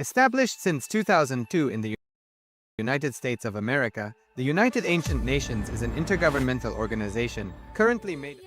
Established since 2002 in the United States of America, the United Ancient Nations is an intergovernmental organization currently made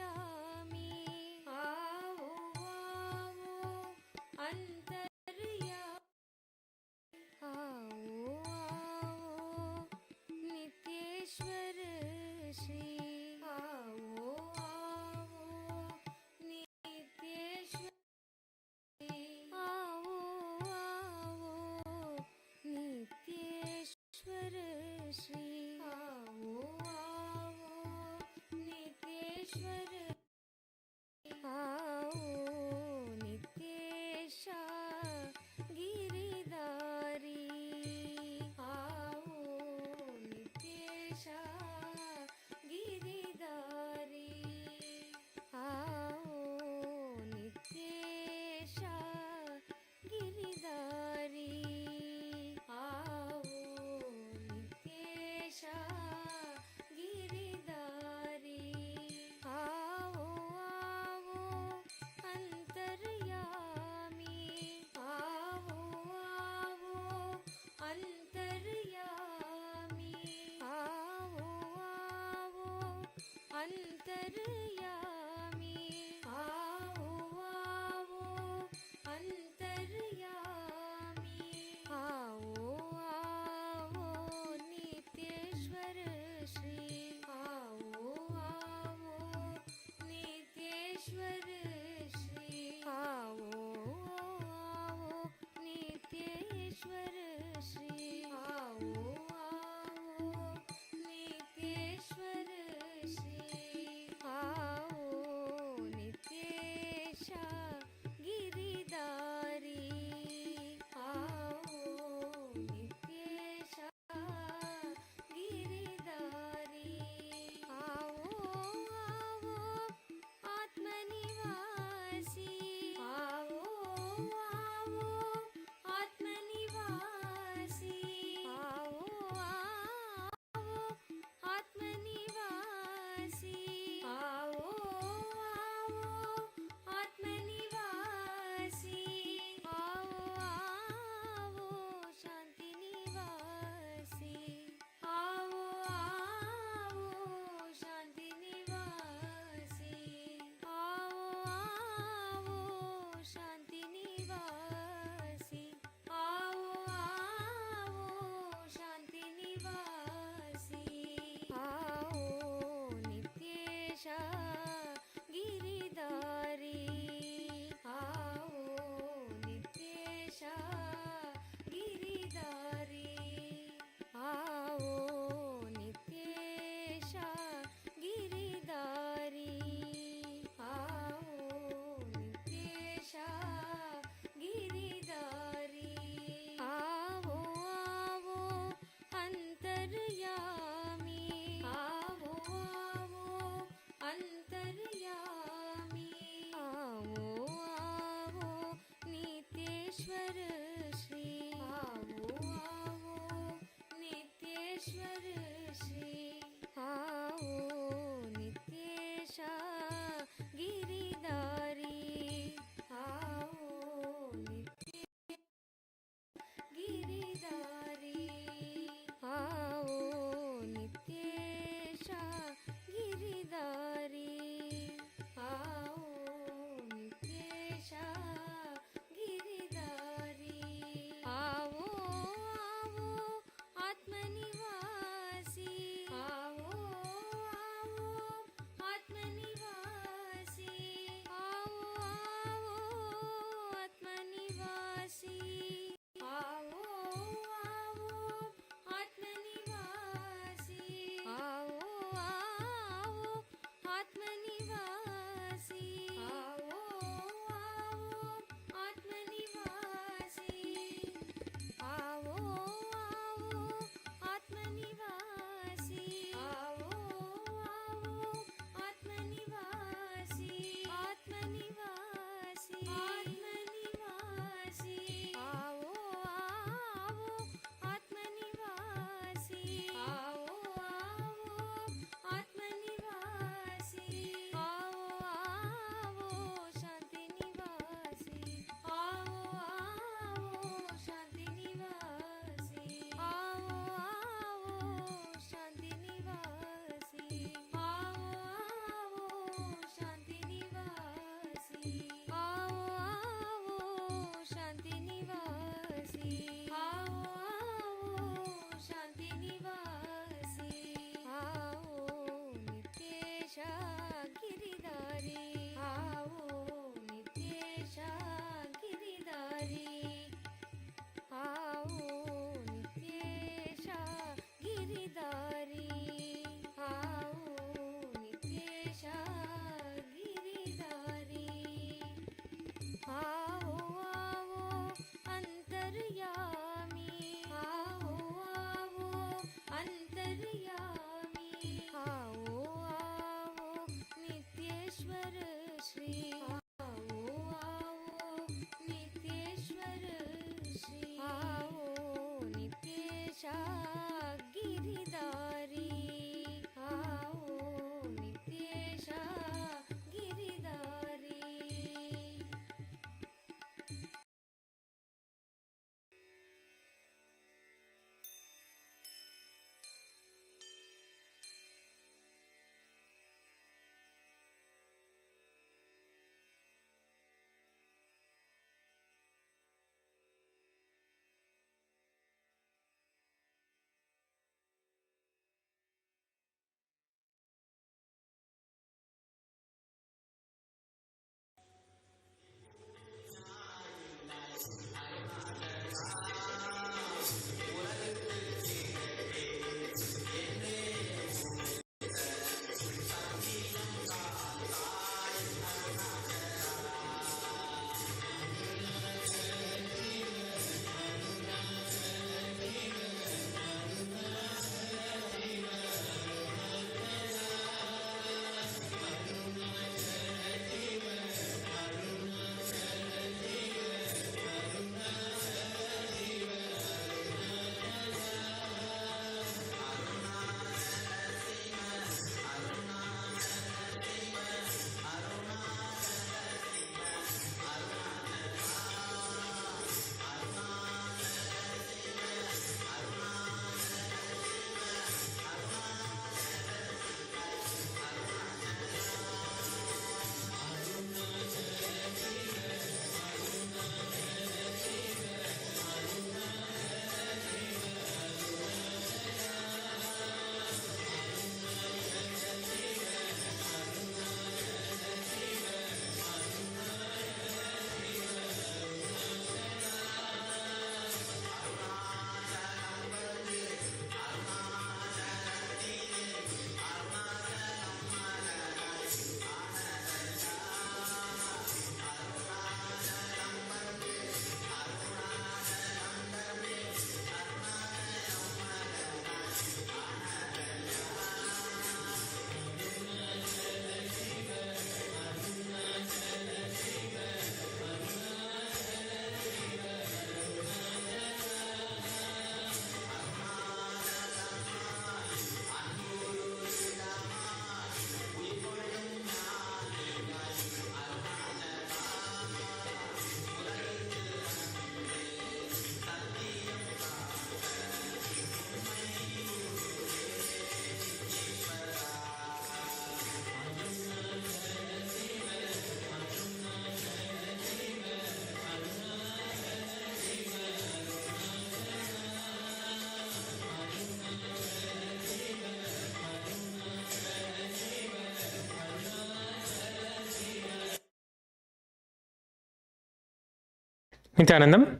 Nityanandam.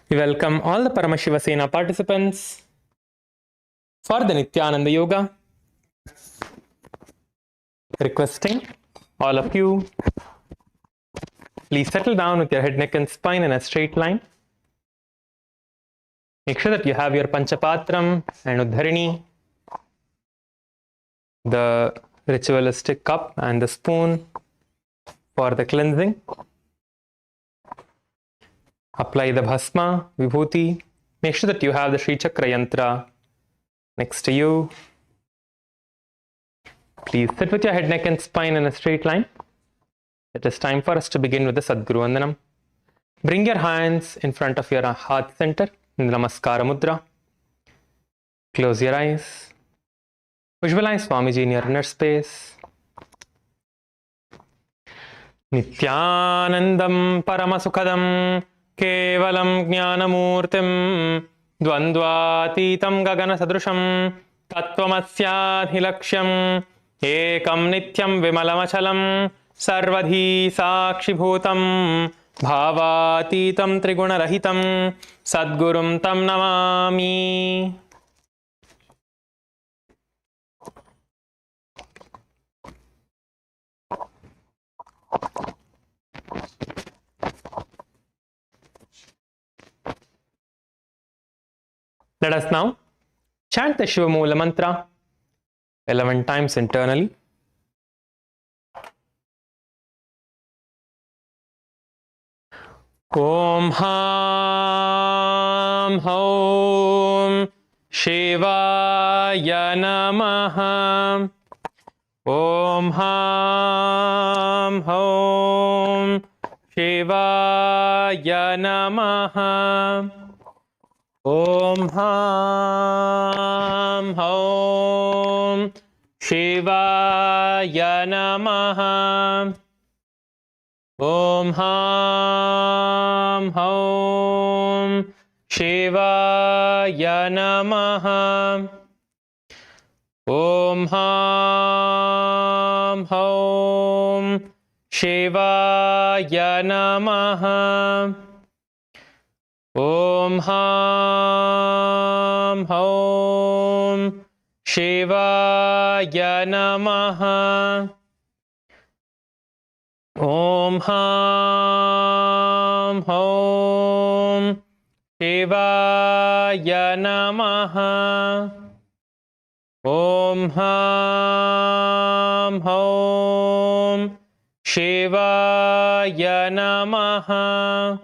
We welcome all the Paramashiva participants for the Nityananda Yoga. Requesting all of you, please settle down with your head, neck and spine in a straight line. Make sure that you have your Panchapatram and Uddharini, the ritualistic cup and the spoon for the cleansing. Apply the Bhasma, Vibhuti. Make sure that you have the Sri Chakra Yantra next to you. Please sit with your head, neck and spine in a straight line. It is time for us to begin with the Sadguru Vandanam. Bring your hands in front of your heart center in the Namaskara Mudra. Close your eyes. Visualize Swamiji in your inner space. Nityanandam Paramasukhadam Kevalam Jnanamurtim Dvandvatitam Gagana Sadrusham Tattvamasyaadhilaksham Ekam Nityam Vimalamachalam Sarvadhi Sakshibhutam Bhavatitam Trigunarahitam Sadgurum Tam Namami. Let us now chant the Shiva Moola mantra 11 times internally. Om Ham Hom Shivaya Namaha. Om Ham Hom Shivaya Namaha. Om Ham Hom Shivaya Namaha. Om Ham Hom Shivaya Namaha. Om Ham Hom Shivaya Namaha. Om Ham Hom Shivaya Namaha. Om Ham Hom Shivaya Namaha. Om Ham Hom Shivaya Namaha.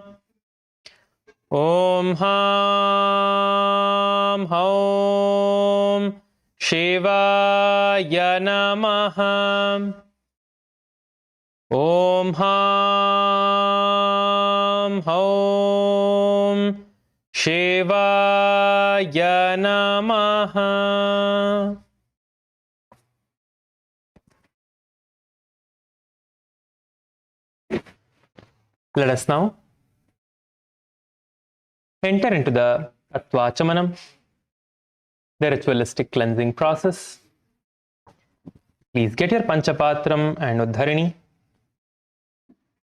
Om Ham Hom Shivaya Namaha. Om Ham Hom Shivaya Namaha. Let us now enter into the Tattvachamanam, the ritualistic cleansing process. Please get your Panchapatram and Uddharini.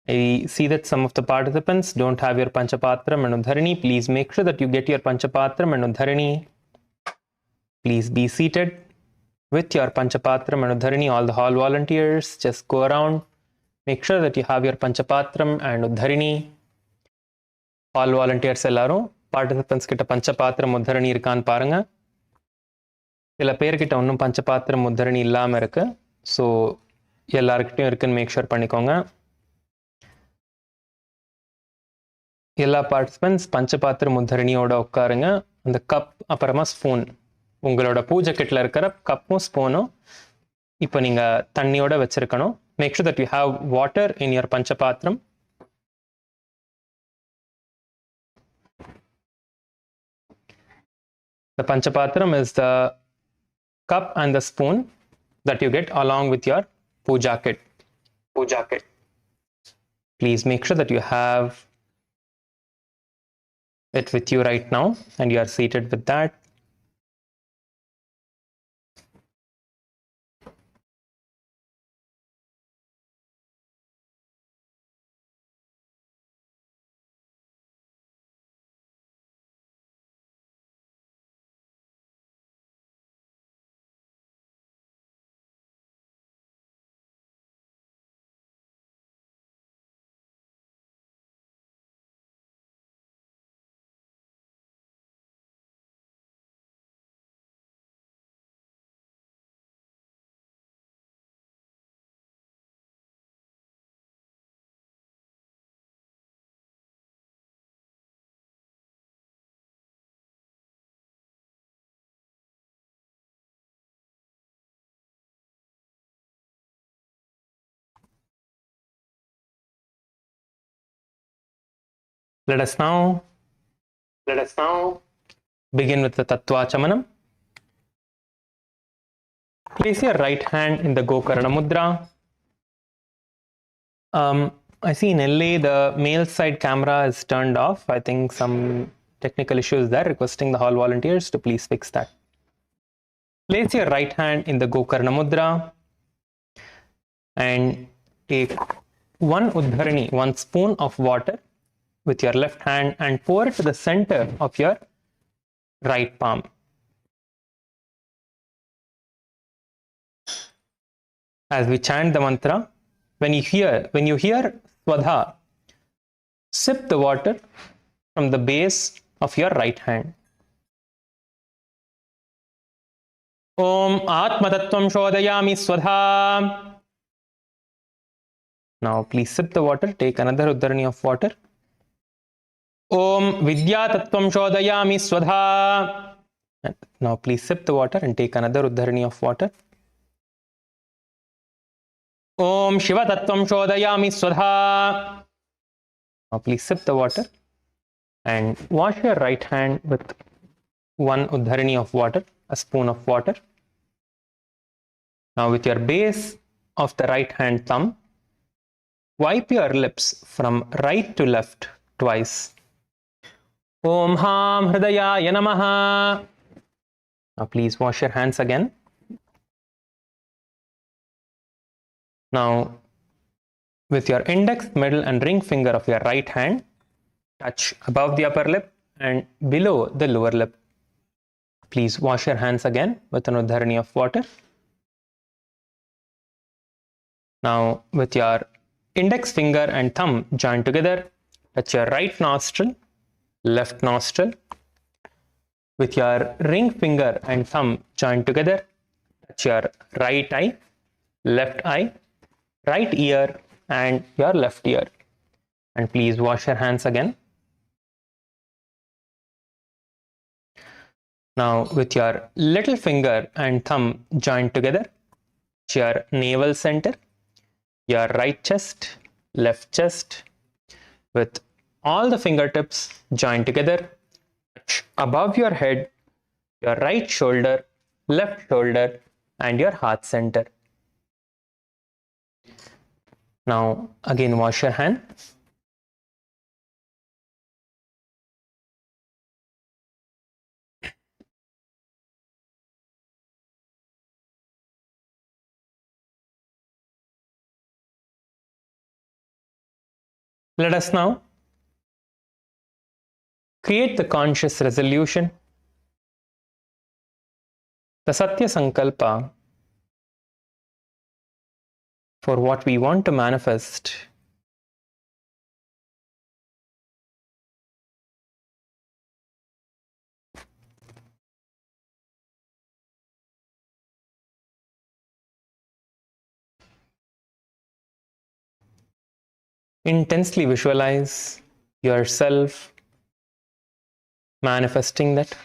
I see that some of the participants don't have your Panchapatram and Uddharini. Please make sure that you get your Panchapatram and Uddharini. Please be seated with your Panchapatram and Uddharini. All the hall volunteers, just go around. Make sure that you have your Panchapatram and Uddharini. All volunteers ellarum participants kitta Panchapatram Uddharini irkaan parunga. Sila per kitta onnum Panchapatram Uddharini illama irukku. So ellarkittayum irukku make sure பண்ணிக்கோங்க. எல்லா participants பஞ்சபாத்திரம் உத்தரணியோட உட்காருங்க. அந்த cup அப்புறமா spoon, உங்களோட பூஜை கிட்டில் இருக்கிற கப்பும் ஸ்பூனும் இப்போ நீங்கள் தண்ணியோட வச்சிருக்கணும். Make sure that you have water in your panchapatram. The Panchapatram is the cup and the spoon that you get along with your puja kit. Please make sure that you have it with you right now and you are seated with that. Let us now begin with the Tattvachamanam. Place your right hand in the Gokarna Mudra. I see in LA the male side camera is turned off. I think some technical issues there, requesting the hall volunteers to please fix that. Place your right hand in the Gokarna Mudra and take one Uddharani, 1 spoon of water with your left hand and pour it to the center of your right palm. As we chant the mantra, when you hear Swadha, sip the water from the base of your right hand. Om Atmatattvam Shodayami Swadha. Now please sip the water, take another Uddharani of water. Om Vidyatattvam Shodayami Swadha. Now please sip the water and take another Uddharani of water. Om Shivatattvam Shodayami Swadha. Now please sip the water and wash your right hand with 1 Uddharani of water, a spoon of water. Now with your base of the right hand thumb, wipe your lips from right to left twice. Om Ham Hridayaya Namaha. Now please wash your hands again. Now with your index, middle and ring finger of your right hand, touch above the upper lip and below the lower lip. Please wash your hands again with an Uddharani of water. Now with your index finger and thumb joined together, touch your right nostril, left nostril. With your ring finger and thumb joined together, touch your right eye, left eye, right ear and your left ear. And please wash your hands again. Now with your little finger and thumb joined together, touch your navel center, your right chest, left chest. With all the fingertips joined together, touch above your head, your right shoulder, left shoulder and your heart center. Now again wash your hand. Let us now create the conscious resolution, the Satya Sankalpa for what we want to manifest. Intensely visualize yourself manifesting that.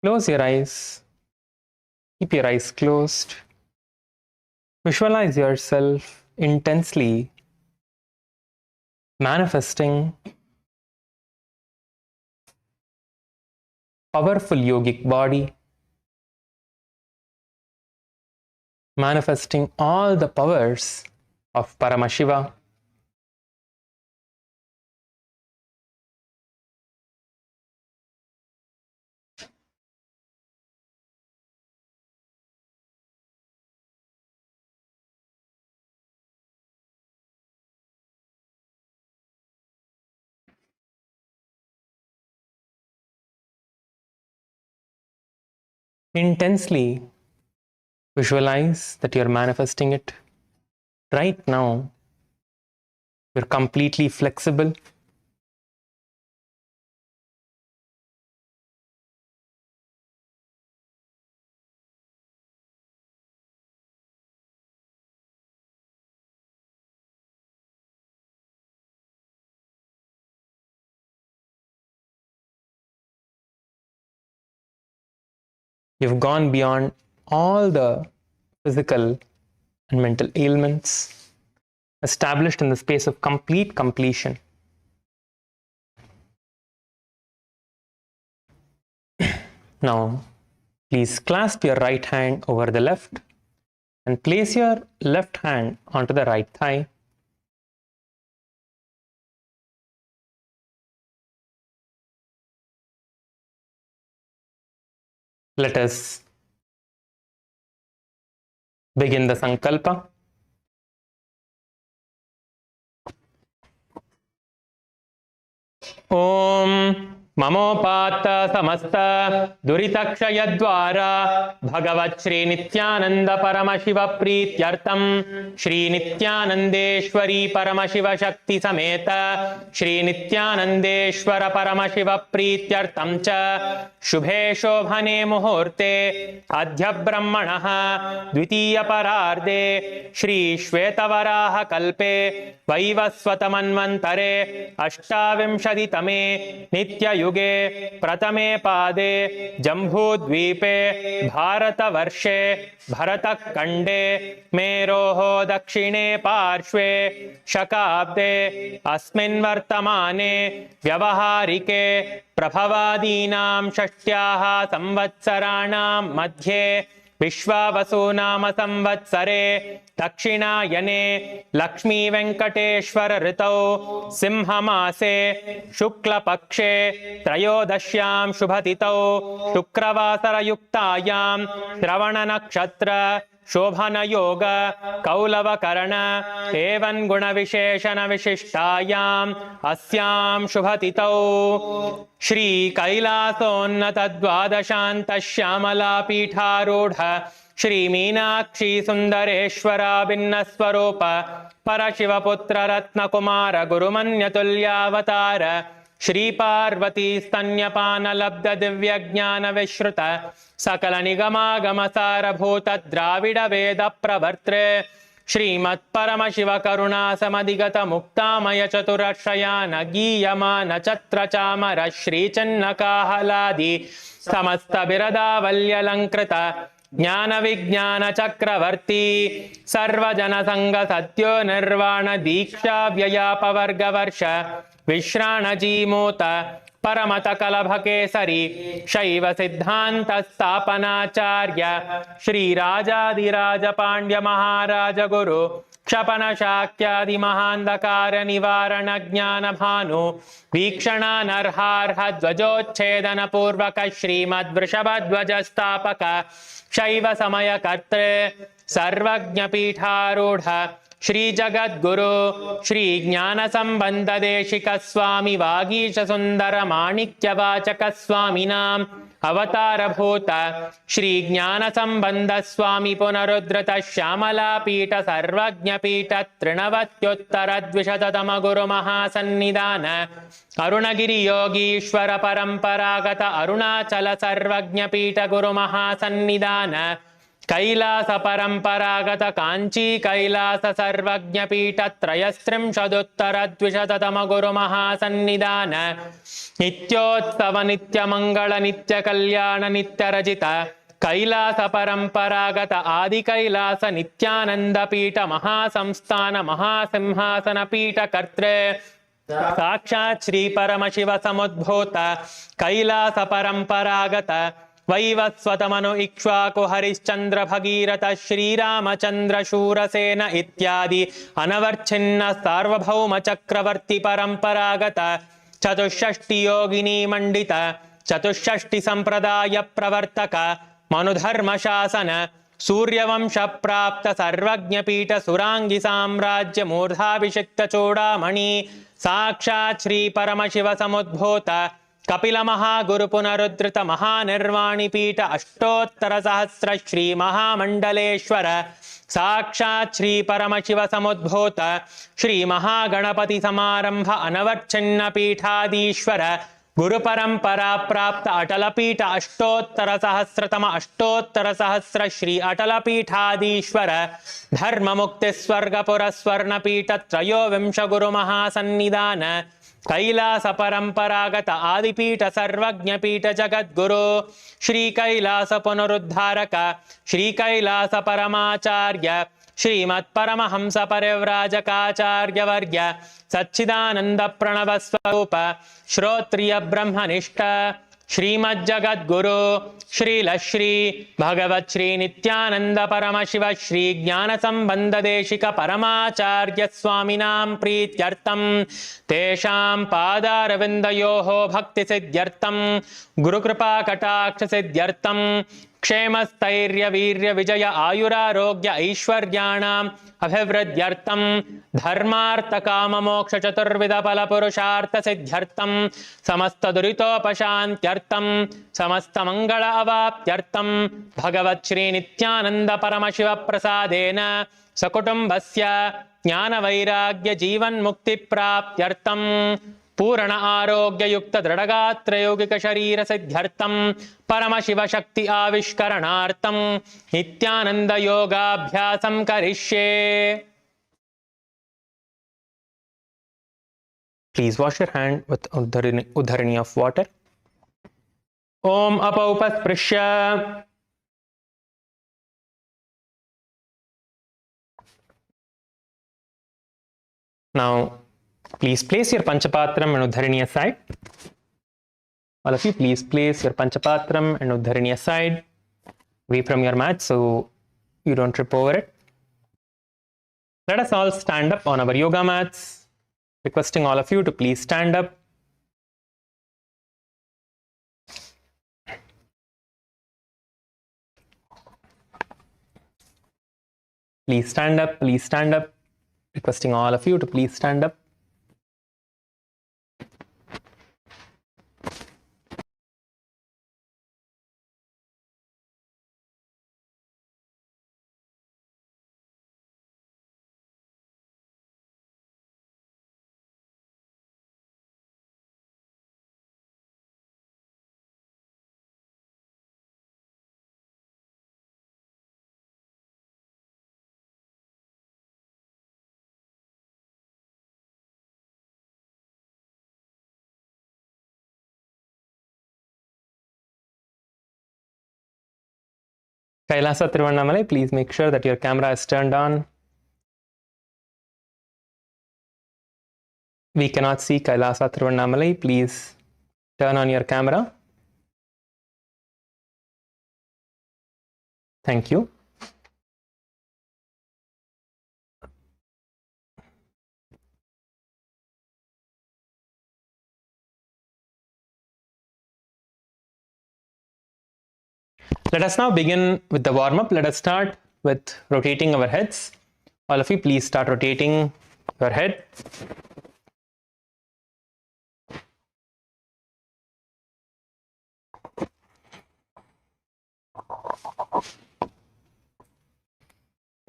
Close your eyes. Keep your eyes closed. Visualize yourself intensely manifesting powerful yogic body, manifesting all the powers of Paramashiva. Intensely visualize that you're manifesting it right now. You're completely flexible. You've gone beyond all the physical and mental ailments, established in the space of complete completion. Now, please clasp your right hand over the left and place your left hand onto the right thigh. Let us begin the Sankalpa. Om ममोपात्त समस्त दुरितक्षयद्वारा भगवत् श्री नित्यानंद परमशिव प्रीत्यर्थम श्री नित्यानंदेश्वरी परमशिव शक्ति समेत श्री नित्यानंदेश्वर परमशिव प्रीत्यर्थम च शुभे शोभने मुहूर्ते अद्य ब्रह्मणः द्वितीय परार्धे श्री श्वेतवराह कल्पे वैवस्वत मन्वन्तरे अष्टाविंशतितमे नित्ययुगे प्रथमे पादे जम्बूद्वीपे भारतवर्षे भरतखण्डे मेरोः दक्षिणे पार्श्वे शकाब्दे अस्मिन् वर्तमाने व्यवहारिके प्रभवादीनां षष्ट्याः संवत्सराणां मध्ये विश्वावसुनाम संवत्सरे दक्षिणायने लक्ष्मी वेंकटेश्वर ऋतौ सिंहमासे शुक्लपक्षे त्रयोदश्यां शुभतिथौ शुक्रवासरयुक्तायां श्रवण नक्षत्र शोभनयोग कौलवकर्ण एवं गुणविशेषण विशिष्टायाम् अस्यां शुभतिथौ श्री कैलासोन्नत द्वादशान्त श्यामला पीठारूढ़ श्री मीनाक्षी सुंदरेश्वरा भिन्न स्वरूप परशिवपुत्र रत्नकुमार गुरुमन्यतुल्यावतार श्री पार्वती स्तन्यपान लब्ध दिव्य ज्ञान विश्रुत सकल निगमागम सारभूत द्राविड वेद प्रवर्त्रे श्रीमत् परमशिव करुणा समधिगत मुक्तामय चतुरक्षयान गीयमान छत्र चामर श्री चन्नकाहलादि समस्त बिरदावल्यलंकृत ज्ञान विज्ञान चक्रवर्ती सर्वजन संग सत्यो निर्वाण दीक्षा व्ययापवर्ग वर्ष विश्राणजीमूत परमत कलभ केसरी शैव सिद्धांत स्थापनाचार्य श्री राजाधिराज पांड्य महाराज गुरु क्षपन शाक्यादि महांधकार निवारण ज्ञान भानु वीक्षणा नरहार्ह ध्वजोच्छेदन पूर्वक श्रीमद्वृषभ ध्वज स्थापक शैव समय कर्त्रे सर्वज्ञ पीठारूढ़ श्री जगद्गुरु श्री ज्ञान संबंध देशिक स्वामी वागीश सुंदर माणिक्य वाचक स्वामिनां अवतार भूत श्री ज्ञान संबंध स्वामी पुनरुद्धृत श्यामला पीठ सर्वज्ञ पीठ तृणवत्योत्तर द्विशततम गुरु महासन्निधान अरुणगिरि योगीश्वर परंपरागत अरुणाचल सर्वज्ञ पीठ गुरु महासन्निधान कैलास परंपरागत कांची कैलास सर्वज्ञ पीठ त्रयस्त्रिंशदुत्तर द्विशततम गुरु महासन्निधान नित्योत्सव नित्य मंगल नित्य कल्याण नित्य रजित कैलास परंपरागत आदि कैलास नित्यानंद पीठ महासंस्थान महासिंहासन पीठ कर्त्रे साक्षात् श्री परमशिव समुद्भूत कैलास परंपरागत वैवस्वतमनु इक्ष्वाकु हरिश्चंद्र भगीरथ श्रीरामचंद्र शूरसेन इत्यादि अनवर्च्छिन्न सार्वभौम चक्रवर्ती परंपरागत चतुष्षष्टि योगिनी मंडित चतुष्षष्टि संप्रदाय प्रवर्तक मनुधर्म शासन सूर्यवंश प्राप्त सर्वज्ञ पीठ सुरांगी साम्राज्य मूर्धाभिषिक्त चूड़ामणि साक्षात् श्री परमशिव समुद्भूत कपिल महागुरु पुनरुद्धृत महानिर्वाणी पीठ अष्टोत्तर सहस्र श्री महामंडलेश्वर साक्षात् श्री परमशिव समुद्भूत श्री महागणपति समारंभ अनवर्च्छिन्न पीठाधीश्वर गुरु परंपरा प्राप्त अटल पीठ अष्टोत्तर सहस्र श्री अटल पीठाधीश्वर धर्म मुक्ति स्वर्गपुर स्वर्ण पीठ त्रयोविंश गुरु महासन्निधान कैलास परंपरागत आदिपीठ सर्वज्ञपीठ जगद्गुरु श्री कैलास पुनरुद्धारक श्री कैलास परमाचार्य श्रीमत् परमहंस परिव्राजकाचार्य वर्य सच्चिदानंद प्रणव स्वरूप श्रोत्रिय ब्रह्मनिष्ठ श्रीमज्जगद्गुरु श्रील श्री भगवत् श्री नित्यानंद परमशिव श्री ज्ञान संबंध देशिक परमाचार्य स्वामिनां प्रीत्यर्थं तेषां पादारविन्दयोः भक्ति सिद्ध्यर्थं गुरुकृपा कटाक्ष सिद्ध्यर्थं क्षेमस्थैर्य वीर्य विजय आयुरारोग्य ऐश्वर्याणाम् अभिवृद्ध्यर्थं धर्मार्थ काम मोक्ष चतुर्विध फल पुरुषार्थ सिद्ध्यर्थं समस्त दुरितोपशान्त्यर्थं समस्त मंगल अवाप्त्यर्थं भगवत् श्री नित्यानंद परमशिव प्रसादेन सकुटुम्बस्य ज्ञान वैराग्य जीवन मुक्ति प्राप्त्यर्थं पूर्ण आरोग्य युक्त दृढ़गात्र यौगिक शरीर सिद्ध्यर्थं परमशिव शक्ति आविष्करणार्थं नित्यानंद योगाभ्यासं करिष्ये. Please wash your hand with udharani of water. Om apaupasprisya. Now, please place your Panchapatram and Udharani aside. All of you, please place your Panchapatram and Udharani aside, away from your mat so you don't trip over it. Let us all stand up on our yoga mats, requesting all of you to please stand up. Please stand up, please stand up. Requesting all of you to please stand up. Kailasa Tiruvannamalai, please make sure that your camera is turned on. We cannot see Kailasa Tiruvannamalai. Please turn on your camera. Thank you. Let us now begin with the warm-up. Let us start with rotating our heads. All of you, please start rotating your head.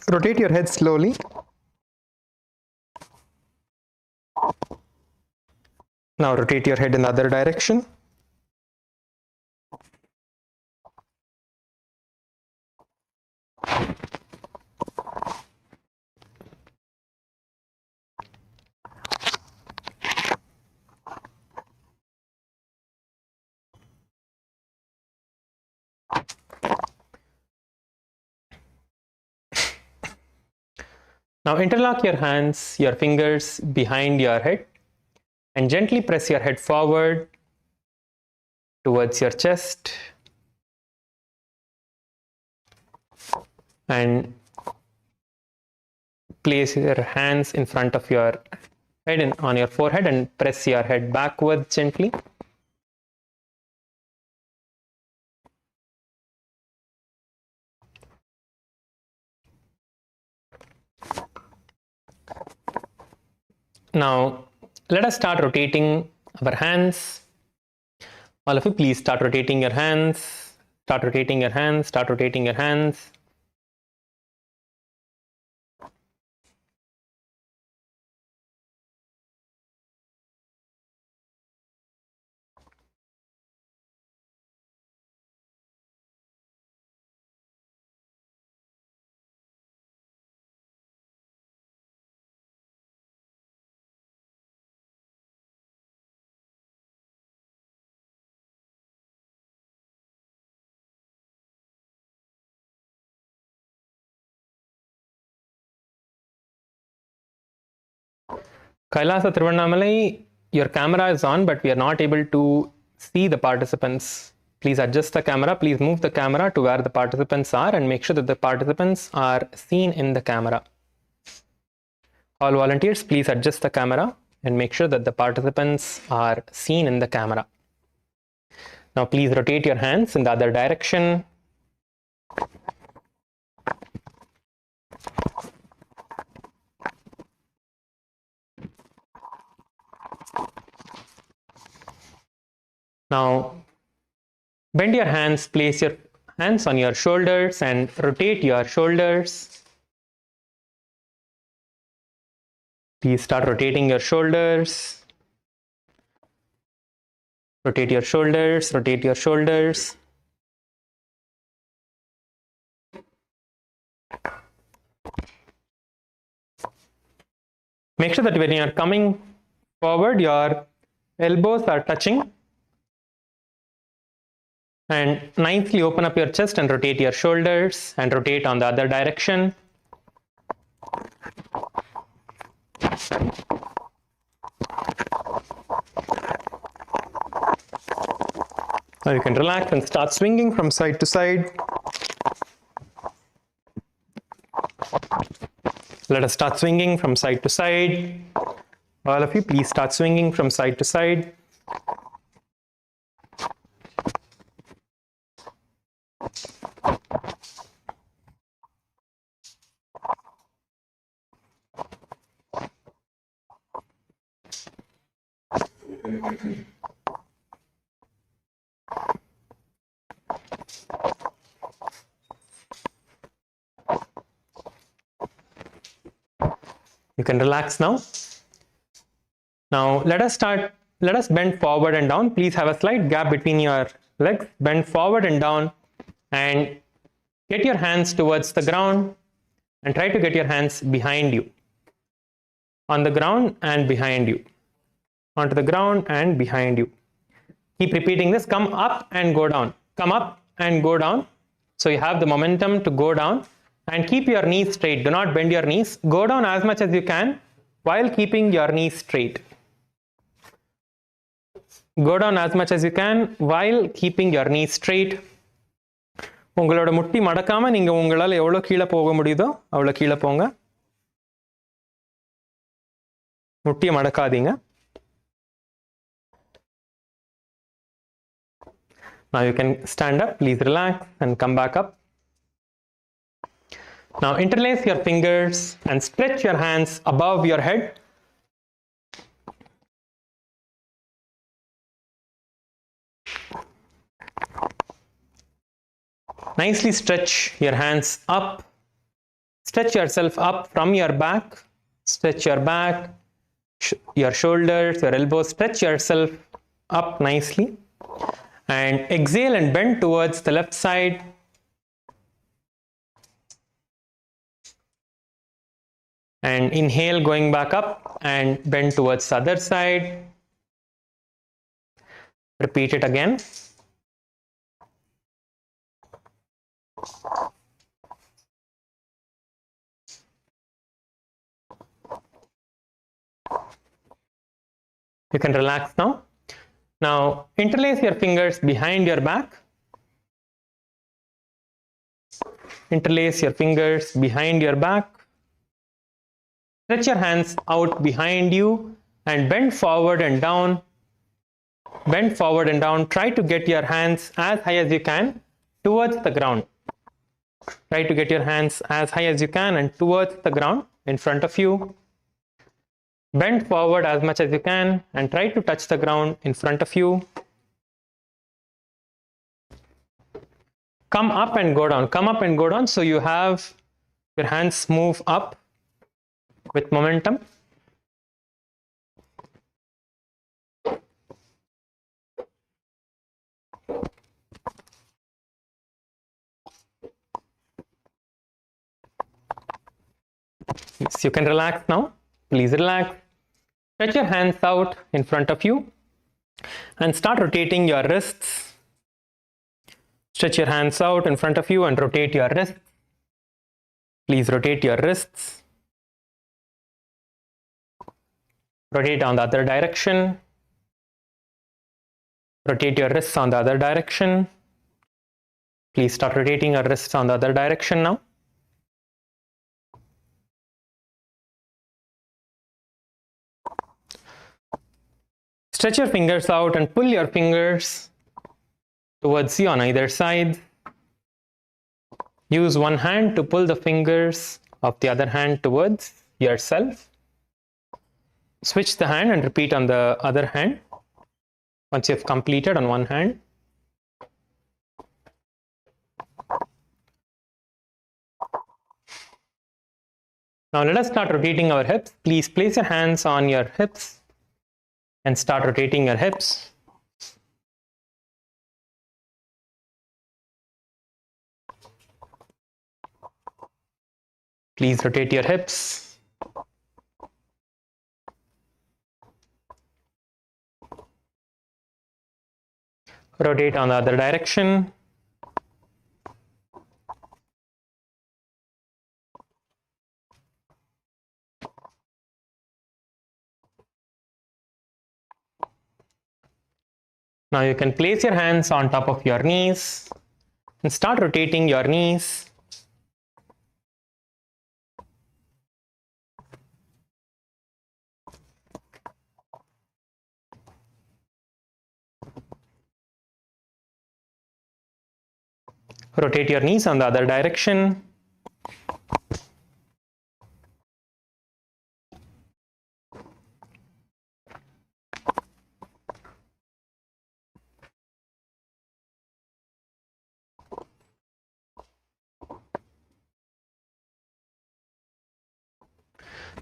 Rotate your head slowly. Now rotate your head in the other direction. Now interlock your hands, your fingers behind your head, and gently press your head forward towards your chest and place your hands in front of your head and on your forehead and press your head backwards gently. Now let us start rotating our hands. All of you, please start rotating your hands. Start rotating your hands. Start rotating your hands. Kailasa Thiruvannamalai, your camera is on, but we are not able to see the participants. Please adjust the camera. Please move the camera to where the participants are and make sure that the participants are seen in the camera. All volunteers, please adjust the camera and make sure that the participants are seen in the camera. Now please rotate your hands in the other direction. Now bend your hands, place your hands on your shoulders and rotate your shoulders. Please start rotating your shoulders. Rotate your shoulders, rotate your shoulders. Make sure that when you are coming forward, your elbows are touching. And nicely open up your chest and rotate your shoulders and rotate on the other direction. Now you can relax and start swinging from side to side. Let us start swinging from side to side. All of you, please start swinging from side to side. You can relax now. Now let us bend forward and down. Please have a slight gap between your legs. Bend forward and down and get your hands towards the ground and try to get your hands behind you. On the ground and behind you. Onto the ground and behind you. Keep repeating this. Come up and go down. Come up and go down. So you have the momentum to go down. And keep your knees straight. Do not bend your knees. Go down as much as you can while keeping your knees straight. Go down as much as you can while keeping your knees straight. உங்களோட முட்டி மடக்காம நீங்க உங்களால எவ்வளவு கீழே போக முடியுதோ அவ்வளவு கீழே போங்க. முட்டியை மடக்காதீங்க. Now you can stand up. Please relax and come back up. Now interlace your fingers and stretch your hands above your head. Nicely stretch your hands up. Stretch yourself up from your back. Stretch your back, your shoulders, your elbows. Stretch yourself up nicely. And exhale and bend towards the left side. And inhale, going back up and bend towards the other side. Repeat it again. You can relax now. Now interlace your fingers behind your back. Interlace your fingers behind your back. Stretch your hands out behind you and bend forward and down. Bend forward and down. Try to get your hands as high as you can towards the ground. Try to get your hands as high as you can and towards the ground in front of you. Bend forward as much as you can and try to touch the ground in front of you. Come up and go down. Come up and go down so you have your hands move up with momentum. Yes, you can relax now. Please relax. Stretch your hands out in front of you and start rotating your wrists. Stretch your hands out in front of you and rotate your wrists. Please rotate your wrists. Rotate on the other direction. Rotate your wrists on the other direction. Please start rotating your wrists on the other direction now. Stretch your fingers out and pull your fingers towards you on either side. Use one hand to pull the fingers of the other hand towards yourself. Switch the hand and repeat on the other hand once you have completed on one hand. Now let us start rotating our hips. Please place your hands on your hips and start rotating your hips. Please rotate your hips. Rotate on the other direction. Now you can place your hands on top of your knees and start rotating your knees. Rotate your knees on the other direction.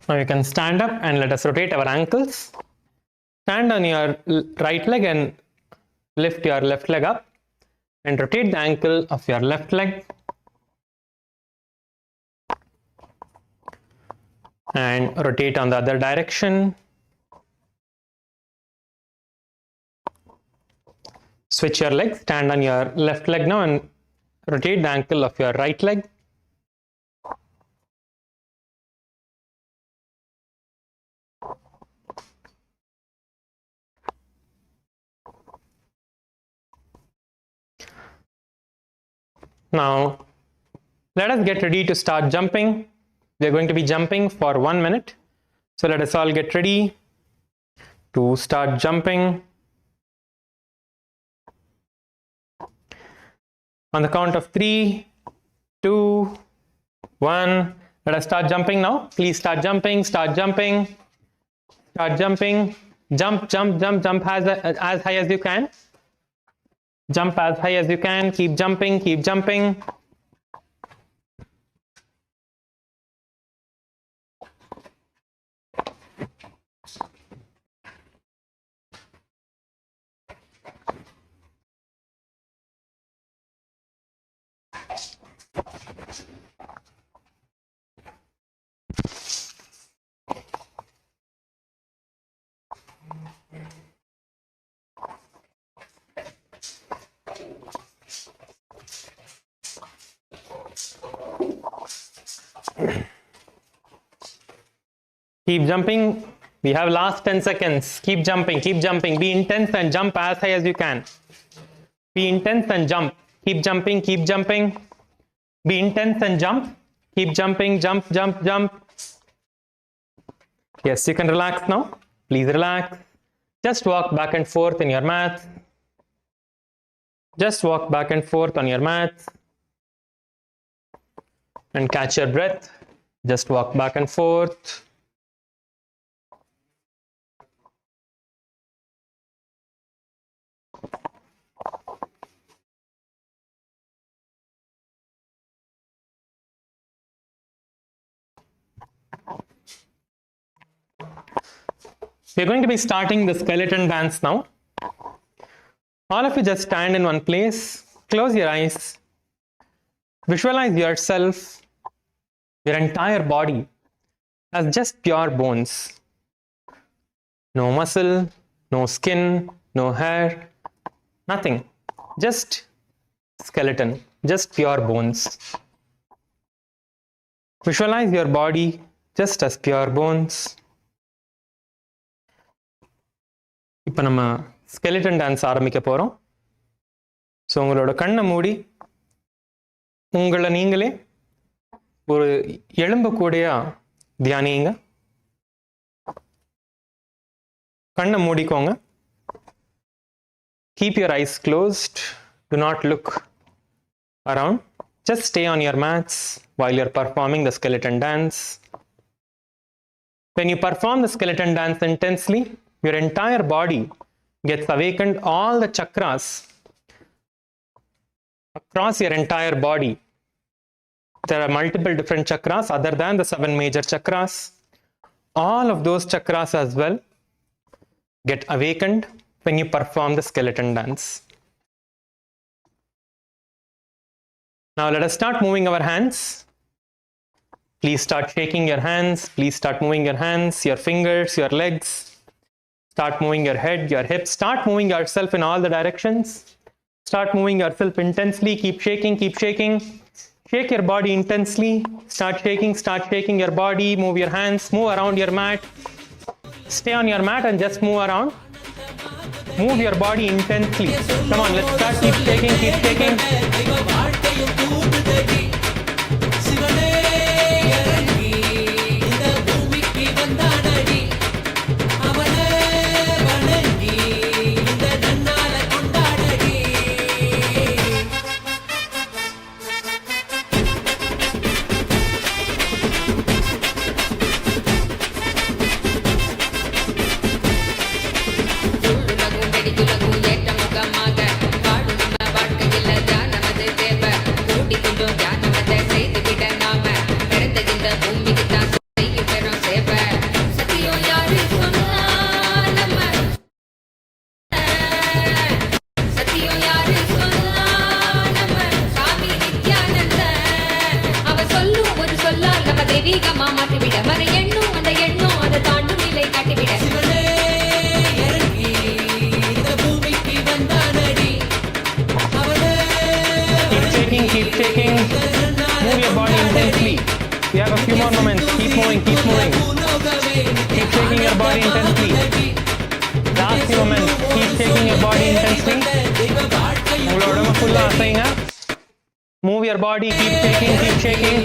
Now you can stand up and let us rotate our ankles. Stand on your right leg and lift your left leg up and rotate the ankle of your left leg. And rotate on the other direction. Switch your leg, stand on your left leg now and rotate the ankle of your right leg. Now, let us get ready to start jumping. We are going to be jumping for 1 minute. So let us all get ready to start jumping. On the count of 3, 2, 1. Let us start jumping now. Please start jumping, start jumping, start jumping. Jump, jump, jump, jump as high as you can. Jump as high as you can. Keep jumping, keep jumping. Keep jumping. We have last 10 seconds. Keep jumping, keep jumping. Be intense and jump as high as you can. Be intense and jump. Keep jumping, keep jumping. Be intense and jump. Keep jumping, jump, jump, jump. Yes, you can relax now. Please relax. Just walk back and forth in your mat. Just walk back and forth on your mat. And catch your breath. Just walk back and forth. We are going to be starting the skeleton dance now. All of you just stand in one place, close your eyes, visualize yourself, your entire body as just pure bones. No muscle, no skin, no hair, nothing. Just skeleton, just pure bones. Visualize your body just as pure bones. இப்போ நம்ம skeleton dance ஆரம்பிக்க போகிறோம். So உங்களோட கண்ணை மூடி உங்களை நீங்களே ஒரு எலும்பக்கூடியா தியானிங்க. கண்ணை மூடிக்கோங்க. Keep your eyes closed. Do not look around. Just stay on your mats while you're performing the skeleton dance. When you perform the skeleton dance intensely, your entire body gets awakened. All the chakras across your entire body. There are multiple different chakras other than the 7 major chakras. All of those chakras as well get awakened when you perform the skeleton dance. Now let us start moving our hands. Please start shaking your hands. Please start moving your hands, your fingers, your legs. Start moving your head, your hips. Start moving yourself in all the directions. Start moving yourself intensely. Keep shaking, keep shaking. Shake your body intensely. Start shaking your body. Move your hands, move around your mat. Stay on your mat and just move around. Move your body intensely. Come on, let's start. Keep shaking, keep shaking. Keep shaking. Move your body intensely. We have a few more moments. Keep moving, keep moving. Keep shaking your body intensely. Last few moments. Keep shaking your body intensely. உங்களோட உடம்பு ஃபுல்லா அசைங்க. Move your body. Keep shaking, keep shaking.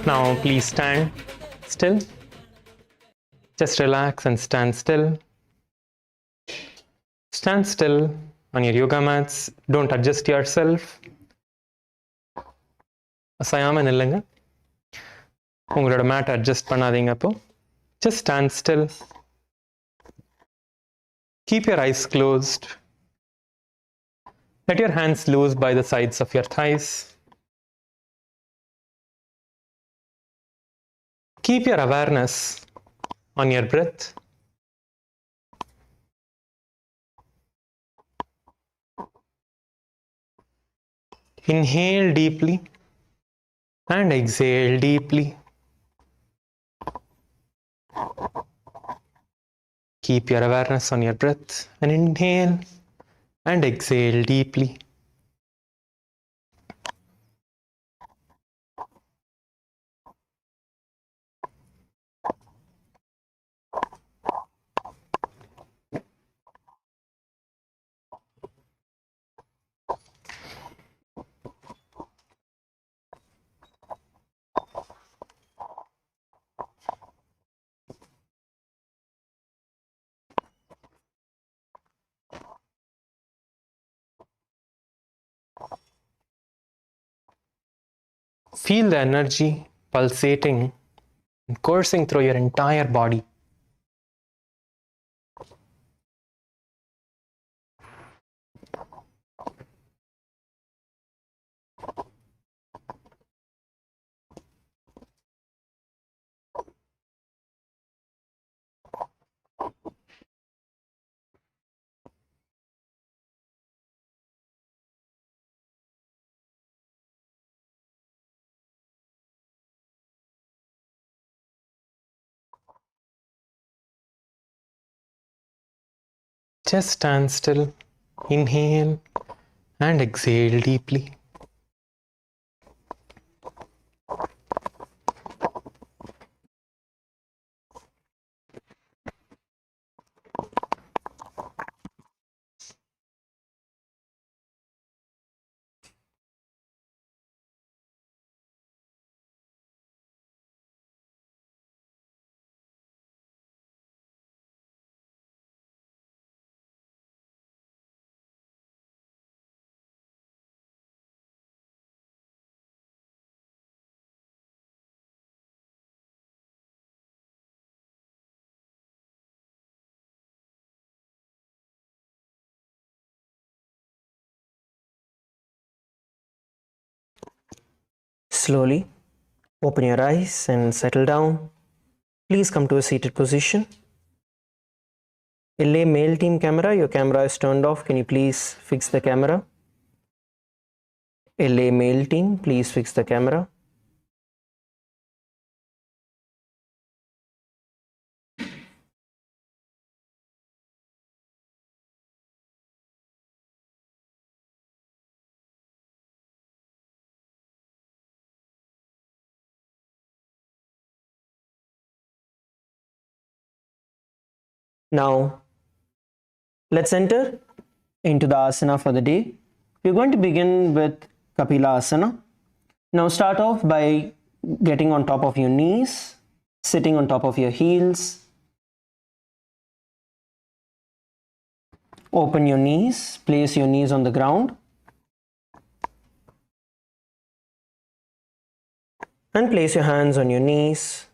Now please stand still. Just relax and stand still. Stand still on your yoga mats. Don't adjust yourself. அசையாம நில்லுங்க. உங்களோட mat adjust பண்ணாதீங்க. அப்போ just stand still. Keep your eyes closed. Let your hands loose by the sides of your thighs. Keep your awareness on your breath. Inhale deeply and exhale deeply. Keep your awareness on your breath and inhale and exhale deeply. Feel the energy pulsating and coursing through your entire body. Just stand still, inhale and exhale deeply. Slowly open your eyes and settle down. Please come to a seated position. LA male team camera, your camera is turned off. Can you please fix the camera? LA male team, please fix the camera. Now, let's enter into the asana for the day. We're going to begin with Kapila Asana. Now start off by getting on top of your knees, sitting on top of your heels. Open your knees, place your knees on the ground. And place your hands on your knees.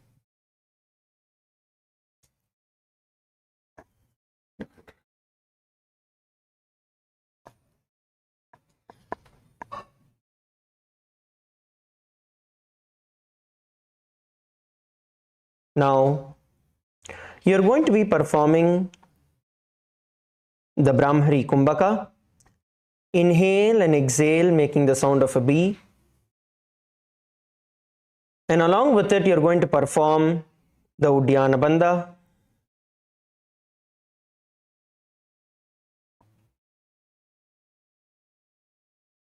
Now, you're going to be performing the Brahmari Kumbhaka. Inhale and exhale, making the sound of a B. And along with it, you're going to perform the Uddiyana Bandha.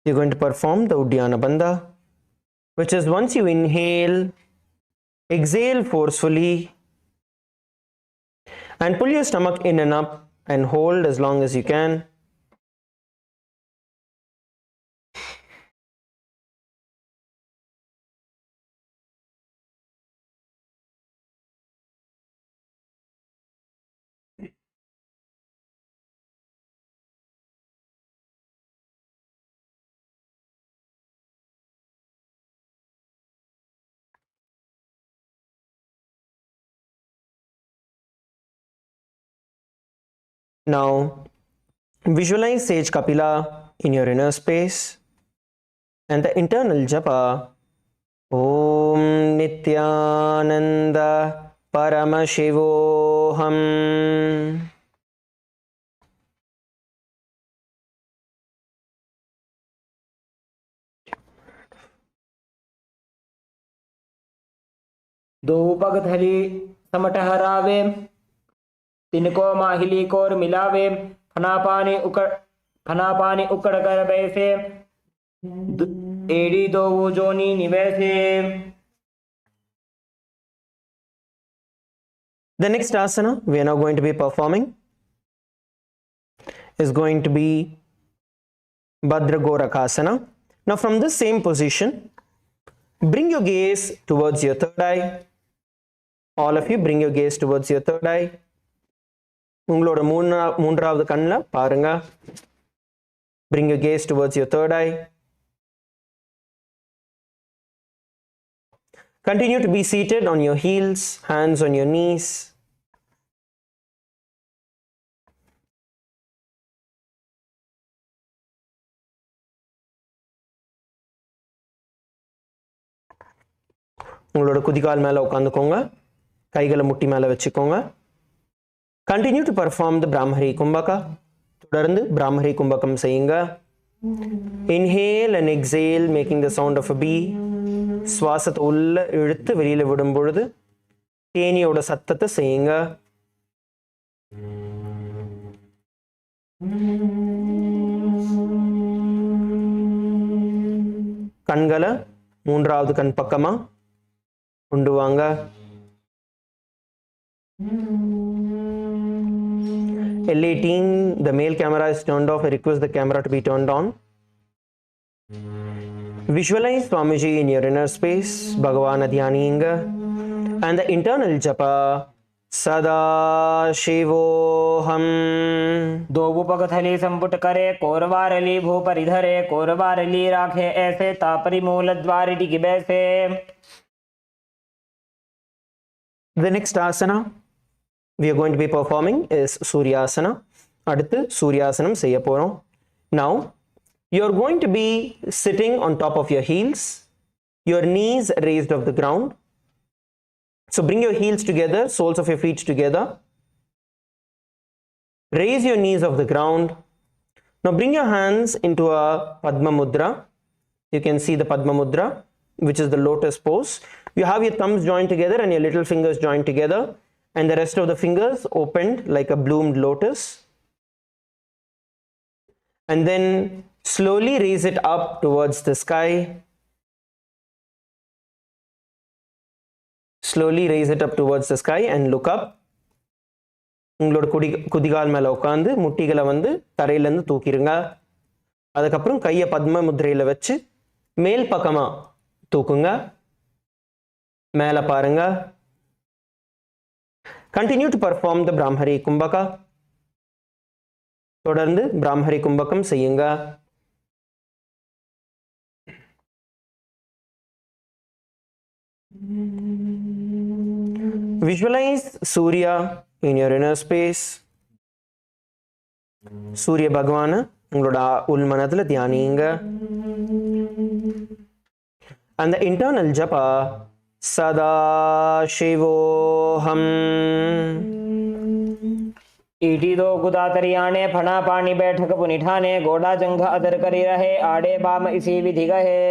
You're going to perform the Uddiyana Bandha, which is once you inhale, exhale forcefully and pull your stomach in and up and hold as long as you can. Now, visualize Sage Kapila in your inner space and the internal japa Om Nityananda Paramashivoham. दो भगत हरि समट हरावे तिनको माहिली core मिलावे फना पानी उकड़ कर बैसे एड़ी दो वो जोनी निवैसे. The next asana we are now going to be performing is going to be Bhadra Gorakhasana. Now from this same position, bring your gaze towards your third eye. All of you bring your gaze towards your third eye. உங்களோட மூன்றாவது கண்ணில் பாருங்க. Bring your gaze towards your third eye. Continue to be seated on your heels, hands on your knees. உங்களோட குதிகால் மேல உட்காந்துக்கோங்க, கைகளை முட்டி மேல வச்சுக்கோங்க. Continue to perform the Brahmari Kumbhaka. தொடர்ந்து பிராமரி கும்பகம் செய்யுங்க. Inhale and exhale, making the sound of a bee. சுவாசத்தை உள்ள இழுத்து வெளியில விடும் பொழுது தேனியோட சத்தத்தை செய்யுங்க. கண்களை மூன்றாவது கண் பக்கமா கொண்டு வாங்க. L18, the male camera is turned off. I request the camera to be turned on. Visualize Swamiji in your inner space, Bhagavana Dhyaninga, and the internal japa, Sadashivoham. दो पग थली संपुट करे, कोरवारली भू परिधरे, कोरवारली राखे ऐसे, तापरी मूल द्वार टिकी बैसे. The next asana we are going to be performing is Suryasana. அடுத்து சூர்யாசனம் செய்ய போறோம். Now you are going to be sitting on top of your heels, your knees raised off the ground. So bring your heels together, soles of your feet together. Raise your knees off the ground. Now bring your hands into a Padma Mudra. You can see the Padma Mudra, which is the lotus pose. You have your thumbs joined together and your little fingers joined together, and the rest of the fingers opened like a bloomed lotus. And then slowly raise it up towards the sky. Slowly raise it up towards the sky and look up. உங்களோட குதிகால் மேல உட்காந்து முட்டிகளை வந்து தரையிலேருந்து தூக்கிடுங்க. அதுக்கப்புறம் கையை பத்ம முத்திரையில் வச்சு மேல் பக்கமா தூக்குங்க. மேலே பாருங்க. Continue to perform the Brahmari Kumbhaka. தொடர்ந்து பிராமரி கும்பகம் செய்யுங்க. Visualize Surya in your inner space. சூரிய பகவான உங்களோட உள்மனத்துல தியானிங்க. And the internal japa, Sadashivoham. ET दो गुदातरियाने फना पानी बैठक पुनिठाने, गोड़ा जंघ अदर करी रहे, आड़े बाम इसी विधि गहे.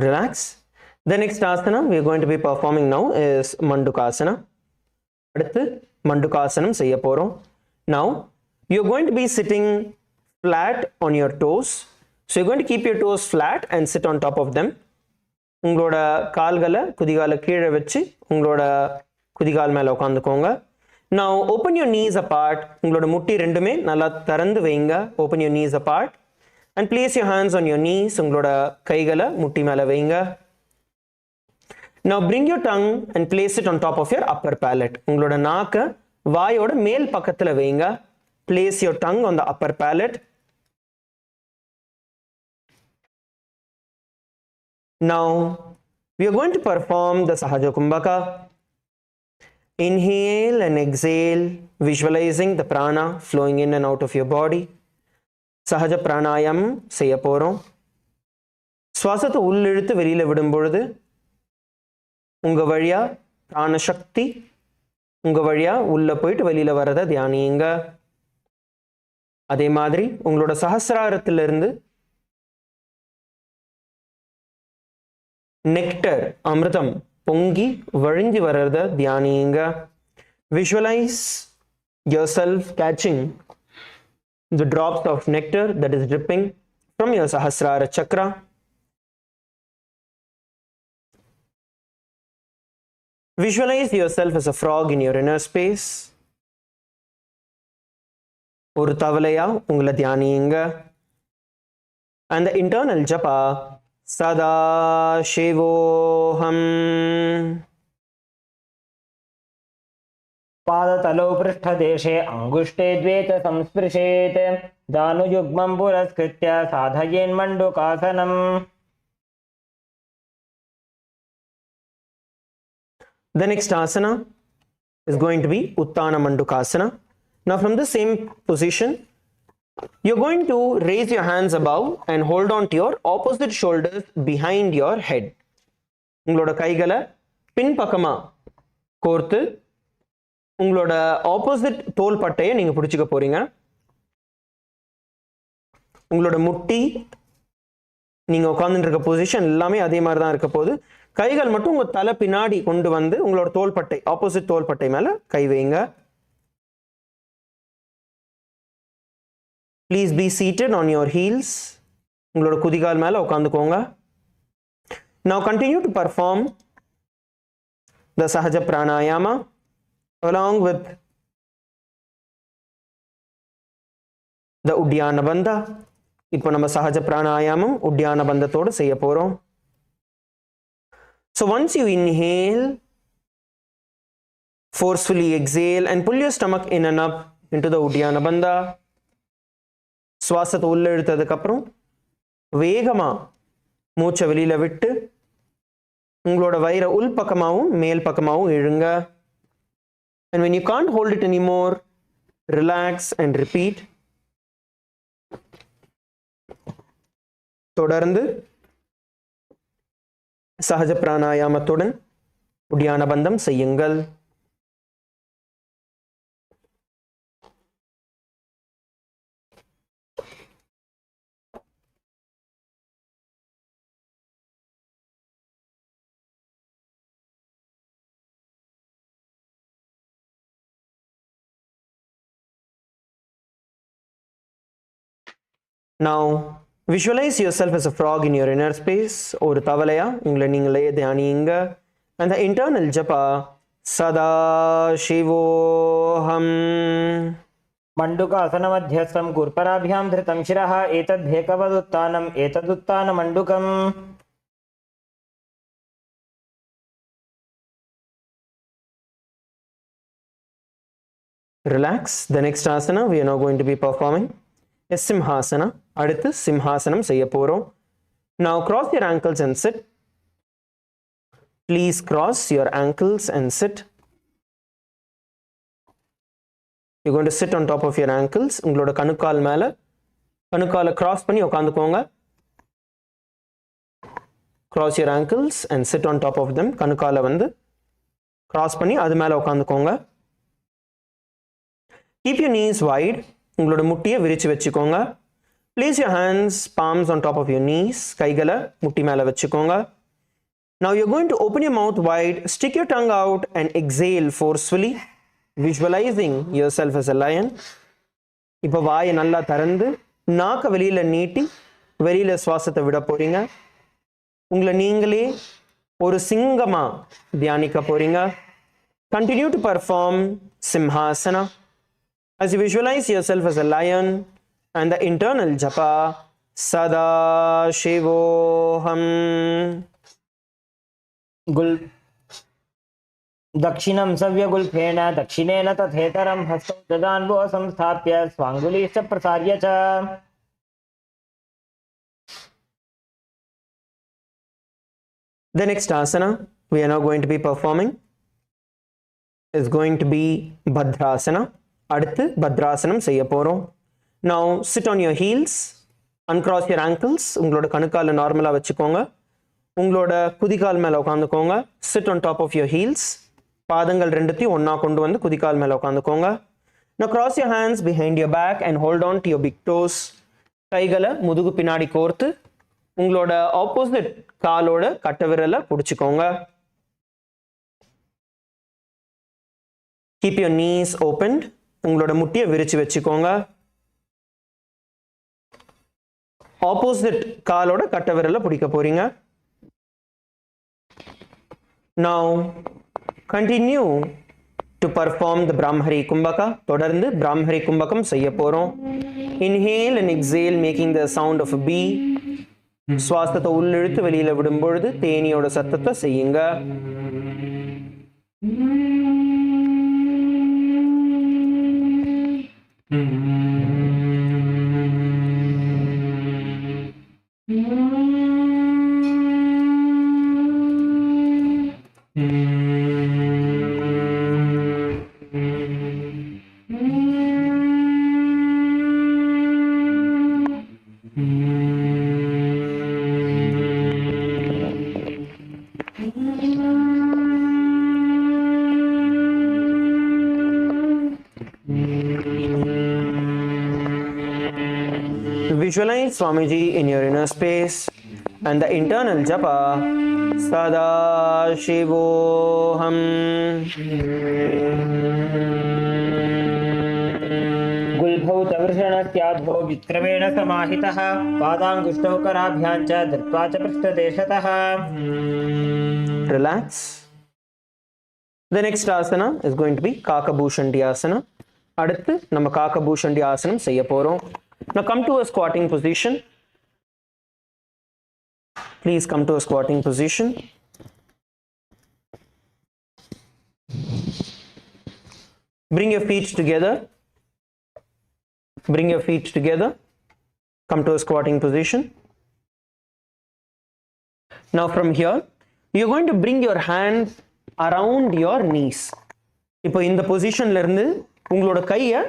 Relax. The next asana we are going to be performing now is Mandukasana. அடுத்து மண்டுகாசனம் செய்ய போறோம். Now you are going to be sitting flat on your toes. So you are going to keep your toes flat and sit on top of them. உங்களோட கால்களை குதிகால கீழே வச்சு உங்களோட குதிகால் மேல உட்காந்துக்கோங்க. Now open your knees apart. உங்களோட முட்டி ரெண்டுமே நல்லா திறந்து வைங்க. Open your knees apart and place your hands on your knees. உங்களோட கைகளை முட்டி மேல வைங்க. Now bring your tongue and place it on top of your upper palate. உங்களோட நாக்க வாயோட மேல் பக்கத்துல வைங்க. Place your tongue on the upper palate. Now we are going to perform the Sahaja Kumbhaka. Inhale and exhale, visualizing the prana flowing in and out of your body. Sahaja pranayam செய்ய போறோம். சுவாசத்தை உள்ளிழுத்து வெளியில விடும் பொழுது உங்க வழியா பிராண சக்தி உங்க வழியா உள்ள போயிட்டு வெளியில வரத தியானிங்க. அதே மாதிரி உங்களோட சஹஸ்ராரத்திலிருந்து நெக்டர் அமிர்தம் பொங்கி வழிஞ்சு வர்றத தியானிங்க. Visualize yourself catching the drops of nectar that is dripping from your Sahasrara chakra. Visualize yourself as a frog in your inner space. ஒரு தவளையா உங்களை தியானிங்க. And the internal japa, Sadashivoham. पादतलौ पृष्ठदेशे अङ्गुष्ठे द्वे च संस्पृशेत् जानुयुग्मं पुरस्कृत्य साधयेन्मण्डुकासनम्. The next asana is going to be Uttana Mandukasana. Now from the same position, you're going to raise your hands above and hold on to your opposite shoulders behind your head. உங்களோட கைகளை பின்பக்கமா கோர்த்து உங்களோட opposite தோள் பட்டையை நீங்க பிடிச்சுக்க போறீங்க. உங்களோட முட்டி நீங்க உட்கார்ந்துட்டு இருக்க பொசிஷன் எல்லாமே அதே மாதிரி தான் இருக்க போகுது. கைகள் மட்டும் உங்க தலை பின்னாடி கொண்டு வந்து உங்களோட தோள்பட்டை ஆப்போசிட் தோள்பட்டை மேல கை வைங்க. Please be seated on your heels. உங்களோட குதிகால் மேல உட்கார்ந்துக்கோங்க. Now continue to perform the Sahaja Pranayama along with the Uddiyana Bandha. இப்போ நம்ம சஹஜ பிராணாயாமம் உட்யான பந்தத்தோடு செய்ய போறோம். So once you inhale, forcefully exhale and pull your stomach in and up into the Uddiyana Bandha. சுவாசத்தை உள்ள இழுத்ததுக்கு அப்புறம் வேகமா மூச்சை வெளியில விட்டு உங்களோட வயிறை உள் பக்கமாவும் மேல் பக்கமாவும் இழுங்க. And when you can't hold it anymore, relax and repeat. தொடர்ந்து சஹஜ பிராணாயாமத்துடன் உட்யான பந்தம் செய்யுங்கள். Now visualize yourself as a frog in your inner space. ஒரு தவளையா உங்களை நீங்களே தியானியுங்க. And the internal japa sada shivoham. मण्डुकासनमध्यस्थं कूर्पराभ्यां धृतं शिरः एतद्धेकवदुत्थानम् एतदुत्थानमण्डुकम्. Relax. The next asana we are now going to be performing is Simhasana. அடுத்து சிம்ஹாசனம் செய்ய போறோம். Now cross your ankles and sit. Please cross your ankles and sit. You're going to sit on top of your ankles. உங்களோட கணுக்கால் மேல கணுக்கால cross பண்ணி உட்கார்ந்துக்கோங்க. Cross your ankles and sit on top of them. கணுக்கால வந்து cross பண்ணி அது மேல உட்கார்ந்துக்கோங்க. Keep your knees wide. உங்களோட முட்டியை விரிச்சு வச்சுக்கோங்க. Place your hands, palms on top of your knees. கைகளை முட்டி மேல வச்சுக்கோங்க. Now you're going to open your mouth wide, stick your tongue out and exhale forcefully, visualizing yourself as a lion. இப்போ வாயை நல்லா திறந்து நாக்க வெளியில நீட்டி வெளியில சுவாசத்தை விட போறீங்க. உங்களை நீங்களே ஒரு சிங்கமா தியானிக்க போறீங்க. Continue to perform Simhasana. As you visualize yourself as a lion and the internal japa sada shivoham. दक्षिणं सव्यगुल्फेन दक्षिणेन तथेतरं हस्तौ ददान्वो संस्थाप्य स्वाङ्गुलीश्च प्रसार्य च. The next asana we are now going to be performing is going to be Bhadrasana. அடுத்து பத்ராசனம் செய்ய போறோம். Now sit on your heels, uncross your ankles. உங்களோட கணுக்கால நார்மலா வச்சுக்கோங்க. உங்களோட குதிகால் மேல உட்கார்ந்துக்கோங்க. Sit on top of your heels. பாதங்கள் ரெண்டுத்தையும் ஒண்ணா கொண்டு வந்து குதிகால் மேல உட்கார்ந்துக்கோங்க. Now cross your hands behind your back and hold on to your big toes. கைகளை முதுகு பின்னாடி கோர்த்து உங்களோட ஆப்போசிட் காலோட கட்டை விரலை பிடிச்சுக்கோங்க. Keep your knees opened. உங்களோட முட்டியை விரிச்சு வச்சுக்கோங்க. ஆப்போசிட் காலோட கட்டை விரலை பிடிக்க போறீங்க. Now continue to perform the Brahmari Kumbhaka. தொடர்ந்து Brahmari Kumbhakam செய்ய போறோம். Inhale and exhale making the sound of a bee. சுவாசத்தை உள்ளிழுத்து வெளியில விடும் பொழுது தேனியோட சத்தத்தை செய்யுங்க. Visualize Swamiji in your inner space and the internal japa Sadashivoham. गुल्भौतवृषणस्याद्धो विक्रमेण समाहितः पादाङ्गुष्ठौ कराभ्यां च धृत्वा च पृष्ठदेशतः. Relax. The next asana is going to be Kakabhushanti asana. அடுத்து நம்ம காக்கபூஷண்டி ஆசனம் செய்ய போறோம். Now come to a squatting position. Please come to a squatting position. Bring your feet together. Bring your feet together. Come to a squatting position. Now from here, you're going to bring your hands around your knees. இப்போ இந்த பொசிஷன்ல இருந்து உங்களோட கையை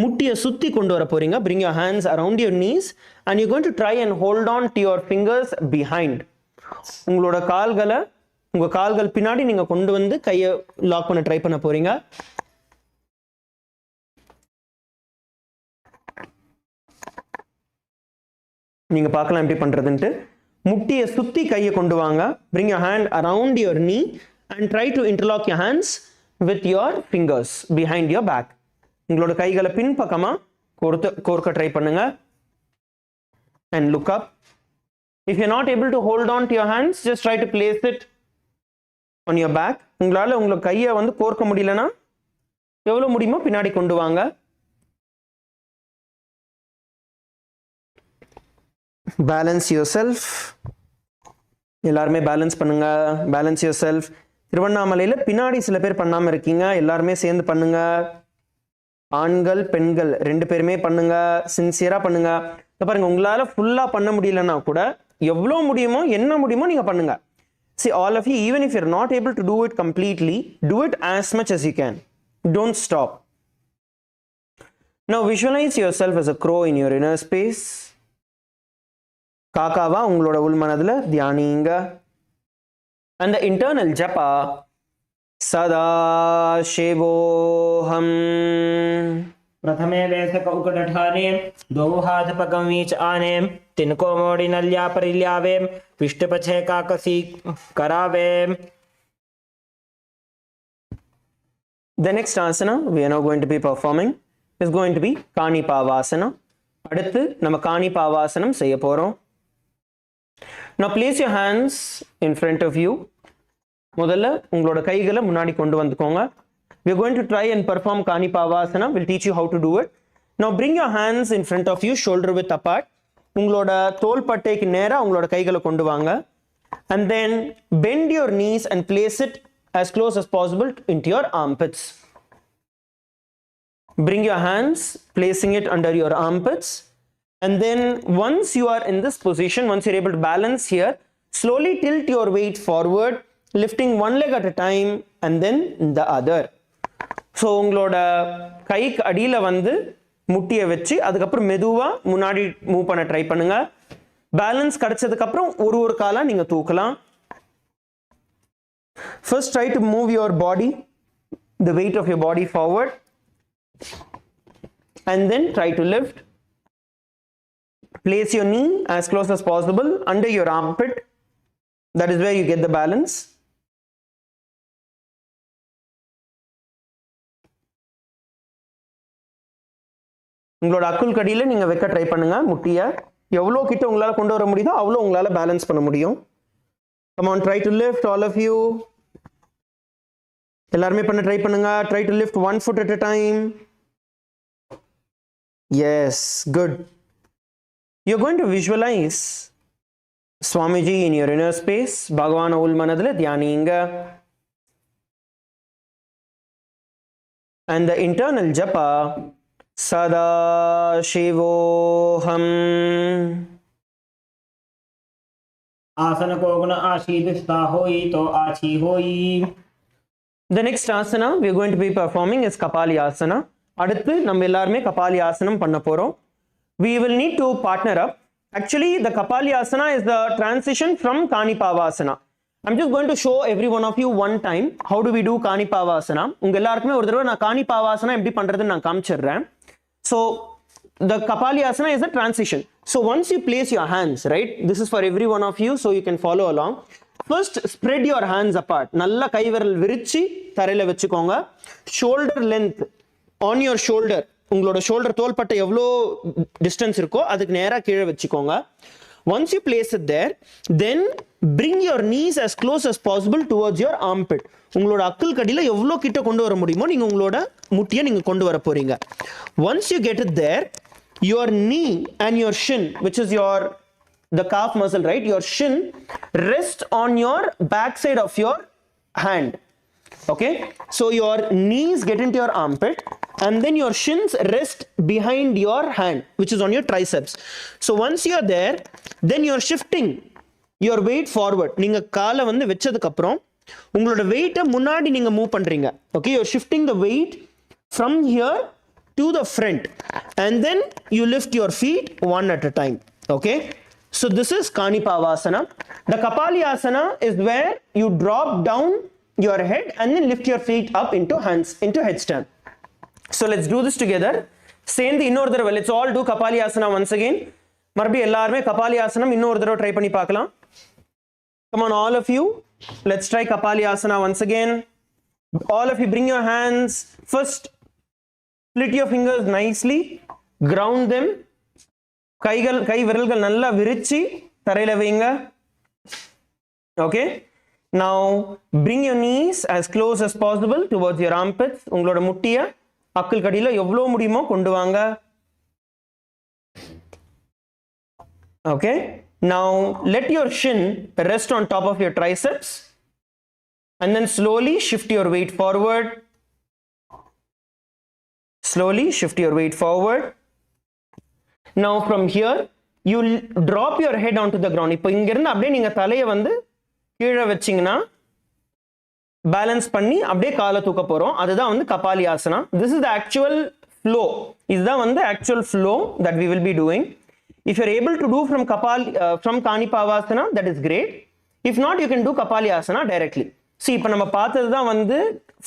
முட்டியை சுத்தி கொண்டு வர போறீங்க. Bring your hands around your knees and you're going to try and hold on to your fingers behind. உங்களோட உங்க கால்கள் பின்னாடி நீங்க கொண்டு வந்து கையை லாக் பண்ண ட்ரை பண்ண போறீங்க. நீங்க பார்க்கலாம் எப்படி பண்றதுன்ட்டு. முட்டியை சுத்தி கையை கொண்டு வாங்க. Bring your hand around your knee and try to interlock your hands with your fingers behind your back. உங்களோட கைகளை பின்பக்கமா கோர்க்க ட்ரை பண்ணுங்க. And look up. If you're not able to hold on to your hands, just try to place it on your back. உங்களால உங்களோட கையை வந்து கோர்க்க முடியலனா எவ்வளவு முடியுமோ பின்னாடி கொண்டு வாங்க. Balance yourself. எல்லாருமே பேலன்ஸ் பண்ணுங்க. Balance yourself. திருவண்ணாமலையில பின்னாடி சில பேர் பண்ணாம இருக்கீங்க. எல்லாருமே சேர்ந்து பண்ணுங்க. ஆண்கள் பெண்கள் ரெண்டு பேருமே பண்ணுங்க. சின்சியரா பண்ணுங்க. பாருங்க, உங்களால ஃபுல்லா பண்ண முடியலன்னா கூட எவ்வளவு முடியுமோ என்ன முடியுமோ நீங்க பண்ணுங்க. See, all of you, even if you're not able to do it completely, do it as much as you can. Don't stop. Now visualize yourself as a crow in your inner space. காக்காவா உங்களோட உள்மனதுல தியானிங்க. And the internal japa Sadashivoham. प्रथमे वैसक उकडठाने द्वौ हाथ पगमीच आने तिनको मोड़ी नल्या परिल्यावे पिष्ट पछे काकसी करावे. The next asana we are now going to be performing is going to be Kanipavasana. அடுத்து நம்ம காணிபாவாசனம் செய்ய போறோம். Now place your hands in front of you. முதல்ல உங்களோட கைகளை முன்னாடி கொண்டு வந்துக்கோங்க. We are going to try and perform Kanipavasana. We'll teach you how to do it. Now bring your hands in front of you, shoulder width apart. உங்களோட தோள்பட்டைக்கு நேரா உங்களோட கைகளை கொண்டு வாங்க. And then bend your knees and place it as close as possible into your armpits. Bring your hands, placing it under your armpits. And then once you are in this position, once you're able to balance here, slowly tilt your weight forward, lifting one leg at a time and then the other. So உங்களோட கைக்கு அடியில வந்து முட்டியை வச்சு அதுக்கப்புறம் மெதுவா முன்னாடி move பண்ண ட்ரை பண்ணுங்க. பேலன்ஸ் கிடைச்சதுக்கு அப்புறம் ஒரு காலா நீங்க தூக்கலாம். First try to move your body, the weight of your body forward, and then try to lift. Place your knee as close as possible under your armpit. That is where you get the balance. உங்களோட அக்குள் கடியில நீங்க வைக்க try பண்ணுங்க. முட்டிய எவ்வளவு கிட்ட உங்களால கொண்டு வர முடியுதோ அவ்வளவு உங்களால பேலன்ஸ் பண்ண முடியும். Come on, try to lift, all of you. எல்லாருமே பண்ண ட்ரை பண்ணுங்க. Try to lift one foot at a time. Yes, good. You're going to visualize Swamiji in your inner space. Bhagavana ulmanadile dhyaninga. And the internal japa Sadashivoham. आसन को गुण आशीर्षता होई तो आची होई. The next asana we are going to be performing is Kapali Asana. அடுத்து நம்ம எல்லாருமே கபாலி ஆசனம் பண்ண போறோம். We will need to partner up. Actually, the Kapali Asana is the transition from Kanipavasana. I'm just going to show every one of you one time how do we do Kanipavasana. உங்க எல்லாருக்குமே ஒரு தடவை நான் Kanipavasana எப்படி பண்றதுன்னு நான் காமிச்சிடுறேன். So the Kapali Asana is a transition. So once you place your hands, right, this is for every one of you so you can follow along. First spread your hands apart. நல்லா கை விரல் விரிச்சி தரையில வெச்சுக்கோங்க. Shoulder length on your shoulder. உங்களோட shoulder தோள்பட்டை எவ்வளோ distance இருக்கோ அதுக்கு நேரா கீழே வெச்சுக்கோங்க. Once you place it there, then bring your knees as close as possible towards your armpit. உங்களோட அக்கல் கடியில எவ்வளோ கிட்ட கொண்டு வர முடியுமோ நீங்க உங்களோட முட்டியை நீங்க கொண்டு வர போறீங்க. Once you get it there, your knee and your shin, which is the calf muscle, right? Your shin rest on your back side of your hand. Okay, so your knees get into your armpit and then your shins rest behind your hand, which is on your triceps. So once you are there, then you are shifting your weight forward. நீங்க காலை வந்து வெச்சதுக்கு அப்புறம் உங்களோட weight முன்னாடி நீங்க move பண்றீங்க. Okay, you are shifting the weight from here to the front and then you lift your feet one at a time. Okay, so this is Kanipavasana. The Kapali Asana is where you drop down your head and then lift your feet up into headstand. So let's do this together. சேர்ந்து இன்னொரு தடவை let's all do Kapali Asana once again. மறுபடியும் எல்லாருமே Kapali Asana இன்னொரு தடவை try பண்ணி பார்க்கலாம். Come on, all of you, let's try Kapali Asana once again. All of you bring your hands. First split your fingers nicely, ground them. கை விரல்கள் நல்லா விரிச்சி தரையில வைங்க. Okay, now bring your knees as close as possible towards your armpits. உங்களோட முட்டிய அக்கல் கடியில எவ்வளவு முடியுமோ கொண்டு வாங்க. Okay, now let your shin rest on top of your triceps and then slowly shift your weight forward. Slowly shift your weight forward. Now from here you drop your head onto the ground. இப்போ இங்க இருந்து அப்படியே நீங்க தலையை வந்து கீழே வச்சீங்கன்னா balance பண்ணி அப்படியே காலை தூக்க போறோம். அதுதான் வந்து Kabali asana. This is the actual flow. இதுதான் வந்து actual flow that we will be doing. If you are able to do from Kanipavasana, that is great. If not, you can do Kapali Asana directly. See, இப்போ நம்ம பார்த்தது தான் வந்து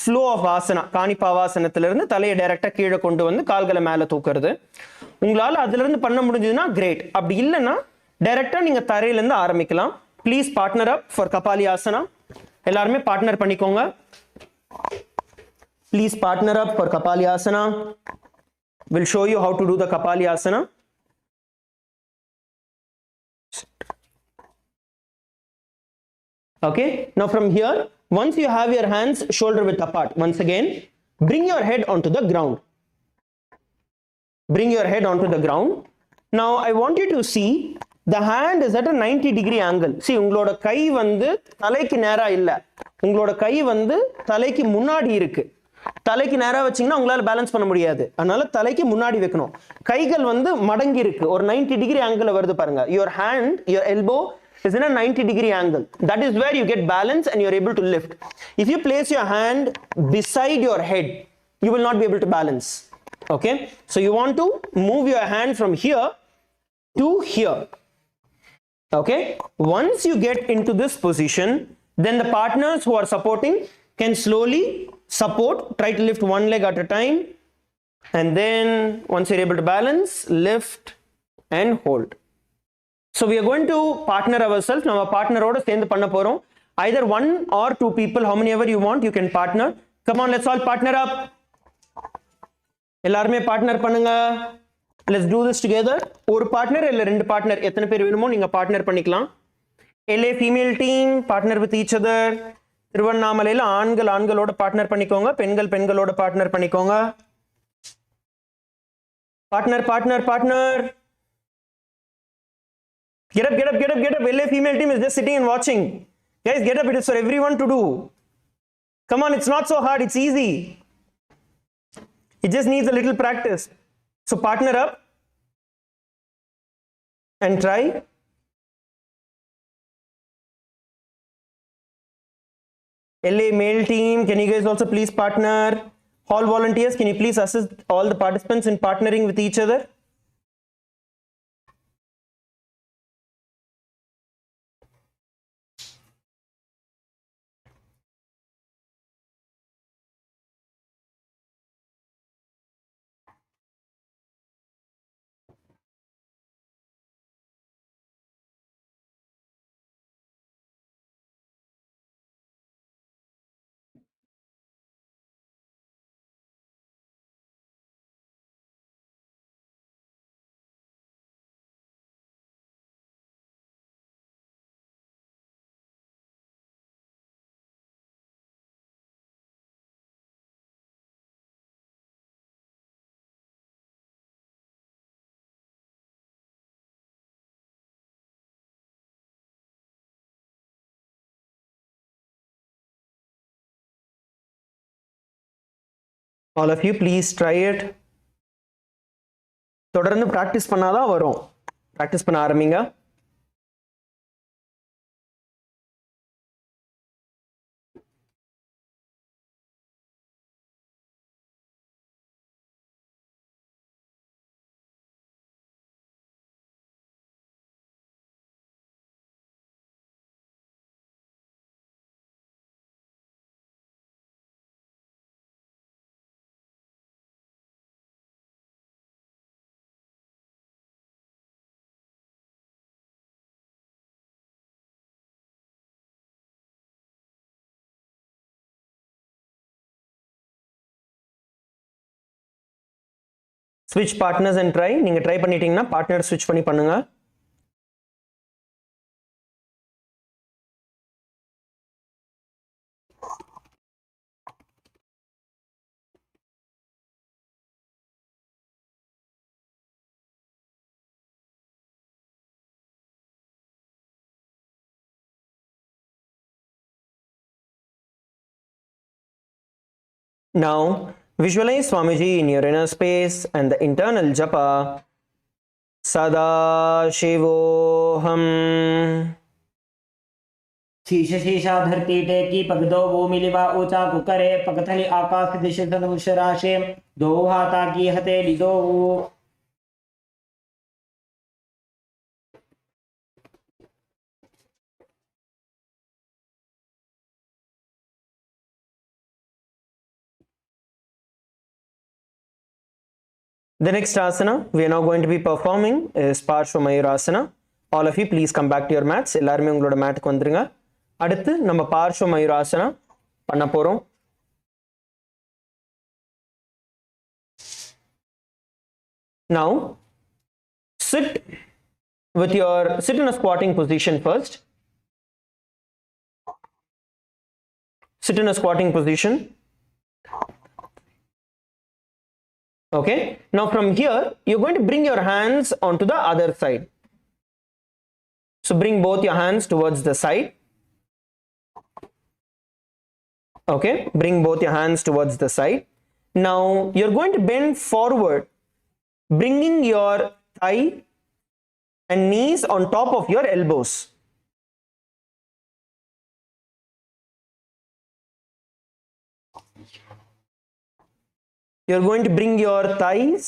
flow of asana. காணிபாவாசனத்துல இருந்து தலையை டைரக்டா கீழே கொண்டு வந்து கால்களை மேல தூக்குறது. உங்களால அதுல இருந்து பண்ண முடிஞ்சதுன்னா கிரேட். அப்படி இல்லைன்னா டைரக்டா நீங்க தரையில இருந்து ஆரம்பிக்கலாம். Please partner up for Kabali asana. எல்லாருமே பார்ட்னர் பண்ணிக்கோங்க. Please partner up for Kabali asana. We'll show you how to do the Kapali Asana. Okay, now from here, once you have your hands shoulder width apart, once again, bring your head onto the ground. Bring your head onto the ground. Now I want you to see the hand is at a 90-degree angle. See, உங்களோட கை வந்து தலைக்கு நேரா இல்ல. உங்களோட கை வந்து தலைக்கு முன்னாடி இருக்கு. தலைக்கு நேரா வச்சீங்கன்னா உங்களால பேலன்ஸ் பண்ண முடியாது. அதனால தலைக்கு முன்னாடி வைக்கணும். கைகள் வந்து மடங்கி இருக்கு. ஒரு 90-degree angle வருது பாருங்க. Your hand, your elbow is in a 90-degree angle. That is where you get balance and you are able to lift. If you place your hand beside your head, you will not be able to balance. Okay, so you want to move your hand from here to here. Okay, once you get into this position, then the partners who are supporting can slowly support. Try to lift one leg at a time, and then once you're able to balance, lift and hold. So we are going to partner ourselves. Now our partner oda சேர்ந்து பண்ண போறோம். Either one or two people, how many ever you want, you can partner. Come on, let's all partner up. எல்லாருமே partner பண்ணுங்க. Let's do this together. ஒரு partner இல்ல ரெண்டு partner எத்தனை பேர் வேணுமோ நீங்க பார்ட்னர் பண்ணிக்கலாம். LA female team partner with each other. திருவண்ணாமலையில ஆண்களோட பார்ட்னர் பண்ணிக்கோங்க. பெண்களோட பார்ட்னர் பண்ணிக்கோங்க. Partner. Get up. LA female team is just sitting and watching. Guys, get up. It is for everyone to do. Come on, it's not so hard. It's easy. It just needs a little practice. So partner up and try. LA male team, can you guys also please partner? Hall volunteers, can you please assist all the participants in partnering with each other? All of you please try it. தொடர்ந்து practice பண்ணாதான் வரும். Practice பண்ண ஆரம்பிங்க. Switch partners and try. நீங்க try பண்ணிட்டீங்கன்னா partner ஸ்விட்ச் பண்ணி பண்ணுங்க. Now visualize Swamiji in your inner space and the internal japa Sadashivoham. शीश शीशा धरती टेकी पग दो भूमि लिवा ऊंचा कुकरे पगथली आकाश दिश धनुष राशे दो हाथा की हथेली दो. The next asana we are now going to be performing is Parshvamayurasana. All of you please come back to your mats. எல்லாரும் உங்களோட மேட்டுக்கு வந்துருங்க. அடுத்து நம்ம Parshvamayurasana பண்ண போறோம். Now sit in a squatting position first. Sit in a squatting position. Okay, now from here you're going to bring your hands onto the other side. So bring both your hands towards the side. Okay, bring both your hands towards the side. Now you're going to bend forward, bringing your thigh and knees on top of your elbows. You're going to bring your thighs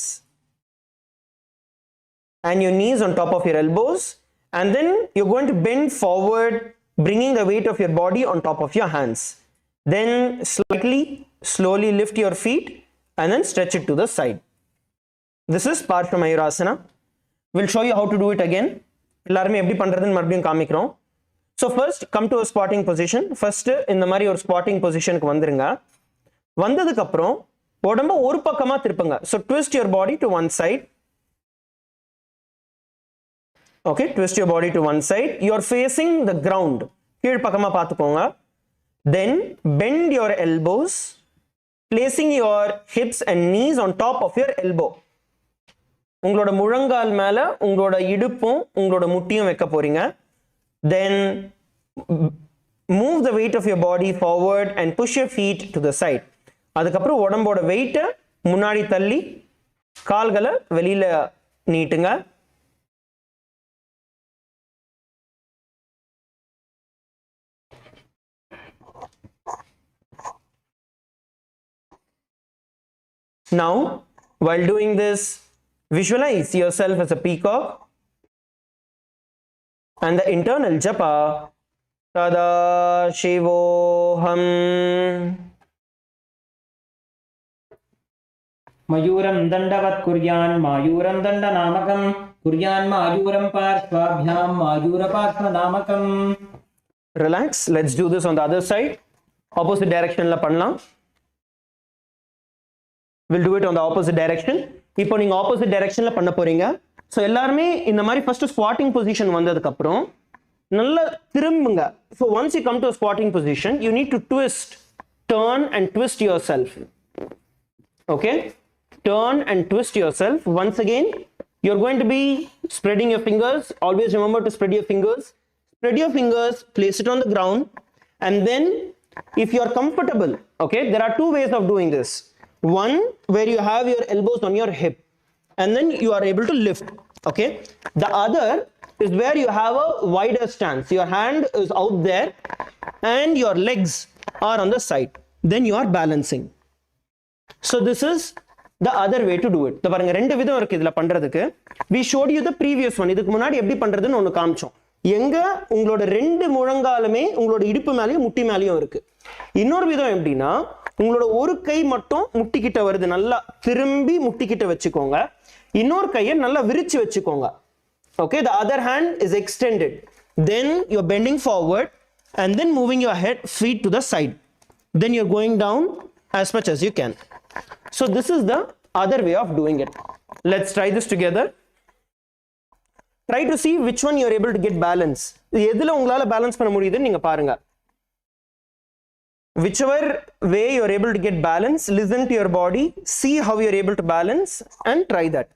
and your knees on top of your elbows, and then you're going to bend forward, bringing the weight of your body on top of your hands. Then slowly lift your feet and then stretch it to the side. This is Parshvamayurasana. We'll show you how to do it again. எல்லாருமே எப்படி பண்றதுன்னு மறுபடியும் காமிக்கிறோம். So first come to a squatting position. First இந்த மாதிரி ஒரு squatting positionக்கு வந்துருங்க. வந்ததுக்கு அப்புறம் உடம்ப ஒரு பக்கமா திருப்புங்க. So twist your body to one side. Okay, twist your body to one side. You are facing the ground. கீழ் பக்கமா பார்த்துக்கோங்க. Then bend your elbows, placing your hips and knees on top of your elbow. உங்களோட முழங்கால் மேல உங்களோட இடுப்பும் உங்களோட முட்டியும் வைக்க போறீங்க. Then move the weight of your body forward and push your feet to the side. அதுக்கப்புறம் உடம்போட வெயிட்டை முன்னாடி தள்ளி கால்களை வெளியில நீட்டுங்க. Now, while doing this, visualize yourself as a peacock and the internal japa Paramashivoham मयूरं दंडवत् कुर्यान् मायूरं दंडनामकं कुर्यान् मायूरं पार्श्वाभ्यां मायूरपार्श्वनामकं. Relax. Let's do this on the other side. Opposite direction la பண்ணலாம். We'll do it on the opposite direction. இப்போ நீங்க opposite directionல பண்ண போறீங்க. So எல்லாரும் இந்த மாதிரி first squatting position வந்ததுக்கு அப்புறம் நல்லா திரும்புங்க. So once you come to a squatting position, you need to twist, turn and twist yourself. Okay? Turn and twist yourself. Once again, you're going to be spreading your fingers. Always remember to spread your fingers. Spread your fingers, place it on the ground, and then if you are comfortable, okay, there are two ways of doing this. One where you have your elbows on your hip and then you are able to lift, okay. The other is where you have a wider stance. Your hand is out there and your legs are on the side. Then you are balancing. So this is the other way to do it. The பாருங்க ரெண்டு விதம் இருக்கு இதல பண்றதுக்கு. We showed you the previous one. இதுக்கு முன்னாடி எப்படி பண்றதுன்னு ஒன்னு காமிச்சோம். எங்க உங்களோட ரெண்டு முழங்காலுமே உங்களோட இடுப்பு மேலயும் முட்டி மேலயும் இருக்கு. இன்னொரு விதம் எப்படின்னா உங்களோட ஒரு கை மட்டும் முட்டிக்கிட்ட வருது, நல்லா திரும்பி முட்டிக்கிட்ட வச்சுக்கோங்க. இன்னொரு கையை நல்லா விரிச்சு வச்சுக்கோங்க. Okay, the other hand is extended. Then you're bending forward and then moving your head, feet to the side. Then you're going down as much as you can. So this is the other way of doing it. Let's try this together. Try to see which one you're able to get balance. எதுல உங்களால balance பண்ண முடியுதுன்னு நீங்க பாருங்க. Whichever way you're able to get balance, listen to your body, see how you're able to balance and try that.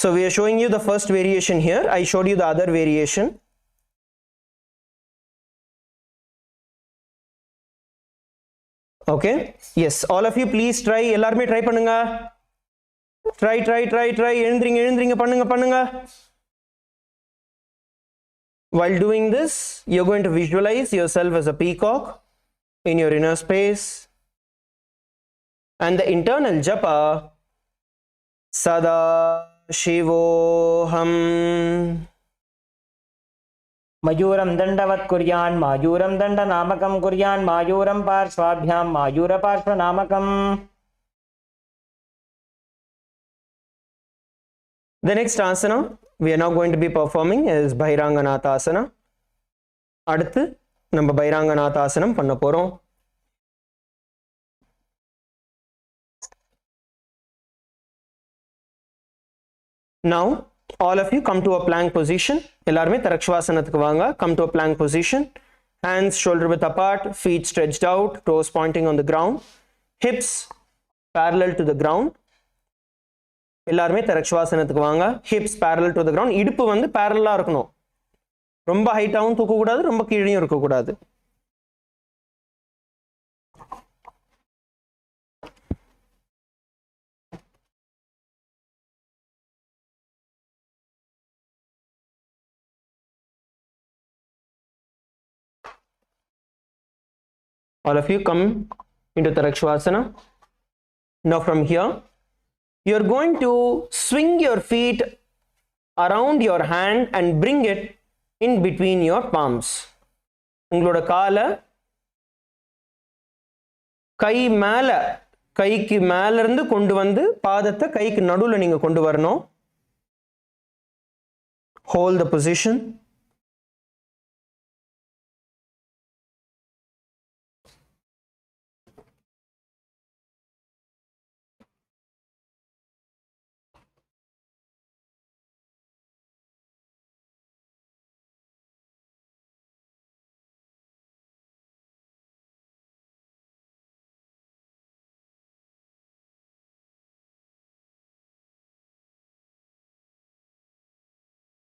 So we are showing you the first variation here. I showed you the other variation. Okay, yes, all of you please try. எல்லாருமே try பண்ணுங்க. Try எழுந்திரிங்க பண்ணுங்க. While doing this, you're going to visualize yourself as a peacock in your inner space and the internal japa Sadashivoham. मयूरं दंडवत् कुर्यान् मायूरं दंडनामकं कुर्यान् मायूरं पार्श्वाभ्यां मायूरपार्श्वनामकं. The next asana we are now going to be performing is Bhairanganath asana. அடுத்து நம்ம பைராங்கநாத் ஆசனம் பண்ண போறோம். Now all of you come to a plank position. எல்லாரும் தரக்ஷவாசனத்துக்கு வாங்க. Come to a plank position. Hands shoulder width apart, feet stretched out, toes pointing on the ground, hips parallel to the ground. எல்லாரும் தரக்ஷவாசனத்துக்கு வாங்க. Hips parallel to the ground. இடுப்பு வந்து parallel-ஆ இருக்கணும். ரொம்ப ஹைட்டாவும் தூக்க கூடாது, ரொம்ப கீழேயும் இருக்க கூடாது. All of you come into Tarakshvasana. Now from here, you're going to swing your feet around your hand and bring it in between your palms. உங்களோட காலை கை மேல, கைக்கு மேல இருந்து கொண்டு வந்து பாதத்தை கைக்கு நடுவுல நீங்க கொண்டு வரணும். Hold the position.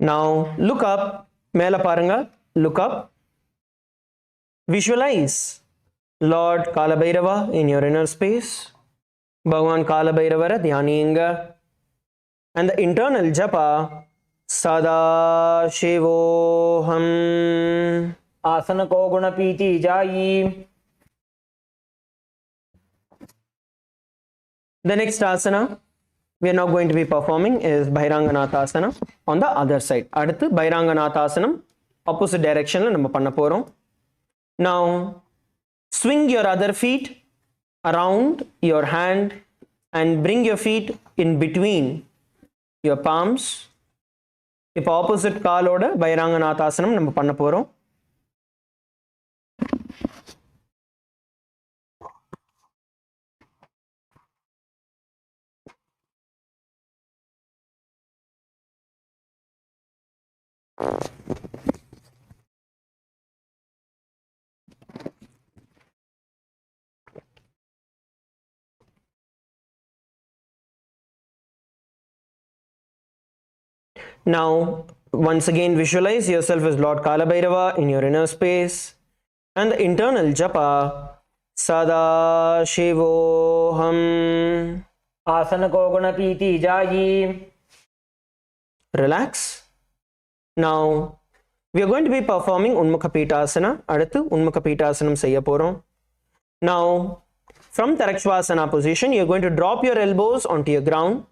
Now look up. மேல பாருங்க. Look up. Visualize Lord Kalabhairava in your inner space. Bhagavan Kalabhairavara dhyaninga. And the internal japa Sada Shivoham. आसन को गुण पीति जाई. The next asana we are now going to be performing is Bhairanganathasana on the other side. Aduthu Bhairanganathasana opposite direction la நம்ம பண்ண போறோம். Now swing your other feet around your hand and bring your feet in between your palms. இப்போ opposite காலோட Bhairanganathasana நம்ம பண்ண போறோம். Now, once again, visualize yourself as Lord Kalabhairava in your inner space and the internal japa Sada Shivoham. आसन को गुण पीति जाई. Relax. Now, we are going to be performing Unmukha Aduthu Unmukha Pitasanam செய்ய போறோம். Now, from Tarakshvasana position, you are going to drop your elbows onto your ground.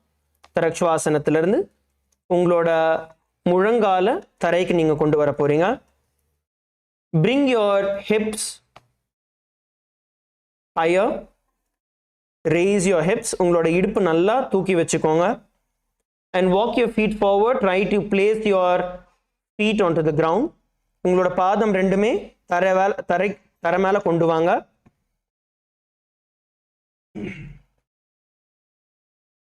Tarakshvasanathilirundu உங்களோட முழங்கால தரைக்கு நீங்க கொண்டு வர போறீங்க. Bring your hips higher. Raise your hips. உங்களோட இடுப்பு நல்லா தூக்கி வச்சுக்கோங்க. And walk your feet forward. Try to place your feet onto the ground. உங்களோட பாதம் ரெண்டுமே தரை மேல கொண்டு வாங்க.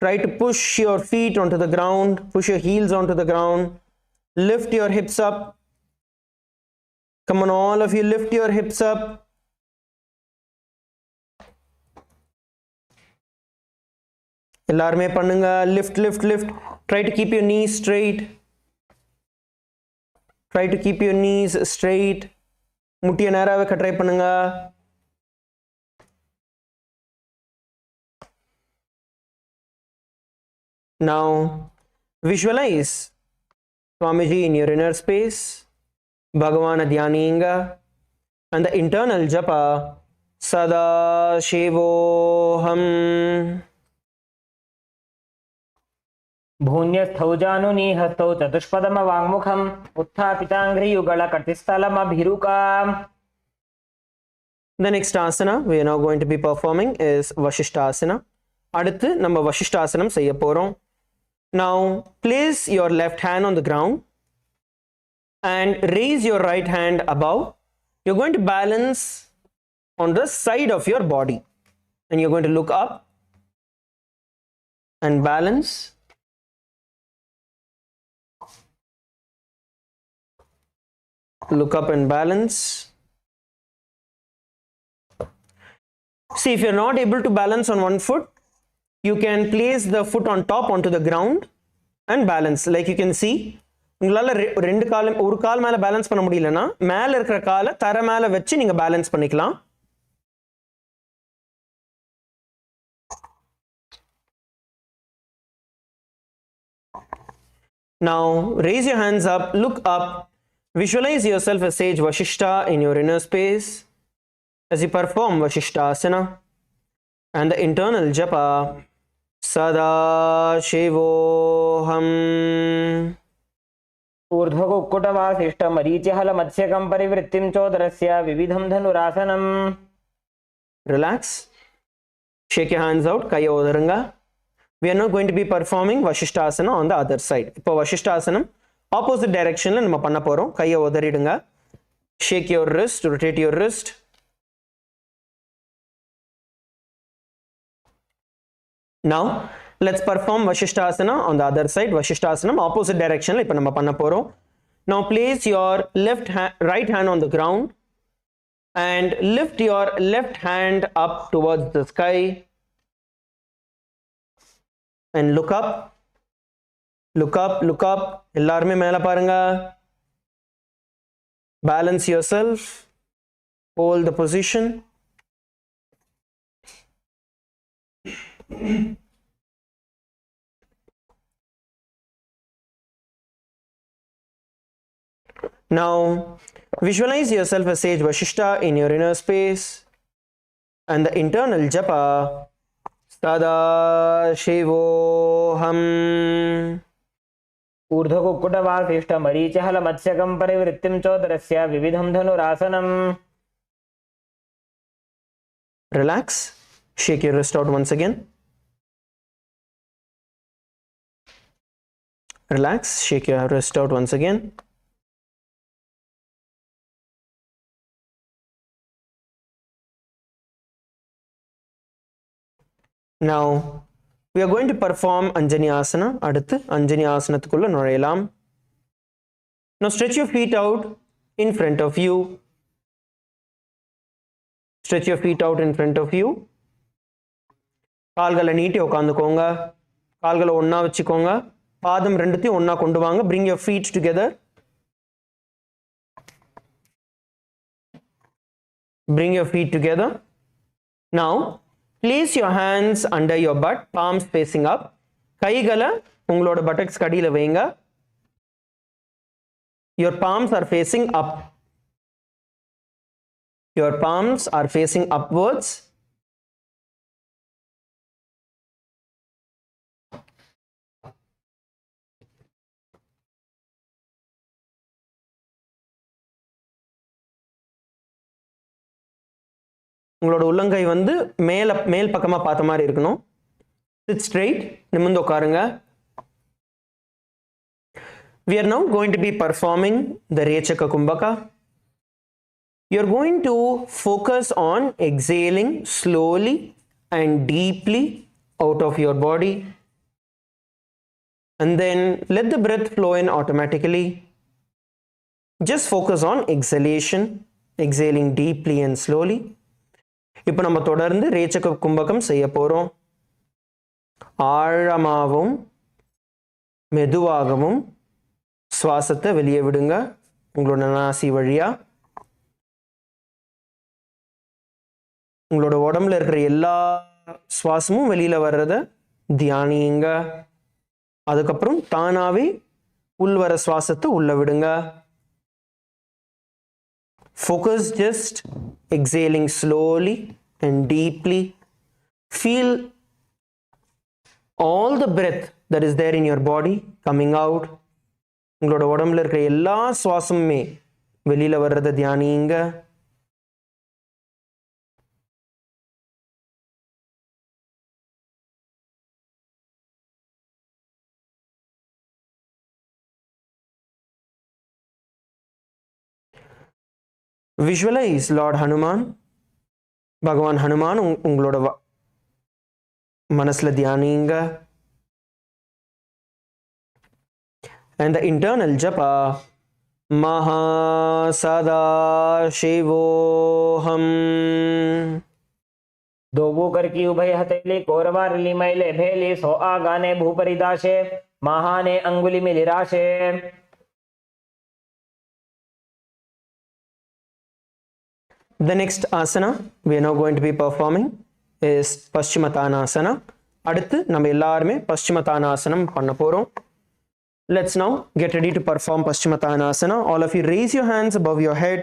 Try to push your feet onto the ground, push your heels onto the ground, lift your hips up. Come on, all of you, lift your hips up. எல்லாருமே பண்ணுங்க. Lift, lift, lift. Try to keep your knees straight. Try to keep your knees straight. முட்டிய நேரா வைக்க try பண்ணுங்க. Now, visualize Swamiji in your inner space, Bhagavana dhyaninga, and the internal japa Sada Shivoham. भून्यस्थौ जानुनी हस्तौ चतुष्पदम वाङ्मुखम् उत्थापिताङ्घ्रियुगल कटिस्थलमभिरुकाम्. The next asana we are now going to be performing is Vashishtasana. அடுத்து நம்ம வசிஷ்டாசனம் செய்ய போறோம். Now place your left hand on the ground and raise your right hand above. You're going to balance on the side of your body and you're going to look up and balance. Look up and balance. See, if you're not able to balance on one foot, you can place the foot on top onto the ground and balance. Like you can see, உங்களால ரெண்டு கால் ஒரு கால் மேல balance பண்ண முடியலனா மேல இருக்கிற காலை தரை மேல வச்சு நீங்க பேலன்ஸ் பண்ணிக்கலாம். Now raise your hands up, look up, visualize yourself as sage Vashishta in your inner space as you perform Vashishtasana and the internal japa Sada Shivoham. ऊर्ध्वकुक्कुटवासिष्ठ मरीचिहल मत्स्यकं परिवृत्तिं चोदरस्य विविधं धनुरासनम्. Relax. Shake your hands out. Kaya odaranga. We are now going to be performing Vashishtasana on the other side. இப்போ Vashishtasana opposite direction la நம்ம பண்ண போறோம். கையை உதறிடுங்க. Shake your wrist, rotate your wrist. Now let's perform Vashishtasana on the other side. Vashishtasana opposite direction la இப்போ நம்ம பண்ண போறோம். Now place your right hand on the ground and lift your left hand up towards the sky and look up. Look up, look up. எல்லாருமே மேல பாருங்க. Balance yourself. Hold the position. Now, visualize yourself as sage Vashishta in your inner space, and the internal japa Sadashivoham. ऊर्ध्वकुक्कुटवासिष्ठ मरीचहल मत्स्यकं परिवृत्तिं चोदरस्य विविधं धनुरासनम्. Relax. Shake your wrist out once again. Relax. Shake your wrist out once again. Now, we are going to perform Anjani Asana. Aduthu Anjani Asanathukkulla nurayalam. Now stretch your feet out in front of you. Stretch your feet out in front of you. கால்களை நீட்டி உட்காந்துக்கோங்க. கால்களை ஒண்ணா வச்சுக்கோங்க. பாதம் ரெண்டுத்தையும் ஒண்ணா கொண்டு வாங்க. Bring your feet together. Bring your feet together. Now, place your hands under your butt, palms facing up. கைகளை உங்களோட buttocks கடியில வைங்க. Your palms are facing up. Your palms are facing upwards. உங்களோட உள்ளங்கை வந்து மேல் பக்கமா பார்த்த மாதிரி இருக்கணும். Sit straight. நிமிர்ந்து உட்காருங்க. We are now going to be performing the Rechaka Kumbhaka. You are going to focus on exhaling slowly and deeply out of your body. And then let the breath flow in automatically. Just focus on exhalation, exhaling deeply and slowly. இப்போ நம்ம தொடர்ந்து ரேச்சக கும்பகம் செய்ய போறோம். ஆழமாகவும் மெதுவாகவும் சுவாசத்தை வெளியே விடுங்க உங்களோட நாசி வழியா. உங்களோட உடம்புல இருக்கிற எல்லா சுவாசமும் வெளியில வர்றத தியானிங்க. அதுக்கப்புறம் தானாவே உள்வர சுவாசத்தை உள்ள விடுங்க. Focus just exhaling slowly and deeply. Feel all the breath that is there in your body coming out. உங்களோட உடம்புல இருக்கிற எல்லா சுவாசமுமே வெளியில வர்றத தியானிங்க. Visualize Lord Hanuman. Bhagavan Hanuman உங்களோட மனசுல தியானிங்க. And the internal japa Maha Sadashivoham. दोबू कर की उभय हथेली कोरवारली मैले भेली सो आगाने भूपरिदाशे महाने अंगुली मिलिराशे. The next asana we are now going to be performing is Paschimottanasana. அடுத்து நம்ம எல்லாருமே Paschimottanasana பண்ண போறோம். Let's now get ready to perform Paschimottanasana. All of you raise your hands above your head.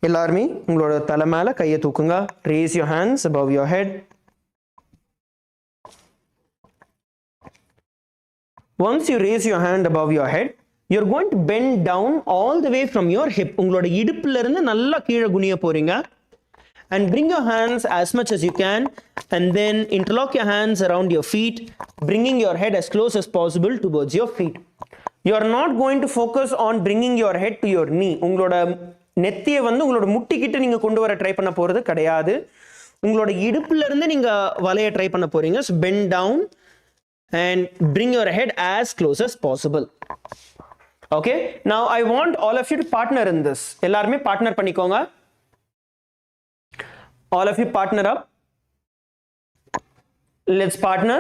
எல்லாருமே உங்களோட தலை மேல கையை தூக்குங்க. Raise your hands above your head. Once you raise your hand above your head, you're going to bend down all the way from your hip. உங்களோட இடுப்புல இருந்து நல்லா கீழே குனிய போறீங்க. And bring your hands as much as you can, and then interlock your hands around your feet, bringing your head as close as possible towards your feet. You are not going to focus on bringing your head to your knee. உங்களோட நெத்தியை வந்து உங்களோட முட்டிக்கிட்ட நீங்க கொண்டு வர try பண்ண போறது கிடையாது. உங்களோட இடுப்புல இருந்து நீங்க வளைய ட்ரை பண்ண போறீங்க. So bend down and bring your head as close as possible. Okay, now I want all of you to partner in this. எல்லாருமே partner பண்ணிக்கோங்க. All of you partner up. Let's partner.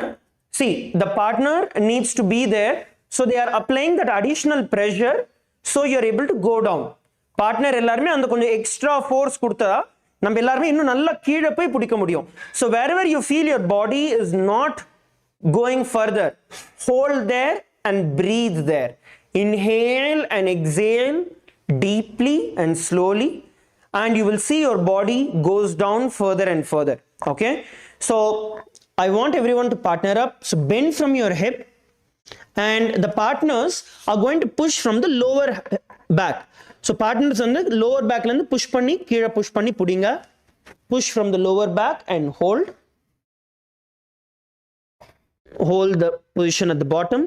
See, the partner needs to be there, so they are applying that additional pressure, so you're able to go down. Partner எல்லாருமே அந்த கொஞ்சம் extra force கொடுத்தா நம்ம எல்லாரும் இன்னும் நல்லா கீழே போய் பிடிக்க முடியும். So wherever you feel your body is not going further, hold there and breathe there. Inhale and exhale deeply and slowly, and you will see your body goes down further and further. Okay, so I want everyone to partner up. So bend from your hip, and the partners are going to push from the lower back. So partners on the lower back la push panni keela push panni pudinga. Push from the lower back and hold the position at the bottom.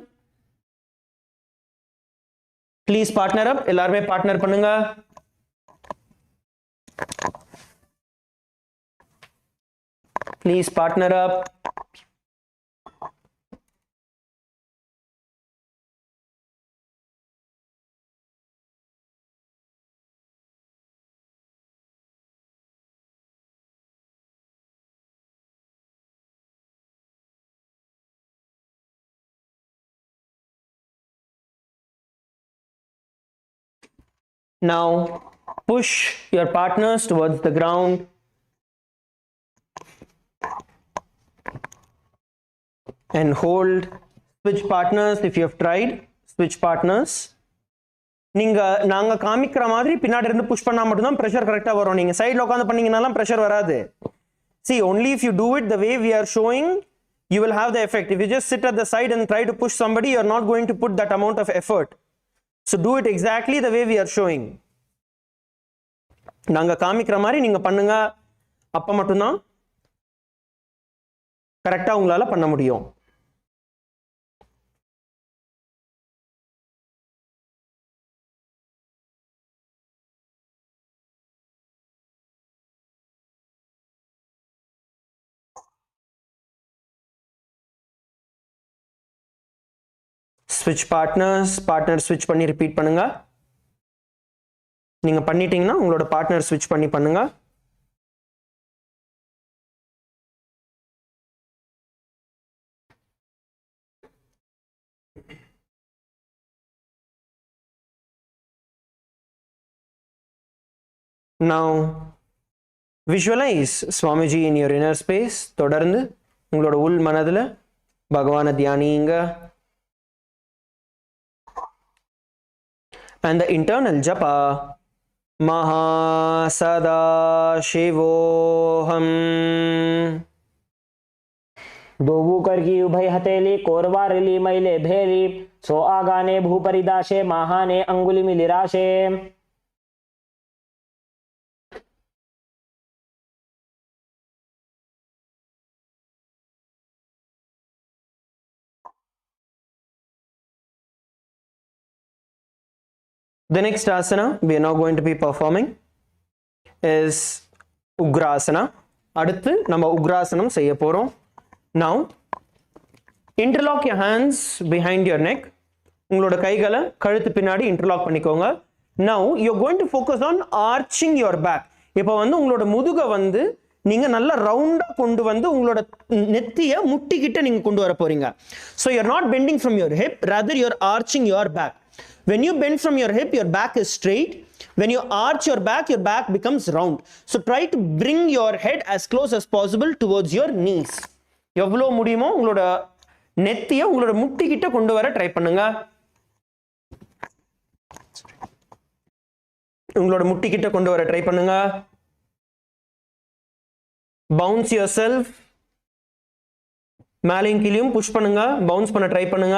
Please partner up. எல்லாருமே partner பண்ணுங்க. Please partner up. Now push your partners towards the ground. And hold. Switch partners if you have tried. Switch partners. நீங்க நாங்க காமிக்கிற மாதிரி பின்னாடி இருந்து push பண்ணா மட்டும் தான் பிரஷர் கரெக்ட்டா வரும். நீங்க சைடுல உட்கார்ந்து பண்ணீங்கனாலாம் பிரஷர் வராது. See, only if you do it the way we are showing, you will have the effect. If you just sit at the side and try to push somebody, you are not going to put that amount of effort. So do it exactly the way we are showing. நாங்க காமிக்கிற மாதிரி நீங்க பண்ணுங்க. அப்ப மட்டும் தான் கரெக்ட்டா உங்களால பண்ண முடியும். Switch partners switch பண்ணி repeat பண்ணுங்க. நீங்க பண்ணிட்டீங்கன்னா உங்களோட பார்ட்னர் switch பண்ணி பண்ணுங்க. Now visualize Swamiji in your inner space. தொடர்ந்து உங்களோட உள் மனதுல பகவானை தியானிங்க. And the internal japa Mahasada-shivoham. दोबू कर की उभय हथेली कोरवारली मैले भेली सो आगाने भूपरिदाशे महाने अंगुली मिलिराशे. The next asana we are now going to be performing is Ugrasana. அடுத்து நம்ம உக்ராசனம் செய்ய போறோம். Now interlock your hands behind your neck. உங்களோட கைகளை கழுத்து பின்னாடி interlock பண்ணிக்கோங்க. Now you're going to focus on arching your back. இப்போ வந்து உங்களோட முதுகை வந்து நீங்க நல்ல ரவுண்டா கொண்டு வந்து உங்களோட நெத்தியை முட்டிக்கிட்ட நீங்க கொண்டு வர போறீங்க. So you're not bending from your hip, rather you're arching your back. When you bend from your hip, your back is straight. When you arch your back becomes round. So try to bring your head as close as possible towards your knees. எவ்வளோ முடியுமோ உங்களோட நெத்தியை உங்களோட முட்டிக்கிட்ட கொண்டு வர try பண்ணுங்க. உங்களோட முட்டிக்கிட்ட கொண்டு வர ட்ரை பண்ணுங்க. Bounce yourself. மேலையும் கீழையும் புஷ் பண்ணுங்க. பவுன்ஸ் பண்ண ட்ரை பண்ணுங்க.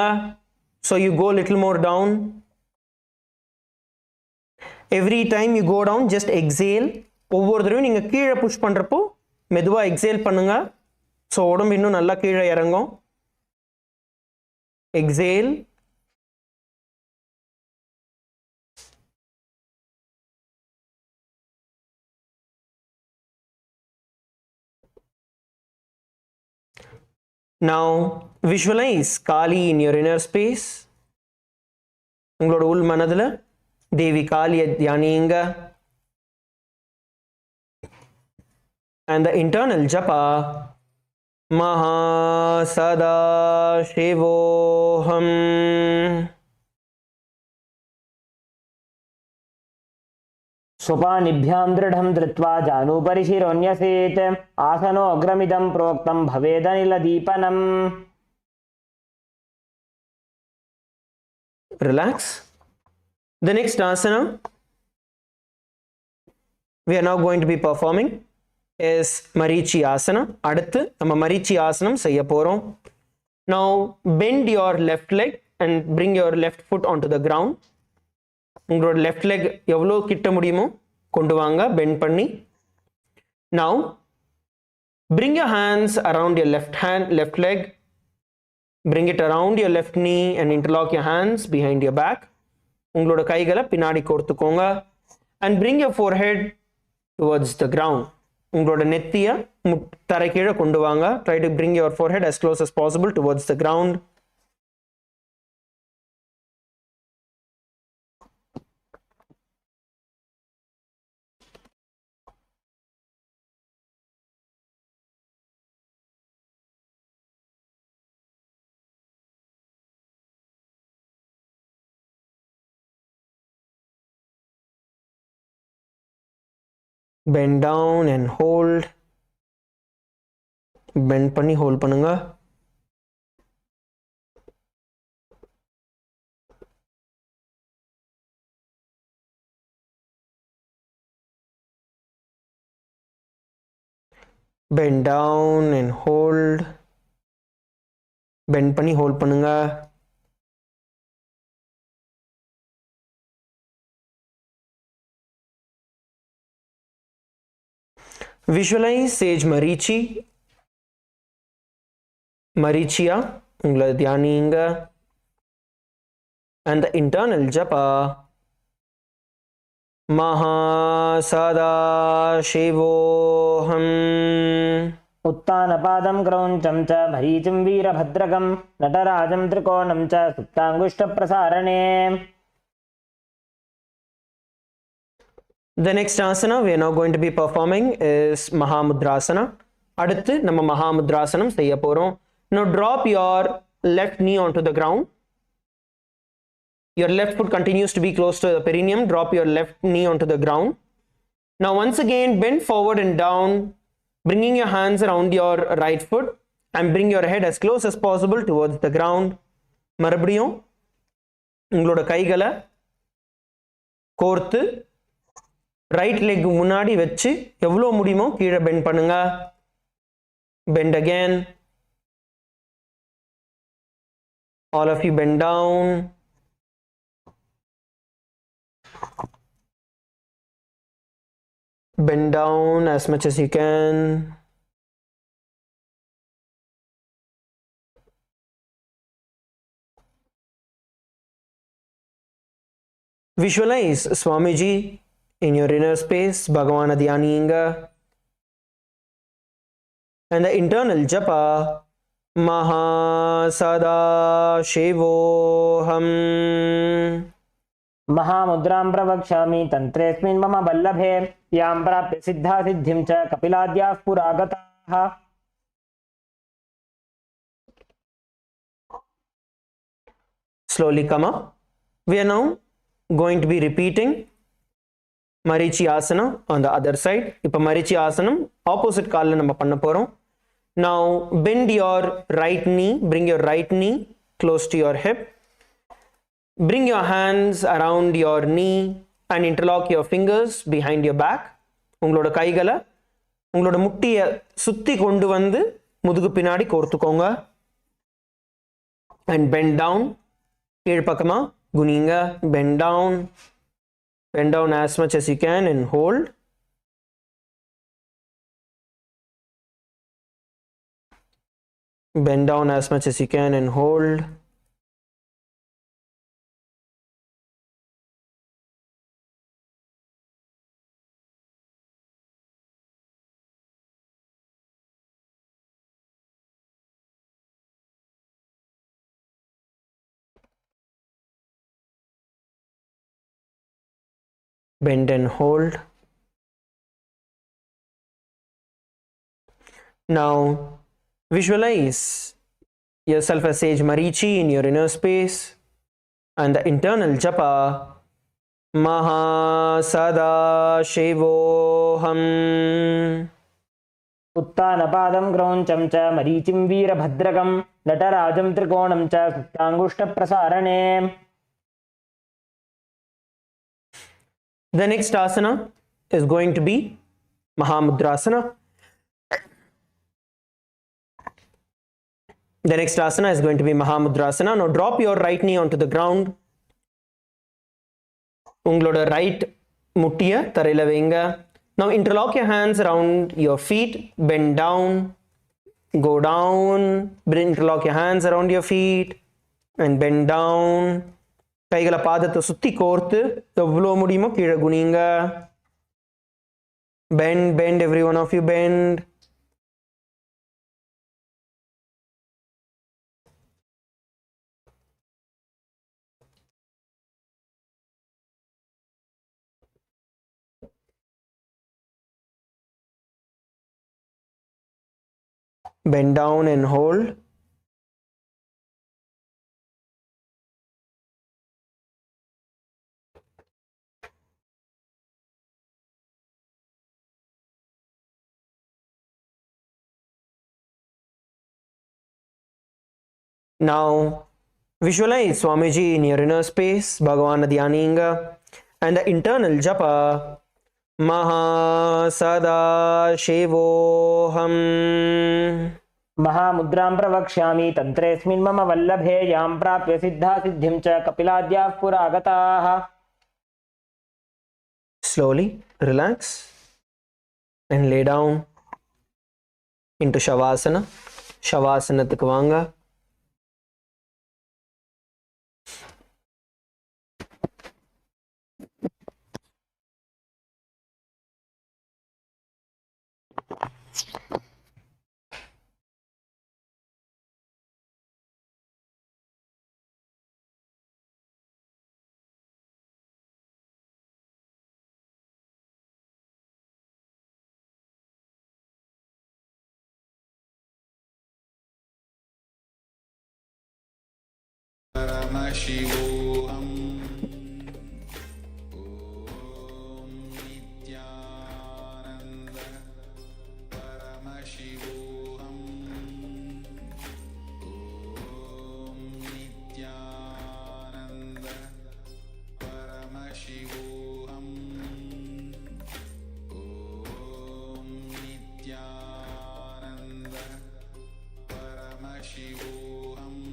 So you go little more down. Every time you go down, just exhale. ஒவ்வொரு தடவையும் நீங்க கீழே புஷ் பண்றப்போ மெதுவா எக்ஸேல் பண்ணுங்க. ஸோ உடம்பு இன்னும் நல்லா கீழே இறங்கும். Exhale. Now visualize Kali in your inner space. உங்களோட உள் மனதுல தேவி காளியை தியானிங்க. And the internal japa Mahasada-shivoham. सोपानिभ्यां दृढं धृत्वा जानुभरि शिरोन्यसेत् आसनोऽग्रमिदं प्रोक्तं भवेदनिलदीपनम्. Relax. The next asana we are now going to be performing is Marichi Asana. அடுத்து நம்ம Marichi ஆசனம் செய்ய போறோம். Now bend your left leg and bring your left foot onto the ground. உங்களோட left leg எவ்வளோ கிட்ட முடியுமோ கொண்டு வாங்க bend பண்ணி. Now bring your hands around your left leg. Bring it around your left knee and interlock your hands behind your back. உங்களோட கைகளை பின்னாடி கோர்த்துக்கோங்க and bring your forehead towards the ground. உங்களோட நெத்திய தரை கீழே கொண்டு வாங்க. Try to bring your forehead as close as possible towards the ground. Bend down and hold. Bend பண்ணி hold பண்ணுங்க. Bend down and hold. Bend பண்ணி hold பண்ணுங்க. Visualize Sage Marichi. Marichiya உங்களை தியானிங்க. And the internal japa Mahasadaशिवोऽहम्. उत्तानपादं क्रौञ्चं च मरीचिं वीरभद्रकं नटराजं त्रिकोणं च सुप्ताङ्गुष्ठप्रसारणे. The next asana we are now going to be performing is Mahamudrasana. அடுத்து நம்ம Mahamudrasanam செய்ய போறோம். Now drop your left knee onto the ground. Your left foot continues to be close to the perineum. Drop your left knee onto the ground. Now once again bend forward and down, bringing your hands around your right foot and bring your head as close as possible towards the ground. மறுபடியும் உங்களோட கைகளை கோர்த்து right leg முன்னாடி வச்சு எவ்வளோ முடியுமோ கீழே bend பண்ணுங்க. Bend again. All of you bend down. Bend down as much as you can. Visualize Swamiji in your inner space, Bhagavana Dhyaninga. And the internal japa Mahasadaशिवोऽहम्. महामुद्रां प्रवक्ष्यामि तन्त्रेऽस्मिन् मम वल्लभे यां प्राप्य सिद्धा सिद्धिं च कपिलाद्याः पुरागताः. Slowly come up. We are now going to be repeating Marichi Asana on the other side. இப்போ Marichi Asanam opposite காலில் நம்ம பண்ண போறோம். Now bend your right knee. Bring your right knee close to your hip. Bring your hands around your knee and interlock your fingers behind your back. உங்களோட கைகளை உங்களோட முட்டியை சுத்தி கொண்டு வந்து முதுகு பின்னாடி கோர்த்துக்கோங்க. And bend down. கீழ்ப்பக்கமா குனிங்க. Bend down. Bend down as much as you can and hold. Bend down as much as you can and hold. Bend and hold. Now visualize yourself as Sage Marichi in your inner space and the internal japa महासदाशिवोऽहम् उत्तानपादं क्रौञ्चं च मरीचिं वीरभद्रकं नटराजं त्रिकोणं च सुप्ताङ्गुष्ठप्रसारणे. The next asana is going to be Mahamudrasana. The next asana is going to be Mahamudrasana. Now drop your right knee onto the ground. Ungaloda right muttiya taraila veinga. Now interlock your hands around your feet, bend down, go down, interlock your hands around your feet and bend down. கைகளை பாதத்தை சுத்தி கோர்த்து எவ்வளோ முடியுமோ கீழே குனிங்க. Bend, bend, every one of you bend. Bend down and hold. Now visualize Swamiji in your inner space, Bhagavan Dhyaninga, and the internal japa Mahasadaशिवोऽहम्. महामुद्रां प्रवक्ष्यामि तन्त्रेऽस्मिन् मम वल्लभे यां प्राप्य सिद्धा सिद्धिं च कपिलाद्याः पुरागताः. Slowly relax and lay down into Shavasana. Shavasana Tikvanga. Paramashivoham Paramashivoham Paramashivoham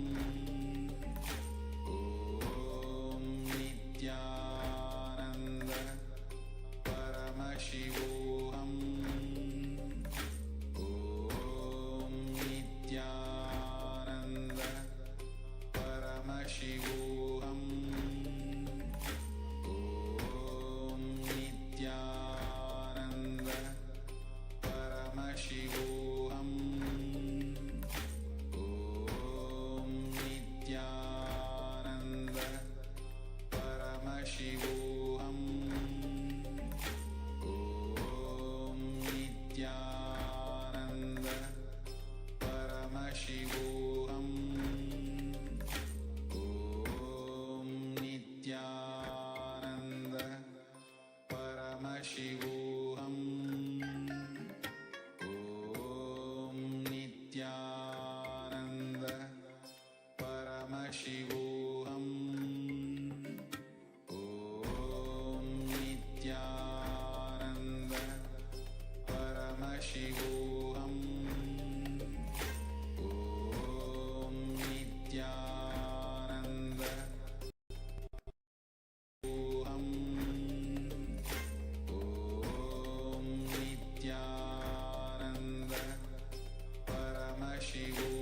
Paramashivoham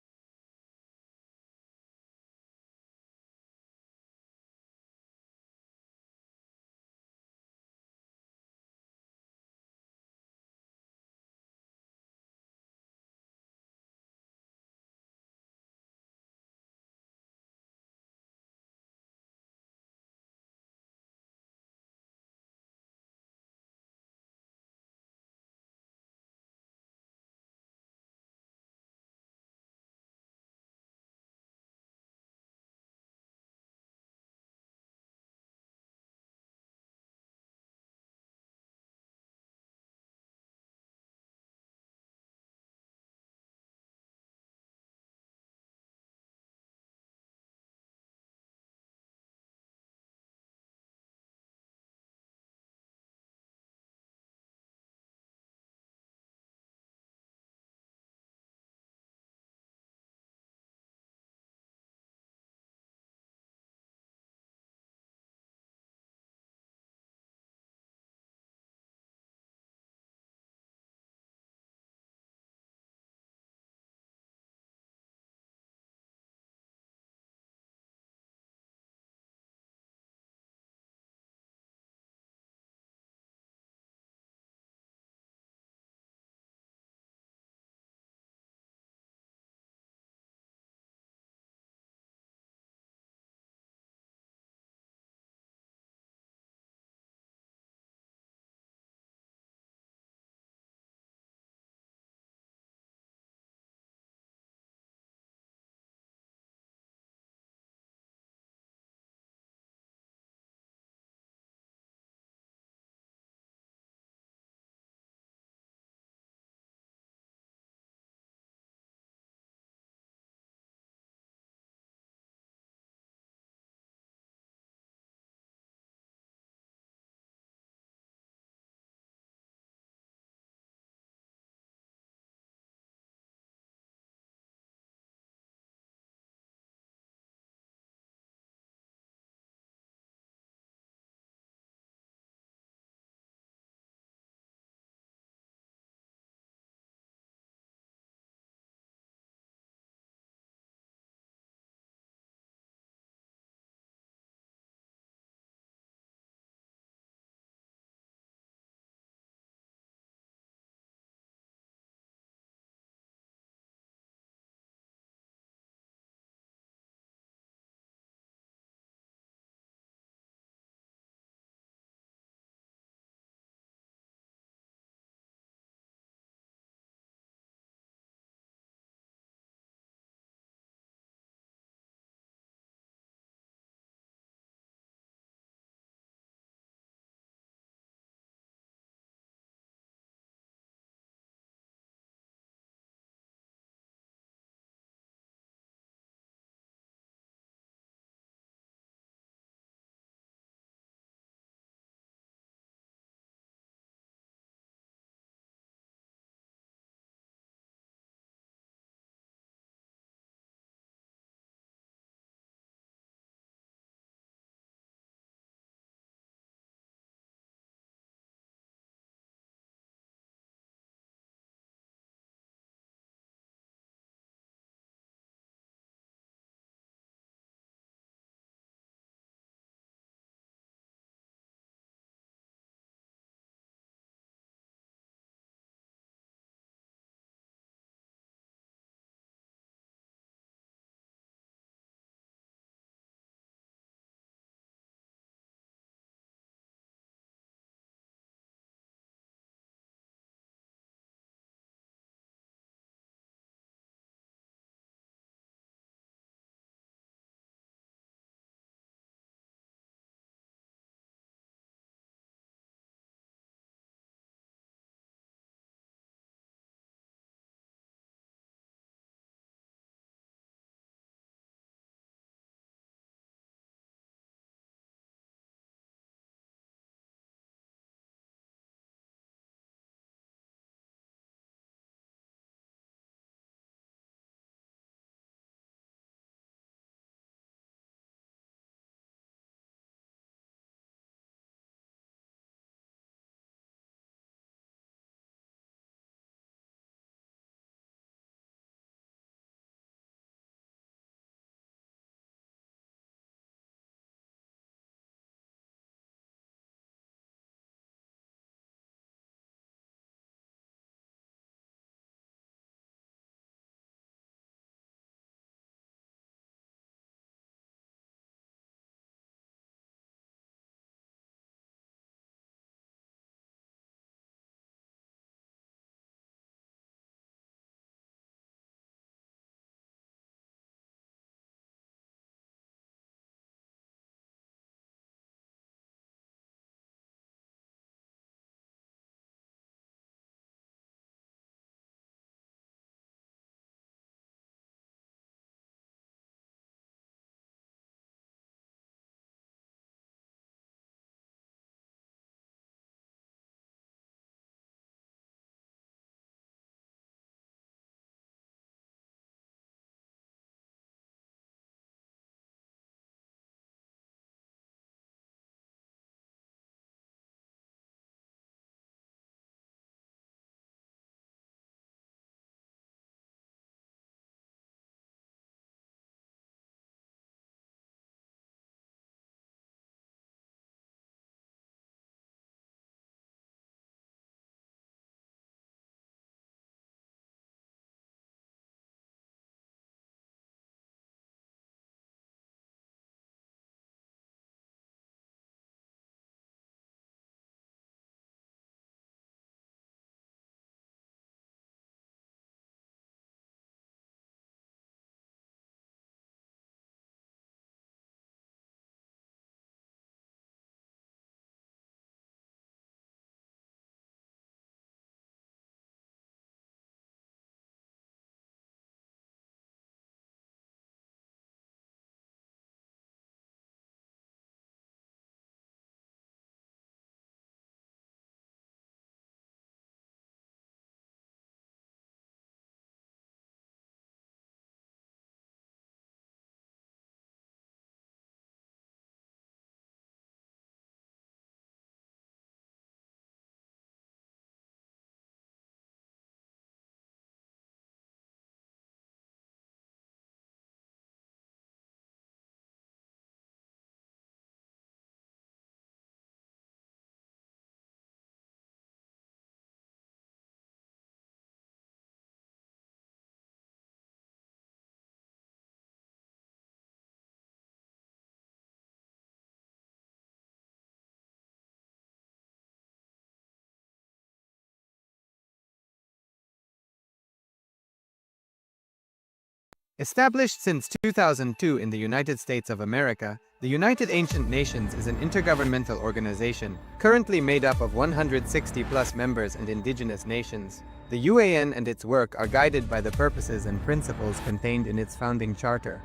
Established since 2002 in the United States of America, the United Ancient Nations is an intergovernmental organization, currently made up of 160+ members and indigenous nations. The UAN and its work are guided by the purposes and principles contained in its founding charter.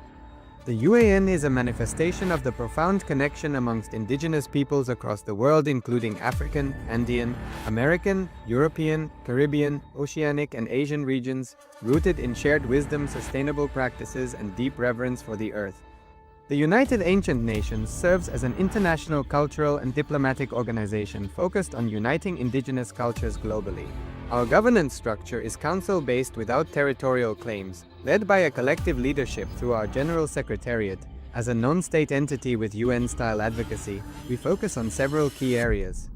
The UAN is a manifestation of the profound connection amongst indigenous peoples across the world, including African, Andean, American, European, Caribbean, Oceanic, and Asian regions, rooted in shared wisdom, sustainable practices, and deep reverence for the earth. The United Ancient Nations serves as an international cultural and diplomatic organization focused on uniting indigenous cultures globally. Our governance structure is council-based without territorial claims, led by a collective leadership through our General Secretariat. As a non-state entity with UN-style advocacy, we focus on several key areas: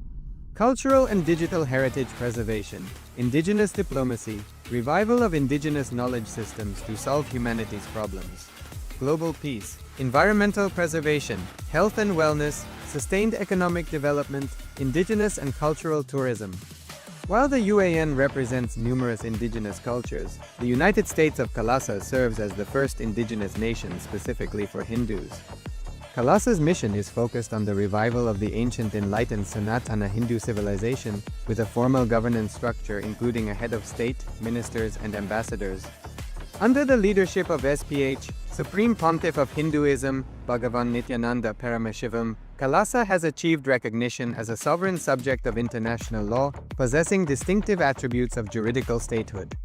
cultural and digital heritage preservation, indigenous diplomacy, revival of indigenous knowledge systems to solve humanity's problems, global peace, environmental preservation, health and wellness, sustained economic development, indigenous and cultural tourism. While the UAN represents numerous indigenous cultures, the United States of Kalasa serves as the first indigenous nation specifically for Hindus. Kalasa's mission is focused on the revival of the ancient enlightened Sanatana Hindu civilization, with a formal governance structure including a head of state, ministers, and ambassadors. Under the leadership of SPH, Supreme Pontiff of Hinduism, Bhagavan Nityananda Paramashivoham, Kalasa has achieved recognition as a sovereign subject of international law, possessing distinctive attributes of juridical statehood.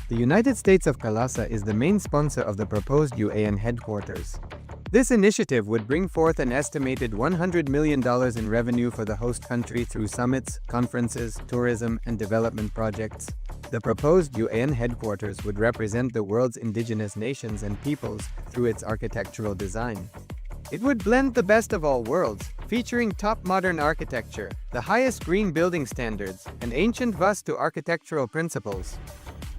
The United States of Kalasa is the main sponsor of the proposed UAN headquarters. This initiative would bring forth an estimated $100 million in revenue for the host country through summits, conferences, tourism, and development projects. The proposed UAN headquarters would represent the world's indigenous nations and peoples through its architectural design. It would blend the best of all worlds, featuring top modern architecture, the highest green building standards, and ancient Vastu architectural principles.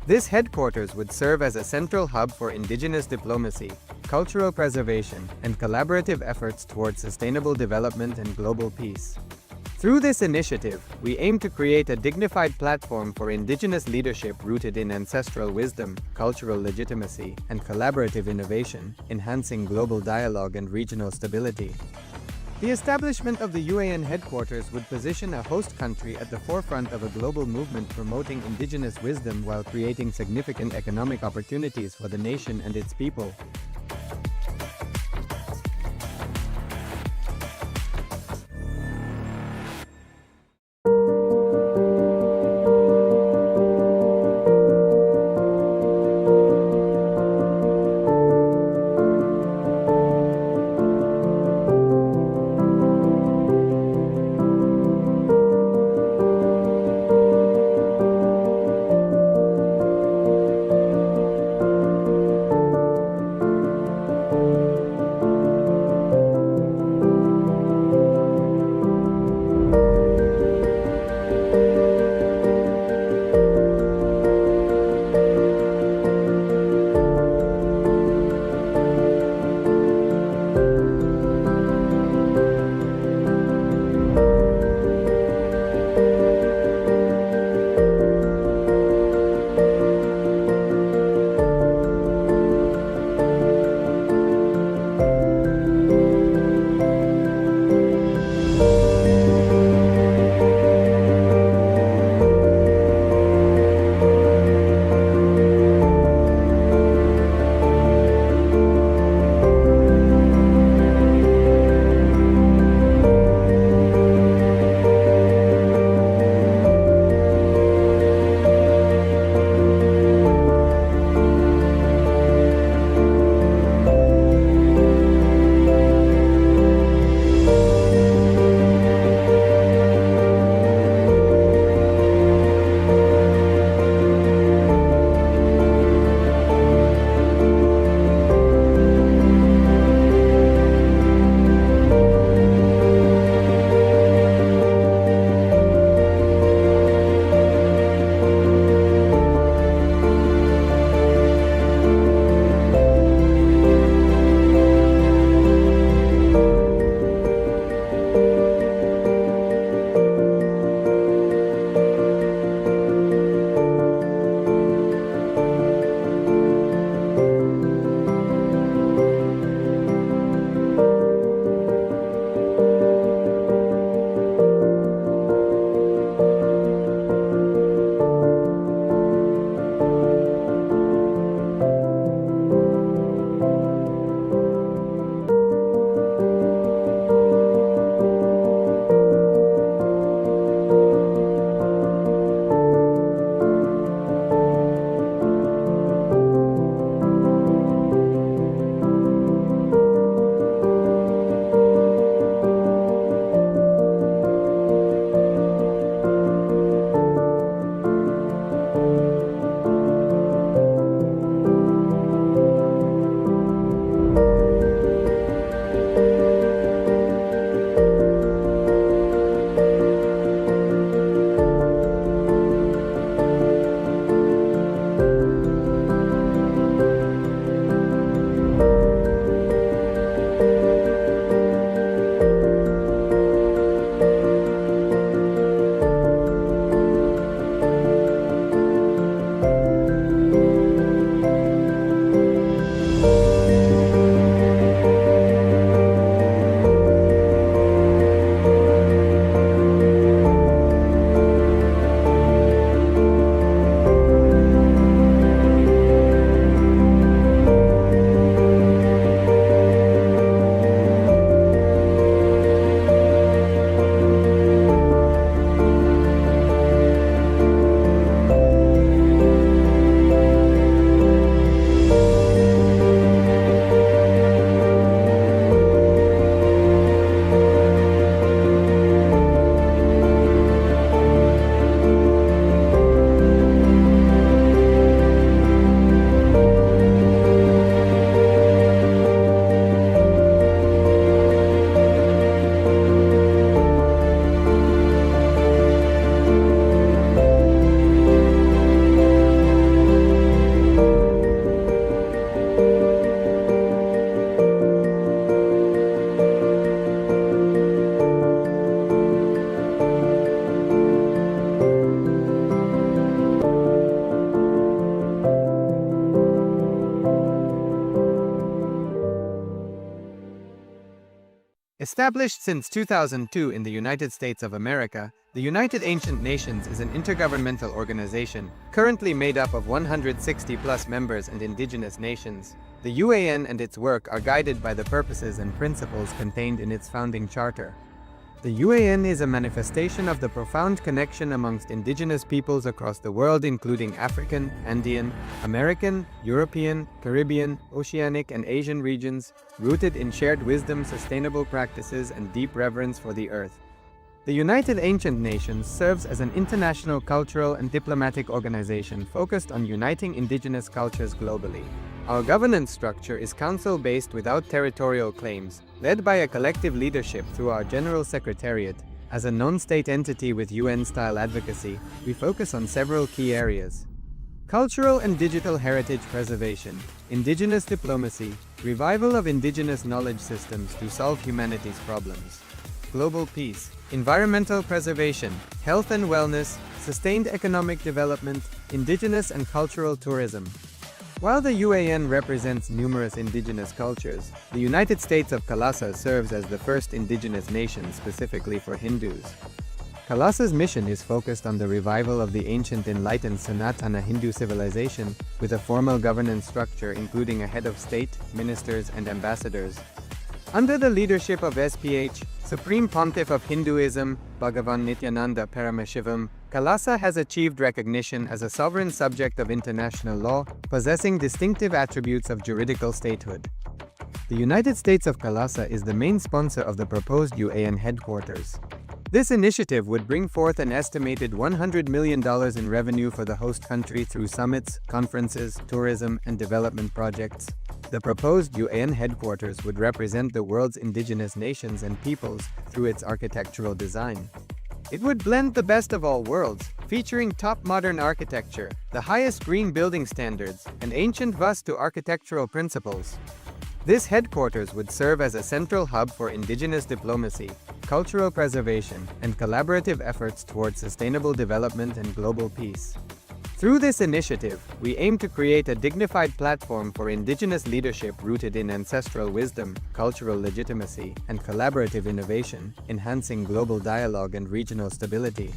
This headquarters would serve as a central hub for indigenous diplomacy, cultural preservation, and collaborative efforts towards sustainable development and global peace. Through this initiative, we aim to create a dignified platform for indigenous leadership rooted in ancestral wisdom, cultural legitimacy, and collaborative innovation, enhancing global dialogue and regional stability. The establishment of the UAN headquarters would position a host country at the forefront of a global movement promoting indigenous wisdom while creating significant economic opportunities for the nation and its people. Established since 2002 in the United States of America, the United Ancient Nations is an intergovernmental organization, currently made up of 160+ members and indigenous nations. The UAN and its work are guided by the purposes and principles contained in its founding charter. The UAN is a manifestation of the profound connection amongst indigenous peoples across the world, including African, Andean, American, European, Caribbean, Oceanic, and Asian regions, rooted in shared wisdom, sustainable practices, and deep reverence for the earth. The United Ancient Nations serves as an international cultural and diplomatic organization focused on uniting indigenous cultures globally. Our governance structure is council-based without territorial claims, led by a collective leadership through our General Secretariat. As a non-state entity with UN-style advocacy, we focus on several key areas: cultural and digital heritage preservation, indigenous diplomacy, revival of indigenous knowledge systems to solve humanity's problems, global peace, environmental preservation, health and wellness, sustained economic development, indigenous and cultural tourism. While the UAN represents numerous indigenous cultures, the United States of Kalasa serves as the first indigenous nation specifically for Hindus. Kalasa's mission is focused on the revival of the ancient enlightened Sanatana Hindu civilization, with a formal governance structure including a head of state, ministers, and ambassadors. Under the leadership of SPH, Supreme Pontiff of Hinduism, Bhagavan Nityananda Paramashivoham, Kalasa has achieved recognition as a sovereign subject of international law, possessing distinctive attributes of juridical statehood. The United States of Kalasa is the main sponsor of the proposed UAN headquarters. This initiative would bring forth an estimated $100 million in revenue for the host country through summits, conferences, tourism, and development projects. The proposed UAN headquarters would represent the world's indigenous nations and peoples through its architectural design. It would blend the best of all worlds, featuring top modern architecture, the highest green building standards, and ancient Vastu architectural principles. This headquarters would serve as a central hub for indigenous diplomacy, cultural preservation, and collaborative efforts towards sustainable development and global peace. Through this initiative, we aim to create a dignified platform for indigenous leadership rooted in ancestral wisdom, cultural legitimacy, and collaborative innovation, enhancing global dialogue and regional stability.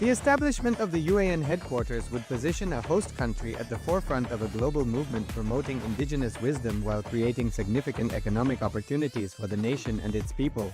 The establishment of the UAN headquarters would position a host country at the forefront of a global movement promoting indigenous wisdom while creating significant economic opportunities for the nation and its people.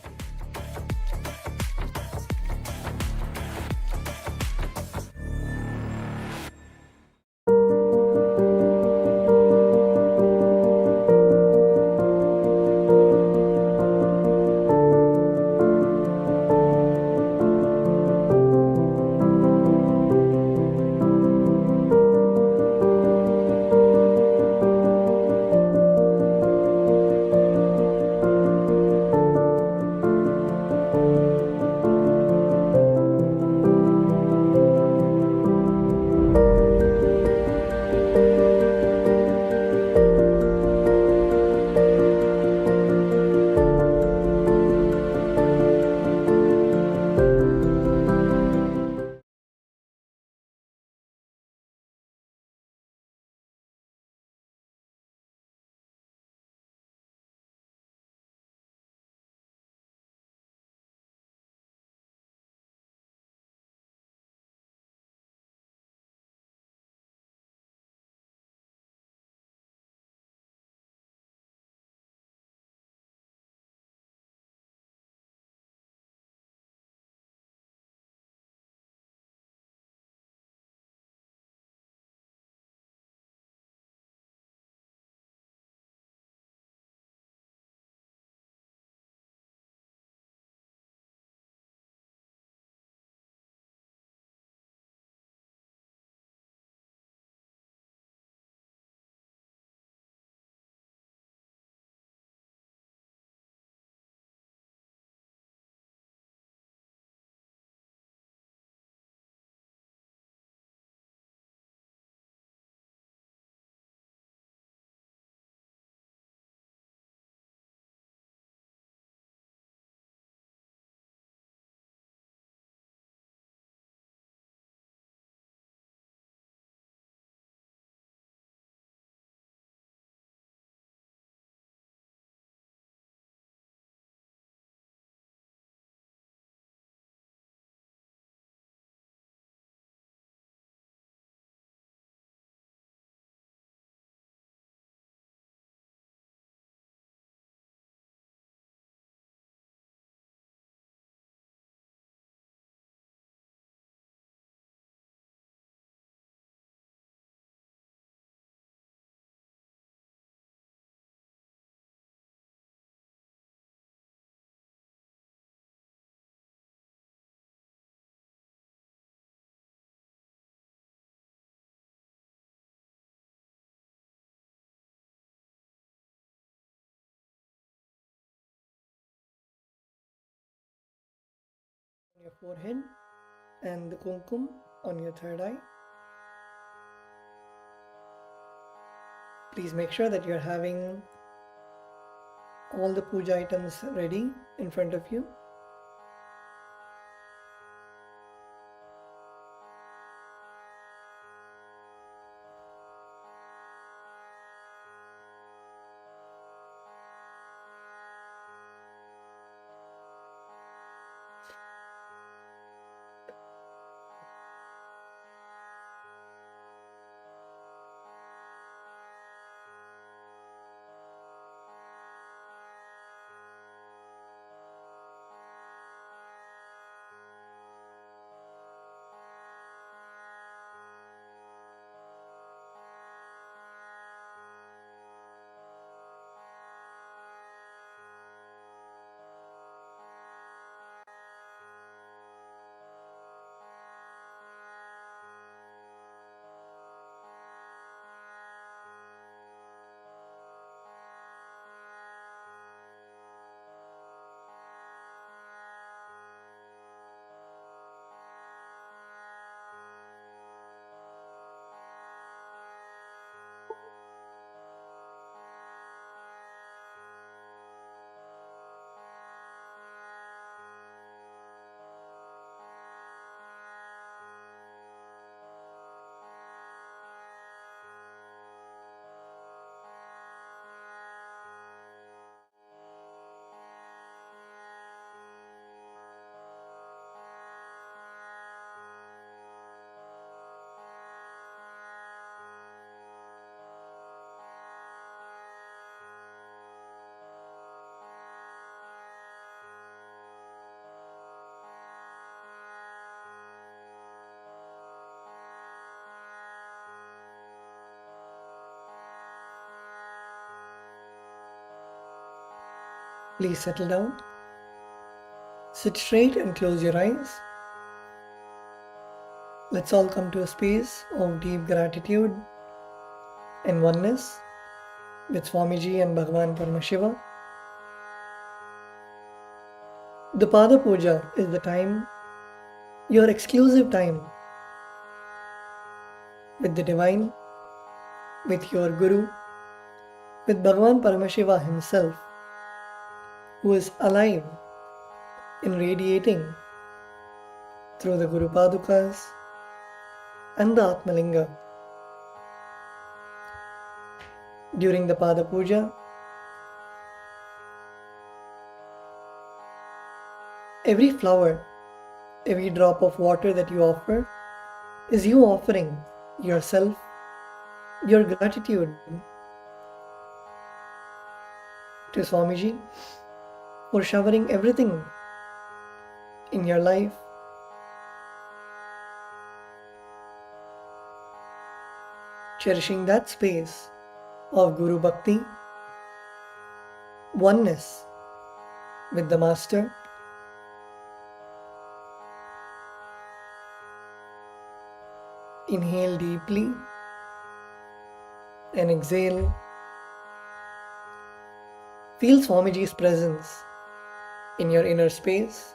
your forehead and the kumkum on your third eye. Please make sure that you're having all the puja items ready in front of you. Please settle down. Sit straight and close your eyes. Let's all come to a space of deep gratitude and oneness with Swamiji and Bhagavan Paramashiva. The Pada Puja is the time, your exclusive time with the Divine, with your Guru, with Bhagavan Paramashiva himself, who is alive and radiating through the Guru Padukas and the Atmalinga. During the Pada Puja, every flower, every drop of water that you offer is you offering yourself, your gratitude to Swamiji for showering everything in your life. Cherishing that space of Guru Bhakti, oneness with the Master. Inhale deeply and exhale. Feel Swamiji's presence in your inner space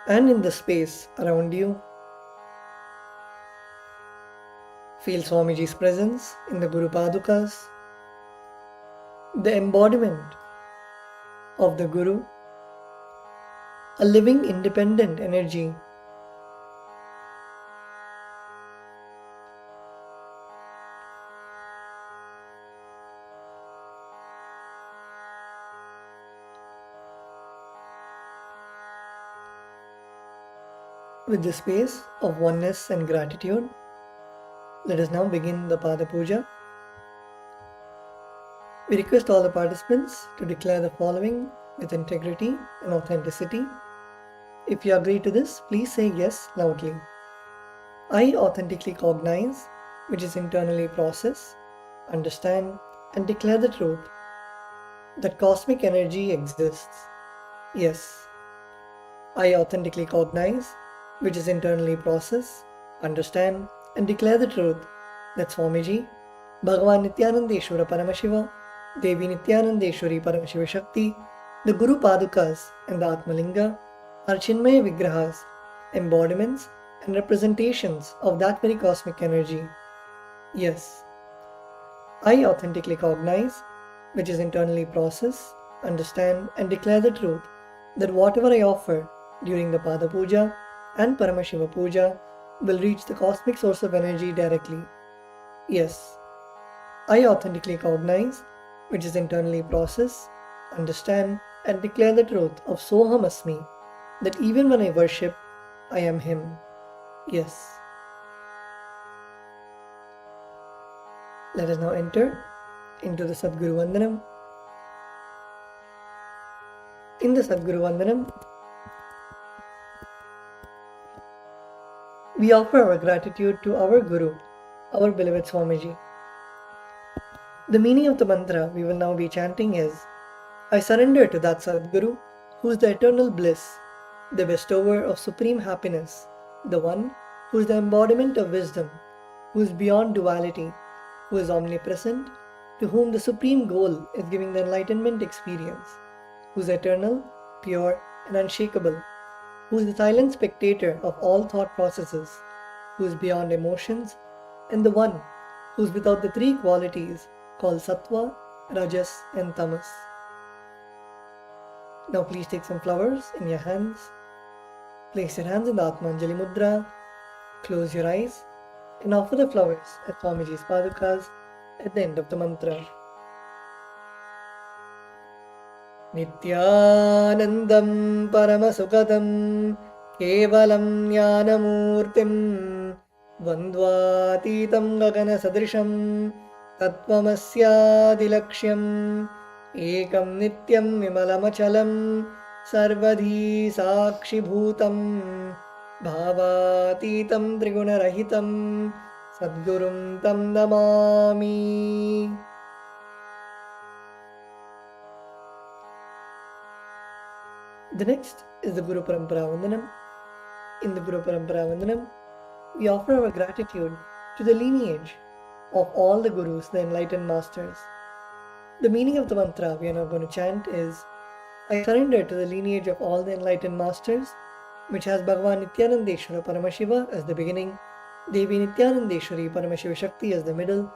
and in the space around you. Feel Swamiji's presence in the Guru Padukas, the embodiment of the Guru, a living independent energy. With the space of oneness and gratitude, let us now begin the Pada Puja. We request all the participants to declare the following with integrity and authenticity. If you agree to this, please say yes loudly. I authentically cognize, which is internally process, understand, and declare the truth that cosmic energy exists. Yes. I authentically cognize, which is internally process, understand, and declare the truth that Swamiji, Bhagavan Nityanandeshwara Paramashiva, Devi Nityanandeshwari Paramashiva Shakti, the Guru Padukas and the Atmalinga are Chinmaya Vigrahas, embodiments and representations of that very cosmic energy. Yes, I authentically cognize, which is internally process, understand and declare the truth that whatever I offer during the Pada Puja and Paramashiva Puja will reach the cosmic source of energy directly. Yes, I authentically cognize, which is internally process, understand and declare the truth of Soham Asmi, that even when I worship, I am Him. Yes. Let us now enter into the Sadguru Vandanam. In the Sadguru Vandanam, we offer our gratitude to our Guru, our beloved Swamiji. The meaning of the mantra we will now be chanting is, I surrender to that Sadguru who is the eternal bliss, the bestower of supreme happiness, the one who is the embodiment of wisdom, who is beyond duality, who is omnipresent, to whom the supreme goal is giving the enlightenment experience, who is eternal, pure and unshakable, who is the silent spectator of all thought processes, who is beyond emotions, and the one who is without the three qualities called Sattva, Rajas and Tamas. Now please take some flowers in your hands, place your hands in the Atmanjali Mudra, close your eyes and offer the flowers at Swamiji's Padukas at the end of the mantra. Nityanandam Paramasukadam Kevalam Jnanamurtim Vandvatitam Gagana Sadrisham Tattvamasyaadilaksham Ekam Nityam Vimalamachalam Sarvadhi Sakshi Bhutam Bhavatitam Trigunarahitam Sadgurum Tam Namami. The next is the Guru Parampara Vandanam. In the Guru Parampara Vandanam, we offer our gratitude to the lineage of all the Gurus, the enlightened masters. The meaning of the mantra we are now going to chant is, I surrender to the lineage of all the enlightened masters, which has Bhagavan Nityanandeshwara Paramashiva as the beginning, Devi Nityanandeshwari Paramashiva Shakti as the middle,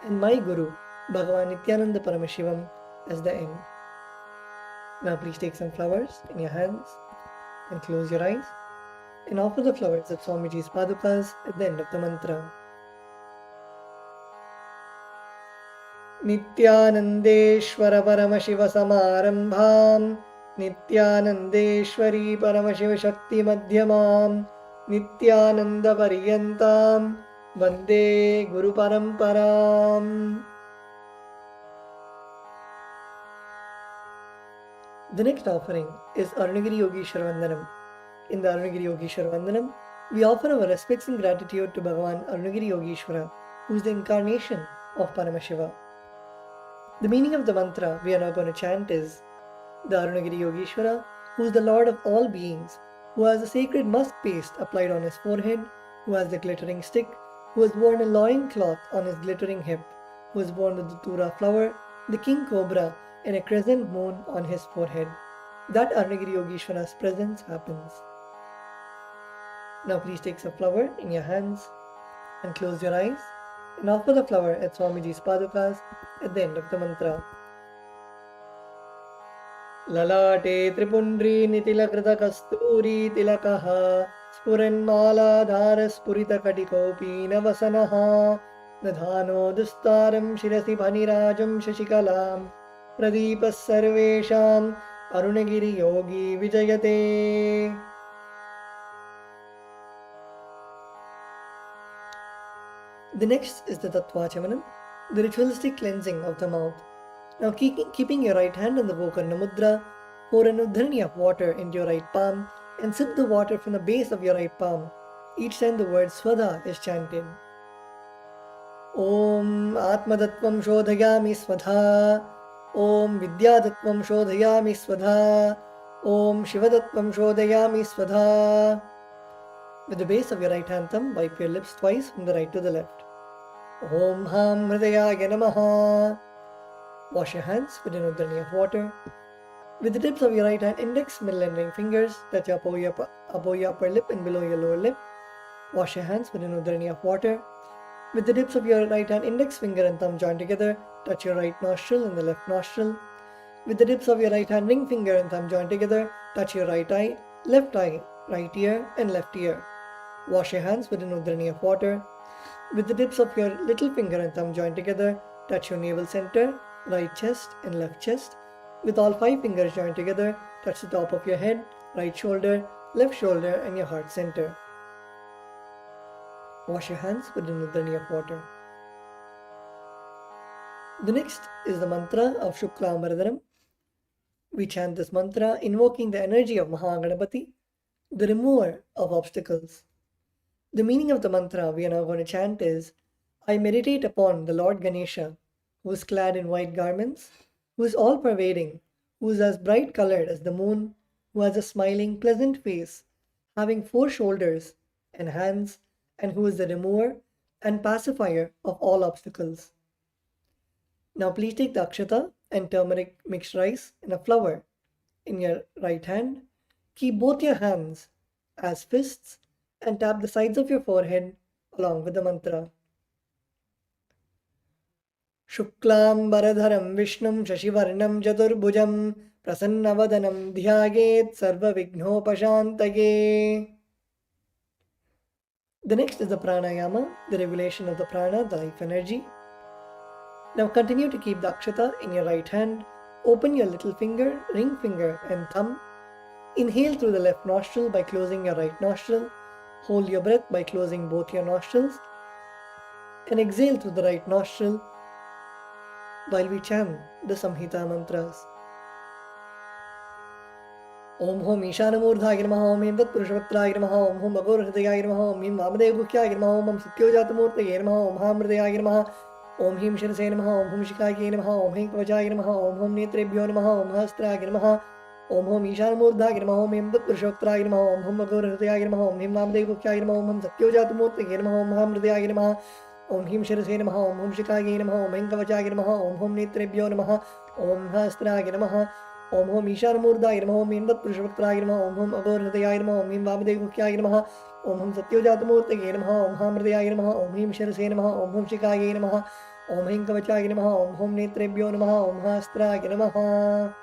and my Guru, Bhagavan Nityananda Paramashivam as the end. Now please take some flowers in your hands and close your eyes and offer the flowers at Swamiji's Padukas at the end of the mantra. Nityanandeshwara Paramashiva Samarambham Nityanandeshwari Paramashiva Shakti Madhyamam Nityananda Pariyantam Vande Guru Paramparam. The next offering is Arunagiri Yogeshwara Vandanam. In the Arunagiri Yogeshwara Vandanam, we offer our respects and gratitude to Bhagavan Arunagiri Yogeshwara, who is the incarnation of Paramashiva. The meaning of the mantra we are now going to chant is, the Arunagiri Yogeshwara, who is the Lord of all beings, who has the sacred musk paste applied on his forehead, who has the glittering stick, who has worn a loin cloth on his glittering hip, who has worn the Datura flower, the king cobra, and a crescent moon on his forehead. That Arunagiri Yogeshwara's presence happens. Now please take some flower in your hands and close your eyes and offer the flower at Swamiji's Padukas at the end of the mantra. Lalate Tripundri Nitilakrita Kasturi Tilakaha Spuranmala Dhara Spurita Katikopi Navasanaha Nadhano Dustaram Shirasi Bhanirajam Shashikalam Pradipas Sarvesham Arunagiri Yogi Vijayate. The next is the Tattvachamanam, the ritualistic cleansing of the mouth. Now keeping your right hand on the Vokarna Mudra, pour an udharani of water into your right palm and sip the water from the base of your right palm. Each time the word Swadha is chanted. Om Atmadattvam Shodhayami Swadha. Om Vidyadattvam Shodhayami Swadha. Om Shivadattvam Shodhayami Swadha. With the base of your right hand thumb, wipe your lips twice from the right to the left. Om Ham Hridayaya Namaha. Wash your hands with an udharani of water. With the tips of your right hand index, middle and ring fingers touch above your upper lip and below your lower lip. Wash your hands with an udharani of water. With the tips of your right hand index finger and thumb joined together, touch your right nostril and the left nostril. With the tips of your right hand ring finger and thumb joined together, touch your right eye, right ear and left ear. Wash your hands with an udharani of water. With the tips of your little finger and thumb joined together, touch your navel center, right chest and left chest. With all 5 fingers joined together, touch the top of your head, right shoulder, left shoulder and your heart center. Wash your hands with an udharani of water. The next is the mantra of Shuklambaradharam. We chant this mantra invoking the energy of Mahaganapati, the remover of obstacles. The meaning of the mantra we are now going to chant is, I meditate upon the Lord Ganesha, who is clad in white garments, who is all-pervading, who is as bright-colored as the moon, who has a smiling, pleasant face, having 4 shoulders and hands, and who is the remover and pacifier of all obstacles. Now please take the akshata and turmeric mixed rice and a flower in your right hand. Keep both your hands as fists and tap the sides of your forehead along with the mantra. Shuklam Baradharam Vishnum Shashivarnam Jaturbhujam Prasannavadanam Dhyayet Sarva Vignopashantage. The next is the pranayama, the regulation of the prana, the life energy. Now continue to keep the akshata in your right hand. Open your little finger, ring finger and thumb. Inhale through the left nostril by closing your right nostril. Hold your breath by closing both your nostrils. And exhale through the right nostril while we chant the Samhita mantras. Om Hom Ishanamurdhaya Namaha, Om Him Tat Purushavattraya Namaha, Om Hom Bhagor Hridayaya Namaha, Om Him Vamadevagukhyaya Namaha, Om Him Satyojatamuurtaya Namaha, Om Ham Hridayaya Namaha, Om Him Shirase Namaha, Om Hum Shikaya Namaha, Om Him Kavachaya Namaha, Om Hom Netrebhyo Namaha, Om Hastraya Namaha, Om Hom Ishanamurdhaya Namaha, Om Him Tat Purushavattraya Namaha, Om Hom Bhagor Hridayaya Namaha, Om Him Vamadevagukhyaya Namaha, Om Him Satyojatamuurtaya Namaha, Om Ham Hridayaya Namaha, Om Him Shirase Namaha, Om Hum Shikaya Namaha, Om Him Kavachaya Namaha, Om Hom Netrebhyo Namaha, Om Hastraya Namaha, Om Hom Ishanamurdhaya Namaha, Om Him Tat Purushavattraya Namaha, Om Hom Bhagor Hridayaya Namaha, Om Him Vamadevagukhyaya Namaha, Om Him Satyojatamuurtaya Namaha, Om Ham Hridayaya Namaha, Om Him Shirase Namaha, Om Hum Shikaya Namaha, Om Him Kavachaya Namaha, Om Hom Netrebhyo Namaha, Om Hastraya Namaha.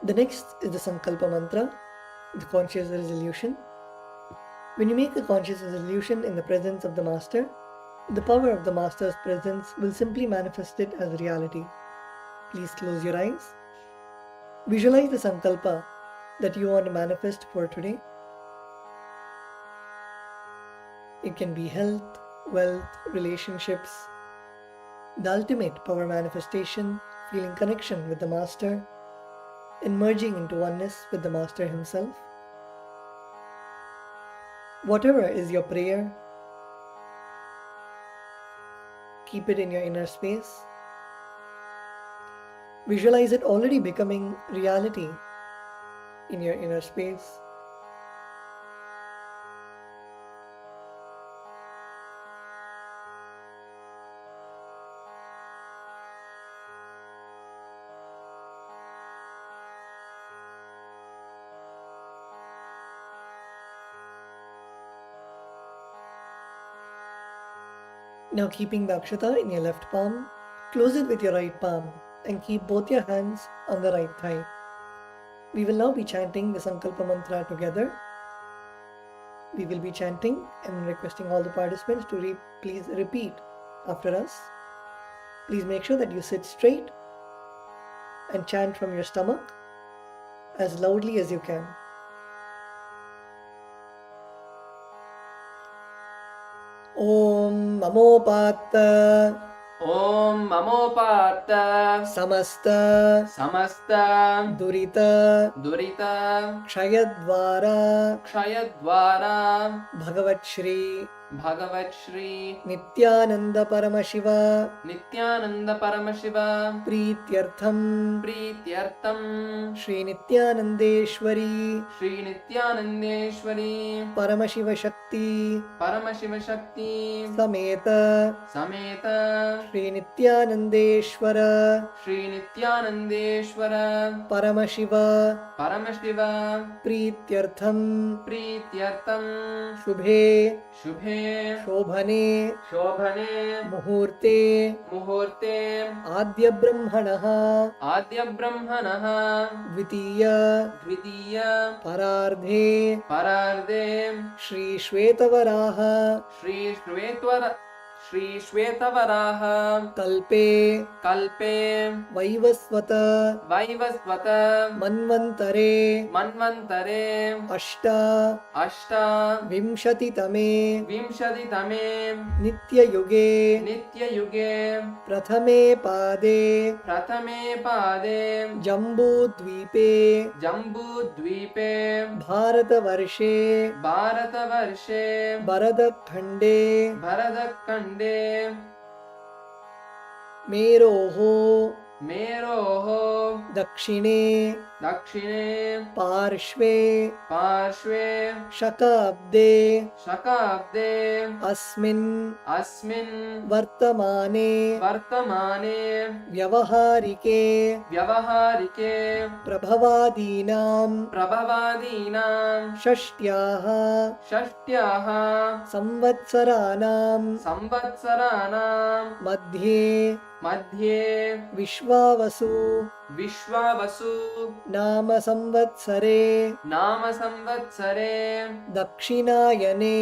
The next is the Sankalpa mantra, the conscious resolution. When you make a conscious resolution in the presence of the Master, the power of the Master's presence will simply manifest it as reality. Please close your eyes. Visualize the Sankalpa that you want to manifest for today. It can be health, wealth, relationships, the ultimate power manifestation, feeling connection with the Master, and merging into oneness with the Master himself. Whatever is your prayer, keep it in your inner space. Visualize it already becoming reality in your inner space. Now keeping the akshata in your left palm, close it with your right palm and keep both your hands on the right thigh. We will now be chanting the Sankalpa mantra together. We will be chanting and requesting all the participants to please repeat after us. Please make sure that you sit straight and chant from your stomach as loudly as you can. Om Mamopata Om Mamopata Samasta Samasta Durita Durita Kshayadvara Kshayadvara Bhagavat Shri भगवत् Shri Nityanand Paramshiva Nityanand Paramshiva प्रीत्यर्थम प्रीत्यर्थम Shri नित्यानंदेश्वरी Shri नित्यानंदेश्वरी Paramshiva शक्ति परमशिव शक्ति समेत समेत श्री नित्यानंदेश्वर श्री नित्यानंदेश्वर परमशिव परमशिव प्रीत्यर्थम प्रीत्यर्थम शुभे शुभे शोभने शोभने मुहूर्ते मुहूर्ते आद्य ब्रह्मणः आद्य ब्रह्मणः द्वितीय द्वितीय परार्धे परार्धे श्री श्वेतवराह श्री श्वेतवराह कल्पे कल्पे वैवस्वत वैवस्वत मन्वन्तरे मन्वन्तरे अष्टाविंशतितमे विंशतितमे नित्ययुगे नित्ययुगे प्रथमे पादे जम्बूद्वीपे जम्बूद्वीपे भारतवर्षे भारतवर्षे भरतखण्डे भरतखण्डे मेरोः दक्षिणे दक्षिणे पार्श्वे शकाब्दे शकाब्दे अस्मिन् वर्तमाने व्यवहारिके प्रभवादीनां षष्ट्याः संवत्सराणां मध्ये विश्वावसु नाम संवत्सरे दक्षिणायने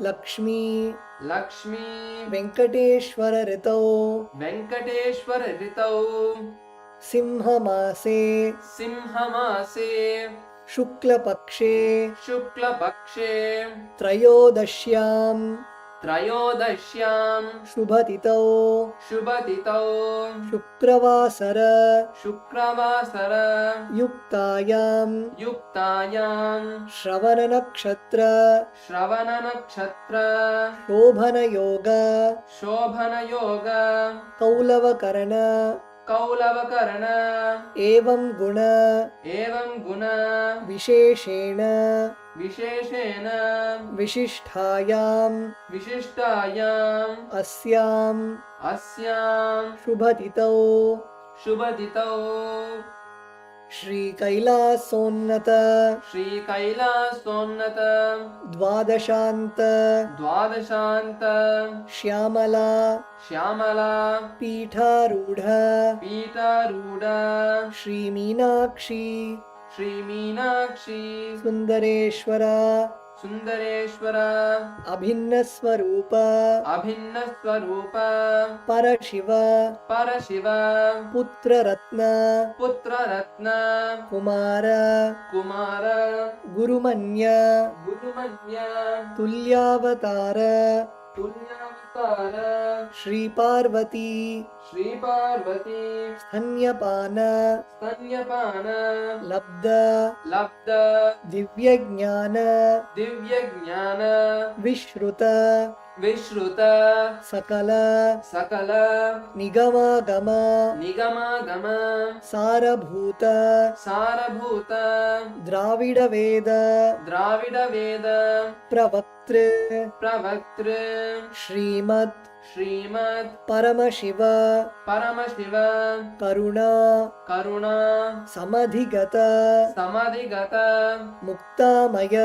लक्ष्मी वेंकटेश्वर ऋतौ सिंहमासे शुक्लपक्षे त्रयोदश्यां शुभतिथौ शुक्रवासर युक्तायां श्रवण नक्षत्र शोभनयोग कौलवकरण एवं गुण विशेषेण विशिष्टायां अस्यां शुभतिथौ श्रीकैलासोन्नत द्वादशान्त श्यामला पीठारूढ़ श्रीमीनाक्षी सुंदरेश्वर अभिन्न स्वरूप परशिव पुत्ररत्न कुमार गुरुमन्य तुल्यावतार श्री पार्वती स्तन्यपान लब्ध दिव्यज्ञान विश्रुत सकल निगमागम सारभूत द्राविड वेद प्रवक्तृ श्रीमद् परमशिव करुणा समधिगत मुक्तामय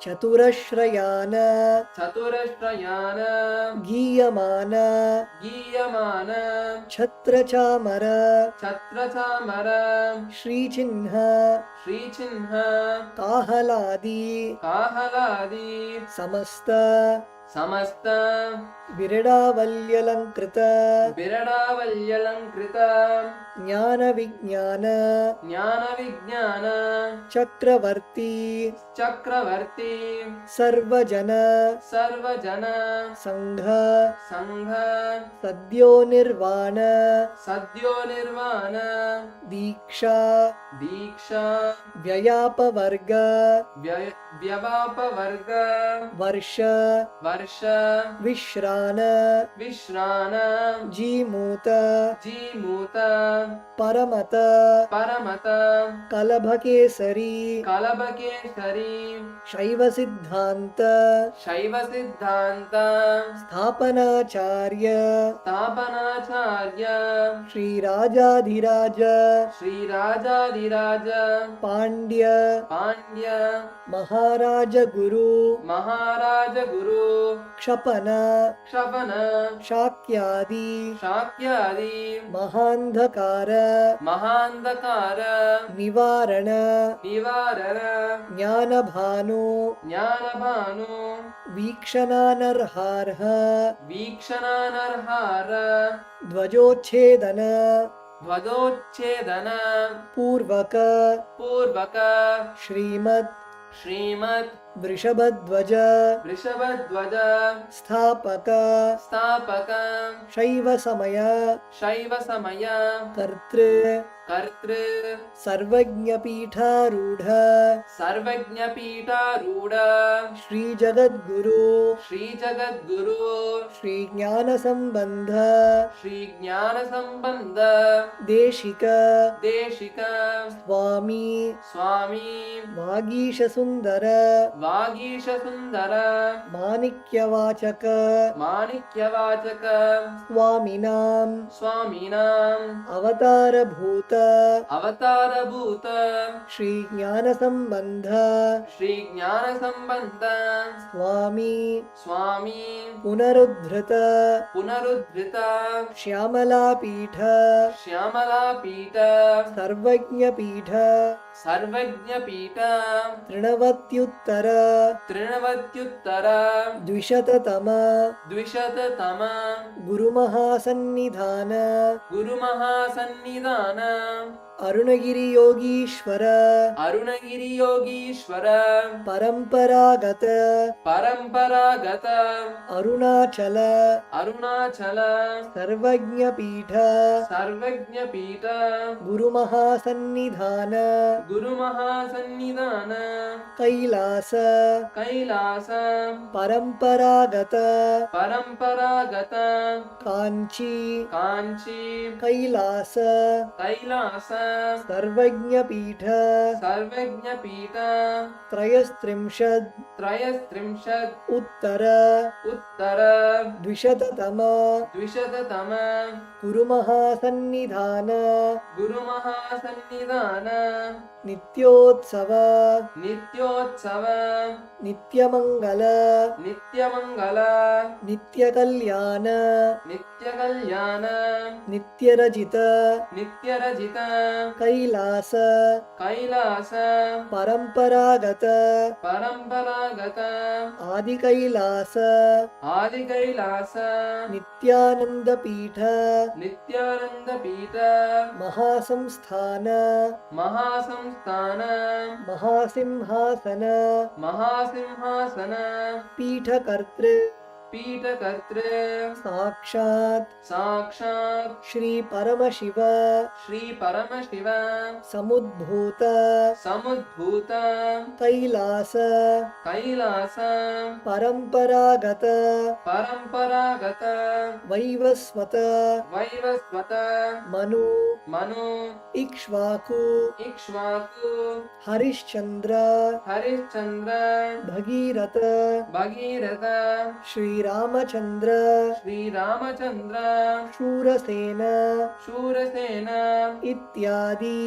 चतुरश्रयान गीयमान छत्रचामर श्रीचिह्न काहलादि समस्त समस्त विरडावल्यलङ्कृत विरडावल्यलङ्कृत ज्ञानविज्ञान ज्ञानविज्ञान चक्रवर्ती चक्रवर्ती सर्वजन सर्वजन संघ संघ सद्यो निर्वाण सद्यो निर्वाण दीक्षा दीक्षा व्ययापवर्ग व्यवापवर्ग वर्ष वर्ष विश्रान विश्रान जीमूत जीमूत परमत परमत कलभकेसरी कलभकेसरी शैव सिद्धांत शैव सिद्धांत स्थापनाचार्य स्थापनाचार्य श्रीराजाधिराज श्रीराजाधिराज पांड्य पांड्य महाराज गुरु महाराज गुरु क्षपन क्षपन शाक्यादि शाक्यादि महांधकार महांधकार निवारण निवारण ज्ञानभानु ज्ञानभानु वीक्षणानर्हार्ह वीक्षणानर्हार ध्वजोच्छेदन ध्वजोच्छेदन पूर्वक पूर्वक श्रीमत् श्रीमत् वृषभध्वज वृषभध्वज स्थापक स्थापक शैव समय शैव समय कर्तृ कर्तृ सर्वज्ञपीठारूढ़ सर्वज्ञपीठारूढ़ श्रीजगद्गुरु श्रीजगद्गुरु श्रीज्ञानसम्बन्ध श्रीज्ञानसम्बन्ध देशिक देशिक स्वामी स्वामी वागीशसुन्दर वागीशसुन्दर माणिक्यवाचक माणिक्यवाचक स्वामिनां स्वामिनाम् अवतारभूत अवतारभूत श्रीज्ञानसम्बन्ध श्रीज्ञानसम्बन्ध स्वामी स्वामी पुनरुद्धृत पुनरुद्धृत श्यामलापीठ श्यामलापीठ सर्वज्ञपीठ सर्वज्ञपीठ तृणवत्युत्तर तृणवत्युत्तर द्विशततम द्विशततम गुरुमहासन्निधान गुरुमहासन्निधान अरुणगिरियोगीश्वर अरुणगिरियोगीश्वर परम्परागत परम्परागत अरुणाचल अरुणाचल सर्वज्ञपीठ सर्वज्ञपीठ गुरुमहासन्निधान गुरुमहासन्निधान कैलास कैलास परम्परागत परम्परागत कांची कांची कैलास कैलास सर्वज्ञपीठ सर्वज्ञपीठ त्रयस्त्रिंशत् त्रयस्त्रिंशत् उत्तर उत्तर द्विशततम द्विशततम गुरुमहासन्निधान गुरुमहासन्निधान नित्योत्सव नित्योत्सव नित्यमंगल नित्यमंगल नित्यकल्याण नित्यकल्याण नित्यरजित नित्यरजित कैलास कैलास परम्परागत परम्परागत आदिकैलास आदिकैलास नित्यानन्दपीठ नित्यानन्दपीठ महासंस्थान महासंस्थान महासिंहासन महासिंहासन पीठकर्तृ पीठकर्तृ साक्षात् साक्षात् श्री परमशिव श्री परमशिव समुद्भूत समुद्भूत कैलास कैलास परम्परागत परम्परागत वैवस्वत वैवस्वत मनु मनु इक्ष्वाकु इक्ष्वाकु हरिश्चंद्र हरिश्चंद्र भगीरथ भगीरथ श्रीरामचंद्र श्रीरामचंद्र शूरसेन शूरसेन इत्यादि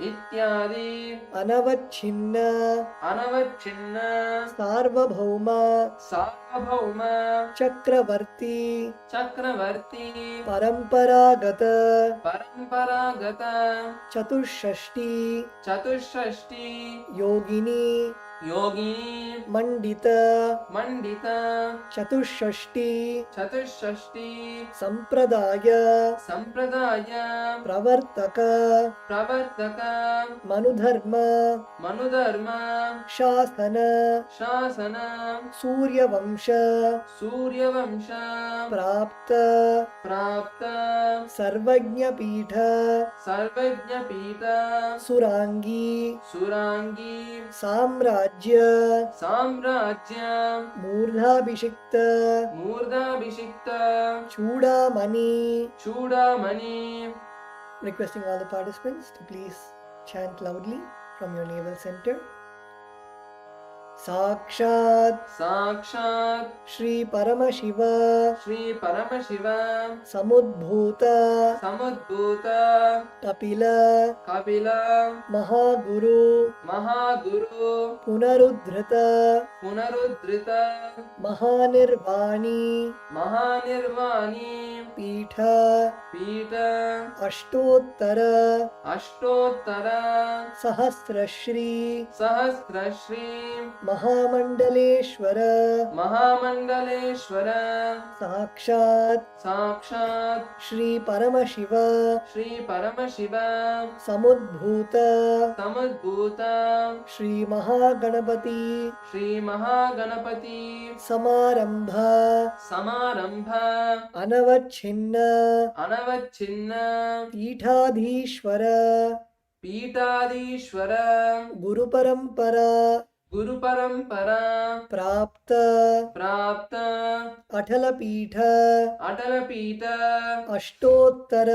इत्यादि अनवच्छिन्न अनवच्छिन्न सार्वभौम सार्वभौम चक्रवर्ती चक्रवर्ती परम्परागत परम्परागत चतुष्षष्टि चतुष्षष्टि योगिनी योगिनी मंडित मंडित चतुष्षष्टि चतुष्षष्टि संप्रदाय संप्रदाय प्रवर्तक प्रवर्तक मनुधर्म मनुधर्म शासन शासन सूर्यवंश सूर्यवंश प्राप्त प्राप्त सर्वज्ञपीठ सर्वज्ञपीठ सुरांगी सुरांगी साम्राज्य साम्राज्य मूर्धाभिषिक्त मूर्धाभिषिक्त चूड़ामणि. चूड़ामणि. Requesting all the participants to please chant loudly from your navel center. साक्षात् साक्षात् श्री परमशिव श्री परमशिव समुद्भूत समुद्भूत कपिल कपिल महागुरु महागुरु पुनरुद्धृत पुनरुद्धृत महानिर्वाणी महानिर्वाणी पीठ पीठ अष्टोत्तर अष्टोत्तर सहस्रश्री सहस्रश्री महामंडलेश्वर महामंडलेश्वर साक्षात् साक्षात् श्री परमशिव श्री परमशिव समुद्भूत समुद्भूत श्री महागणपति श्री महागणपति समारंभ समारंभ अनवच्छिन्न अनवच्छिन्न पीठाधीश्वर पीठाधीश्वर गुरुपरंपरा गुरुपरंपरा प्राप्त प्राप्त अटल पीठ अटल पीठ अष्टोत्तर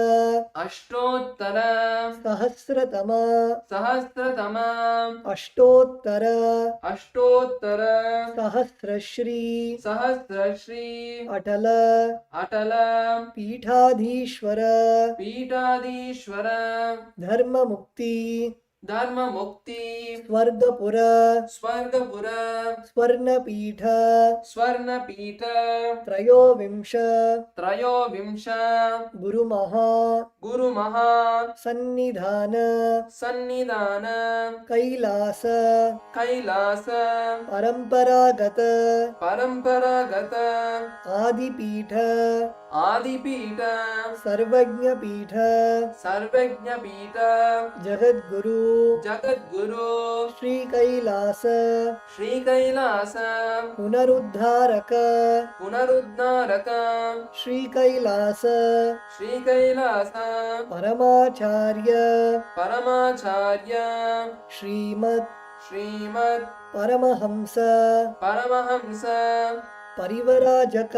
अष्टोत्तर सहस्रतम सहस्रतम अष्टोत्तर अष्टोत्तर सहस्रश्री सहस्रश्री अटल अटल पीठाधीश्वर पीठाधीश्वर धर्म मुक्ति धर्म मुक्ति स्वर्गपुर स्वर्गपुर स्वर्णपीठ स्वर्णपीठ त्रयोविंश त्रयोविंश गुरुमहा गुरुमहा सन्निधान सन्निधान कैलास कैलास परंपरागत परंपरागत आदिपीठ आदिपीठ सर्वज्ञपीठ सर्वज्ञपीठ जगद्गुरु जगद्गुरु श्री कैलास श्री कैलास पुनरुद्धारक पुनरुद्धारक श्री कैलास श्री कैलास परमाचार्य परमाचार्य श्रीमत् श्रीमद् परमहंस परमहंस परिवराजक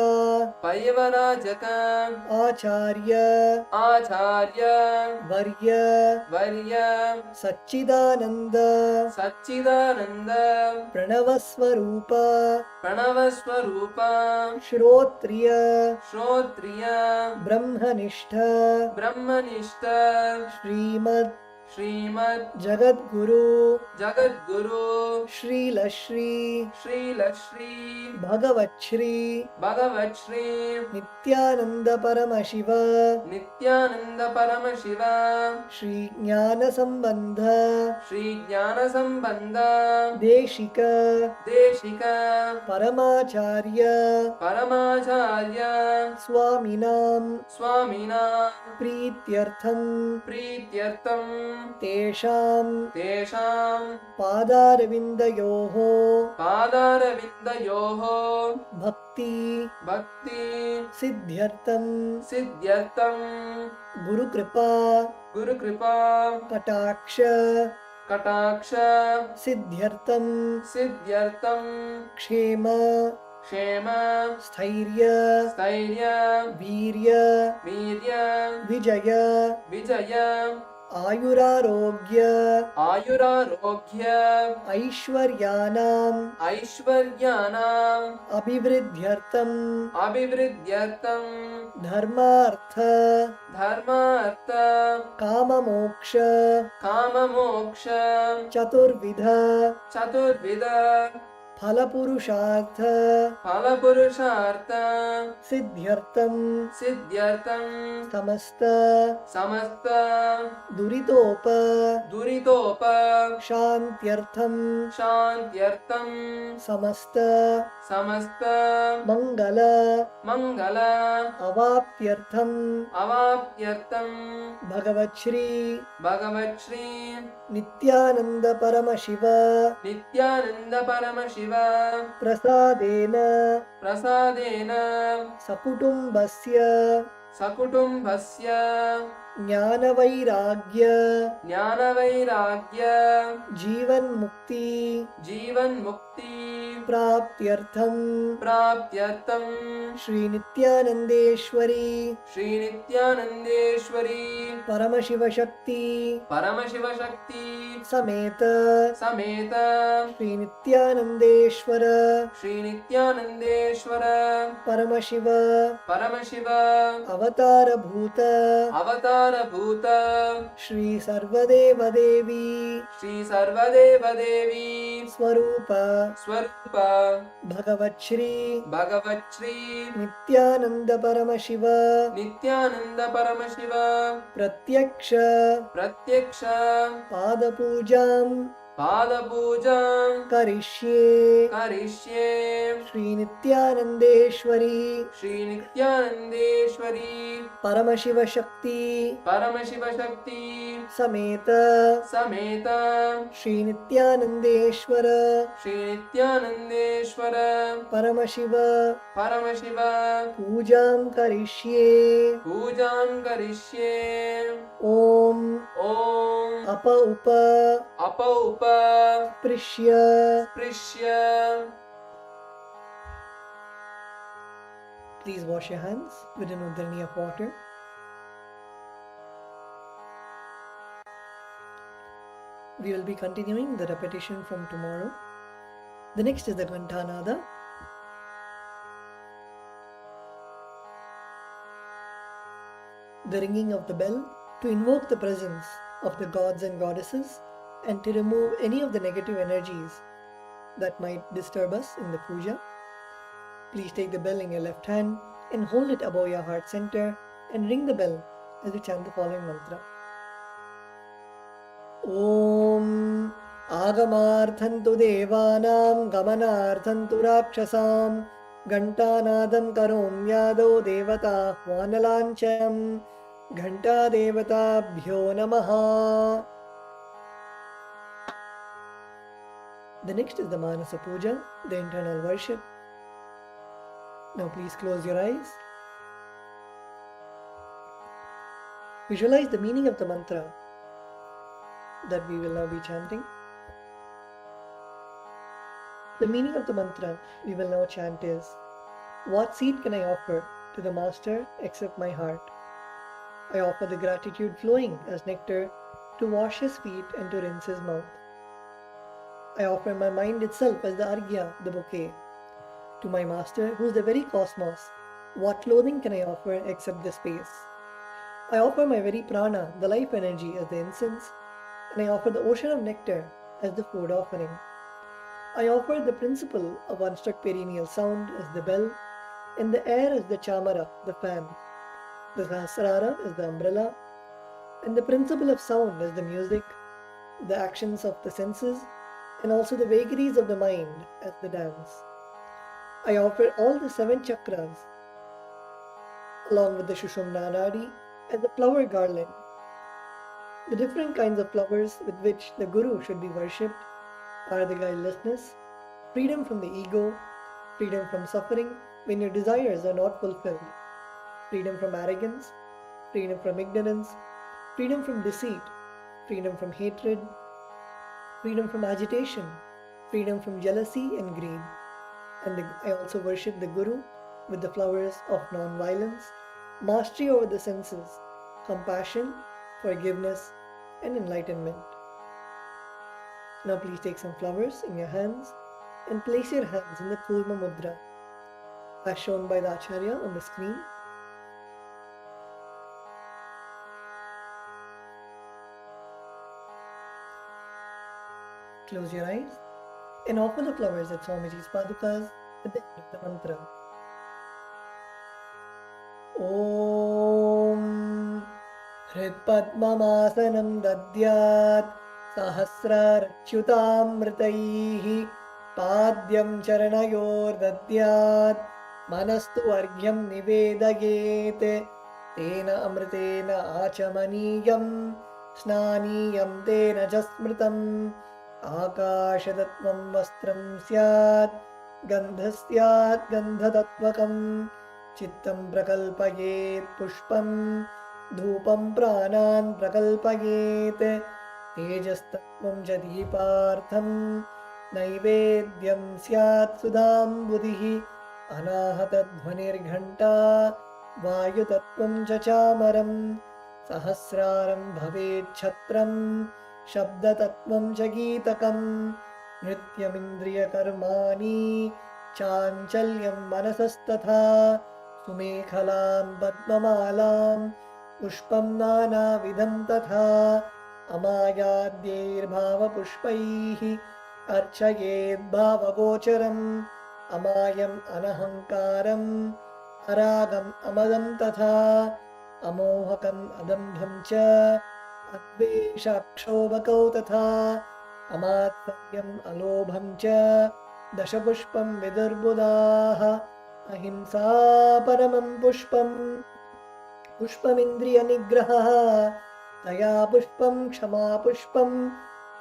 परिवराजक आचार्य आचार्य वर्य वर्य सच्चिदानंद सच्चिदानंद प्रणवस्वरूप प्रणवस्वरूप श्रोत्रिय श्रोत्रिय ब्रह्मनिष्ठ ब्रह्मनिष्ठ श्रीमद् श्रीमद् जगद्गुरु जगद्गुरु श्रीलश्री श्रीलश्री भगवच्छ्री भगवच्छ्री नित्यानंद परमशिव नित्यानंद परमशिव श्री ज्ञान संबंध श्री ज्ञान संबंध देशिक देशिक परमाचार्य परमाचार्य स्वामिनां स्वामिना प्रीत्यर्थं प्रीत्यर्थं तेषां तेषां पादारविन्दयोः पादारविन्दयोः भक्ति भक्ति सिद्ध्यर्थं सिद्ध्यर्थं गुरुकृपा गुरुकृपा कटाक्ष कटाक्ष सिद्ध्यर्थं सिद्ध्यर्थं क्षेम क्षेम स्थैर्य स्थैर्य वीर्य वीर्य विजय विजय आयुरारोग्य आयुरारोग्य ऐश्वर्याणाम् ऐश्वर्याणाम् अभिवृद्ध्यर्थम् अभिवृद्ध्यर्थं धर्मार्थ धर्मार्थ काममोक्ष काममोक्ष चतुर्विध चतुर्विध फलपुरुषार्थ फलपुरुषार्थ सिद्ध्यर्थं सिद्ध्यर्थं समस्त समस्त दुरितोप दुरितोप शान्त्यर्थं शान्त्यर्थं समस्त समस्त मंगल मंगल अवाप्त्यर्थं अवाप्त्यर्थं भगवच्छ्री भगवच्छ्री नित्यानंद परमशिव नित्यानंद परमशिव प्रसादेन प्रसादेन सकुटुम्बस्य सकुटुम्बस्य ज्ञानवैराग्य ज्ञानवैराग्य जीवन्मुक्ति जीवन्मुक्ति प्राप्त्यर्थं प्राप्त्यर्थं श्रीनित्यानन्देश्वरी श्रीनित्यानन्देश्वरी परमशिवशक्ति परमशिवशक्ति समेत समेत श्रीनित्यानन्देश्वर श्रीनित्यानन्देश्वर परमशिव परमशिव अवतारभूत अवतारभूत श्री सर्वदेवदेवी श्री सर्वदेवदेवी स्वरूप स्वरूप भगवच्छ्री भगवच्छ्री नित्यानंद परमशिव नित्यानंद परमशिव प्रत्यक्ष प्रत्यक्ष पादपूजां पादपूजां करिष्ये करिष्ये श्रीनित्यानन्देश्वरी श्रीनित्यानन्देश्वरी परमशिवशक्ति परमशिवशक्ति समेत समेत श्रीनित्यानन्देश्वर श्रीनित्यानन्देश्वर परमशिव परमशिव पूजां करिष्ये पूजां करिष्ये ॐ ॐ अप उप स्पृश्य स्पृश्य Please wash your hands with an udharni of water. We will be continuing the repetition from tomorrow. The next is the Ghantanada. The ringing of the bell to invoke the presence of the gods and goddesses and to remove any of the negative energies that might disturb us in the puja. Please take the bell in your left hand and hold it above your heart center and ring the bell as we chant the following mantra. Om Agamarthantu Devanam Gamanarthantu Rakshasam Ghantanadam Karom Yado Devata Hwanalancham Ghanta Devatabhyo Namaha. The next is the Manasa Puja, the internal worship. Now please close your eyes. Visualize the meaning of the mantra that we will now be chanting. The meaning of the mantra we will now chant is, what seed can I offer to the Master except my heart? I offer the gratitude flowing as nectar to wash his feet and to rinse his mouth. I offer my mind itself as the arghya, the bouquet. To my Master, who is the very cosmos, what clothing can I offer except the space? I offer my very prana, the life energy, as the incense, and I offer the ocean of nectar as the food offering. I offer the principle of unstruck perennial sound as the bell, and the air as the chamara, the fan, the sahasrara as the umbrella, and the principle of sound as the music, the actions of the senses, and also the vagaries of the mind as the dance. I offer all the 7 chakras along with the Shushumna Nadi as a flower garland. The different kinds of flowers with which the Guru should be worshipped are the guilelessness, freedom from the ego, freedom from suffering when your desires are not fulfilled, freedom from arrogance, freedom from ignorance, freedom from deceit, freedom from hatred, freedom from agitation, freedom from jealousy and greed. And I also worship the Guru with the flowers of non-violence, mastery over the senses, compassion, forgiveness, and enlightenment. Now please take some flowers in your hands and place your hands in the Kurma Mudra as shown by the Acharya on the screen. Close your eyes and offer the flowers at Swamiji's padukas at the end of the mantra. Om Hritpadmamasanam dadyat Sahasrarachyutamritaihi Padyam Charanayor dadyat Manastu Argyam Nivedayet Tena Amritena Achamaniyam Snaniyam Tena Jasmritam Akashatatvam Vastram Syat Gandhasyat Gandhatatvakam Chittam Prakalpayet Pushpam Dhupam Pranan Prakalpayet Tejastatvam Jadipartham Naivedyam Syat Sudam Buddhihi Anahatadhvanirghanta Vayutattvam Chachamaram Sahasraram Bhavet Chatram Shabdatattvam Chagitakam Nrityamindriya Karmani Chanchalyam Manasastatha Sumekhalam Padmamalam Pushpam Nana Vidham Tatha Amayadyair Bhava Pushpaihi Archayed Bhava Gocharam Amayam Anahankaram Aragam Amadam Tatha Amohakam Adambham Cha Adveshakshobhakau Tatha Amatsaryam Alobham Cha Dashapushpam Vidurbudaha Ahimsa Paramam Pushpam Pushpamindriya Nigraha Taya Pushpam Kshama Pushpam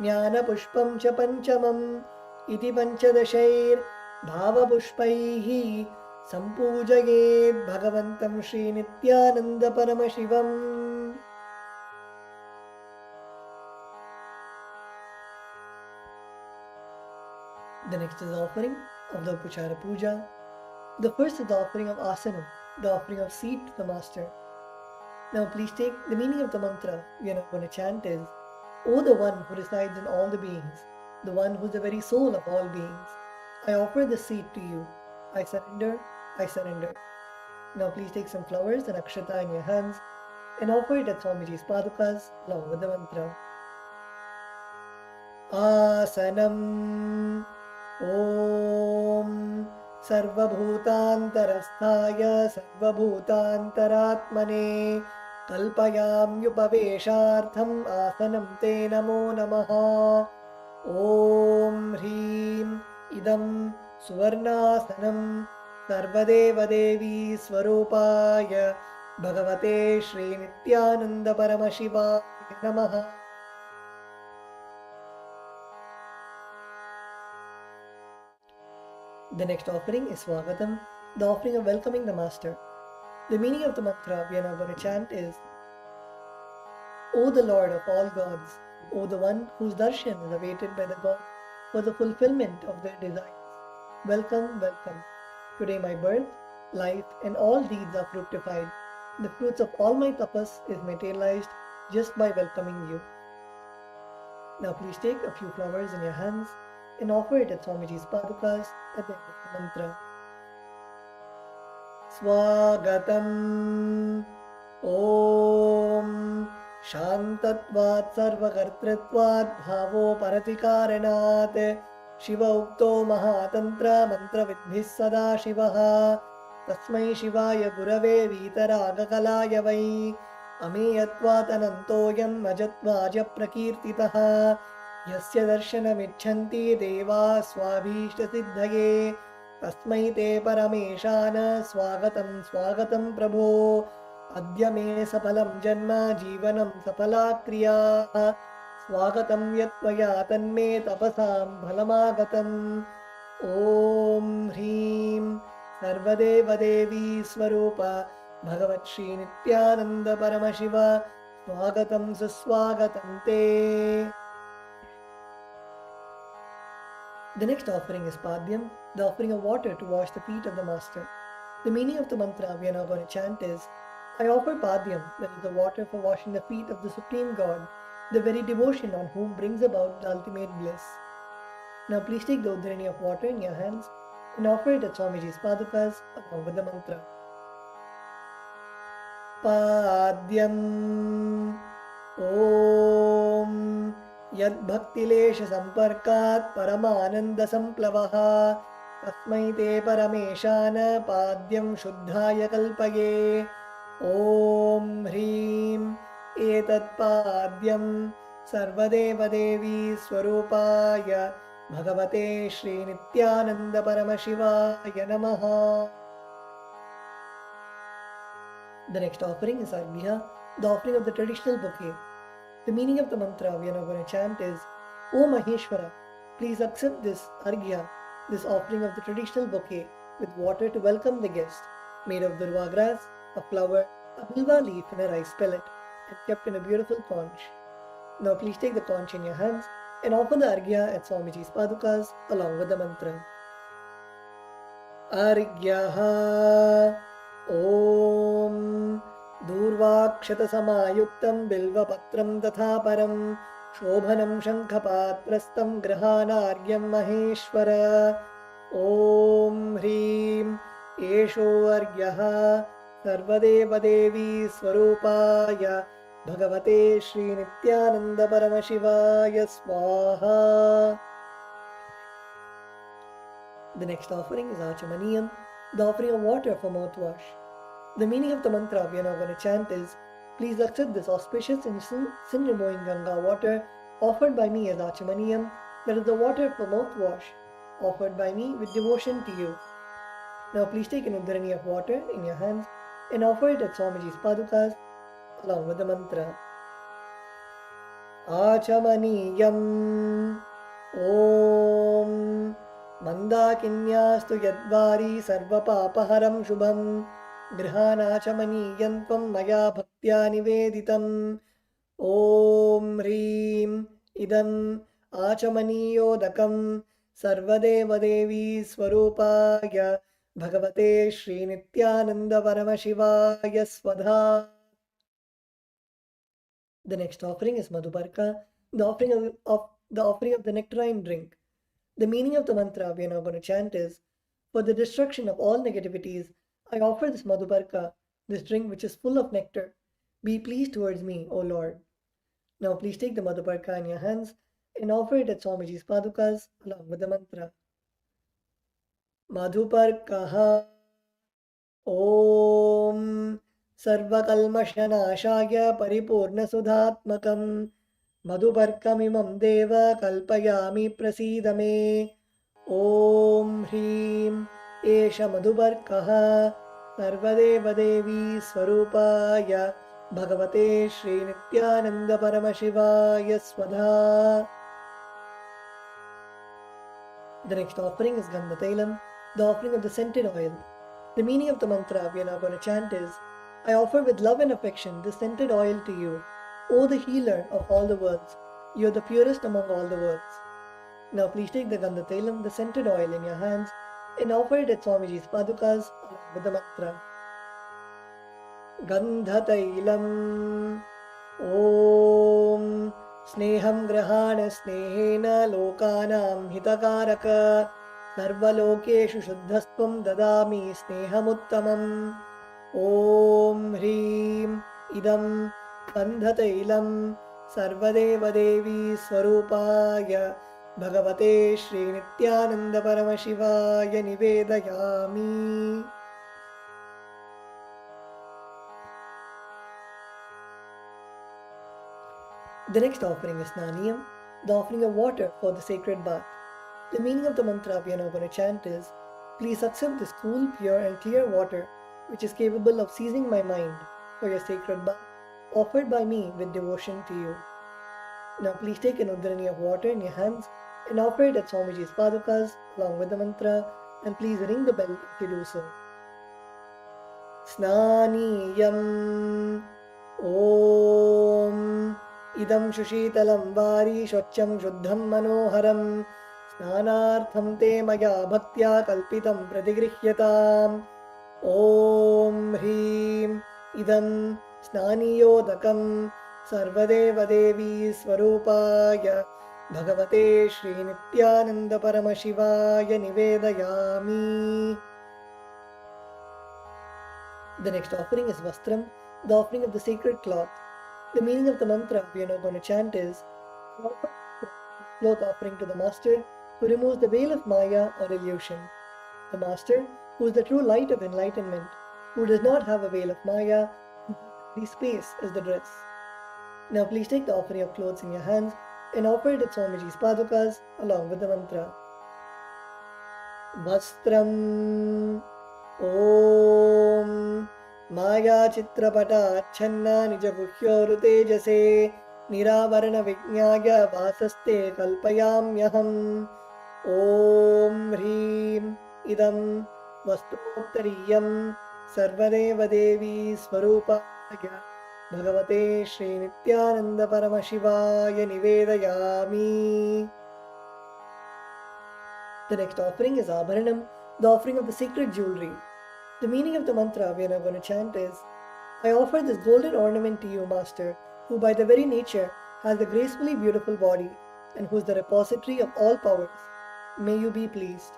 Jnana Pushpam Cha Panchamam Iti Panchadashair Bhava Pushpaihi Sampujayet Bhagavantam Shri Nityananda Paramashivam. The next is the offering of the Upachara Puja. The first is the offering of Asana, the offering of seat to the Master. Now please take the meaning of the mantra we are now going to chant is, O the one who resides in all the beings, the one who is the very soul of all beings, I offer the seat to you. I surrender, I surrender. Now please take some flowers and akshata in your hands and offer it at Swamiji's padukas along with the mantra. Asanam Om Sarvabhutantarasthaya Sarvabhutantaratmane Kalpayam Yupaveshartham Asanam Te Namo Namaha. Om Hrim Idam Suvarnasanam Sarvadeva Devi Swarupaya Bhagavate Shri Nityananda Paramashiva Namaha. The next offering is Swagatam, the offering of welcoming the Master. The meaning of the mantra we are now going to chant is, O the Lord of all gods, O the one whose darshan is awaited by the gods for the fulfillment of their desires. Welcome, welcome. Today my birth, life and all deeds are fructified. The fruits of all my tapas is materialized just by welcoming you. Now please take a few flowers in your hands and offer it at Swamiji's padukas at the end of the mantra. Swagatam Om Shantatvat Sarvakartritvat Bhavo Paratikaranat Shiva Ukto Mahatantra Mantra Vidbhis Sada Shivaha Tasmai Shivaya Gurave Vitaraga Kalaya Vai Ameyatvat Anantoyam Ajatvaja Prakirtitaha Yasya Darshanamichanti Deva Swabhishtasidhaye Tasmai Te Parameshana Swagatam Swagatam Prabho Adya Me Sapalam Janma Jivanam Sapala Kriya Swagatam Yatvaya Tanme Tapasam Bhalamagatam. Om Hrim Sarvadeva Devi Swarupa Bhagavat Shri Nityananda Paramashiva Swagatam Suswagatam Te. The next offering is Padyam, the offering of water to wash the feet of the Master. The meaning of the mantra we are now going to chant is, I offer Padyam, that is the water for washing the feet of the Supreme God, the very devotion on whom brings about the ultimate bliss. Now please take the udhrani of water in your hands and offer it at Swamiji's padukas along with the mantra. Padyam Om यद्भक्तिलेश सम्पर्कात् परमानन्दसम्प्लवः तस्मै ते परमेशान पाद्यं शुद्धाय कल्पये ॐ ह्रीं एतत्पाद्यं सर्वदेवदेवी स्वरूपाय भगवते श्रीनित्यानन्दपरमशिवाय नमः. The next offering is Arghya, the offering of the traditional bouquet. The meaning of the mantra we are now going to chant is, O Maheshwara, please accept this Arghya, this offering of the traditional bouquet, with water to welcome the guest, made of durva grass, a flower, a bilva leaf and a rice pellet, and kept in a beautiful conch. Now please take the conch in your hands and offer the Arghya at Swamiji's padukas along with the mantra. Arghyaha Om दूर्वाक्षतसमायुक्तं बिल्वपत्रं तथा परं शोभनं शङ्खपात्रस्तं गृहाणार्घ्यं महेश्वर ॐ ह्रीं एषो अर्घ्यः सर्वदेवदेवी स्वरूपाय भगवते श्रीनित्यानन्दपरमशिवाय स्वाहा. The next offering is Achamaniyam, the offering of water for mouthwash. The meaning of the mantra we are now going to chant is, please accept this auspicious and sin-removing Ganga water offered by me as Achamaniyam, that is the water for mouthwash, offered by me with devotion to you. Now please take an udharani of water in your hands and offer it at Swamiji's padukas along with the mantra. Achamaniyam Om Mandakinyastu Yadvari Sarvapapaharam Shubham गृहाणाचमनीयन्त्वं मया भक्त्या निवेदितम् ॐ ह्रीं इदम् आचमनीयोदकं सर्वदेवदेवी स्वरूपाय भगवते श्रीनित्यानन्दपरमशिवाय स्वधा. The next offering is Madhubarka, the offering of the nectarine drink. The meaning of the mantra we are now going to chant is, for the destruction of all negativities, I offer this Madhubarka, this drink which is full of nectar. Be pleased towards me, O Lord. Now please take the Madhubarka in your hands and offer it at Swamiji's padukas along with the mantra. Madhubarkaha Om Sarvakalmashanashaya Paripurna Sudhatmakam Madhubarkamimam Deva Kalpayami Prasidame Om Hrim Esha Madhubarkaha Sarvadevadevi Swarupaya Bhagavate Shri Nityananda Paramashivaya Swadha. The next offering is Gandhatailam, the offering of the scented oil. The meaning of the mantra we are now going to chant is, I offer with love and affection this scented oil to you, O the healer of all the worlds. You are the purest among all the worlds. Now please take the Gandhatailam, the scented oil in your hands and offer it at Swamiji's padukas along with the mantra. Gandhatailam Om Sneham Grahana Snehena Lokanam Hitakaraka Sarvalokeshu Shuddhastvam Dadami Snehamuttamam Om Hrim Idam Gandhatailam Sarvadevadevi Swarupaya Bhagavate Shri Nityananda Paramashivaya Nivedayami. The next offering is Snaniyam, the offering of water for the sacred bath. The meaning of the mantra we are now going to chant is, please accept this cool, pure and clear water which is capable of seizing my mind for your sacred bath offered by me with devotion to you. Now please take an udharani of water in your hands and offer it at Swamiji's padukas along with the mantra, and please ring the bell if you do so. Snaniyam Om Idam Shushitalam Vari Shocham Shuddham Manoharam Snanartham Te Maya Bhaktya Kalpitam Pratigrihyatam Om Hrim Idam Snaniyodakam Sarvadevadevi Swarupaya Bhagavate Shri Nityananda Paramashivaya Nivedayami. The next offering is Vastram, the offering of the sacred cloth. The meaning of the mantra we are now going to chant is, cloth offering to the Master who removes the veil of Maya or illusion. The Master, who is the true light of enlightenment, who does not have a veil of Maya, the space is the dress. Now please take the offering of clothes in your hands and offer it at Swamiji's padukas along with the mantra. Vastram Om Maya Chitrapata Channa Nijaguhyoru Tejase Niravarana Vijnaya Vasaste Kalpayamyaham Om Hrim Idam Vastrottariyam Sarvadeva Devi Swarupaya Bhagavate Shri Nityananda Paramashivaya Nivedayami. The next offering is Abharanam, the offering of the sacred jewelry. The meaning of the mantra we are now going to chant is, I offer this golden ornament to you, Master, who by the very nature has a gracefully beautiful body and who is the repository of all powers. May you be pleased.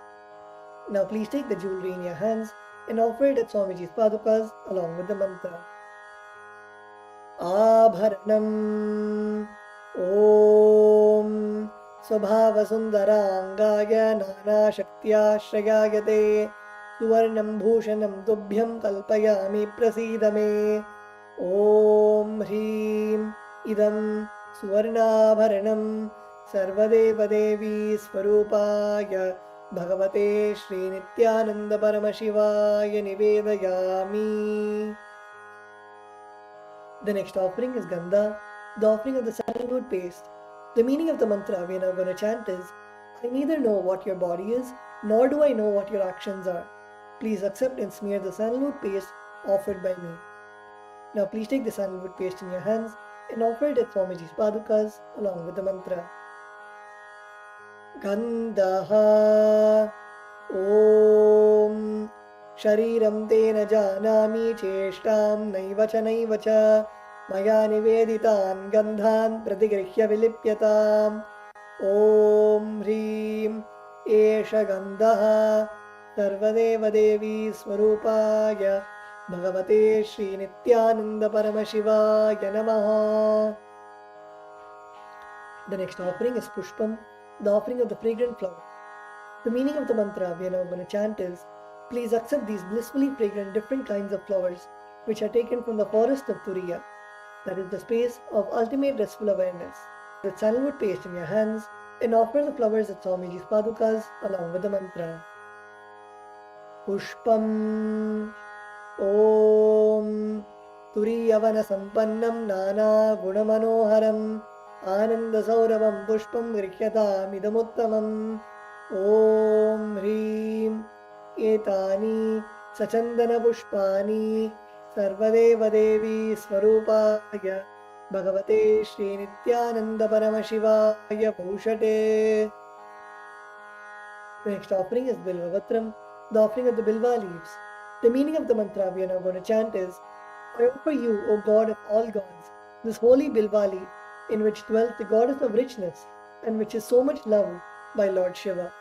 Now please take the jewelry in your hands and offer it at Swamiji's padukas along with the mantra. Abharanam Om Swabhavasundaraangaya Nana Shaktyashrayayate Suvarnam Bhushanam Tubhyam Kalpayami Prasidame Om Hrim Idam Suvarnabharanam Sarvadeva Devi Swarupaya Bhagavate Shri Nityananda Paramashivaya Nivedayami. The next offering is Gandha, the offering of the sandalwood paste. The meaning of the mantra we are now going to chant is, I neither know what your body is, nor do I know what your actions are. Please accept and smear the sandalwood paste offered by me. Now please take the sandalwood paste in your hands and offer it at Swamiji's padukas along with the mantra. Gandha Om Shariram Tena Janami Cheshtam Naivacha Naivacha Maya Niveditan Gandhan Pratigrihya Vilipyatam Om Hrim Esha Gandha Sarvadeva Devi Swarupaya Bhagavate Shri Nityananda Paramashivaya Namaha. The next offering is Pushpam, the offering of the fragrant flower. The meaning of the mantra we are now going to chant is, please accept these blissfully fragrant different kinds of flowers which are taken from the forest of Turiya, that is the space of ultimate restful awareness. With sandalwood paste in your hands and offer the flowers at Swamiji's padukas along with the mantra. Pushpam Om Turiyavana Sampannam Nana Gunamanoharam Ananda Sauravam Pushpam Grihyatam Idamuttamam Om Hrim Etani Sachandana Pushpani Sarvadeva Devi Swarupaya Bhagavate Shri Nityananda Paramashivaya Bhushate. The next offering is Bilvavatram, the offering of the Bilva leaves. The meaning of the mantra we are now going to chant is, I offer you, O God of all gods, this holy Bilva leaf, in which dwells the goddess of richness and which is so much loved by Lord Shiva.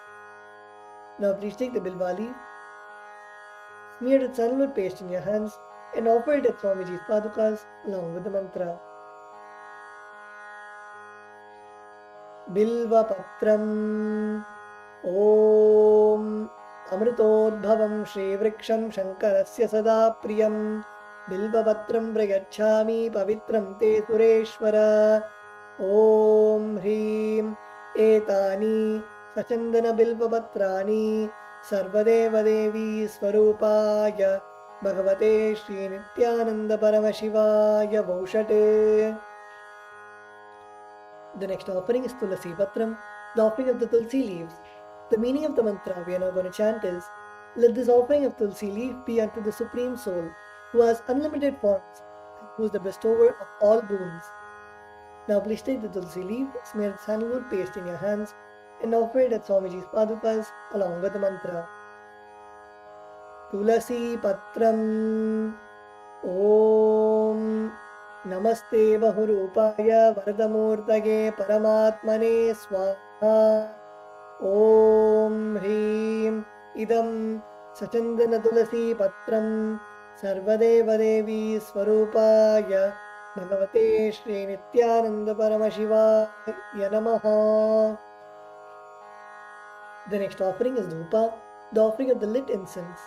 Now please take the Bilva leaf, smear it with sandalwood paste in your hands and offer it at Swamiji's padukas along with the mantra. Bilva Patram Om Amritodbhavam Shri Vriksham Shankarasya Sada Priyam Bilvavatram Prayachami Pavitram Te Sureshwara Om Hrim Etani Sachandana Bilvapatrani Sarvadeva Devi Swarupaya Bhagavate Shri Nityananda Paramashivaya Bhushate. The next offering is Tulasi Patram, the offering of the Tulsi leaves. The meaning of the mantra we are now going to chant is, let this offering of Tulsi leaf be unto the Supreme Soul, who has unlimited forms and who is the bestower of all boons. Now please take the Tulsi leaf, smear the sandalwood paste in your hands and offer it at Swamiji's padukas along with the mantra. Tulasi Patram Om Namaste Bahurupaya Vardamurtage Paramatmane Swaha Om Hrim Idam Sachandana Tulasi Patram Sarvadeva Devi Swarupaya Bhagavate Shri Nityananda Paramashivaya Namaha. The next offering is Dhupa, the offering of the lit incense.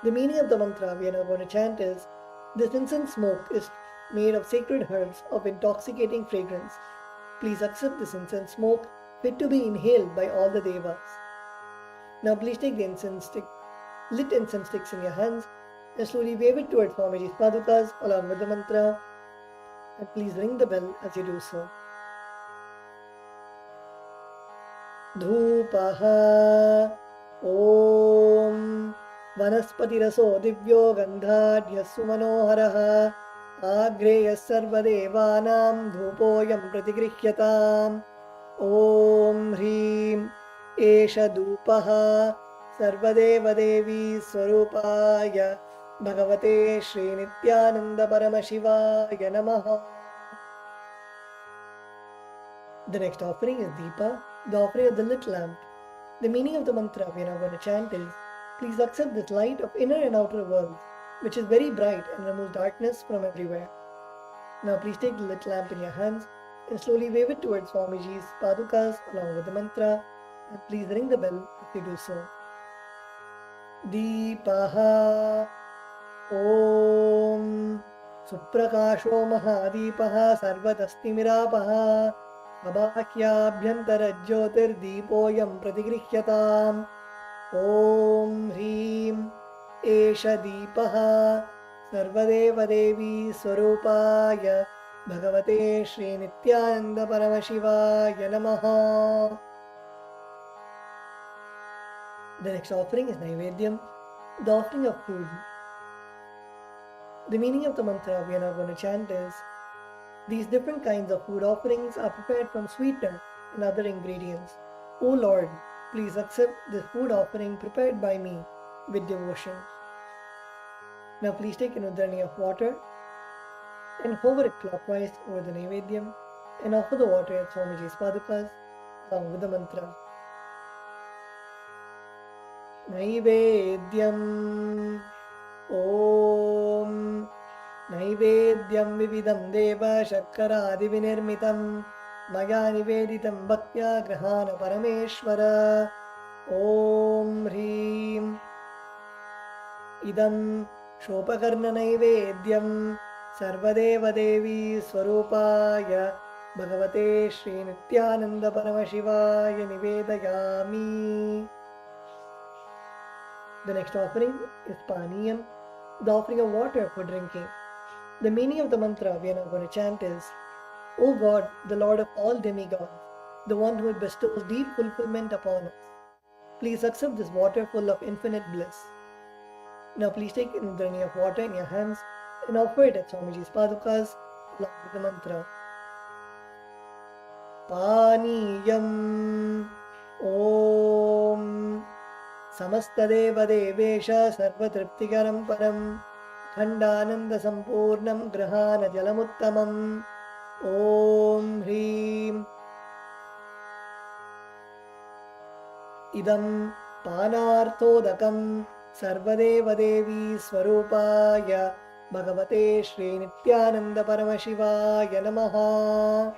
The meaning of the mantra we are now going to chant is, this incense smoke is made of sacred herbs of intoxicating fragrance. Please accept this incense smoke fit to be inhaled by all the devas. Now please take the lit incense sticks in your hands and slowly wave it towards Swamiji's padukas along with the mantra, and please ring the bell as you do so. Dhupaha Om Vanaspatiraso Divyo Gandhadhyassu Manoharaha Agreyas Sarvadevanam Dhupoyam Pratigrihyatam Om Hrim Esha Dhupaha Sarvadeva Devi Swarupaya Bhagavate Shri Nityananda Paramashivaya Namaha. The next offering is Deepa, the offering of the lit lamp. The meaning of the mantra we are now going to chant is, please accept this light of inner and outer worlds, which is very bright and removes darkness from everywhere. Now please take the lit lamp in your hands and slowly wave it towards Swamiji's padukas along with the mantra, and please ring the bell if you do so. Deepaha Om Suprakasho Mahadipaha Sarvatasti Abhakyabhyantara Deepoyam Pratigrihyatam Om Hrim Esha Deepaha Sarvadeva Devi Swarupaya Bhagavate Shri Nityananda Paramashivaya Namaha. The next offering is Naivedyam, the offering of food. The meaning of the mantra we are now going to chant is, these different kinds of food offerings are prepared from sweetener and other ingredients. O Lord, please accept this food offering prepared by me with devotion. Now please take an udharani of water and hover it clockwise over the Naivedyam and offer the water at Swamiji's padukas along with the mantra. Naivedyam Om Naivedyam Vividam Deva Shakkaradi Vinirmitam Maya Niveditam Bhaktya Grahana Parameshwara Om Hrim Idam Shopakarna Naivedyam Sarvadeva Devi Swarupaya Bhagavate Shri Nityananda Paramashivaya Nivedayami. The next offering is Paniyam, the offering of water for drinking. The meaning of the mantra we are now going to chant is, O God, the Lord of all demigods, the one who bestows deep fulfillment upon us, please accept this water full of infinite bliss. Now please take an udharani of water in your hands and offer it at Swamiji's padukas along with the mantra. Paniyam Om Samastadeva Devesha Sarvatriptikaram Param Khandananda Sampurnam Grahana Jalamuttamam Om Hrim Idam Panarthodakam Sarvadeva Devi Swarupaya Bhagavate Shri Nityananda Paramashivaya Namaha.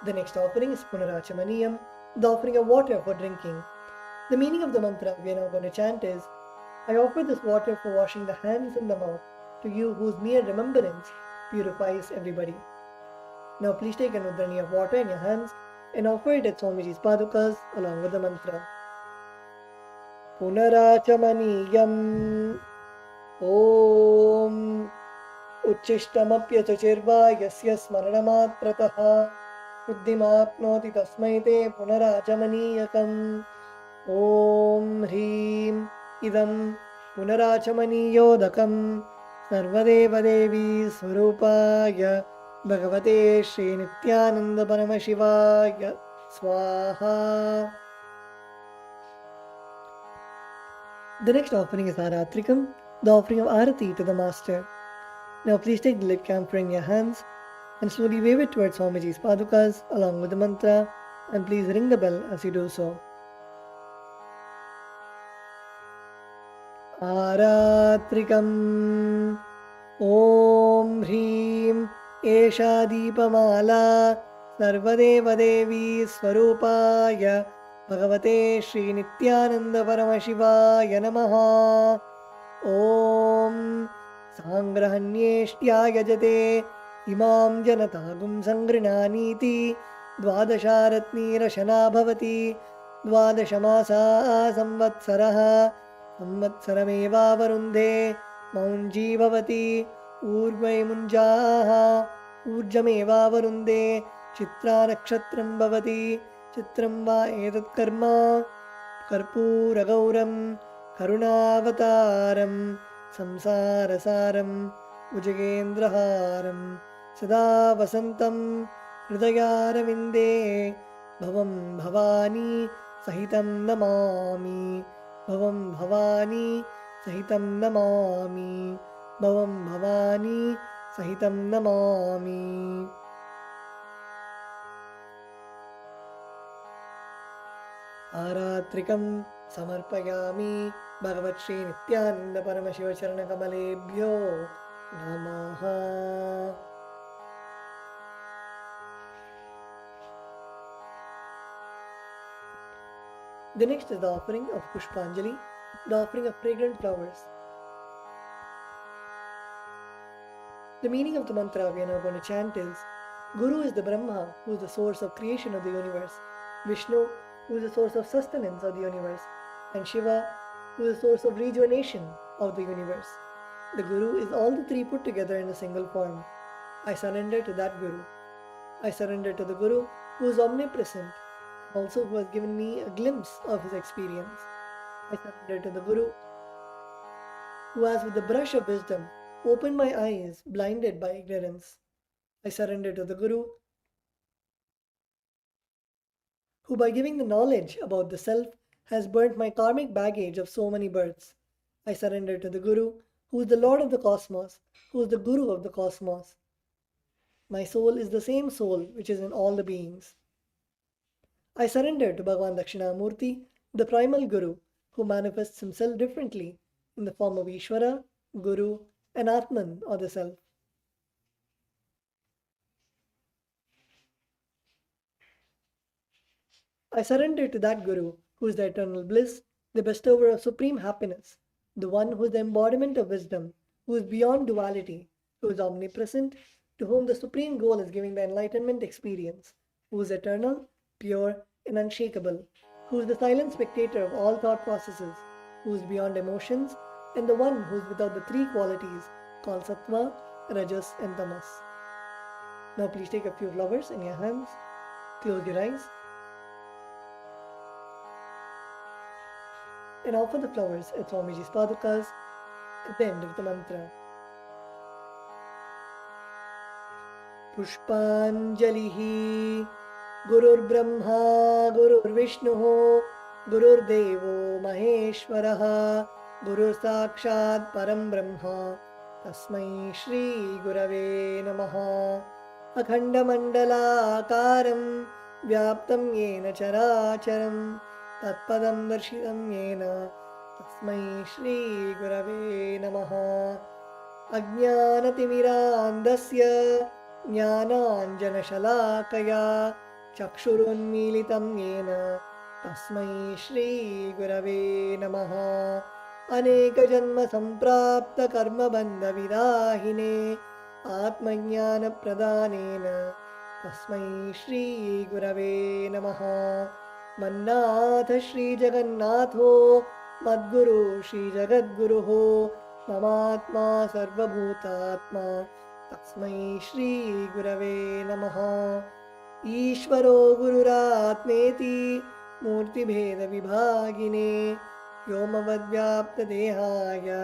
The next offering is Punarachamaniyam, the offering of water for drinking. The meaning of the mantra we are now going to chant is, I offer this water for washing the hands and the mouth to you whose mere remembrance purifies everybody. Now please take an udharani of water in your hands and offer it at Swamiji's padukas along with the mantra. Punarachamaniyam Om Uchishtamapyachirva Yasya Smaranamatrataha Buddhimapnoti Tasmaite Punarachamaniyakam Om Hrim Idam Punarachamaniyodakam Sarvadeva Devi Swarupaya Bhagavate Shri Nityananda Paramashivaya Swaha. The next offering is Aratrikam, the offering of Arati to the Master. Now please take the lit camphor in your hands and slowly wave it towards Swamiji's padukas along with the mantra, and please ring the bell as you do so. Aratrikam Om Hrim Esha Deepamala Sarvadeva Devi Swarupaya भगवते श्रीनित्यानन्द परमशिवाय नमः। ॐ साङ्ग्रहण्येष्ट्या यजते इमां जनतागुं सङ्गृह्णानीति द्वादशारत्नीरशना भवति। द्वादशमासा संवत्सरः संवत्सरमेवावरुन्धे मौञ्जी भवति। ऊर्वै मुञ्जाः ऊर्जमेवावरुन्धे चित्रा नक्षत्रं भवति। चित्रं वा एतत् कर्म कर्पूरगौरं करुणावतारं संसारसारं भुजगेन्द्रहारं सदा वसन्तं हृदयारविन्दे भवं भवानी सहितं नमामि। भवं भवानी सहितं नमामि। भवं भवानी सहितं नमामि। आरात्रिकं समर्पयामि भगवत् श्री नित्यानन्द परमशिव चरणकमलेभ्यो नमः। The next is the offering of Kush Panjali, the offering of fragrant flowers. The meaning of the mantra we are now going to chant is: Guru is the Brahma, who is the source of creation of the universe, Vishnu, who is the source of sustenance of the universe, and Shiva, who is the source of rejuvenation of the universe. The Guru is all the three put together in a single form. I surrender to that Guru. I surrender to the Guru, who is omnipresent, also who has given me a glimpse of his experience. I surrender to the Guru, who has with the brush of wisdom opened my eyes blinded by ignorance. I surrender to the Guru, who by giving the knowledge about the self has burnt my karmic baggage of so many births. I surrender to the Guru, who is the Lord of the cosmos, who is the Guru of the cosmos. My soul is the same soul which is in all the beings. I surrender to Bhagavan Dakshinamurti, the primal Guru, who manifests himself differently in the form of Ishvara, Guru, and Atman, or the Self. I surrender to that Guru, who is the eternal bliss, the bestower of supreme happiness, the one who is the embodiment of wisdom, who is beyond duality, who is omnipresent, to whom the supreme goal is giving the enlightenment experience, who is eternal, pure, and unshakable, who is the silent spectator of all thought processes, who is beyond emotions, and the one who is without the three qualities called Sattva, Rajas, and Tamas. Now please take a few flowers in your hands, close your eyes, and offer the flowers at Swamiji's Padukas at the end of the mantra. Pushpanjalihi Gurur Brahma Gurur Vishnu Gurur Devo Maheshwaraha Gurur Sakshat Param Brahma Tasmai Shri Gurave Namaha. Akhanda Mandala Akaram Vyaptam Yena Characharam Tatpadam Darshitam Yena Tasmai Shri Gurave Namaha. Ajnanatimirandasya Jnananjanashalakaya Chakshurunmilitam Yena Tasmai Shri Gurave Namaha. Aneka Janma Samprapta Karma Bandha Vidahine Atmajnana Pradhanena Tasmai Shri Gurave Namaha. Mannatha Shri Jagannatho Madguru Shri Jagadguruho Mamatma Sarvabhutatma Tasmai Shri Gurave Namaha. Ishvaro Gururatmeti Murti Bheda Vibhagine Yomavadvyapta Dehaya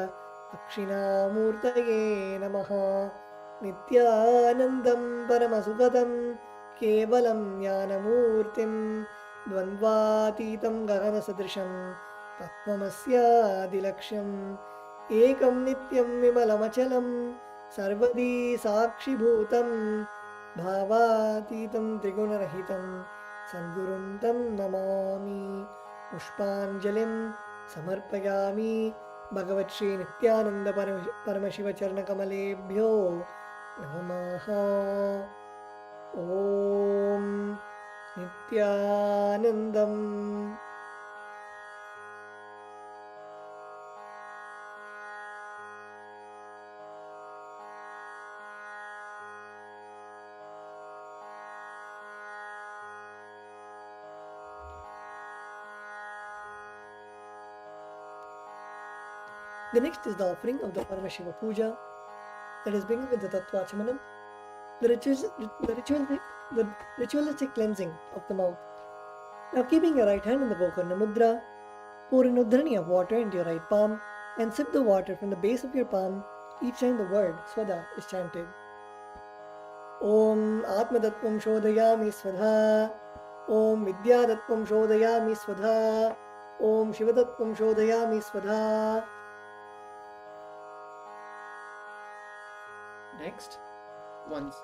Dakshinamurtaye Namaha. Nityanandam Paramasukhatam Kevalam Jnanamurtim Dvandvatitam Gaganasadrisham Tatvamasya Dilaksham Ekam Nityam Vimalamachalam Sarvadi Sakshi Bhutam Bhavatitam Trigunarahitam Sadgurum Tam Namami. Pushpanjalim Samarpayami Bhagavat Shri Nityananda Paramashiva Charnakamalebhyo Namaha. Om Nityanandam. The next is the offering of the Paramashiva Puja, that is beginning with the Tattvachamanam, the ritualistic cleansing of the mouth. Now keeping your right hand in the Gokarna Mudra, pour an Uddhani of water into your right palm and sip the water from the base of your palm each time the word Swada is chanted. Om Atmadattvam Shodhayami Swadha, Om Vidyadattvam Shodhayami Swadha, Om Shivadattvam Shodhayami Swadha. Next, once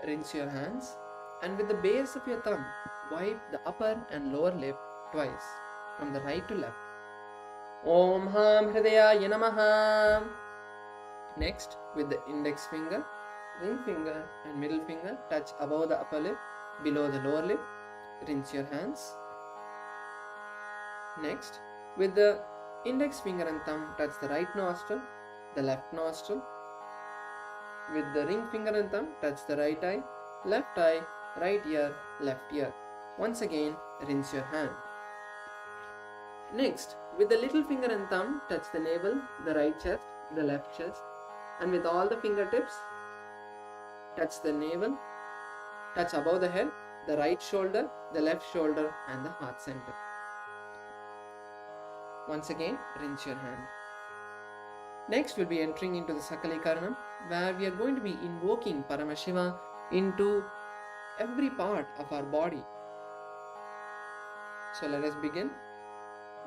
rinse your hands and with the base of your thumb wipe the upper and lower lip twice from the right to left. Om Ham Hridayaya Namaha. Next, with the index finger, ring finger and middle finger touch above the upper lip, below the lower lip. Rinse your hands. Next, with the index finger and thumb touch the right nostril, the left nostril. With the ring finger and thumb touch the right eye, right ear, left ear. Once again, rinse your hand. Next, with the little finger and thumb touch the navel, the right chest, the left chest, and with all the fingertips touch the navel, touch above the head, the right shoulder, the left shoulder, and the heart center. Once again, rinse your hand. Next, we'll be entering into the Sakali karnam, where we are going to be invoking Paramashiva into every part of our body. So let us begin.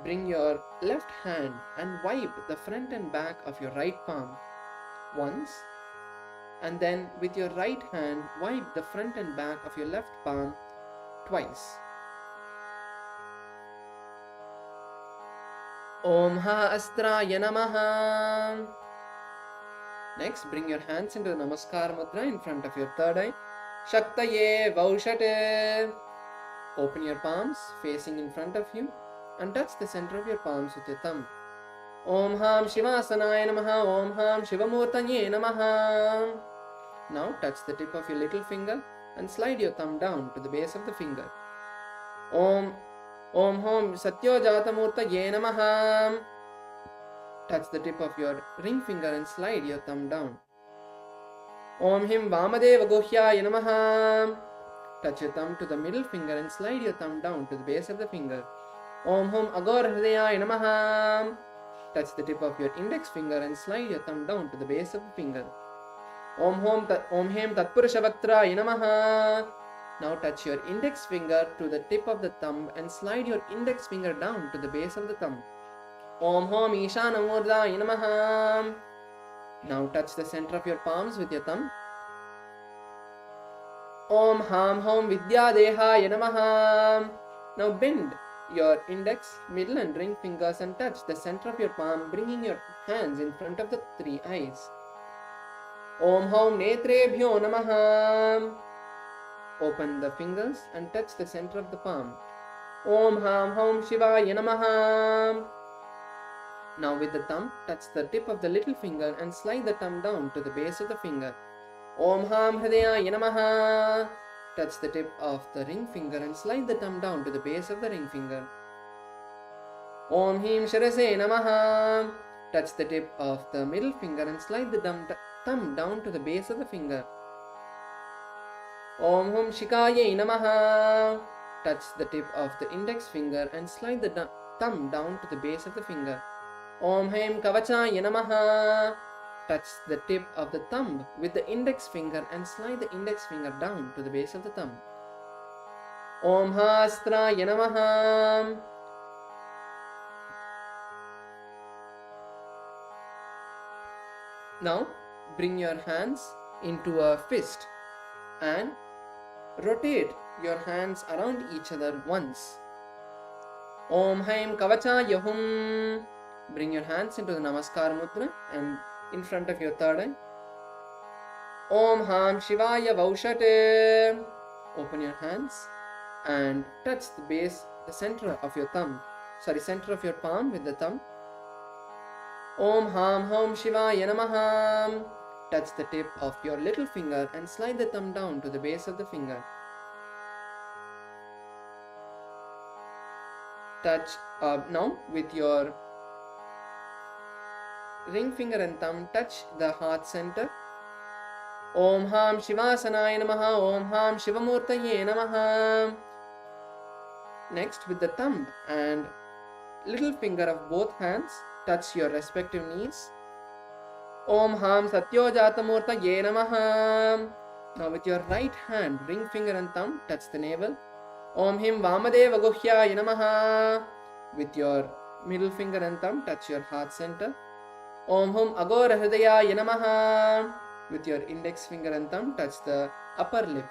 Bring your left hand and wipe the front and back of your right palm once, and then with your right hand wipe the front and back of your left palm twice. Om Ha Astraya Namaha. Next, bring your hands into the Namaskar Mudra in front of your third eye. Shaktaye Vaushate. Open your palms facing in front of you and touch the center of your palms with your thumb. Om Ham Shivasana Namaha. Om Ham Shivamurtanye Namaha. Now touch the tip of your little finger and slide your thumb down to the base of the finger. Om Hom Satyojātamurtaye Namaha. Touch the tip of your ring finger and slide your thumb down. Om Him Vamadeva Guhyaya Namaha. Touch your thumb to the middle finger and slide your thumb down to the base of the finger. Om Hom Agor Hridayaya Namaha. Touch the tip of your index finger and slide your thumb down to the base of the finger. Om Hem Tatpurushavattraya Namaha. Now touch your index finger to the tip of the thumb and slide your index finger down to the base of the thumb. Om Hom Ishanamurdaya Namaha. Now touch the center of your palms with your thumb. Om Ham Hom Vidyadehaya Namaha. Now bend your index, middle and ring fingers and touch the center of your palm, bringing your hands in front of the three eyes. Om Hom Netrebhyo Namaha. Open the fingers and touch the center of the palm. Om Ham Hom Shivaya Namaha. Now with the thumb, touch the tip of the little finger and slide the thumb down to the base of the finger. Om Ham Hridayaya Namaha. Touch the tip of the ring finger and slide the thumb down to the base of the ring finger. Om Him Shirase Namaha. Touch the tip of the middle finger and slide the thumb down to the base of the finger. Om Hum Shikaye Namaha. Touch the tip of the index finger and slide the thumb down to the base of the finger. Om Haim Kavachaya Namaha. Touch the tip of the thumb with the index finger and slide the index finger down to the base of the thumb. Om Hastraya Namaha. Now bring your hands into a fist and rotate your hands around each other once. Om Haim Kavachaya Hum. Bring your hands into the Namaskar Mudra and in front of your third eye. Om Ham Shivaya Vaushate. open your hands and touch the base, the center of your center of your palm with the thumb. Om Ham Hom Shivaya Namaha. Touch the tip of your little finger and slide the thumb down to the base of the finger. Touch now with your ring finger and thumb, touch the heart center. Om Ham Shavasana Namaha. Om Ham Shivamurtaye Namaha. Next, with the thumb and little finger of both hands, touch your respective knees. Om Ham Satyojatamurtaye Namaha. Now with your right hand, ring finger and thumb, touch the navel. Om Him Vamadeva Guhyaya Namaha. With your middle finger and thumb, touch your heart center. Om Hum Agora Hridayaya Namaha. With your index finger and thumb, touch the upper lip.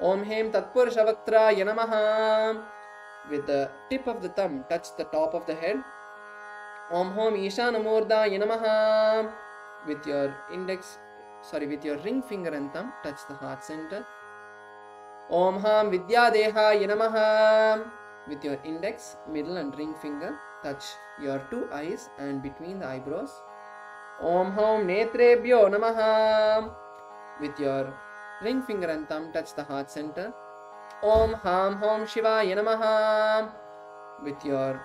Om Him Tatpurushavaktraya Namaha. With the tip of the thumb, touch the top of the head. Om Hom Ishanamurdaya Namaha. With your ring finger and thumb, touch the heart center. Om Ham Vidyadehaya Namaha. With your index, middle and ring finger, touch your two eyes and between the eyebrows. Om Hom Netrebhyo Namaha. With your ring finger and thumb, touch the heart center. Om Ham Hom Shivaya Namaha. With your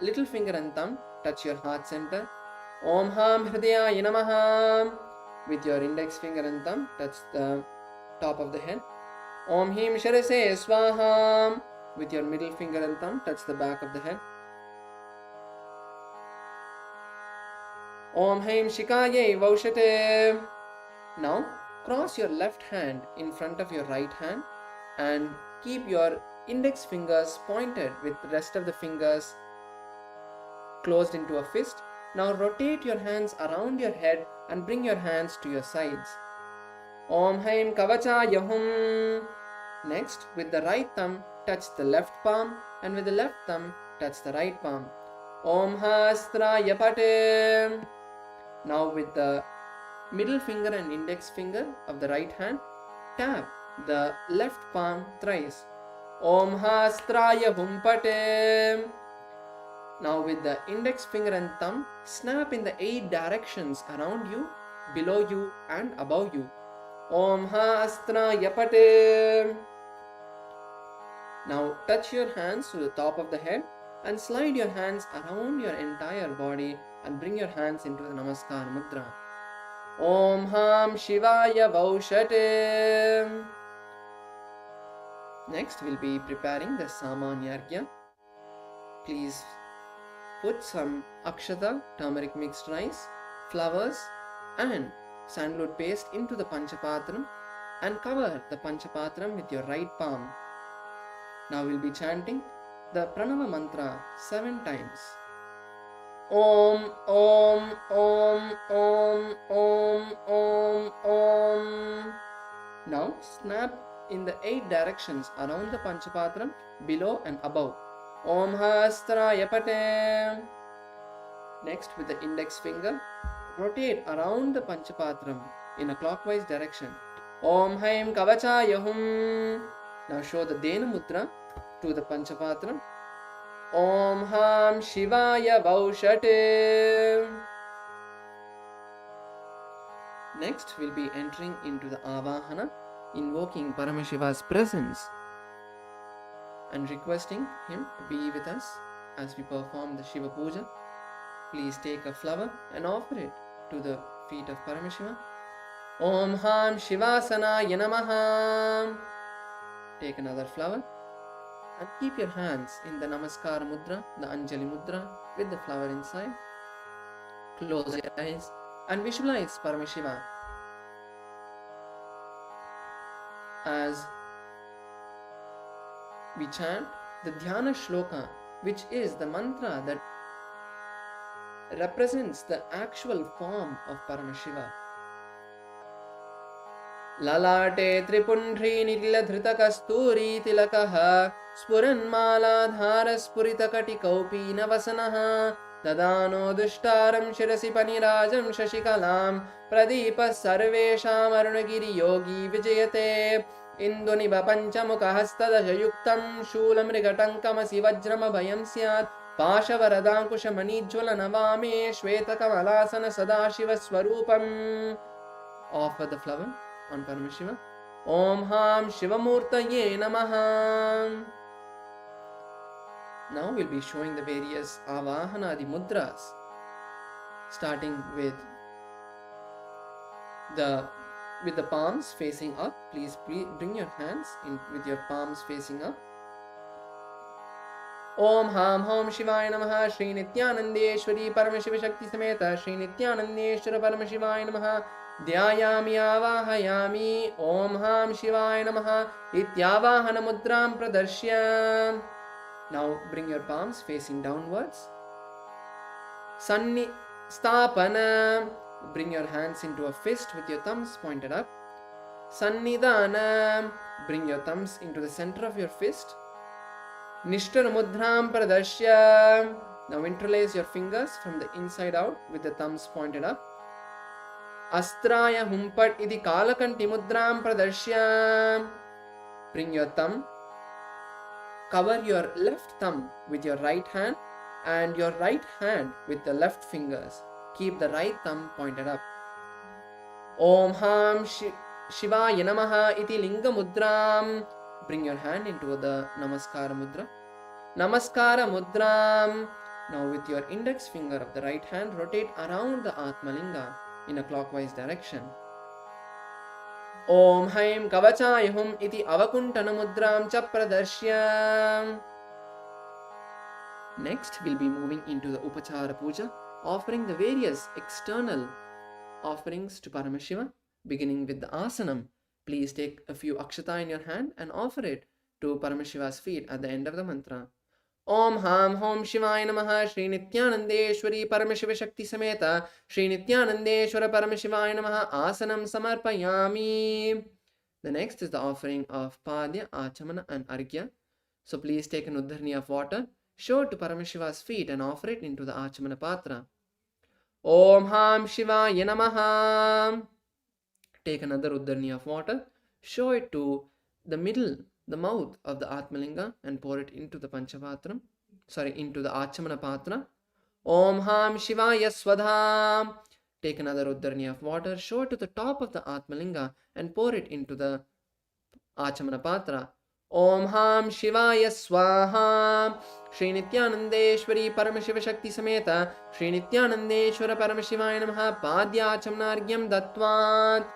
little finger and thumb, touch your heart center. Om Ham Hridayaya Namaha. With your index finger and thumb, touch the top of the head. Om Him Sharase Swaha. With your middle finger and thumb, touch the back of the head. Om Haim Shikaye Vaushate. Now cross your left hand in front of your right hand and keep your index fingers pointed with the rest of the fingers closed into a fist. Now rotate your hands around your head and bring your hands to your sides. Om Haim Kavachaya Hum. Next, with the right thumb, touch the left palm, and with the left thumb, touch the right palm. Om Hastraya Pate. Now with the middle finger and index finger of the right hand, tap the left palm thrice. Om Hastraya Hum Pate. Now with the index finger and thumb, snap in the 8 directions around you, below you and above you. Om Hastraya Pate. Now touch your hands to the top of the head and slide your hands around your entire body and bring your hands into the Namaskar Mudra. Om Ham Shivaya Vaushate. Next we'll be preparing the Samanyargya. Please put some akshata, turmeric mixed rice, flowers and sandalwood paste into the Panchapatram and cover the Panchapatram with your right palm. Now we'll be chanting the pranava mantra 7 times. Om, Om, Om, Om, Om, Om, Om. Now snap in the 8 directions around the Panchapatram, below and above. Om Hastraya Pate. Next, with the index finger, rotate around the Panchapatram in a clockwise direction. Om Haim Kavachaya Hum. Now show the Dena Mudra to the Panchapatram. Om Ham Shivaya Vaushate. Next, we'll be entering into the Avahana, invoking Paramashiva's presence and requesting him to be with us as we perform the Shiva Puja. Please take a flower and offer it to the feet of Paramashiva. Om Ham Shavasana Namaha. Take another flower and keep your hands in the Namaskar Mudra, the Anjali Mudra, with the flower inside. Close your eyes and visualize Paramashiva as we chant the Dhyana Shloka, which is the mantra that represents the actual form of Paramashiva. Lalate tripundri nitila dhrita kasturi tilakaha spuranmaladhara spuritakati kaupi navasanaha dadano dushtaram shirasi panirajam shashikalam pradipa sarvesham arunagiri yogi vijayate इन्दुनिभ पञ्चमुखहस्तदशयुक्तं शूलमृगटङ्कमसि वज्रमभयं स्यात् पाशवरदाङ्कुशमणिज्वलनवामे श्वेतकमलासन सदाशिवस्वरूपम्. Offer the flower on Paramashiva. Om Ham Shivamurtaye Namaha. Now we'll be showing the various Avahanadi mudras, starting with the palms facing up. Please bring your hands in with your palms facing up. Om Ham Hom Shivaya Namaha. Shri Nityanandeshwari Paramashiva Shakti Sameta Shri Nityanandeshwara Paramashiva Namaha. ध्यायामि आवाहयामि ओम हां शिवाय नमः इत्यावाहन मुद्रां प्रदर्श्य. Now bring your palms facing downwards. Sanni Stapana. Bring your hands into a fist with your thumbs pointed up. Sannidana. Bring your thumbs into the center of your fist. Nishtara mudram pradashya. Now interlace your fingers from the inside out with the thumbs pointed up. Astraya humpat iti kalakanti mudram pradashya. Bring your thumb. Cover your left thumb with your right hand and your right hand with the left fingers. Keep the right thumb pointed up. Om Ham Shivaya Namaha iti linga mudram. Bring your hand into the Namaskara mudra. Namaskara mudram. Now with your index finger of the right hand, rotate around the Atmalinga in a clockwise direction. Om Haim Kavachaya Hum iti avakuntana mudram cha pradarshya. Next, we'll be moving into the Upachara Puja, offering the various external offerings to Paramashiva, beginning with the asanam. Please take a few akshata in your hand and offer it to Paramashiva's feet at the end of the mantra. Om Ham Hom Shivaya Namaha. Shri Nityanandeshwari Paramashiva Shakti Sameta Shri Nityanandeshwara Paramashivaya Namaha. Asanam Samarpayami. The next is the offering of Padya, Achamana and Arghya. So please take an uddharni of water, show it to Paramashiva's feet and offer it into the Achamana Patra. Om Ham Shivaya Namaha. Take another uddharni of water, show it to the mouth of the Atmalinga and pour it into the Panchapatram, into the Achamana Patra. Om Ham Shivaya Swadha. Take another uddharni of water, show it to the top of the Atmalinga and pour it into the Achamana Patra. Om Ham Shivaya Swaha. Shri Nityanandeshwari Paramashiva Shakti Sameta Shri Nityanandeshwara Paramashivaya Namaha. Padya Achamnargyam Dattvat.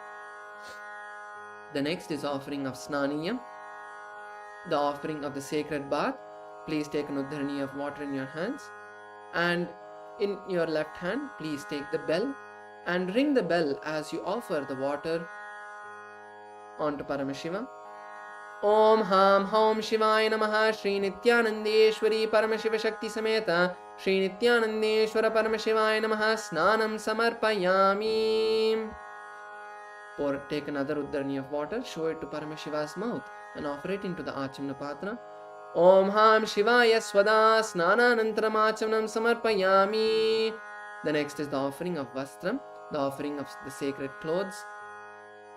The next is offering of Snaniyam, the offering of the sacred bath. Please take an uddharni of water in your hands, and in your left hand please take the bell and ring the bell as you offer the water onto Paramashiva. Om Ham Hom Shivaya Namaha. Shri Nityanandeshwari Paramashiva Shakti Sameta Shri Nityanandeshwara Paramashivaya Namaha. Snanam Samarpayami. Take another uddharni of water, show it to Paramashiva's mouth and offer it into the Achamana Patra. Om Ham Shivaya Swada. Snananantaram Achamnam Samarpayami. The next is the offering of Vastram, the offering of the sacred clothes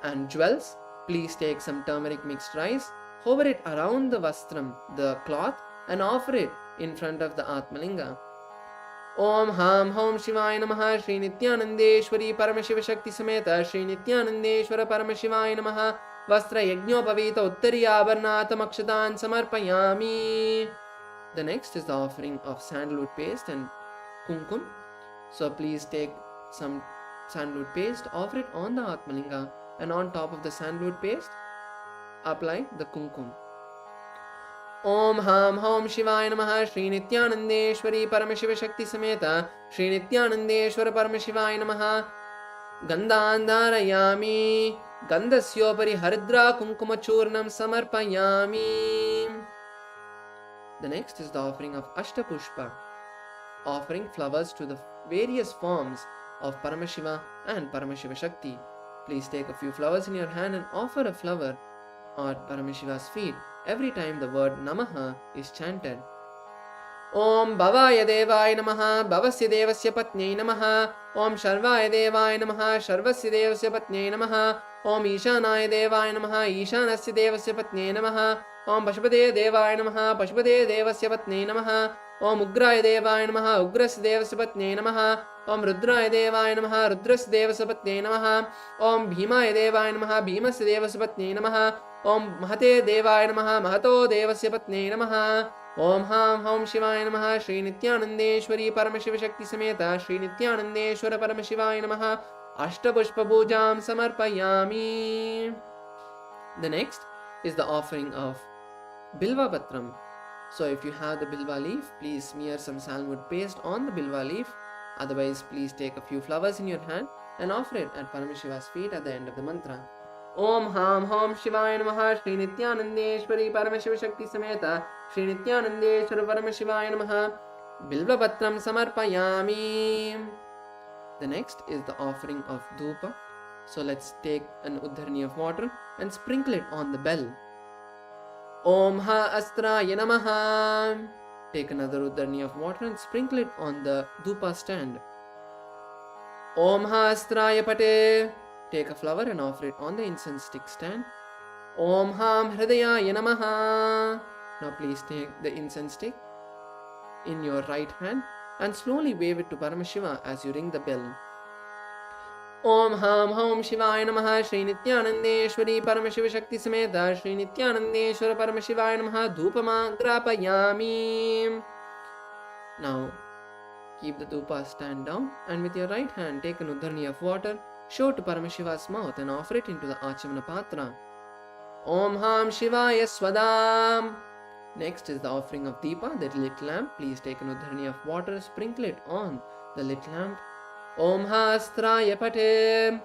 and jewels. Please take some turmeric mixed rice, hover it around the Vastram, the cloth, and offer it in front of the Atmalinga. Om Ham Hom Shivaya Namaha. Shri Nityanandeshwari Paramashiva Shakti Sameta Shri Nityanandeshwara Paramashivaya Namaha. Vastra Yajnopavita Uttariyavarnatam Akshatan Samarpayami. The next is the offering of sandalwood paste and kumkum. So please take some sandalwood paste, offer it on the Atmalinga, and on top of the sandalwood paste, apply the kumkum. Om Ham Hom Shivaya Namaha. Shri Nityanandeshwari Paramashiva Shakti Sameta Shri Nityanandeshwara Paramashivaya Namaha. Gandhandarayami. Gandhasyopari Haridra Kumkuma Churnam Samarpayami. The next is the offering of Ashtapushpa, offering flowers to the various forms of Paramashiva and Paramashiva Shakti. Please take a few flowers in your hand and offer a flower at Paramashiva's feet every time the word Namaha is chanted. Om Bhavaya Devaya Namaha. Bhavasya Devasya Patnyai Namaha. Om Sharvaya Devaya Namaha. Sharvasya Devasya Patnyai Namaha. Om Ishanaya Devaya Namaha, Ishanasya Devasya Patne Namaha. Om Pashupate Devaya Namaha, Pashupate Devasya Patne Namaha. Om Ugraya Devaya Namaha, Ugrasya Devasya Patne Namaha. Om Rudraya Devaya Namaha, Rudrasya Devasya Patne Namaha. Om Bhimaya Devaya Namaha, Bhimasya Devasya Patne Namaha. Om Mahate Devaya Namaha, Mahato Devasya Patne Namaha. Om Ham Hom Shivaya Namaha, Shri Nityanandeshwari Paramashiva Shakti Sameta, Shri Nityanandeshwara Paramashivaya Namaha. Ashtapushpa Pujam Samarpayami. The next is the offering of Bilva Patram. So if you have the Bilva leaf, please smear some sandalwood paste on the Bilva leaf. Otherwise, please take a few flowers in your hand and offer it at Paramashiva's feet at the end of the mantra. Om Ham Hom Shivaya Namaha, Shri Nityanandeshwari Paramashiva Shakti Sameta, Shri Nityanandeshwara Paramashivaya Namaha. Bilva Patram Samarpayami. The next is the offering of Dhupa. So let's take an Uddharani of water and sprinkle it on the bell. Om Ha Astraya Namaha. Take another Uddharani of water and sprinkle it on the Dhupa stand. Om Ha Astraya Pate. Take a flower and offer it on the incense stick stand. Om Ham Hridayaya Namaha. Now please take the incense stick in your right hand and slowly wave it to Paramashiva as you ring the bell. Om Ham Hom Shivaya Namaha, Shri Nityanandeshwari Paramashiva Shakti Sameta, Shri Nityanandeshwara Paramashivaya Namaha. Dhupama Grapayami. Now keep the dhupa stand down and with your right hand take an Uddharani of water, show to Paramashiva's mouth and offer it into the Achamana Patra. Om Ham Shivaya Swadam. Next is the offering of Deepa, the lit lamp. Please take an Uddharani of water, sprinkle it on the lit lamp. Om Hastraya Pate.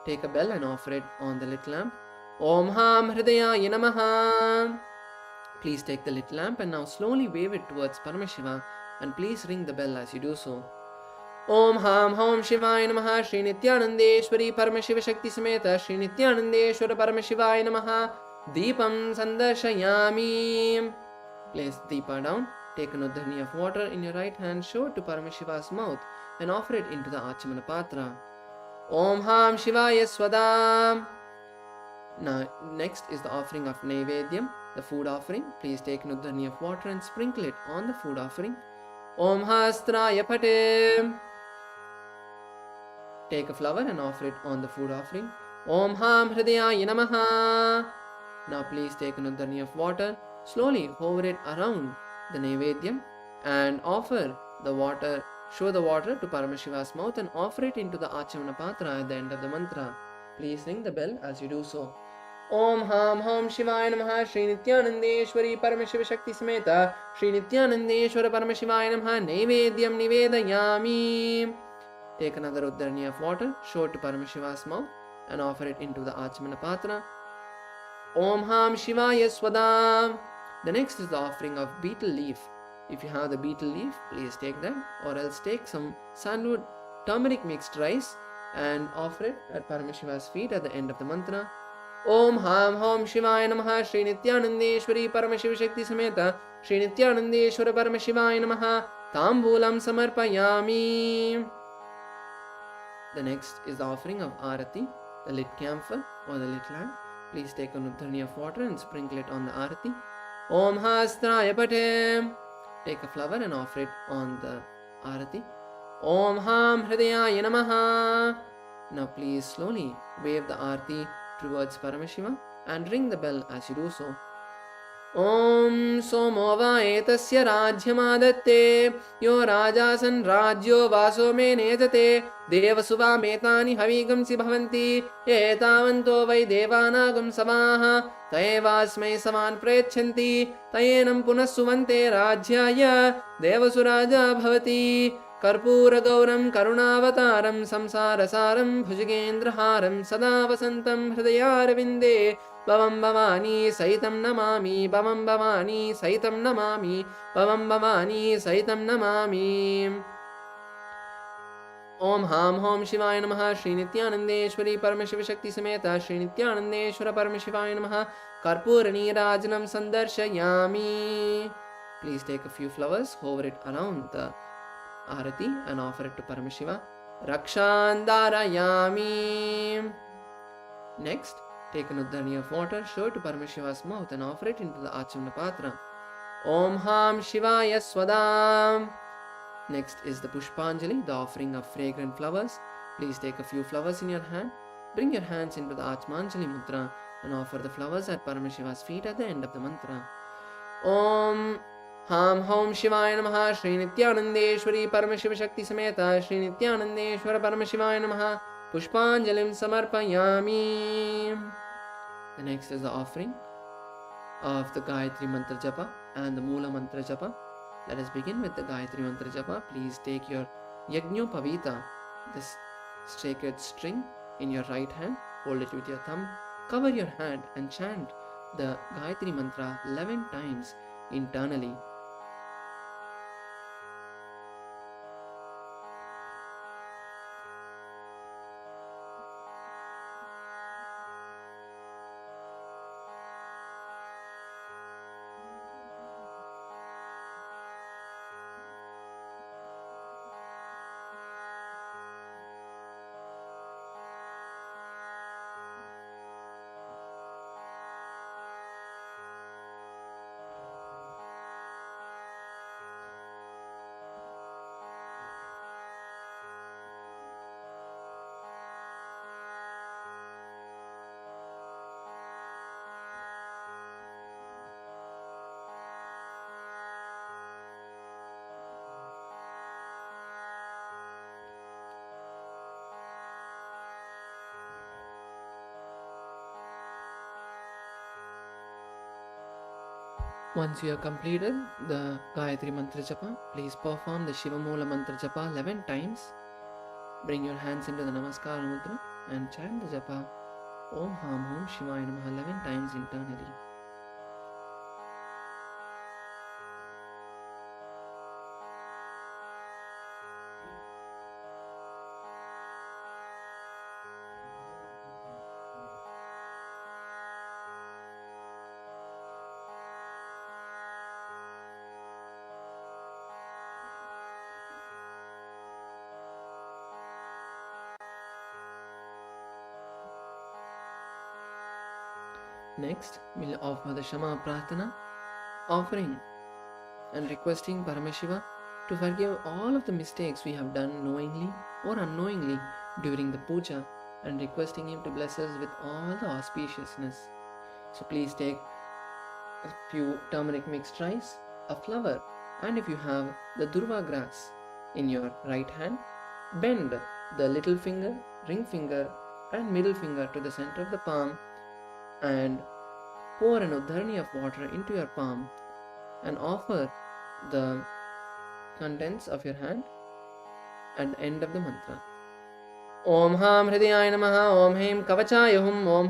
Take a bell and offer it on the lit lamp. Om Ham Hridayaya Namaha. Please take the lit lamp and now slowly wave it towards Paramashiva and please ring the bell as you do so. Om Ham Hom Shivaya Namaha, Shri Nityanandeshwari Paramashiva Shakti Sameta, Shri Nityanandeshwara Paramashivaya Namaha. Deepam Sandarshayami. Place Deepa down, take an Uddharani of water in your right hand, show it to Paramashiva's mouth and offer it into the Achamana Patra. Om Ham Shivaya Swadam. Now next is the offering of Naivedyam, the food offering. Please take an Uddharani of water and sprinkle it on the food offering. Om Hastraya Pate. Take a flower and offer it on the food offering. Om Ham Hridayaya Namaha. Now please take an Uddharani of water, slowly hover it around the Naivedyam and offer the water, show the water to Paramashiva's mouth and offer it into the Achamana Patra at the end of the mantra. Please ring the bell as you do so. Om Ham Hom Shivaya Namaha, Shri Nityanandeshwari Paramashiva Shakti Sameta, Shri Nityanandeshwara Paramashivaya Namaha. Naivedyam Nivedayami. Take another Uddharani of water, show it to Paramashiva's mouth and offer it into the Achamana Patra. Om Ham Shivaya Swadam. The next is the offering of betel leaf. If you have the betel leaf, please take that, or else take some sandalwood turmeric mixed rice and offer it at Paramashiva's feet at the end of the mantra. Om Ham Hom Shivaya Namaha, Shri Nityanandeshwari Paramashiva Shakti Sameta, Shri Nityanandeshwara Paramashivaya Namaha. Tambulam Samarpayami. The next is the offering of Arati, the lit camphor or the lit lamp. Please take an Uddharani of water and sprinkle it on the Arati. Om Hastraya Pate. Take a flower and offer it on the Arati. Om Ham Hridayaya Namaha. Now please slowly wave the Arati towards Paramashiva and ring the bell as you do so. Om Somo Vaetasya Rajyamadatte Yo Rajasan Rajyo Vaso Me Nejate Devasuva Metani Havigamsi Bhavanti Etavanto Vai Devanagam Savaha Taevasmai Saman Prechanti Tayenam Punasuvante Rajyaya Devasuraja Bhavati Karpura Gauram Karunavataram Samsarasaram Bhujagendraharam Sada Vasantam Hridayarvinde Bhavam Bhavani Saitam Namami Bhavam Bhavani Saitam Namami Bhavam Bhavani Saitam Namami. Om Ham Hom Shivaya Namaha, Shri Nityanandeshwari Paramashiva Shakti Sameta, Shri Nityanandeshwara Paramashivaya Namaha. Karpura Neerajanam Sandarshayami. Please take a few flowers, hover it around the Arati and offer it to Paramashiva. Rakshandarayami. Next, take an uddhani of water, show it to Paramashiva's mouth and offer it into the Achamana Patra. Om Ham Shivaya Swadam. Next is the Pushpanjali, the offering of fragrant flowers. Please take a few flowers in your hand. Bring your hands into the Atmanjali Mudra and offer the flowers at Paramashiva's feet at the end of the mantra. Om Ham Hom Shivaya Namaha Shri Nityanandeshwari Paramashiva Shakti Sameta Shri Nityanandeshwara Paramashivaya Namaha Pushpanjalim Samarpayami. The next is the offering of the Gayatri Mantra Japa and the Mula Mantra Japa. Let us begin with the Gayatri Mantra Japa. Please take your Yajna Pavita, this sacred string, in your right hand, hold it with your thumb, cover your hand and chant the Gayatri Mantra 11 times internally. Once you have completed the Gayatri Mantra Japa, please perform the Shiva Mula Mantra Japa 11 times. Bring your hands into the Namaskara Mudra and chant the Japa Om Ham Om Shivaya Namaha 11 times internally. Next, we'll offer the Shama Prarthana, offering and requesting Paramashiva to forgive all of the mistakes we have done knowingly or unknowingly during the puja, and requesting him to bless us with all the auspiciousness. So please take a few turmeric mixed rice, a flower, and if you have the Durva grass in your right hand, bend the little finger, ring finger and middle finger to the center of the palm and pour an uddhani of water into your palm and offer the contents of your hand at the end of the mantra. Om Ham Hridayaya Namaha, Om Hem Kavachaya Hum, Om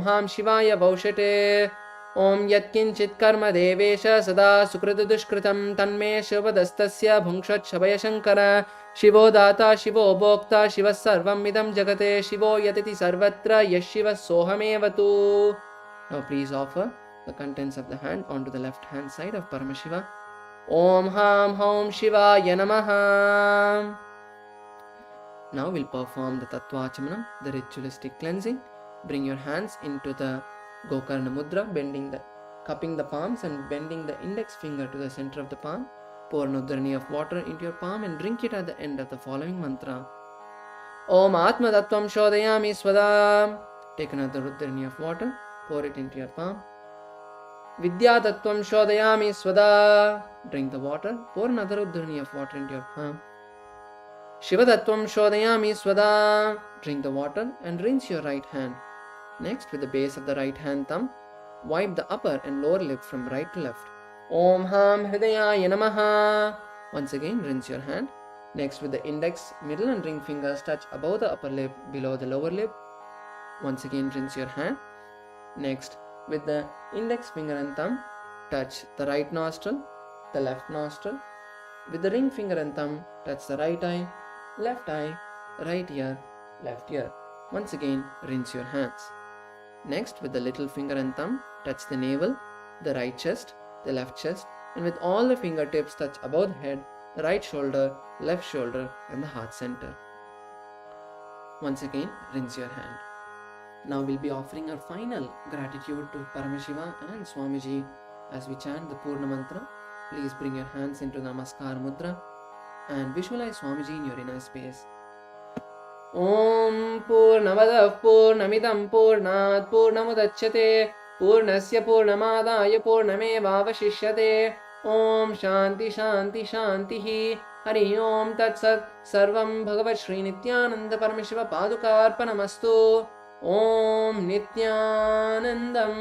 Ham Shivaya Vaushate, Om Yatkinchit Karma Devesha Sada Sukrita Dushkritam Tanme Shivadastasya Bhungshat Shabaya Shankara Shivo Data Shivo Bhokta Shivas Sarvam Midam Jagate Shivo Yatiti Sarvatra Yashiva Sohamevatu. Now please offer the contents of the hand onto the left hand side of Paramashiva. Om Ham Hom Shivaya Namaha. Now we'll perform the Tattvachamana, the ritualistic cleansing. Bring your hands into the Gokarna Mudra, cupping the palms and bending the index finger to the center of the palm. Pour an uddhani of water into your palm and drink it at the end of the following mantra. Om Atma Tattvam Shodayami Swadam. Take another uddhani of water, pour it into your palm. Vidya Tattvam Shodayami Swada. Drink the water, pour another uddhani of water into your palm. Shiva Tattvam Shodayami Swada. Drink the water and rinse your right hand. Next, with the base of the right hand thumb, wipe the upper and lower lip from right to left. Om Ham Hridayaya Namaha. Once again, rinse your hand. Next, with the index, middle and ring fingers touch above the upper lip, below the lower lip. Once again, rinse your hand. Next, with the index finger and thumb, touch the right nostril, the left nostril. With the ring finger and thumb, touch the right eye, right ear, left ear. Once again, rinse your hands. Next, with the little finger and thumb, touch the navel, the right chest, the left chest, and with all the fingertips touch above the head, the right shoulder, left shoulder, and the heart center. Once again, rinse your hand. Now we'll be offering our final gratitude to Paramashiva and Swamiji as we chant the Purna Mantra. Please bring your hands into Namaskar Mudra and visualize Swamiji in your inner space. Om Purnamadav Purnamidam Purnat Purnamudachyate Purnasya Purnamadaya Purnamevavashishyate Om Shanti Shanti Shantihi Hari Om Tat Sat Sarvam Bhagavat Shri Nityananda Paramashiva Padukarpanamastu Om Nityanandam.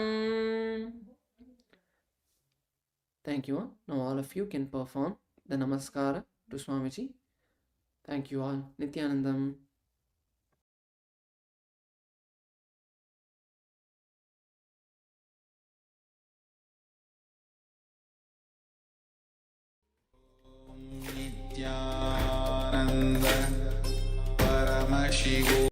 Thank you all. Now all of you can perform the Namaskara to Swamiji. Thank you all. Nityanandam. Nityanand परमशिवो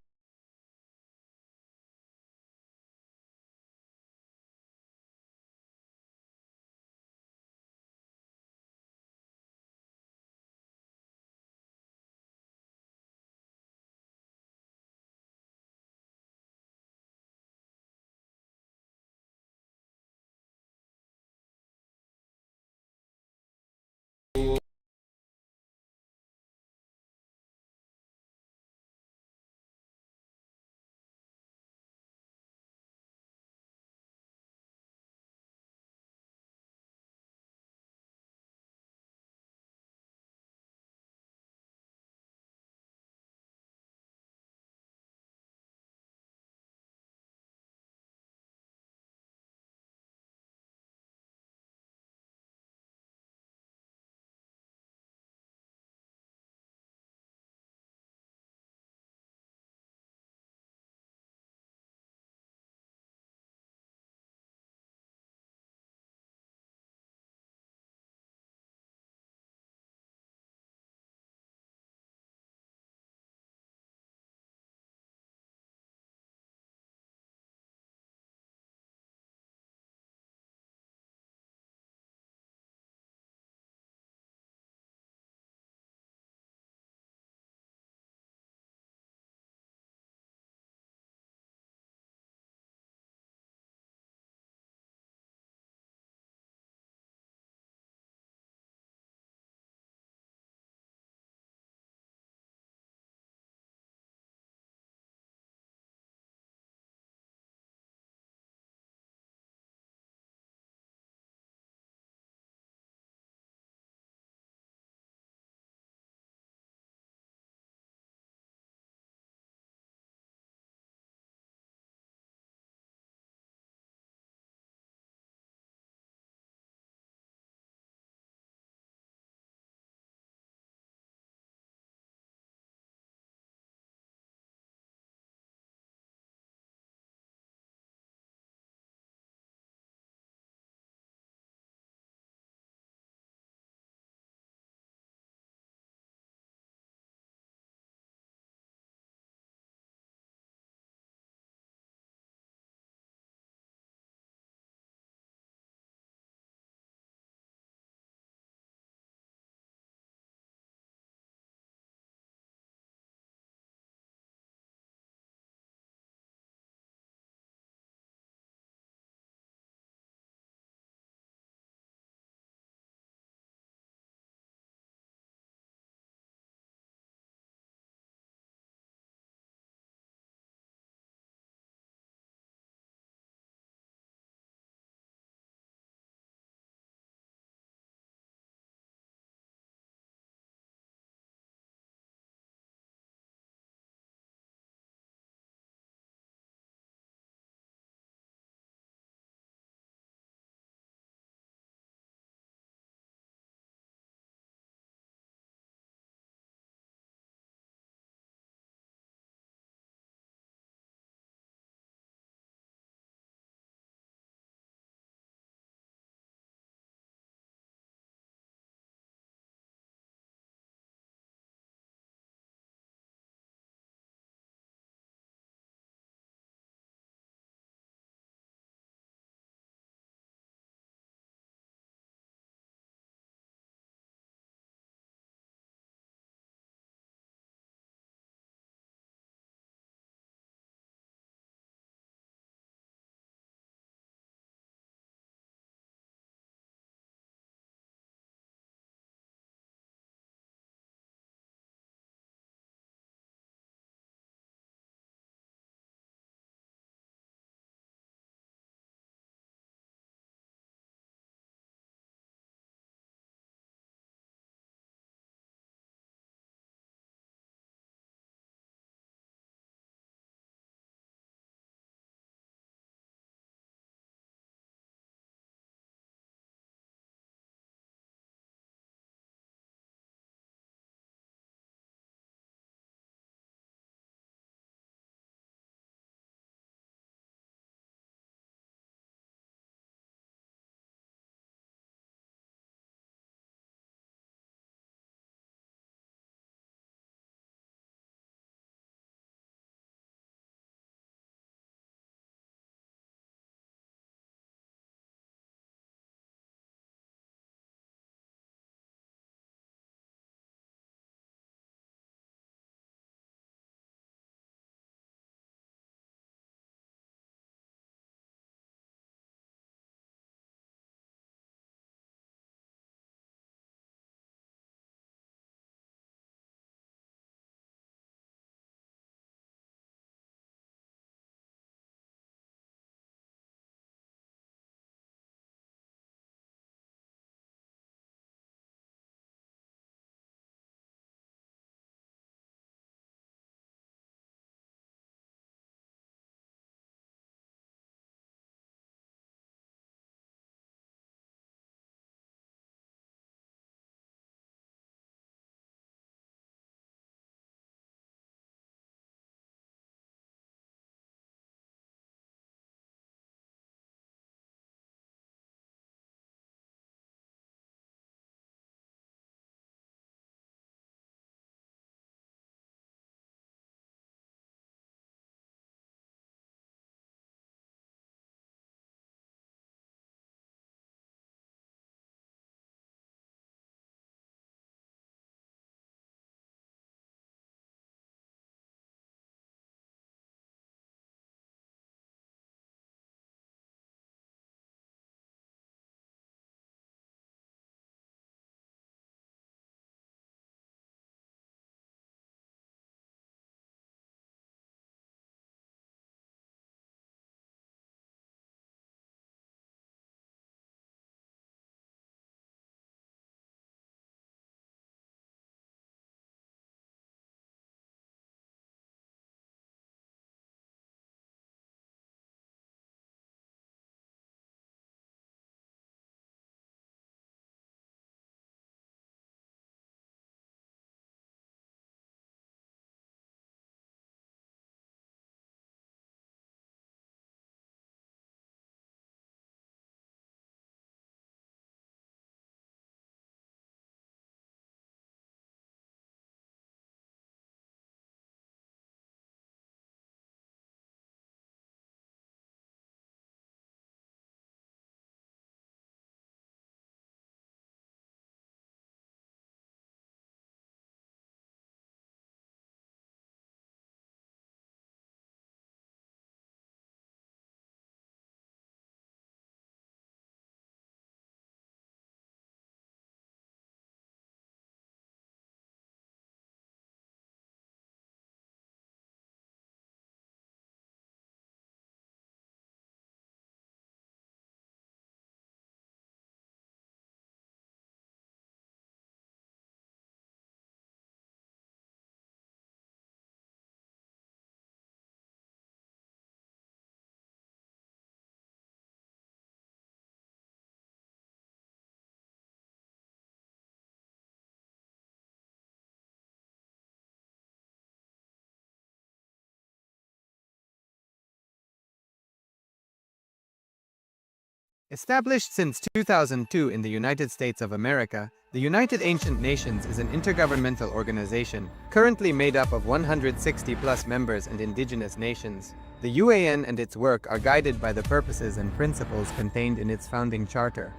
Established since 2002 in the United States of America, the United Ancient Nations is an intergovernmental organization, currently made up of 160+ members and indigenous nations. The UAN and its work are guided by the purposes and principles contained in its founding charter.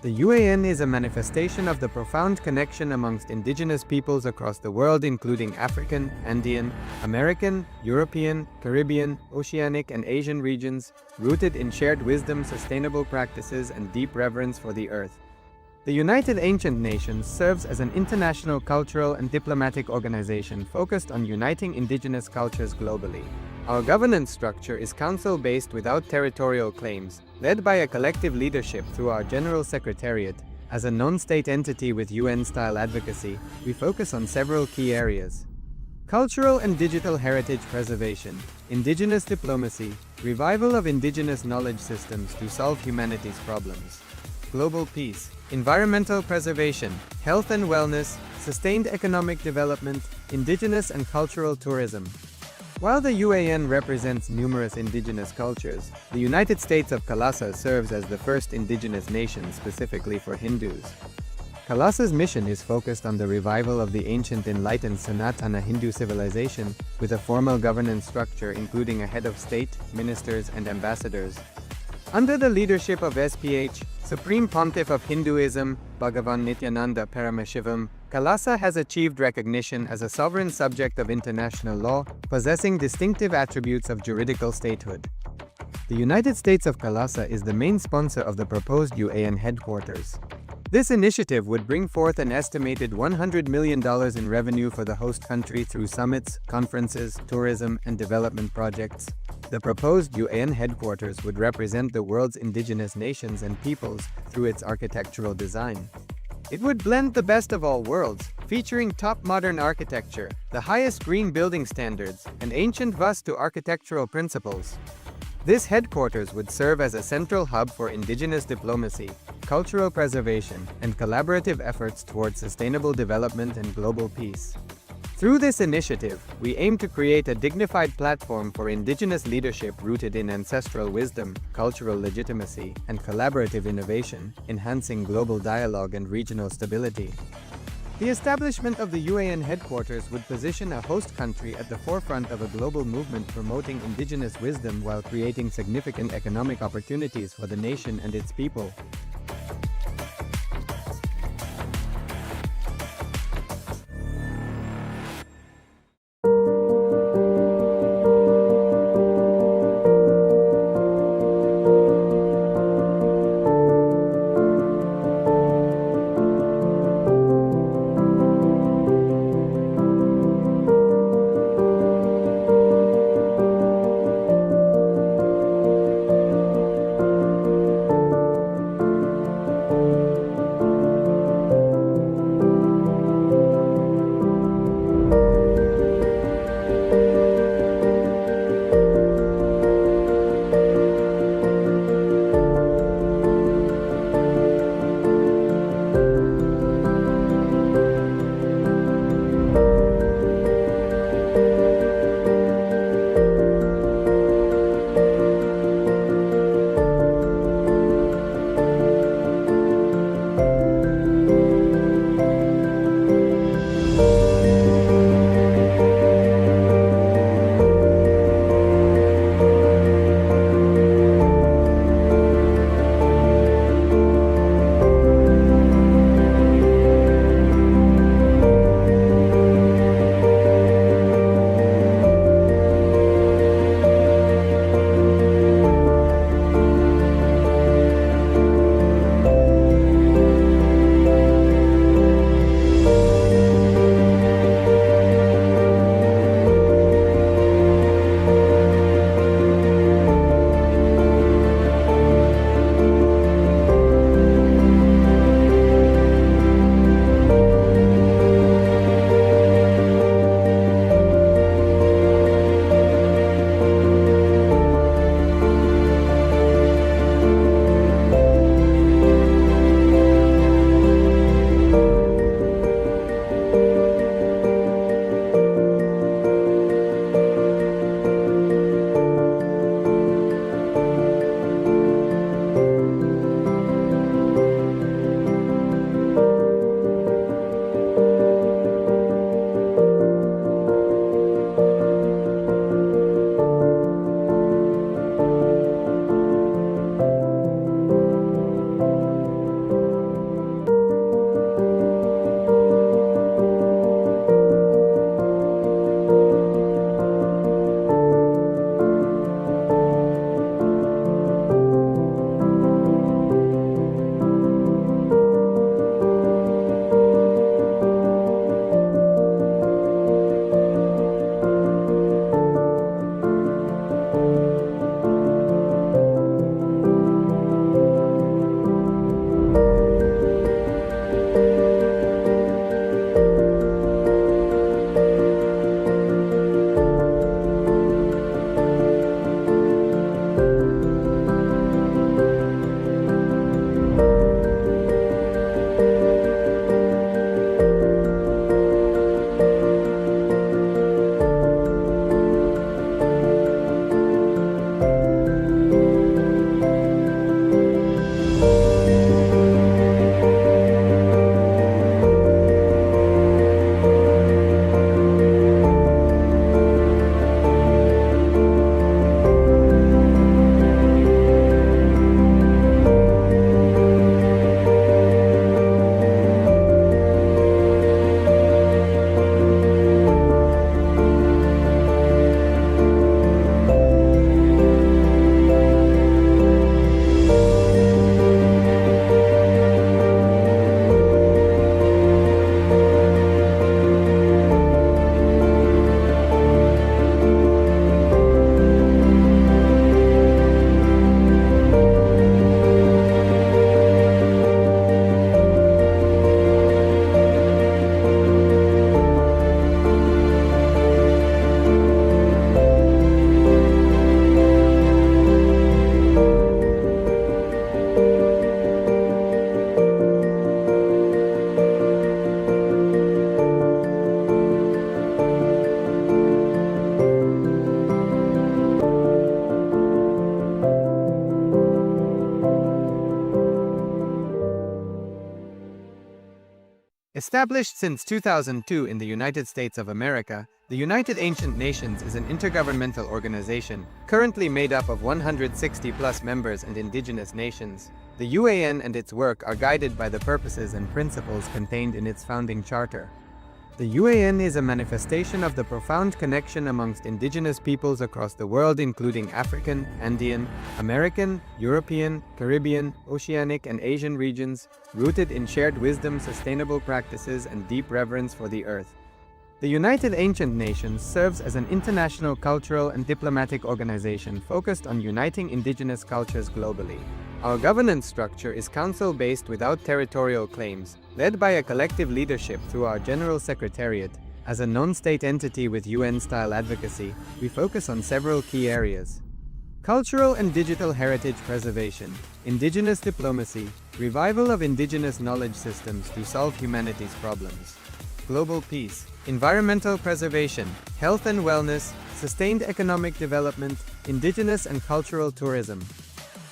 The UAN is a manifestation of the profound connection amongst indigenous peoples across the world, including African, Andean, American, European, Caribbean, Oceanic, and Asian regions, rooted in shared wisdom, sustainable practices, and deep reverence for the earth. The United Ancient Nations serves as an international cultural and diplomatic organization focused on uniting indigenous cultures globally. Our governance structure is council-based without territorial claims, led by a collective leadership through our General Secretariat. As a non-state entity with UN-style advocacy, we focus on several key areas: cultural and digital heritage preservation, indigenous diplomacy, revival of indigenous knowledge systems to solve humanity's problems, global peace, environmental preservation, health and wellness, sustained economic development, indigenous and cultural tourism. While the UAN represents numerous indigenous cultures, the United States of Kalasa serves as the first indigenous nation specifically for Hindus. Kalasa's mission is focused on the revival of the ancient enlightened Sanatana Hindu civilization with a formal governance structure including a head of state, ministers, and ambassadors. Under the leadership of SPH, Supreme Pontiff of Hinduism, Bhagavan Nityananda Paramashivoham, Kalasa has achieved recognition as a sovereign subject of international law, possessing distinctive attributes of juridical statehood. The United States of Kalasa is the main sponsor of the proposed UAN headquarters. This initiative would bring forth an estimated $100 million in revenue for the host country through summits, conferences, tourism, and development projects. The proposed UAN headquarters would represent the world's indigenous nations and peoples through its architectural design. It would blend the best of all worlds, featuring top modern architecture, the highest green building standards, and ancient Vastu architectural principles. This headquarters would serve as a central hub for indigenous diplomacy, cultural preservation, and collaborative efforts towards sustainable development and global peace. Through this initiative, we aim to create a dignified platform for indigenous leadership rooted in ancestral wisdom, cultural legitimacy, and collaborative innovation, enhancing global dialogue and regional stability. The establishment of the UAN headquarters would position a host country at the forefront of a global movement promoting indigenous wisdom while creating significant economic opportunities for the nation and its people. Established since 2002 in the United States of America, the United Ancient Nations is an intergovernmental organization, currently made up of 160+ members and indigenous nations. The UAN and its work are guided by the purposes and principles contained in its founding charter. The UAN is a manifestation of the profound connection amongst indigenous peoples across the world, including African, Andean, American, European, Caribbean, Oceanic, and Asian regions, rooted in shared wisdom, sustainable practices, and deep reverence for the earth. The United Ancient Nations serves as an international cultural and diplomatic organization focused on uniting indigenous cultures globally. Our governance structure is council-based without territorial claims, led by a collective leadership through our General Secretariat. As a non-state entity with UN-style advocacy, we focus on several key areas: cultural and digital heritage preservation, indigenous diplomacy, revival of indigenous knowledge systems to solve humanity's problems, global peace, environmental preservation, health and wellness, sustained economic development, indigenous and cultural tourism.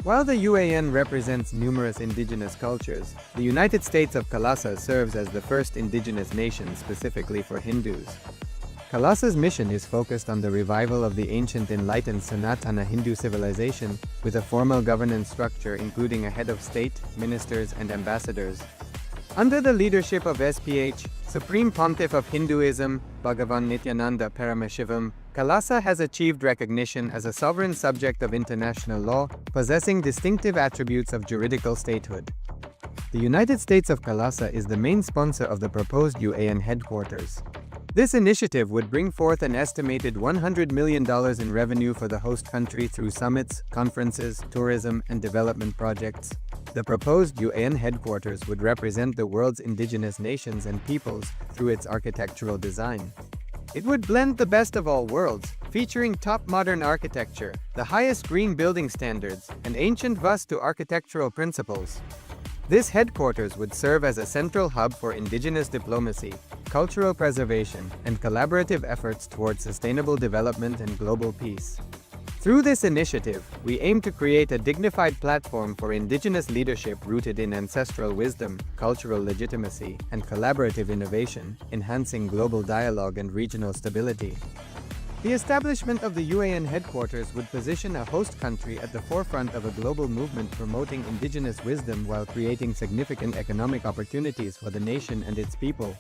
While the UAN represents numerous indigenous cultures, the United States of Kailasa serves as the first indigenous nation specifically for Hindus. Kailasa's mission is focused on the revival of the ancient enlightened Sanatana Hindu civilization, with a formal governance structure including a head of state, ministers, and ambassadors. Under the leadership of SPH, Supreme Pontiff of Hinduism, Bhagavan Nityananda Paramashivoham, Kailasa has achieved recognition as a sovereign subject of international law, possessing distinctive attributes of juridical statehood. The United States of Kailasa is the main sponsor of the proposed UAN headquarters. This initiative would bring forth an estimated $100 million in revenue for the host country through summits, conferences, tourism, and development projects. The proposed UAN headquarters would represent the world's indigenous nations and peoples through its architectural design. It would blend the best of all worlds, featuring top modern architecture, the highest green building standards, and ancient Vastu architectural principles. This headquarters would serve as a central hub for indigenous diplomacy, cultural preservation, and collaborative efforts towards sustainable development and global peace. Through this initiative, we aim to create a dignified platform for indigenous leadership rooted in ancestral wisdom, cultural legitimacy, and collaborative innovation, enhancing global dialogue and regional stability. The establishment of the UAN headquarters would position a host country at the forefront of a global movement promoting indigenous wisdom while creating significant economic opportunities for the nation and its people.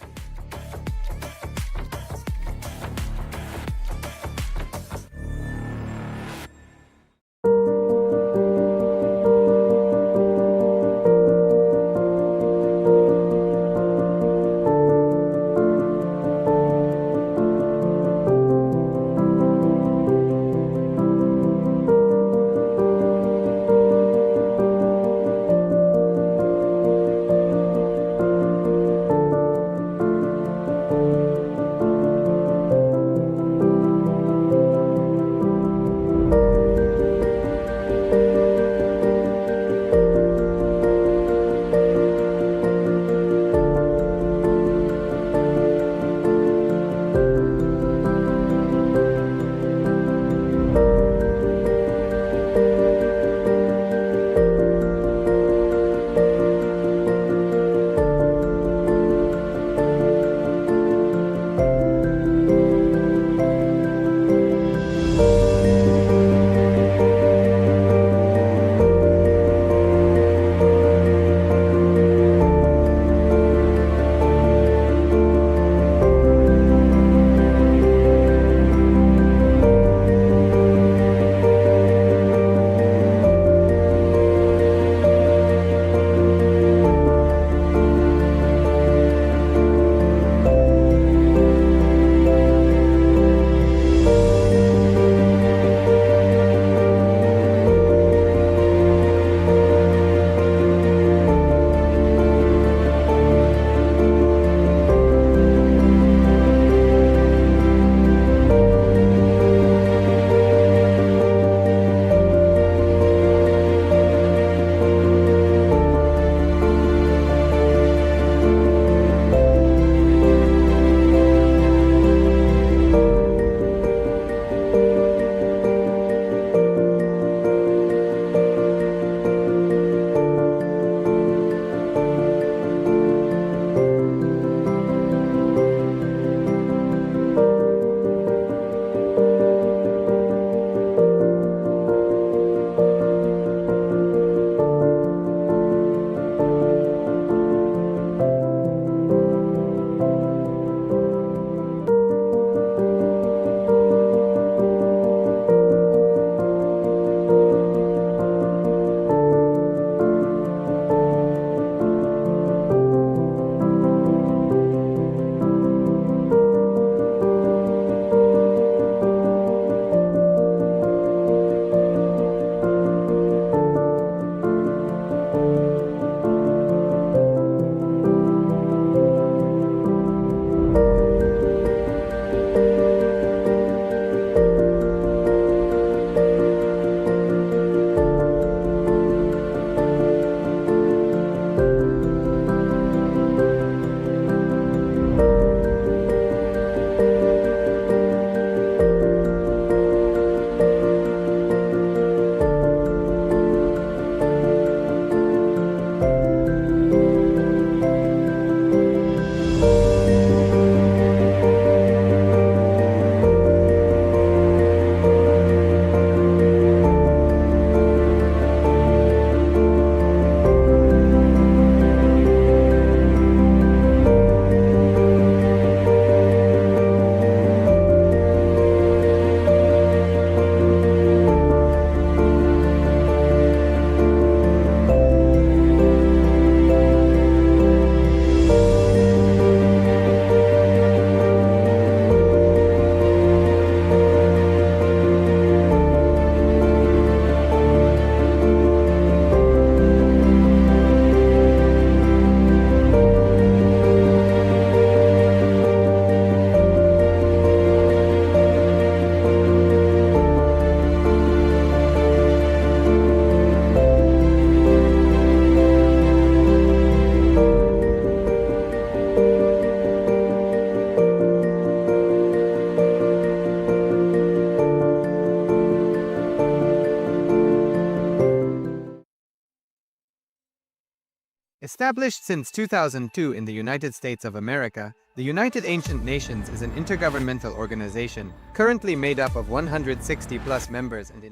Established since 2002 in the United States of America, the United Ancient Nations is an intergovernmental organization, currently made up of 160 plus members and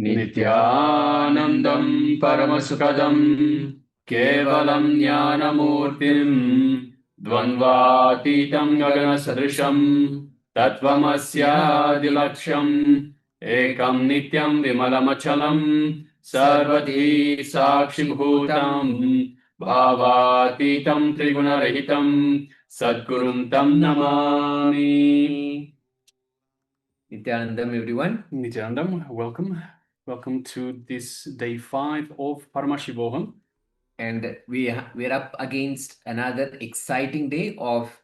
नित्यानन्दं परमसुखदं केवलं ज्ञानमूर्तिं द्वन्द्वातीतं गगनसदृशं तत्त्वमस्यादिलक्ष्यम् एकं नित्यं विमलमचलं सर्वधी साक्षिभूतं भावातीतं त्रिगुणरहितं सद्गुरुं तं Namami. Nityanandam, everyone. Nityanandam, welcome. Welcome to this day 5 of Paramashivoham. And we're up against another exciting day of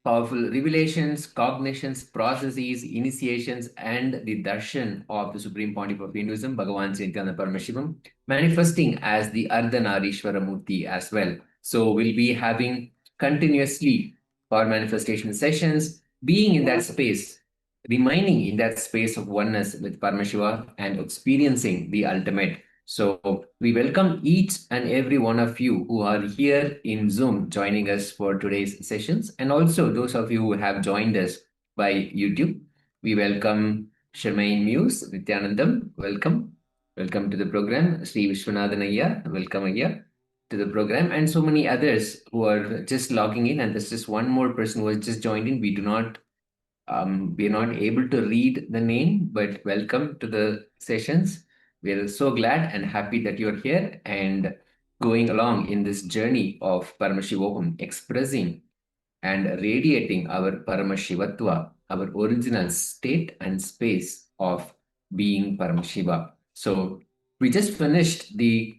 powerful revelations, cognitions, processes, initiations, and the darshan of the Supreme Pontiff of Hinduism, Bhagavan Chaitanya Paramashivam, manifesting as the Ardhanarishvara Murti as well. So we'll be having continuously power manifestation sessions, being in that space, remaining in that space of oneness with Paramashiva and experiencing the ultimate. So we welcome each and every one of you who are here in Zoom joining us for today's sessions, and also those of you who have joined us by YouTube. We welcome Sharmaine Muse, Nityanandam, welcome. Welcome to the program. Sri Vishwanathan Ayya, welcome Ayya to the program, and so many others who are just logging in, and there's just one more person who has just joined in. We are not able to read the name, but welcome to the sessions. We are so glad and happy that you're here and going along in this journey of Paramashivoham, expressing and radiating our Paramashivatva, our original state and space of being Paramashiva. So we just finished the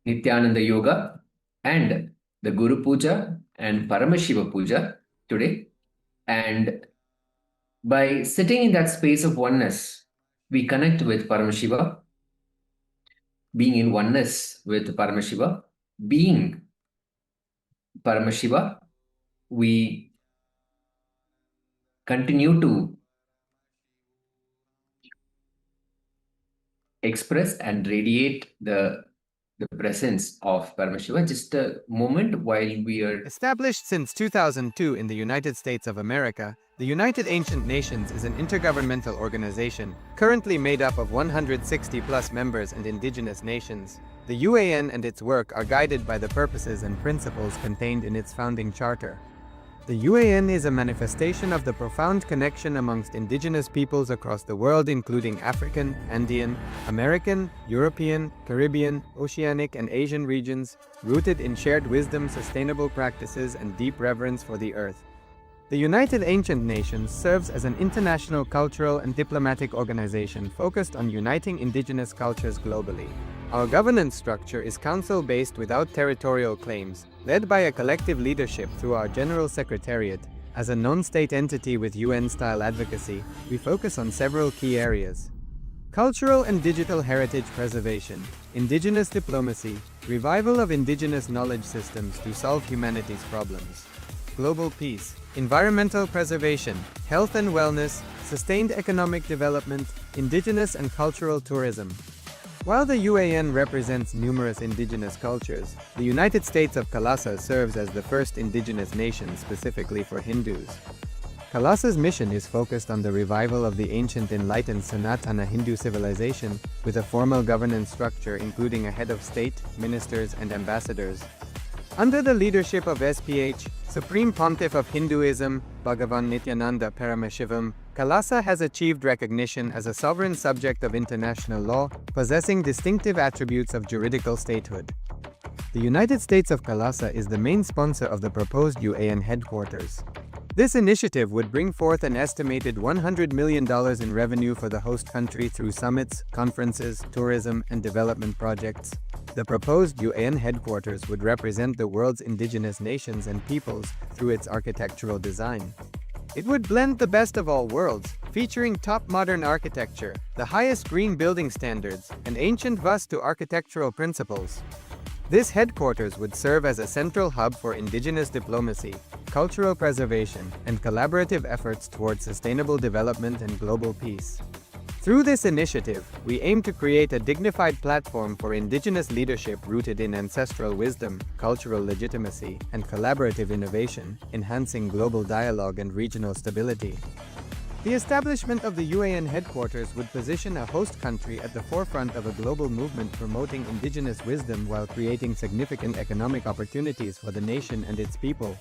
Nityananda Yoga and the Guru Puja and Paramashiva Puja today. And by sitting in that space of oneness, we connect with Paramashiva, being in oneness with Paramashiva, being Paramashiva, we continue to express and radiate the presence of Paramashiva. Just a moment while we are... Established since 2002 in the United States of America, the United Ancient Nations is an intergovernmental organization, currently made up of 160 plus members and indigenous nations. The UAN and its work are guided by the purposes and principles contained in its founding charter. The UAN is a manifestation of the profound connection amongst indigenous peoples across the world, including African, Andean, American, European, Caribbean, Oceanic, and Asian regions, rooted in shared wisdom, sustainable practices, and deep reverence for the earth. The United Ancient Nations serves as an international cultural and diplomatic organization focused on uniting indigenous cultures globally. Our governance structure is council-based without territorial claims, led by a collective leadership through our General Secretariat. As a non-state entity with UN-style advocacy, we focus on several key areas: cultural and digital heritage preservation, indigenous diplomacy, revival of indigenous knowledge systems to solve humanity's problems, global peace, environmental preservation, health and wellness, sustained economic development, indigenous and cultural tourism. While the UAN represents numerous indigenous cultures, the United States of Kalasa serves as the first indigenous nation specifically for Hindus. Kalasa's mission is focused on the revival of the ancient enlightened Sanatana Hindu civilization with a formal governance structure including a head of state, ministers, and ambassadors. Under the leadership of SPH, Supreme Pontiff of Hinduism, Bhagavan Nityananda Paramashivam, Kalasa has achieved recognition as a sovereign subject of international law, possessing distinctive attributes of juridical statehood. The United States of Kalasa is the main sponsor of the proposed UAN headquarters. This initiative would bring forth an estimated $100 million in revenue for the host country through summits, conferences, tourism, and development projects. The proposed UAN headquarters would represent the world's indigenous nations and peoples through its architectural design. It would blend the best of all worlds, featuring top modern architecture, the highest green building standards, and ancient Vastu architectural principles. This headquarters would serve as a central hub for indigenous diplomacy, cultural preservation, and collaborative efforts towards sustainable development and global peace. Through this initiative, we aim to create a dignified platform for indigenous leadership rooted in ancestral wisdom, cultural legitimacy, and collaborative innovation, enhancing global dialogue and regional stability. The establishment of the UAN headquarters would position a host country at the forefront of a global movement promoting indigenous wisdom while creating significant economic opportunities for the nation and its people.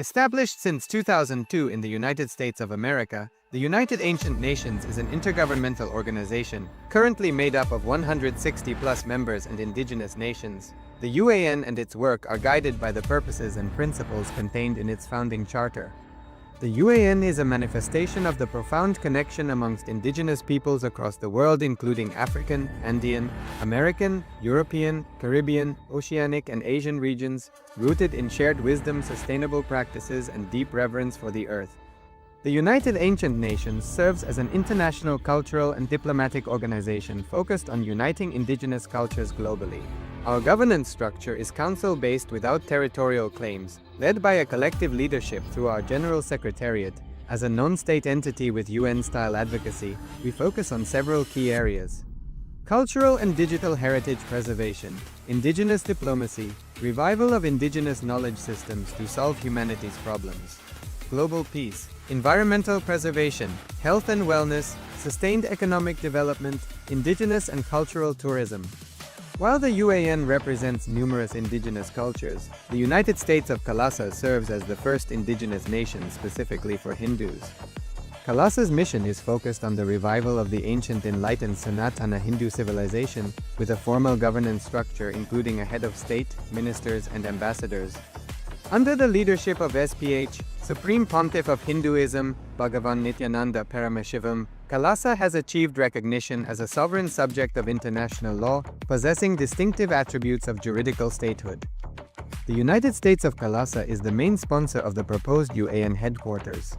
Established since 2002 in the United States of America, the United Ancient Nations is an intergovernmental organization, currently made up of 160 plus members and indigenous nations. The UAN and its work are guided by the purposes and principles contained in its founding charter. The UAN is a manifestation of the profound connection amongst indigenous peoples across the world, including African, Andean, American, European, Caribbean, Oceanic, and Asian regions, rooted in shared wisdom, sustainable practices, and deep reverence for the earth. The United Ancient Nations serves as an international cultural and diplomatic organization focused on uniting indigenous cultures globally. Our governance structure is council-based without territorial claims, led by a collective leadership through our General Secretariat. As a non-state entity with UN-style advocacy, we focus on several key areas: cultural and digital heritage preservation, indigenous diplomacy, revival of indigenous knowledge systems to solve humanity's problems, global peace, environmental preservation, health and wellness, sustained economic development, indigenous and cultural tourism. While the UAN represents numerous indigenous cultures, the United States of Kalasa serves as the first indigenous nation specifically for Hindus. Kalasa's mission is focused on the revival of the ancient enlightened Sanatana Hindu civilization with a formal governance structure including a head of state, ministers, and ambassadors. Under the leadership of SPH, Supreme Pontiff of Hinduism, Bhagavan Nityananda Paramashivoham, Kalasa has achieved recognition as a sovereign subject of international law, possessing distinctive attributes of juridical statehood. The United States of Kalasa is the main sponsor of the proposed UAN headquarters.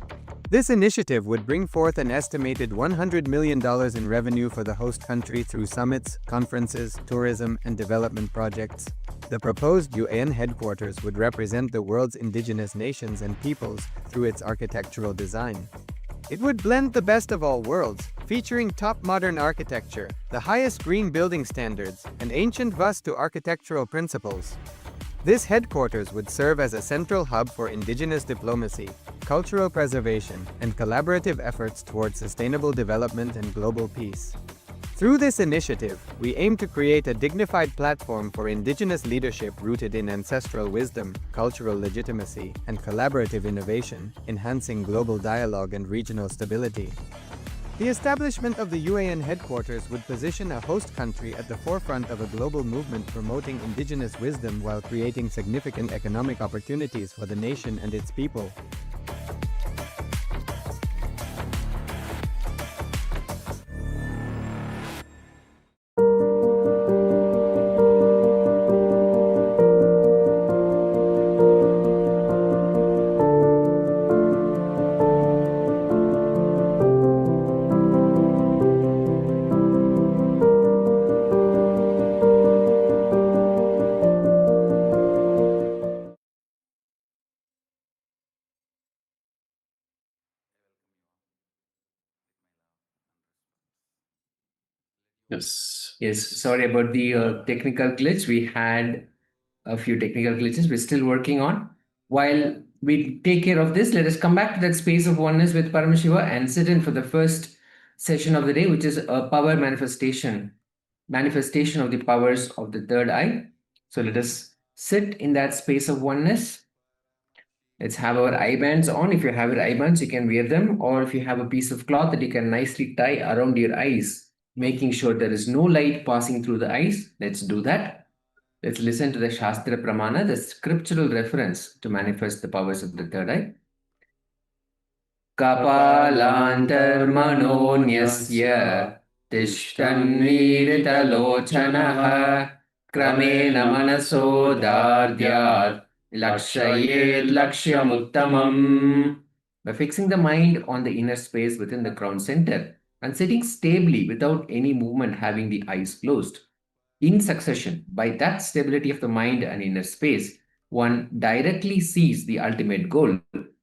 This initiative would bring forth an estimated $100 million in revenue for the host country through summits, conferences, tourism, and development projects. The proposed UAN headquarters would represent the world's indigenous nations and peoples through its architectural design. It would blend the best of all worlds, featuring top modern architecture, the highest green building standards, and ancient Vastu architectural principles. This headquarters would serve as a central hub for indigenous diplomacy, cultural preservation, and collaborative efforts towards sustainable development and global peace. Through this initiative, we aim to create a dignified platform for indigenous leadership rooted in ancestral wisdom, cultural legitimacy, and collaborative innovation, enhancing global dialogue and regional stability. The establishment of the UAN headquarters would position a host country at the forefront of a global movement promoting indigenous wisdom while creating significant economic opportunities for the nation and its people. Yes. Yes, sorry about the technical glitch. We had a few technical glitches we're still working on. While we take care of this, let us come back to that space of oneness with Paramashiva and sit in for the first session of the day, which is a power manifestation of the powers of the third eye. So let us sit in that space of oneness. Let's have our eye bands on. If you have your eye bands, you can wear them, or if you have a piece of cloth that you can nicely tie around your eyes, making sure there is no light passing through the eyes. Let's do that. Let's listen to the Shastra Pramana, the scriptural reference to manifest the powers of the third eye. Kapalantarmanonyasya tishtanviritalochanaha kramena manaso dardyat lakshayet lakshyamuttamam. By fixing the mind on the inner space within the crown center and sitting stably without any movement, having the eyes closed. In succession, by that stability of the mind and inner space, one directly sees the ultimate goal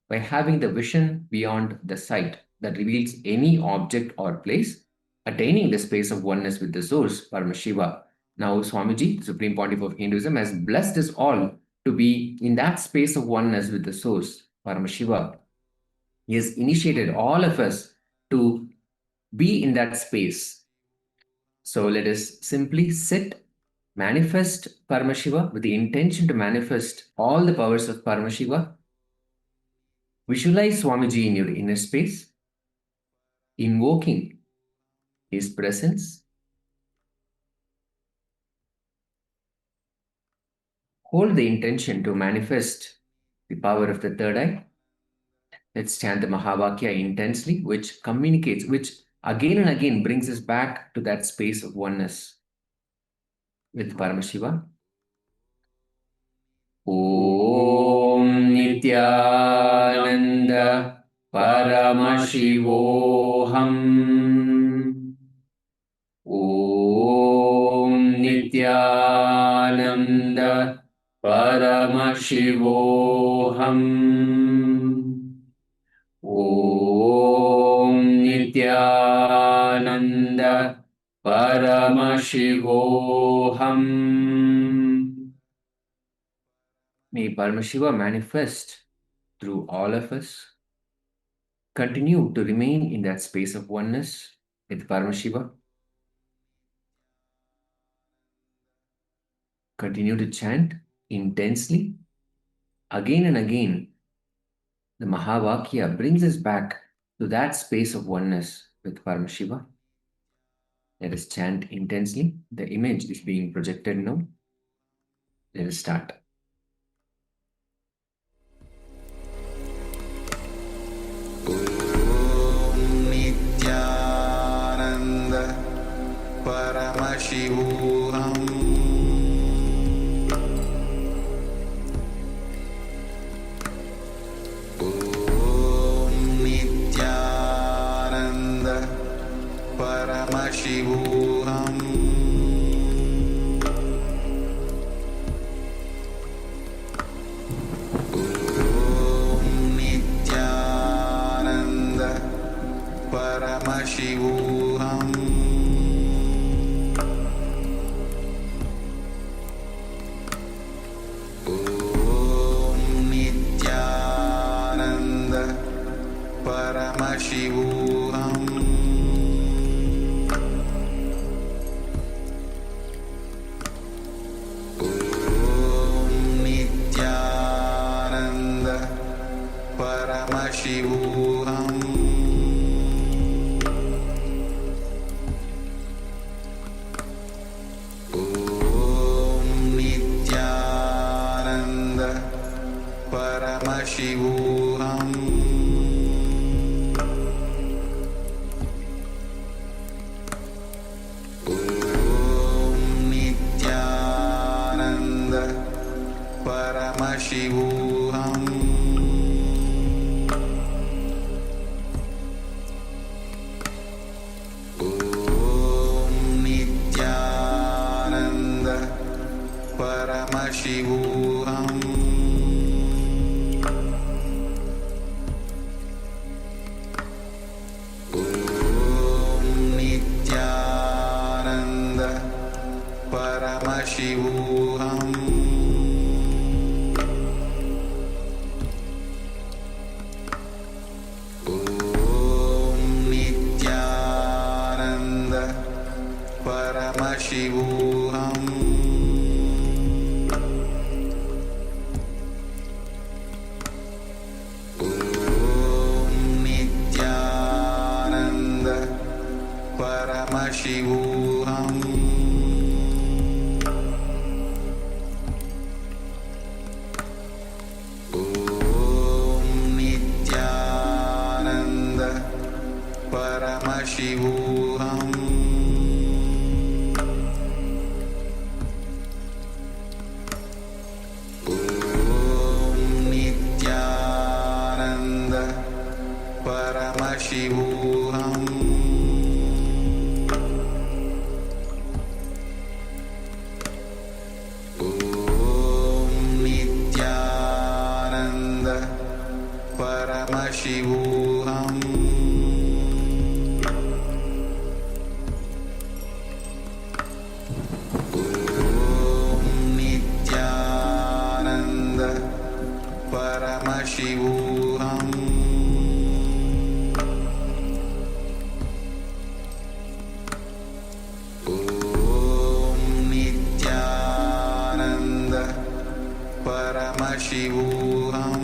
by having the vision beyond the sight that reveals any object or place, attaining the space of oneness with the source, Paramashiva. Now, Swamiji, the Supreme Pontiff of Hinduism, has blessed us all to be in that space of oneness with the source, Paramashiva. He has initiated all of us to be in that space. So let us simply sit, manifest Paramashiva with the intention to manifest all the powers of Paramashiva. Visualize Swamiji in your inner space, invoking his presence. Hold the intention to manifest the power of the third eye. Let's chant the Mahavakya intensely, which communicates, which again and again brings us back to that space of oneness with Paramashiva. Om Nityananda Paramashivoham. Om Nityananda Paramashivoham. Om Nityananda Paramashivoham. May Paramashiva manifest through all of us. Continue to remain in that space of oneness with Paramashiva. Continue to chant intensely. Again and again, the Mahavakya brings us back to that space of oneness with Paramashiva. Let us chant intensely. The image is being projected now. Let us start. Nityananda Paramashivoham. Om Nityananda Paramashivoham. Paramashivoham. Om Nityananda Paramashivoham. Om Nityananda Paramashivoham. Paramashivoham. Om Nityananda Paramashivoham. Om Nityananda Paramashivoham. Paramashivoham. Om Nityananda Paramashivoham. Om Nityananda Paramashivoham. Paramashivoham. Om Nityananda Paramashivoham. Om Nityananda Paramashivoham. Paramashivoham. Om Nityananda Paramashivoham.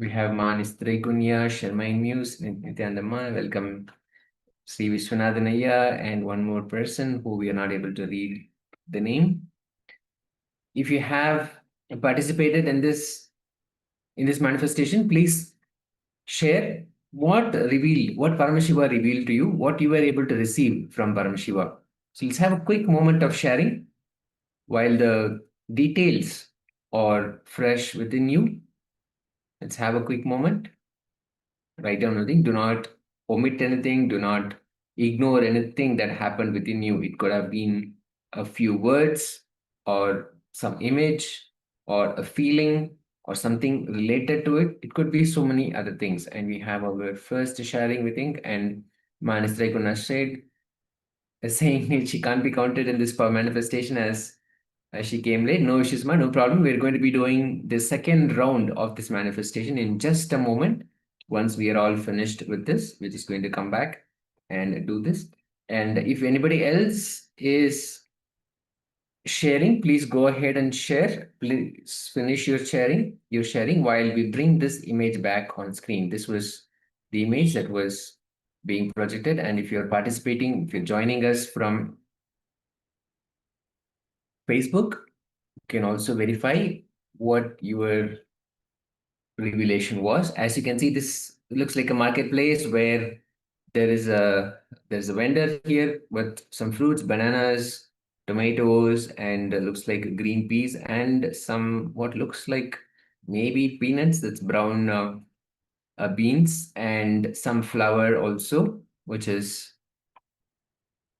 We have Manistri Gunya, Sharma Muse, Nityanandama. Welcome, Sri Vishwanathanaya, and one more person who we are not able to read the name. If you have participated in this manifestation, please share what Paramashiva revealed to you, what you were able to receive from Paramashiva. So let's have a quick moment of sharing while the details are fresh within you. Let's have a quick moment. Write down anything. Do not omit anything. Do not ignore anything that happened within you. It could have been a few words or some image or a feeling or something related to it. It could be so many other things. And we have our first sharing, we think, and Manistra Guna said, saying she can't be counted in this manifestation as she came late. No issues, ma, no problem. We're going to be doing the second round of this manifestation in just a moment. Once we are all finished with this, we're just going to come back and do this. And if anybody else is sharing, please go ahead and share. Please finish your sharing while we bring this image back on screen. This was the image that was being projected. And if you're participating, if you're joining us from Facebook, you can also verify what your revelation was. As you can see, this looks like a marketplace where there's a vendor here with some fruits, bananas, tomatoes, and looks like green peas and some what looks like maybe peanuts. That's brown beans and some flour also, which is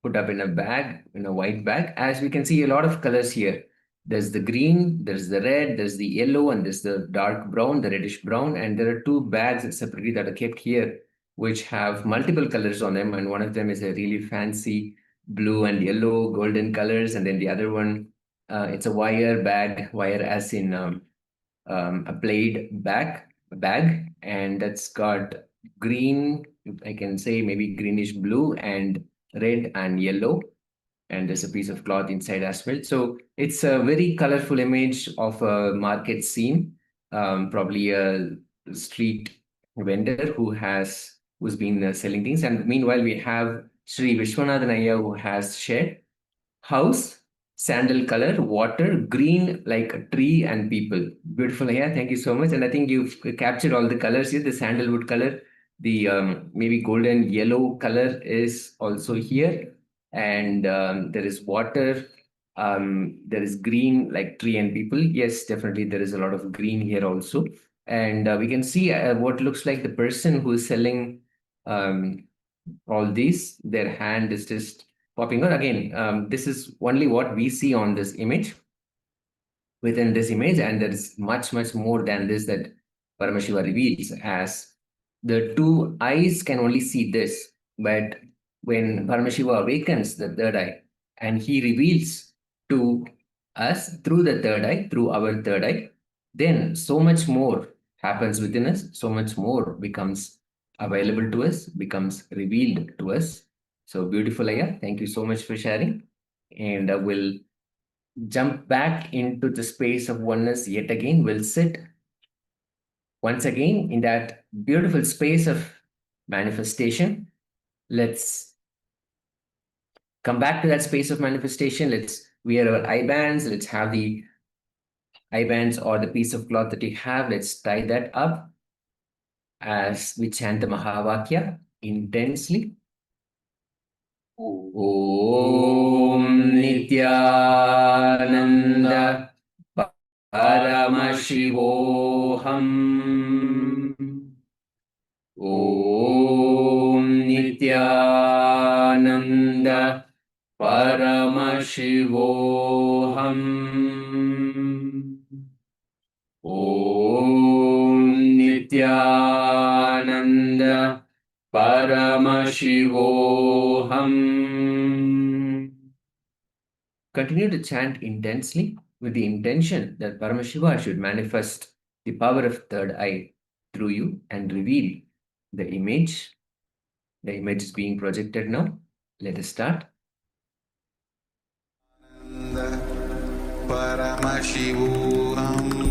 put up in a bag, in a white bag. As we can see, a lot of colors here. There's the green, there's the red, there's the yellow, and there's the dark brown, the reddish brown. And there are two bags separately that are kept here, which have multiple colors on them. And one of them is a really fancy blue and yellow, golden colors. And then the other one, it's a wire as in a plaid bag, and that's got green, I can say maybe greenish blue and red and yellow, and there's a piece of cloth inside as well. So it's a very colorful image of a market scene, probably a street vendor who's been selling things. And meanwhile, we have Sri Vishwanathanaya who has shared house, sandal color, water, green like a tree, and people. Beautiful. Yeah, thank you so much. And I think you've captured all the colors here. The sandalwood color, the maybe golden yellow color is also here, and there is water. There is green like tree and people. Yes, definitely there is a lot of green here also. And we can see what looks like the person who is selling all these. Their hand is just popping out. Again, this is only what we see on this image. Within this image, and there is much, much more than this that Paramashiva reveals, as the two eyes can only see this. But when Paramashiva awakens the third eye and he reveals to us through the third eye, through our third eye, then so much more happens within us, so much more becomes available to us, becomes revealed to us. So beautiful, Aya. Thank you so much for sharing. And we'll jump back into the space of oneness yet again. We'll sit once again in that beautiful space of manifestation. Let's come back to that space of manifestation. Let's wear our eye bands. Let's have the eye bands or the piece of cloth that you have. Let's tie that up as we chant the Mahavakya intensely. Om Nityananda Paramashivoham. Om Nityananda Paramashivoham. Om Nityananda Paramashivoham. Continue to chant intensely with the intention that Paramashiva should manifest the power of third eye through you and reveal the image. The image is being projected now. Let us start. Paramashivoham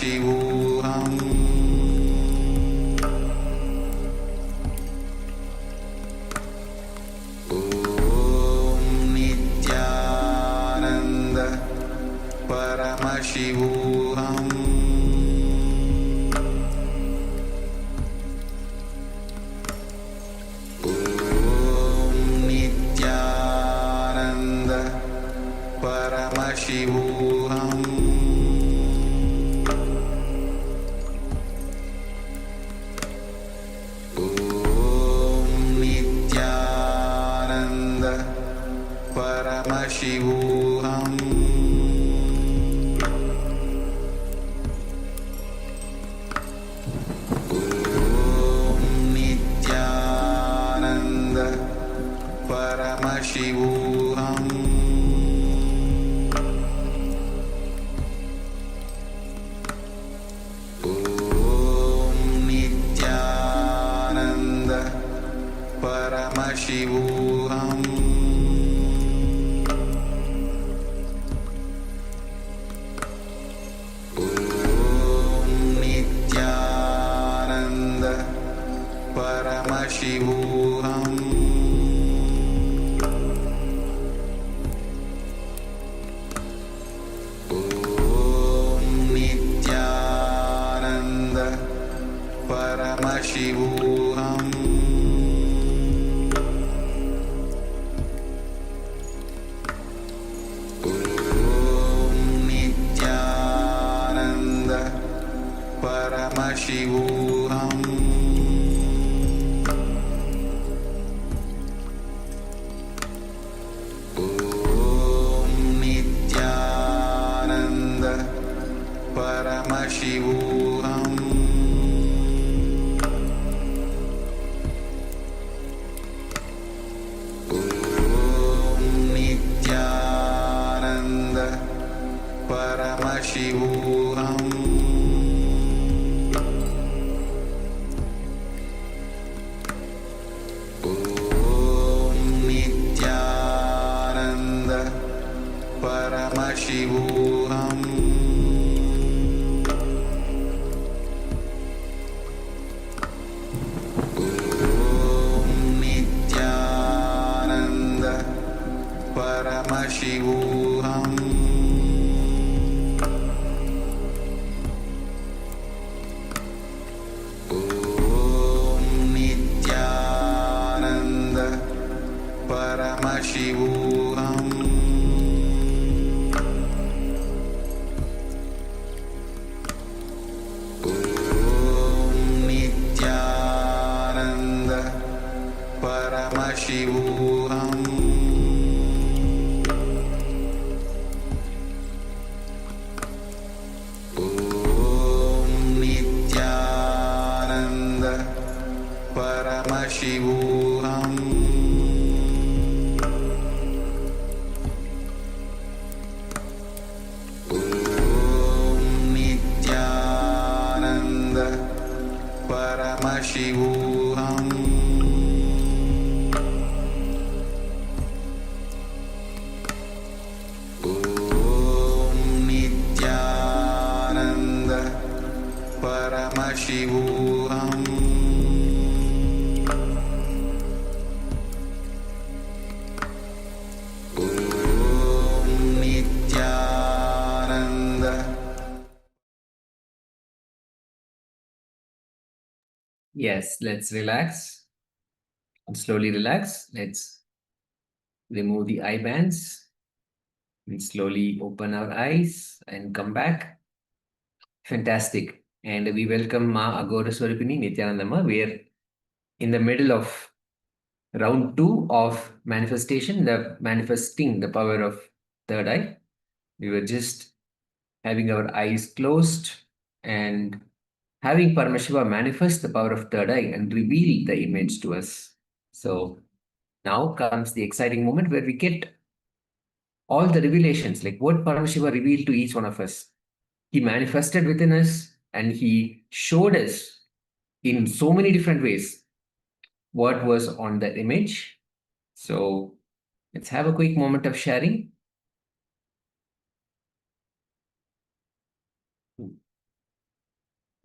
Paramashivoham Om Nityananda Paramashivoham Om Nityananda Paramashivoham Om Nityananda Paramashivoham Om Nityananda Paramashivoham Om Nityananda Paramashivoham Om Nityananda Paramashivoham Om Nityananda Paramashivoham Om Nityananda Paramashivoham Om Nityananda Paramashivoham Om Nityananda Paramashivoham Om Nityananda Paramashivoham Om Nityananda Paramashivoham Om Nityananda Paramashivoham Om Nityananda Paramashivoham Om Nityananda Paramashivoham Om Nityananda Paramashivoham Om Nityananda Paramashivoham Om Nityananda. Yes, let's relax. Slowly relax. Let's remove the eye bands and slowly open our eyes and come back. Fantastic. And we welcome Ma Agora Swaripini Nityanandama. We are in the middle of round 2 of manifestation, the manifesting the power of third eye. We were just having our eyes closed and having Paramashiva manifest the power of third eye and reveal the image to us. So now comes the exciting moment where we get all the revelations, like what Paramashiva revealed to each one of us. He manifested within us and he showed us in so many different ways what was on that image. So let's have a quick moment of sharing.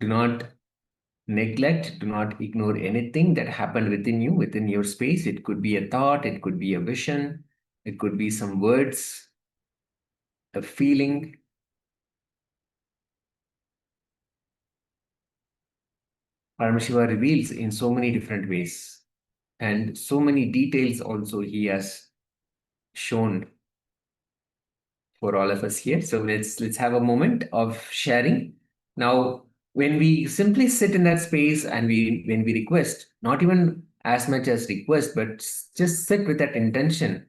Do not neglect, do not ignore anything that happened within you, within your space. It could be a thought, it could be a vision, it could be some words, a feeling. Paramashiva reveals in so many different ways, and so many details also he has shown for all of us here. So let's have a moment of sharing. Now, when we simply sit in that space and when we request, not even as much as request, but just sit with that intention,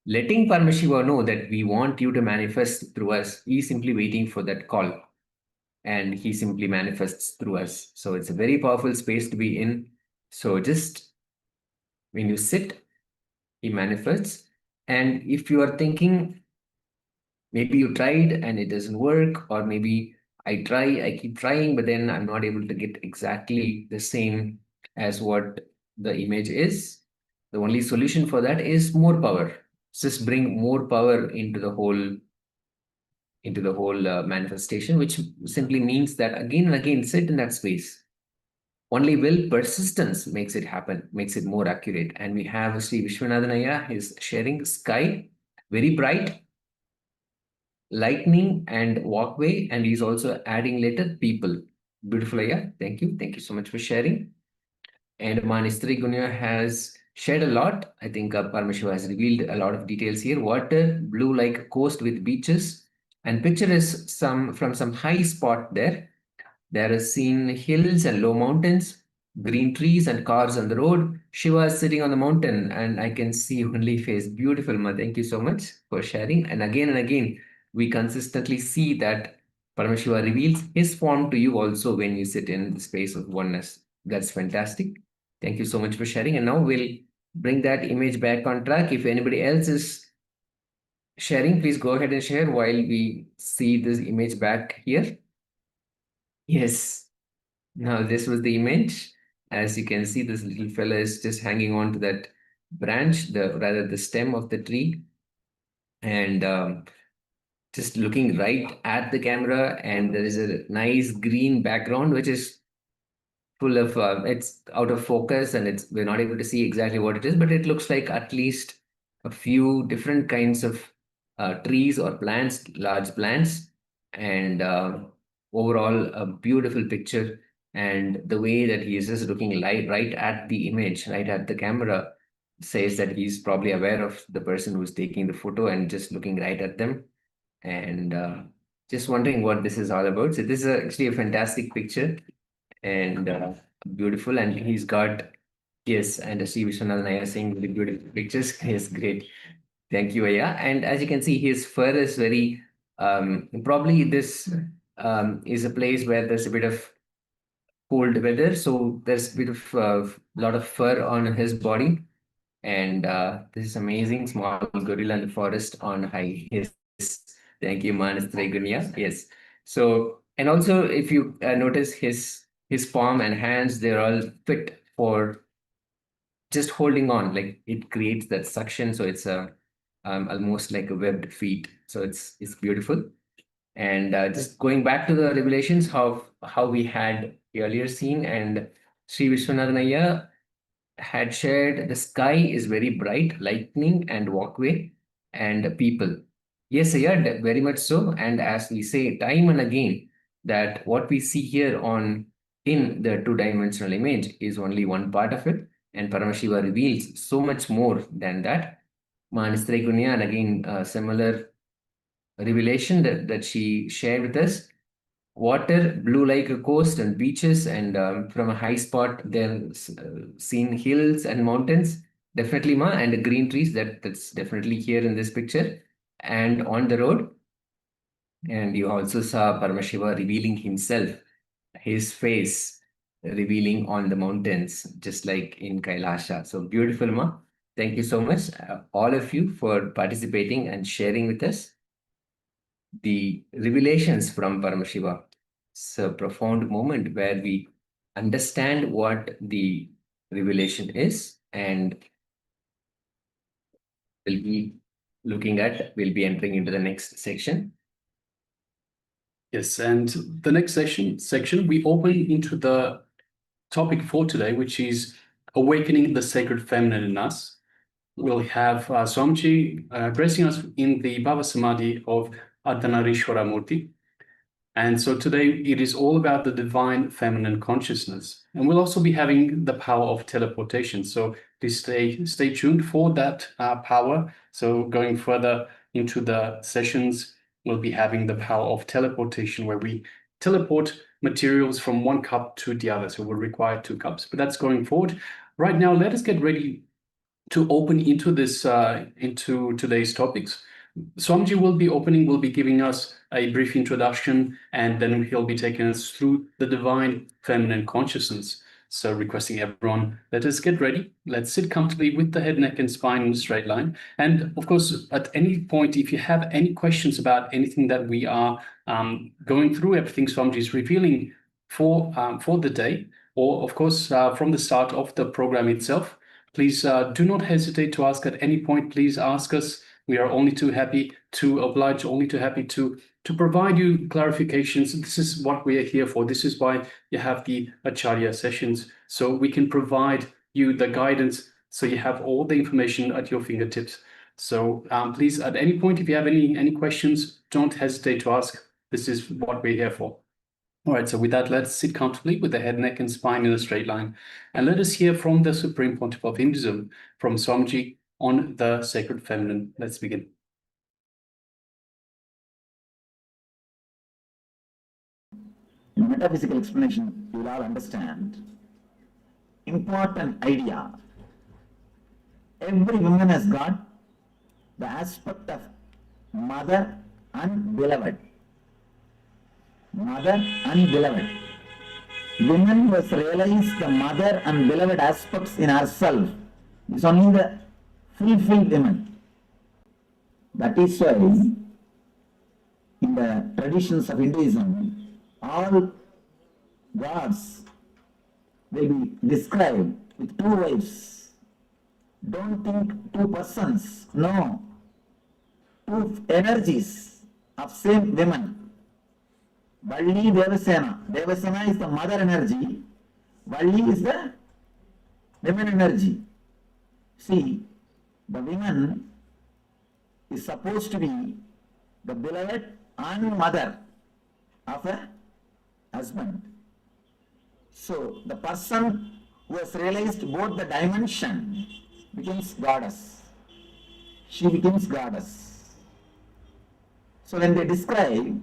letting Paramashiva know that we want you to manifest through us. He's simply waiting for that call, and he simply manifests through us. So it's a very powerful space to be in. So just when you sit, he manifests. And if you are thinking, maybe you tried and it doesn't work, or maybe I keep trying, but then I'm not able to get exactly the same as what the image is. The only solution for that is more power. Just bring more power into the whole manifestation, which simply means that again and again sit in that space. Only will persistence makes it happen, makes it more accurate. And we have Sri Vishwanathanaya is sharing sky, very bright, lightning and walkway, and he's also adding later people. Beautiful, Aya. Thank you. Thank you so much for sharing. And Manistri Gunya has shared a lot. I think Paramashiva has revealed a lot of details here. Water, blue like coast with beaches. And picture is from some high spot there. There is seen hills and low mountains, green trees and cars on the road. Shiva is sitting on the mountain and I can see only face. Beautiful, Ma. Thank you so much for sharing. And again, we consistently see that Paramashiva reveals his form to you also when you sit in the space of oneness. That's fantastic. Thank you so much for sharing. And now we'll bring that image back on track. If anybody else is sharing, please go ahead and share while we see this image back here. Yes. Now this was the image. As you can see, this little fella is just hanging on to that branch, the stem of the tree, and just looking right at the camera. And there is a nice green background, which is full of it's out of focus, and we're not able to see exactly what it is, but it looks like at least a few different kinds of trees or plants, large plants, and overall a beautiful picture. And the way that he is just looking right at the image, right at the camera, says that he's probably aware of the person who's taking the photo and just looking right at them, and just wondering what this is all about. So this is actually a fantastic picture, and beautiful. And he's got, yes, and Sri Vishwanath Nair saying really beautiful pictures. Yes, great. Thank you, Aya. And as you can see, his fur is very, probably this is a place where there's a bit of cold weather. So there's a bit of lot of fur on his body. And this is amazing. Small gorilla in the forest on high. Yes. Thank you, Manas Traigunya. Yes. So, and also if you notice his palm and hands, they're all fit for just holding on. Like it creates that suction. So it's almost like a webbed feet. So it's beautiful. And just going back to the revelations, how we had earlier seen, and Sri Vishwanathanaya had shared the sky is very bright, lightning and walkway and people. Yes, yeah, very much so. And as we say time and again, that what we see here in the two-dimensional image is only one part of it, and Paramashiva reveals so much more than that. Manistre Gunya, and again, similar revelation that she shared with us. Water, blue like a coast and beaches, and from a high spot, there seen hills and mountains. Definitely, Ma, and the green trees. That's definitely here in this picture, and on the road. And you also saw Paramashiva revealing himself, his face revealing on the mountains, just like in Kailasha. So beautiful, Ma. Thank you so much, all of you, for participating and sharing with us the revelations from Paramashiva. It's a profound moment where we understand what the revelation is, and we'll be entering into the next section. Yes, and the next section we open into the topic for today, which is awakening the sacred feminine in us. We'll have Swamiji gracing us in the Bhava Samadhi of Ardhanarishwara Murti. And so today it is all about the divine feminine consciousness. And we'll also be having the power of teleportation. So please stay tuned for that power. So going further into the sessions, we'll be having the power of teleportation, where we teleport materials from one cup to the other. So we'll require 2 cups, but that's going forward. Right now, let us get ready to open into this, into today's topics. Swamiji will be giving us a brief introduction, and then he'll be taking us through the divine feminine consciousness. So requesting everyone, let us get ready. Let's sit comfortably with the head, neck, and spine in a straight line. And of course, at any point, if you have any questions about anything that we are going through, everything Swamiji is revealing for the day, or of course, from the start of the program itself, please do not hesitate to ask at any point. Please ask us. We are only too happy to oblige, only too happy to provide you clarifications. This is what we are here for. This is why you have the Acharya sessions, so we can provide you the guidance, so you have all the information at your fingertips. So please, at any point, if you have any questions, don't hesitate to ask. This is what we're here for. All right, so with that, let's sit comfortably with the head, neck, and spine in a straight line. And let us hear from the Supreme Pontiff of Hinduism, from Swamiji, on the sacred feminine. Let's begin. In metaphysical explanation, you will all understand important idea. Every woman has got the aspect of mother and beloved. Mother and beloved. Woman who has realized the mother and beloved aspects in herself is only the fulfilled woman. That is why in the traditions of Hinduism, all gods will be described with 2 wives. Don't think 2 persons, no. 2 energies of same woman. Valli Devasena. Devasena is the mother energy. Valli is the women energy. See, the woman is supposed to be the beloved and mother of a husband. So the person who has realized both the dimension becomes goddess. She becomes goddess. So when they describe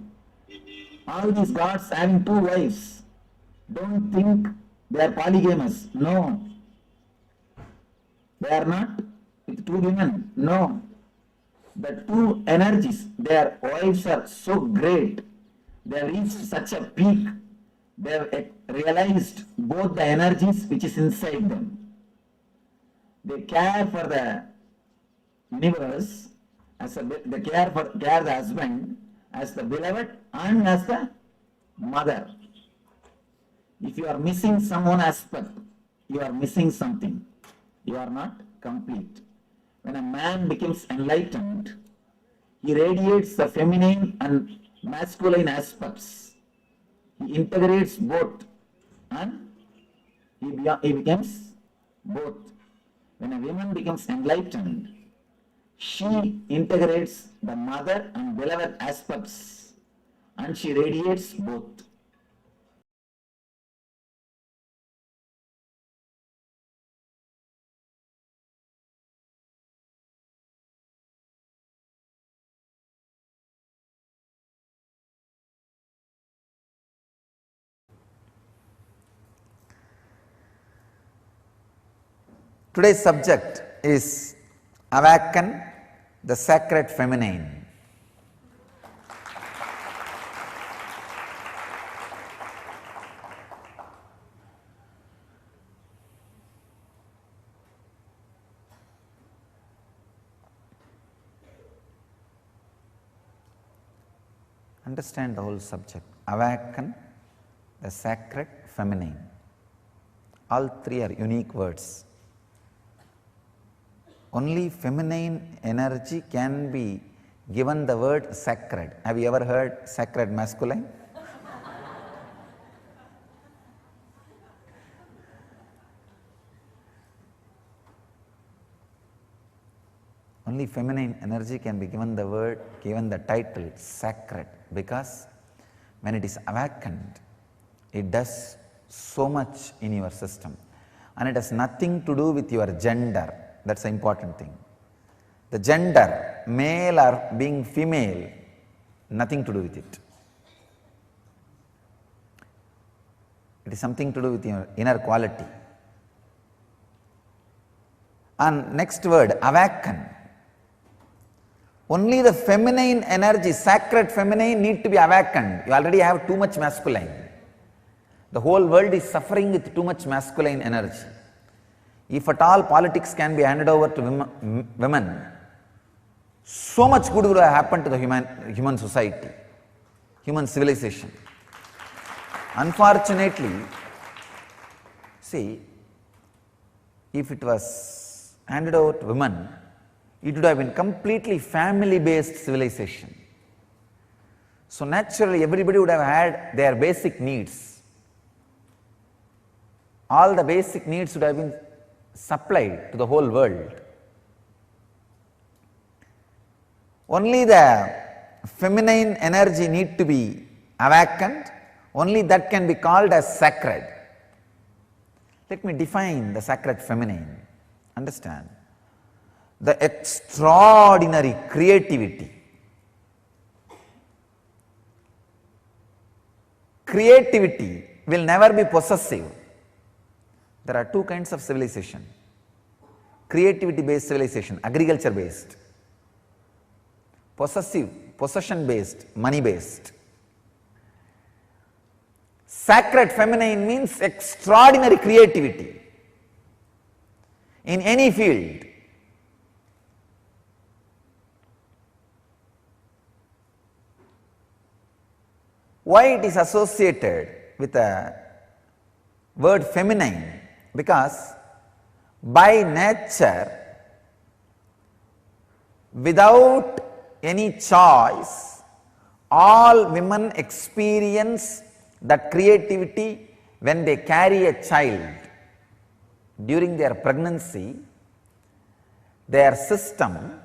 all these gods having 2 wives, don't think they are polygamous. No. They are not with 2 women. No. The 2 energies, their wives are so great. They have reached such a peak. They have realized both the energies which is inside them. They care for the universe, they care the husband as the beloved and as the mother. If you are missing some one aspect, you are missing something. You are not complete. When a man becomes enlightened, he radiates the feminine and masculine aspects. He integrates both and he becomes both. When a woman becomes enlightened, she integrates the mother and beloved aspects and she radiates both. Today's subject is Awaken the Sacred Feminine. Understand the whole subject. Awaken the Sacred Feminine. All 3 are unique words. Only feminine energy can be given the word sacred. Have you ever heard sacred masculine? Only feminine energy can be given the title sacred, because when it is awakened, it does so much in your system, and it has nothing to do with your gender. That's the important thing. The gender, male or being female, nothing to do with it. It is something to do with your inner quality. And next word, awaken. Only the feminine energy, sacred feminine, need to be awakened. You already have too much masculine. The whole world is suffering with too much masculine energy. If at all politics can be handed over to women, so much good will have happened to the human society, human civilization. Unfortunately, see, if it was handed over to women, it would have been completely family-based civilization. So naturally, everybody would have had their basic needs. All the basic needs would have been supplied to the whole world. Only the feminine energy need to be awakened. Only that can be called as sacred. Let me define the sacred feminine. Understand? The extraordinary creativity. Creativity will never be possessive. There are two kinds of civilization: creativity based civilization, agriculture based; possessive, possession based, money based. Sacred feminine means extraordinary creativity in any field. Why it is associated with the word feminine? Because by nature, without any choice, all women experience that creativity when they carry a child. During their pregnancy, their system,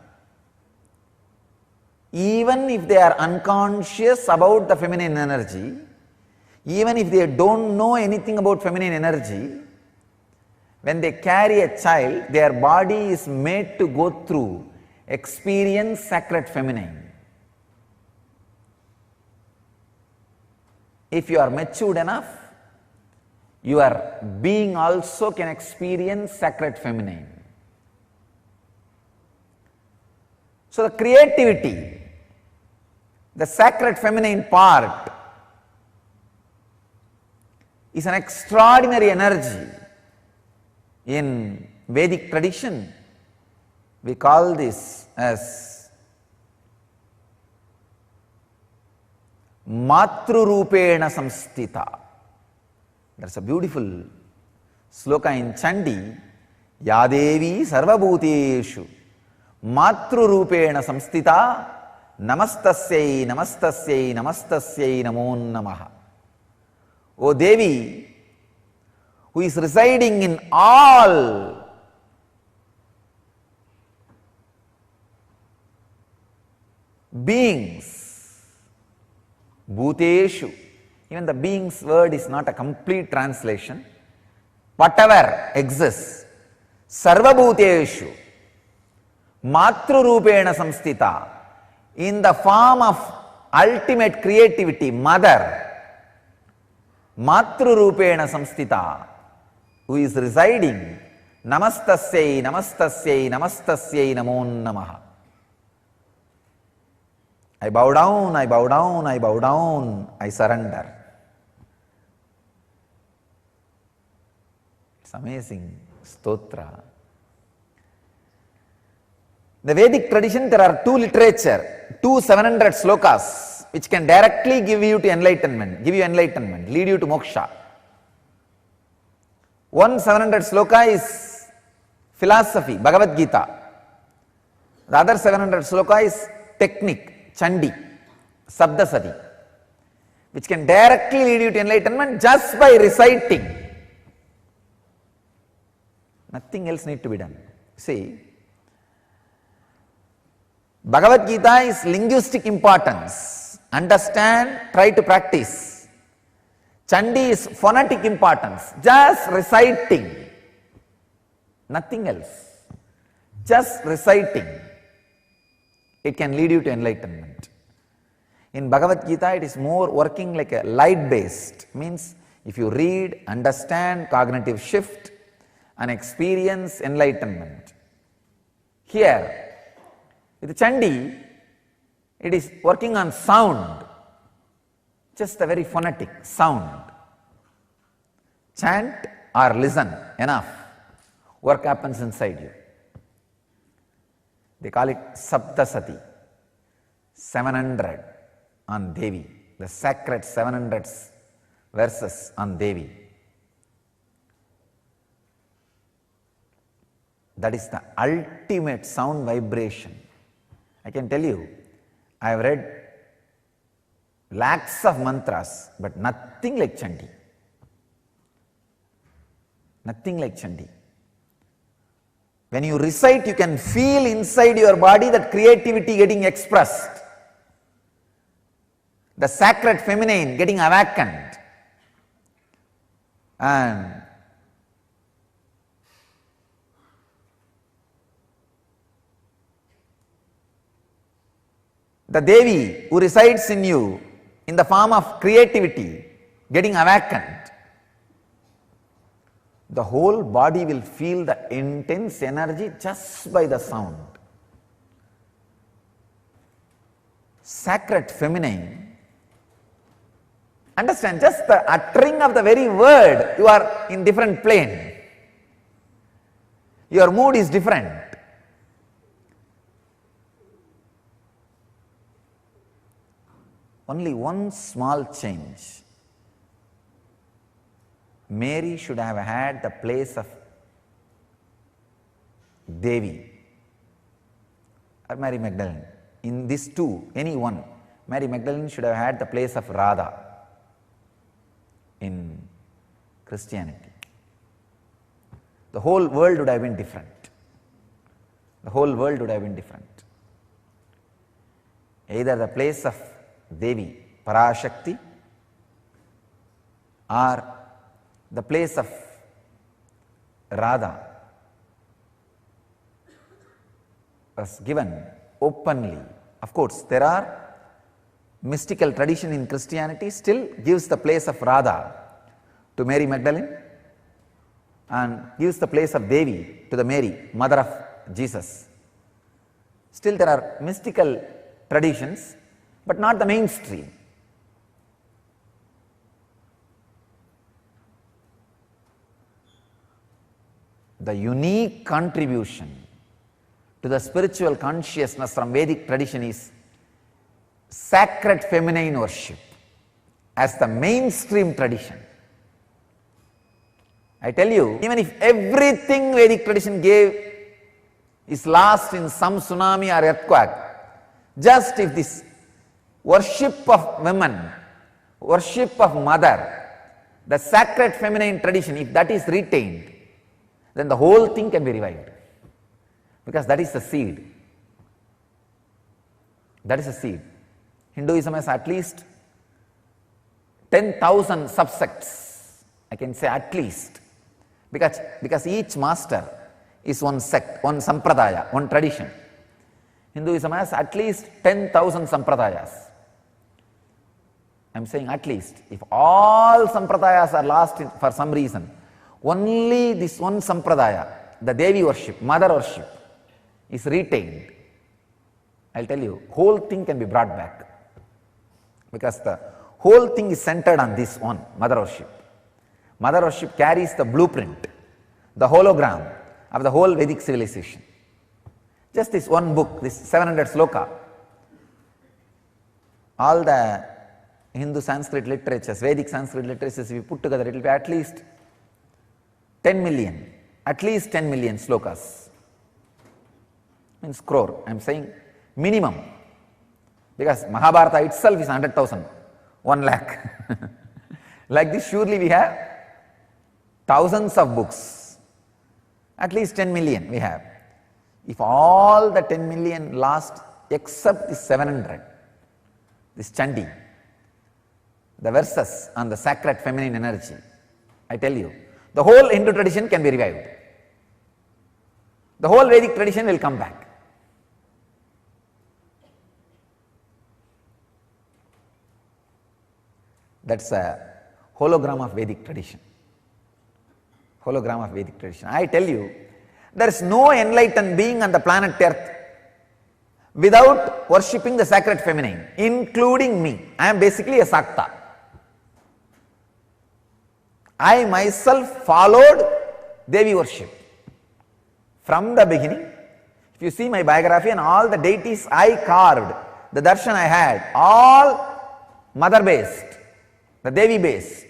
even if they are unconscious about the feminine energy, even if they don't know anything about feminine energy, when they carry a child, their body is made to go through, experience sacred feminine. If you are matured enough, your being also can experience sacred feminine. So the creativity, the sacred feminine part, is an extraordinary energy. In Vedic tradition, we call this as Matrurupena Samstita. There's a beautiful sloka in Chandi, Yadevi Sarvabhuteshu Matrurupena Samstita Namastasyai Namastasyai Namastasyai Namo Namaha. O Devi, who is residing in all beings, Bhuteshu, even the beings word is not a complete translation, whatever exists, Sarvabhuteshu, Matrurupena Samstita, in the form of ultimate creativity, mother, Matrurupena Samstita, who is residing, Namastasyai, Namastasyai, Namastasyai Namo Namaha. I bow down, I bow down, I bow down, I surrender. It's amazing stotra. The Vedic tradition, there are two literature, 700 slokas, which can directly give you to enlightenment, lead you to moksha. One 700 sloka is philosophy, Bhagavad Gita. The other 700 sloka is technique, Chandi, Sabdasati, which can directly lead you to enlightenment just by reciting. Nothing else need to be done. See, Bhagavad Gita is linguistic importance. Understand, try to practice. Chandi is phonetic importance. Just reciting. Nothing else. Just reciting. It can lead you to enlightenment. In Bhagavad Gita, it is more working like a light based. Means if you read, understand, cognitive shift and experience enlightenment. Here, with Chandi, it is working on sound, just a very phonetic sound. Chant or listen, enough. Work happens inside you. They call it Saptasati, 700 on Devi, the sacred 700 verses on Devi. That is the ultimate sound vibration. I can tell you, I have read lakhs of mantras, but nothing like Chandi. Nothing like Chandi. When you recite, you can feel inside your body that creativity getting expressed. The sacred feminine getting awakened. And the Devi who resides in you in the form of creativity getting awakened. The whole body will feel the intense energy just by the sound. Sacred feminine, understand, just the uttering of the very word, you are in different plane. Your mood is different. Only one small change. Mary should have had the place of Devi or Mary Magdalene. In these two, any one, Mary Magdalene should have had the place of Radha in Christianity. The whole world would have been different. The whole world would have been different. Either the place of Devi, Parashakti, or the place of Radha was given openly. Of course, there are mystical tradition in Christianity still gives the place of Radha to Mary Magdalene and gives the place of Devi to the Mary, mother of Jesus. Still there are mystical traditions, but not the mainstream. The unique contribution to the spiritual consciousness from Vedic tradition is sacred feminine worship as the mainstream tradition. I tell you, even if everything Vedic tradition gave is lost in some tsunami or earthquake, just if this worship of women, worship of mother, the sacred feminine tradition, if that is retained, then the whole thing can be revived. Because that is the seed. That is the seed. Hinduism has at least 10,000 subsects. I can say at least. Because each master is one sect, one sampradaya, one tradition. Hinduism has at least 10,000 sampradayas. I am saying at least. If all sampradayas are lost for some reason, only this one sampradaya, the Devi worship, mother worship, is retained. I will tell you, whole thing can be brought back. Because the whole thing is centered on this one, mother worship. Mother worship carries the blueprint, the hologram of the whole Vedic civilization. Just this one book, this 700 sloka. All the Hindu Sanskrit literatures, Vedic Sanskrit literatures, if you put together, it will be at least 10 million, at least 10 million slokas. Means crore, I am saying minimum. Because Mahabharata itself is 100,000, 1 lakh. Like this, surely we have thousands of books. At least 10 million we have. If all the 10 million lost except the 700, this Chandi, the verses on the sacred feminine energy. I tell you, the whole Hindu tradition can be revived. The whole Vedic tradition will come back. That's a hologram of Vedic tradition. Hologram of Vedic tradition. I tell you, there is no enlightened being on the planet Earth without worshipping the sacred feminine, including me. I am basically a Sakta. I myself followed Devi worship from the beginning. If you see my biography and all the deities I carved, the darshan I had, all mother based, the Devi based.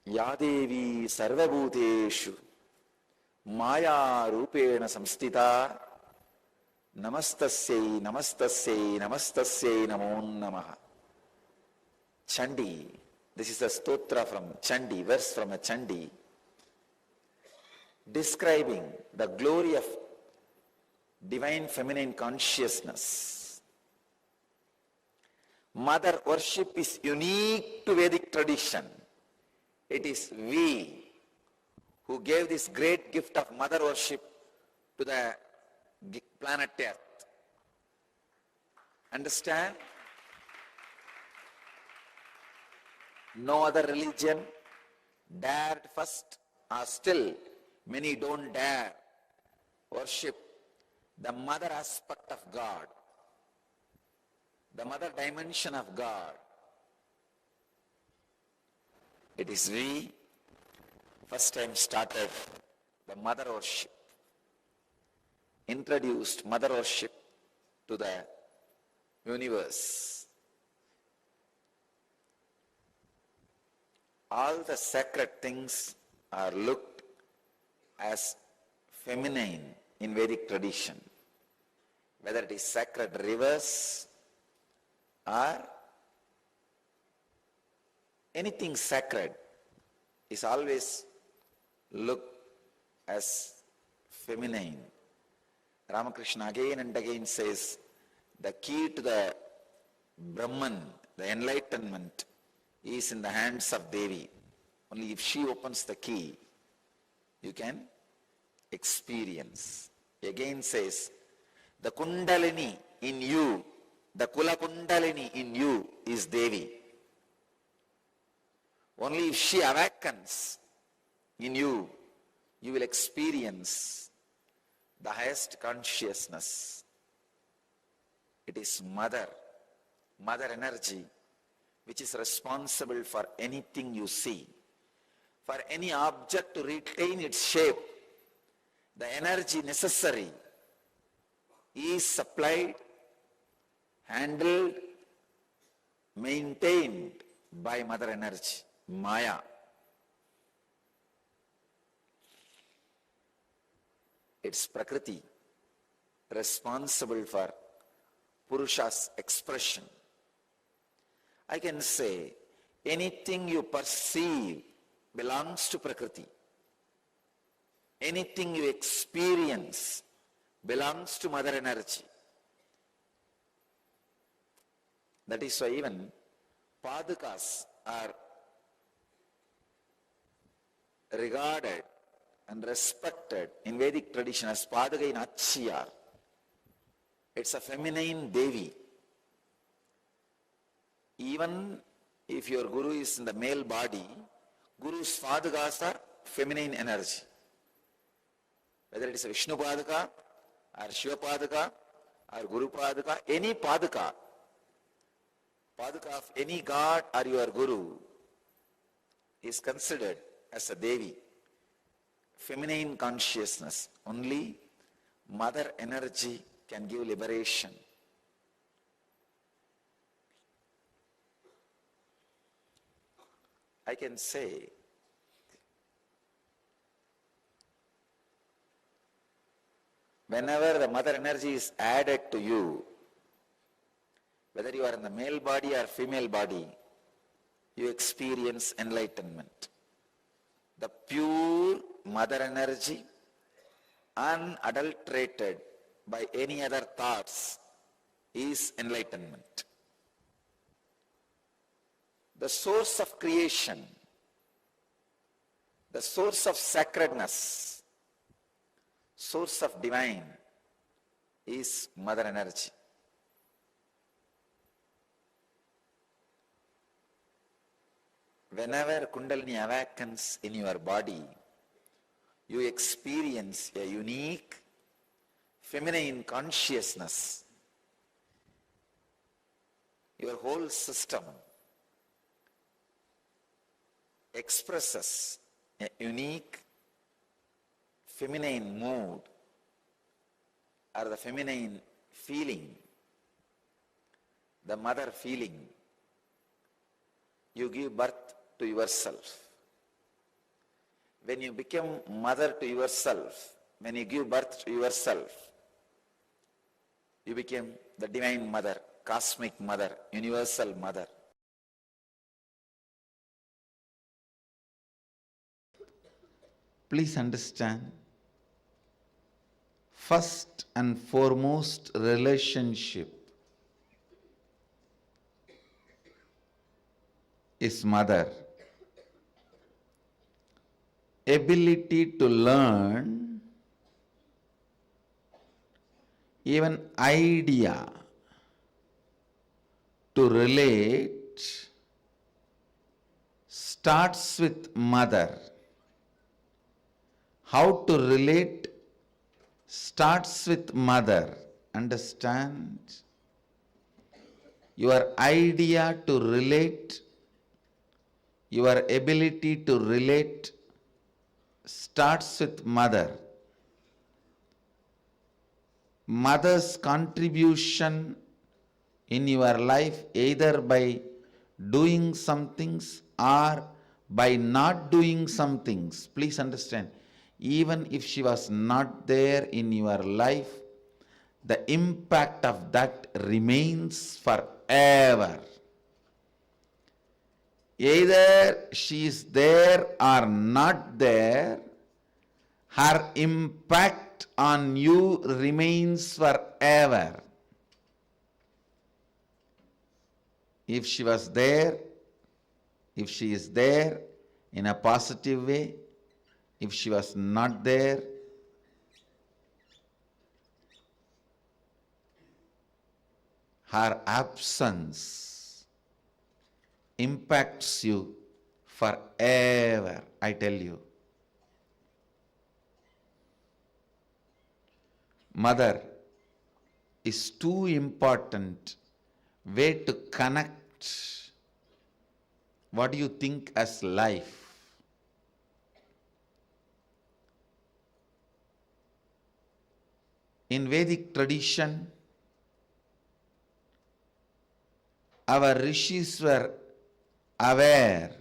Yadevi sarvabhuteshu maya rupena samstita namastasyai namastasyai namastasyai namo namaha. Chandi, this is a stotra from Chandi, verse from a Chandi, describing the glory of divine feminine consciousness. Mother worship is unique to Vedic tradition. It is we who gave this great gift of mother worship to the planet Earth. Understand? No other religion dared first, or still many don't dare worship the mother aspect of God, the mother dimension of God. It is we first time started the mother worship, introduced mother worship to the universe. All the sacred things are looked as feminine in Vedic tradition, whether it is sacred rivers or anything sacred is always looked as feminine. Ramakrishna again and again says, the key to the Brahman, the enlightenment, is in the hands of Devi. Only if she opens the key, you can experience. He again says, the Kundalini in you, the Kula Kundalini in you is Devi. Only if she awakens in you, you will experience the highest consciousness. It is mother energy, which is responsible for anything you see. For any object to retain its shape, the energy necessary is supplied, handled, maintained by mother energy, Maya. It's Prakriti, responsible for Purusha's expression. I can say anything you perceive belongs to Prakriti. Anything you experience belongs to mother energy. That is why even Padukas are regarded and respected in Vedic tradition as Paduka in Achyar. It's a feminine Devi. Even if your Guru is in the male body, Guru's Padukas are feminine energy. Whether it is a Vishnu Paduka or Shiva Paduka or Guru Paduka, any Paduka, Paduka of any god or your Guru is considered as a Devi. Feminine consciousness. Only mother energy can give liberation. I can say whenever the mother energy is added to you, whether you are in the male body or female body, you experience enlightenment. The pure mother energy, unadulterated by any other thoughts, is enlightenment. The source of creation, the source of sacredness, source of divine is mother energy. Whenever Kundalini awakens in your body, you experience a unique feminine consciousness. Your whole system expresses a unique feminine mood or the feminine feeling, the mother feeling. You give birth to yourself. When you become mother to yourself, when you give birth to yourself, you become the divine mother, cosmic mother, universal mother. Please understand, first and foremost relationship is mother. Ability to learn, even idea to relate starts with mother. How to relate starts with mother. Understand? Your idea to relate, your ability to relate starts with mother. Mother's contribution in your life, either by doing some things or by not doing some things. Please understand, even if she was not there in your life, the impact of that remains forever. Either she is there or not there, her impact on you remains forever. If she was there, if she is there in a positive way, if she was not there, her absence impacts you forever, I tell you. Mother is too important way to connect what do you think as life. In Vedic tradition, our rishis were aware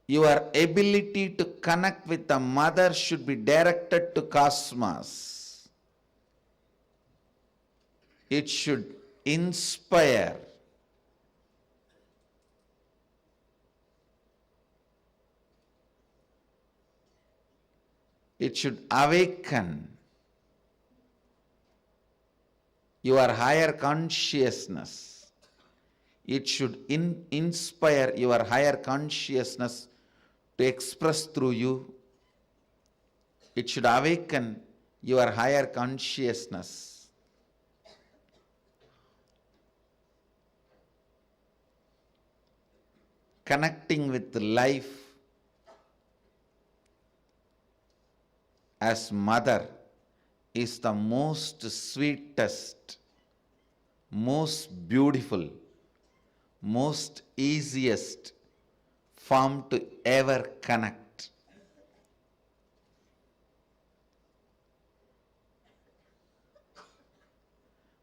your ability to connect with the mother should be directed to cosmos. It should inspire. It should awaken your higher consciousness. It should inspire your higher consciousness to express through you. It should awaken your higher consciousness. Connecting with life as mother is the most sweetest, most beautiful, most easiest form to ever connect.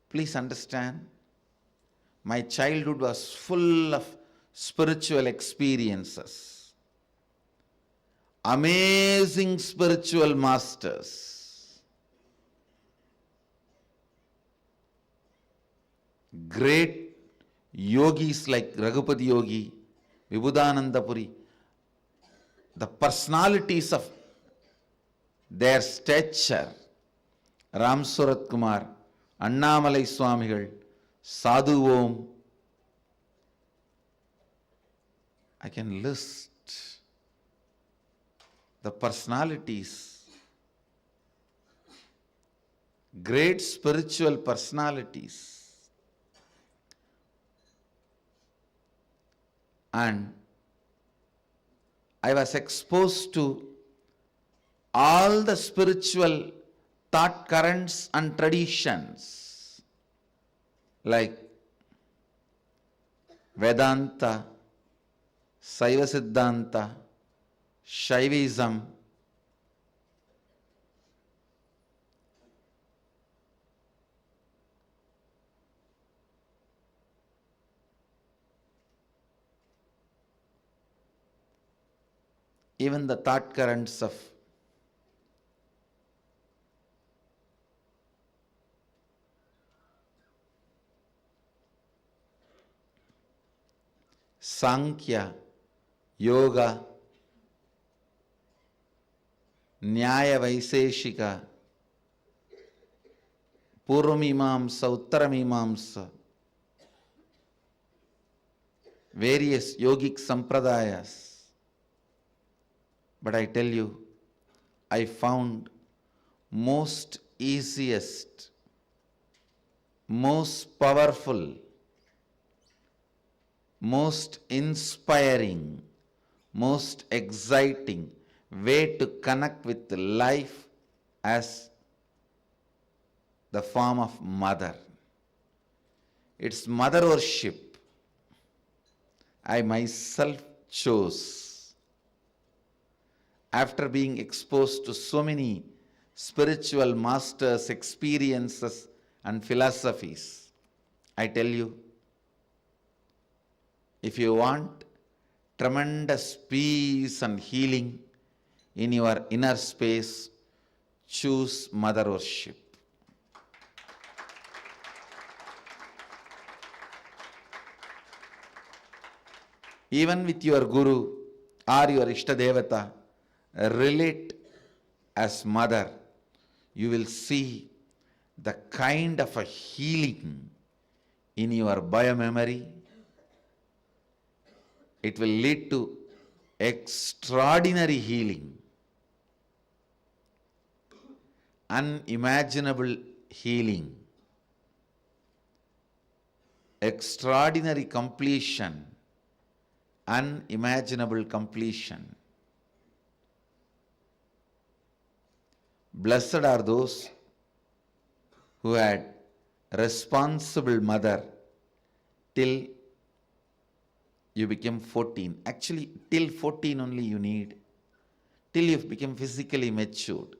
Please understand, my childhood was full of spiritual experiences, amazing spiritual masters. great yogis like Raghupati Yogi, Vibhudananda Puri, the personalities of their stature, Ram Surat Kumar, Annamalai Swamigal, Sadhu Om, I can list the personalities, great spiritual personalities. And I was exposed to all the spiritual thought currents and traditions like Vedanta, Saiva Siddhanta, Shaivism, even the thought currents of Sankhya, Yoga, Nyaya Vaiseshika, Purvamimamsa, Uttaramimamsa, various yogic sampradayas. But I tell you, I found most easiest, most powerful, most inspiring, most exciting way to connect with life as the form of mother. It's mother worship. I myself chose. After being exposed to so many spiritual masters, experiences and philosophies, I tell you, if you want tremendous peace and healing in your inner space, choose mother worship. Even with your guru or your Ishtadevata, relate as mother, you will see the kind of a healing in your biomemory. It will lead to extraordinary healing, unimaginable healing, extraordinary completion, unimaginable completion. Blessed are those who had responsible mother till you became 14. Actually, till 14 only you need. Till you become physically matured,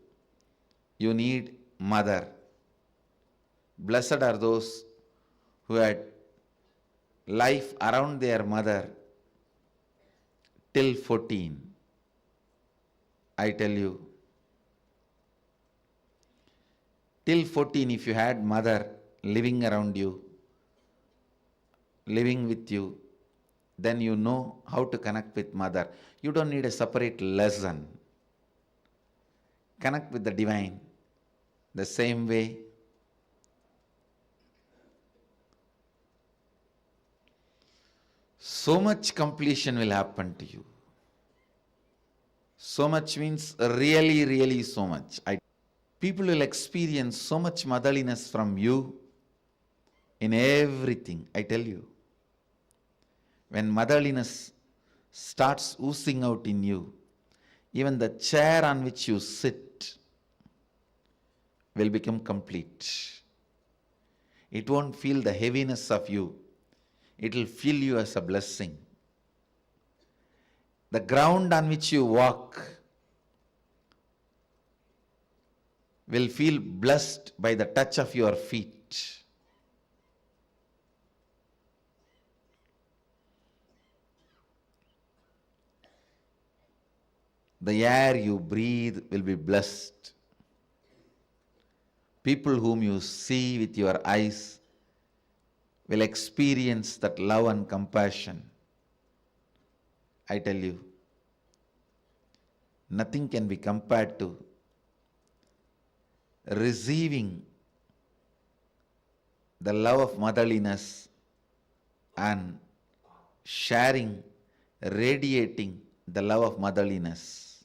you need mother. Blessed are those who had life around their mother till 14. I tell you, till 14, if you had mother living around you, living with you, then you know how to connect with mother. You don't need a separate lesson. Connect with the divine the same way. So much completion will happen to you. So much means really, really so much. People will experience so much motherliness from you in everything, I tell you. When motherliness starts oozing out in you, even the chair on which you sit will become complete. It won't feel the heaviness of you. It will feel you as a blessing. The ground on which you walk will feel blessed by the touch of your feet. The air you breathe will be blessed. People whom you see with your eyes will experience that love and compassion. I tell you, nothing can be compared to receiving the love of motherliness and sharing, radiating the love of motherliness.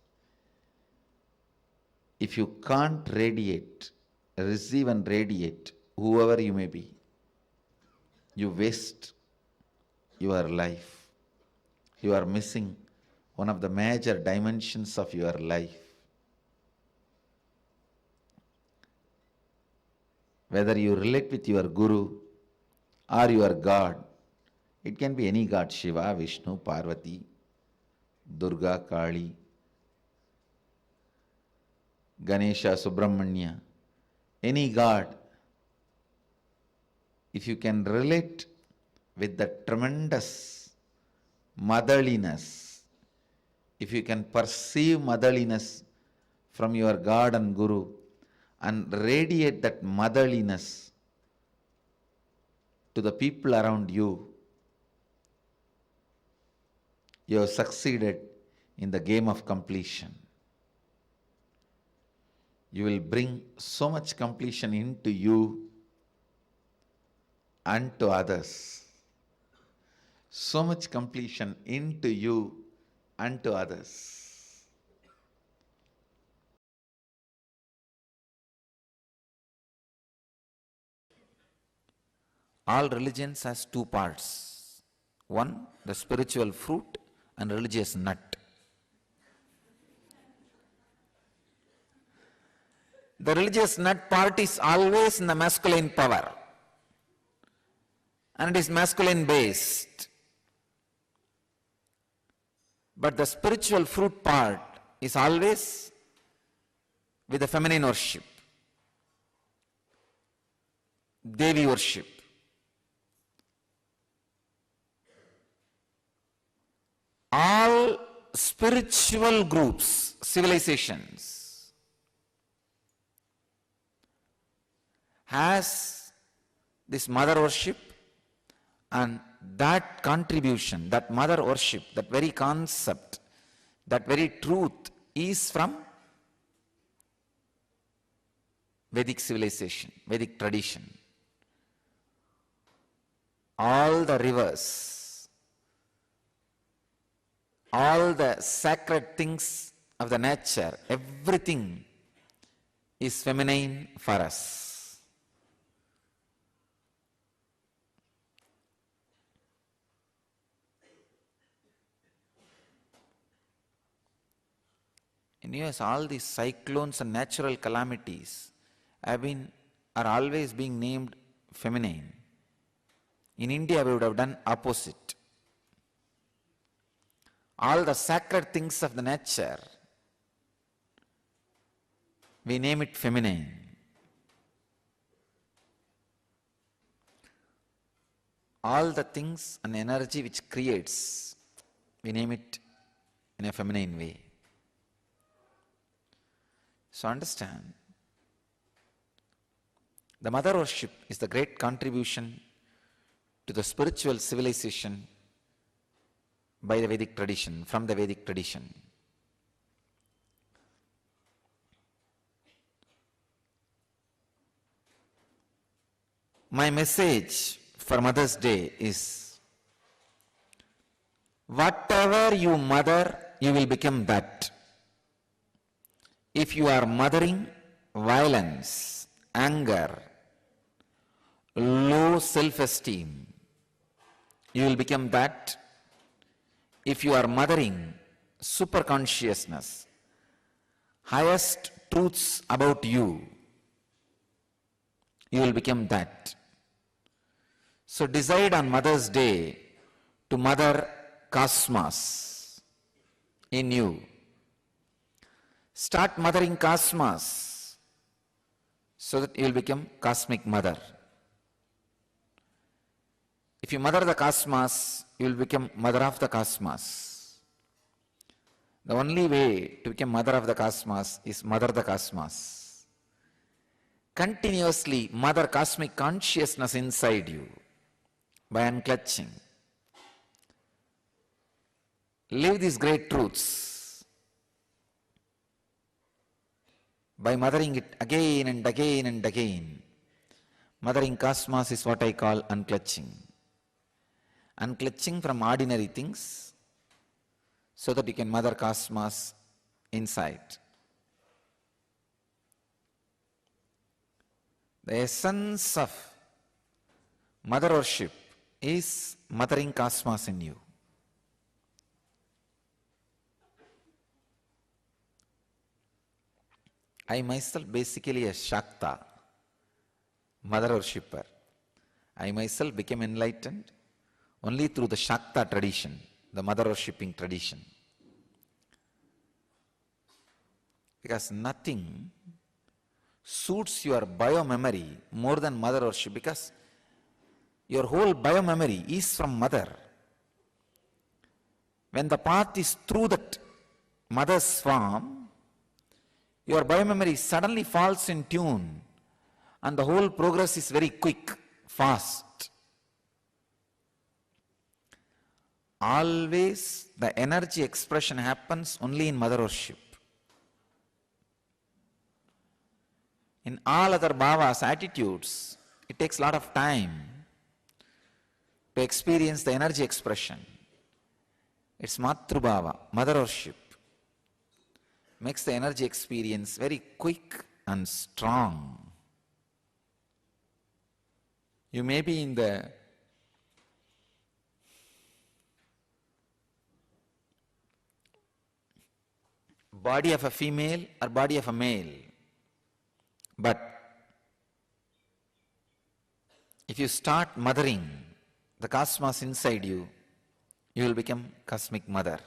If you can't radiate, receive and radiate, whoever you may be, you waste your life. You are missing one of the major dimensions of your life. Whether you relate with your Guru or your God, it can be any God, Shiva, Vishnu, Parvati, Durga, Kali, Ganesha, Subramanya, any God. If you can relate with the tremendous motherliness, if you can perceive motherliness from your God and Guru and radiate that motherliness to the people around you, you have succeeded in the game of completion. You will bring so much completion into you and to others. So much completion into you and to others. All religions has two parts. One, the spiritual fruit and religious nut. The religious nut part is always in the masculine power, and it is masculine based. But the spiritual fruit part is always with the feminine worship, Devi worship. All spiritual groups, civilizations, has this mother worship, and that contribution, that mother worship, that very concept, that very truth is from Vedic civilization, Vedic tradition. All the rivers, all the sacred things of the nature, everything is feminine for us. In US, all these cyclones and natural calamities are always being named feminine. In India, we would have done opposite. All the sacred things of the nature, we name it feminine. All the things and energy which creates, we name it in a feminine way. So understand, the mother worship is the great contribution to the spiritual civilization by the Vedic tradition, from the Vedic tradition. My message for Mother's Day is, whatever you mother, you will become that. If you are mothering violence, anger, low self-esteem, you will become that. If you are mothering superconsciousness, highest truths about you, you will become that. So decide on Mother's Day to mother cosmos in you. Start mothering cosmos so that you will become cosmic mother. If you mother the cosmos, you will become mother of the cosmos. The only way to become mother of the cosmos is mother the cosmos. Continuously mother cosmic consciousness inside you. by unclutching. Live these great truths by mothering it again and again and again. Mothering cosmos is what I call unclutching. Unclutching from ordinary things so that you can mother cosmos inside. The essence of mother worship is mothering cosmos in you. I myself basically a Shakta, mother worshipper. I myself became enlightened only through the Shakta tradition, the mother worshipping tradition. Because nothing suits your bio-memory more than mother worship, because your whole bio-memory is from mother. When the path is through that mother's form, your bio-memory suddenly falls in tune and the whole progress is very quick, fast. Always the energy expression happens only in mother worship. In all other bhavas, attitudes, it takes a lot of time to experience the energy expression. It's Matrubhava, mother worship, makes the energy experience very quick and strong. You may be in the body of a female or body of a male, but if you start mothering the cosmos inside you, you will become cosmic mother.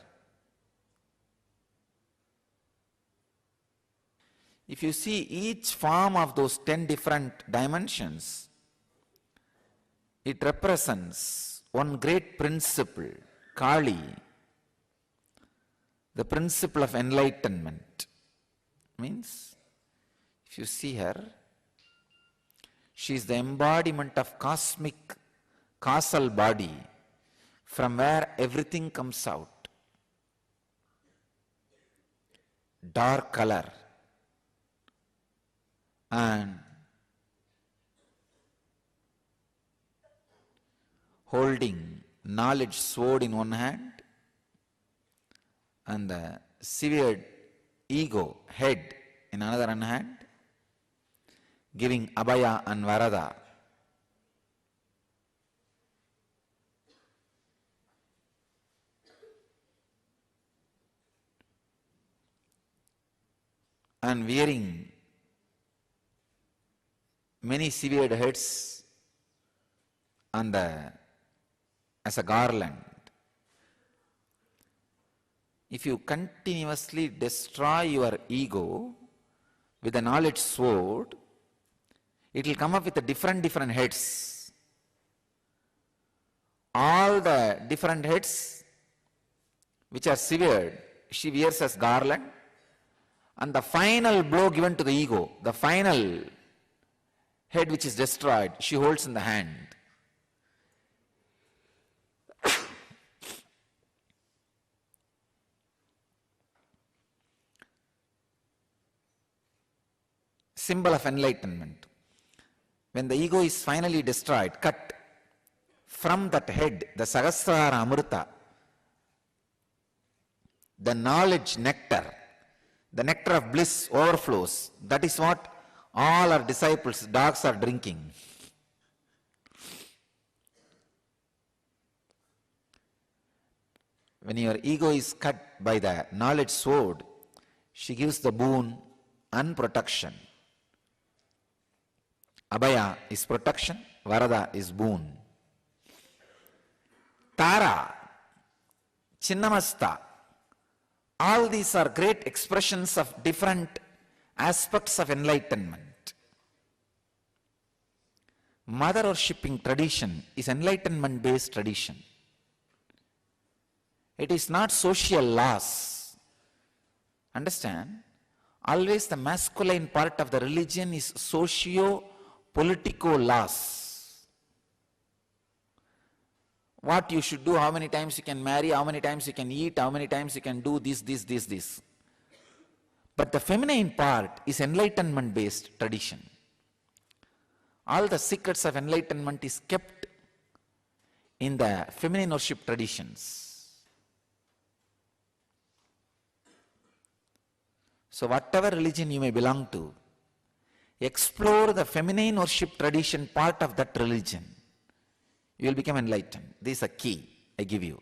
If you see each form of those 10 different dimensions, it represents one great principle, Kali, the principle of enlightenment. Means, if you see her, she is the embodiment of cosmic causal body from where everything comes out. Dark color and holding knowledge sword in one hand and the severed ego head in another hand, giving abhaya and varada. And wearing many severed heads on as a garland. If you continuously destroy your ego with a knowledge sword, it will come up with a different heads. All the different heads which are severed, she wears as garland, and the final blow given to the ego, the final head which is destroyed, she holds in the hand. Symbol of enlightenment. When the ego is finally destroyed, cut, from that head, the Sahasrara Amrita, the knowledge nectar, the nectar of bliss overflows. That is what all our disciples, dogs, are drinking. When your ego is cut by the knowledge sword, she gives the boon and protection. Abhaya is protection, Varada is boon. Tara, Chinnamasta, all these are great expressions of different aspects of enlightenment. Mother worshipping tradition is enlightenment based tradition. It is not social laws. Understand? Always the masculine part of the religion is socio-politico laws. what you should do, how many times you can marry, how many times you can eat, how many times you can do this. But the feminine part is enlightenment-based tradition. All the secrets of enlightenment is kept in the feminine worship traditions. So whatever religion you may belong to, explore the feminine worship tradition part of that religion. You will become enlightened. This is a key I give you.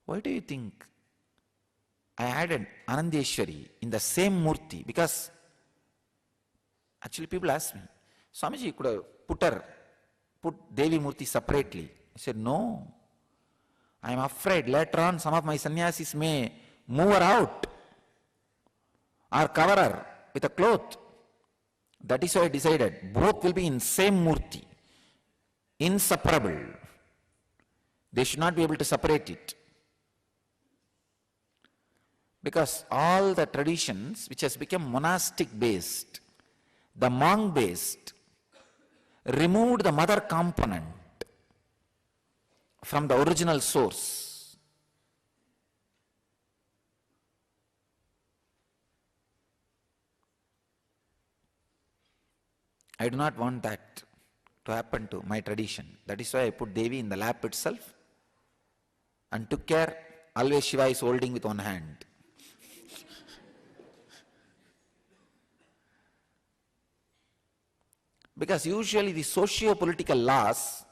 Why do you think I added Anandeshwari in the same Murti? Because actually people ask me, Swamiji, you could have put Devi Murti separately. I said, no. I am afraid later on some of my sannyasis may move her out or cover her with a cloth. That is why I decided both will be in same Murti, inseparable. They should not be able to separate it. Because all the traditions which has become monastic based, the monk based, removed the mother component from the original source. I do not want that to happen to my tradition. That is why I put Devi in the lap itself and took care. Always Shiva is holding with one hand. Because usually the socio-political laws,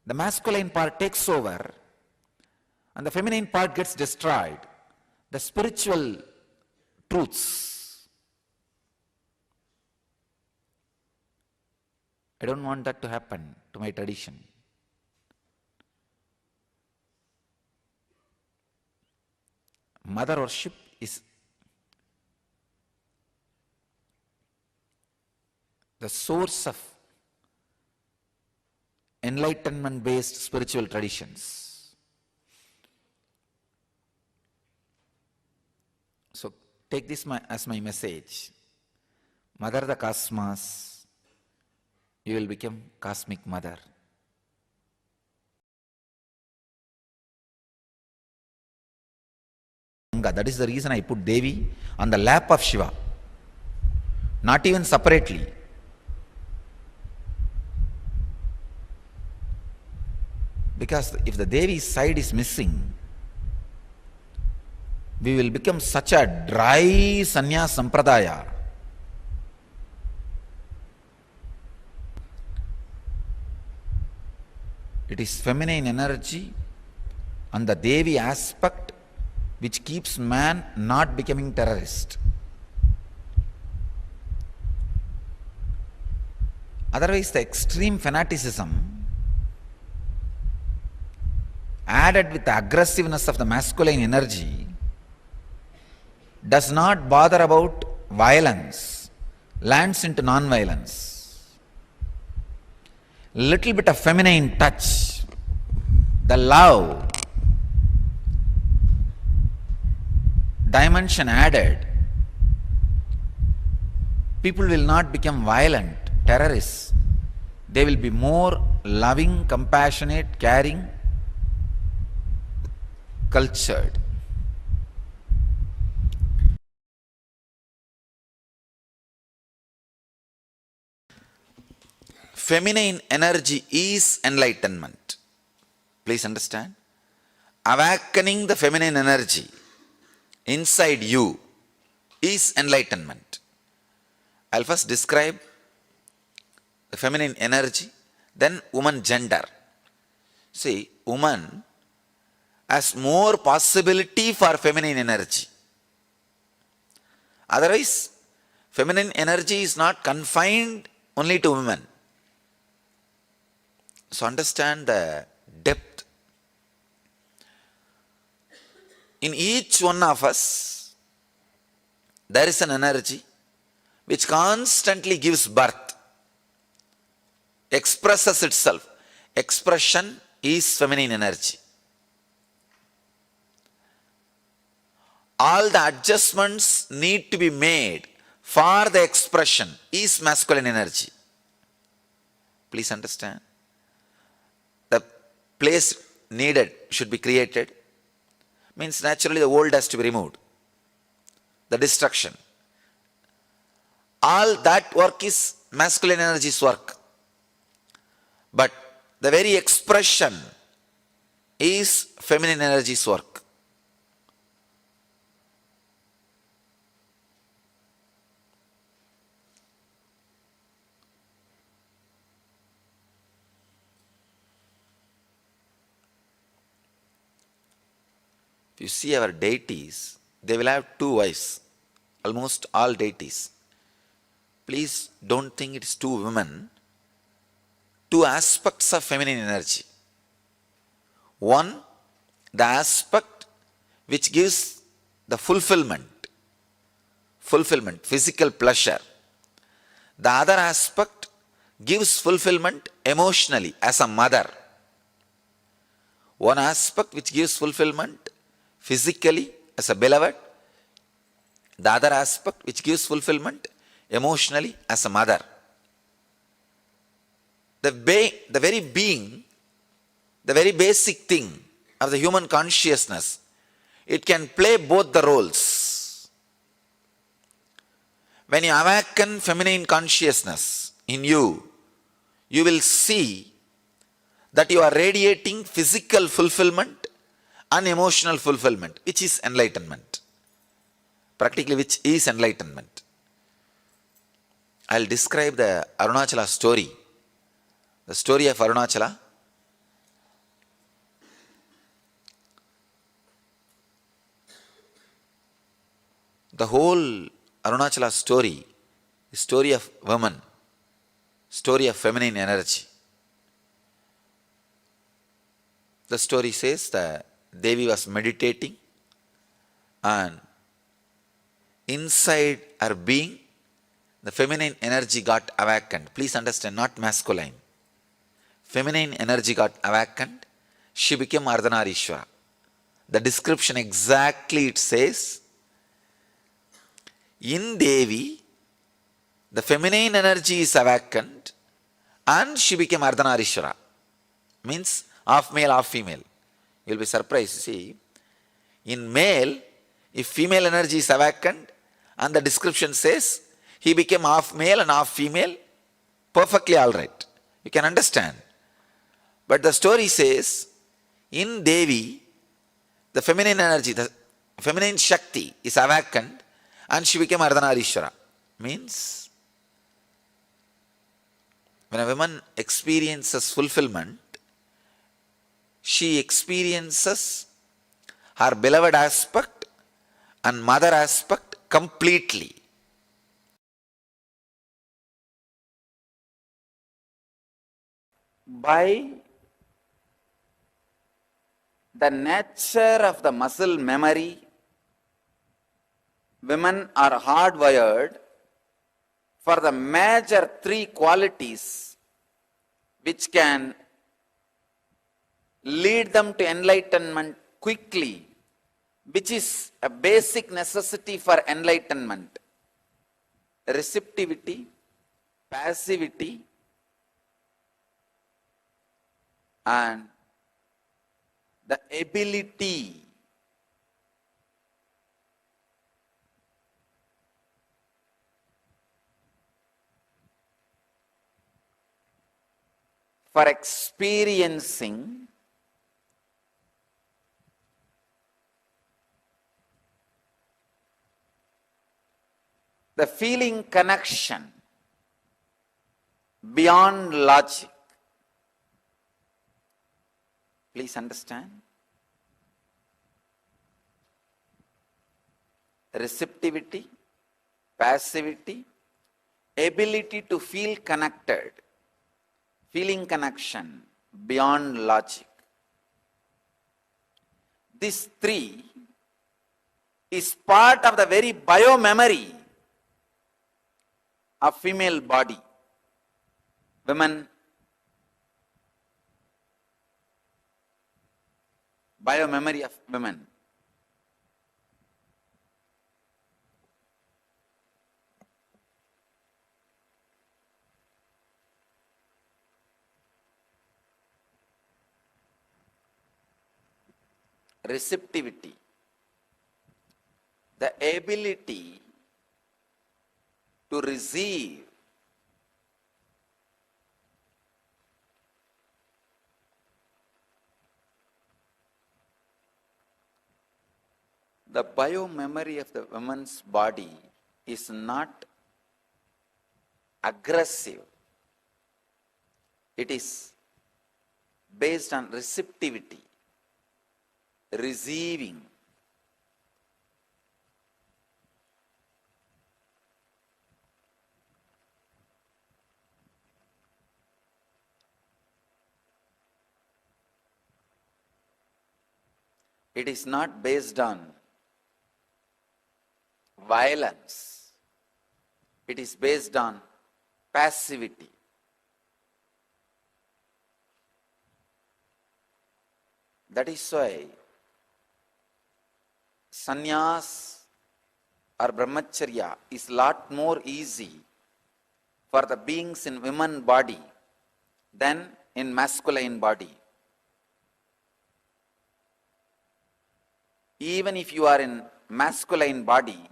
the masculine part takes over and the feminine part gets destroyed. The spiritual truths, I don't want that to happen to my tradition. Mother worship is the source of enlightenment-based spiritual traditions. So take this as my message. Mother the cosmos, you will become cosmic mother. That is the reason I put Devi on the lap of Shiva, not even separately. Because if the Devi side is missing, we will become such a dry sannyas sampradaya. It is feminine energy and the Devi aspect which keeps man not becoming terrorist. Otherwise, the extreme fanaticism added with the aggressiveness of the masculine energy does not bother about violence, lands into non-violence. Little bit of feminine touch, the love dimension added, people will not become violent, terrorists. They will be more loving, compassionate, caring, cultured. Feminine energy is enlightenment. Please understand. Awakening the feminine energy inside you is enlightenment. I'll first describe the feminine energy, then woman gender. See, woman has more possibility for feminine energy. Otherwise, feminine energy is not confined only to women. So understand the depth. In each one of us, there is an energy which constantly gives birth, expresses itself. Expression is feminine energy. All the adjustments need to be made for the expression is masculine energy. Please understand. The place needed should be created. Means naturally the old has to be removed. The destruction. All that work is masculine energy's work. But the very expression is feminine energy's work. If you see our deities, they will have two wives. Almost all deities. Please don't think it is two women. Two aspects of feminine energy. One, the aspect which gives the fulfillment, physical pleasure. The other aspect gives fulfillment emotionally as a mother. One aspect which gives fulfillment physically as a beloved. The other aspect which gives fulfillment emotionally as a mother. The very being, the very basic thing of the human consciousness, it can play both the roles. When you awaken feminine consciousness in you, you will see that you are radiating physical fulfillment and emotional fulfillment, which is enlightenment. Practically, which is enlightenment. I'll describe the Arunachala story. The story of Arunachala. The whole Arunachala story is story of women, story of feminine energy. The story says that Devi was meditating and inside her being, the feminine energy got awakened. Please understand, not masculine. Feminine energy got awakened. She became Ardhanarishwara. The description exactly it says, in Devi, the feminine energy is awakened and she became Ardhanarishwara. Means half male, half female. You'll be surprised. See, in male, if female energy is awakened and the description says he became half male and half female, perfectly all right. You can understand. But the story says, in Devi, the feminine energy, the feminine Shakti is awakened and she became Ardhanarishwara. Means, when a woman experiences fulfillment, she experiences her beloved aspect and mother aspect completely. By the nature of the muscle memory, women are hardwired for the major three qualities which can lead them to enlightenment quickly, which is a basic necessity for enlightenment: receptivity, passivity, and the ability for experiencing the feeling connection beyond logic. Please understand. Receptivity, passivity, ability to feel connected, feeling connection beyond logic. This three is part of the very biomemory of female body. Women, biomemory of women. receptivity, the ability to receive the biomemory of the woman's body is not aggressive. It is based on receptivity, receiving. It is not based on violence. It is based on passivity. That is why sannyas or brahmacharya is lot more easy for the beings in women body than in masculine body. Even if you are in masculine body,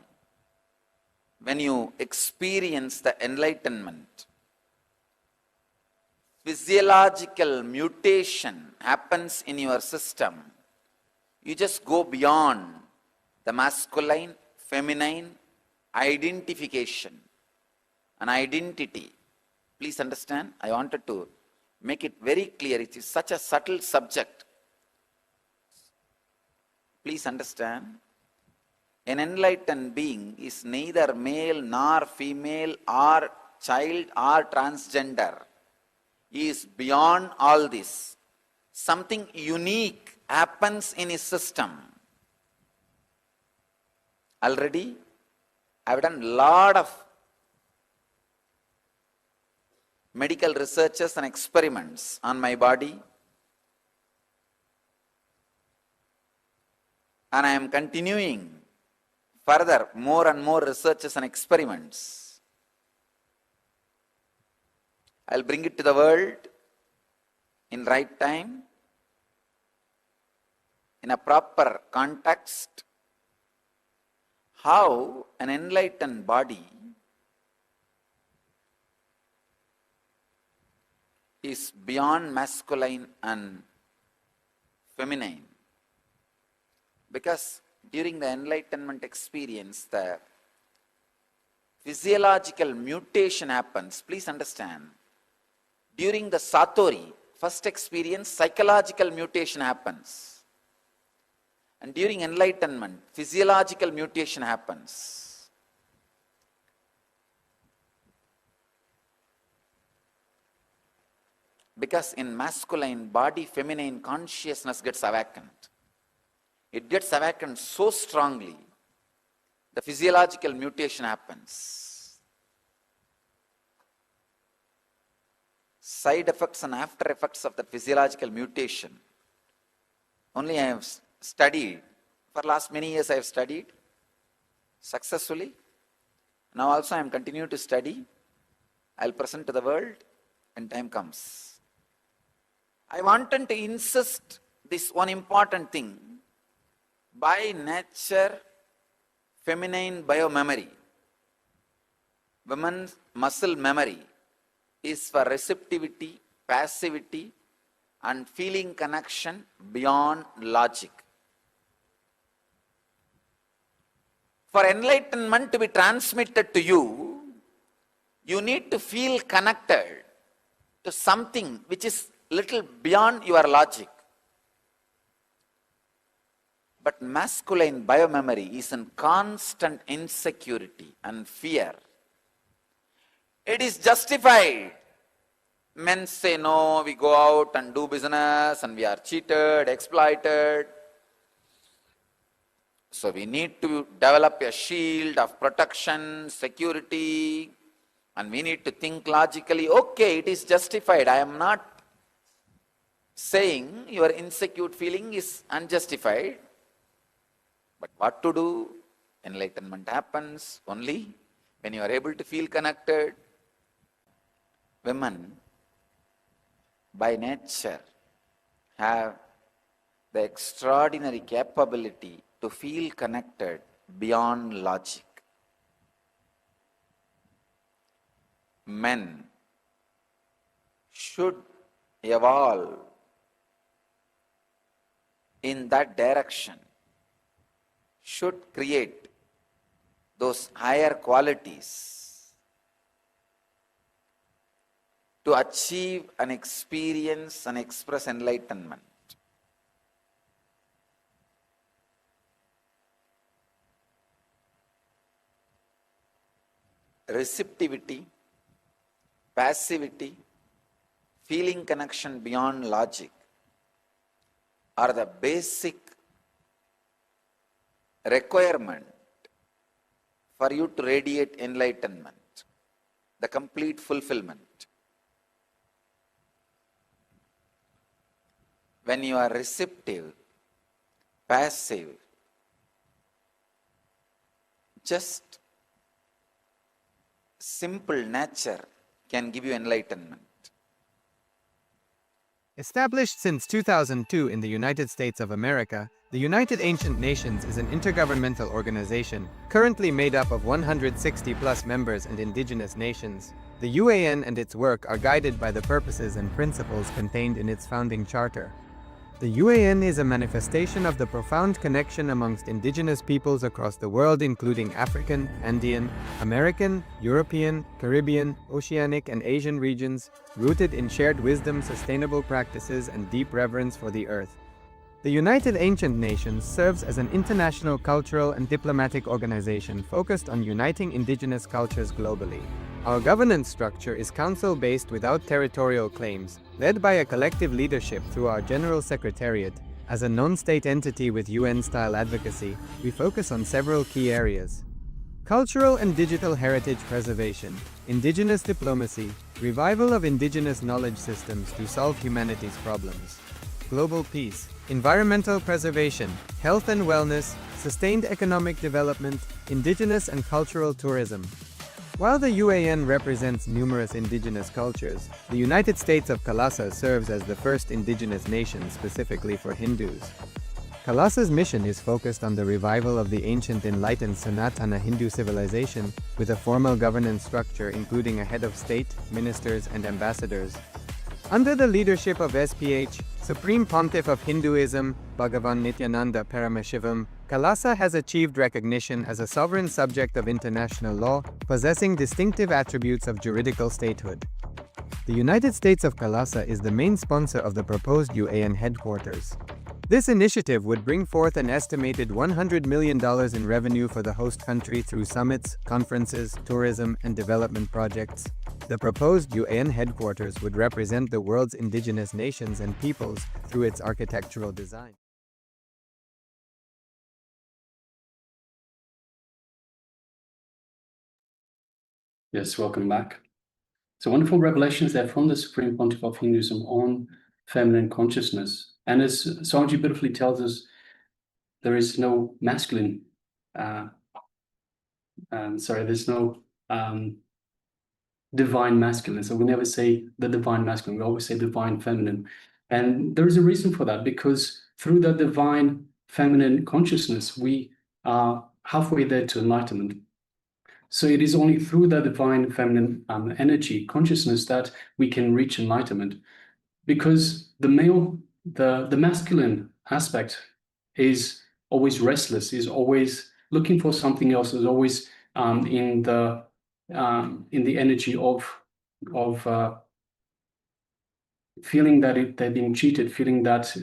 when you experience the enlightenment, physiological mutation happens in your system. You just go beyond the masculine, feminine identification, an identity. Please understand, I wanted to make it very clear. It is such a subtle subject. Please understand, an enlightened being is neither male nor female or child or transgender. He is beyond all this. Something unique happens in his system. Already, I have done a lot of medical researches and experiments on my body. And I am continuing further more and more researches and experiments. I'll bring it to the world in right time, in a proper context, how an enlightened body is beyond masculine and feminine. Because during the enlightenment experience, the physiological mutation happens. Please understand, during the Satori, first experience, psychological mutation happens. And during enlightenment, physiological mutation happens. Because in masculine body, feminine consciousness gets awakened. It gets awakened so strongly, the physiological mutation happens. Side effects and after effects of the physiological mutation. Only I have studied, for last many years I have studied successfully. Now also I am continuing to study. I will present to the world when time comes. I wanted to insist this one important thing. By nature, feminine biomemory, women's muscle memory is for receptivity, passivity, and feeling connection beyond logic. For enlightenment to be transmitted to you, you need to feel connected to something which is little beyond your logic. But masculine biomemory is in constant insecurity and fear. It is justified. Men say, no, we go out and do business and we are cheated, exploited. So we need to develop a shield of protection, security, and we need to think logically. Okay, it is justified. I am not saying your insecure feeling is unjustified. But what to do? Enlightenment happens only when you are able to feel connected. Women, by nature, have the extraordinary capability to feel connected beyond logic. Men should evolve in that direction, should create those higher qualities to achieve and experience and express enlightenment. Receptivity, passivity, feeling connection beyond logic are the basic requirement for you to radiate enlightenment, the complete fulfillment. When you are receptive, passive, just simple nature can give you enlightenment. Established since 2002 in the United States of America, the United Ancient Nations is an intergovernmental organization currently made up of 160 plus members and indigenous nations. The UAN and its work are guided by the purposes and principles contained in its founding charter. The UAN is a manifestation of the profound connection amongst indigenous peoples across the world, including African, Andean, American, European, Caribbean, Oceanic, and Asian regions, rooted in shared wisdom, sustainable practices, and deep reverence for the earth. The United Ancient Nations serves as an international cultural and diplomatic organization focused on uniting indigenous cultures globally. Our governance structure is council-based without territorial claims, led by a collective leadership through our General Secretariat. As a non-state entity with UN-style advocacy, we focus on several key areas: cultural and digital heritage preservation, indigenous diplomacy, revival of indigenous knowledge systems to solve humanity's problems, global peace, environmental preservation, health and wellness, sustained economic development, indigenous and cultural tourism. While the UAN represents numerous indigenous cultures, the United States of Kalasa serves as the first indigenous nation specifically for Hindus. Kalasa's mission is focused on the revival of the ancient enlightened Sanatana Hindu civilization with a formal governance structure including a head of state, ministers, and ambassadors. Under the leadership of SPH, Supreme Pontiff of Hinduism, Bhagavan Nityananda Paramashivoham, Kalasa has achieved recognition as a sovereign subject of international law, possessing distinctive attributes of juridical statehood. The United States of Kalasa is the main sponsor of the proposed UAN headquarters. This initiative would bring forth an estimated $100 million in revenue for the host country through summits, conferences, tourism, and development projects. The proposed UAN headquarters would represent the world's indigenous nations and peoples through its architectural design. Yes, welcome back. So wonderful revelations there from the Supreme Pontiff of Hinduism on feminine consciousness. And as Swamiji beautifully tells us, there is no masculine, there's no divine masculine. So we never say the divine masculine, we always say divine feminine. And there is a reason for that, because through the divine feminine consciousness, we are halfway there to enlightenment. So it is only through the divine feminine energy, consciousness, that we can reach enlightenment. Because the male, the masculine aspect is always restless, is always looking for something else, is always in the energy of feeling that they're being cheated, feeling that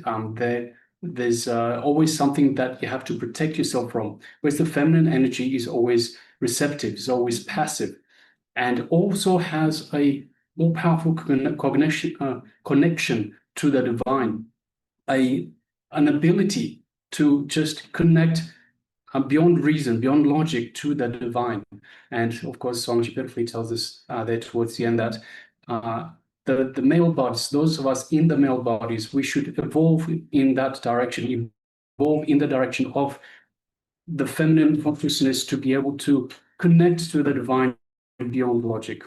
there's always something that you have to protect yourself from. Whereas the feminine energy is always receptive, is always passive, and also has a more powerful connection to the divine, an ability to just connect beyond reason, beyond logic, to the divine. And of course, Swamiji beautifully tells us there towards the end that the male bodies, those of us in the male bodies, we should evolve in that direction, evolve in the direction of the feminine consciousness to be able to connect to the divine beyond logic.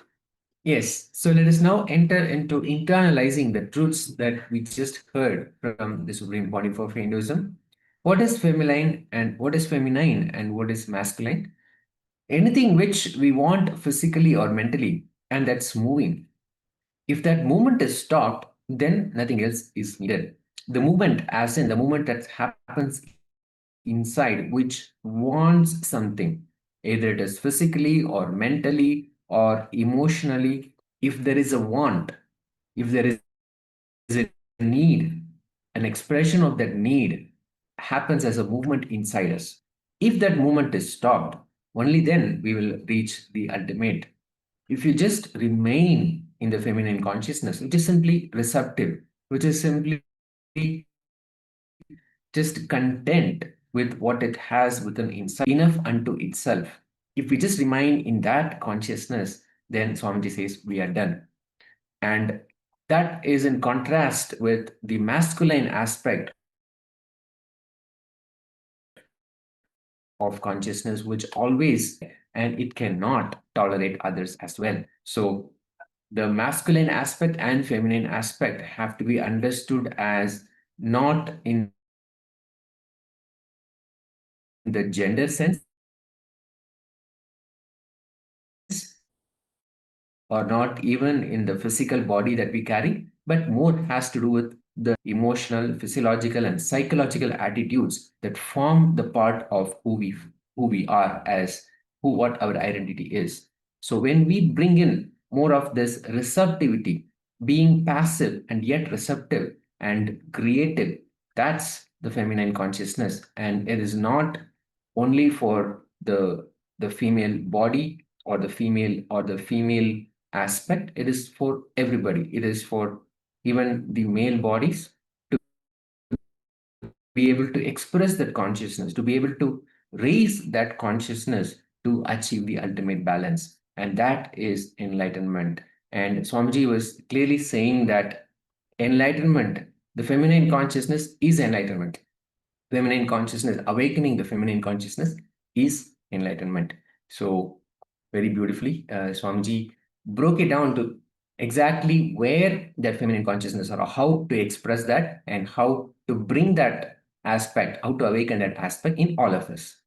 Yes, so let us now enter into internalizing the truths that we just heard from the Supreme Pontiff of Hinduism. What is feminine and what is feminine and what is masculine? Anything which we want physically or mentally and that's moving. If that movement is stopped, then nothing else is needed. The movement, as in the movement that happens inside, which wants something, either it is physically or mentally or emotionally. If there is a want, if there is a need, an expression of that need happens as a movement inside us. If that movement is stopped, only then we will reach the ultimate. If you just remain in the feminine consciousness, which is simply receptive, which is simply just content with what it has within inside, enough unto itself. If we just remain in that consciousness, then Swamiji says we are done. And that is in contrast with the masculine aspect of consciousness, which always and it cannot tolerate others as well. So the masculine aspect and feminine aspect have to be understood as not in the gender sense or not even in the physical body that we carry, but more has to do with the emotional, physiological, and psychological attitudes that form the part of who we are as what our identity is. So when we bring in more of this receptivity, being passive and yet receptive and creative, that's the feminine consciousness, and it is not only for the female body or the female aspect. It is for everybody. It is for even the male bodies to be able to express that consciousness, to be able to raise that consciousness to achieve the ultimate balance. And that is enlightenment. And Swamiji was clearly saying that enlightenment, the feminine consciousness is enlightenment. Feminine consciousness, awakening the feminine consciousness is enlightenment. So very beautifully, Swamiji broke it down to exactly where that feminine consciousness or how to express that and how to bring that aspect, how to awaken that aspect in all of us.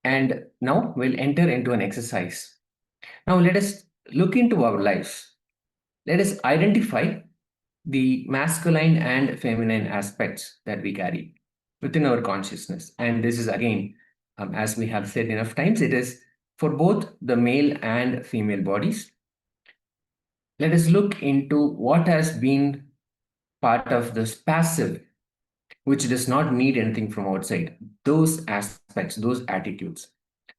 And now we'll enter into an exercise. Now let us look into our lives. Let us identify the masculine and feminine aspects that we carry within our consciousness. And this is again, as we have said enough times, it is for both the male and female bodies. Let us look into what has been part of this passive, which does not need anything from outside, those aspects, those attitudes.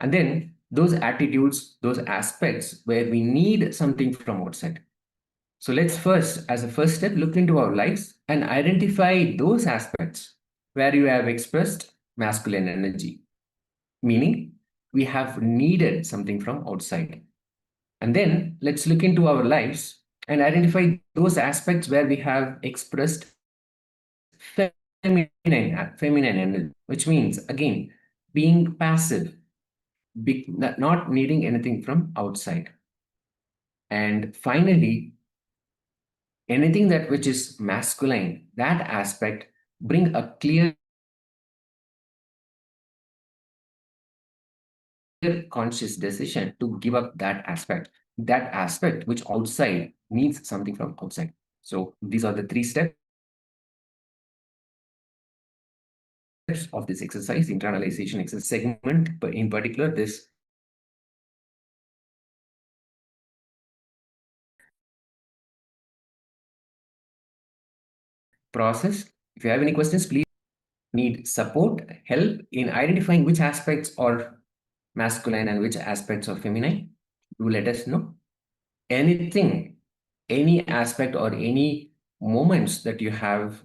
And then those attitudes, those aspects where we need something from outside. So let's first, as a first step, look into our lives and identify those aspects where you have expressed masculine energy, meaning we have needed something from outside. And then let's look into our lives and identify those aspects where we have expressed feminine energy, which means, again, being passive, not needing anything from outside. And finally, anything that which is masculine, that aspect, bring a clear conscious decision to give up that aspect which outside needs something from outside. So these are the 3 steps of this exercise, internalization exercise segment, but in particular this process. If you have any questions, please need support, help in identifying which aspects are masculine and which aspects are feminine, do let us know. Anything, any aspect or any moments that you have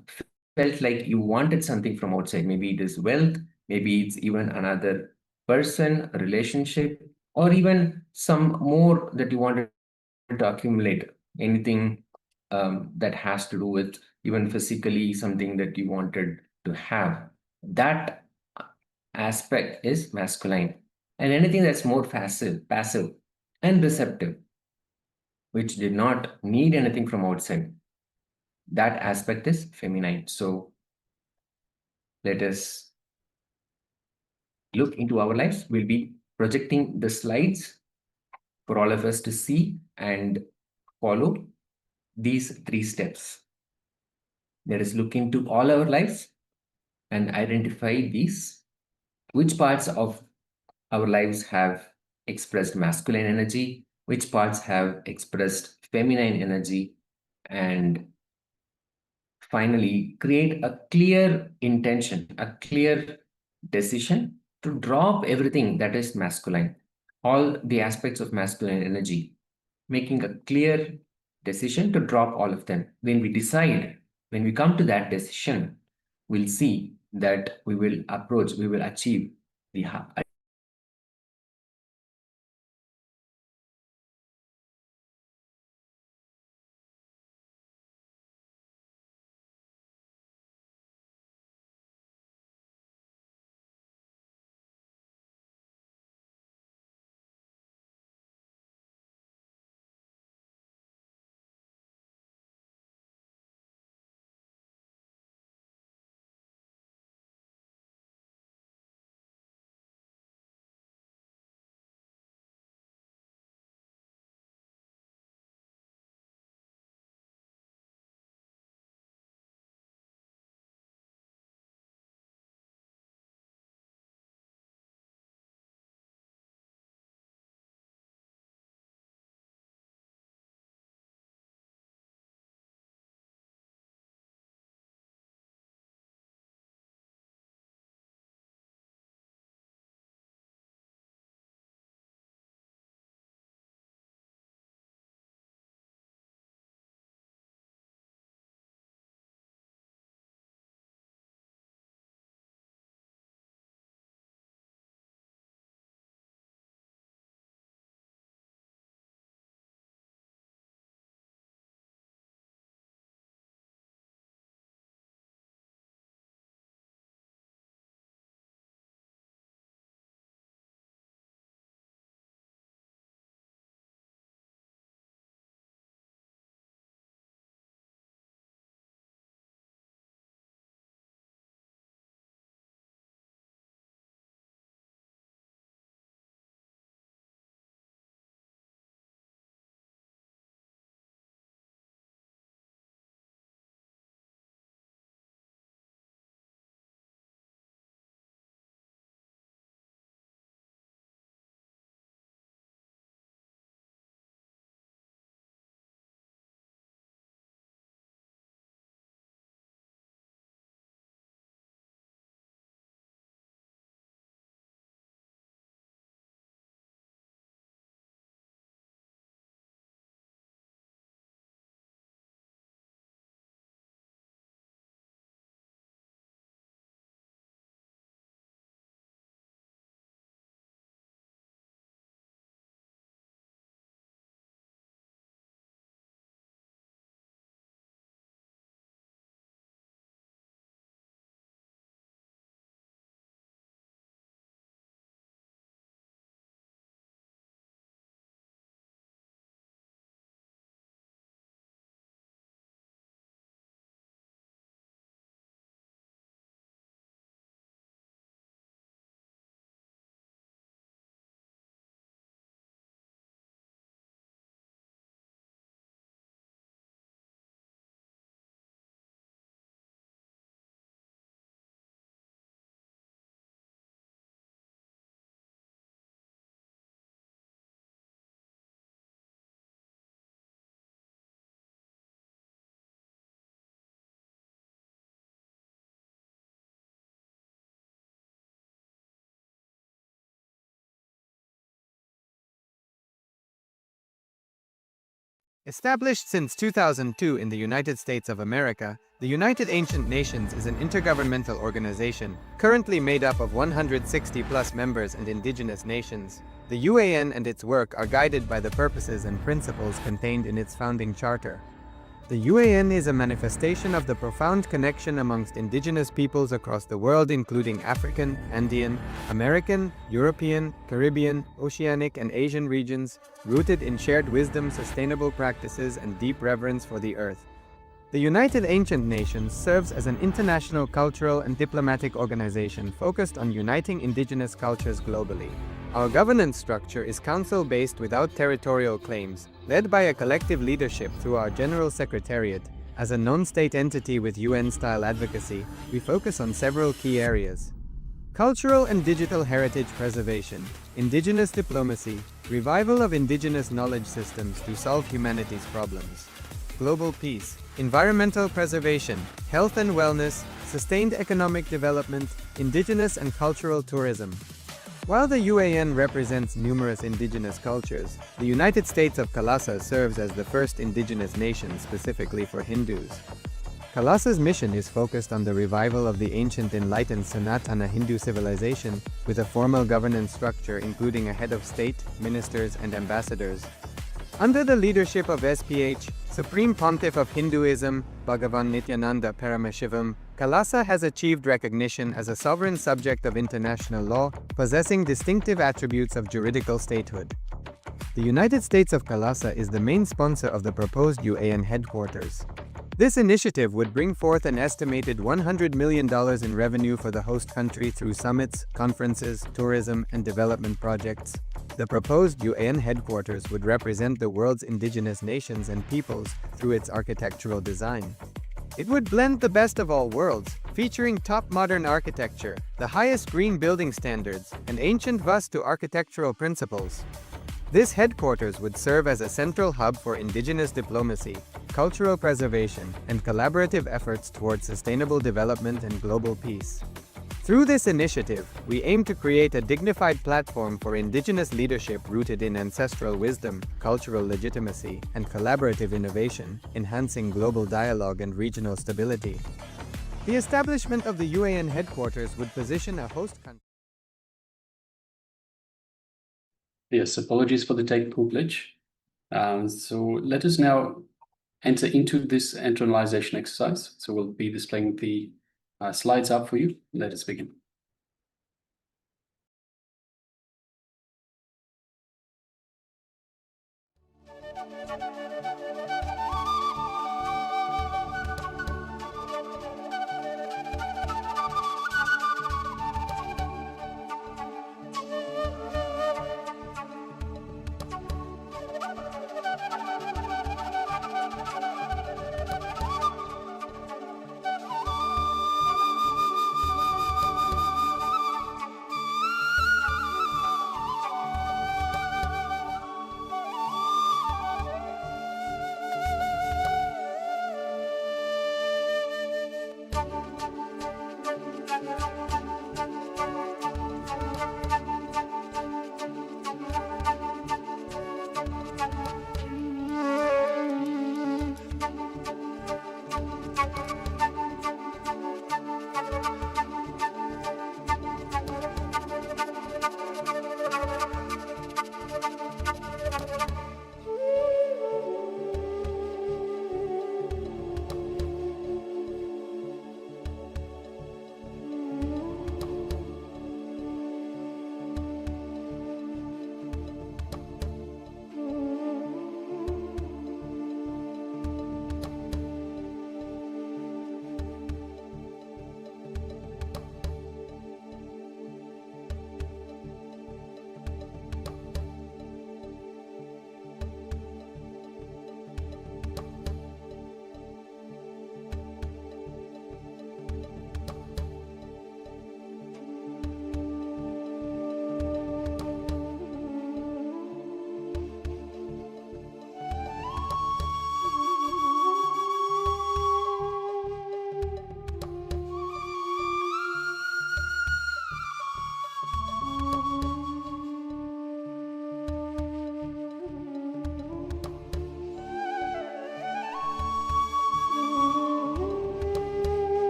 felt like you wanted something from outside, maybe it is wealth, maybe it's even another person, a relationship, or even some more that you wanted to accumulate, anything that has to do with even physically something that you wanted to have. That aspect is masculine. And anything that's more passive and receptive, which did not need anything from outside. That aspect is feminine. So let us look into our lives. We'll be projecting the slides for all of us to see and follow these 3 steps. Let us look into all our lives and identify these. Which parts of our lives have expressed masculine energy, which parts have expressed feminine energy, and finally create a clear intention, a clear decision to drop everything that is masculine, all the aspects of masculine energy, making a clear decision to drop all of them. When we decide, when we come to that decision, we'll see that we will achieve the Established since 2002 in the United States of America, the United Ancient Nations is an intergovernmental organization, currently made up of 160+ members and indigenous nations. The UAN and its work are guided by the purposes and principles contained in its founding charter. The UAN is a manifestation of the profound connection amongst indigenous peoples across the world, including African, Andean, American, European, Caribbean, Oceanic, and Asian regions, rooted in shared wisdom, sustainable practices, and deep reverence for the earth. The United Ancient Nations serves as an international cultural and diplomatic organization focused on uniting indigenous cultures globally. Our governance structure is council-based without territorial claims, led by a collective leadership through our General Secretariat. As a non-state entity with UN-style advocacy, we focus on several key areas: cultural and digital heritage preservation, indigenous diplomacy, revival of indigenous knowledge systems to solve humanity's problems, global peace, environmental preservation, health and wellness, sustained economic development, indigenous and cultural tourism. While the UAN represents numerous indigenous cultures, the United States of Kalasa serves as the first indigenous nation specifically for Hindus. Kalasa's mission is focused on the revival of the ancient enlightened Sanatana Hindu civilization with a formal governance structure including a head of state, ministers, and ambassadors. Under the leadership of SPH, Supreme Pontiff of Hinduism, Bhagavan Nityananda Paramashivoham, Kalasa has achieved recognition as a sovereign subject of international law, possessing distinctive attributes of juridical statehood. The United States of Kalasa is the main sponsor of the proposed UAN headquarters. This initiative would bring forth an estimated $100 million in revenue for the host country through summits, conferences, tourism, and development projects. The proposed UAN headquarters would represent the world's indigenous nations and peoples through its architectural design. It would blend the best of all worlds, featuring top modern architecture, the highest green building standards, and ancient Vastu architectural principles. This headquarters would serve as a central hub for indigenous diplomacy, cultural preservation, and collaborative efforts towards sustainable development and global peace. Through this initiative, we aim to create a dignified platform for indigenous leadership rooted in ancestral wisdom, cultural legitimacy, and collaborative innovation, enhancing global dialogue and regional stability. The establishment of the UAN headquarters would position a host country. Yes, apologies for the technical glitch. So let us now enter into this internalization exercise. So we'll be displaying the slides up for you. Let us begin.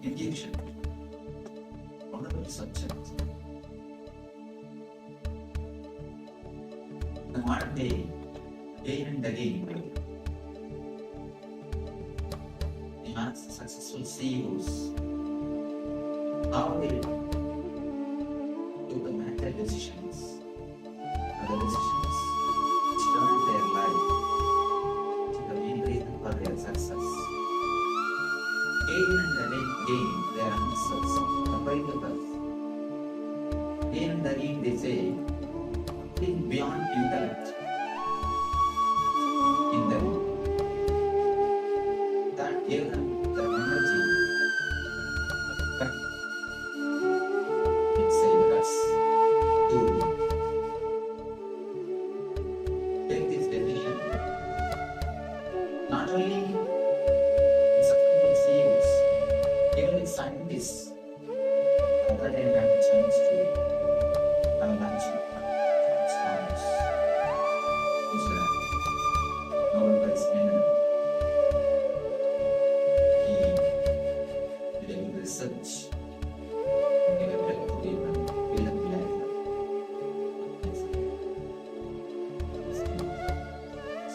intuition. Wonderful subject. The modern day, again and again, demands successful CEOs how they took the mental decisions and the decisions which turned their life to the main reason for their success. Again and again, their answers provide with us. Again and again, they say, think beyond intellect in them. That gave them the energy it saved us to take this decision. Not only successful CEOs, even with scientists, other than have a chance to have lunch with scholars. Who's that? Nobel Prize winner. He did a good research. He gave a better treatment, field of life.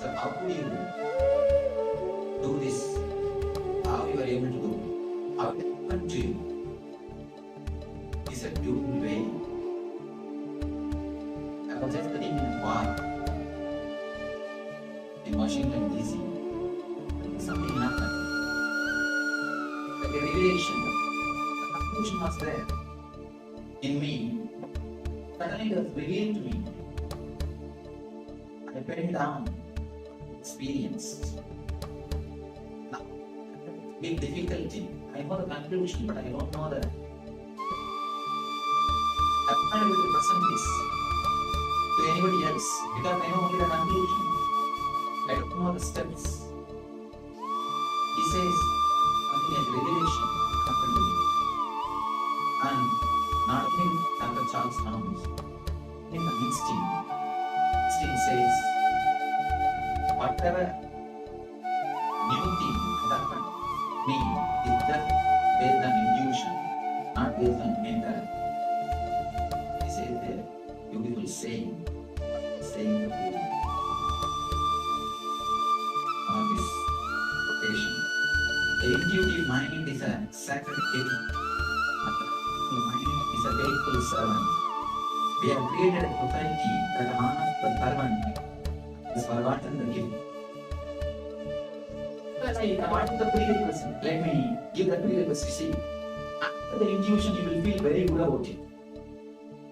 So how could you do this? How you are able to do? How it happened to you? It's a beautiful way. I was just studying in a park in Washington DC. Something happened. Like a revelation. The conclusion was there in me. Suddenly it was revealed to me. I went down, experienced. Now, big difficulty. I know the conclusion, but I don't know the. I'm not able to present this to anybody else because I know only the conclusion. I don't know the steps. He says something like revelation happened to me. And not only Dr. Charles Holmes, in the instinct. Instinct says whatever new thing that happened to me is just based on intuition, not based on intellect. He says there, beautiful saying the beauty. On this quotation, the intuitive mind is a sacred gift. The mind is a faithful servant. We have created a society that honors the servant is forgotten the gift. What is the prerequisite? Let me give the prerequisite. See, after the intuition, you will feel very good about it,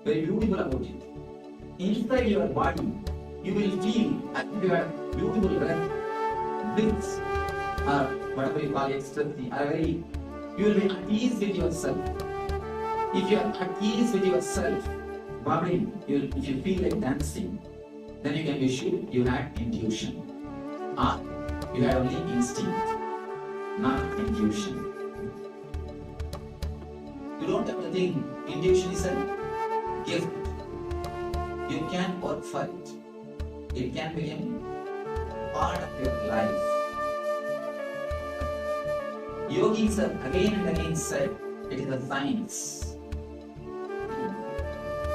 very beautiful about it. Inside your body, you will feel as if you have beautiful breath, breaths, or whatever you call ecstasy, you will be at ease with yourself. If you are at ease with yourself, bubbling, if you feel like dancing, then you can be sure you had intuition. Or you had only instinct, not intuition. You don't have to think intuition is a gift. You can work for it. It can become part of your life. Yogis have again and again said it is a science.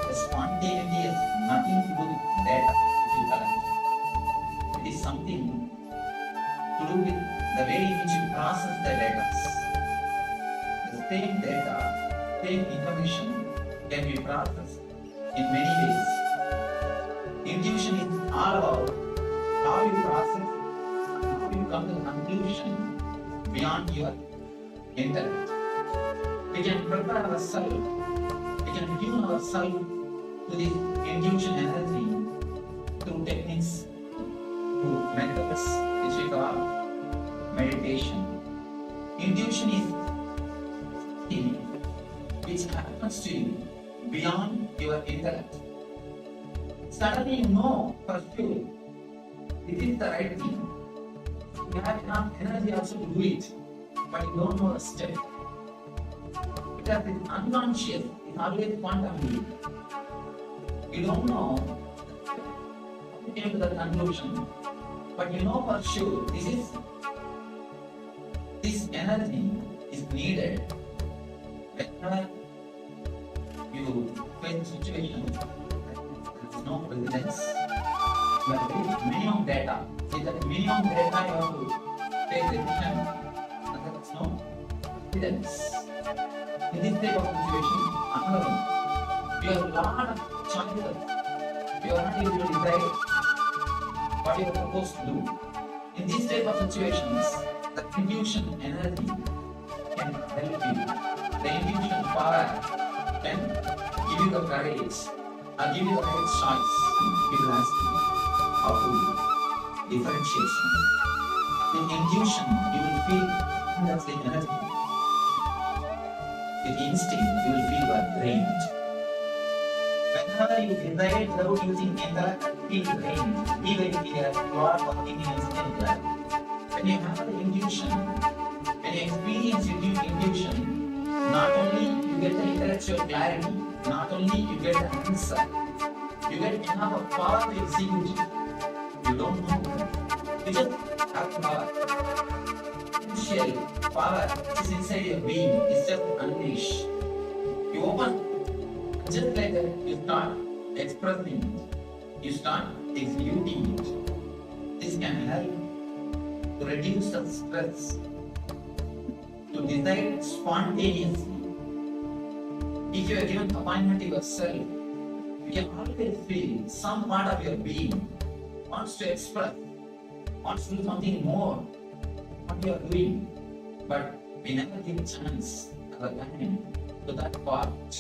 The spontaneity has nothing to do with data which you collect. It is something to do with the way in which you process the data. The same data, same information can be processed in many ways. Intuition is all about how you process, how you come to the conclusion beyond your intellect. We can prepare ourselves, we can tune ourselves to this intuition energy through techniques, through methods which we call meditation. Intuition is something which happens to you beyond your intellect. Suddenly you know for sure this is the right thing. You have enough energy also to do it, but you don't know the step. Because it's unconscious, it's always quantum. You don't know how to came to the conclusion, but you know for sure this energy is needed whenever you face a situation, there is no precedence. You have very minimum data. With that minimum data, you have to take decision, and there is no precedence. In this type of situation, another one, you have a lot of choices. You are not able to decide what you are supposed to do. In these type of situations, the intuition energy can help you. The intuition power can give you the courage or give you the right choice. People ask you how to differentiate something. In intuition, you will feel that's the energy. With instinct, you will feel you are drained. Whenever you decide without using intellect, feel drained. Be very clear, you are working in instinct level. When you have the intuition, when you experience your intuition, not only you get the intellectual clarity, not only you get the answer, you get enough of power to execute it. You don't know. You just have power. Potential power is inside your being. It's just unleashed. You open. Just like that, you start expressing it. You start executing it. This can help to reduce the stress, to decide spontaneously. If you are given appointment to yourself, you can always feel some part of your being wants to express, wants to do something more what you are doing, but we never give a chance or time to that part,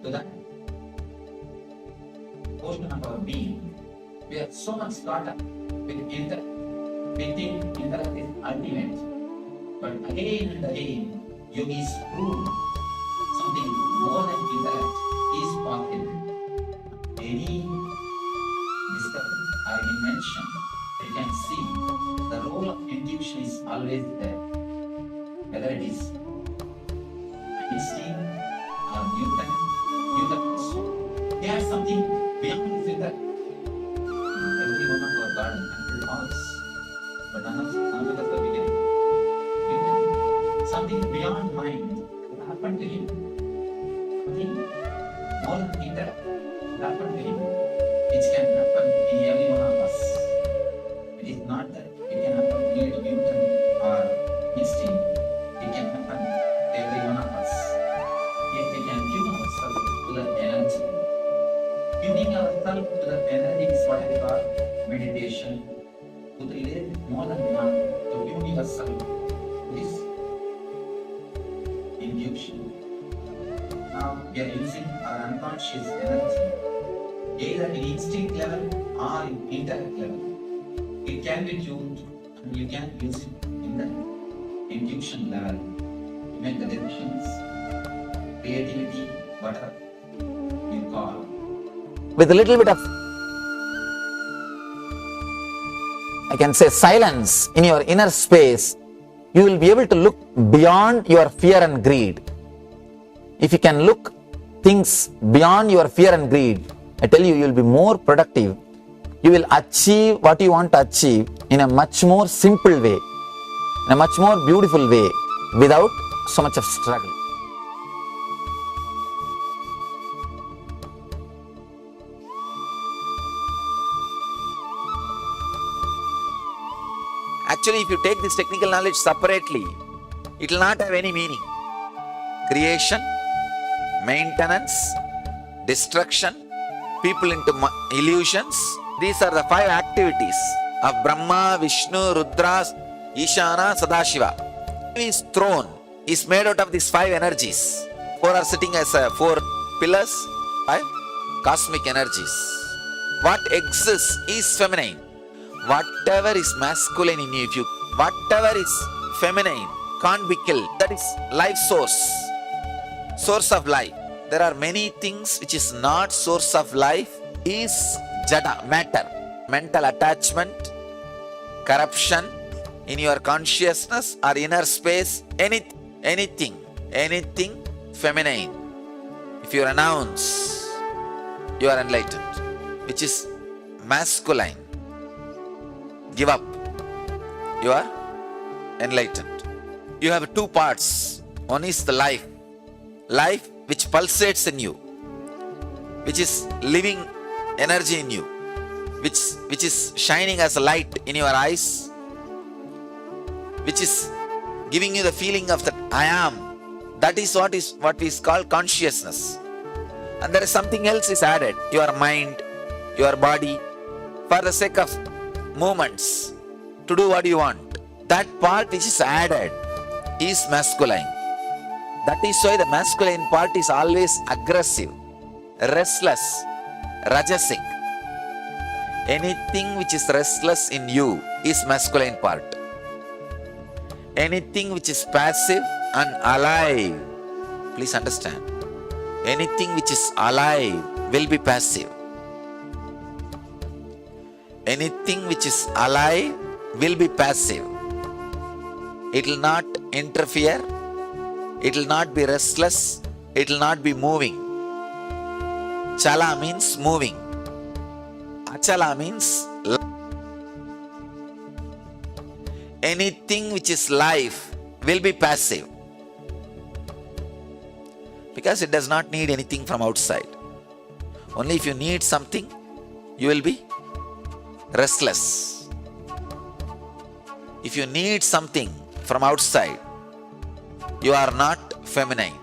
to that portion of our being. We are so much caught up with intellect. We think intellect is ultimate, but again and again, yogis prove something more than intellect is possible. Any discovery or invention, you can see the role of intuition is always there. Whether it is Einstein or Newton also, they have something beyond this intellect. Every one of our garden and house, but none of us are beginning. Something beyond mind will happen to him. Something more than intellect will happen to him, which can happen in every one of us. It is not that it can happen only to Newton or Einstein. It can happen to every one of us. If we can tune ourselves to that energy. Tuning ourselves to that energy is what I call meditation. To the little more than enough to tune yourself to this intuition. Now we are using our unconscious energy, either in instinct level or in intellect level. It can be tuned and you can use it in the intuition level to make the decisions, creativity, whatever you call. With a little bit of, I can say, silence in your inner space, you will be able to look beyond your fear and greed. If you can look things beyond your fear and greed, I tell you, you will be more productive. You will achieve what you want to achieve in a much more simple way, in a much more beautiful way, without so much of struggle. Actually, if you take this technical knowledge separately, it will not have any meaning. Creation, maintenance, destruction, people into illusions. These are the 5 activities of Brahma, Vishnu, Rudra, Ishana, Sadashiva. His throne is made out of these 5 energies. 4 are sitting as 4 pillars, 5 cosmic energies. What exists is feminine. Whatever is masculine in you, whatever is feminine can't be killed. That is life source, source of life. There are many things which is not source of life, is jada, matter, mental attachment, corruption in your consciousness or inner space, anything feminine. If you renounce, you are enlightened. Which is masculine, give up, you are enlightened. You have 2 parts. One is the life, life which pulsates in you, which is living energy in you, which is shining as a light in your eyes, which is giving you the feeling of that I am. That is what is called consciousness. And there is something else is added, your mind, your body, for the sake of movements, to do what you want. That part which is added is masculine. That is why the masculine part is always aggressive, restless, rajasic. Anything which is restless in you is masculine part. Anything which is passive and alive, please understand, anything which is alive will be passive. Anything which is alive will be passive. It will not interfere, it will not be restless, it will not be moving. Chala means moving. Achala means anything which is life will be passive, because it does not need anything from outside. Only if you need something, you will be restless. If you need something from outside, you are not feminine.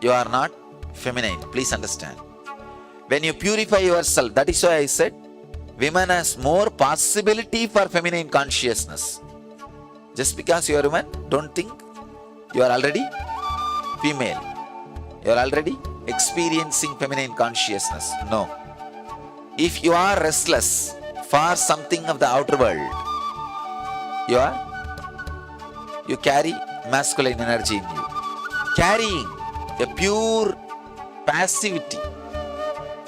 You are not feminine. Please understand. When you purify yourself, that is why I said, women has more possibility for feminine consciousness. Just because you are a woman, don't think you are already female. You are already experiencing feminine consciousness. No. If you are restless for something of the outer world, you carry masculine energy in you. Carrying a pure passivity,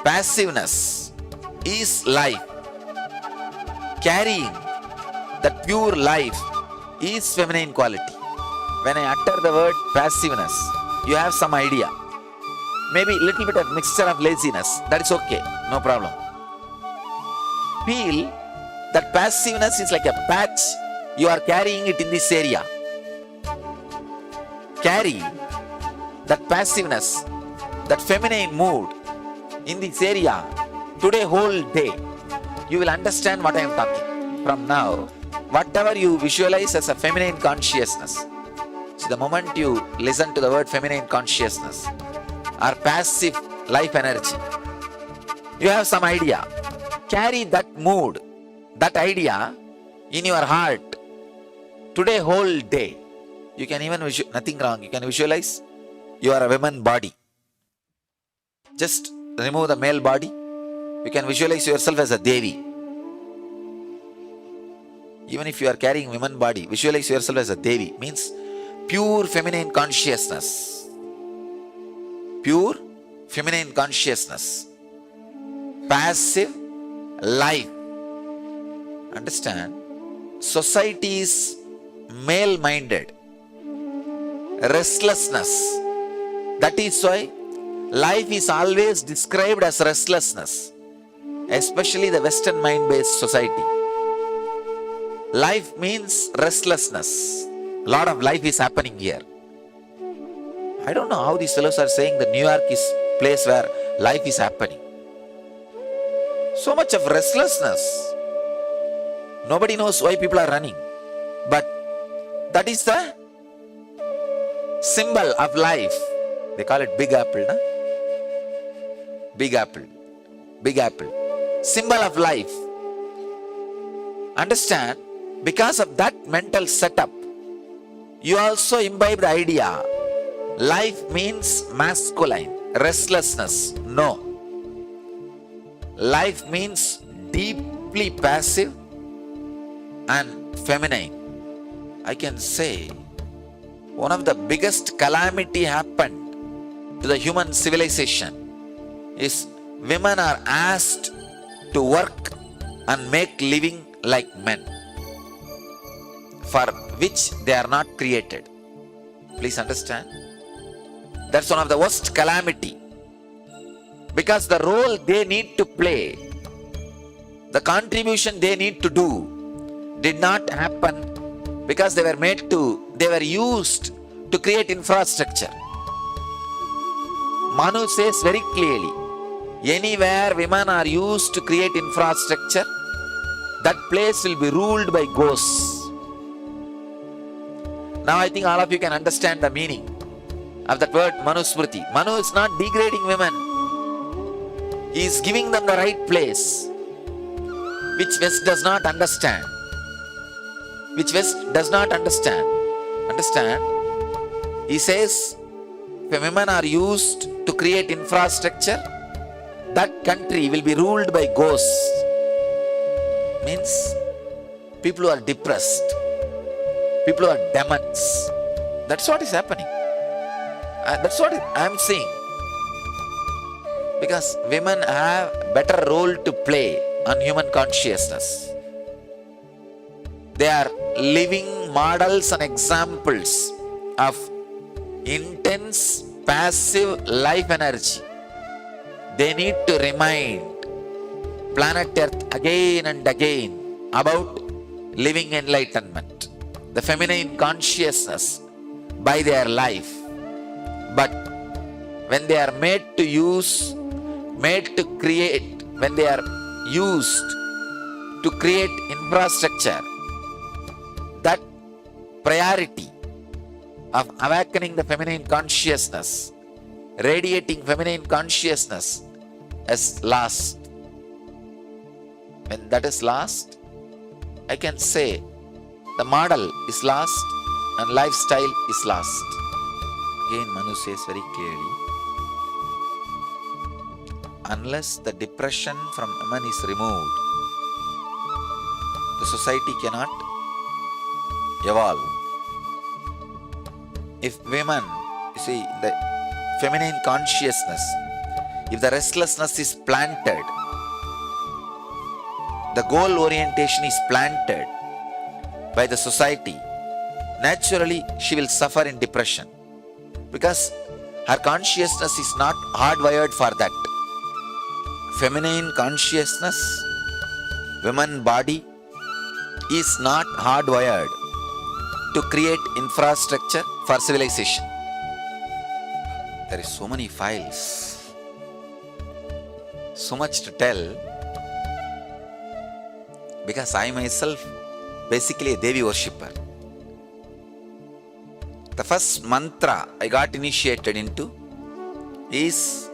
passiveness is life. Carrying that pure life is feminine quality. When I utter the word passiveness, you have some idea. Maybe a little bit of mixture of laziness, that is okay, no problem. Feel that passiveness is like a patch, you are carrying it in this area. Carry that passiveness, that feminine mood in this area today whole day. You will understand what I am talking. From now, whatever you visualize as a feminine consciousness, so the moment you listen to the word feminine consciousness or passive life energy, you have some idea. Carry that mood, that idea in your heart today whole day. You can even nothing wrong. You can visualize you are a woman body. Just remove the male body. You can visualize yourself as a Devi. Even if you are carrying woman body, visualize yourself as a Devi. Means pure feminine consciousness. Pure feminine consciousness. Passive life. Understand? Society is male-minded. Restlessness. That is why life is always described as restlessness. Especially the Western mind-based society. Life means restlessness. A lot of life is happening here. I don't know how these fellows are saying that New York is a place where life is happening. So much of restlessness. Nobody knows why people are running. But that is the symbol of life. They call it Big Apple, na? Big Apple. Big Apple. Symbol of life. Understand? Because of that mental setup, you also imbibe the idea. Life means masculine. Restlessness. No. Life means deeply passive and feminine. I can say one of the biggest calamity happened to the human civilization is women are asked to work and make living like men, for which they are not created. Please understand. That's one of the worst calamity. Because the role they need to play, the contribution they need to do, did not happen because they were used to create infrastructure. Manu says very clearly, anywhere women are used to create infrastructure, that place will be ruled by ghosts. Now I think all of you can understand the meaning of that word Manusmriti. Manu is not degrading women. He is giving them the right place, which West does not understand. Understand? He says, if women are used to create infrastructure, that country will be ruled by ghosts. Means people who are depressed, people who are demons. That's what is happening. That's what I am saying. Because women have better role to play on human consciousness. They are living models and examples of intense passive life energy. They need to remind planet Earth again and again about living enlightenment, the feminine consciousness by their life. But when they are made to use, made to create, when they are used to create infrastructure, that priority of awakening the feminine consciousness, radiating feminine consciousness is lost. When that is lost, I can say the model is lost and lifestyle is lost. Again, Manu says very clearly, unless the depression from women is removed, the society cannot evolve. If women, you see, the feminine consciousness, if the restlessness is planted, the goal orientation is planted by the society, naturally she will suffer in depression, because her consciousness is not hardwired for that. Feminine consciousness, woman body is not hardwired to create infrastructure for civilization. There is so many files, so much to tell, because I myself basically a Devi worshipper. The first mantra I got initiated into is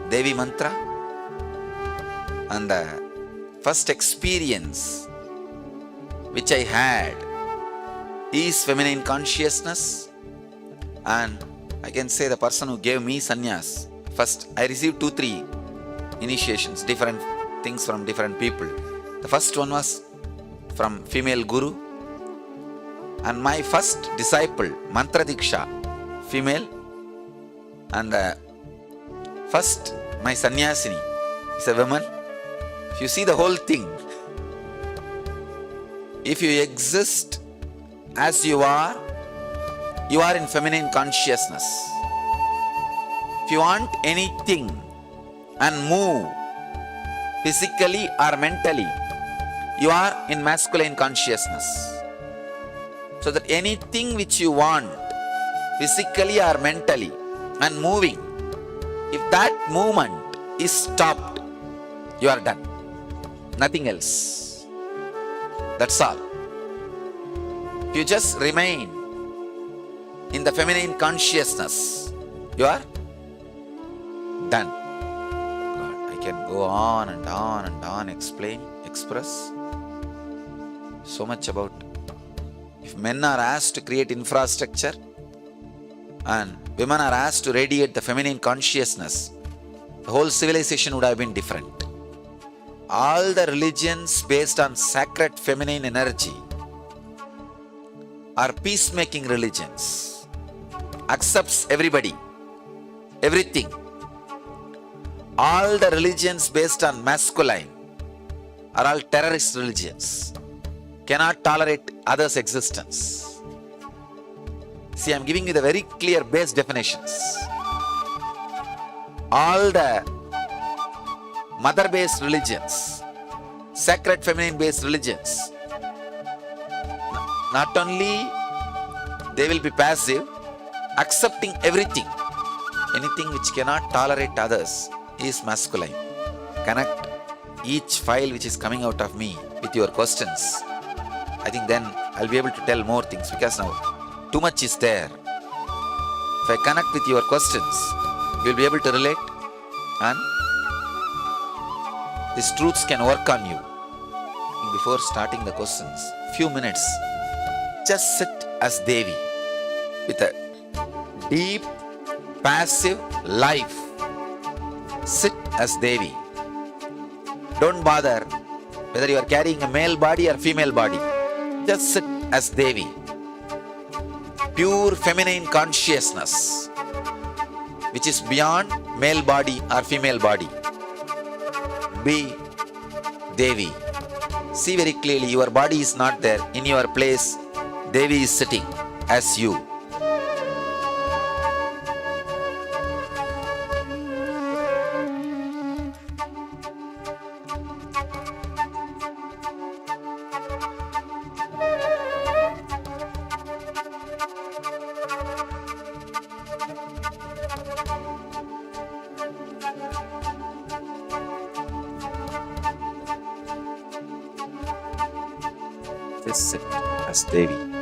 Devi mantra, and the first experience which I had is feminine consciousness. And I can say the person who gave me sannyas, first I received 2-3 initiations, different things from different people. The first one was from female guru, and my first disciple, Mantra Diksha, female, and the first, my sannyasini is a woman. If you see the whole thing, if you exist as you are in feminine consciousness. If you want anything and move physically or mentally, you are in masculine consciousness. So that anything which you want physically or mentally and moving, if that movement is stopped, you are done. Nothing else. That's all. If you just remain in the feminine consciousness, you are done. God, I can go on and on and on, express so much about. If men are asked to create infrastructure and women are asked to radiate the feminine consciousness, the whole civilization would have been different. All the religions based on sacred feminine energy are peacemaking religions, accepts everybody, everything. All the religions based on masculine are all terrorist religions, cannot tolerate others' existence. See, I am giving you the very clear base definitions. All the mother-based religions, sacred feminine-based religions, not only they will be passive, accepting everything. Anything which cannot tolerate others is masculine. Connect each file which is coming out of me with your questions. I think then I'll be able to tell more things, because now too much is there. If I connect with your questions, you'll be able to relate, and these truths can work on you. Before starting the questions, few minutes, just sit as Devi with a deep, passive life. Sit as Devi. Don't bother whether you are carrying a male body or female body. Just sit as Devi. Pure feminine consciousness, which is beyond male body or female body. Be Devi. See very clearly, your body is not there. In your place, Devi is sitting as you. Just sit as Devi.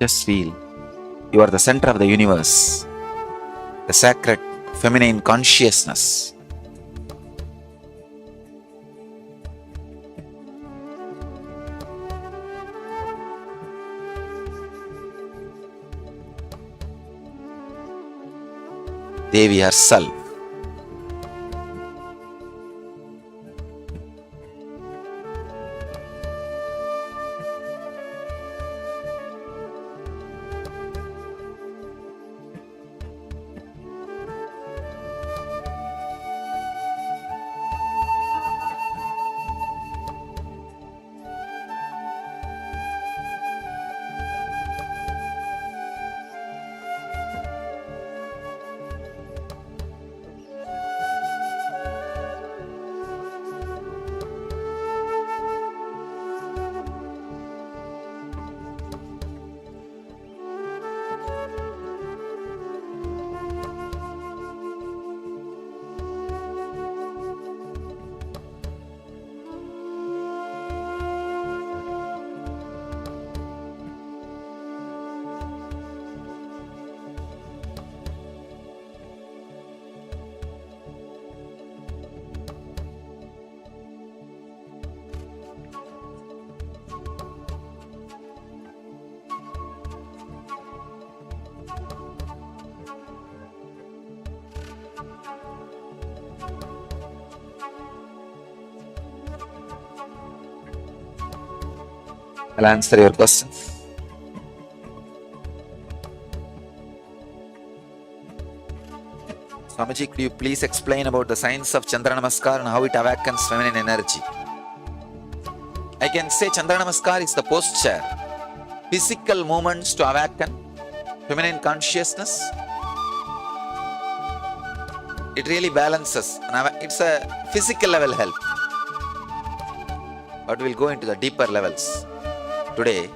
Just feel you are the center of the universe, the sacred feminine consciousness. Devi herself. I'll answer your question. Swamiji, could you please explain about the science of Chandra Namaskar and how it awakens feminine energy? I can say Chandra Namaskar is the posture, physical movements to awaken feminine consciousness. It really balances. It's a physical level help. But we'll go into the deeper levels. Today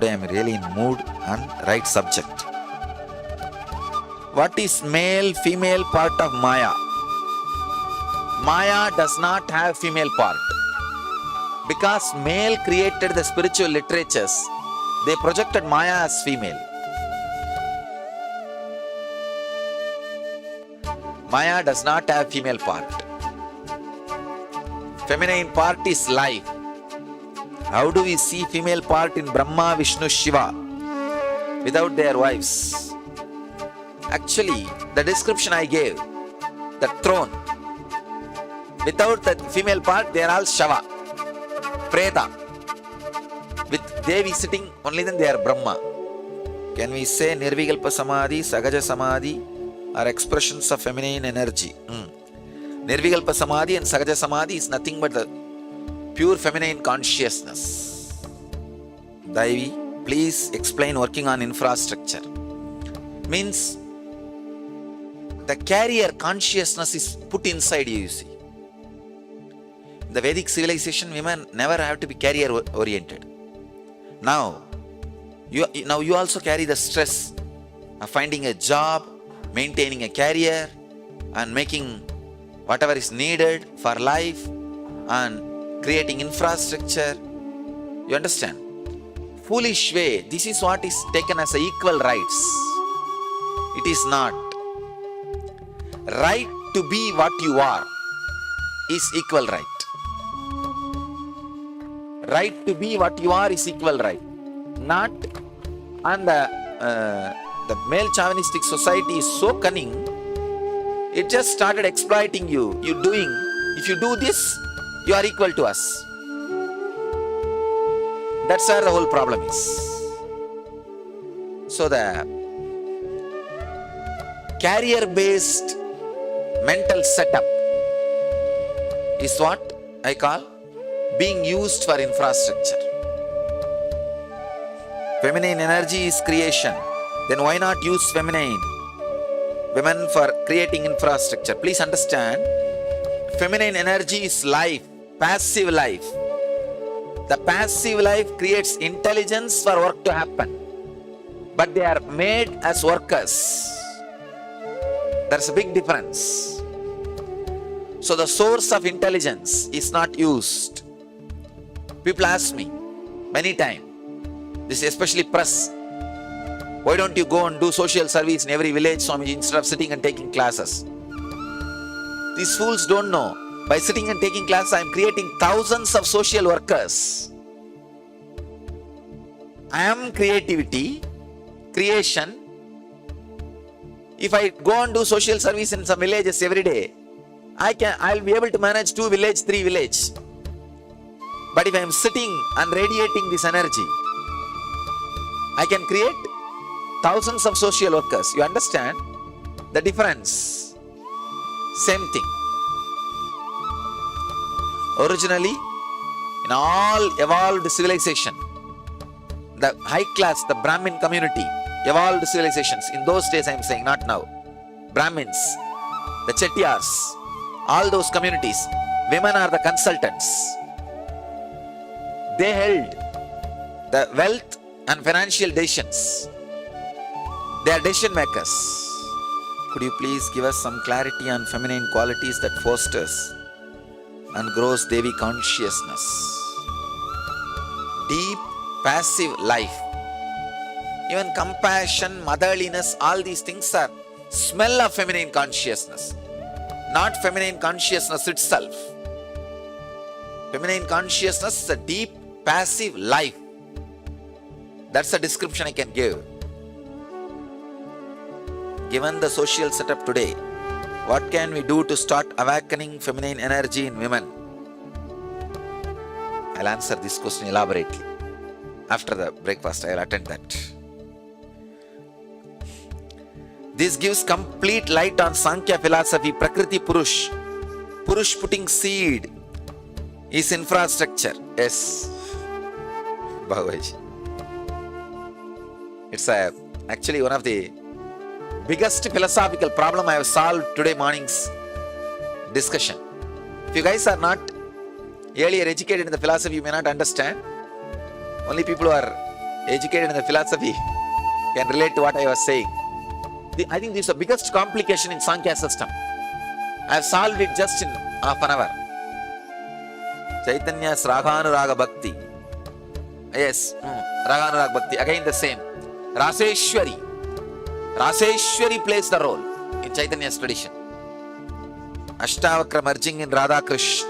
I'm really in mood and right subject. What is male, female part of Maya? Maya does not have female part. Because male created the spiritual literatures, they projected Maya as female. Maya does not have female part. Feminine part is life. How do we see female part in Brahma, Vishnu, Shiva without their wives? Actually, the description I gave, the throne, without the female part, they are all Shava, Preta. With Devi sitting, only then they are Brahma. Can we say Nirvikalpa Samadhi, Sagaja Samadhi are expressions of feminine energy? Nirvikalpa Samadhi and Sagaja Samadhi is nothing but the pure feminine consciousness. Devi, please explain working on infrastructure. Means the carrier consciousness is put inside you, you see. In the Vedic civilization, women never have to be carrier oriented. Now you also carry the stress of finding a job, maintaining a career, and making whatever is needed for life and creating infrastructure. You understand? Foolish way. This is what is taken as equal rights. It is not. Right to be what you are is equal right. Right to be what you are is equal right. Not, and the male chauvinistic society is so cunning, it just started exploiting you. If you do this, you are equal to us. That's where the whole problem is. So the carrier-based mental setup is what I call being used for infrastructure. Feminine energy is creation. Then why not use feminine women for creating infrastructure? Please understand, feminine energy is life, passive life. The passive life creates intelligence for work to happen. But they are made as workers. There's a big difference. So the source of intelligence is not used. People ask me many times, This especially press. Why don't you go and do social service in every village, Swamiji, instead of sitting and taking classes? These fools don't know. By sitting and taking classes, I am creating thousands of social workers. I am creativity, creation. If I go and do social service in some villages every day, I'll be able to manage 2 village, 3 village. But if I am sitting and radiating this energy, I can create thousands of social workers. You understand the difference? Same thing. Originally, in all evolved civilization, the high class, the Brahmin community, evolved civilizations, in those days I am saying, not now. Brahmins, the Chettiars, all those communities, women are the consultants. They held the wealth and financial decisions. They are decision makers. Could you please give us some clarity on feminine qualities that fosters and grows Devi consciousness? Deep, passive life. Even compassion, motherliness, all these things are smell of feminine consciousness, not feminine consciousness itself. Feminine consciousness is a deep, passive life. That's the description I can give. Given the social setup today, what can we do to start awakening feminine energy in women? I'll answer this question elaborately. After the breakfast, I'll attend that. This gives complete light on Sankhya philosophy, Prakriti Purush. Purush putting seed is infrastructure. Yes. Bhagavaji. It's actually one of the biggest philosophical problem I have solved today morning's discussion. If you guys are not earlier educated in the philosophy, you may not understand. Only people who are educated in the philosophy can relate to what I was saying. I think this is the biggest complication in Sankhya system. I have solved it just in half an hour. Chaitanya's Raghanuraga Bhakti. Yes, Raghanuraga Bhakti. Again the same. Raseshwari. Raseshwari plays the role in Chaitanya's tradition. Ashtavakra merging in Radha Krishna.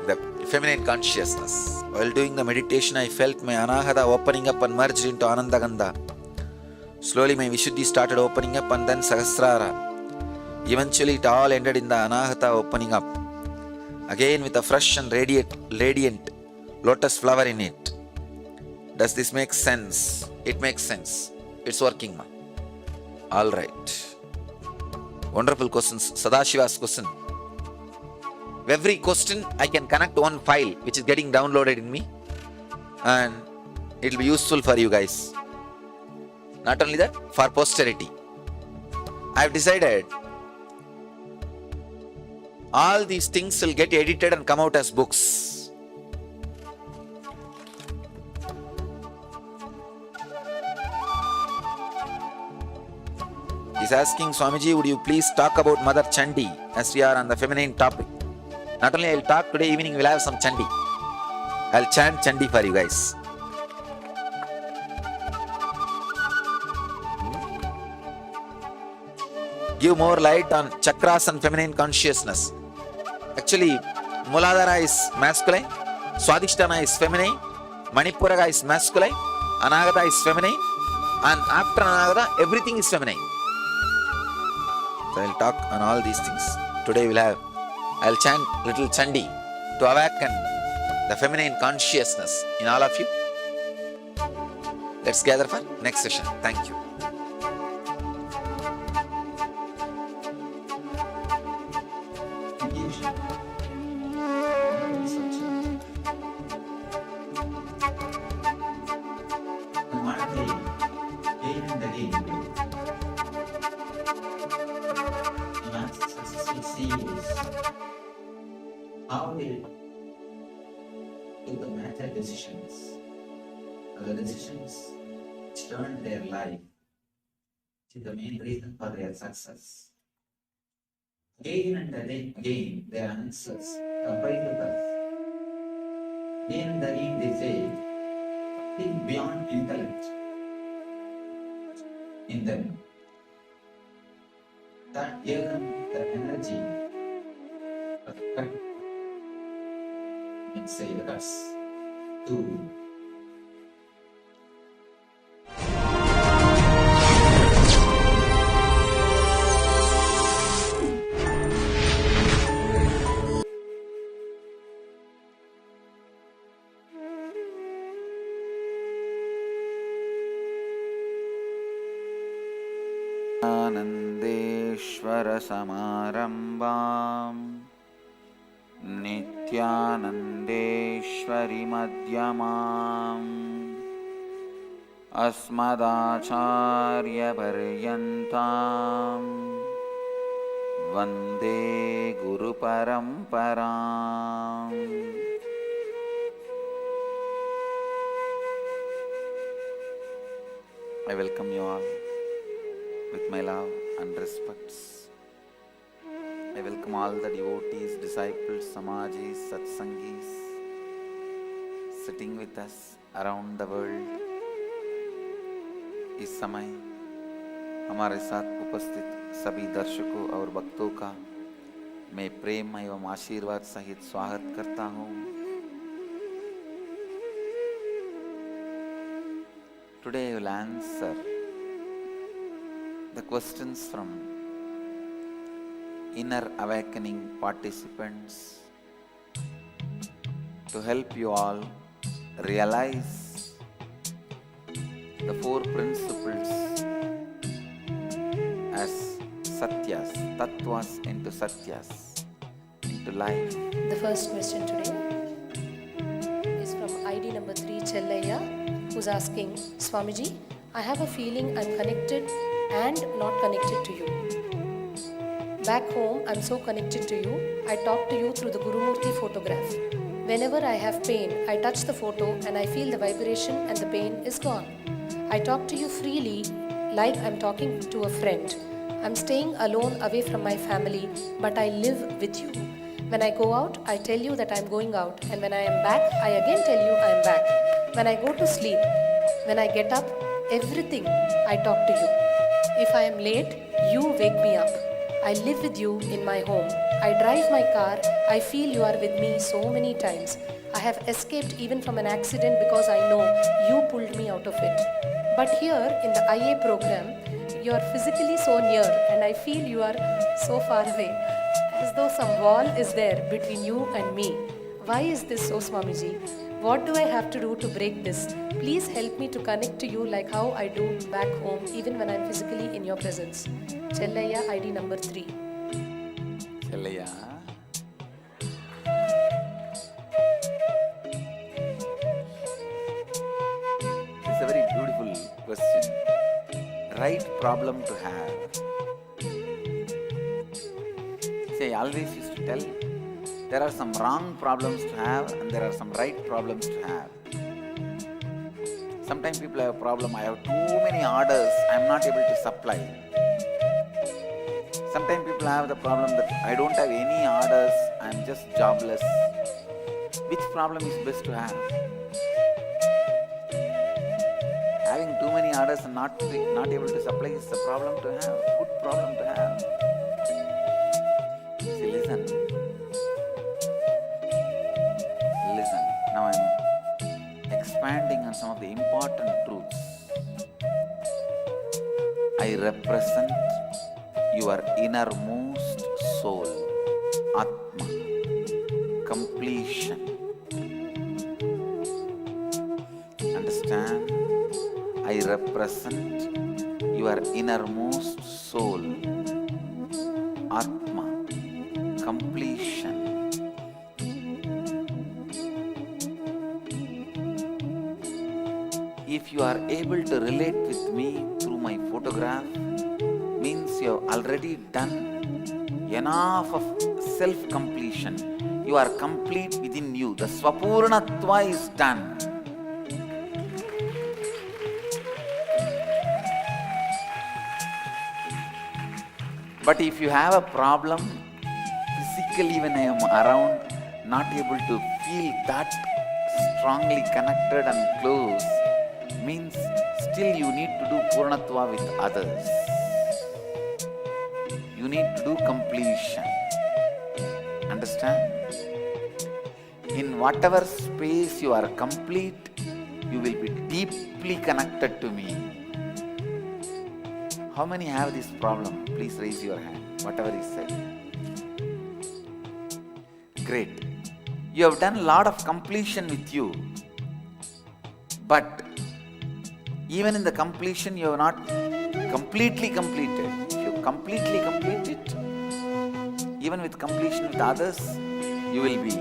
The feminine consciousness. While doing the meditation, I felt my Anahata opening up and merged into Anandagandha. Slowly my Vishuddhi started opening up and then Sahasrara. Eventually it all ended in the Anahata opening up. Again with a fresh and radiant lotus flower in it. Does this make sense? It makes sense. It's working, ma. Alright. Wonderful questions. Sadashiva's question. Every question I can connect one file which is getting downloaded in me, and it will be useful for you guys. Not only that, for posterity. I have decided all these things will get edited and come out as books. He's asking, Swamiji, would you please talk about Mother Chandi as we are on the feminine topic? Not only I will talk today evening, we'll have some Chandi. I'll chant Chandi for you guys. Give more light on chakras and feminine consciousness. Actually, Muladhara is masculine, Swadhisthana is feminine, Manipuraga is masculine, Anagata is feminine, and after Anagata, everything is feminine. So I'll talk on all these things. Today I'll chant little Chandi to awaken the feminine consciousness in all of you. Let's gather for next session. Thank you. How they took the matter decisions, the decisions which turned their life, which is the main reason for their success. Again and again, their answers comprise with us. Again and again they say, think beyond intellect in them. That gave them the energy of courage and say with us to आनन्देश्वरसमारम्भाम् नित्यानन्देश्वरि मध्यमाम् अस्मदाचार्यपर्यन्ताम् वन्दे गुरुपरम्पराम्. I welcome you all with my love and respects. I welcome all the devotees, disciples, samajis, satsangis sitting with us around the world. इस समय हमारे साथ उपस्थित सभी दर्शकों और भक्तों का मैं प्रेम एवं आशीर्वाद सहित स्वागत करता हूँ. Today I will answer the questions from inner awakening participants to help you all realize the four principles as satyas, tattvas into satyas, into life. The first question today is from ID number 3 Chellaya, who's asking, Swamiji, I have a feeling I'm connected and not connected to you. Back home, I'm so connected to you. I talk to you through the Gurumurti photograph. Whenever I have pain, I touch the photo and I feel the vibration and the pain is gone. I talk to you freely like I'm talking to a friend. I'm staying alone away from my family, but I live with you. When I go out, I tell you that I'm going out, and when I am back, I again tell you I am back. When I go to sleep, when I get up, everything I talk to you. If I am late, you wake me up. I live with you in my home. I drive my car. I feel you are with me so many times. I have escaped even from an accident because I know you pulled me out of it. But here in the IA program, you are physically so near and I feel you are so far away, as though some wall is there between you and me. Why is this so, Swamiji? What do I have to do to break this? Please help me to connect to you like how I do back home, even when I'm physically in your presence. Chellaya, ID number 3. Chellaya, it's a very beautiful question. Right problem to have. See, I always used to tell, there are some wrong problems to have and there are some right problems to have. Sometimes people have a problem, I have too many orders, I am not able to supply. Sometimes people have the problem that I don't have any orders, I am just jobless. Which problem is best to have? Having too many orders and not able to supply is a problem to have, good problem to have. See, listen. Now I'm expanding on some of the important truths. I represent your innermost soul, Atma, completion. Understand? I represent your innermost soul, Atma, completion. If you are able to relate with me through my photograph, means you have already done enough of self-completion. You are complete within you. The Swapurnatva is done. But if you have a problem, physically when I am around, not able to feel that strongly connected and close means still you need to do Purnatva with others. You need to do completion. Understand? In whatever space you are complete, you will be deeply connected to me. How many have this problem? Please raise your hand, whatever is said. Great. You have done a lot of completion with you, but even in the completion you have not completely completed. If you completely complete it, even with completion with others, you will be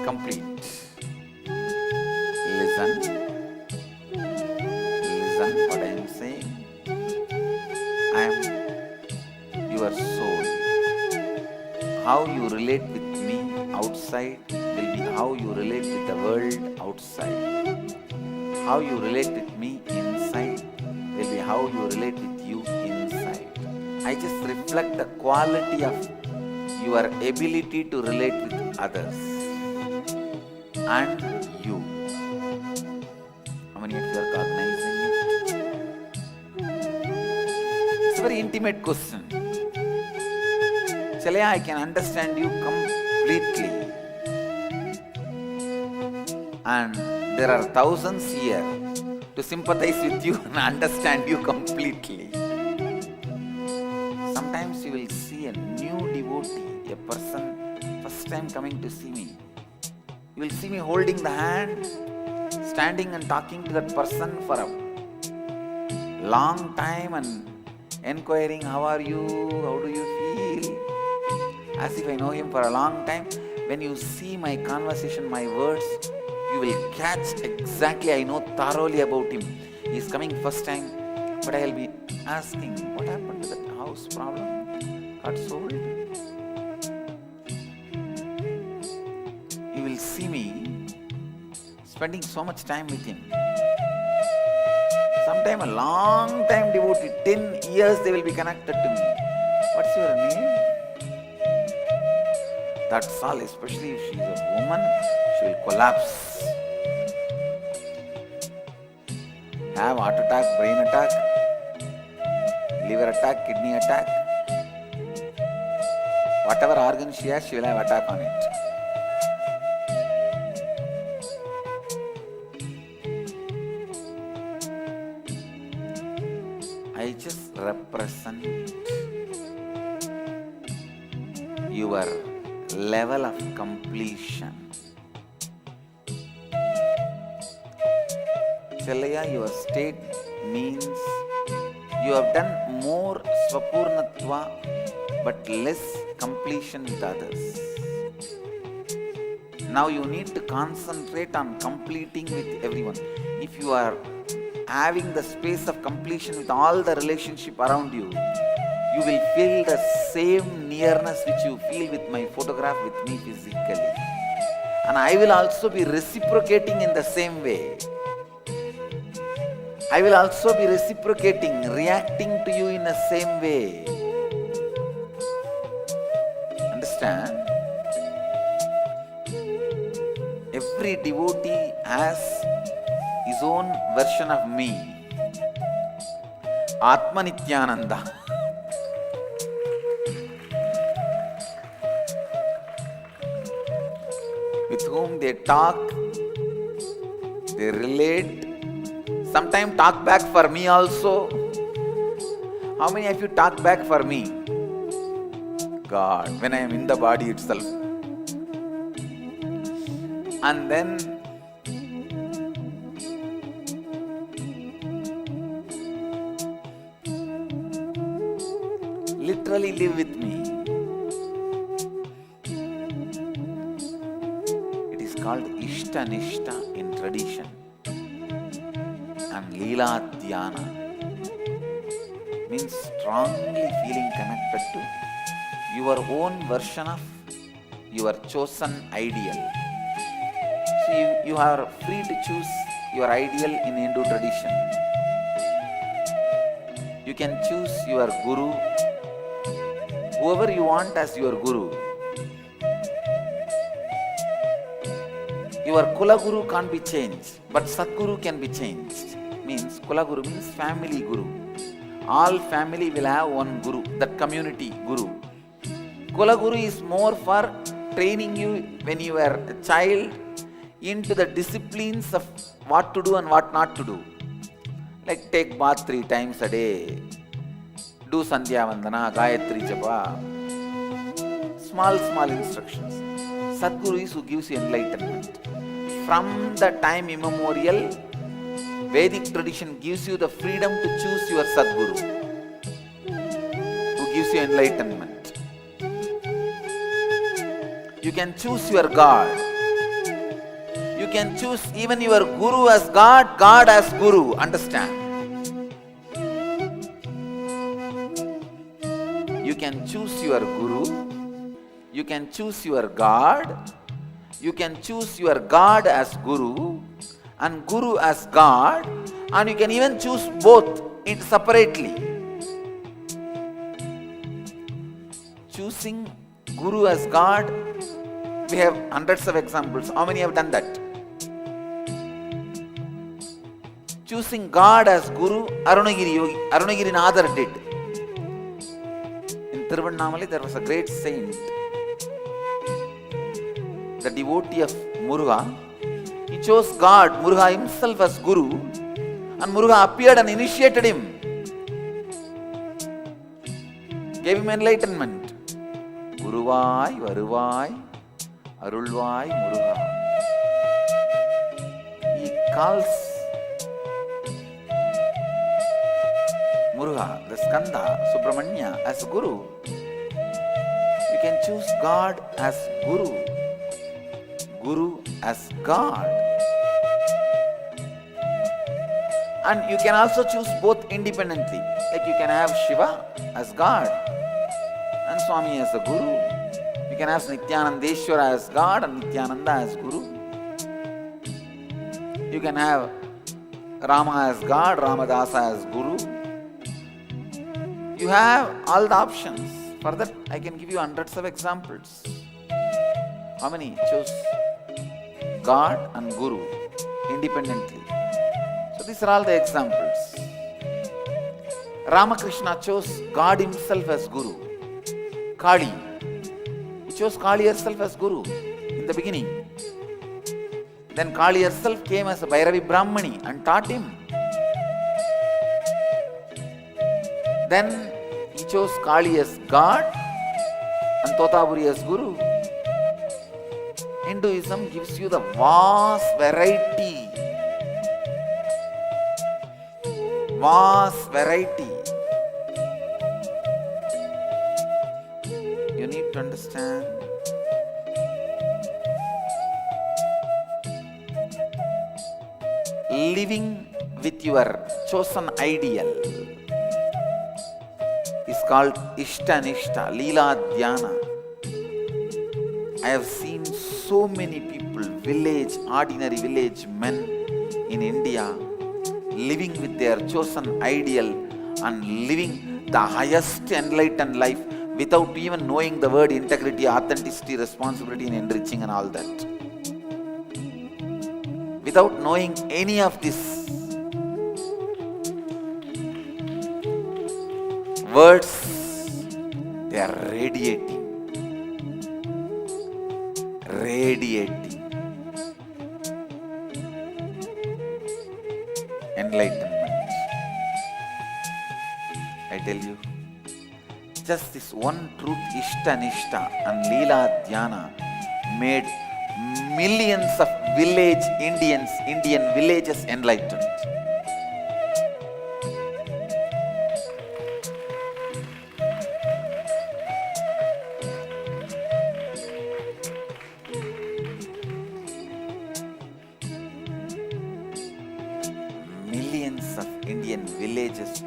complete. Listen what I am saying. I am your soul. How you relate with me outside will be how you relate with the world outside. How you relate with me inside will be how you relate with you inside. I just reflect the quality of your ability to relate with others and you. How many of you are cognizing it? It's a very intimate question. Chalaya, I can understand you completely. And there are thousands here to sympathize with you and understand you completely. Sometimes you will see a new devotee, a person first time coming to see me. You will see me holding the hand, standing and talking to that person for a long time and inquiring, how are you, how do you feel? As if I know him for a long time. When you see my conversation, my words, you will catch exactly, I know thoroughly about him. He is coming first time, but I will be asking, what happened to that house problem? Got sold? You will see me spending so much time with him. Sometime a long time devotee, 10 years they will be connected to me. What's your name? That's all, especially if she is a woman, she will collapse. Have heart attack, brain attack, liver attack, kidney attack. Whatever organ she has, she will have attack on it. I just represent your level of completion. Chalaya, your state means you have done more Swapurnatva but less completion with others. Now you need to concentrate on completing with everyone. If you are having the space of completion with all the relationship around you, you will feel the same nearness which you feel with my photograph with me physically. And I will also be reciprocating in the same way. I will also be reciprocating, reacting to you in the same way. Understand? Every devotee has his own version of me. Atma Nityananda. With whom they talk, they relate, sometimes talk back for me also. How many of you talk back for me? God, when I am in the body itself. And then literally live with me. It is called Ishta Nishta in tradition. And Leela Dhyana means strongly feeling connected to your own version of your chosen ideal. So you are free to choose your ideal in Hindu tradition. You can choose your guru, whoever you want as your guru. your Kula Guru can't be changed, but Satguru can be changed. Means Kula Guru means family Guru. All family will have one Guru, that community Guru. Kula Guru is more for training you when you are a child into the disciplines of what to do and what not to do. Like take bath 3 times a day, do Sandhya Vandana, Gayatri Japa. Small instructions. Sadguru is who gives you enlightenment. From the time immemorial, Vedic tradition gives you the freedom to choose your Sadguru, who gives you enlightenment. You can choose your God. You can choose even your Guru as God, God as Guru. Understand? You can choose your Guru. You can choose your God. You can choose your God as Guru and Guru as God, and you can even choose both separately. Choosing Guru as God, we have hundreds of examples. How many have done that? Choosing God as Guru, Arunagiri Nadar did. In Tiruvannamalai there was a great saint, the devotee of Muruga. He chose God, Muruga himself as Guru, and Muruga appeared and initiated him, gave him enlightenment. Guruvai, Varuvai, Arulvai, Muruga. He calls Muruga, the Skanda, Subramanya as Guru. You can choose God as Guru, Guru as God. And you can also choose both independently. Like you can have Shiva as God and Swami as the Guru. You can have Nityanandeshwara as God and Nityananda as Guru. You can have Rama as God, Ramadasa as Guru. You have all the options. For that, I can give you hundreds of examples. How many chose God and Guru independently? So these are all the examples. Ramakrishna chose God himself as Guru. Kali, he chose Kali herself as Guru in the beginning. Then Kali herself came as a Bhairavi Brahmani and taught him. Then he chose Kali as God and Totaburi as Guru. Hinduism gives you the vast variety. Vast variety. You need to understand. Living with your chosen ideal is called Ishta-nishta, Leela-dhyana. I have seen so many people, ordinary village men in India, living with their chosen ideal and living the highest enlightened life without even knowing the word integrity, authenticity, responsibility, and enriching and all that. Without knowing any of this, words, they are radiating. Enlightenment. I tell you, just this one truth, Ishta-nishta and Leela-dhyana, made millions of Indian villages enlightened. Millions of Indian villages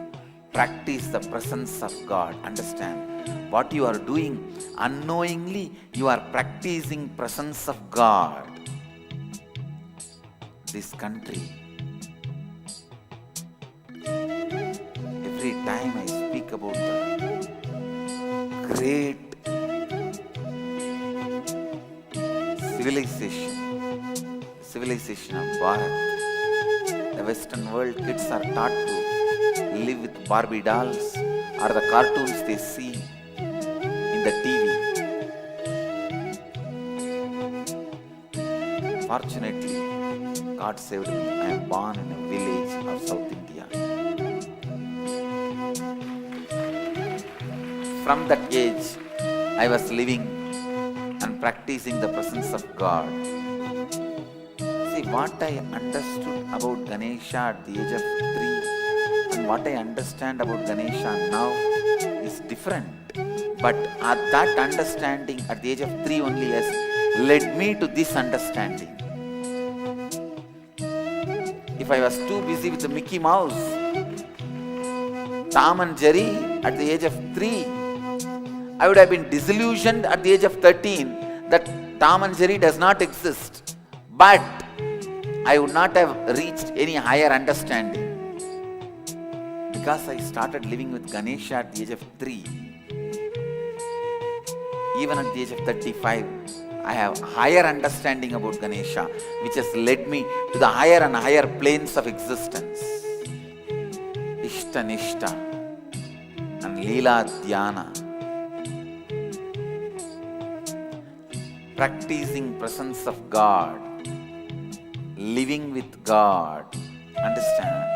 practice the presence of God. Understand, what you are doing unknowingly, you are practicing presence of God. This country, every time I speak about the great civilization, civilization of Bharat. The Western world kids are taught to live with Barbie dolls or the cartoons they see in the TV. Fortunately, God saved me. I am born in a village of South India. From that age, I was living and practicing the presence of God. See, what I understood about Ganesha at the age of 3 and what I understand about Ganesha now is different. But that understanding at the age of 3 only has led me to this understanding. If I was too busy with the Mickey Mouse, Tom and Jerry at the age of 3, I would have been disillusioned at the age of 13 that Tom and Jerry does not exist. But I would not have reached any higher understanding. Because I started living with Ganesha at the age of 3, even at the age of 35, I have higher understanding about Ganesha, which has led me to the higher and higher planes of existence. Ishta Nishta and Leela Dhyana. Practicing presence of God, living with God. Understand?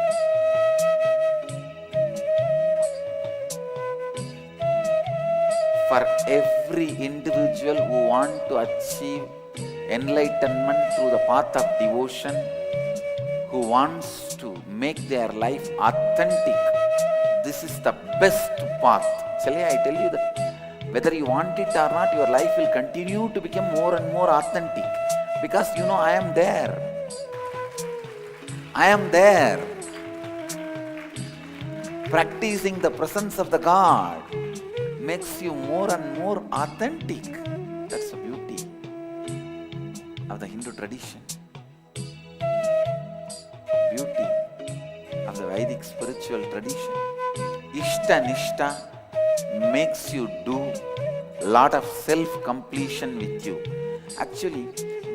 For every individual who wants to achieve enlightenment through the path of devotion, who wants to make their life authentic, this is the best path. Shall I tell you that whether you want it or not, your life will continue to become more and more authentic. Because you know, I am there. I am there. Practicing the presence of the God makes you more and more authentic. That's the beauty of the Hindu tradition. Beauty of the Vedic spiritual tradition. Ishta Nishta makes you do lot of self-completion with you. Actually,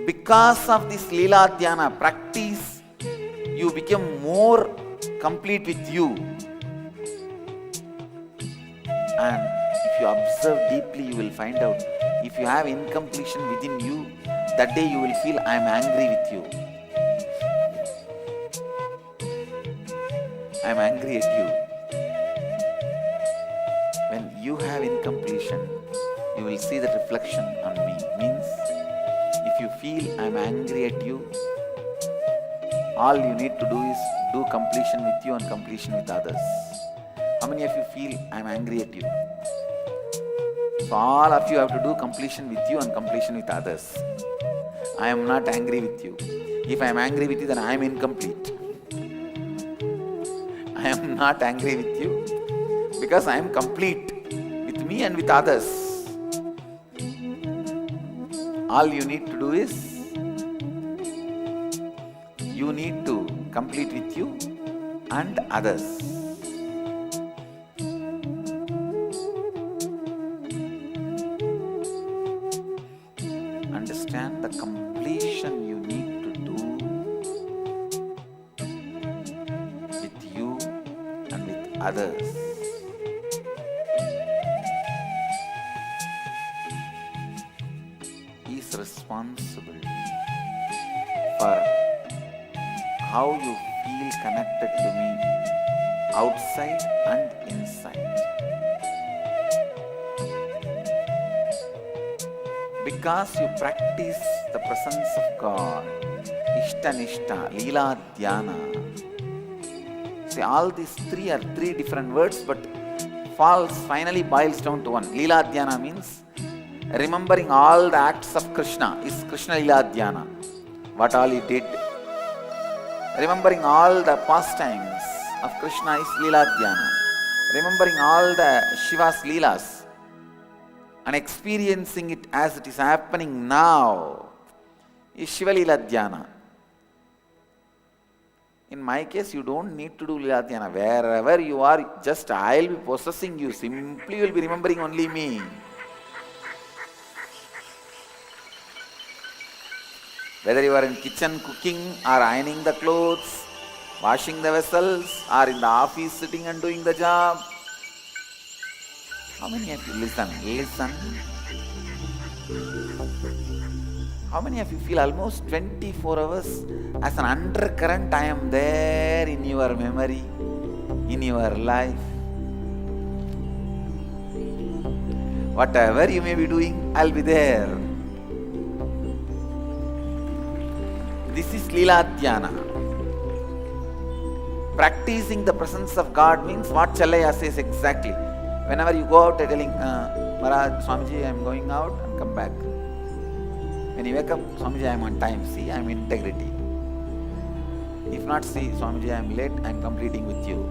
because of this Leela Dhyana practice, you become more complete with you. And if you observe deeply, you will find out, if you have incompletion within you, that day you will feel, I am angry with you. I am angry at you. When you have incompletion, you will see the reflection on me. Means, if you feel I am angry at you, all you need to do is do completion with you and completion with others. How many of you feel I am angry at you? So all of you have to do completion with you and completion with others. I am not angry with you. If I am angry with you, then I am incomplete. I am not angry with you because I am complete with me and with others. All you need to do is, you need to complete with you and others. Understand the completion you need to do with you and with others. He is responsible for how you feel connected to me outside and inside. Because you practice the presence of God, Ishta Nishta, Leela Dhyana. See, all these three are three different words, but finally boils down to one. Leela Dhyana means remembering all the acts of Krishna is Krishna Leela Dhyana. What all he did. Remembering all the pastimes of Krishna is Leela Dhyana. Remembering all the Shiva's Leelas and experiencing it as it is happening now is Shiva Leela Dhyana. In my case, you don't need to do Leela Dhyana. Wherever you are, just I will be possessing you. Simply you will be remembering only me. Whether you are in kitchen cooking or ironing the clothes, washing the vessels, or in the office sitting and doing the job. How many of you listen? How many of you feel almost 24 hours as an undercurrent I am there in your memory, in your life? Whatever you may be doing, I'll be there. This is Leela Dhyana. Practicing the presence of God means what Challaya says exactly. Whenever you go out telling, Maharaj, Swamiji, I am going out and come back. When you wake up, Swamiji, I am on time. See, I am in integrity. If not, see, Swamiji, I am late, I am completing with you.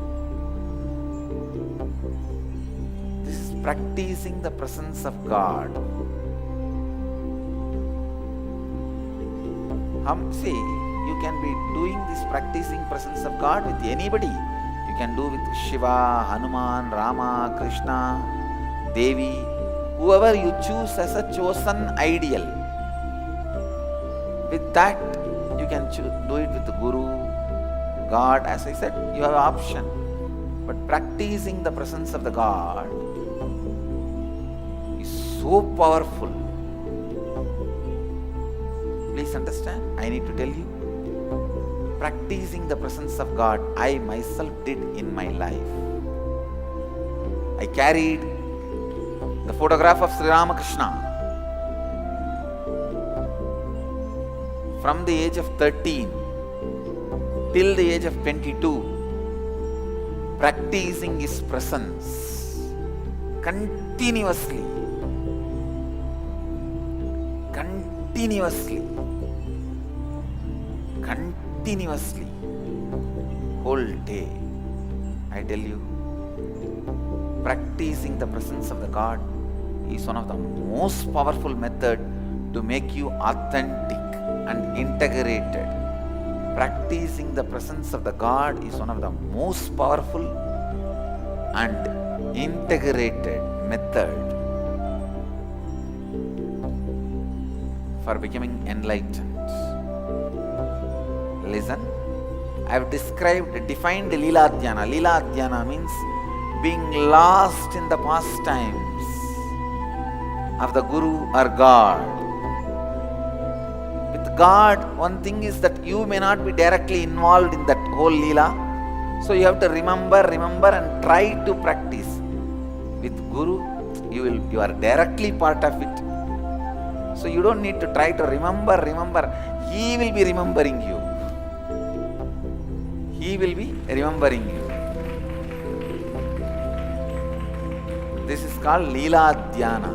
This is practicing the presence of God. See, you can be doing this practicing presence of God with anybody. You can do with Shiva, Hanuman, Rama, Krishna, Devi, whoever you choose as a chosen ideal. With that, you can do it with the Guru, God. As I said, you have an option. But practicing the presence of the God is so powerful. Please understand, I need to tell you, practicing the presence of God, I myself did in my life. I carried the photograph of Sri Ramakrishna from the age of 13 till the age of 22, practicing his presence continuously. Whole day. I tell you, practicing the presence of the God is one of the most powerful methods to make you authentic and integrated. Practicing the presence of the God is one of the most powerful and integrated method for becoming enlightened. Listen, I have defined Leela Dhyana. Leela Dhyana means being lost in the pastimes of the Guru or God. With God, one thing is that you may not be directly involved in that whole Leela. So you have to remember and try to practice. With Guru, you are directly part of it. So you don't need to try to remember. He will be remembering you. He will be remembering you. This is called Leela Dhyana.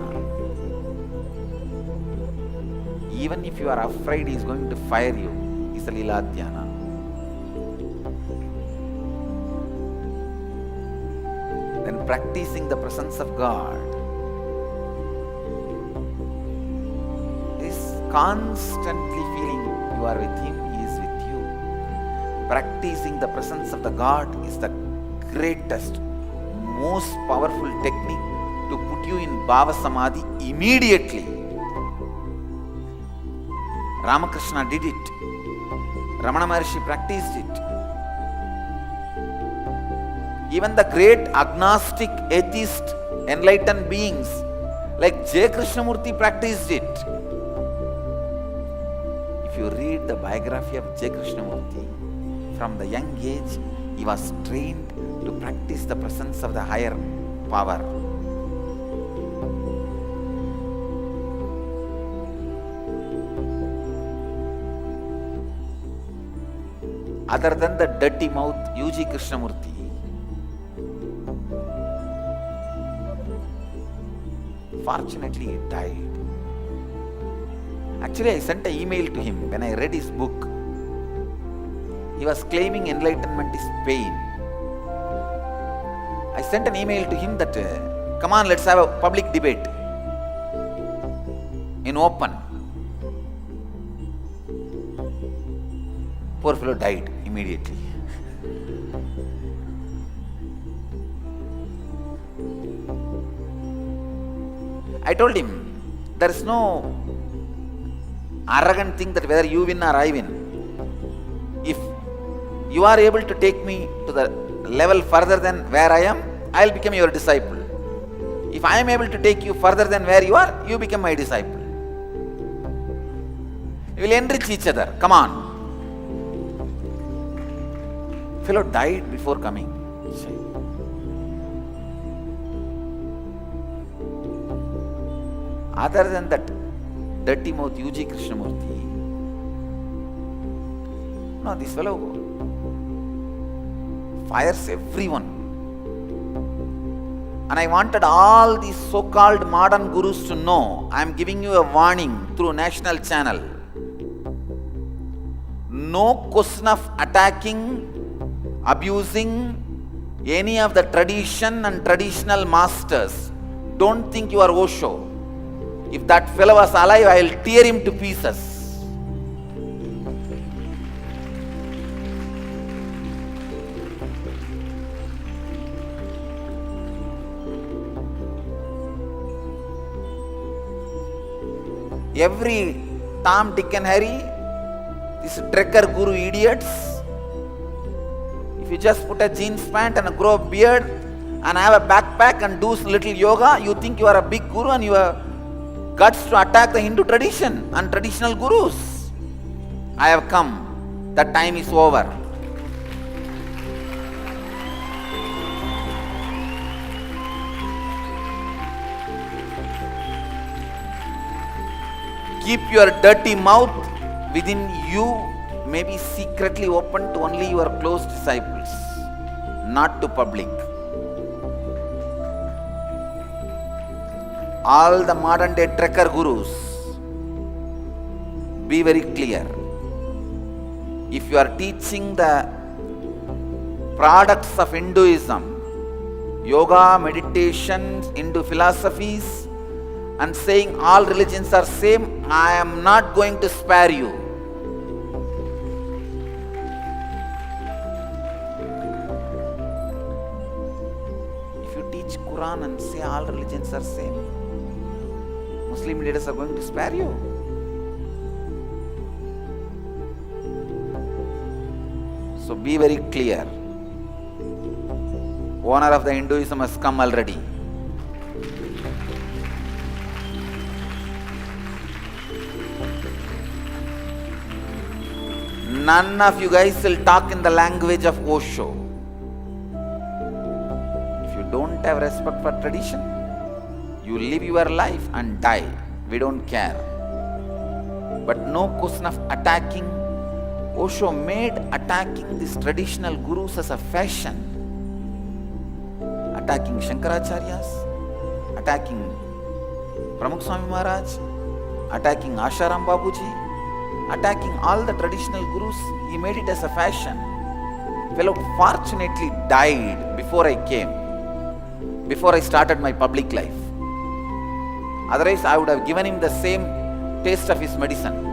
Even if you are afraid he is going to fire you, it's a Leela Dhyana. Then practicing the presence of God is constantly feeling you are with Him, He is with you. Practicing the presence of the God is the greatest, most powerful technique to put you in Bhava Samadhi immediately. Ramakrishna did it. Ramana Maharshi practiced it. Even the great agnostic, atheist, enlightened beings like J. Krishnamurti practiced it. If you read the biography of J. Krishnamurti, from the young age, he was trained to practice the presence of the higher power. Other than the dirty mouth U.G. Krishnamurti, fortunately he died. Actually, I sent an email to him when I read his book. He was claiming enlightenment is pain. I sent an email to him that, come on, let's have a public debate in open. Poor fellow died immediately. I told him, there is no arrogant thing that whether you win or I win. If you are able to take me to the level further than where I am, I will become your disciple. If I am able to take you further than where you are, you become my disciple. We will enrich each other. Come on. Fellow died before coming. Other than that dirty mouth UG Krishnamurti, no, this fellow fires everyone. And I wanted all these so-called modern gurus to know, I am giving you a warning through national channel. No question of attacking, abusing any of the tradition and traditional masters. Don't think you are Osho. If that fellow was alive, I will tear him to pieces. Every Tom, Dick and Harry, these trekker guru idiots, if you just put a jeans pant and grow a beard and have a backpack and do little yoga, you think you are a big guru and you have guts to attack the Hindu tradition and traditional gurus. I have come. That time is over. Keep your dirty mouth within you, maybe secretly open to only your close disciples, not to public. All the modern day trekker gurus, be very clear. If you are teaching the products of Hinduism, yoga, meditation, Hindu philosophies, and saying all religions are same, I am not going to spare you. If you teach Quran and say all religions are same, Muslim leaders are going to spare you. So be very clear. Owner of the Hinduism has come already. None of you guys will talk in the language of Osho. If you don't have respect for tradition, you live your life and die. We don't care. But no question of attacking. Osho made attacking these traditional gurus as a fashion. Attacking Shankaracharyas, attacking Pramukh Swami Maharaj, attacking Asharam Babuji, attacking all the traditional gurus. He made it as a fashion. Fellow fortunately died before I came, before I started my public life. Otherwise, I would have given him the same taste of his medicine.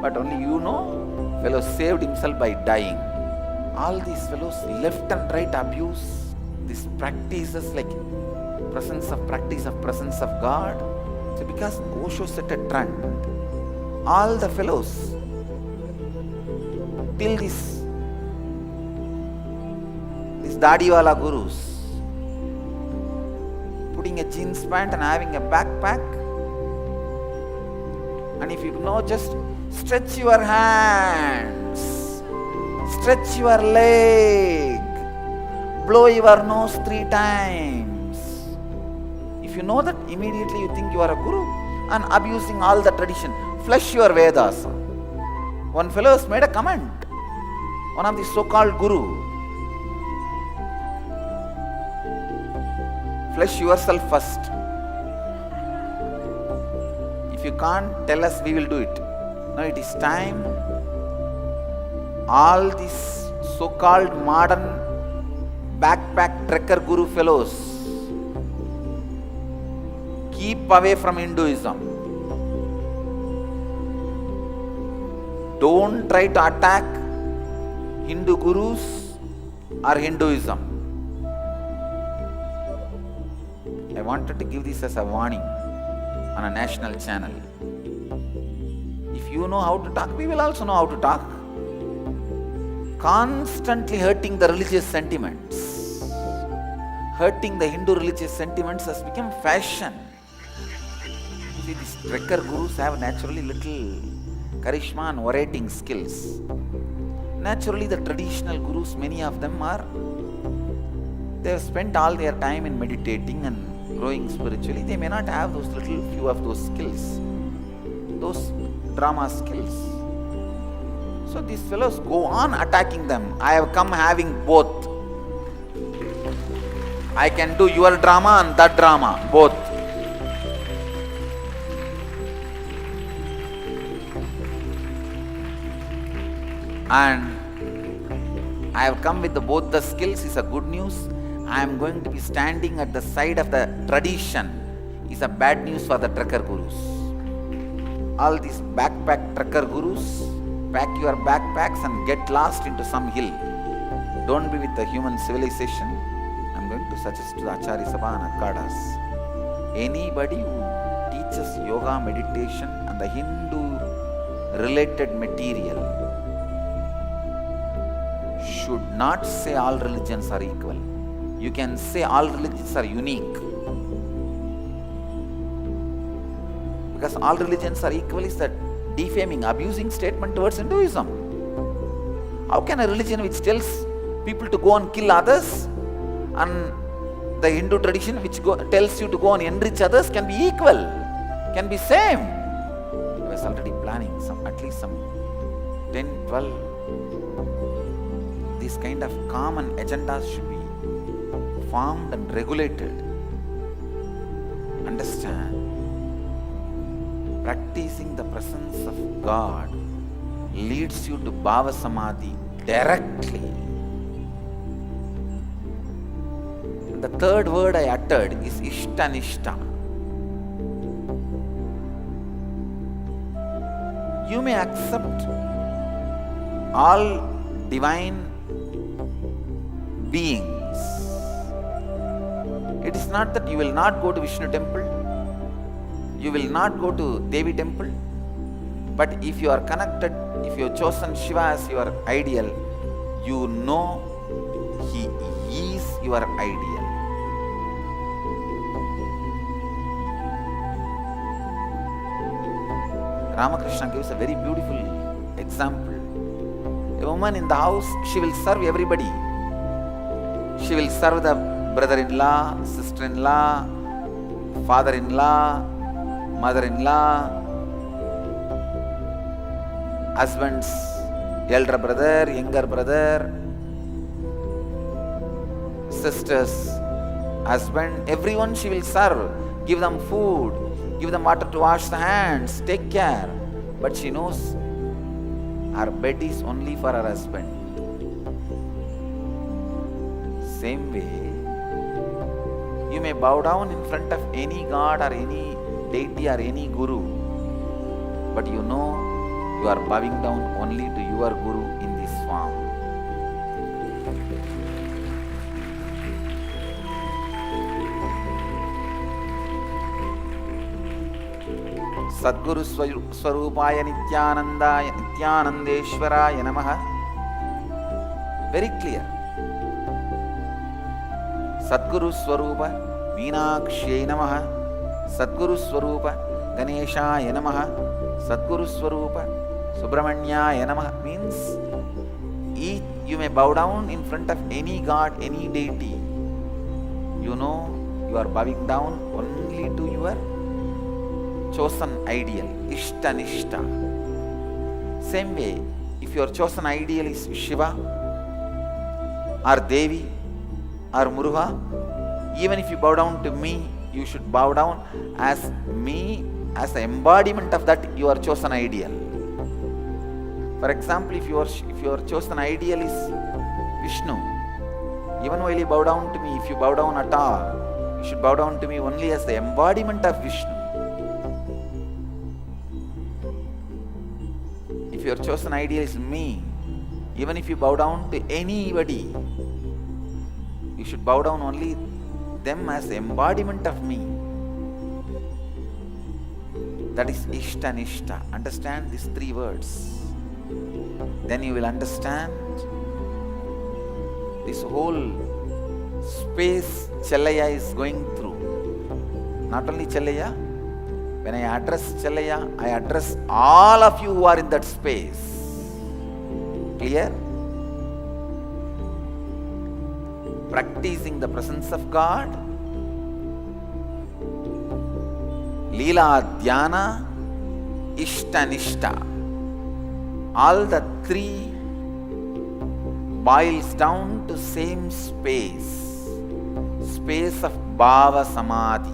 But only you know, fellow saved himself by dying. All these fellows left and right abuse these practices like presence of God. So because Osho set a trend, all the fellows till these Dadiwala gurus putting a jeans pant and having a backpack, and if you know, just stretch your hands, stretch your leg, blow your nose 3 times. If you know that, immediately you think you are a guru and abusing all the tradition. Flush your Vedas. One fellow has made a comment, one of the so-called guru. Flush yourself first. If you can't tell us, we will do it. Now it is time. All these so-called modern backpack trekker guru fellows, keep away from Hinduism. Don't try to attack Hindu gurus or Hinduism. I wanted to give this as a warning on a national channel. If you know how to talk, we will also know how to talk. Constantly hurting the religious sentiments, hurting the Hindu religious sentiments has become fashion. See, these trekker gurus have naturally little charisma and orating skills. Naturally, the traditional gurus, many of them they have spent all their time in meditating and growing spiritually. They may not have those little few of those skills, those drama skills. So these fellows go on attacking them. I have come having both. I can do your drama and that drama, both. And I have come with both the skills is a good news. I am going to be standing at the side of the tradition is a bad news for the trekker gurus. All these backpack trekker gurus, pack your backpacks and get lost into some hill. Don't be with the human civilization. I am going to suggest to the Acharya Sabha and Akkadas, anybody who teaches yoga, meditation and the Hindu related material should not say all religions are equal. You can say all religions are unique. Because all religions are equal is that defaming, abusing statement towards Hinduism. How can a religion which tells people to go and kill others and the Hindu tradition which tells you to go and enrich others can be equal, can be same? I was already planning at least some 10, 12. These kind of common agendas should be formed and regulated. Understand? Practicing the presence of God leads you to Bhava Samadhi directly. And the third word I uttered is Ishtanishta. You may accept all divine beings. It is not that you will not go to Vishnu temple, you will not go to Devi temple, but if you are connected, if you have chosen Shiva as your ideal, you know He is your ideal. Ramakrishna gives a very beautiful example. A woman in the house, she will serve everybody. She will serve the brother-in-law, sister-in-law, father-in-law, mother-in-law, husband's elder brother, younger brother, sister's husband, everyone she will serve, give them food, give them water to wash the hands, take care. But she knows her bed is only for her husband. Same way, you may bow down in front of any god or any deity or any guru, but you know you are bowing down only to your guru in this form. Sadguru Swarupaya Nityanandeshwaraya Namaha. Very clear. Sadguru Swarupa Meenakshya Namaha. Sadguru Swarupa Ganeshaya Namaha. Sadguru Swarupa Subramanyaya Namaha means you may bow down in front of any god, any deity. You know you are bowing down only to your chosen ideal, Ishtanishta. Same way, if your chosen ideal is Shiva or Devi or Muruga, even if you bow down to me, you should bow down as me, as the embodiment of that your chosen ideal. For example, if your chosen ideal is Vishnu, even while you bow down to me, if you bow down at all, you should bow down to me only as the embodiment of Vishnu. If your chosen ideal is me, even if you bow down to anybody, you should bow down only them as embodiment of me. That is Ishta Nishta. Understand these three words. Then you will understand this whole space Chellaya is going through. Not only Chellaya, when I address Chellaya, I address all of you who are in that space. Clear? Practicing the presence of God, Leela Dhyana, Ishta Nishta. All the three boils down to same space, space of Bhava Samadhi.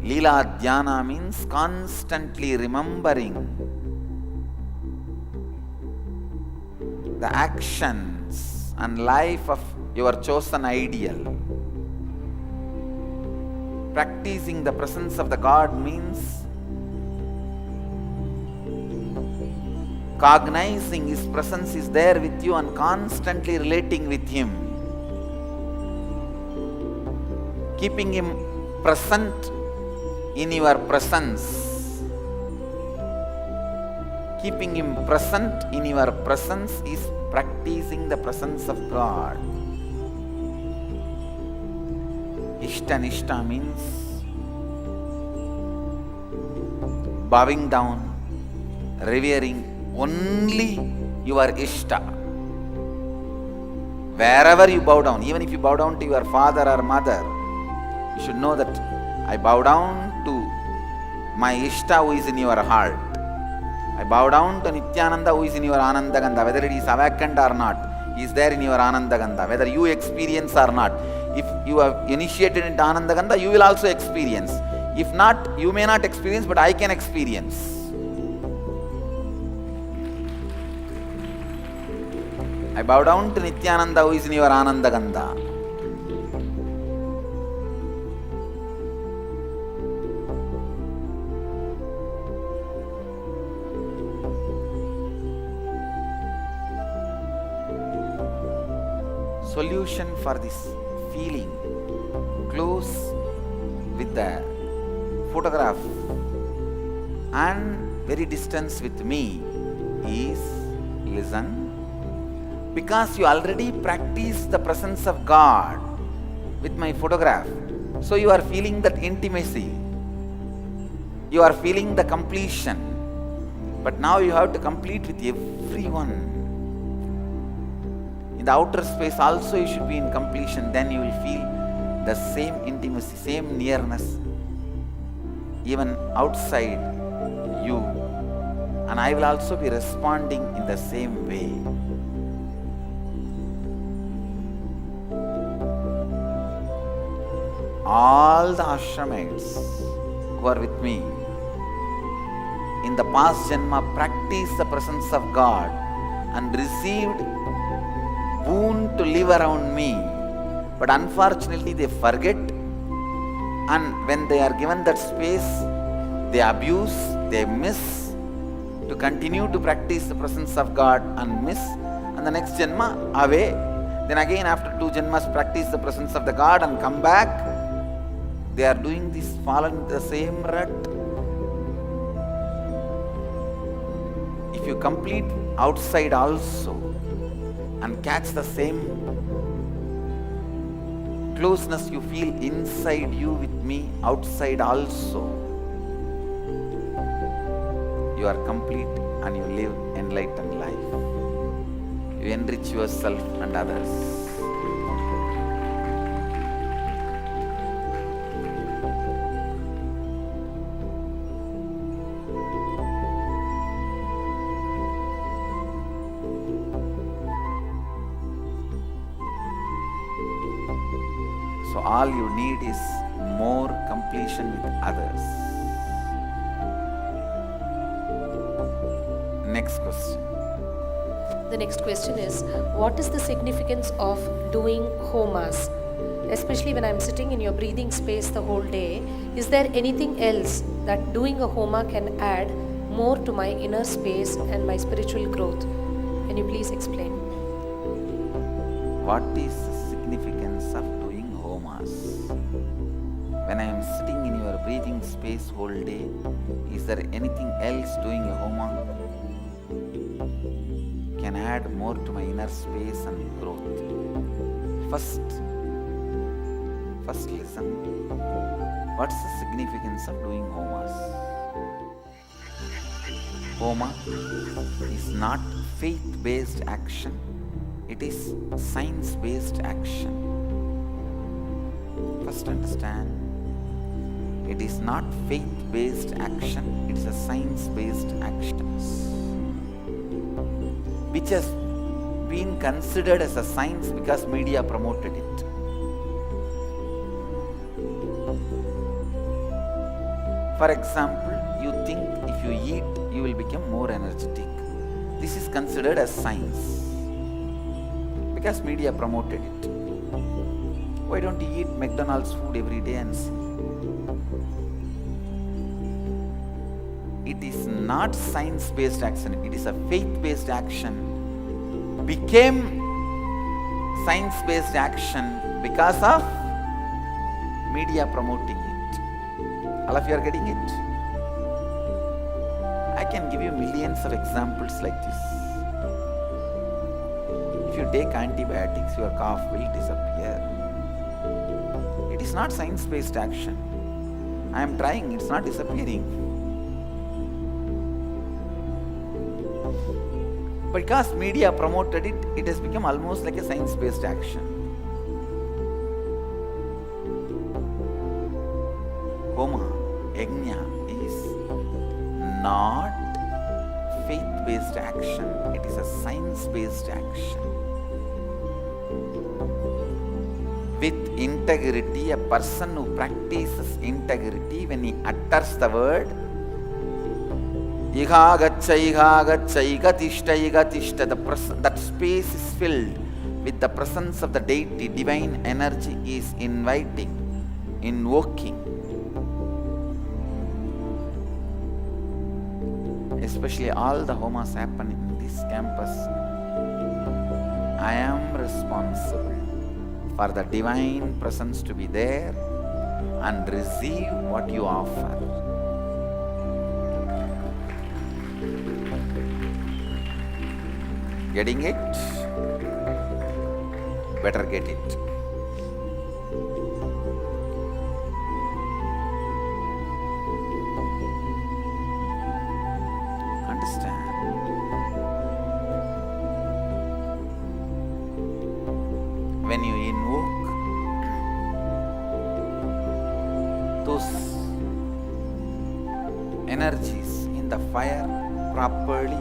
Leela Dhyana means constantly remembering the actions and life of your chosen ideal. Practicing the presence of the God means cognizing His presence is there with you and constantly relating with Him. Keeping Him present in your presence. Keeping Him present in your presence is practicing the presence of God. Ishta Nishta means bowing down, revering only your Ishta. Wherever you bow down, even if you bow down to your father or mother, you should know that I bow down to my Ishta who is in your heart. I bow down to Nityananda who is in your Anandagandha, whether it is awakened or not, he is there in your Anandagandha, whether you experience or not. If you have initiated into Anandagandha, you will also experience. If not, you may not experience, but I can experience. I bow down to Nityananda who is in your Anandagandha. Solution for this feeling close with the photograph and very distance with me is listen. Because you already practice the presence of God with my photograph, so you are feeling that intimacy, you are feeling the completion, but now you have to complete with everyone. In the outer space also you should be in completion, then you will feel the same intimacy, same nearness, even outside you, and I will also be responding in the same way. All the ashramites who are with me in the past janma practiced the presence of God and received boon to live around me, but unfortunately they forget, and when they are given that space, they abuse, they miss to continue to practice the presence of God and miss, and the next janma away. Then again after 2 janmas practice the presence of the God and come back. They are doing this, fallen the same rut. If you complete outside also and catch the same closeness you feel inside you with me, outside also, you are complete and you live enlightened life. You enrich yourself and others. So all you need is more completion with others. Next question. The next question is, what is the significance of doing homas? Especially when I'm sitting in your breathing space the whole day, is there anything else that doing a homa can add more to my inner space and my spiritual growth? Can you please explain? What is the significance of doing when I am sitting in your breathing space whole day, is there anything else doing a Homa can add more to my inner space and growth? First listen. What's the significance of doing Homas? Homa is not faith-based action. It is science-based action. First understand, it is not faith-based action, it is a science-based action, which has been considered as a science because media promoted it. For example, you think if you eat, you will become more energetic. This is considered as science because media promoted it. Why don't you eat McDonald's food every day and see? It is not science-based action, it is a faith-based action. Became science-based action because of media promoting it. All of you are getting it? I can give you millions of examples like this. If you take antibiotics, your cough will disappear. It is not science-based action. I am trying, it's not disappearing. Because media promoted it, it has become almost like a science-based action. Homa, yajna is not faith-based action, it is a science-based action. With integrity, a person who practices integrity, when he utters the word Iha gaccha, that space is filled with the presence of the deity, divine energy is inviting, invoking. Especially all the Homas happen in this campus. I am responsible for the divine presence to be there and receive what you offer. Getting it? Better get it. Understand? When you invoke those energies in the fire properly,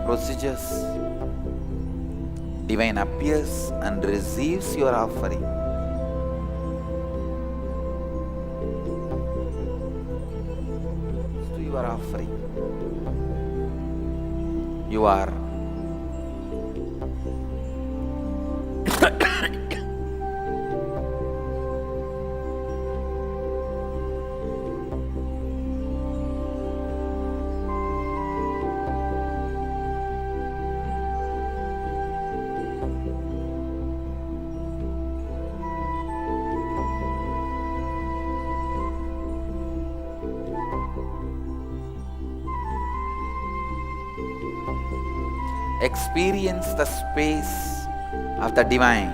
procedures, divine appears and receives your offering. So you are offering. You are experience the space of the divine.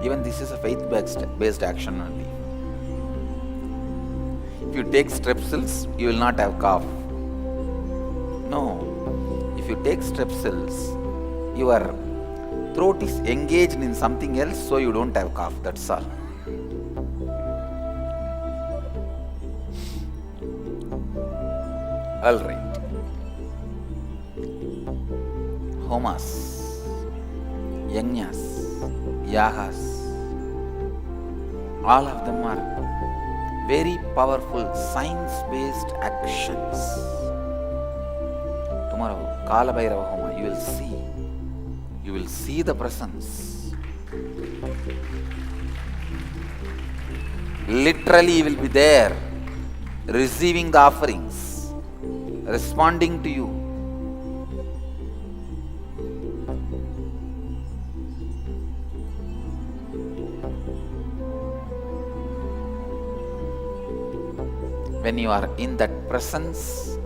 Even this is a faith-based action only. If you take strepsils, you will not have cough. No. If you take strepsils, your throat is engaged in something else, so you don't have cough. That's all. All right. Homas, yajnas, yagas, all of them are very powerful science-based actions. Tomorrow, Kala Bhairava Homa, you will see the presence. Literally, you will be there. receiving the offerings, responding to you. When you are in that presence,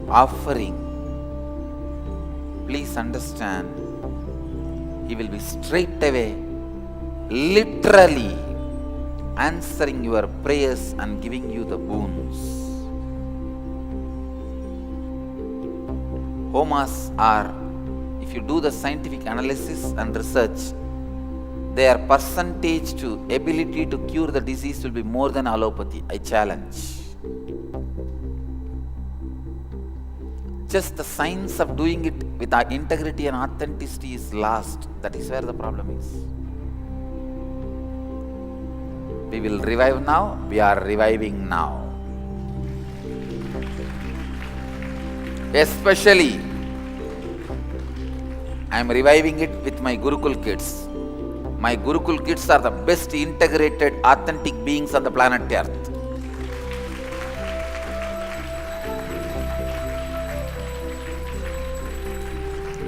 offering, please understand, He will be straight away, literally answering your prayers and giving you the boons. Homas are, if you do the scientific analysis and research, their percentage to ability to cure the disease will be more than allopathy. I challenge. Just the science of doing it with our integrity and authenticity is lost. That is where the problem is. We will revive now. We are reviving now. Especially, I am reviving it with my Gurukul kids. My Gurukul kids are the best integrated, authentic beings on the planet Earth.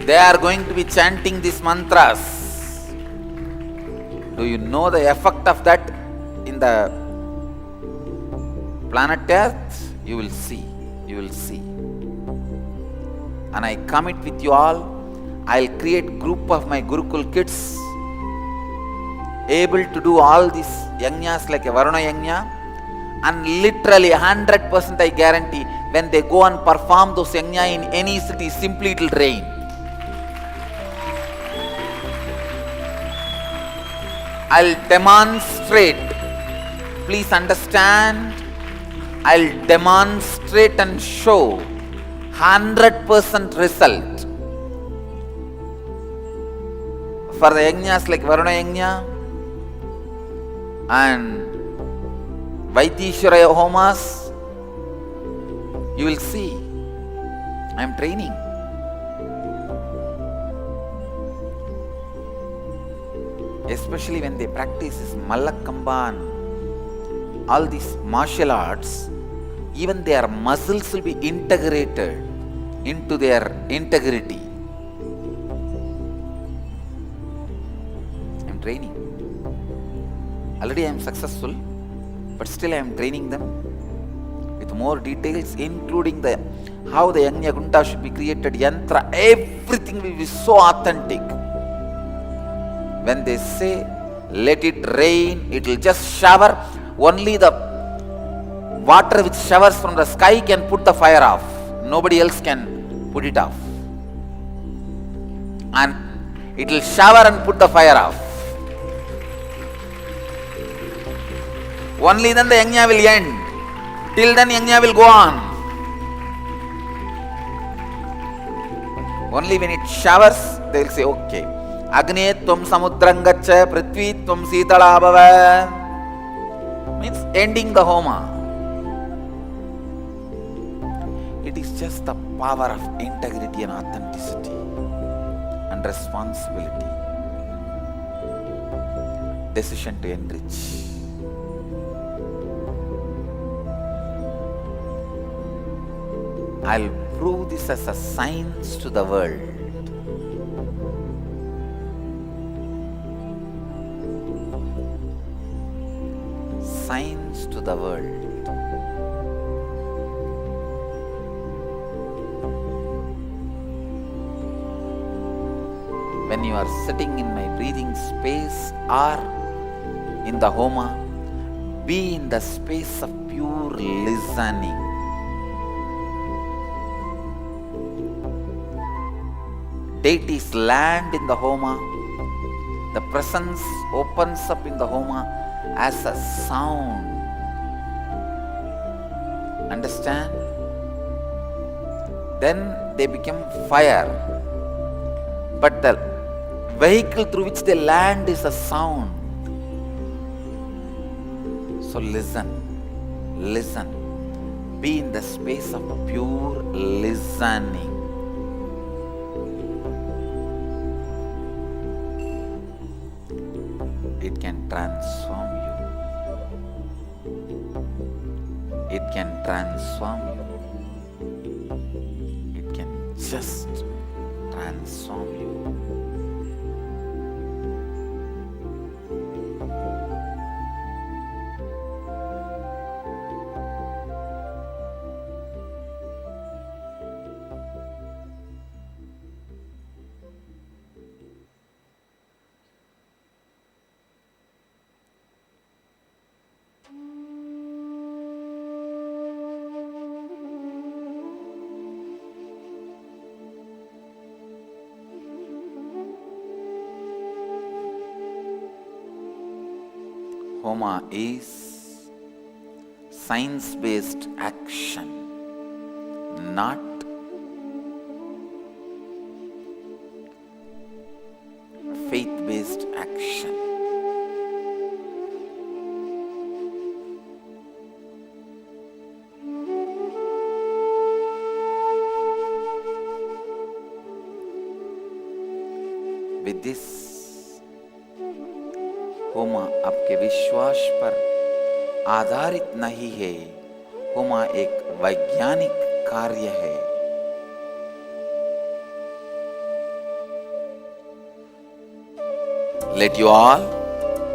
They are going to be chanting these mantras. Do you know the effect of that in the planet Earth? You will see. You will see. And I commit with you all, I'll create group of my Gurukul kids able to do all these yajnas like a Varuna yajna, and literally 100% I guarantee when they go and perform those yajna in any city, simply it will rain. I'll demonstrate, please understand, I'll demonstrate and show 100% result for the yajnas like Varuna yajna and Vaidishwaraya Homas. You will see, I am training. Especially when they practice this Mallakamba and all these martial arts, even their muscles will be integrated into their integrity. I am training. Already I am successful, but still I am training them with more details, including the how the Yajna Gunta should be created, yantra, everything will be so authentic. When they say, let it rain, it will just shower, only the water which showers from the sky can put the fire off. Nobody else can put it off. And it will shower and put the fire off. Only then the yajna will end. Till then yajna will go on. Only when it showers, they will say, okay. Agni tvam samudram gaccha, prithvi tvam sitala bhava. Means ending the Homa. It is just the power of integrity and authenticity and responsibility. Decision to enrich. I'll prove this as a science to the world. Science to the world. When you are sitting in my breathing space or in the Homa, be in the space of pure listening. Deities land in the Homa. The presence opens up in the Homa as a sound. Understand? Then they become fire. But the vehicle through which they land is a sound. So listen, listen. Be in the space of pure listening. transform you. It can transform you. It can just transform you. Homa is science-based action, not faith-based action. With this होमा आपके विश्वास पर आधारित नहीं है, होमा एक वैज्ञानिक कार्य है। Let you all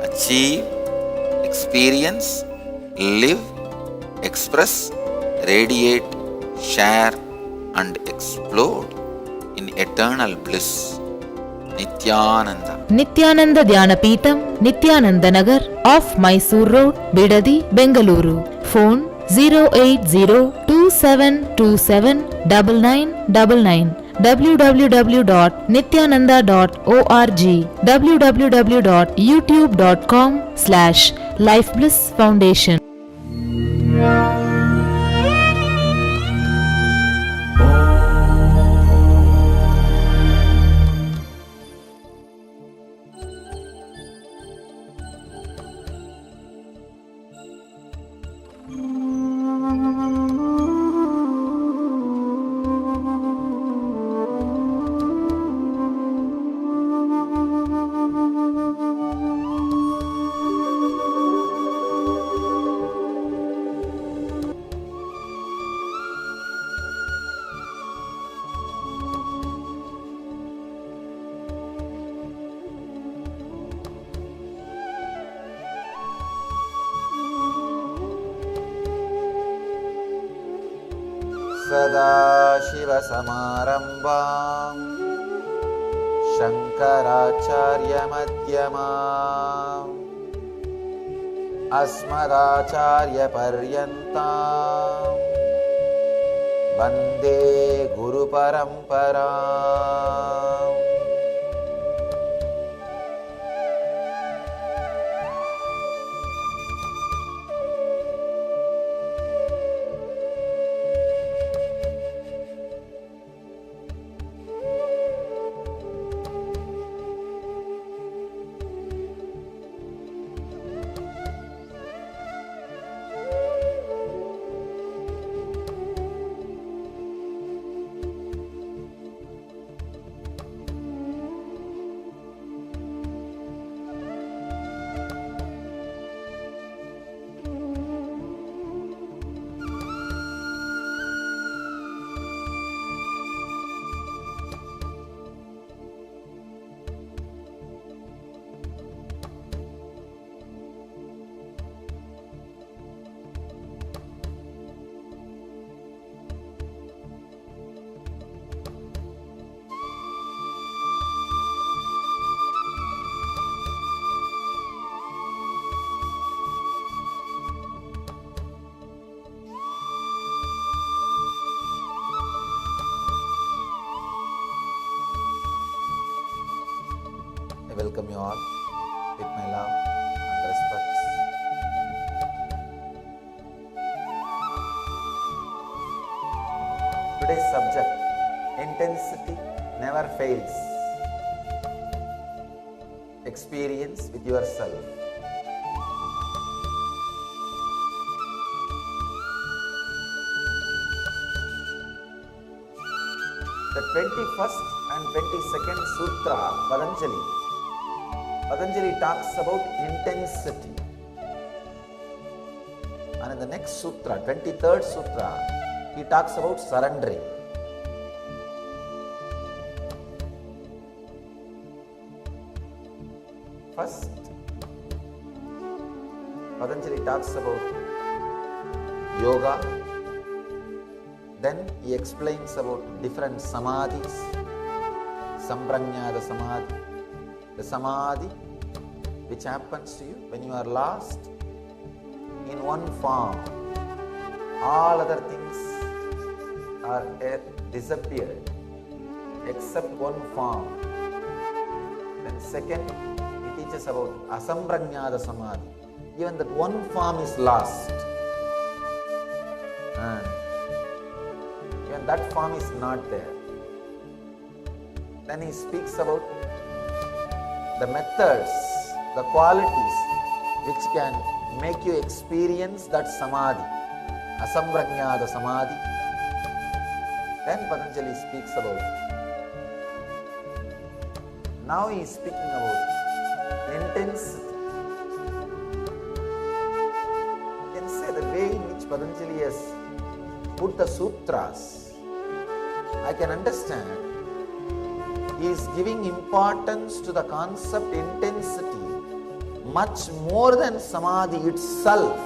achieve, experience, live, express, radiate, share and explode in eternal bliss. Nityananda. Nityananda Dhyanapitham, Nityananda Nagar, off Mysore Road, Bidadi, Bengaluru. Phone 08027279999. www.nityananda.org. www.youtube.com/lifeblissfoundation. सदाशिवसमारम्भां शङ्कराचार्यमध्यमाम् अस्मदाचार्यपर्यन्तां वन्दे गुरुपरम्पराम्। I welcome you all with my love and respect. Today's subject, intensity never fails. Experience with yourself. The 21st and 22nd Sutra, Patanjali, Patanjali talks about intensity. And in the next sutra, 23rd sutra, he talks about surrendering. First, Patanjali talks about yoga. Then he explains about different samadhis, samprajñāta samadhi, the samadhi which happens to you when you are lost in one form. All other things are disappeared except one form. Then second, he teaches about asamprajñāta samadhi. Even that one form is lost. And even that form is not there. Then he speaks about the methods, the qualities which can make you experience that samadhi, asamprajñāta samadhi. Then Patanjali speaks about, now he is speaking about intensity. You can say the way in which Patanjali has put the sutras, I can understand. He is giving importance to the concept intensity much more than samadhi itself.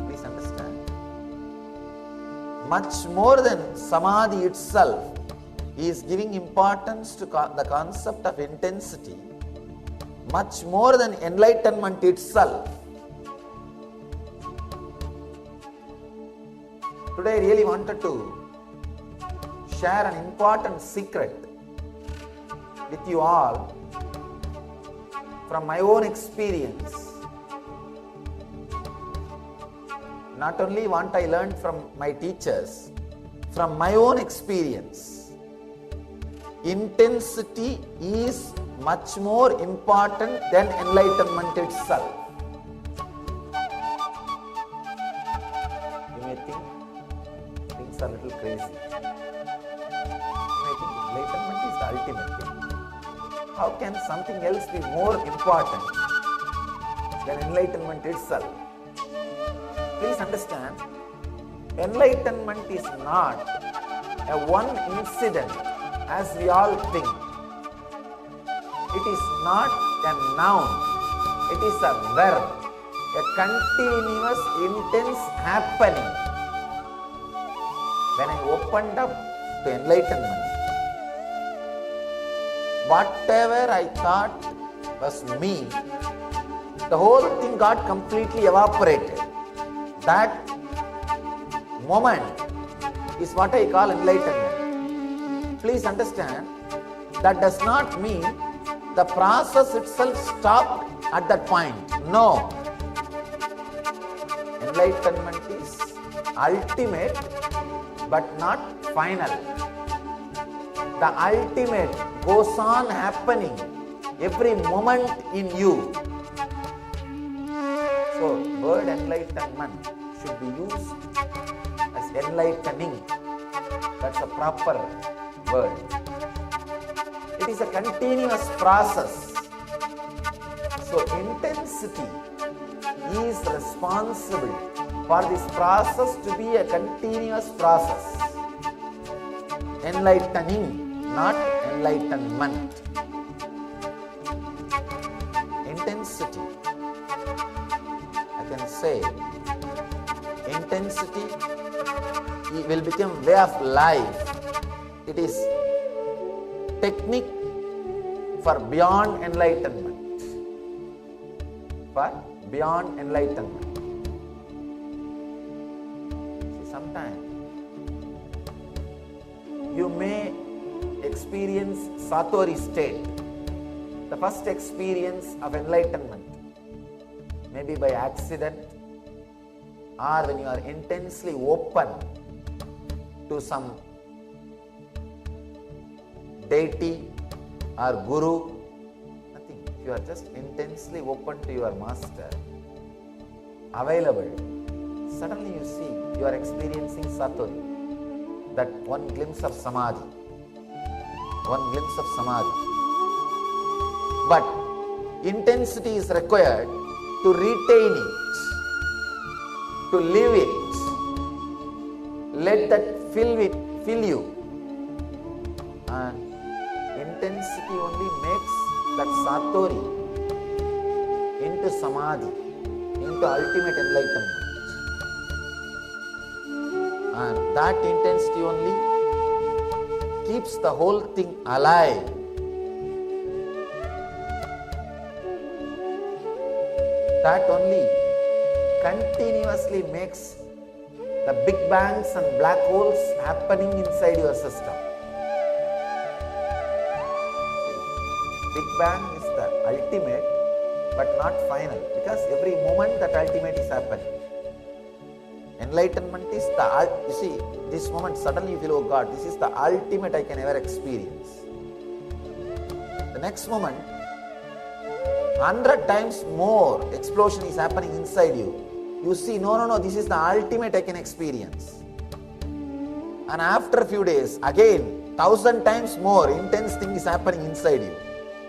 Please understand. Much more than samadhi itself, he is giving importance to the concept of intensity much more than enlightenment itself. Today I really wanted to share an important secret with you all from my own experience. Not only what I learned from my teachers, from my own experience. Intensity is much more important than enlightenment itself. You may think things are a little crazy. Enlightenment is the ultimate thing. How can something else be more important than enlightenment itself? Please understand, enlightenment is not a one incident as we all think. It is not a noun, it is a verb, a continuous, intense happening. When I opened up to enlightenment, whatever I thought was me, the whole thing got completely evaporated. That moment is what I call enlightenment. Please understand, that does not mean the process itself stopped at that point. No. Enlightenment is ultimate but not final. The ultimate goes on happening every moment in you. So, word enlightenment should be used as enlightening. That's a proper word. It is a continuous process. So, intensity is responsible for this process to be a continuous process. Enlightening, not enlightenment. Intensity. I can say intensity will become way of life. It is technique for beyond enlightenment. For beyond enlightenment. See, sometimes you may experience Satori state, the first experience of enlightenment, maybe by accident or when you are intensely open to some deity or guru. Nothing. If you are just intensely open to your master, available, suddenly you see you are experiencing Satori, that one glimpse of samadhi. One glimpse of samadhi. but intensity is required to retain it, to live it. Let that fill you. And intensity only makes that satori into samadhi, into ultimate enlightenment. And that intensity only keeps the whole thing alive. That only continuously makes the big bangs and black holes happening inside your system. Big bang is the ultimate but not final, because every moment that ultimate is happening. Enlightenment is the, you see, this moment suddenly you feel, oh God, this is the ultimate I can ever experience. The next moment, 100 times more explosion is happening inside you. You see, no, this is the ultimate I can experience. And after a few days, again, 1000 times more intense thing is happening inside you.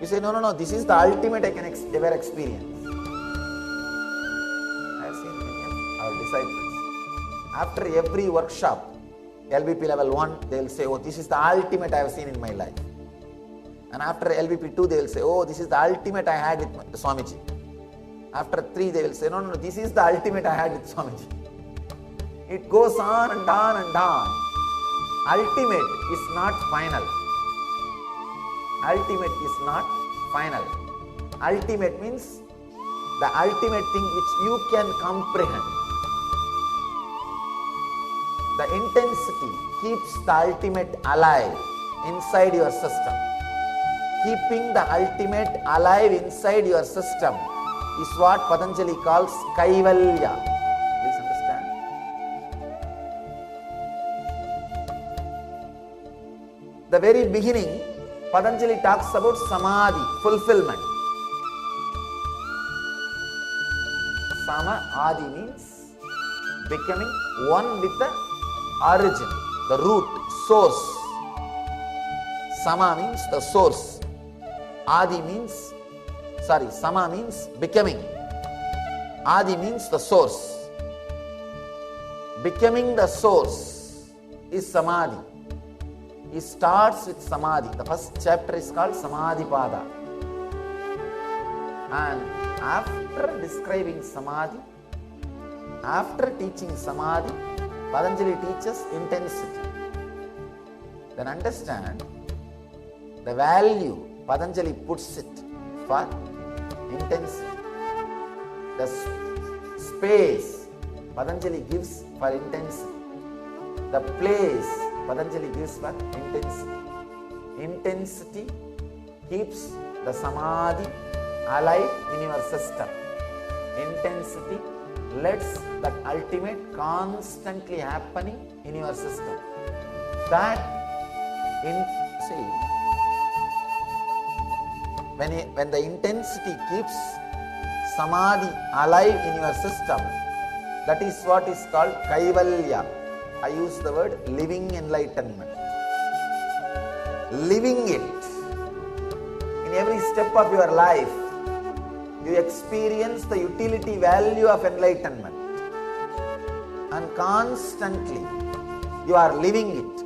You say, no, this is the ultimate I can ever experience. I have seen many of our disciples. After every workshop, LVP level 1, they will say, oh, this is the ultimate I have seen in my life. And after LVP 2, they will say, oh, this is the ultimate I had with Swamiji. After 3, they will say, no, this is the ultimate I had with Swamiji. It goes on and on and on. Ultimate is not final. Ultimate is not final. Ultimate means the ultimate thing which you can comprehend. The intensity keeps the ultimate alive inside your system. Keeping the ultimate alive inside your system is what Patanjali calls Kaivalya. Please understand. The very beginning, Patanjali talks about Samadhi, fulfillment. Sama Adi means becoming one with the origin, the root, source. Sama means the source. Adi means, Sama means becoming. Adi means the source. Becoming the source is Samadhi. He starts with Samadhi. The first chapter is called Samadhi Pada. And after describing Samadhi, after teaching Samadhi, Patanjali teaches intensity. Then understand the value Patanjali puts it for intensity. The space Patanjali gives for intensity. The place Patanjali gives for intensity. Intensity keeps the Samadhi alive in your system. Intensity lets that ultimate constantly happening in your system. That when the intensity keeps Samadhi alive in your system, that is what is called Kaivalya. I use the word living enlightenment. Living it. In every step of your life, you experience the utility value of enlightenment. And constantly, you are living it.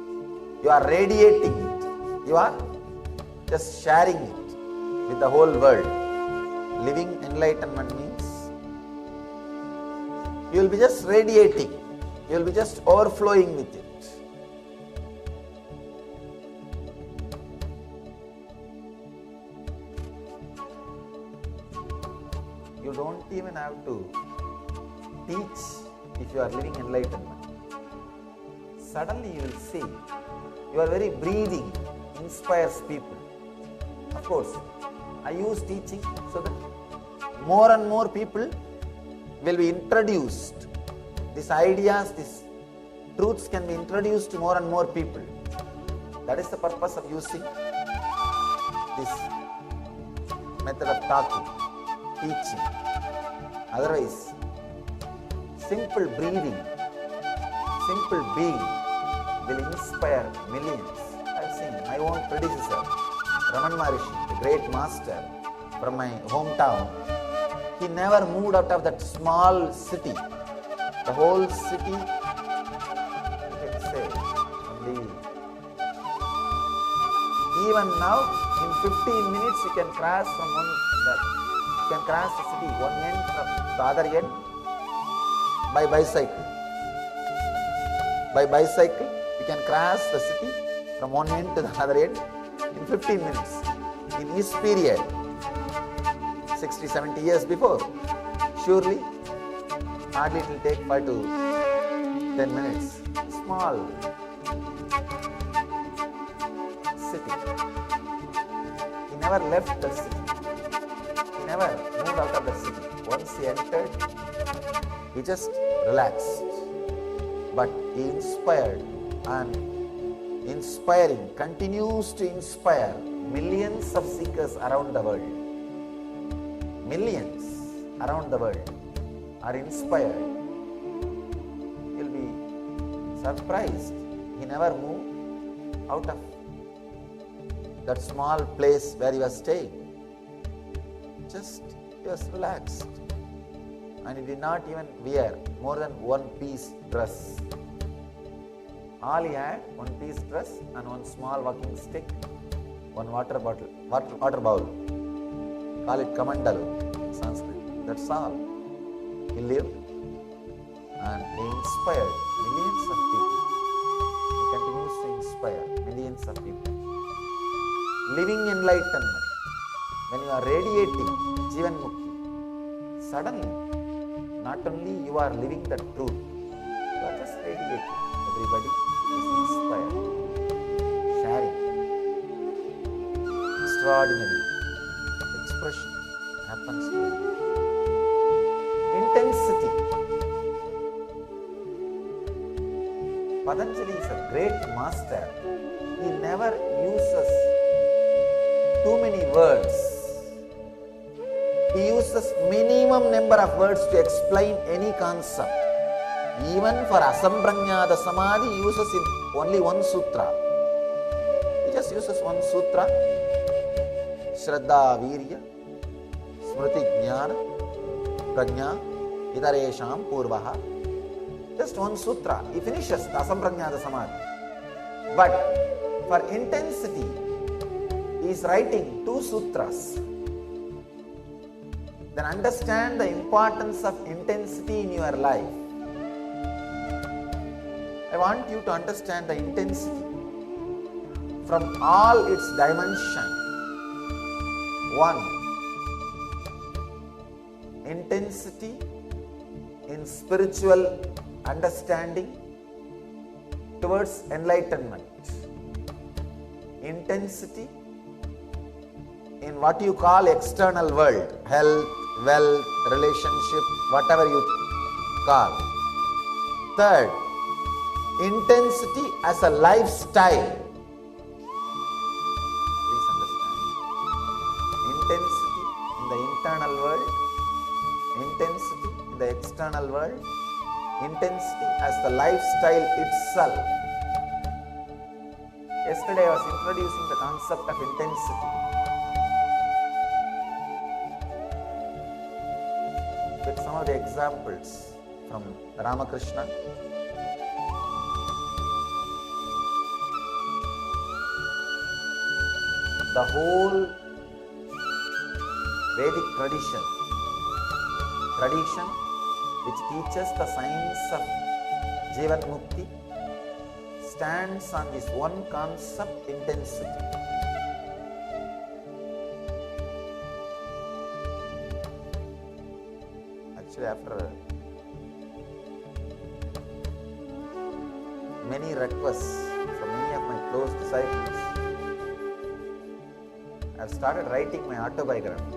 You are radiating it. You are just sharing it with the whole world. Living enlightenment means you will be just radiating. You will be just overflowing with it. You don't even have to teach if you are living enlightenment. Suddenly you will see your very breathing inspires people. Of course, I use teaching so that more and more people will be introduced. These ideas, these truths can be introduced to more and more people. That is the purpose of using this method of talking, teaching. Otherwise, simple breathing, simple being will inspire millions. I have seen my own predecessor, Raman Maharishi, the great master. from my hometown, he never moved out of that small city. The whole city, you can say, even now, in 15 minutes, you can cross from you can cross the city, one end from the other end, by bicycle. By bicycle, you can cross the city from one end to the other end in 15 minutes. In his period, 60, 70 years before, surely, hardly it will take 5 to 10 minutes. Small city. He never left the city. He never moved out of the city. Once he entered, he just relaxed. But he inspired and inspiring, continues to inspire millions of seekers around the world. Millions around the world are inspired. You'll be surprised. He never moved out of that small place where he was staying. Just he was relaxed. And he did not even wear more than one piece dress. All he had, one piece dress and one small walking stick, one water bowl. Call it kamandalu in Sanskrit. That's all. He lived and he inspired millions of people. He continues to inspire millions of people. Living enlightenment. When you are radiating Jivan Mukti, suddenly, not only you are living the truth, you are just radiating. Everybody is inspired, sharing. Extraordinary expression happens to you. Intensity. Patanjali is a great master. He never uses too many words. He uses minimum number of words to explain any concept. Even for asamprajnata samadhi, he uses in only one sutra. He just uses one sutra. Shraddha virya, smriti jnana, prajna, itaresham purvaha. Just one sutra. He finishes the asamprajnata samadhi. But for intensity, he is writing 2 sutras. Then understand the importance of intensity in your life. I want you to understand the intensity from all its dimensions. 1. Intensity in spiritual understanding towards enlightenment. Intensity in what you call external world, health, wealth, relationship, whatever you call. 3rd, intensity as a lifestyle. Please understand. Intensity in the internal world, intensity in the external world, intensity as the lifestyle itself. Yesterday I was introducing the concept of intensity with some of the examples from Ramakrishna. The whole Vedic tradition which teaches the science of Jivan Mukti stands on this one concept, intensity. Actually, after many requests from many of my close disciples, I have started writing my autobiography.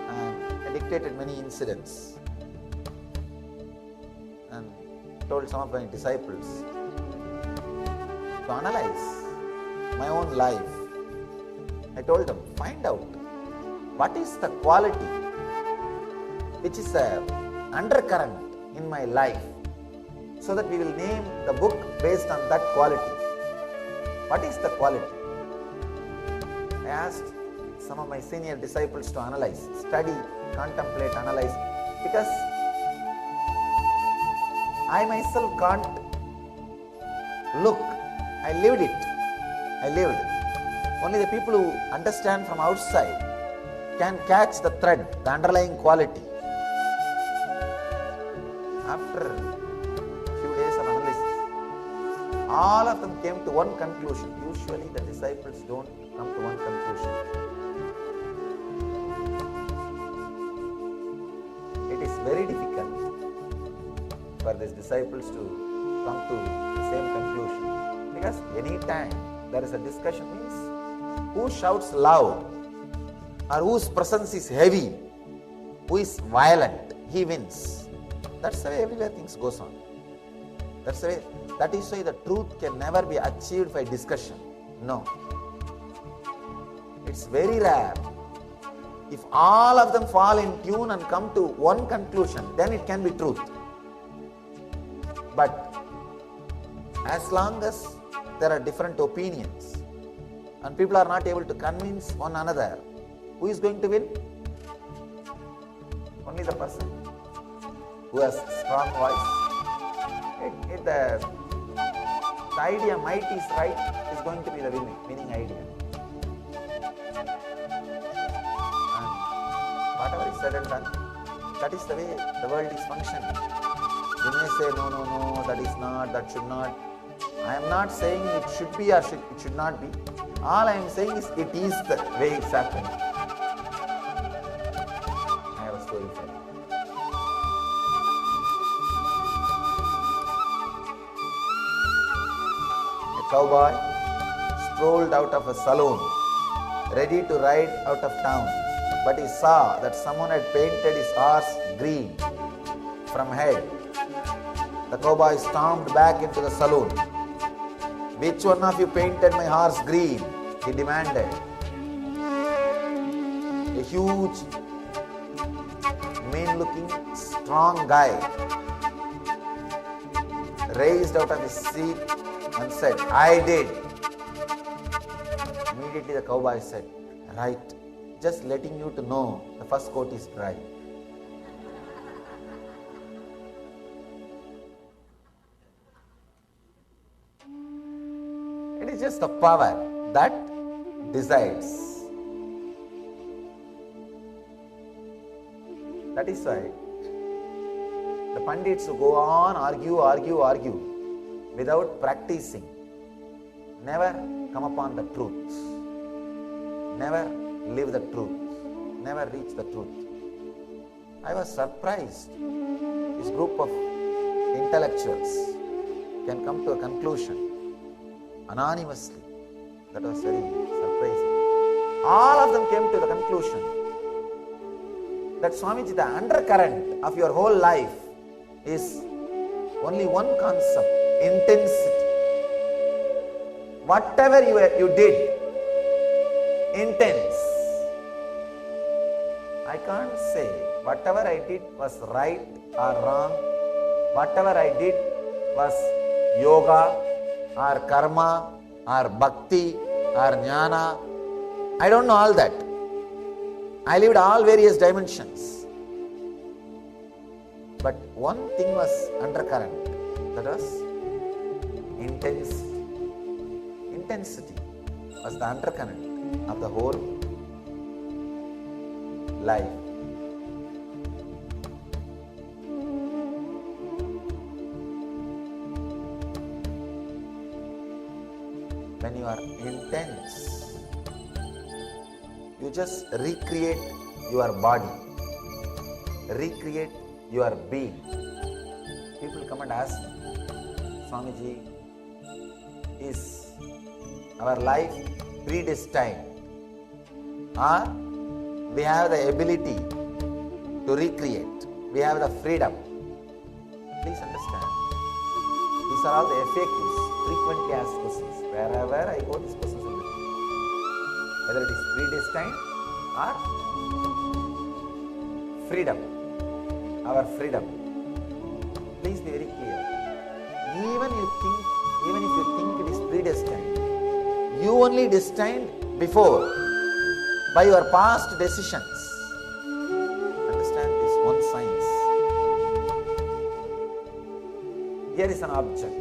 And I dictated many incidents and told some of my disciples to analyze my own life. I told them, find out what is the quality which is an undercurrent in my life, so that we will name the book based on that quality. What is the quality? I asked some of my senior disciples to analyze, study, contemplate, analyze, because I myself can't look. I lived it. I lived. Only the people who understand from outside can catch the thread, the underlying quality. After a few days of analysis, all of them came to one conclusion. Usually the disciples don't come to one conclusion. It is very difficult for these disciples to come to the same conclusion. Because any time there is a discussion, means who shouts loud or whose presence is heavy, who is violent, he wins. That's the way everywhere things goes on. That's the way. That is why the truth can never be achieved by discussion. No. It's very rare. If all of them fall in tune and come to one conclusion, then it can be truth. But as long as there are different opinions and people are not able to convince one another, who is going to win? Only the person who has strong voice. The idea might is right is going to be the winning idea. And whatever is said and done, that is the way the world is functioning. You may say, no, that is not, that should not. I am not saying it should be or it should not be. All I am saying is it is the way it's happening. I have a story for you. A cowboy strolled out of a saloon, ready to ride out of town, but he saw that someone had painted his horse green from head. The cowboy stormed back into the saloon. Which one of you painted my horse green? He demanded. A huge, mean-looking, strong guy raised out of his seat and said, I did. Immediately the cowboy said, right, just letting you to know the first coat is dry. It is just the power that decides. That is why the Pandits who go on argue without practicing never come upon the truth, never live the truth, never reach the truth. I was surprised. This group of intellectuals can come to a conclusion anonymously. That was very surprising. All of them came to the conclusion that Swamiji, the undercurrent of your whole life is only one concept, intensity. Whatever you did, intense. I can't say whatever I did was right or wrong, whatever I did was yoga or karma or bhakti or jnana. I don't know all that. I lived all various dimensions. But one thing was undercurrent, that was intensity. Intensity was the undercurrent of the whole life. When you are intense, you just recreate your body, recreate your being. People come and ask me, Swamiji, is our life predestined, or we have the ability to recreate, we have the freedom? Please understand, these are all the FAQs, frequently asked questions. Wherever I go, these questions will be written. Whether it is predestined or freedom, our freedom. Please be very clear. Even if you think it is predestined, you only destined before. by your past decisions. Understand this one science. Here is an object.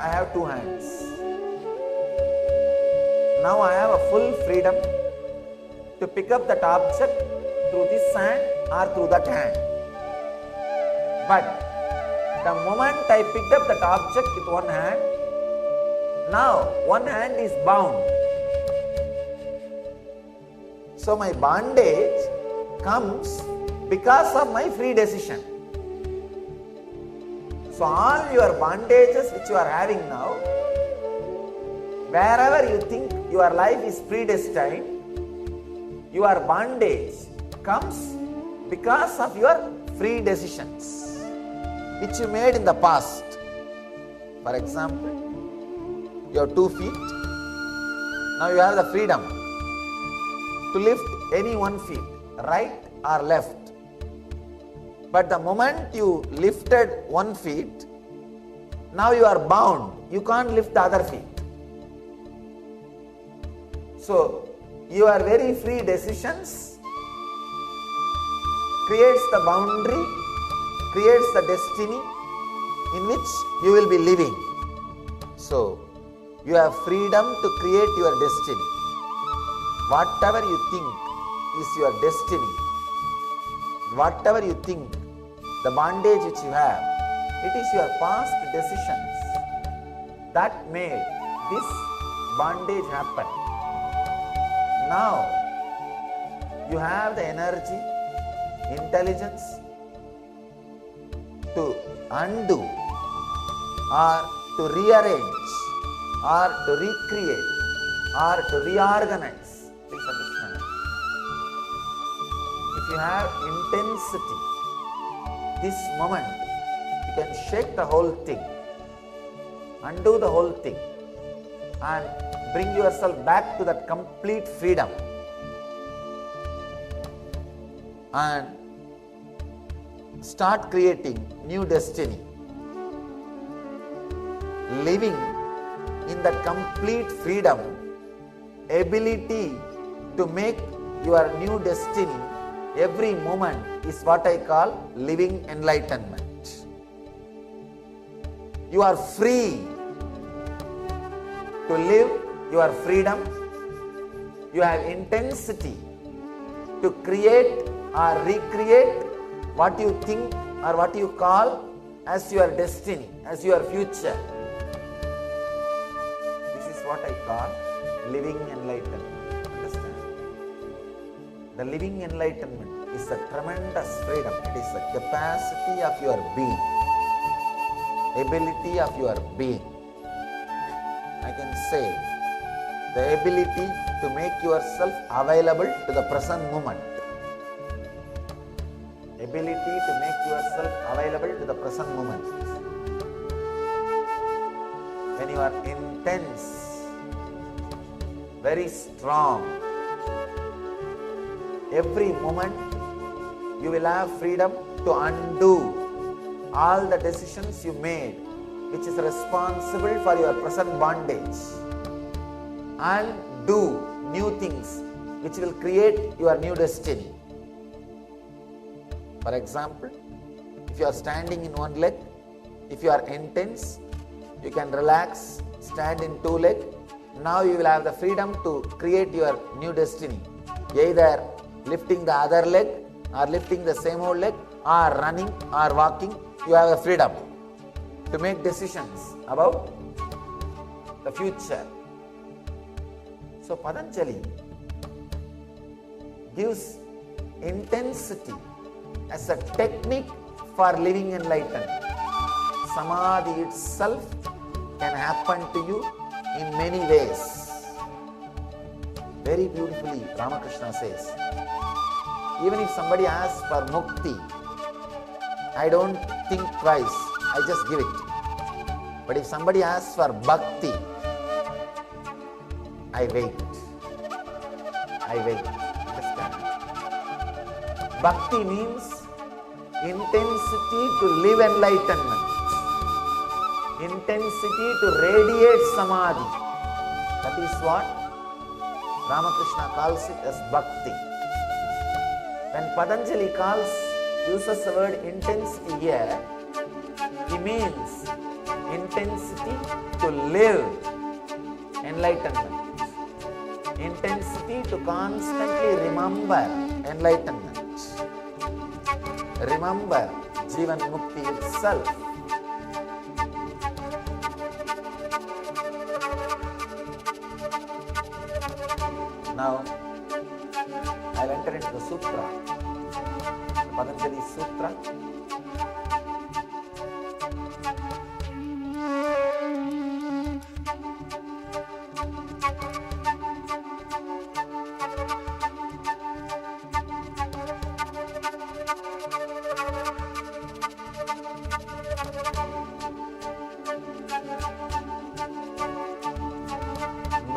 I have two hands. Now I have a full freedom to pick up that object through this hand or through that hand. But the moment I picked up that object with one hand, now one hand is bound. So my bondage comes because of my free decision. So all your bondages which you are having now, wherever you think your life is predestined, your bondage comes because of your free decisions which you made in the past. For example, you have 2 feet. Now you have the freedom to lift any one feet, right or left. But the moment you lifted 1 feet, now you are bound. You can't lift the other feet. So your very free decisions creates the boundary, creates the destiny in which you will be living. So you have freedom to create your destiny. Whatever you think is your destiny, whatever you think, the bondage which you have, it is your past decisions that made this bondage happen. Now you have the energy, intelligence to undo or to rearrange or to recreate or to reorganize. Please understand. If you have intensity, this moment you can shake the whole thing, undo the whole thing and bring yourself back to that complete freedom and start creating new destiny, living in that complete freedom, ability to make your new destiny every moment is what I call living enlightenment. You are free to live your freedom. You have intensity to create or recreate what you think or what you call as your destiny, as your future. This is what I call living enlightenment. Understand? The living enlightenment is a tremendous freedom. It is the capacity of your being, ability of your being. I can say the ability to make yourself available to the present moment. Ability to make yourself available to the present moment. When you are intense, very strong, every moment you will have freedom to undo all the decisions you made which is responsible for your present bondage and do new things which will create your new destiny. For example, if you are standing in one leg, if you are intense, you can relax, stand in 2 legs. Now you will have the freedom to create your new destiny, either lifting the other leg or lifting the same old leg or running or walking. You have the freedom to make decisions about the future. So Patanjali gives intensity as a technique for living enlightenment. Samadhi itself can happen to you in many ways. Very beautifully Ramakrishna says, even if somebody asks for mukti, I don't think twice, I just give it. But if somebody asks for bhakti, I wait. Understand? Bhakti means intensity to live enlightenment, intensity to radiate samadhi. That is what Ramakrishna calls it as bhakti. When Patanjali uses the word intensity here, he means intensity to live enlightenment, intensity to constantly remember enlightenment, remember Jivan Mukti itself. Now, I'll enter into the sutra, the Patanjali Sutra.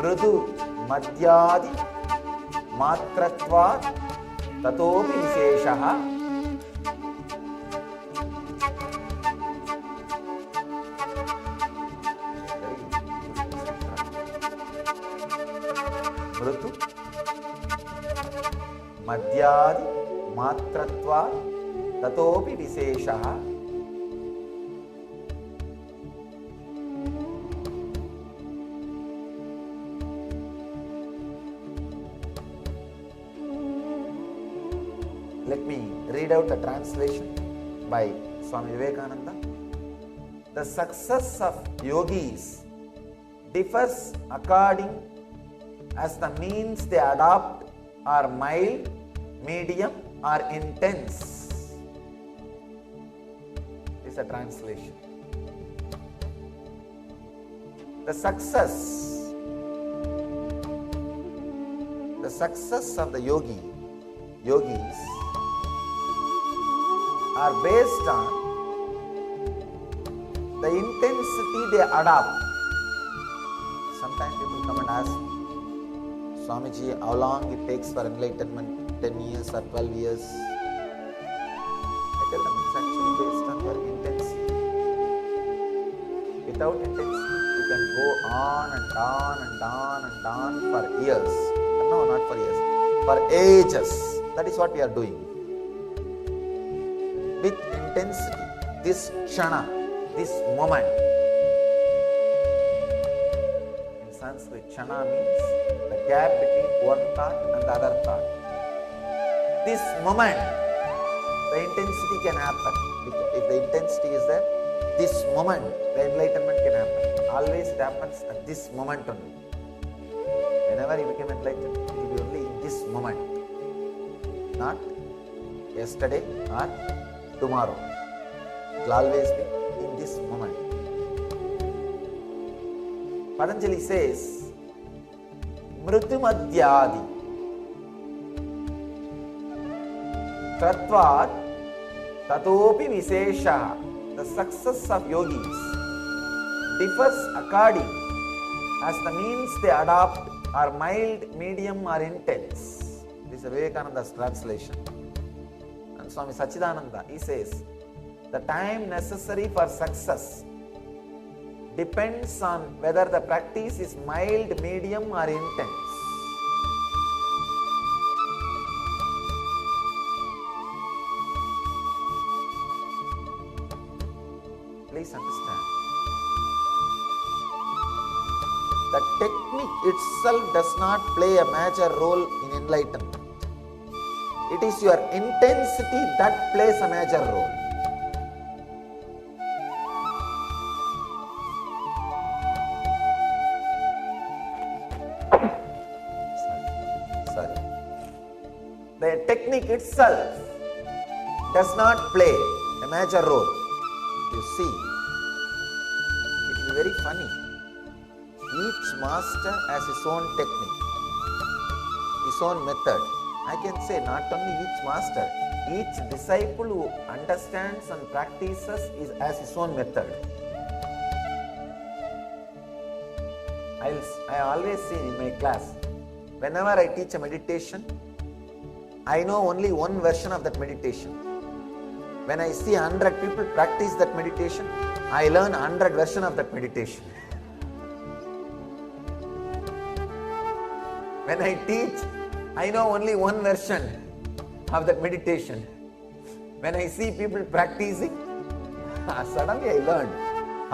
Mrudu madhyadi matratvat tatopi visheshaha mrudu madhyadi matratvat tatopi visheshaha. Let me read out the translation by Swami Vivekananda. The success of yogis differs according as the means they adopt are mild, medium or intense. This is a translation. The success of the yogis are based on the intensity they adopt. Sometimes people come and ask, Swamiji, how long it takes for enlightenment, 10 years or 12 years? I tell them it's actually based on your intensity. Without intensity, you can go on and on and on and on for years. No, not for years, for ages. That is what we are doing. With intensity, this kshana, this moment. In Sanskrit, kshana means the gap between one thought and the other thought. This moment, the intensity can happen. If the intensity is there, this moment, the enlightenment can happen. Always it happens at this moment only. Whenever you become enlightened, it will be only in this moment. Not yesterday or tomorrow. It will always be in this moment. Patanjali says, Mrutumadhyadi Tratvat Tatopi Vishesha. The success of yogis differs according as the means they adopt are mild, medium or intense. This is Vivekananda's translation. And Swami Sachidananda, he says, the time necessary for success depends on whether the practice is mild, medium or intense. Please understand. The technique itself does not play a major role in enlightenment. It is your intensity that plays a major role. Sorry. The technique itself does not play a major role. You see, it is very funny. Each master has his own technique, his own method. I can say not only each master, each disciple who understands and practices has his own method. I always say in my class, whenever I teach a meditation, I know only one version of that meditation. When I see 100 people practice that meditation, I learn 100 versions of that meditation. When I teach, I know only one version of that meditation. When I see people practicing, suddenly I learned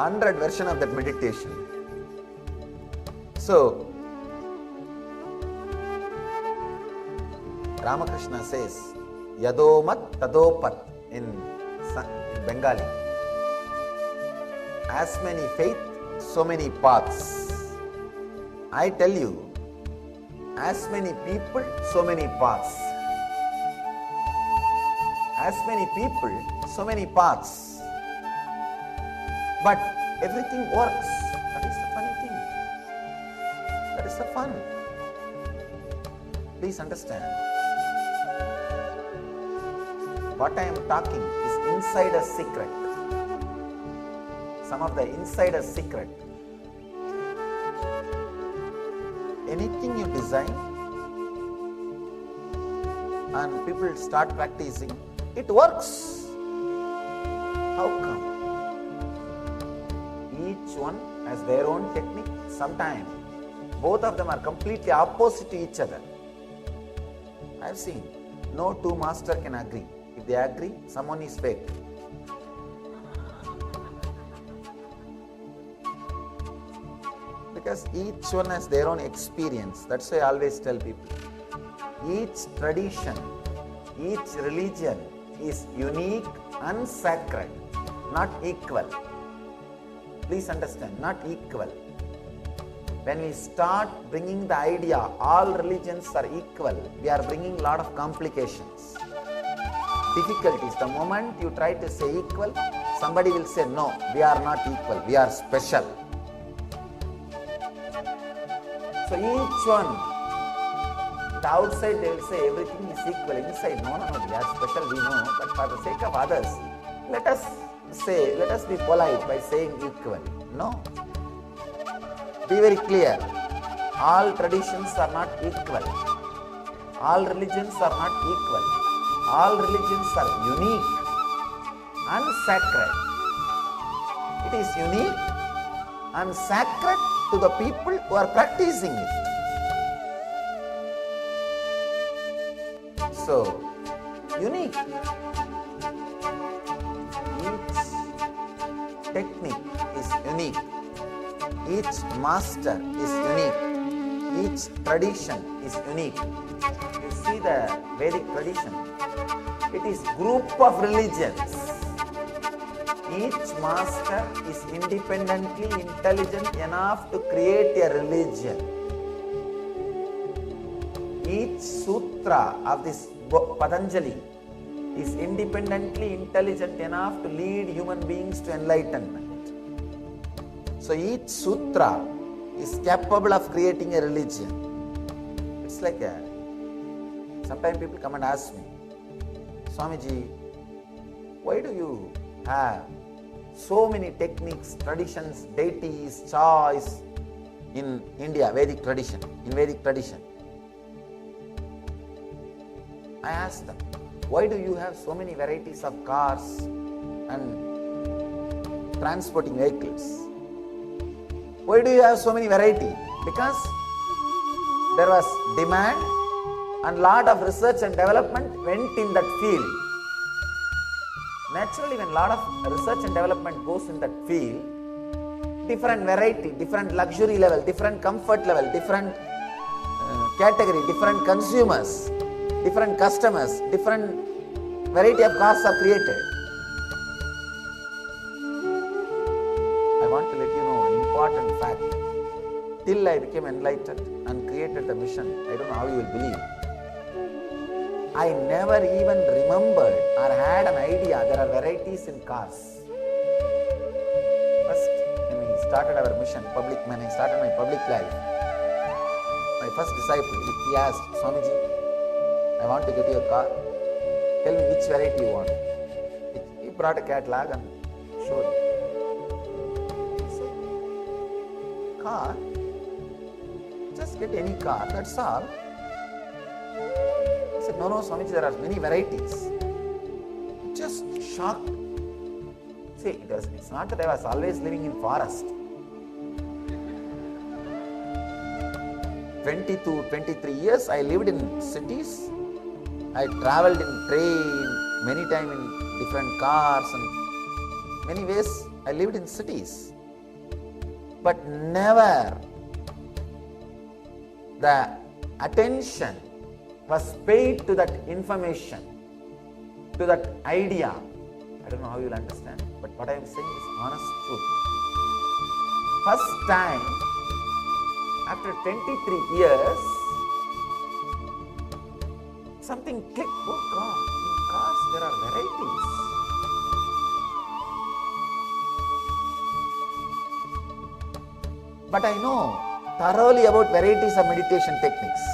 100 version of that meditation. So, Ramakrishna says, Yadomat Tadopat in Bengali. As many faith, so many paths. I tell you, as many people, so many paths. As many people, so many paths. But everything works. That is the funny thing. That is the fun. Please understand. What I am talking is insider secret. Some of the insider secret. Anything you design and people start practicing, it works. How come? Each one has their own technique. Sometimes both of them are completely opposite to each other. I have seen no two masters can agree. If they agree, someone is fake. Because each one has their own experience. That's why I always tell people. Each tradition, each religion is unique and sacred, not equal. Please understand, not equal. When we start bringing the idea, all religions are equal, we are bringing a lot of complications, difficulties. The moment you try to say equal, somebody will say, no, we are not equal, we are special. So each one, the outside they will say everything is equal, inside, no, we are special, we know, but for the sake of others, let us be polite by saying equal. No. Be very clear. All traditions are not equal. All religions are not equal. All religions are unique and sacred. It is unique and sacred to the people who are practicing it. So, unique. Each technique is unique. Each master is unique. Each tradition is unique. You see the Vedic tradition, it is group of religions. Each master is independently intelligent enough to create a religion. Each sutra of this Patanjali is independently intelligent enough to lead human beings to enlightenment. So each sutra is capable of creating a religion. It's like sometimes people come and ask me, Swamiji, why do you have so many techniques, traditions, deities, choice in India, Vedic tradition, in Vedic tradition? I ask them, why do you have so many varieties of cars and transporting vehicles? Why do you have so many varieties? Because there was demand and lot of research and development went in that field. Naturally, when a lot of research and development goes in that field, different variety, different luxury level, different comfort level, different category, different consumers, different customers, different variety of cars are created. I want to let you know an important fact. Till I became enlightened and created the mission, I don't know how you will believe. I never even remembered or had an idea there are varieties in cars. First, when we started our mission, when I started my public life, my first disciple, he asked, Swamiji, I want to get you a car. Tell me which variety you want. He brought a catalog and showed me. He said, car? Just get any car, that's all. I said, no, Swamiji, there are many varieties. Just shocked. See, it's not that I was always living in forest. 22, 23 years I lived in cities. I traveled in train, many times in different cars, and many ways I lived in cities. But never the attention was paid to that information, to that idea. I don't know how you'll understand, but what I am saying is honest truth. First time, after 23 years, something clicked. Oh God, in cars there are varieties. But I know thoroughly about varieties of meditation techniques,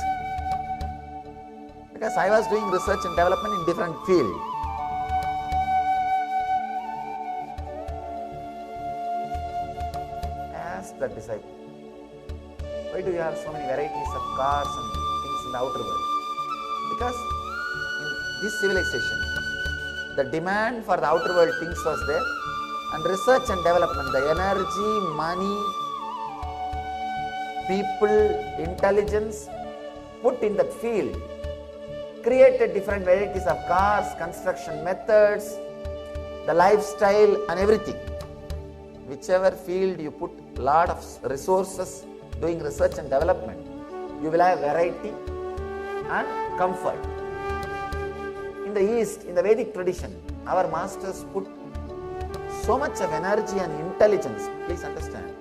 because I was doing research and development in different fields. Ask the disciple, why do you have so many varieties of cars and things in the outer world? Because in this civilization, the demand for the outer world things was there, and research and development, the energy, money, people, intelligence put in that field created different varieties of cars, construction methods, the lifestyle and everything. Whichever field you put lot of resources doing research and development, you will have variety and comfort. In the East, in the Vedic tradition, our masters put so much of energy and intelligence. Please understand,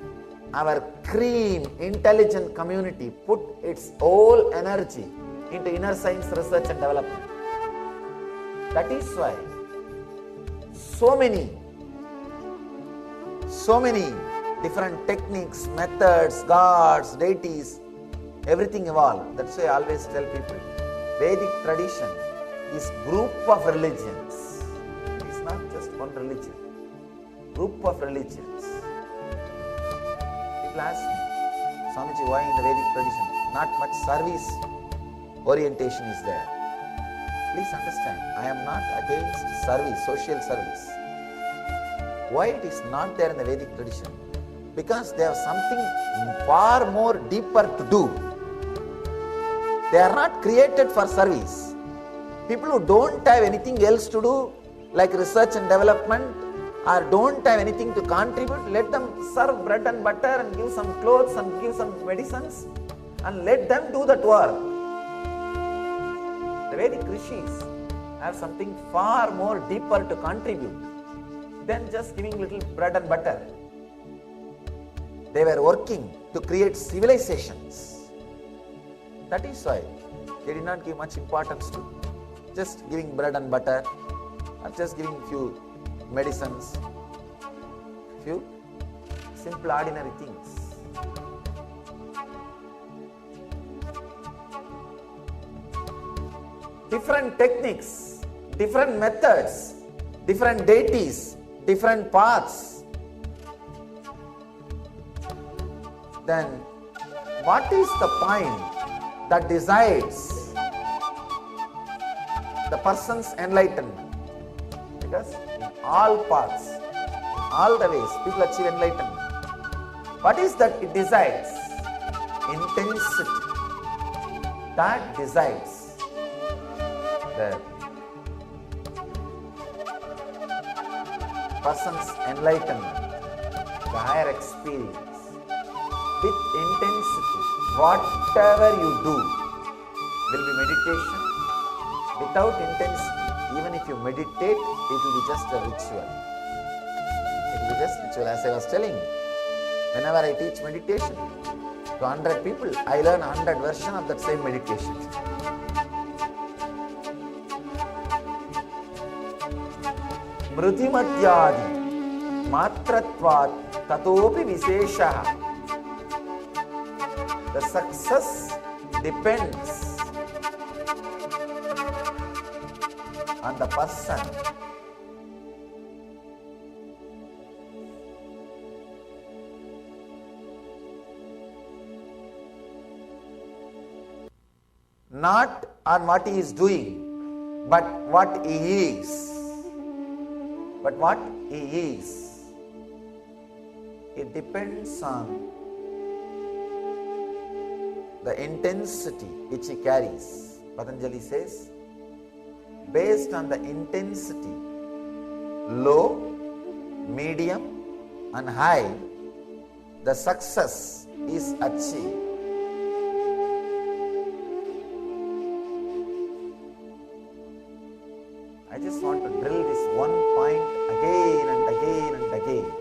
our cream, intelligent community put its whole energy into inner science research and development. That is why so many different techniques, methods, gods, deities, everything evolved. That's why I always tell people, Vedic tradition is group of religions. It's not just one religion. Group of religions. People ask me, Swamiji, why in the Vedic tradition not much service orientation is there? Please understand, I am not against service, social service. Why it is not there in the Vedic tradition? Because they have something far more deeper to do. They are not created for service. People who don't have anything else to do, like research and development, or don't have anything to contribute, let them serve bread and butter and give some clothes and give some medicines, and let them do that work. The Vedic rishis have something far more deeper to contribute than just giving little bread and butter. They were working to create civilizations. That is why they did not give much importance to just giving bread and butter, or just giving few medicines, few simple ordinary things. Different techniques, different methods, different deities, different paths. Then what is the point that decides the person's enlightenment? Because in all paths, all the ways, people achieve enlightenment. What is that it decides? Intensity. That decides the person's enlightenment, the higher experience. With intensity, whatever you do will be meditation. Without intensity, even if you meditate, it will be just a ritual. It will be just ritual. As I was telling, whenever I teach meditation to 100 people, I learn 100 versions of that same meditation. Mrutimatyadi matratvat tatopi visheshaha. The success depends on the person. Not on what he is doing, but what he is. But what he is. It depends on the intensity which he carries. Patanjali says, based on the intensity, low, medium and high, the success is achieved. I just want to drill this one point again and again and again,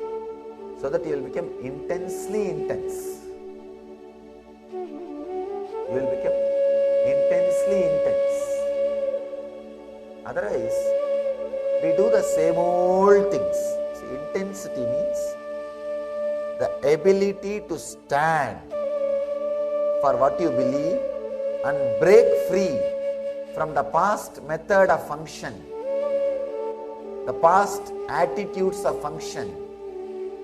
so that you will become intensely intense. You will become intensely intense. Otherwise, we do the same old things. See, intensity means the ability to stand for what you believe and break free from the past method of function, the past attitudes of function,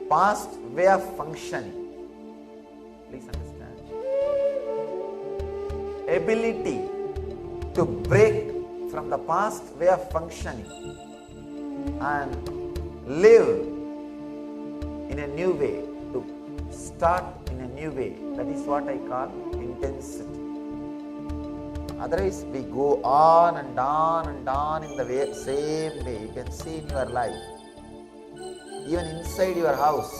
past way of functioning. Please understand. Ability to break from the past way of functioning and live in a new way, to start in a new way. That is what I call intensity. Otherwise, we go on and on and on in the same way. You can see in your life, even inside your house,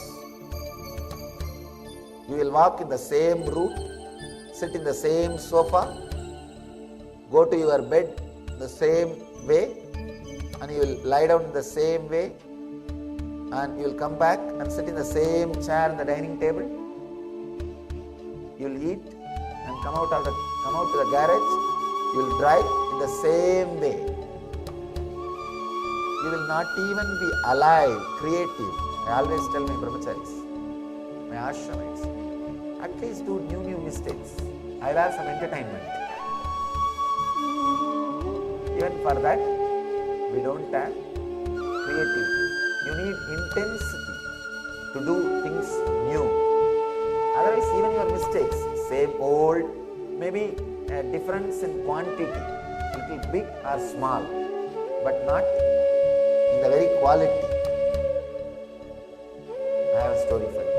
you will walk in the same route, sit in the same sofa, go to your bed the same way, and you will lie down in the same way, and you will come back and sit in the same chair in the dining table. You will eat and come out to the garage. You will drive in the same way. You will not even be alive, creative. I always tell my brahmacharis, my ashramites, at least do new mistakes. I will have some entertainment. Even for that, we don't have creativity. You need intensity to do things new. Otherwise, even your mistakes, same old, maybe a difference in quantity, little big or small, but not in the very quality. I have a story for you.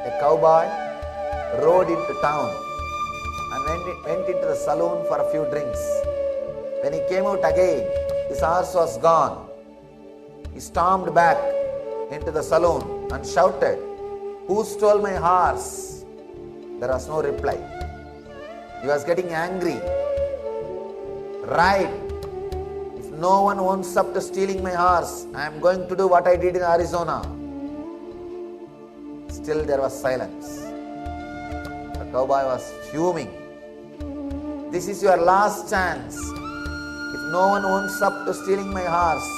A cowboy rode into town and went into the saloon for a few drinks. When he came out again, his horse was gone. He stormed back into the saloon and shouted, "Who stole my horse?" There was no reply. He was getting angry. Right. If no one owns up to stealing my horse, I am going to do what I did in Arizona. Still there was silence. The cowboy was fuming. This is your last chance. If no one owns up to stealing my horse,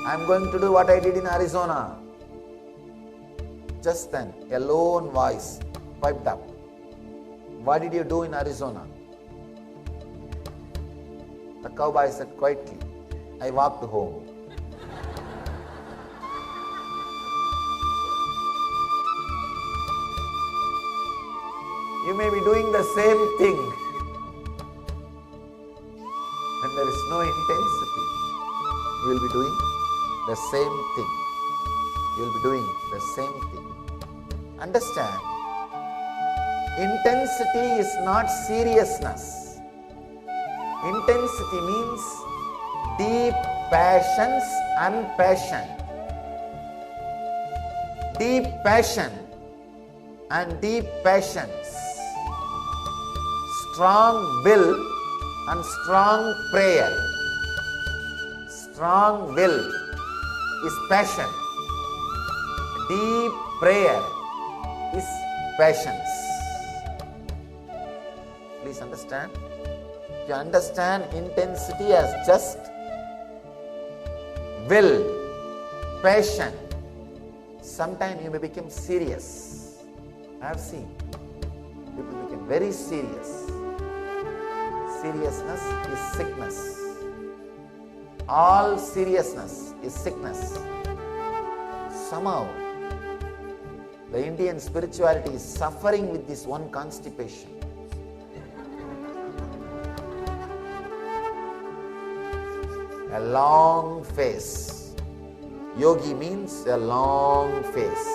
I am going to do what I did in Arizona. Just then, a lone voice piped up. What did you do in Arizona? The cowboy said quietly, I walked home. You may be doing the same thing. When there is no intensity, you will be doing the same thing. You will be doing the same thing. Understand, intensity is not seriousness. Intensity means deep passions and passion. Deep passion and deep passions. Strong will and strong prayer. Strong will is passion. Deep prayer is passions. Please understand. If you understand intensity as just will, passion, sometimes you may become serious. I have seen people become very serious. Seriousness is sickness. All seriousness is sickness. Somehow, the Indian spirituality is suffering with this one constipation. A long face. Yogi means a long face.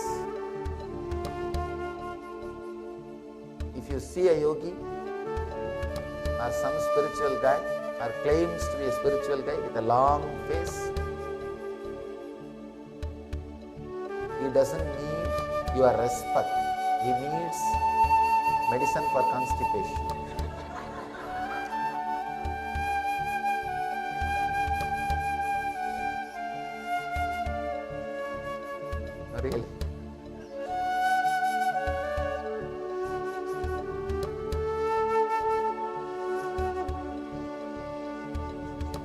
see a yogi or some spiritual guy or claims to be a spiritual guy with a long face, he doesn't need your respect. He needs medicine for constipation. Really?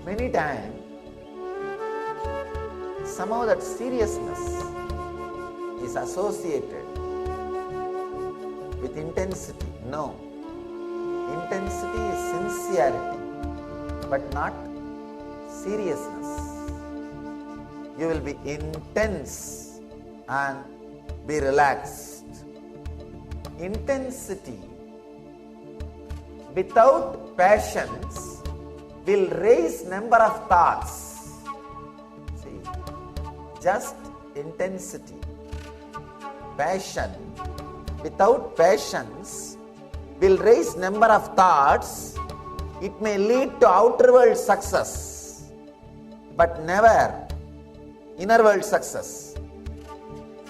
Many times, somehow that seriousness is associated with intensity. No. Intensity is sincerity, but not seriousness. You will be intense and be relaxed. Intensity without passions will raise number of thoughts. See, just intensity. Passion without passions will raise number of thoughts. It may lead to outer world success, but never inner world success.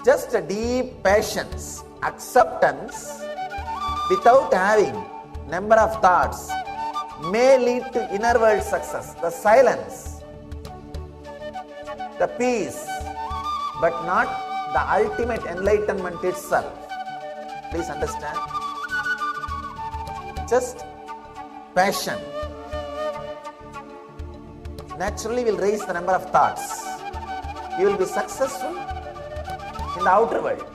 Just a deep patience, acceptance without having number of thoughts may lead to inner world success. The silence, the peace, but not the ultimate enlightenment itself. Please understand. Just passion naturally will raise the number of thoughts. You will be successful in the outer world.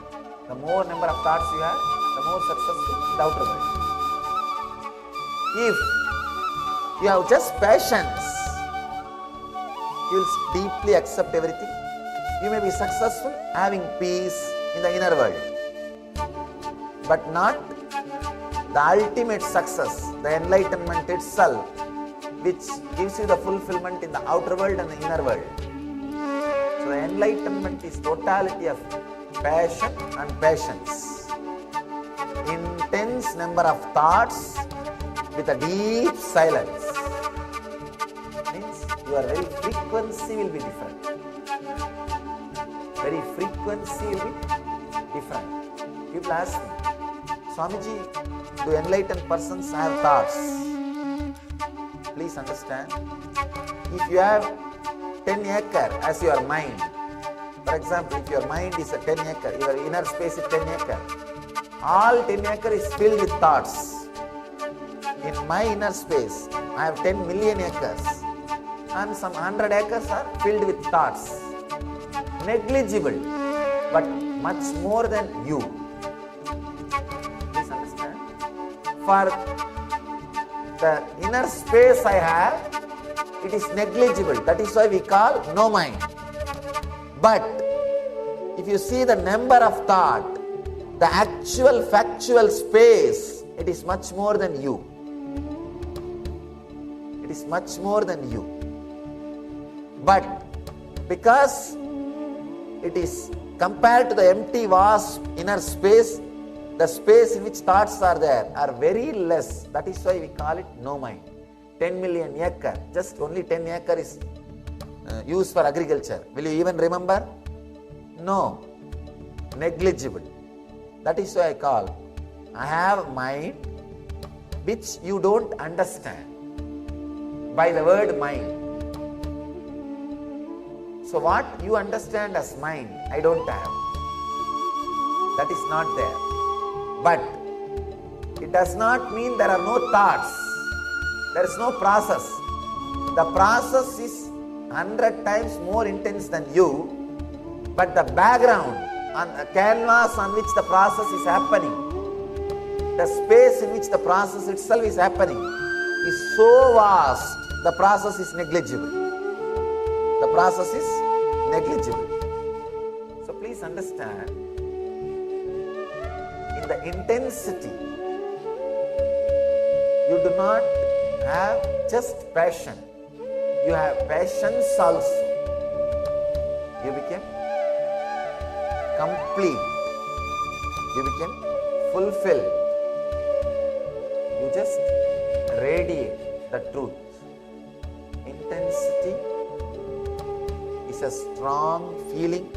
The more number of thoughts you have, the more successful in the outer world. If you have just passions, you will deeply accept everything. You may be successful having peace in the inner world, but not the ultimate success, the enlightenment itself, which gives you the fulfillment in the outer world and the inner world. So the enlightenment is totality of passion and patience. Intense number of thoughts with a deep silence. Means your very frequency will be different. Very frequency will be different. People ask me, Swamiji, do enlightened persons have thoughts? Please understand. If you have 10 acre as your mind, for example, if your mind is a 10 acre, your inner space is 10 acre, all 10 acre is filled with thoughts. In my inner space, I have 10 million acres and some 100 acres are filled with thoughts. Negligible, but much more than you. Please understand. For the inner space I have, it is negligible. That is why we call no mind. But if you see the number of thought, the actual factual space, it is much more than you. It is much more than you. But because it is compared to the empty vast inner space, the space in which thoughts are there are very less. That is why we call it no mind. 10 million acre, just only 10 acre is used for agriculture. Will you even remember? No. Negligible. That is why I call, I have mind which you don't understand by the word mind. So what you understand as mind, I don't have. That is not there. But it does not mean there are no thoughts. There is no process. The process is 100 times more intense than you, but the background and the canvas on which the process is happening, the space in which the process itself is happening is so vast, the process is negligible. The process is negligible. So please understand, in the intensity, you do not have just passion, you have patience also. You became complete, you became fulfilled. you just radiate the truth. Intensity is a strong feeling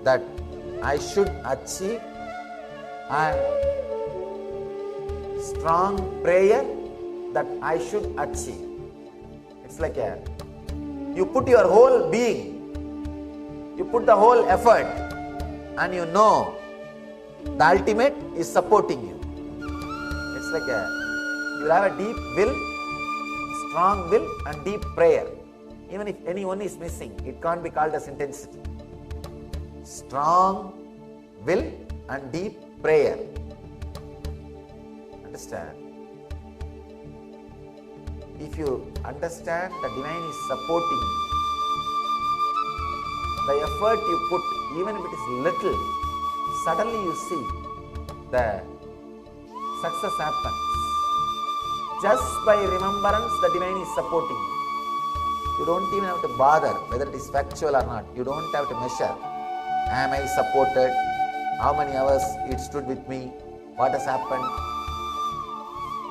that I should achieve, and strong prayer that I should achieve. It's like you put your whole being, you put the whole effort, and you know the ultimate is supporting you. It's like you have a deep will, strong will and deep prayer. Even if anyone is missing, it can't be called as intensity. Strong will and deep prayer. Understand? If you understand the divine is supporting you, the effort you put, even if it is little, suddenly you see the success happens. Just by remembrance, the divine is supporting you. You don't even have to bother whether it is factual or not. You don't have to measure. Am I supported? How many hours it stood with me? What has happened?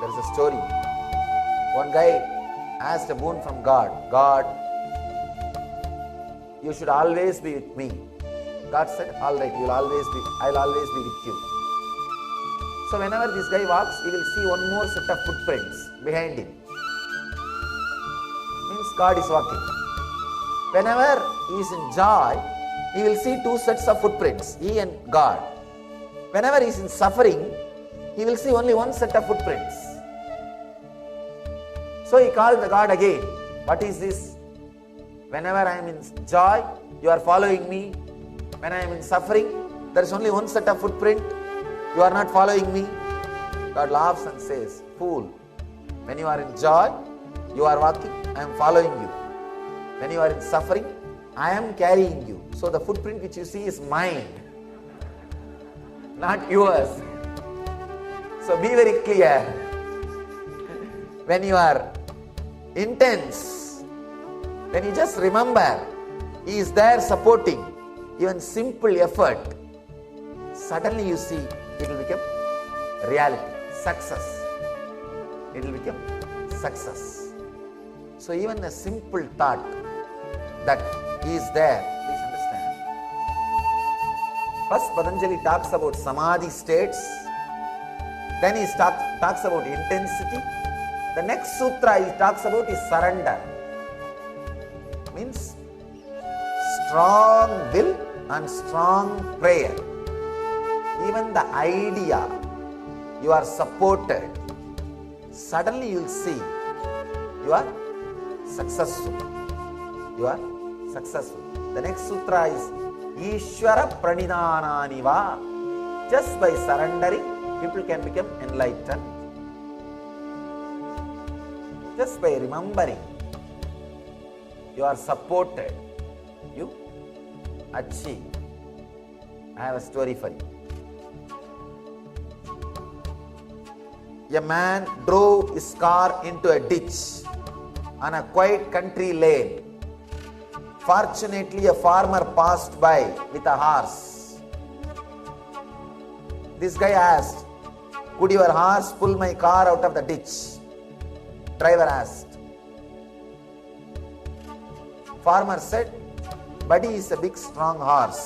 There is a story. One guy asked a boon from God. God, you should always be with me. God said, all right, I'll always be with you. So whenever this guy walks, he will see one more set of footprints behind him. Means God is walking. Whenever he is in joy, he will see two sets of footprints, he and God. Whenever he is in suffering, he will see only one set of footprints. So he called the God again. What is this? Whenever I am in joy, you are following me. When I am in suffering, there is only one set of footprint. You are not following me. God laughs and says, fool, when you are in joy, you are walking, I am following you. When you are in suffering, I am carrying you. So the footprint which you see is mine, not yours. So be very clear. When you are intense, when you just remember, He is there supporting even simple effort, suddenly you see it will become reality, success. It will become success. So even a simple thought that He is there, please understand. First Patanjali talks about samadhi states, then he talks about intensity. The next sutra he talks about is surrender. Means strong will and strong prayer. Even the idea you are supported, suddenly you will see you are successful. You are successful. The next sutra is Ishvara Pranidhananiva. Just by surrendering, people can become enlightened. Just by remembering, you are supported, you achieve. I have a story for you. A man drove his car into a ditch on a quiet country lane. Fortunately, a farmer passed by with a horse. This guy asked, "Could your horse pull my car out of the ditch?" Driver asked. Farmer said, "Buddy is a big strong horse.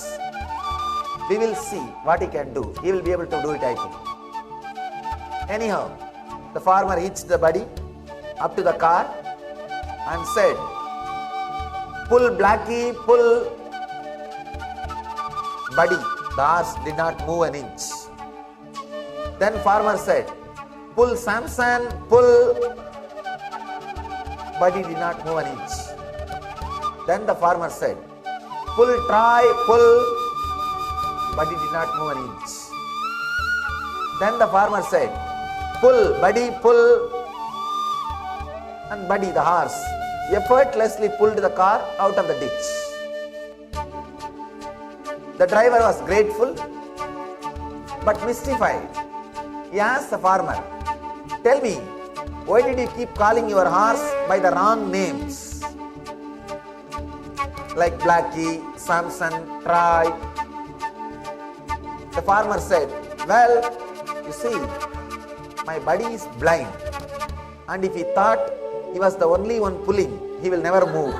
We will see what he can do. He will be able to do it, I think." Anyhow, the farmer hitched the buddy up to the car and said, "Pull, Blackie, pull." Buddy, the horse did not move an inch. Then farmer said, "Pull, Samson, pull." Buddy did not move an inch. Then the farmer said, "Pull, try, pull." Buddy did not move an inch. Then the farmer said, "Pull, buddy, pull." And Buddy, the horse, effortlessly pulled the car out of the ditch. The driver was grateful but mystified. He asked the farmer, "Tell me, why did you keep calling your horse by the wrong names? Like Blackie, Samson, Troy." The farmer said, "Well, you see, my body is blind. And if he thought he was the only one pulling, he will never move.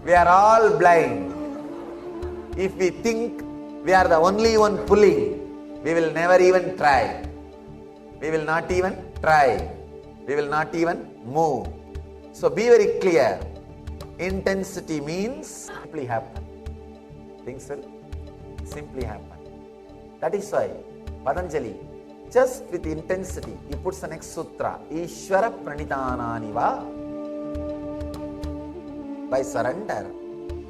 We are all blind. If we think we are the only one pulling, we will never even try. We will not even try. We will not even move. So be very clear. Intensity means simply happen. Things will simply happen. That is why Patanjali, just with intensity, he puts the next sutra, Ishvara Pranitanani va. By surrender,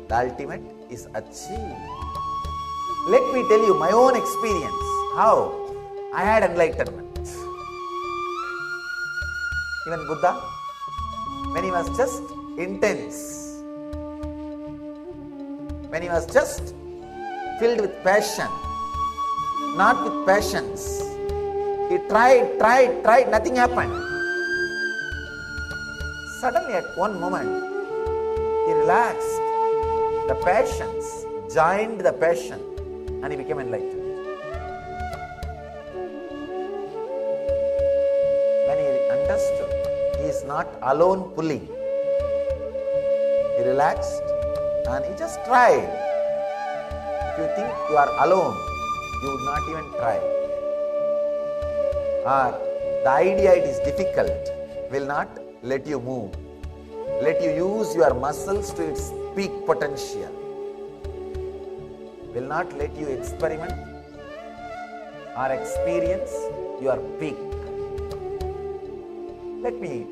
the ultimate is achieved. Let me tell you my own experience, how I had enlightenment. Even Buddha, when he was just intense, when he was just filled with passion, not with passions, he tried, nothing happened. Suddenly at one moment, he relaxed. The passions joined the passion and he became enlightened. When he understood he is not alone pulling, he relaxed and he just tried. If you think you are alone, you would not even try. Or the idea it is difficult will not let you move. Let you use your muscles to its peak potential. Will not let you experiment or experience your peak. Let me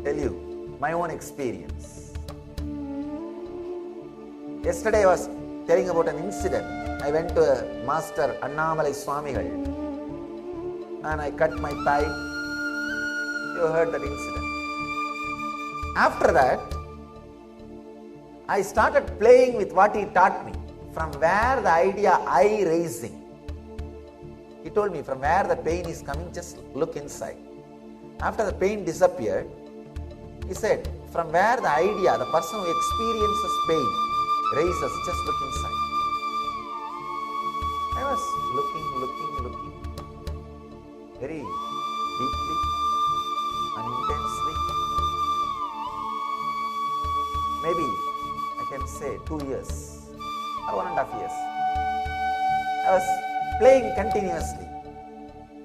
tell you my own experience. Yesterday I was telling about an incident. I went to a master Annamalai Swamigal and I cut my thigh. You heard that incident. After that, I started playing with what he taught me. From where the idea I raising. He told me from where the pain is coming, just look inside. After the pain disappeared, he said, from where the idea, the person who experiences pain, raises, just look inside. I was looking, very deeply and intensely. Maybe I can say 2 years or 1.5 years. I was playing continuously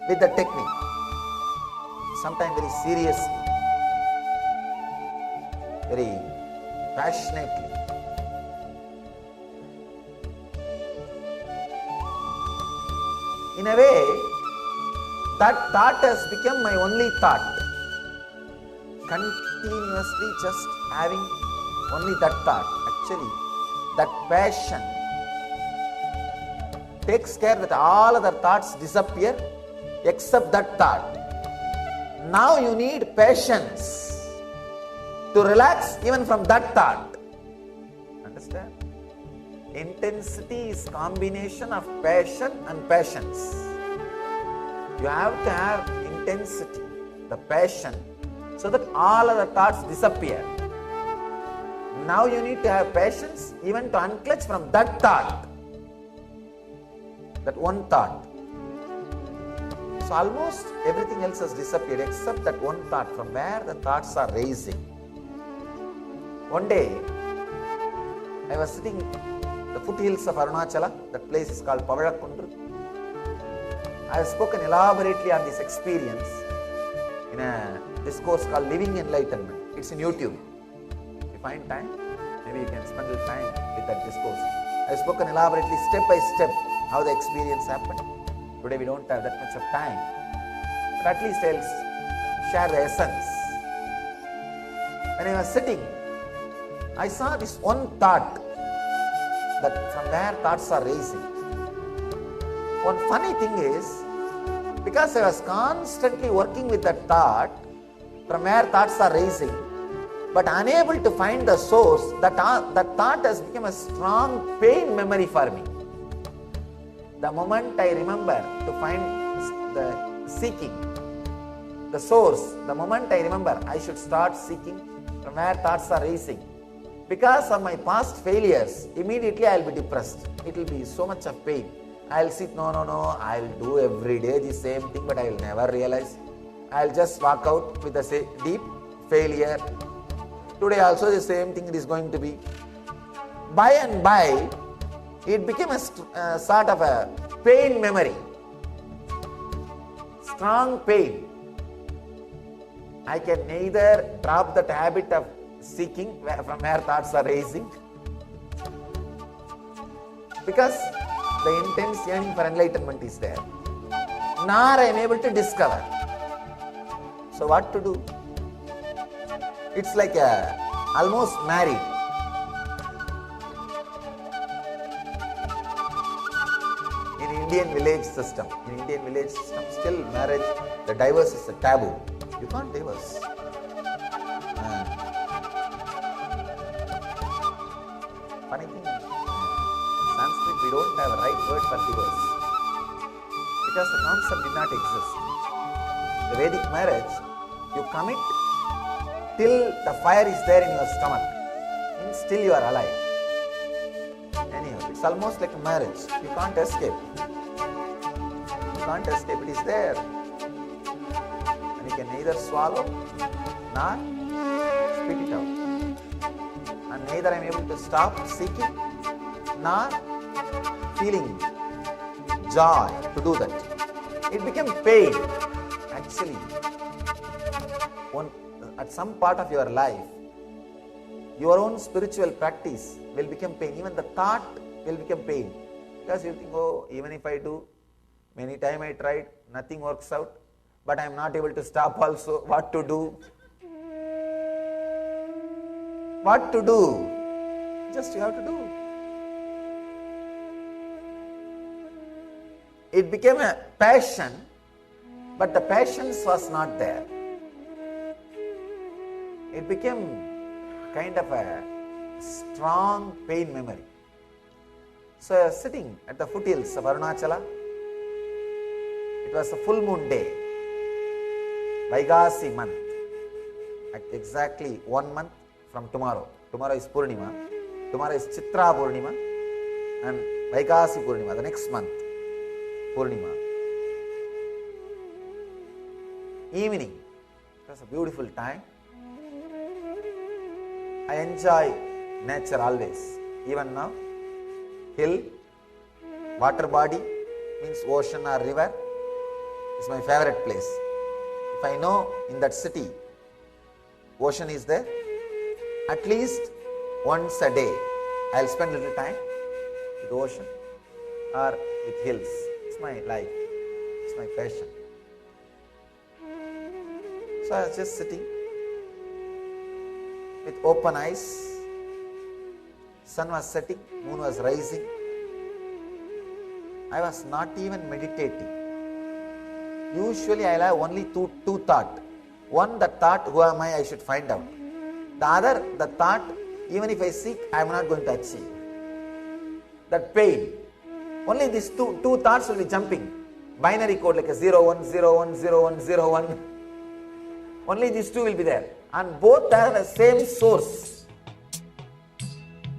with the technique, sometimes very seriously, very passionately. In a way, that thought has become my only thought. Continuously just having only that thought. Actually, that passion takes care that all other thoughts disappear except that thought. Now you need patience to relax even from that thought. Understand? Intensity is combination of passion and patience. You have to have intensity, the passion, so that all other thoughts disappear. Now you need to have patience even to unclutch from that thought, that one thought. So almost everything else has disappeared except that one thought from where the thoughts are raising. One day, I was sitting the foothills of Arunachala, that place is called Pavalakundru. I have spoken elaborately on this experience in a discourse called Living Enlightenment. It's in YouTube. If you find time, maybe you can spend a little time with that discourse. I have spoken elaborately, step by step, how the experience happened. Today we don't have that much of time, but at least I'll share the essence. When I was sitting, I saw this one thought, that from where thoughts are raising. One funny thing is, because I was constantly working with that thought, from where thoughts are raising, but unable to find the source, that thought has become a strong pain memory for me. The moment I remember to find the seeking, the source, the moment I remember I should start seeking from where thoughts are raising, Because of my past failures, immediately I'll be depressed. It will be so much of pain. I'll sit, no, I'll do every day the same thing, but I'll never realize. I'll just walk out with a deep failure. Today also the same thing it is going to be. By and by, it became a sort of a pain memory. Strong pain. I can neither drop that habit of seeking from where thoughts are raising, because the intense yearning for enlightenment is there, nor I am able to discover. So what to do? It's like almost married. In Indian village system, still marriage, the divorce is a taboo. You can't divorce. Funny thing, Sanskrit, we don't have a right word for divorce because the concept did not exist. The Vedic marriage, you commit till the fire is there in your stomach, means still you are alive. Anyhow, it's almost like a marriage. You can't escape. It is there. And you can neither swallow nor spit it out. And neither I am able to stop seeking nor feeling joy to do that. It became pain. Actually, at some part of your life, your own spiritual practice will become pain. Even the thought will become pain. Because you think, oh, even if I do, many times I tried, nothing works out, but I am not able to stop also. What to do? What to do? Just you have to do. It became a passion, but the passion was not there. It became kind of a strong pain memory. So I was sitting at the foothills of Arunachala. It was a full moon day, Vaigasi month, exactly 1 month from tomorrow. Tomorrow is Purnima, tomorrow is Chitra Purnima and Vaigasi Purnima, the next month, Purnima. Evening, it was a beautiful time. I enjoy nature always, even now. Hill, water body, means ocean or river, is my favorite place. If I know in that city, ocean is there, at least once a day, I'll spend a little time with ocean or with hills. It's my life, it's my passion. So I was just sitting with open eyes. Sun was setting, moon was rising. I was not even meditating. Usually I'll have only two thoughts. One, the thought, who am I should find out. The other, the thought, even if I seek, I am not going to achieve. That pain. Only these two thoughts will be jumping. Binary code like a 0, 1, 0, 1, 0, 1, 0, 1. Only these two will be there. And both have the same source.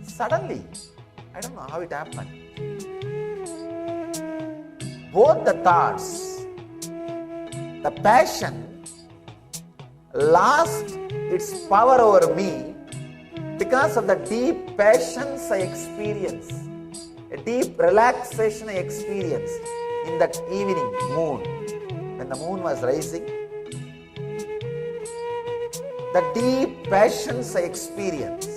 Suddenly, I don't know how it happened. Both the thoughts, the passion lost its power over me because of the deep passions I experienced, a deep relaxation I experienced in that evening moon, when the moon was rising. The deep passions I experienced,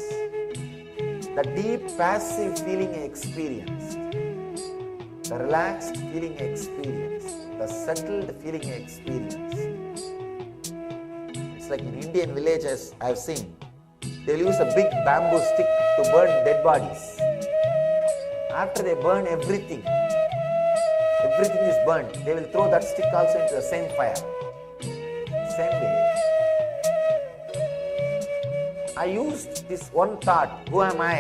the deep passive feeling I experienced, the relaxed feeling I experienced, the settled feeling I experienced. It's like in Indian villages I have seen, they'll use a big bamboo stick to burn dead bodies. After they burn everything is burnt, they will throw that stick also into the same fire. Same way. I used this one thought, who am I,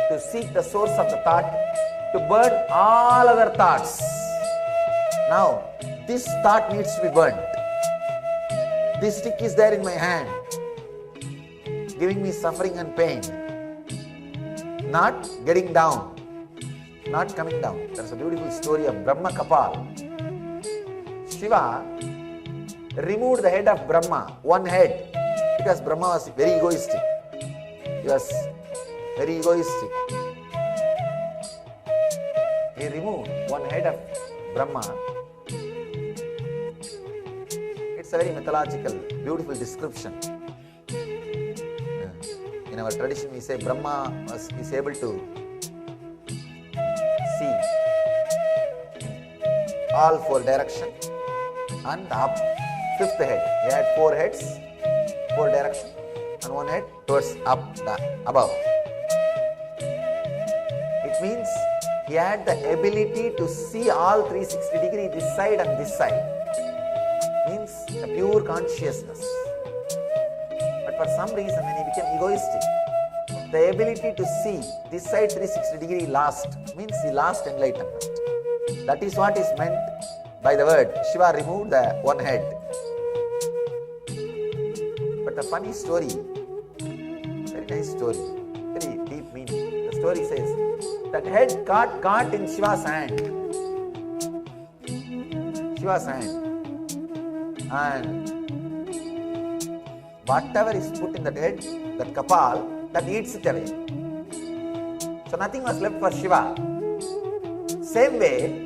to seek the source of the thought, to burn all other thoughts. Now, this thought needs to be burnt. This stick is there in my hand. giving me suffering and pain. Not getting down, not coming down. There's a beautiful story of Brahma Kapal. Shiva removed the head of Brahma, one head, because Brahma was very egoistic. He was very egoistic. He removed one head of Brahma. It's a very mythological, beautiful description. In our tradition, we say Brahma is able to see all four directions and up. Fifth head. He had four heads, four directions, and one head towards up, above. It means he had the ability to see all 360 degrees, this side and this side. Means a pure consciousness. But for some reason, when he became egoistic, the ability to see this side 360 degree lost, means he lost enlightenment. That is what is meant by the word Shiva removed the one head. But the funny story, very nice story, very deep meaning. The story says that head caught in Shiva's hand. Shiva's hand. And whatever is put in that head, that Kapal, that eats it away. So nothing was left for Shiva. Same way,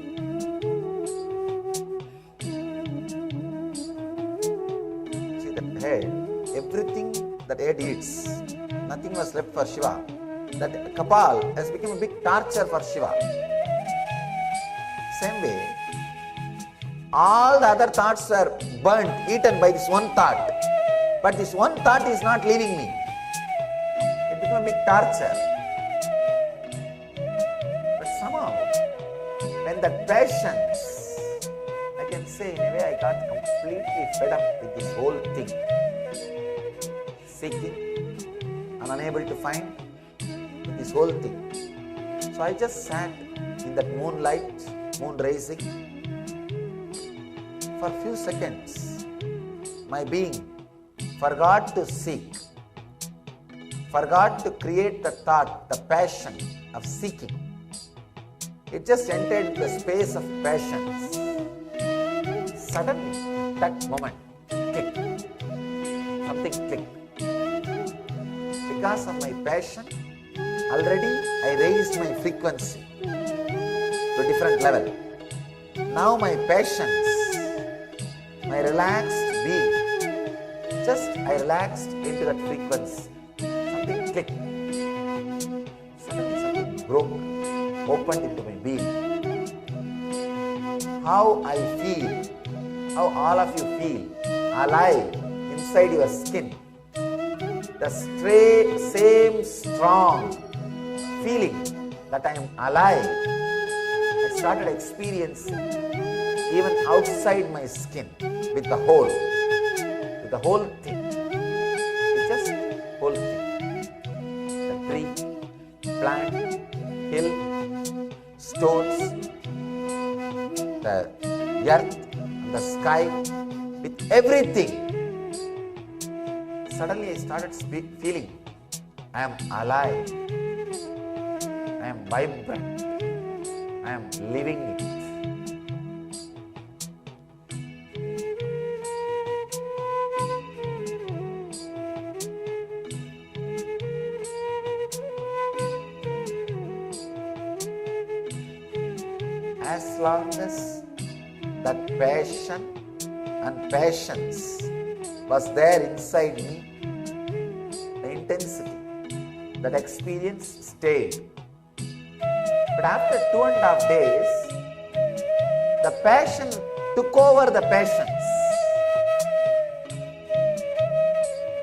see that head, everything that head eats, nothing was left for Shiva. That Kapal has become a big torture for Shiva. Same way, all the other thoughts were burnt, eaten by this one thought. But this one thought is not leaving me. It became a big torture. But somehow, when that patience, I can say in a way I got completely fed up with this whole thing. Seeking and unable to find with this whole thing. So I just sat in that moonlight, moon rising. For a few seconds, my being forgot to seek, forgot to create the thought, the passion of seeking. It just entered the space of passions. Suddenly, that moment, click, something clicked. Because of my passion, already I raised my frequency to a different level. Now my passions, my relaxed being, I relaxed into that frequency. Something clicked. Suddenly something broke, opened into my being. How I feel, how all of you feel, alive inside your skin. The same strong feeling that I am alive, I started experiencing even outside my skin with the whole thing. It's just whole thing. The tree, plant, hill, stones, the earth, the sky, with everything. Suddenly I started feeling I am alive, I am vibrant, I am living it. As long as that passion and patience was there inside me, the intensity, that experience stayed. But after 2.5 days, the passion took over the patience.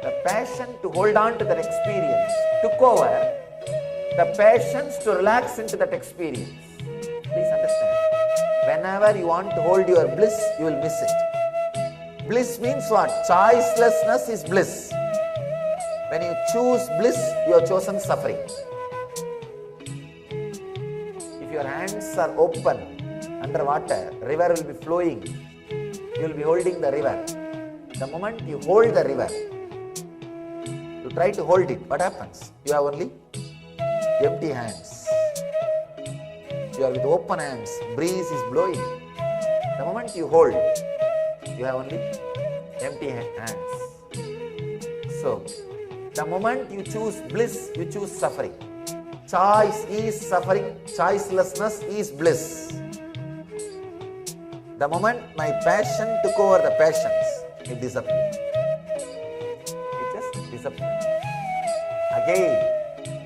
The passion to hold on to that experience took over the patience to relax into that experience. Please understand. Whenever you want to hold your bliss, you will miss it. Bliss means what? Choicelessness is bliss. When you choose bliss, you have chosen suffering. If your hands are open underwater, river will be flowing. You will be holding the river. The moment you hold the river, you try to hold it. What happens? You have only empty hands. You are with open hands. Breeze is blowing. The moment you hold, you have only empty hands. So, the moment you choose bliss, you choose suffering. Choice is suffering. Choicelessness is bliss. The moment my passion took over the passions, it disappeared. It just disappeared. Again,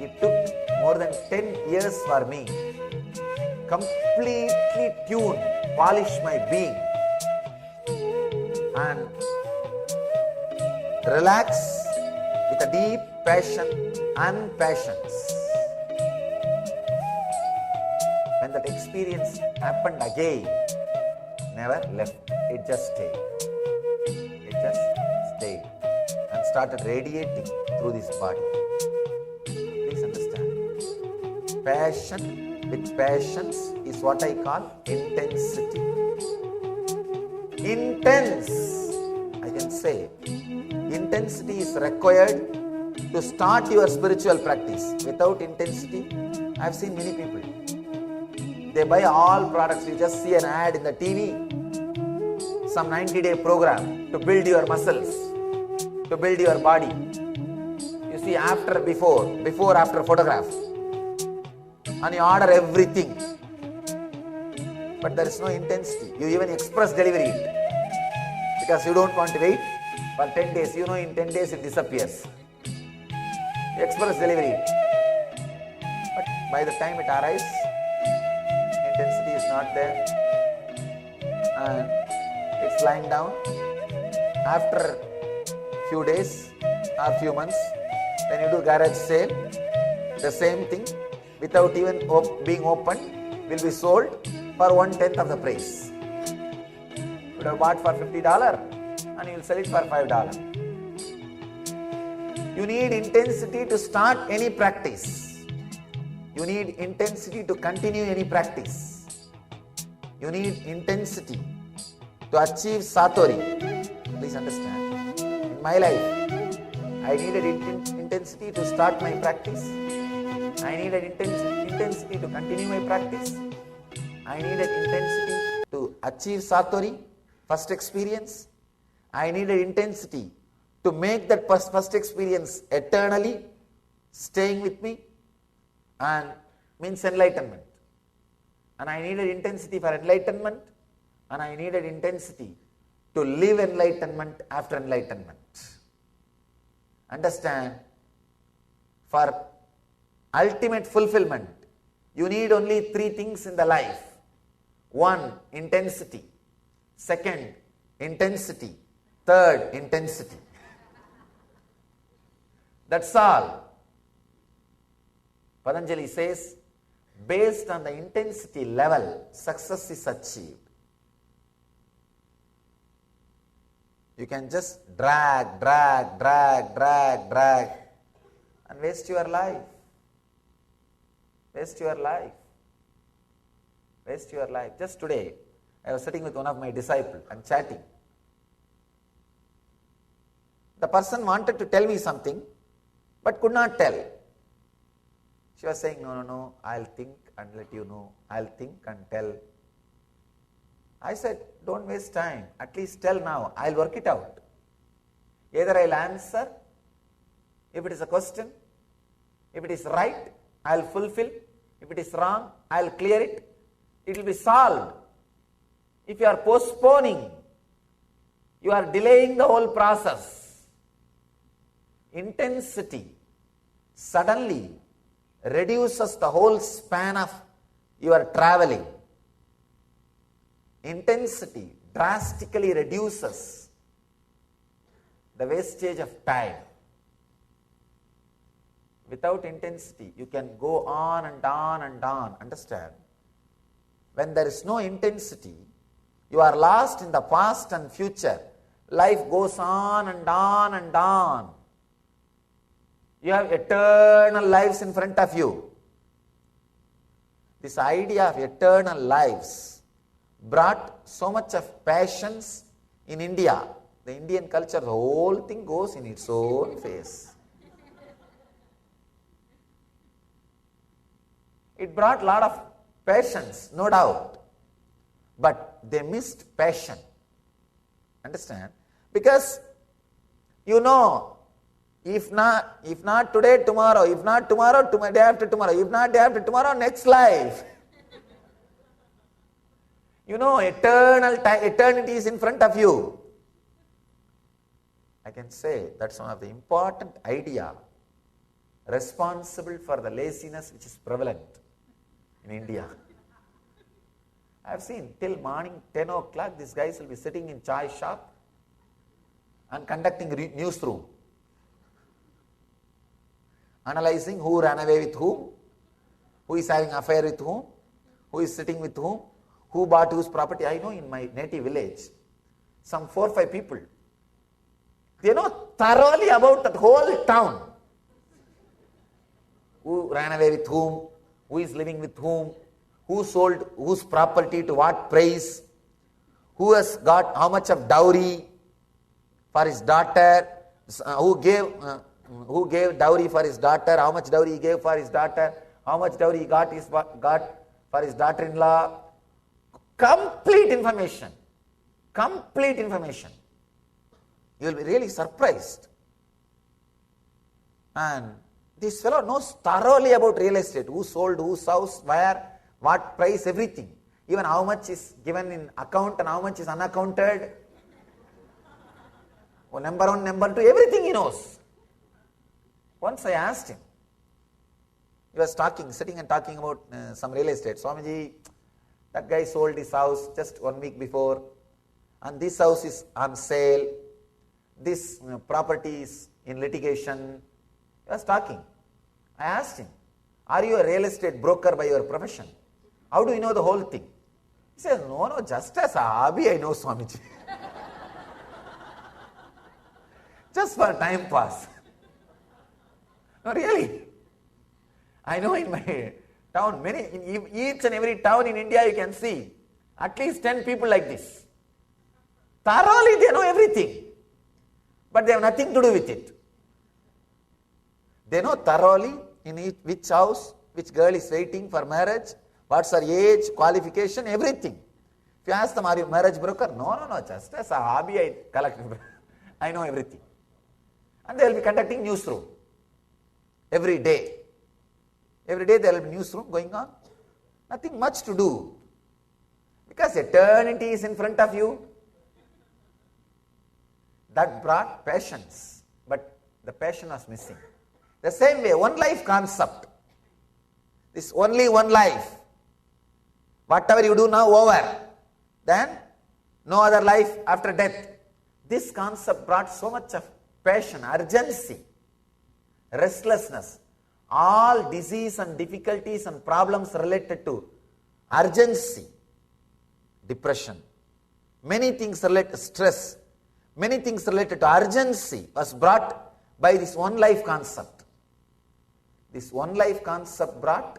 it took more than 10 years for me. Completely tune, polish my being and relax with a deep passion and passions. When that experience happened again, never left. It just stayed. It just stayed and started radiating through this body. Please understand. Passion with passions is what I call intensity. Intense, I can say. Intensity is required to start your spiritual practice. Without intensity, I have seen many people. They buy all products. You just see an ad in the TV. Some 90-day program to build your muscles, to build your body. You see after, before, after photograph. And you order everything. But there is no intensity. You even express delivery it. Because you don't want to wait for 10 days. You know in 10 days it disappears. You express delivery it. But by the time it arrives, intensity is not there. And it's lying down. After few days or few months, when you do garage sale, the same thing without even being opened will be sold for 1/10 of the price. You would have bought for $50 and you will sell it for $5. You need intensity to start any practice. You need intensity to continue any practice. You need intensity to achieve satori. Please understand. In my life, I needed intensity to start my practice. I needed intensity to continue my practice. I needed intensity to achieve satori, first experience. I needed intensity to make that first experience eternally staying with me, and means enlightenment. And I needed intensity for enlightenment, and I needed intensity to live enlightenment after enlightenment. Understand? For ultimate fulfillment, you need only 3 things in the life. 1, intensity. 2, intensity. 3, intensity. That's all. Patanjali says, based on the intensity level, success is achieved. You can just drag and waste your life. Waste your life. Waste your life. Just today, I was sitting with one of my disciples and chatting. The person wanted to tell me something, but could not tell. She was saying, no, I'll think and let you know. I'll think and tell. I said, don't waste time. At least tell now. I'll work it out. Either I'll answer, if it is a question. If it is right, I'll fulfill. If it is wrong, I'll clear it. It will be solved. If you are postponing, you are delaying the whole process. Intensity suddenly reduces the whole span of your traveling. Intensity drastically reduces the wastage of time. Without intensity, you can go on and on and on. Understand? When there is no intensity, you are lost in the past and future. Life goes on and on and on. You have eternal lives in front of you. This idea of eternal lives brought so much of passions in India. The Indian culture, the whole thing goes in its own phase. It brought a lot of patience, no doubt. But they missed passion. Understand? Because you know, if not today, tomorrow, if not tomorrow, day after tomorrow, if not day after tomorrow, next life. You know, eternity is in front of you. I can say that's one of the important idea responsible for the laziness which is prevalent in India. I have seen till morning 10 o'clock, these guys will be sitting in chai shop and conducting newsroom, analyzing who ran away with whom, who is having affair with whom, who is sitting with whom, who bought whose property. I know in my native village, some 4 or 5 people, they know thoroughly about that whole town. Who ran away with whom, who is living with whom, who sold whose property to what price, who has got how much of dowry for his daughter, who gave dowry for his daughter, how much dowry he gave for his daughter, how much dowry he got for his daughter-in-law. Complete information. Complete information. You will be really surprised. And this fellow knows thoroughly about real estate, who sold whose house, where, what price, everything. Even how much is given in account and how much is unaccounted. Number 1, number 2, everything he knows. Once I asked him, he was sitting and talking about some real estate. Swamiji, that guy sold his house just 1 week before, and this house is on sale. This property is in litigation. He was talking. I asked him, are you a real estate broker by your profession? How do you know the whole thing? He says, no, just as a hobby I know, Swamiji. Just for time pass. No, really. I know in my town, in each and every town in India you can see at least 10 people like this. Thoroughly they know everything, but they have nothing to do with it. They know thoroughly in which house, which girl is waiting for marriage, what's her age, qualification, everything. If you ask them, are you a marriage broker? No, just as a hobby I collect. I know everything. And they will be conducting newsroom every day. Every day there will be newsroom going on. Nothing much to do. Because eternity is in front of you. That brought patience. But the passion was missing. The same way, one life concept. This only one life. Whatever you do now, over. Then, no other life after death. This concept brought so much of passion, urgency, restlessness. All disease and difficulties and problems related to urgency, depression, many things related to stress, many things related to urgency was brought by this one life concept. This one life concept brought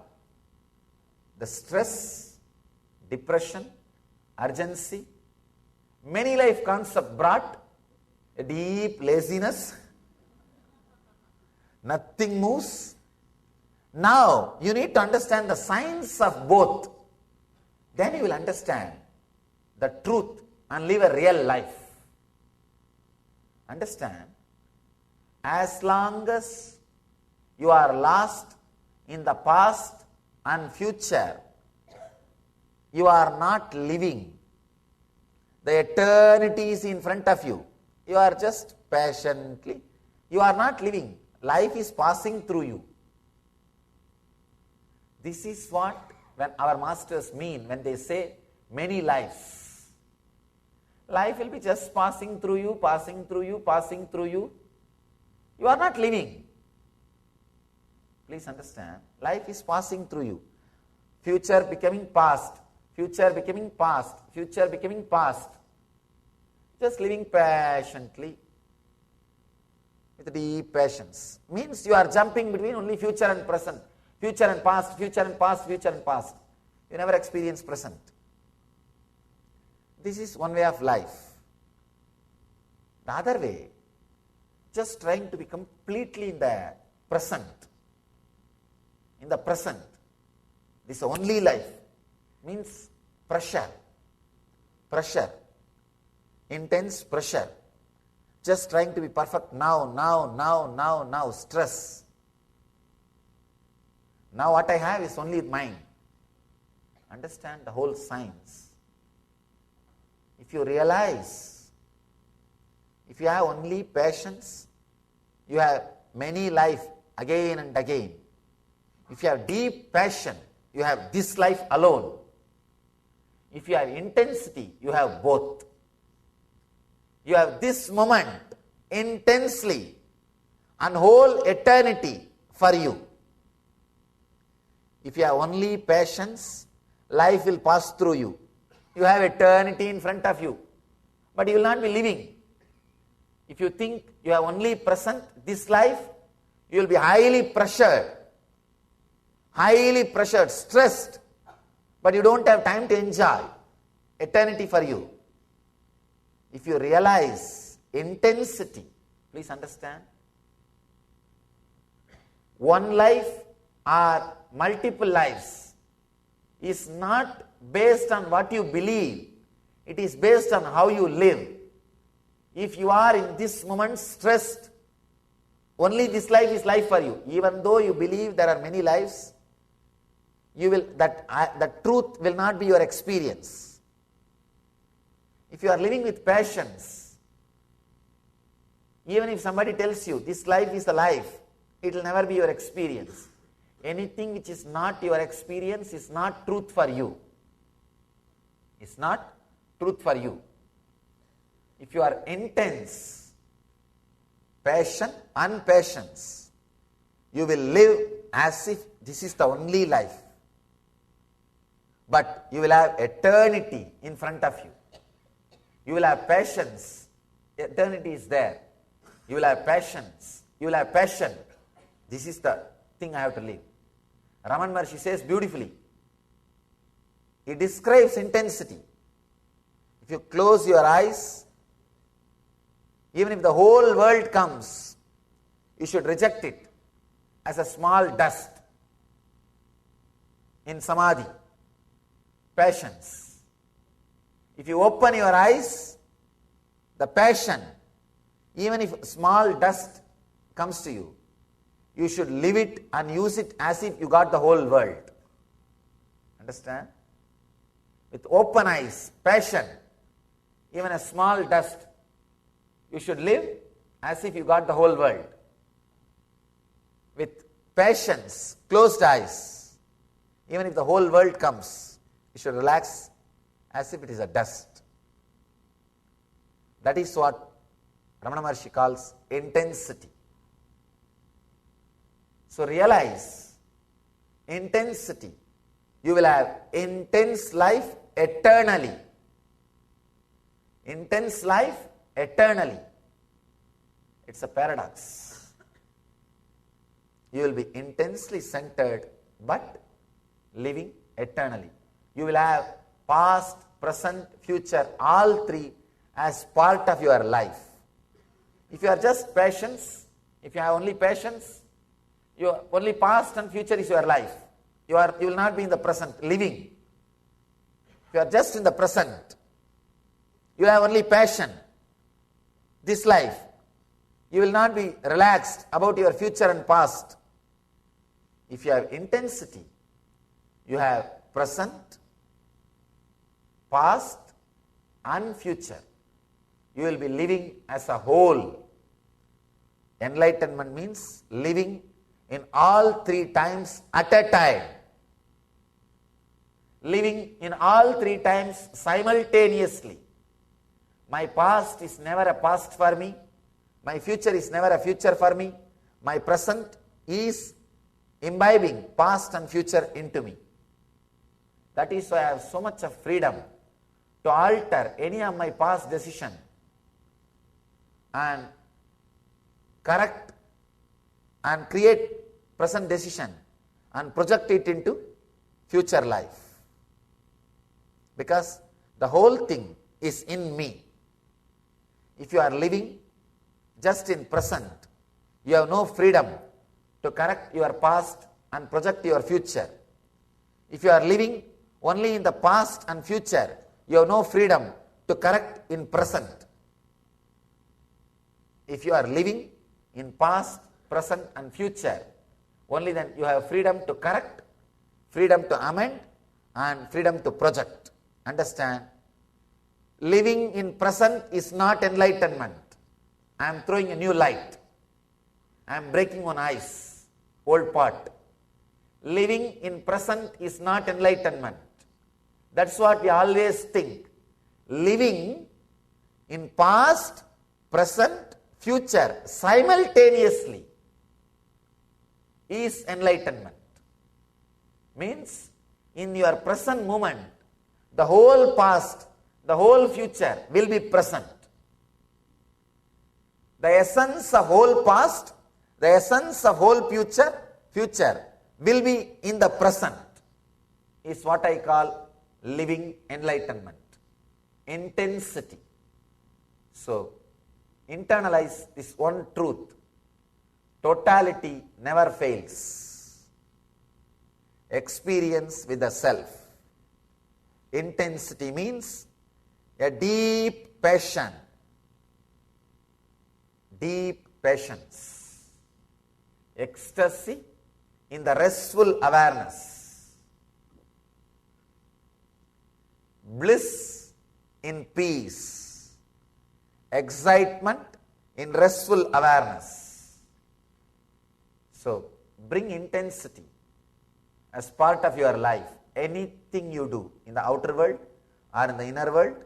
the stress, depression, urgency. Many life concept brought a deep laziness. Nothing moves. Now you need to understand the science of both. Then you will understand the truth and live a real life. Understand? As long as you are lost in the past and future, you are not living. The eternity is in front of you. You are just patiently. You are not living. Life is passing through you. This is what when our masters mean when they say many lives. Life will be just passing through you, passing through you, passing through you. You are not living. Please understand. Life is passing through you. Future becoming past. Future becoming past. Future becoming past. Just living patiently with deep patience. Means you are jumping between only future and present. Future and past, future and past, future and past. You never experience present. This is one way of life. The other way, just trying to be completely in the present. In the present. This only life means pressure, intense pressure. Just trying to be perfect now, stress. Now what I have is only mine. Understand the whole science. If you realize, if you have only patience, you have many life again and again. If you have deep passion, you have this life alone. If you have intensity, you have both. You have this moment intensely and whole eternity for you. If you have only patience, life will pass through you. You have eternity in front of you, but you will not be living. If you think you have only present, this life, you will be highly pressured, stressed, but you don't have time to enjoy eternity for you. If you realize intensity, please understand, one life or multiple lives is not based on what you believe, it is based on how you live. If you are in this moment stressed, only this life is life for you. Even though you believe there are many lives, you will the truth will not be your experience. If you are living with passions, even if somebody tells you this life is the life, it will never be your experience. Anything which is not your experience is not truth for you. It's not truth for you. If you are intense, passion and patience, you will live as if this is the only life. But you will have eternity in front of you. You will have patience. Eternity is there. You will have patience. You will have passion. This is the thing I have to live. Raman Maharshi says beautifully. He describes intensity. If you close your eyes, even if the whole world comes, you should reject it as a small dust. In samadhi, passions. If you open your eyes, the passion, even if small dust comes to you, you should live it and use it as if you got the whole world. Understand? With open eyes, passion, even a small dust, you should live as if you got the whole world. With patience, closed eyes, even if the whole world comes, you should relax as if it is a dust. That is what Ramana Maharshi calls intensity. So realize intensity. You will have intense life eternally. Intense life eternally. It's a paradox. You will be intensely centered but living eternally. You will have past, present, future, all three as part of your life. If you are just patience, if you have only patience, your only past and future is your life. You will not be in the present, living. If you are just in the present, you have only passion, this life. You will not be relaxed about your future and past. If you have intensity, you have present, past and future. You will be living as a whole. Enlightenment means living in all three times at a time. Living in all three times simultaneously. My past is never a past for me. My future is never a future for me. My present is imbibing past and future into me. That is why I have so much of freedom to alter any of my past decision and correct and create present decision and project it into future life. Because the whole thing is in me. If you are living just in present, you have no freedom to correct your past and project your future. If you are living only in the past and future, you have no freedom to correct in present. If you are living in past, present and future, only then you have freedom to correct, freedom to amend and freedom to project. Understand? Living in present is not enlightenment. I am throwing a new light. I am breaking one ice, old pot. Living in present is not enlightenment. That's what we always think. Living in past, present, future simultaneously is enlightenment. Means in your present moment, the whole past, the whole future will be present. The essence of whole past, the essence of whole future will be in the present, is what I call living enlightenment. Intensity. So, internalize this one truth. Totality never fails. Experience with the self. Intensity means a deep passion, deep patience, ecstasy in the restful awareness, bliss in peace, excitement in restful awareness. So, bring intensity as part of your life. Anything you do in the outer world or in the inner world,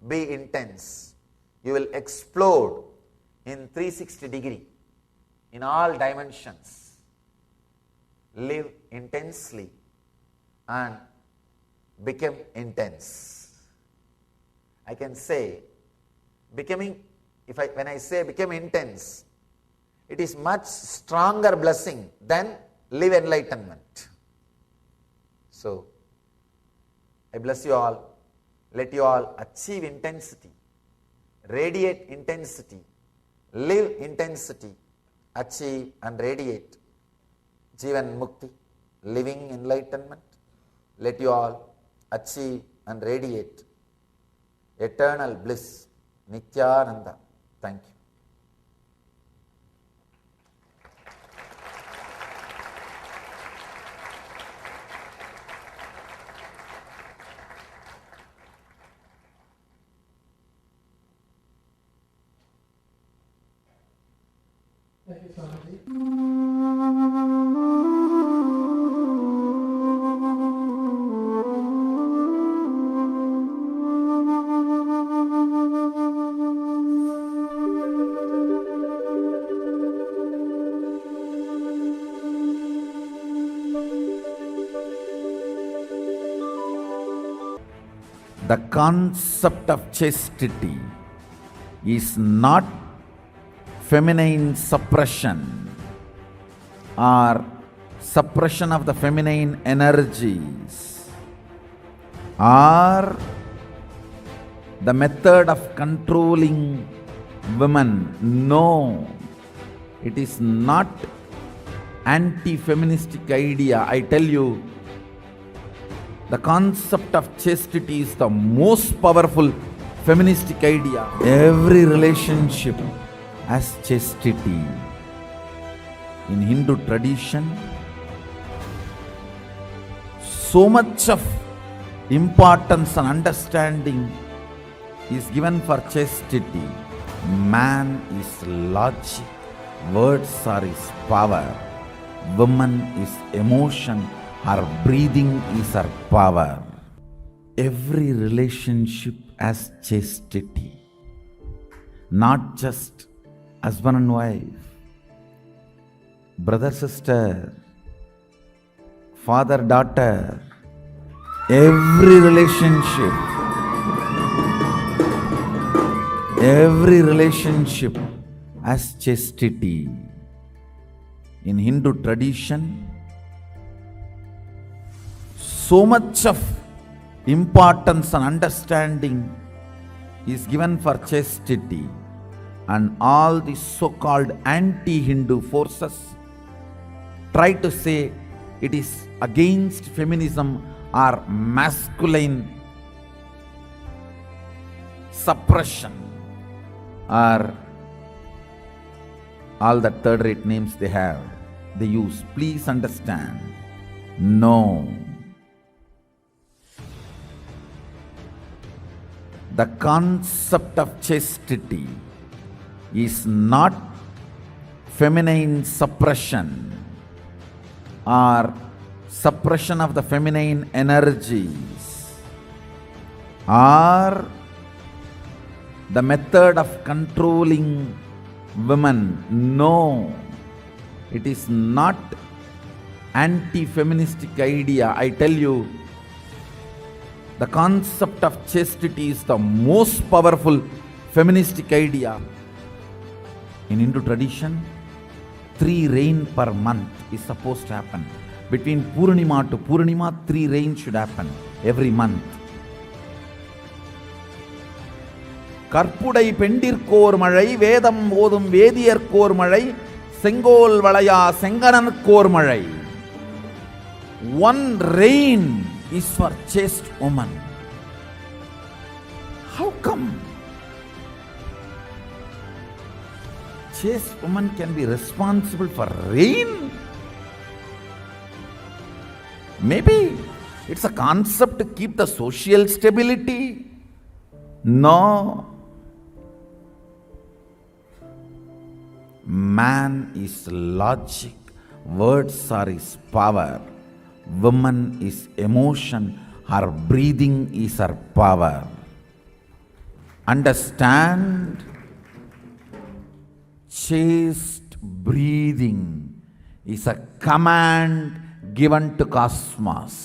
be intense. You will explode in 360 degree in all dimensions. Live intensely and become intense. I can say becoming, when I say become intense, it is much stronger blessing than live enlightenment. So, I bless you all. Let you all achieve intensity, radiate intensity, live intensity, achieve and radiate Jivan Mukti, living enlightenment. Let you all achieve and radiate eternal bliss, Nityananda. Thank you. Thank you, Swamiji. The concept of chastity is not feminine suppression or suppression of the feminine energies or the method of controlling women. No, it is not anti-feministic idea. I tell you, the concept of chastity is the most powerful feministic idea. Every relationship has chastity. In Hindu tradition, so much of importance and understanding is given for chastity. Man is logic, words are his power, woman is emotion, her breathing is her power. Every relationship has chastity, not just husband and wife, brother, sister, father, daughter. Every relationship has chastity. In Hindu tradition, so much of importance and understanding is given for chastity, and all the so-called anti-Hindu forces try to say it is against feminism are masculine suppression, or all the third-rate names they use. Please understand, no. The concept of chastity is not feminine suppression or suppression of the feminine energies, or the method of controlling women. No, it is not anti-feministic idea. I tell you, the concept of chastity is the most powerful feministic idea. In Hindu tradition, 3 rain per month is supposed to happen. Between Purnima to Purnima, 3 rains should happen every month. கற்புடை பெண்டிற்கோர் மழை, வேதம் ஓதும் வேதியர்க்கோர் மழை, செங்கோல் வளையா செங்கணனுக்கோர் மழை. One rain is for chaste woman. How come? Chaste woman can be responsible for rain? Maybe it's a concept to keep the social stability. No. Man is logic, words are his power, woman is emotion, her breathing is her power. Understand? Chaste breathing is a command given to cosmos.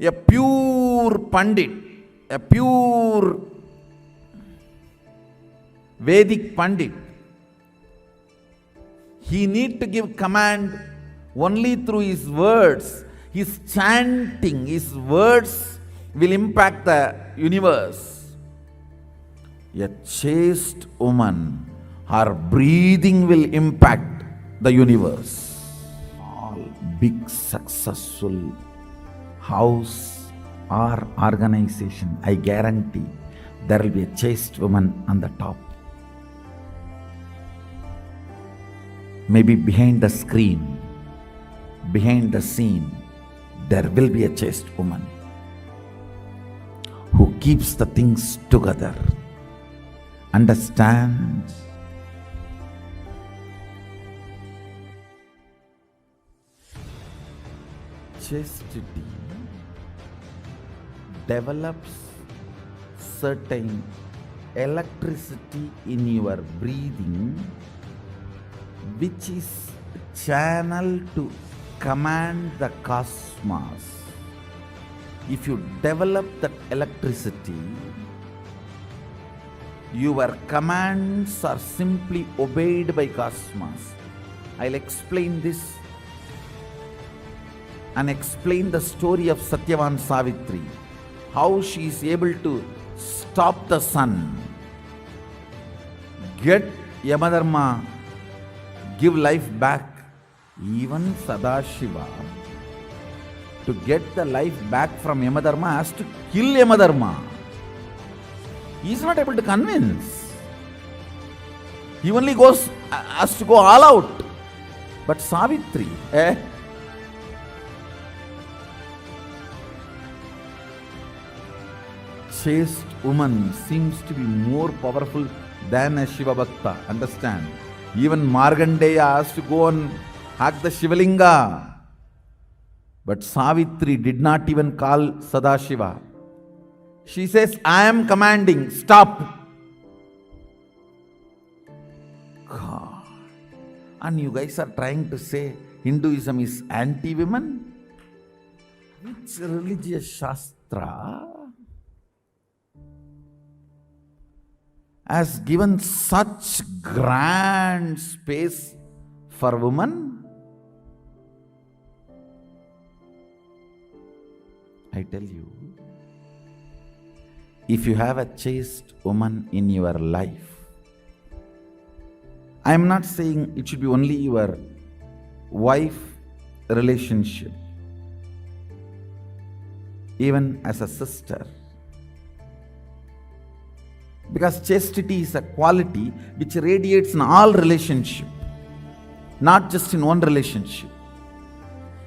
A pure Pandit, a pure Vedic Pandit, he need to give command only through his words. His chanting, his words will impact the universe. A chaste woman, her breathing will impact the universe. All big successful house or organization, I guarantee there will be a chaste woman on the top. Maybe behind the screen, behind the scene, there will be a chaste woman who keeps the things together. Understand? Chastity develops certain electricity in your breathing, which is channel to command the cosmos. If you develop that electricity, your commands are simply obeyed by cosmos. I'll explain this and explain the story of Satyavan Savitri, how she is able to stop the sun, get Yamadharma, give life back. Even Sadashiva, to get the life back from Yamadharma, has to kill Yamadharma. He is not able to convince. He only has to go all out. But Savitri, chaste woman seems to be more powerful than a Shiva Bhakta. Understand? Even Markandeya has to go and hack the Shivalinga. But Savitri did not even call Sadashiva. She says, I am commanding, stop. God. And you guys are trying to say Hinduism is anti-women? Which religious shastra has given such grand space for women? I tell you, if you have a chaste woman in your life, I am not saying it should be only your wife relationship, even as a sister. Because chastity is a quality which radiates in all relationships, not just in one relationship.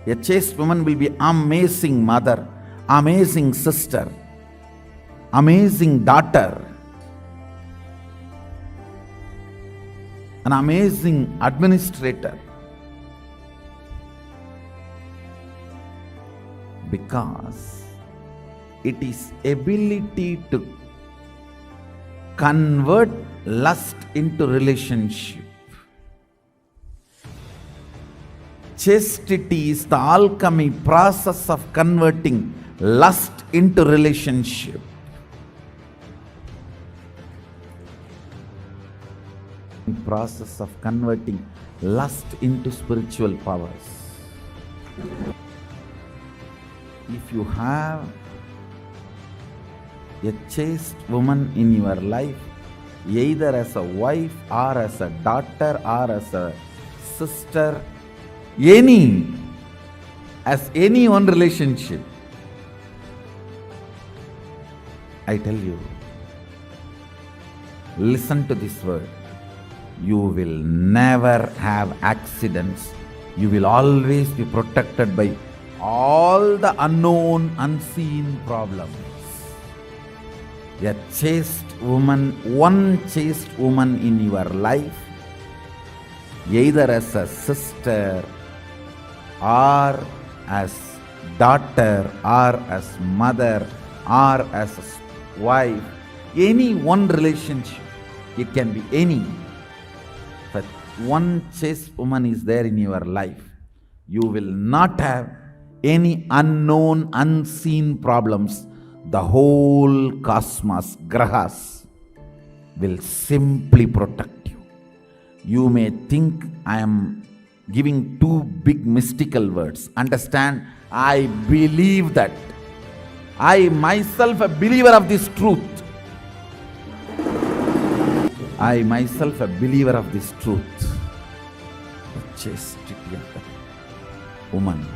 A chaste woman will be amazing mother, amazing sister, amazing daughter, an amazing administrator. Because it is ability to convert lust into relationship. Chastity is the alchemy process of converting lust into relationship. Process of converting lust into spiritual powers. If you have a chaste woman in your life, either as a wife or as a daughter or as a sister, as any one relationship, I tell you, listen to this word. You will never have accidents. You will always be protected by all the unknown, unseen problems. A chaste woman, one chaste woman in your life, either as a sister or as daughter or as mother or as a wife, any one relationship, it can be any. But one chaste woman is there in your life, you will not have any unknown, unseen problems. The whole cosmos, grahas, will simply protect you. You may think I am giving two big mystical words. Understand, I believe that. I myself a believer of this truth. I myself a believer of this truth. The chastity of the woman.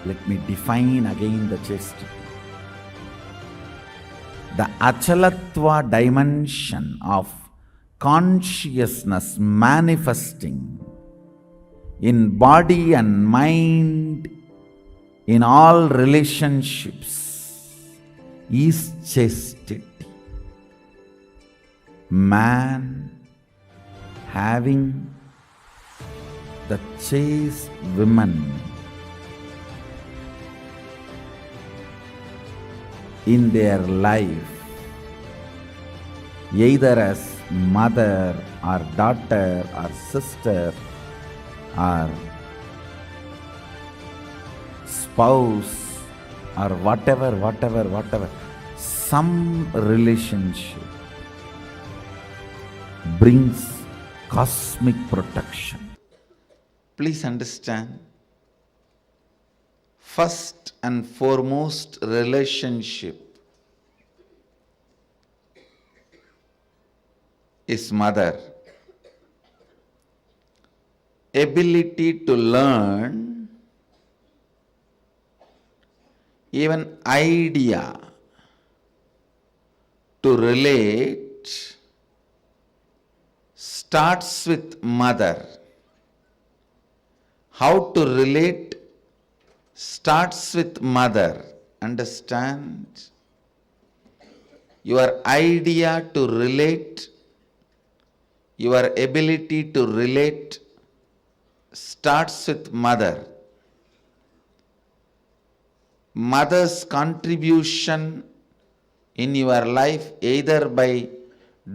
Let me define again the chastity. The achalatva dimension of consciousness manifesting in body and mind in all relationships is chastity. Man having the chaste woman in their life, either as mother or daughter or sister or spouse or whatever, some relationship brings cosmic protection. Please understand, first and foremost relationship is mother. Ability to learn, even idea to relate starts with mother. How to relate starts with mother. Understand? Your idea to relate, your ability to relate starts with mother. Mother's contribution in your life, either by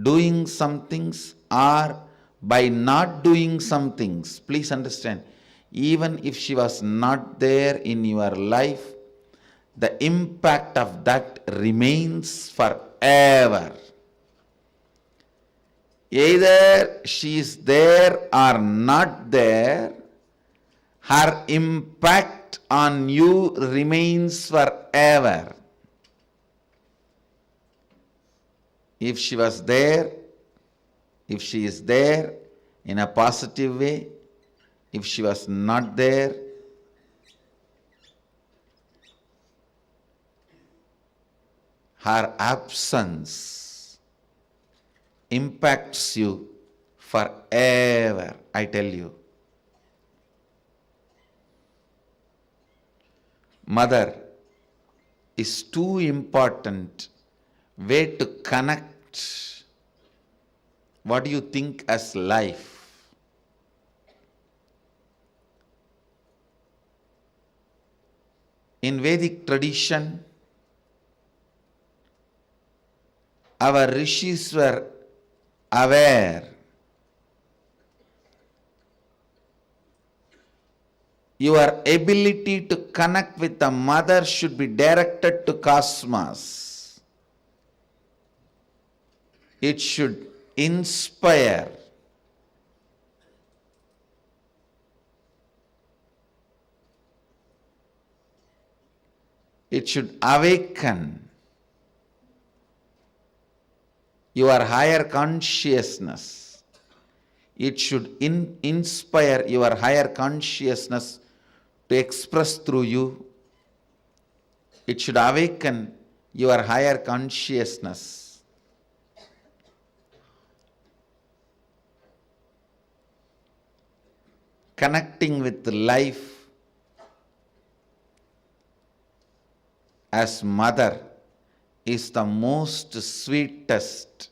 doing some things or by not doing some things. Please understand, even if she was not there in your life, the impact of that remains forever. Either she is there or not there, her impact on you remains forever. If she was there, if she is there in a positive way, If she was not there, her absence impacts you forever, I tell you. Mother is too important way to connect what you think as life. In Vedic tradition, our rishis were aware. Your ability to connect with the mother should be directed to cosmos. It should inspire. It should awaken your higher consciousness. It should inspire your higher consciousness to express through you. It should awaken your higher consciousness. Connecting with life as mother is the most sweetest,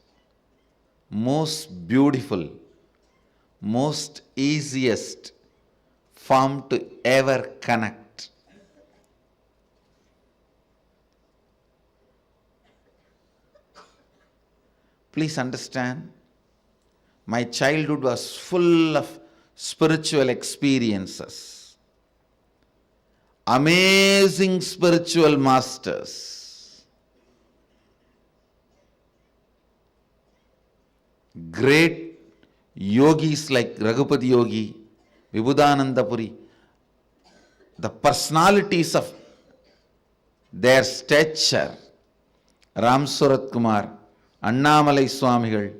most beautiful, most easiest form to ever connect. Please understand, my childhood was full of spiritual experiences. Amazing spiritual masters, great yogis like Raghupati Yogi, Vibhudananda Puri, the personalities of their stature, Ram Surat Kumar, Annamalai Swamigal,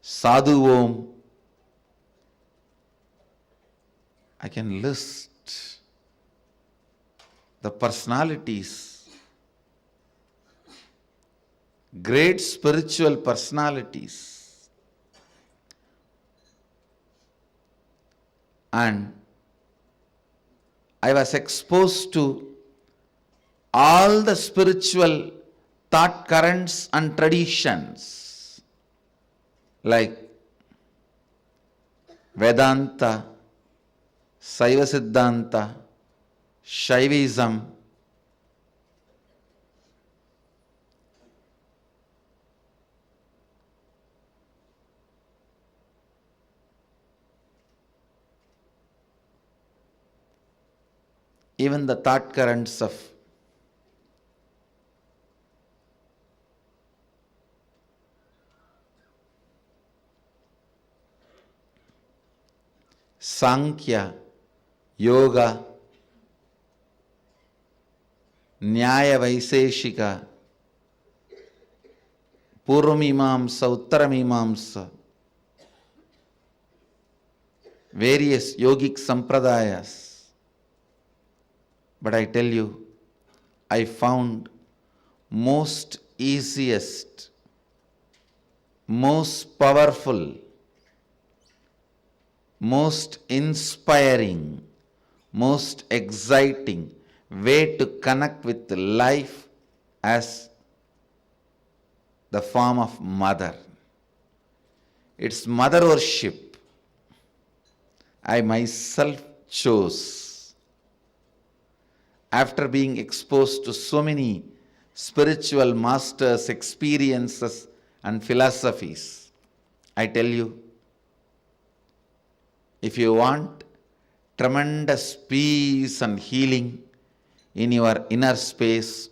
Sadhu Om, I can list the personalities, great spiritual personalities. And I was exposed to all the spiritual thought currents and traditions like Vedanta, Saiva Siddhanta, Shaivism, even the thought currents of Sankhya, Yoga, Nyaya Vaiseshika, Purvamimamsa, Uttaramimamsa, various yogic sampradayas. But I tell you, I found most easiest, most powerful, most inspiring, most exciting way to connect with life as the form of mother. It's mother worship I myself chose. After being exposed to so many spiritual masters, experiences and philosophies, I tell you, if you want tremendous peace and healing in your inner space,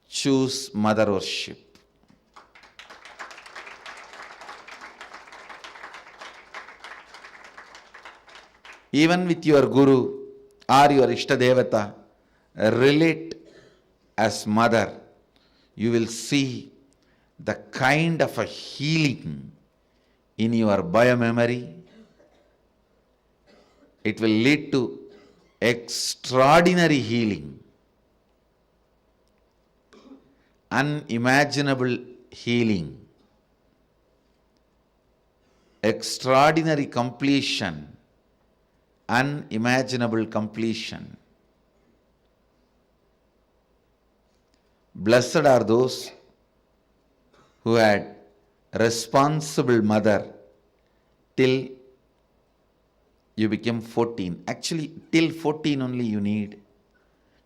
choose mother worship. Even with your guru or your Ishtadevata, relate as mother, you will see the kind of a healing in your biomemory. It will lead to extraordinary healing, unimaginable healing, extraordinary completion, unimaginable completion. Blessed are those who had responsible mother till you became 14. Actually, till 14 only you need.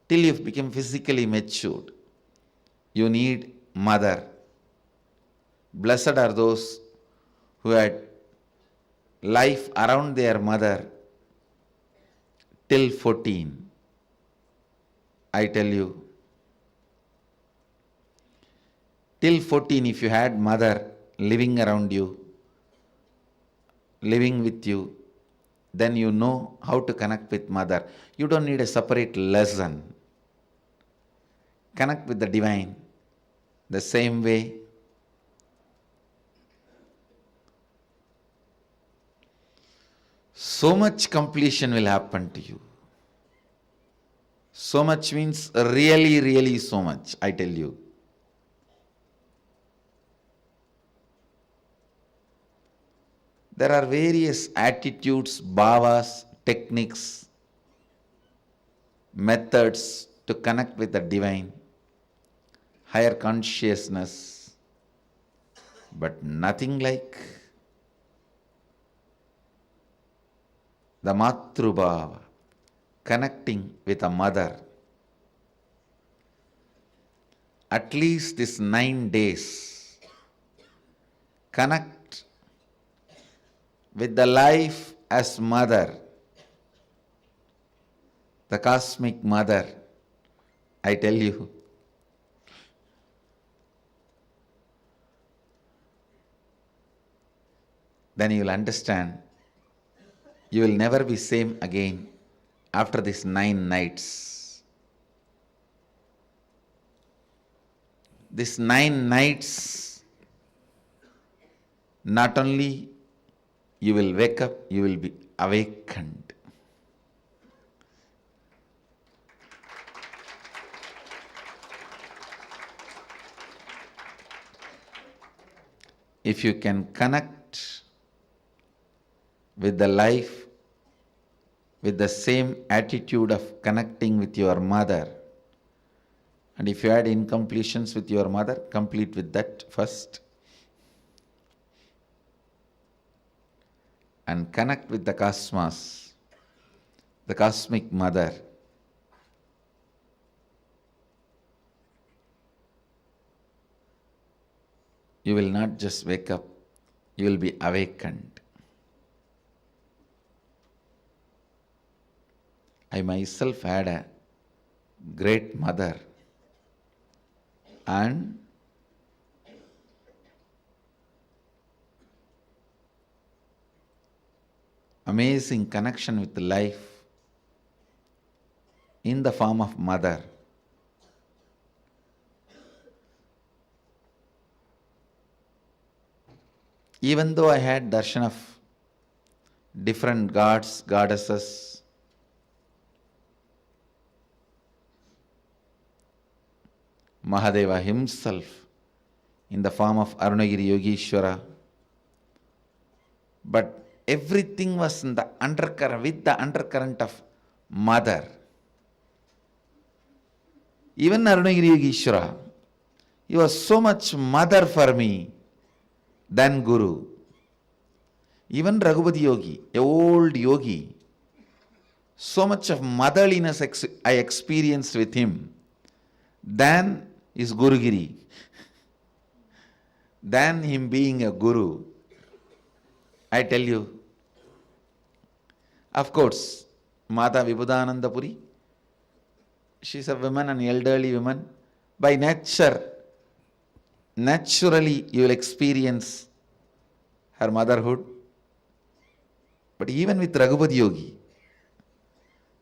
Till you become physically matured, you need mother. Blessed are those who had life around their mother till 14. I tell you, till 14, if you had mother living around you, living with you, then you know how to connect with mother. You don't need a separate lesson. Connect with the divine the same way. So much completion will happen to you. So much means really, really so much, I tell you. There are various attitudes, bhavas, techniques, methods to connect with the divine, higher consciousness, but nothing like the Matrubhava, connecting with a mother. At least this 9 days, connect with the life as mother, the cosmic mother, I tell you. Then you will understand, you will never be same again after these 9 nights. These 9 nights, not only you will wake up, you will be awakened. If you can connect with the life with the same attitude of connecting with your mother, and if you had incompletions with your mother, complete with that first. And connect with the cosmos, the cosmic mother. You will not just wake up, you will be awakened. I myself had a great mother, and amazing connection with life in the form of mother. Even though I had darshan of different gods, goddesses, Mahadeva himself in the form of Arunagiri Yogeshwara, but everything was in the undercurrent, with the undercurrent of mother. Even Arunagiri Yogeshwara, he was so much mother for me than Guru. Even Raghupati Yogi, a old yogi, so much of motherliness I experienced with him than his Gurugiri, than him being a Guru. I tell you, of course, Mata Vibhudananda Puri, she is a woman, an elderly woman. By nature, naturally you will experience her motherhood. But even with Raghupati Yogi,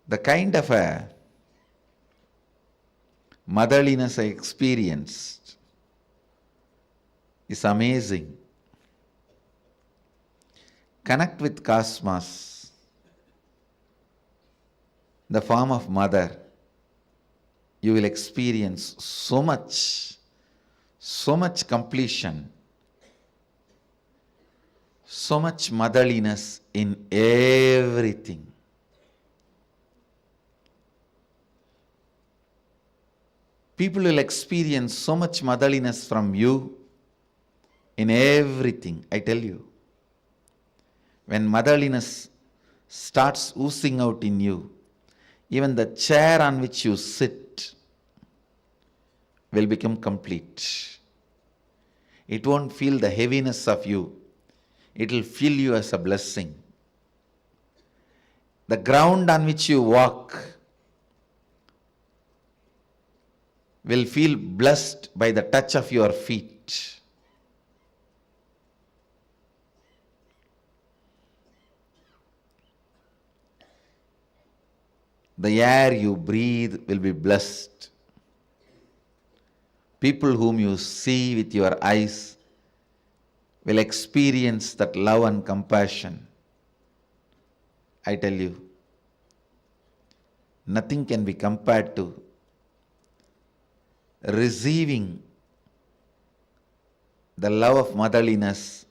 the kind of a motherliness I experienced is amazing. Connect with cosmos. the form of mother, you will experience so much completion, so much motherliness in everything. People will experience so much motherliness from you in everything, I tell you. When motherliness starts oozing out in you, even the chair on which you sit will become complete. It won't feel the heaviness of you. It will feel you as a blessing. The ground on which you walk will feel blessed by the touch of your feet. The air you breathe will be blessed. People whom you see with your eyes will experience that love and compassion. I tell you, nothing can be compared to receiving the love of motherliness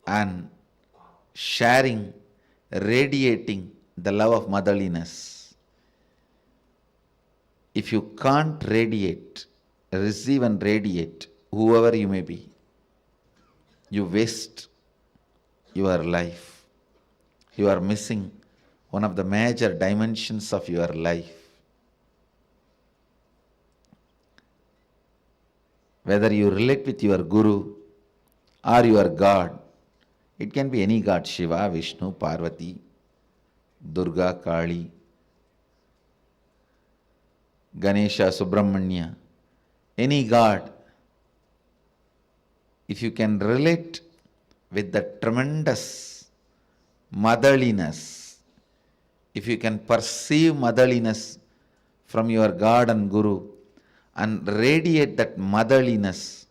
and sharing, radiating the love of motherliness. If you can't radiate, receive and radiate, whoever you may be, you waste your life. You are missing one of the major dimensions of your life. Whether you relate with your Guru or your God, it can be any God, Shiva, Vishnu, Parvati, Durga, Kali, Ganesha, Subramanya, any God. If you can relate with the tremendous motherliness, if you can perceive motherliness from your God and Guru and radiate that motherliness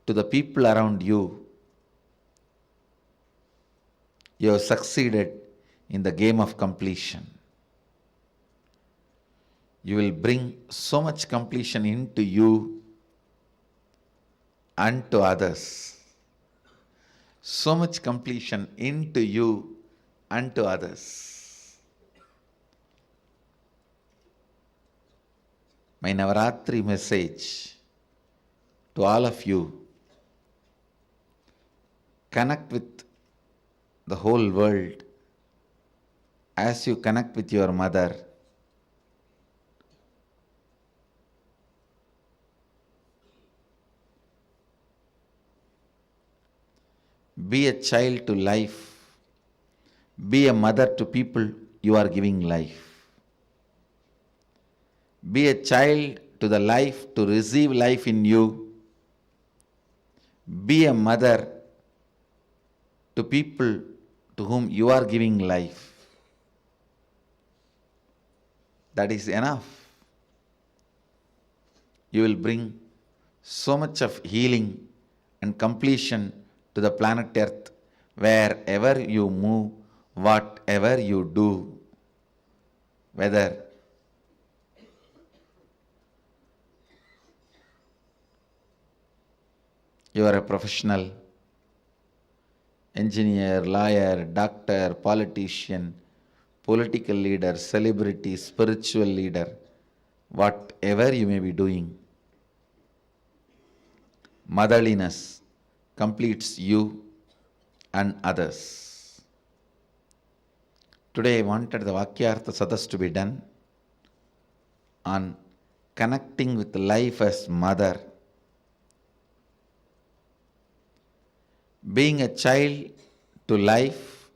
to the people around you, you have succeeded in the game of completion. You will bring so much completion into you and to others. So much completion into you and to others. My Navaratri message to all of you: connect with the whole world as you connect with your mother. Be a child to life. Be a mother to people you are giving life. Be a child to the life to receive life in you. Be a mother to people to whom you are giving life. That is enough. You will bring so much of healing and completion to the planet Earth wherever you move, whatever you do. Whether you are a professional, engineer, lawyer, doctor, politician, political leader, celebrity, spiritual leader, whatever you may be doing, motherliness completes you and others. Today I wanted the Vakyartha Sadas to be done on connecting with life as mother. Being a child to life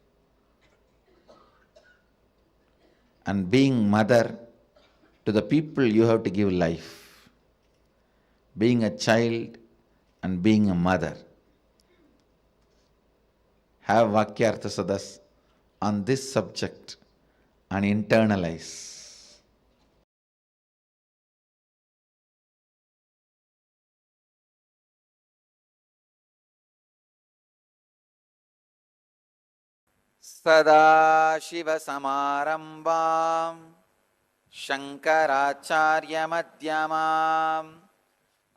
and being mother to the people you have to give life. Being a child and being a mother. Have Vakyartha Sadas on this subject and internalize. सदाशिवसमारम्भां शङ्कराचार्यमध्यमाम्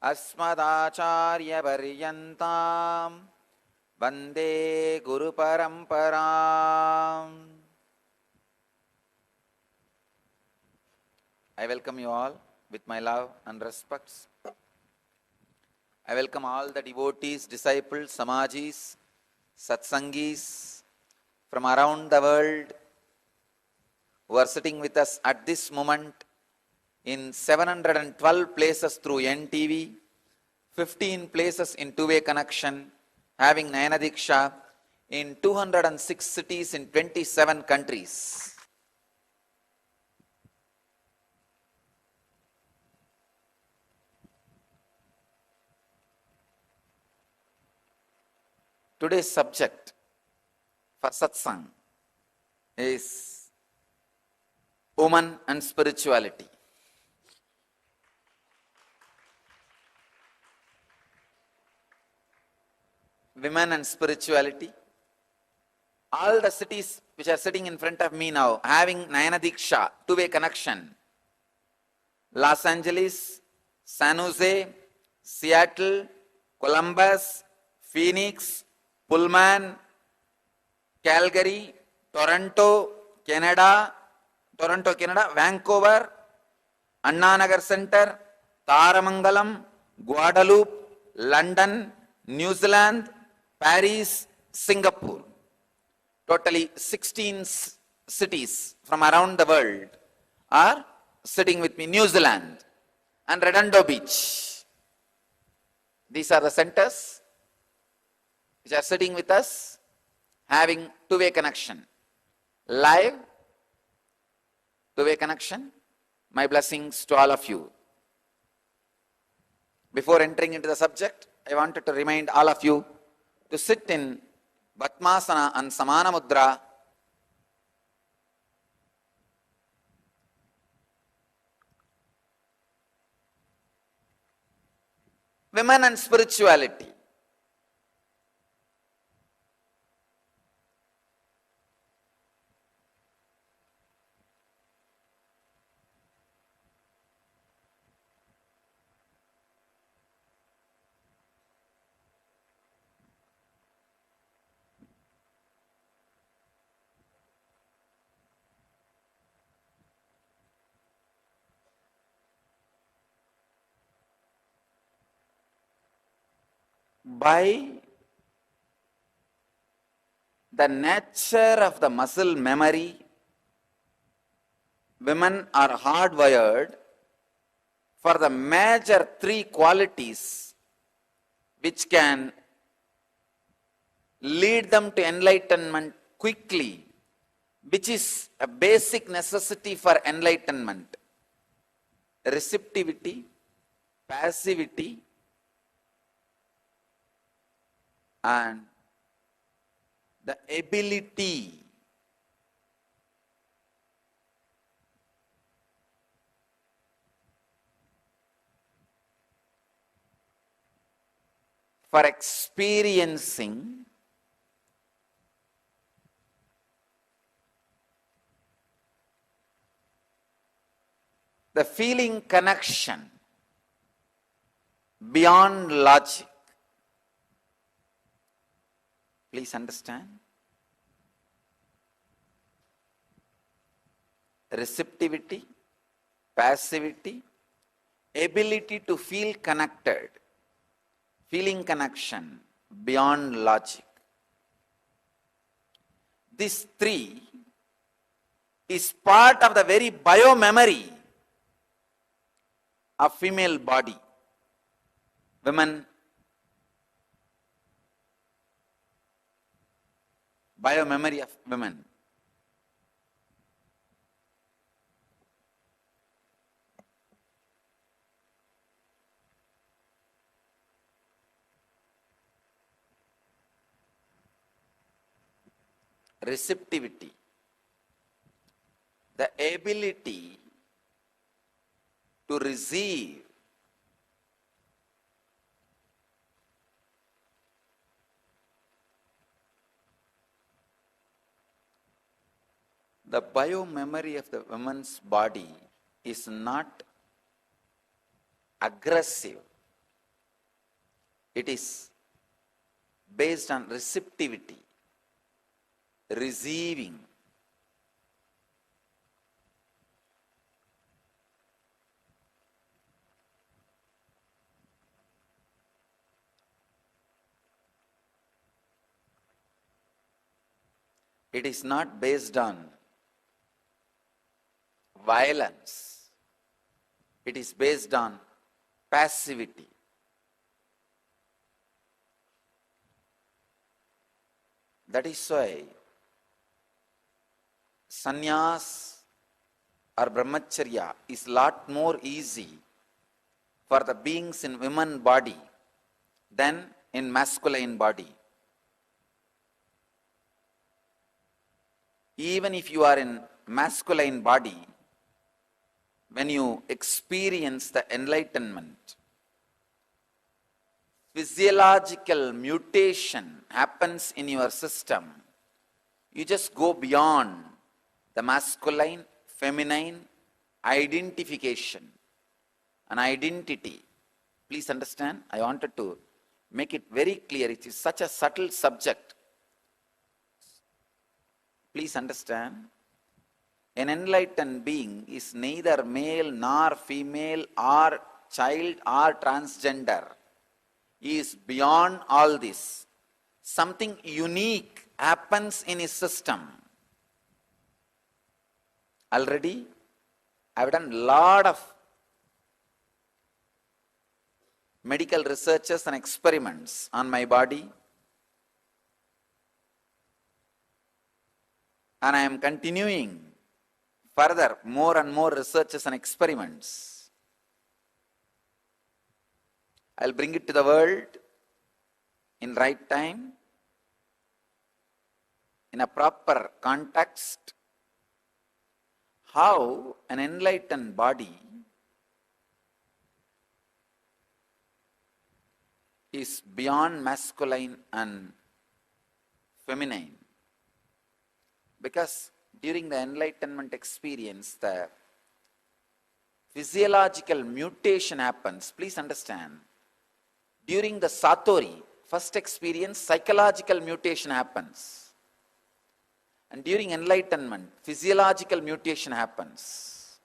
अस्मदाचार्यपर्यन्तां वन्दे गुरुपरम्पराम्. I welcome you all with my love and respects. I welcome all the devotees, disciples, samajis, satsangis from around the world who are sitting with us at this moment in 712 places through NTV, 15 places in two-way connection, having Nayana Diksha in 206 cities in 27 countries. Today's subject for Satsang is woman and spirituality. Women and spirituality. All the cities which are sitting in front of me now, having Nayana Diksha, two-way connection. Los Angeles, San Jose, Seattle, Columbus, Phoenix, Pullman, Calgary, Toronto, Canada, Vancouver, Anna Nagar Center, Taramangalam, Guadeloupe, London, New Zealand, Paris, Singapore. Totally 16 cities from around the world are sitting with me. New Zealand and Redondo Beach. These are the centers which are sitting with us, having two-way connection. Live, two-way connection. My blessings to all of you. Before entering into the subject, I wanted to remind all of you to sit in Vatmasana and Samana Mudra. Women and spirituality. By the nature of the muscle memory, women are hardwired for the major three qualities which can lead them to enlightenment quickly, which is a basic necessity for enlightenment: receptivity, passivity, and the ability for experiencing the feeling connection beyond logic. Please understand. Receptivity, passivity, ability to feel connected, feeling connection beyond logic. This three is part of the very bio-memory of female body. Women, bio-memory of women. Receptivity, the ability to receive The biomemory of the woman's body is not aggressive. It is based on receptivity, receiving. It is not based on violence. It is based on passivity. That is why sannyas or brahmacharya is lot more easy for the beings in women body than in masculine body. Even if you are in masculine body, when you experience the enlightenment, physiological mutation happens in your system. You just go beyond the masculine, feminine identification, an identity. Please understand, I wanted to make it very clear. It is such a subtle subject. Please understand, an enlightened being is neither male nor female or child or transgender. He is beyond all this. Something unique happens in his system. Already, I have done a lot of medical researches and experiments on my body. And I am continuing further more and more researches and experiments. I'll bring it to the world in right time, in a proper context, how an enlightened body is beyond masculine and feminine. Because during the enlightenment experience, the physiological mutation happens. Please understand, during the Satori, first experience, psychological mutation happens. And during enlightenment, physiological mutation happens.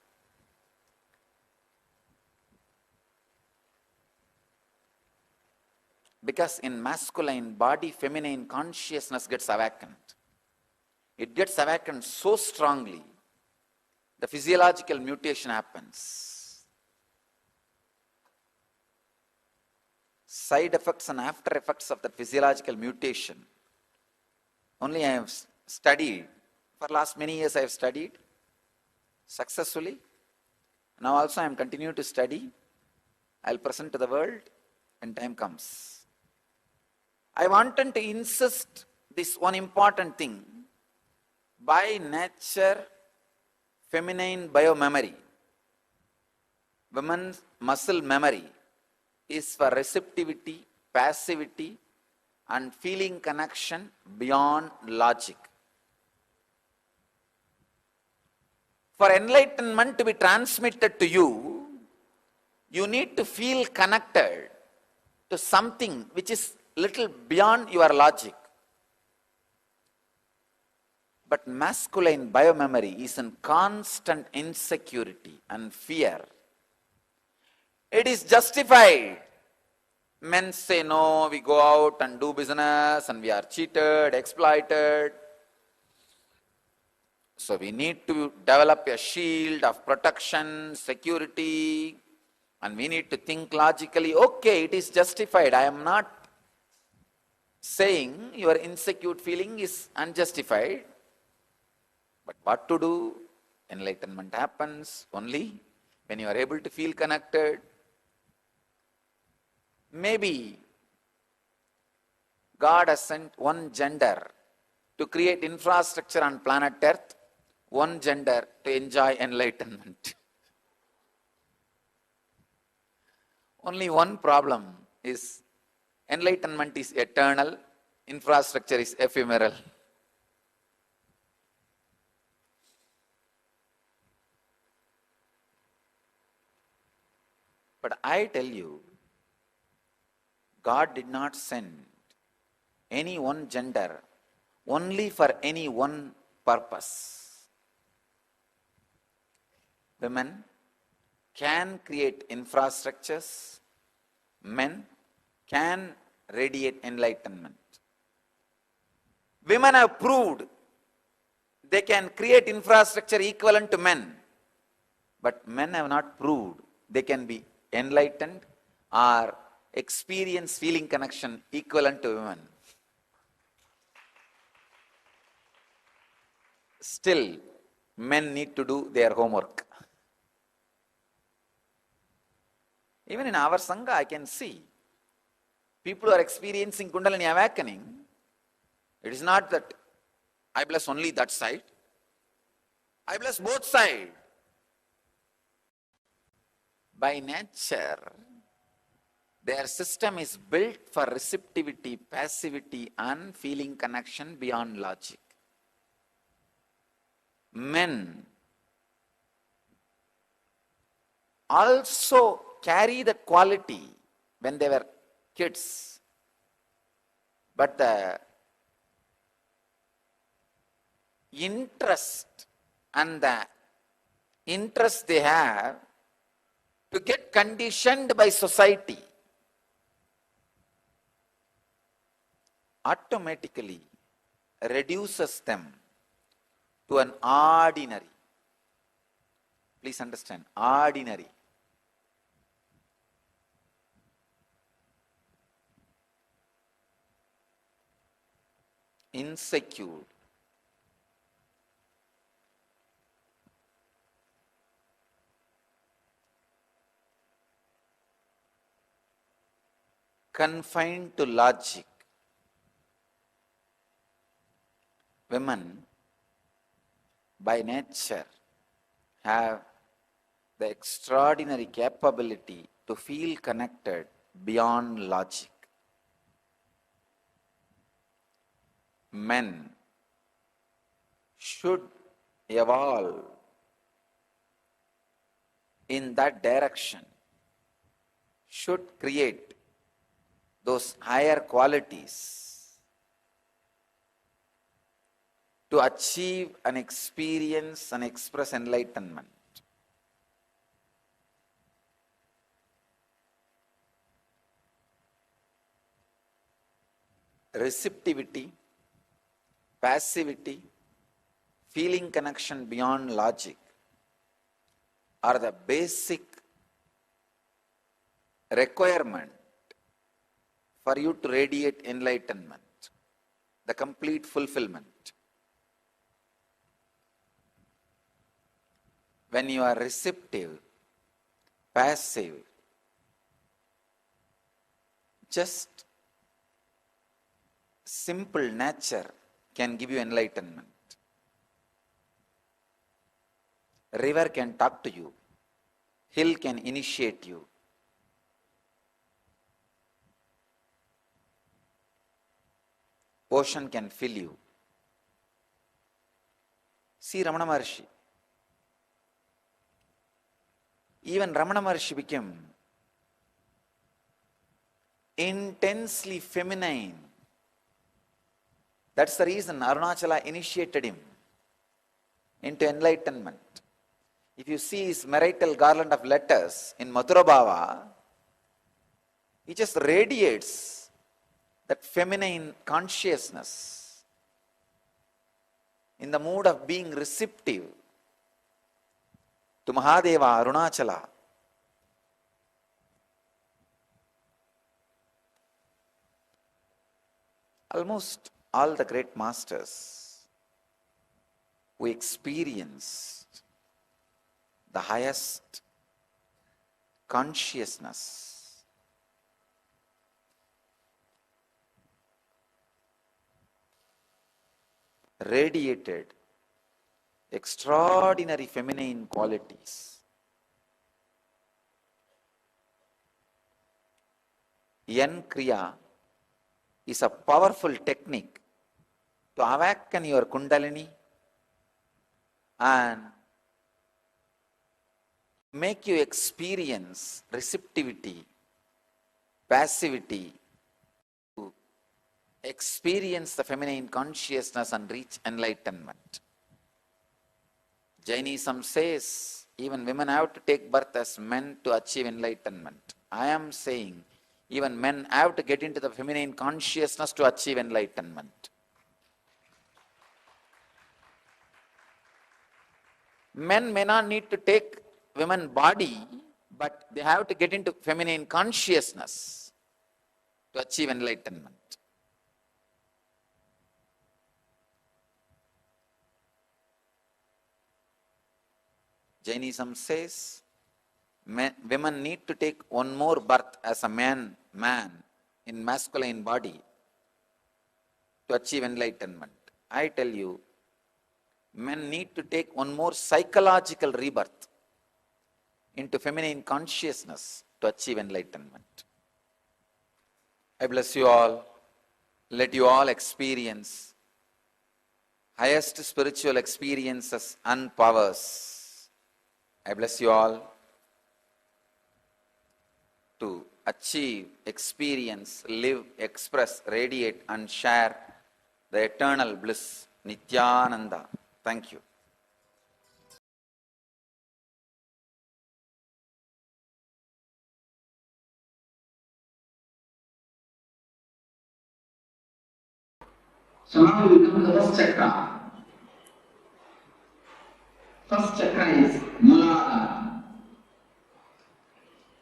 Because in masculine body, feminine consciousness gets awakened. It gets awakened so strongly, the physiological mutation happens. Side effects and after effects of the physiological mutation, only I have studied. For last many years I have studied successfully. Now also I am continuing to study. I will present to the world when time comes. I wanted to insist this one important thing. By nature, feminine biomemory, women's muscle memory is for receptivity, passivity, and feeling connection beyond logic. For enlightenment to be transmitted to you, you need to feel connected to something which is little beyond your logic. But masculine biomemory is in constant insecurity and fear. It is justified. Men say, no, we go out and do business and we are cheated, exploited. So we need to develop a shield of protection, security, and we need to think logically. Okay, it is justified. I am not saying your insecure feeling is unjustified. But what to do? Enlightenment happens only when you are able to feel connected. Maybe God has sent one gender to create infrastructure on planet Earth, one gender to enjoy enlightenment. Only one problem is enlightenment is eternal, infrastructure is ephemeral. But I tell you, God did not send any one gender only for any one purpose. Women can create infrastructures, men can radiate enlightenment. Women have proved they can create infrastructure equivalent to men, but men have not proved they can be enlightened or experience feeling connection equivalent to women. Still, men need to do their homework. Even in our Sangha, I can see people who are experiencing Kundalini awakening. It is not that I bless only that side. I bless both sides. By nature, their system is built for receptivity, passivity, and feeling connection beyond logic. Men also carry that quality when they were kids, but the interest they have to get conditioned by society automatically reduces them to an ordinary. Please understand, ordinary. Insecure, confined to logic. Women, by nature, have the extraordinary capability to feel connected beyond logic. Men should evolve in that direction, should create those higher qualities to achieve and experience and express enlightenment. Receptivity, passivity, feeling connection beyond logic are the basic requirement for you to radiate enlightenment, the complete fulfillment. When you are receptive, passive, just simple nature can give you enlightenment. River can talk to you, hill can initiate you. Ocean can fill you. See Ramana Maharshi. Even Ramana Maharshi became intensely feminine. That's the reason Arunachala initiated him into enlightenment. If you see his marital garland of letters in Mathura Bhava, he just radiates that feminine consciousness in the mood of being receptive to Mahadeva, Arunachala. Almost all the great masters who experienced the highest consciousness radiated extraordinary feminine qualities. Yen Kriya is a powerful technique to awaken your Kundalini and make you experience receptivity, passivity, to experience the feminine consciousness and reach enlightenment. Jainism says even women have to take birth as men to achieve enlightenment. I am saying even men have to get into the feminine consciousness to achieve enlightenment. Men may not need to take women body, but they have to get into feminine consciousness to achieve enlightenment. Jainism says women need to take one more birth as a man in masculine body to achieve enlightenment. I tell you, men need to take one more psychological rebirth into feminine consciousness to achieve enlightenment. I bless you all. Let you all experience highest spiritual experiences and powers. I bless you all to achieve, experience, live, express, radiate and share the eternal bliss, Nityananda. Thank you. So now we come to the first chakra. First chakra is Muladhara.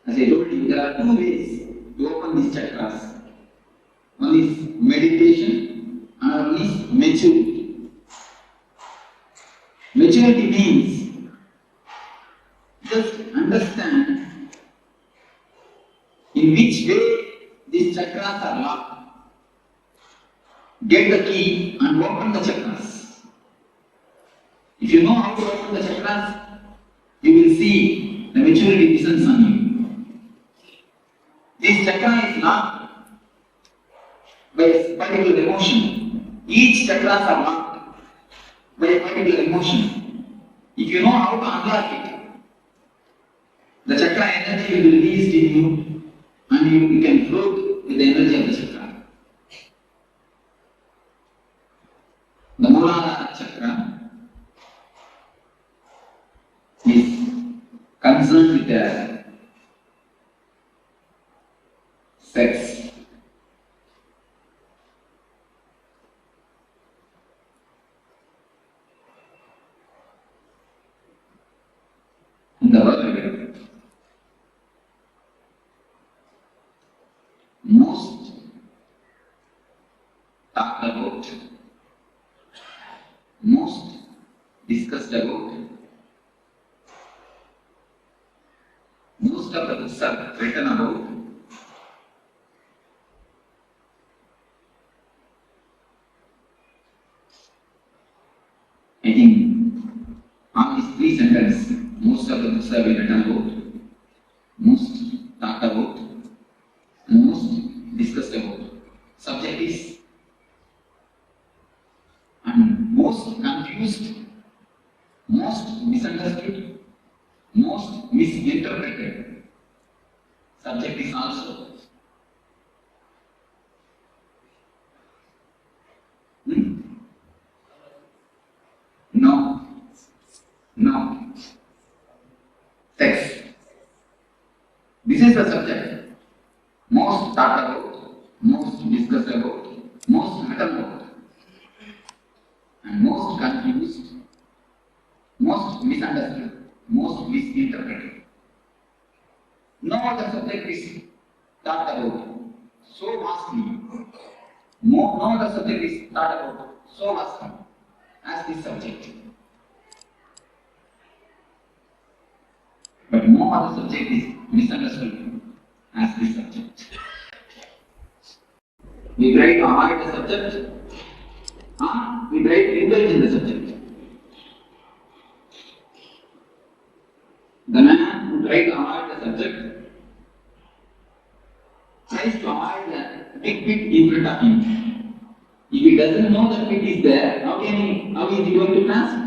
As I told you, there are two ways to open these chakras. One is meditation, and one is maturity. Maturity means just understand in which way these chakras are locked. Get the key and open the chakras. If you know how to open the chakras, you will see the maturity descends on you. This chakra is locked by a particular emotion. Each chakras are locked by a particular emotion. If you know how to unlock it, the chakra energy will be released in you and you can float with the energy of the chakra. The Muladhara chakra is concerned with the sex. In the world, most talked about, most discussed about, most of the books are written about I think on these three sentences, most of the books have been written about, most talked about, and most discussed about. Subject is and most confused, most misunderstood, most misinterpreted. Subject is also. No. Sex. This is the subject. Most talked about, most discussed about, most written about, and most confused, most misunderstood, most misinterpreted. No other subject is talked about so vastly. No other subject is talked about so vastly as this subject. But no other subject is misunderstood as this subject. We try to avoid the subject, we try to indulge in the subject. The man who tries to avoid the subject tries to avoid the big pit in front of him. If he doesn't know that pit is there, how is he going to pass it?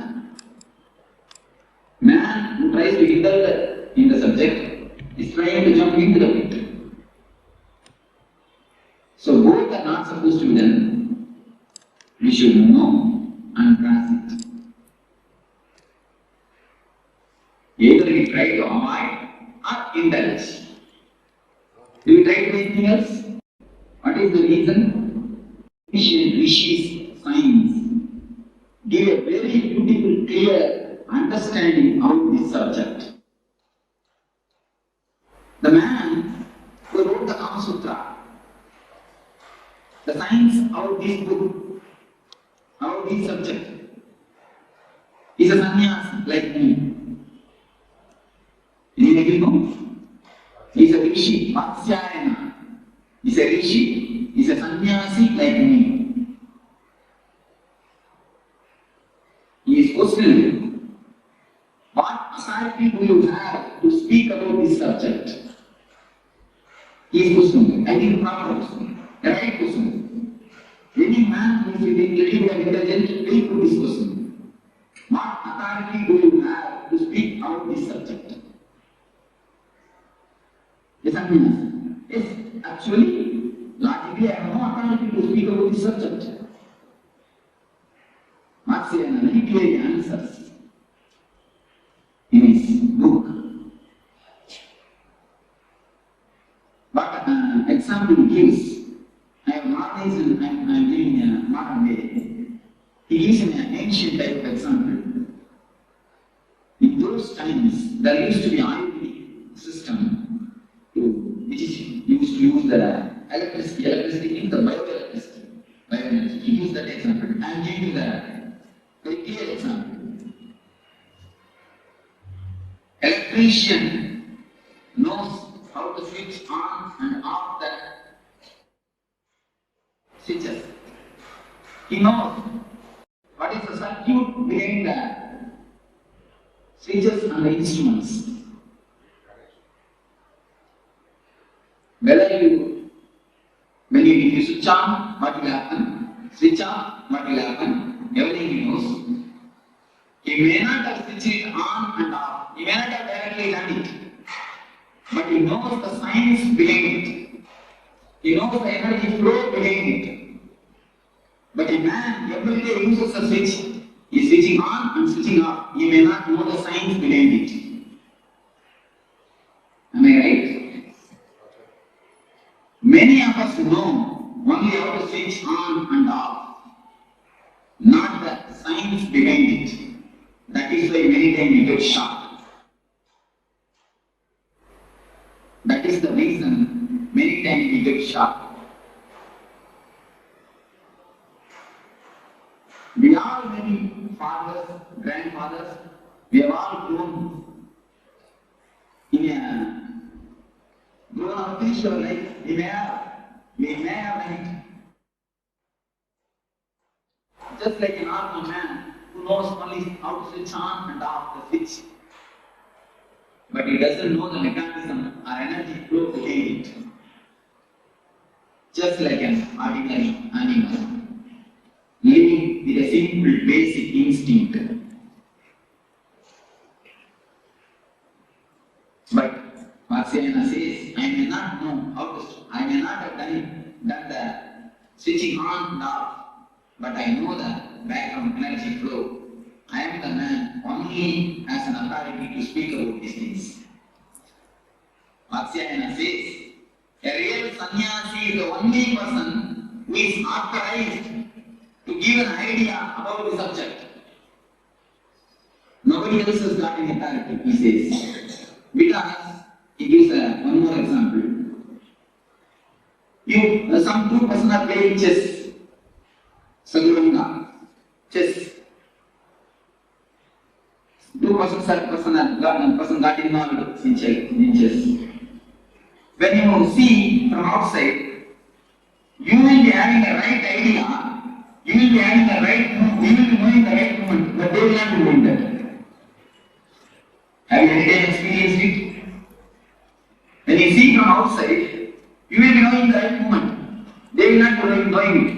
Man who tries to indulge subject is trying to jump into the pit. So both are not supposed to be done. We should know and grasp it. Either we try to avoid or indulge. Do we try to do anything else? What is the reason? Ancient rishis, science give a very beautiful, clear understanding of this subject. The man who wrote the Kama Sutra, the science of this book, of this subject, is a sannyasi like me. Anybody know? He is a rishi, Vatsyayana. He is a rishi, he is a sannyasi like me. He is questioning, what authority do you have to speak about this subject? He is questioning. I think the proper question, the right question. Any man who is little bit intelligent will put this question. What authority do you have to speak about this subject? Yes, yes, actually, logically, I have no authority to speak about this subject. Vatsayana very clearly answers in his book. But example he gives, I have modernized and I am giving a modern way. He gives an ancient type of example. In those times, there used to be Ayurvedic system which is used to use the electricity in the bioelectricity. He gives that example. I am giving you the very clear example. Electrician knows how to switch on and off the switches. He knows what is the circuit behind the switches and the instruments. When you switch on, what will happen? Switch on, what will happen? Everything he knows. He may not have switched it on and off. He may not have directly done it. But he knows the science behind it. He knows the energy flow behind it. But a man every day uses a switch. He is switching on and switching off. He may not know the science behind it. Am I right? Many of us know only how to switch on and off, not the science behind it. That is why many times we get shocked. That is the reason many times we get shocked. We all many fathers, grandfathers, we have all grown up finished our life. We may have done it. Just like an normal man who knows only how to switch on and off the switch. But he doesn't know the mechanism or energy flow behind it. Just like an ordinary animal, living with a simple basic instinct. But Vatsayana says, I may not know how to, I may not have done the switching on and off, but I know the background energy flow. I am the man only as an authority to speak about these things. Vatsayana says, a real sannyasi is the only person who is authorized to give an idea about the subject. Nobody else has got any authority, he says. Because he gives one more example. Some two persons are playing chess. Saguranga, chess. Two persons got involved in chess. When you see from outside, you will be having a right idea, you will be having the right move, you will be knowing the right movement, but they will not be knowing that. Have you any time experienced it? When you see from outside, you will be knowing the right movement. They will not be knowing it.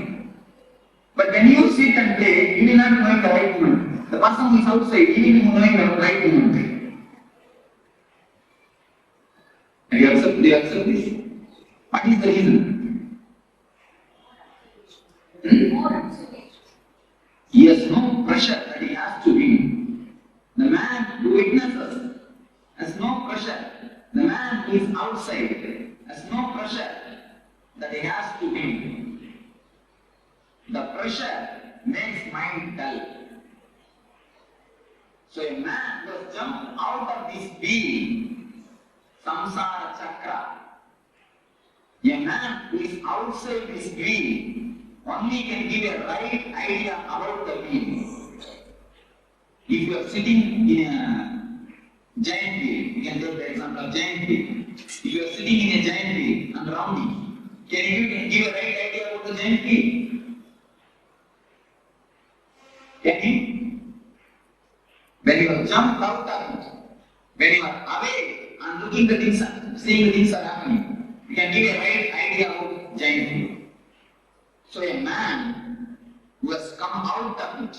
But when you sit and play, you will not be knowing the right movement. The person who is outside, he will be knowing the right movement. Will you accept this? What is the reason? He has no pressure that he has to win. The man who witnesses has no pressure. The man who is outside has no pressure that he has to win. The pressure makes mind dull. So a man who has jumped out of this wheel, samsara chakra, a man who is outside this wheel only can give a right idea about the wheel. If you are sitting in a giant wheel, you can take the example of giant wheel. If you are sitting in a giant wheel and rounding, can you give a right idea about the giant wheel? Can you? When you have jumped out of it, when you are away and looking the things, seeing the things are happening, you can give a right idea about giant wheel. So a man who has come out of it,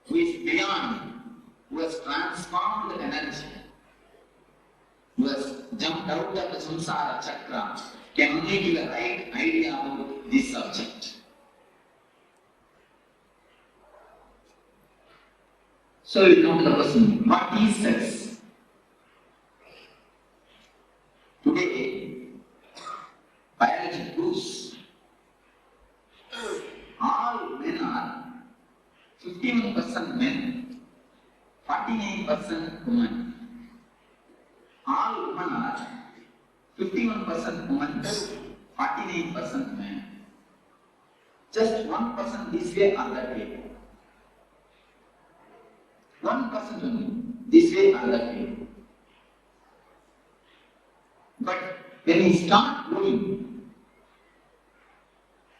who is beyond, who has transformed energy, who has jumped out of the samsara chakra, can only give a right idea about this subject. So we come to the question, what is sex? Today, biology proves all men are 51% men, 49% women. All women are 51% women, 49% men. Just 1% this way or that way. 1% only, this way or that way. But when we start growing,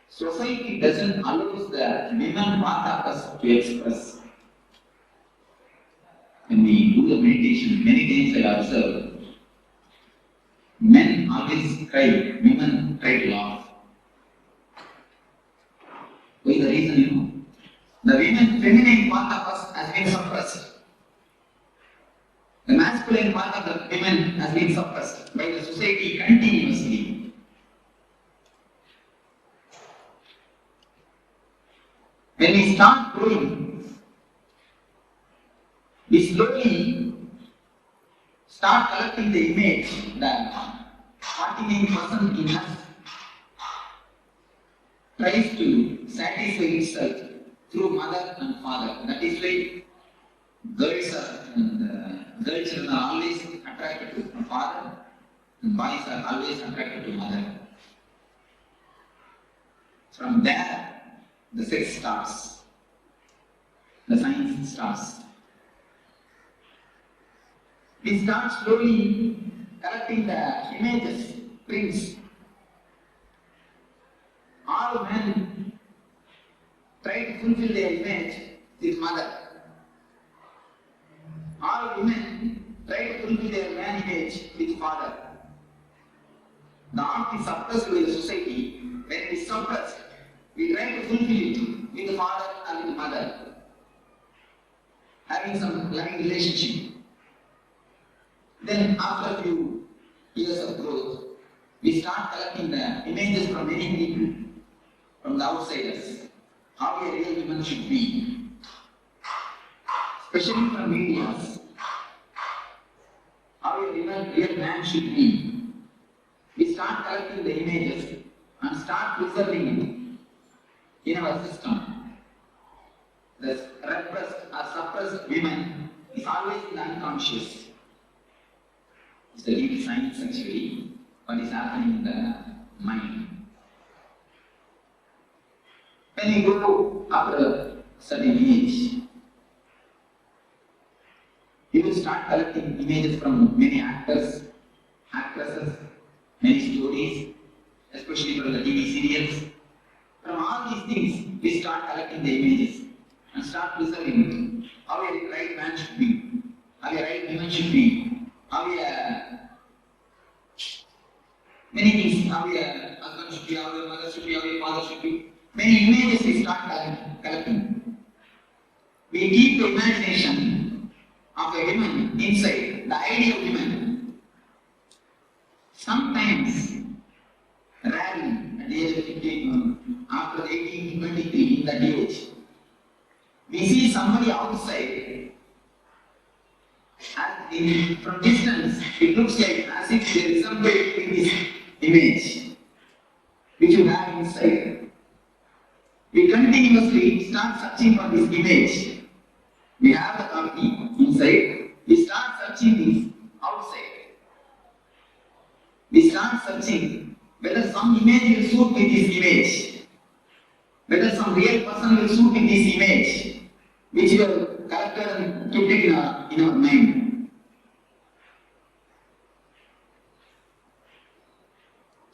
society doesn't allow the women part of us to express. When we do the meditation, many times I observe, men always cry, women try to laugh. Why the reason you know? The women, feminine part of us has been suppressed. The masculine part of the women has been suppressed by the society continuously. When we start growing, we slowly start collecting the image that 49% in us tries to satisfy itself through mother and father. That is why girl children are always attracted to father and boys are always attracted to mother. From there, the sex starts, the science starts. We start slowly collecting the images, prints. All men try to fulfill their image with mother. All women try to fulfill their man image with father. The art is suppressed by the society. When it is suppressed, we try to fulfill it with the father and with the mother, having some loving relationship. Then after a few years of growth, we start collecting the images from many people, from the outsiders, how a real woman should be, especially from media, how a real man should be. We start collecting the images and start preserving it in our system. The repressed or suppressed women is always in the unconscious. It's the real science actually, what is happening in the mind. When we go after a certain age, we will start collecting images from many actors, actresses, many stories, especially from the TV serials. From all these things, we start collecting the images and start preserving it. How a right man should be, how a right woman should be, how a many things, how a husband should be, how a mother should be, how a father should be. Many images we start collecting. We keep the imagination of a woman inside, the ideal woman. Sometimes, rarely, at the age of 15, after 18 to 23, in that age, we see somebody outside, and from distance, it looks like as if they resemble this image, which you have inside. We continuously start searching for this image. We have the copy inside. We start searching this outside. We start searching whether some image will suit with this image, whether some real person will suit with this image, which we have collected and kept it in our mind.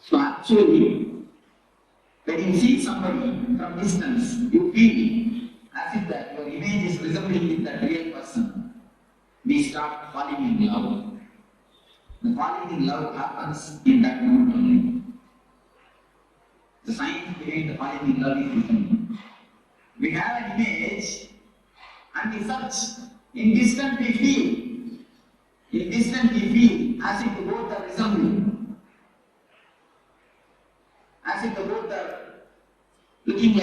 So actually, when you see somebody from distance, you feel as if that your image is resembling with that real person. We start falling in love. The falling in love happens in that moment only. The science behind the falling in love is different. We have an image and we search. In distance we feel. In distance we feel as if the both are resembling. As if the both are looking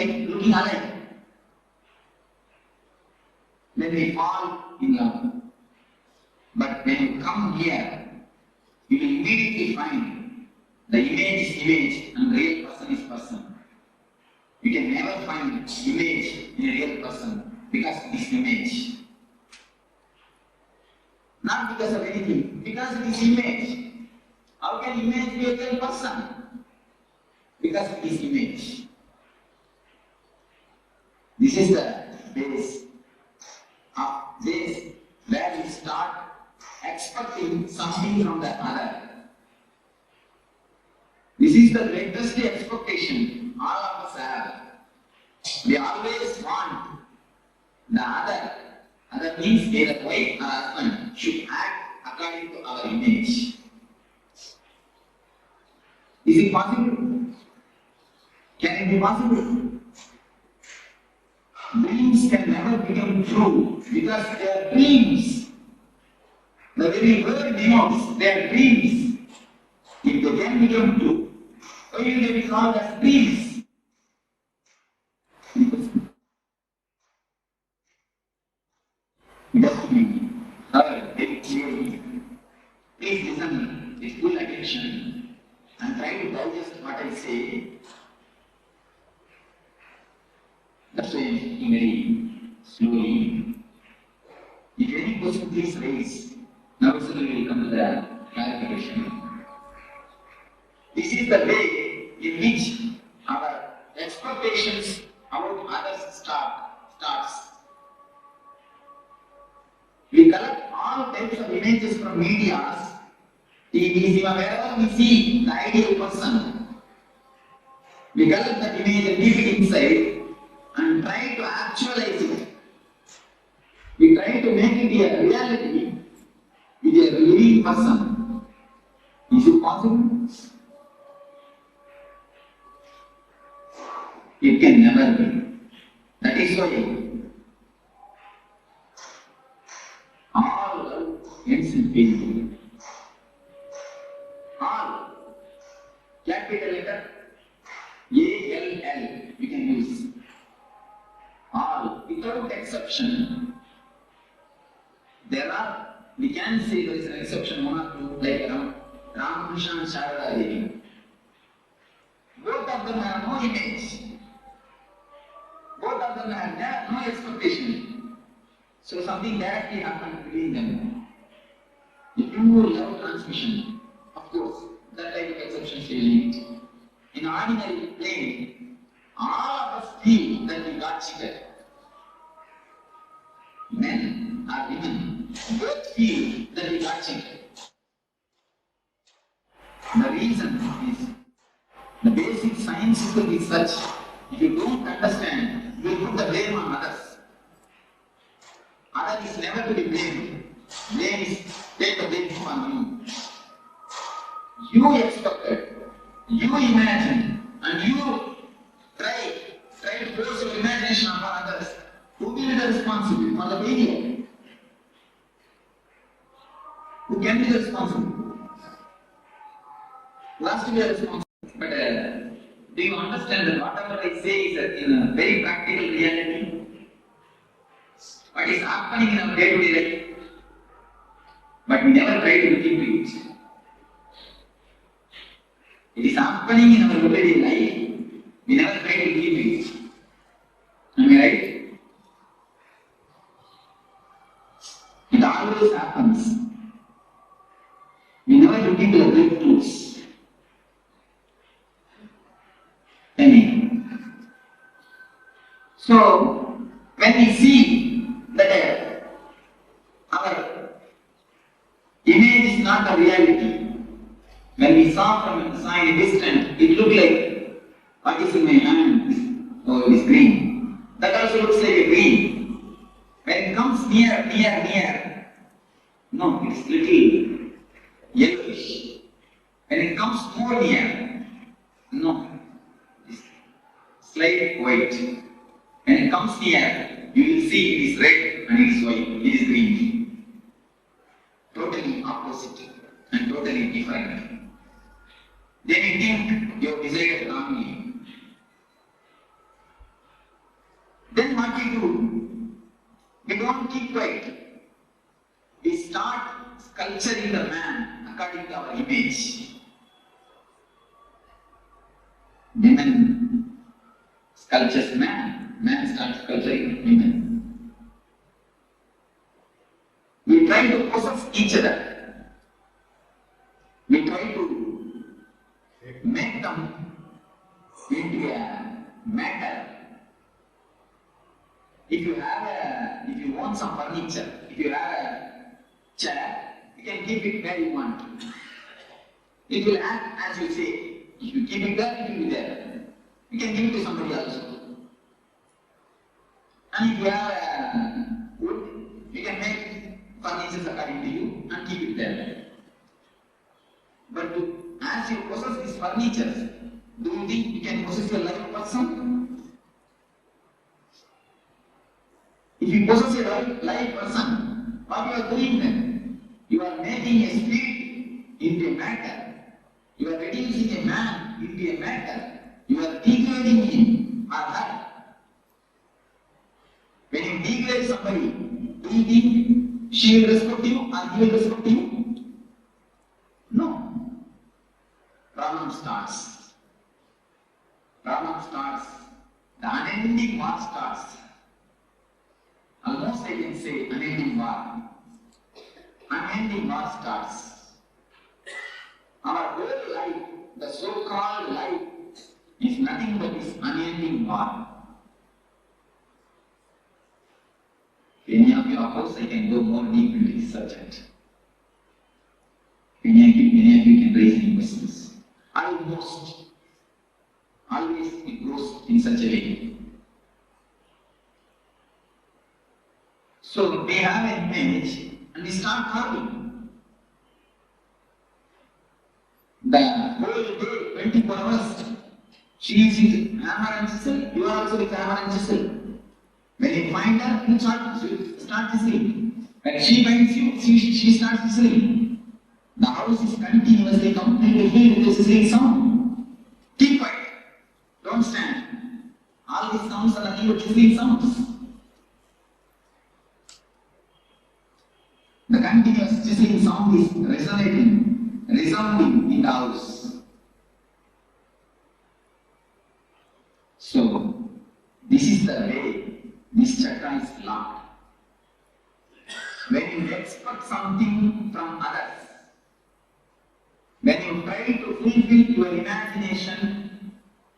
alike. Then we fall in love. But when you come here, you will immediately find the image is image and real person is person. You can never find image in a real person because it is image. Not because of anything, because it is image. How can image be a real person? Because it is image. This is the base of this where we start expecting something from the other. This is the greatest expectation all of us have. We always want the other. Other means either wife or husband should act according to our image. Is it possible? Can it be possible? Dreams can never become true because they are dreams. The very word denotes they are dreams. If they can become true, why will they be called as dreams? Just be heard very clearly. Please listen with full attention and try to digest what I say. That's why I'm speaking very slowly. If any question, please raise. Now we will come to the clarification. This is the way in which our expectations about others starts. We collect all types of images from media, TV, cinema, wherever we see the ideal person. We collect that image and keep it inside and try to actualize it. We try to make it a reality with a living person. Is it possible? It can never be. That is why all love ends in pain. All, capital letter A-L-L, we can use. All, without exception. We can say there is an exception, one or two, like Ramakrishna and Sharada. Both of them have no image. Both of them have no expectation. So something directly happened between them. The pure love transmission, of course, that type of exception statement. In ordinary plane, all of us feel that we got cheated. Men or women both feel that we got cheated. The reason is the basic science is such. If you don't understand, you will put the blame on others. Other is never to be blamed. Blame is take the blame on you. You expected, you imagined, and you try to force your imagination upon others. Who will be the responsible for the failure? Who can be the responsible? last we are responsible. But do you understand that whatever I say is in a very practical reality? What is happening in our day-to-day life? But we never try to look into it. It is happening in our everyday life. We never try to look into it. Am I right? It always happens. We never look into the breakthroughs. Amen. So, when we see that our image is not a reality, when we saw from inside a distance, it looked like, what is in my hand? Oh, it is green. That also looks like a green. When it comes near, no, it is little yellowish. When it comes more near, no, it is slight white. When it comes near, you will see it is red and it is white, it is green. Totally opposite and totally different. Then you think you have desired wrongly. Then what we do? We don't keep quiet. We start sculpturing the man according to our image. Women sculptures man, man starts sculpturing women. We try to possess each other. We try to make them into a matter. If you want some furniture, if you have a chair, you can keep it where you want. It will act as you say. If you keep it there, it will be there. You can give it to somebody else. And if you have wood, you can make furniture according to you and keep it there. But as you possess these furniture, do you think you can possess a live person? If you possess a live person, what you are doing then? You are making a spirit into a matter. You are reducing a man into a matter. You are degrading him or her. When you degrade somebody, do you think she will respect you or he will respect you? No. Pranam starts. Pranam starts. The unending war starts. Almost I can say unending war. Unending war starts. Our whole life, the so-called life, is nothing but this unending war. Any of you, of course, I can go more deep into this subject. Many of you can raise any questions. Always it goes in such a way. So they have an image and we start carving. The whole day, 24 hours, she is with hammer and chisel, you are also with hammer and chisel. When you find her, you start chiseling. When she finds you, she starts chiseling. The house is continuously completely filled with the sizzling sound. Keep quiet. Don't stand. All these sounds are nothing but sizzling sounds. The continuous sizzling sound is resounding in the house. So, this is the way this chakra is locked. When you expect something from others, when you try to fulfill your imagination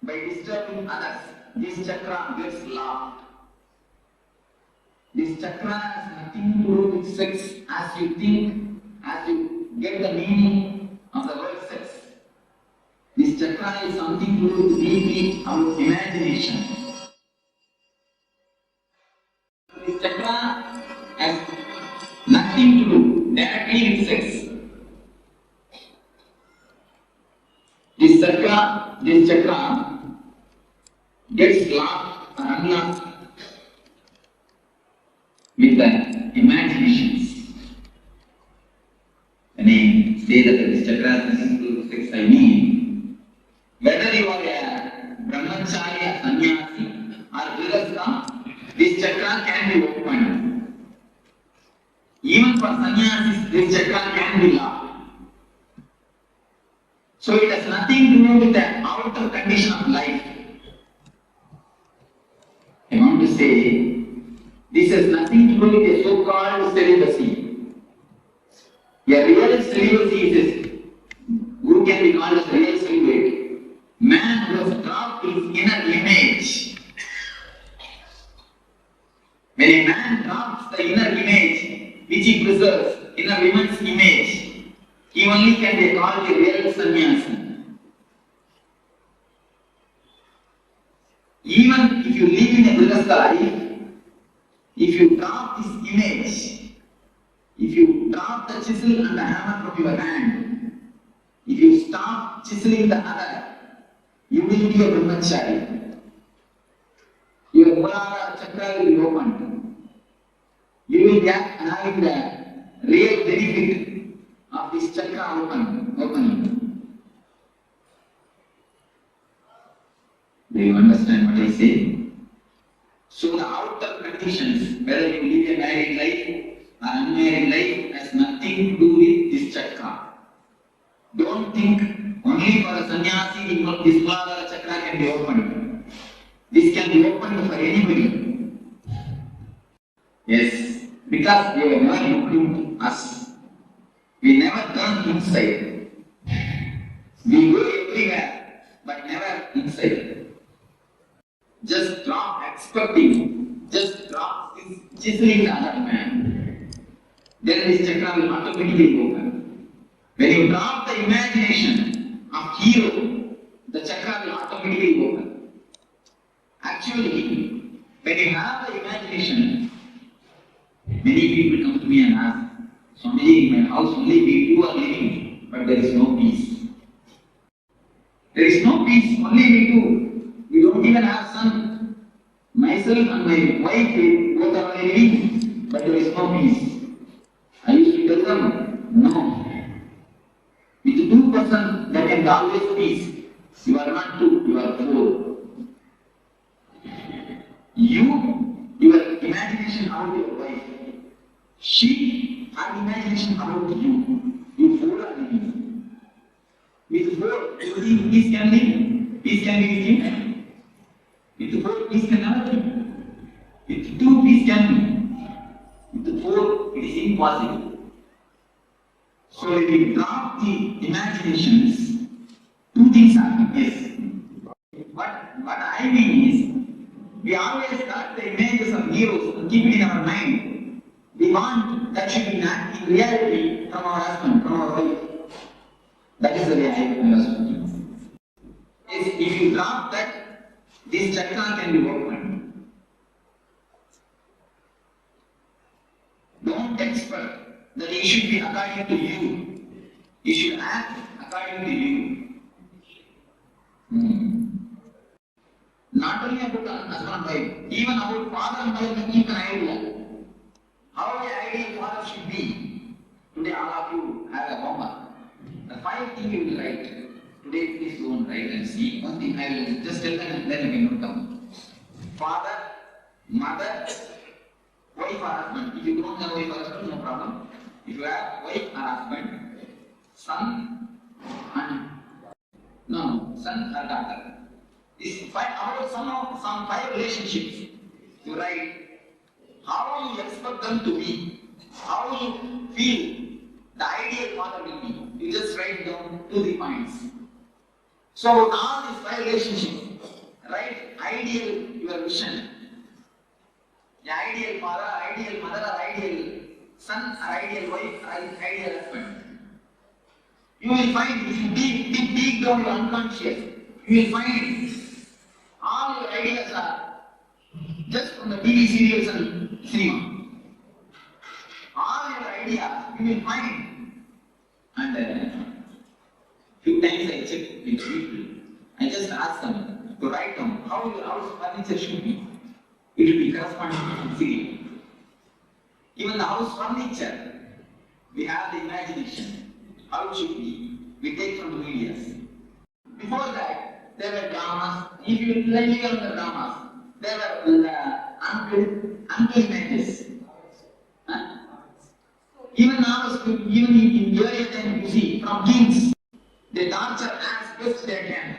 by disturbing others, this chakra gets locked. This chakra has nothing to do with sex as you think, as you get the meaning of the word sex. This chakra is something to do with deeply our imagination. This chakra has nothing to do directly with sex. This chakra gets locked or unlocked with the imaginations. When I say that this chakra has nothing to do with sex, I mean So it has nothing to do with the outer condition of life. I want to say, this has nothing to do with a so-called celibacy. A real celibacy is who can be called as a real celibate? Man who has dropped his inner image. When a man drops the inner image, which he preserves, inner woman's image, he only can be called a real sannyasi. Even if you live in a grihastha life, if you drop this image, if you drop the chisel and the hammer from your hand, if you stop chiseling the other, you will be a brahmachari. Your Muladhara chakra will be opened. You will get having the real benefit of this chakra opening. Do you understand what I say? So the outer conditions, whether you live a married life or unmarried life, has nothing to do with this chakra. Don't think only for a sannyasi this Muladhara chakra can be opened. This can be opened for anybody. Yes, because we have never looked into us. We never turn inside. We go everywhere, but never inside. Just drop expecting, just drop this chiseling the other man. Then this chakra will automatically open. When you drop the imagination of hero, the chakra will automatically open. Actually, when you have the imagination, many people come to me and ask, Swamiji, in my house only we two are living, but there is no peace. There is no peace, only we two. We don't even have son. Myself and my wife, both are living, but there is no peace. I used to tell them, no. With two persons, there can be always peace. You are not two, you are four. Your imagination about your wife. She, her imagination about you. You four are living. With four, you think peace can live? Peace can be with you? With four, peace can never be. With two, peace can be. With four, it is impossible. So if we drop the imaginations, two things happen. Yes. What I mean is, we always got the images of heroes and keep it in our mind. We want that should be in reality from our husband, from our wife. That is the way I was speaking. Yes, if you drop that, this chakra can be opened. Don't expect that it should be according to you. You should act according to you. Not only about husband and wife, even about father and mother can keep an idea. How the ideal father should be. Today all of you have a homework. The 5 things you will write. Today please go and write and see. One thing I will just tell them and then you can note down. Father, mother, wife or husband. If you don't have wife or husband, no problem. If you have wife or husband, son and son or daughter. This about some 5 relationships. You write how you expect them to be, how you feel the ideal father will be. You just write down 2-3 points. So with all these 5 relationships, write ideal your vision. The ideal father, ideal mother, or ideal son, or ideal wife, or ideal husband. You will find if you dig down your unconscious, you will find all your ideas are just from the TV serials and cinema. All your ideas you will find. And few times I check with people. I just ask them to write down how your house furniture should be. It will be corresponding to serial. Even the house furniture, we have the imagination. How it should be. We take from the medias. Before that, there were dramas. If you live on the dramas, there were uncle images. Even now, even in earlier time, you see, from kings, They torture as best they can.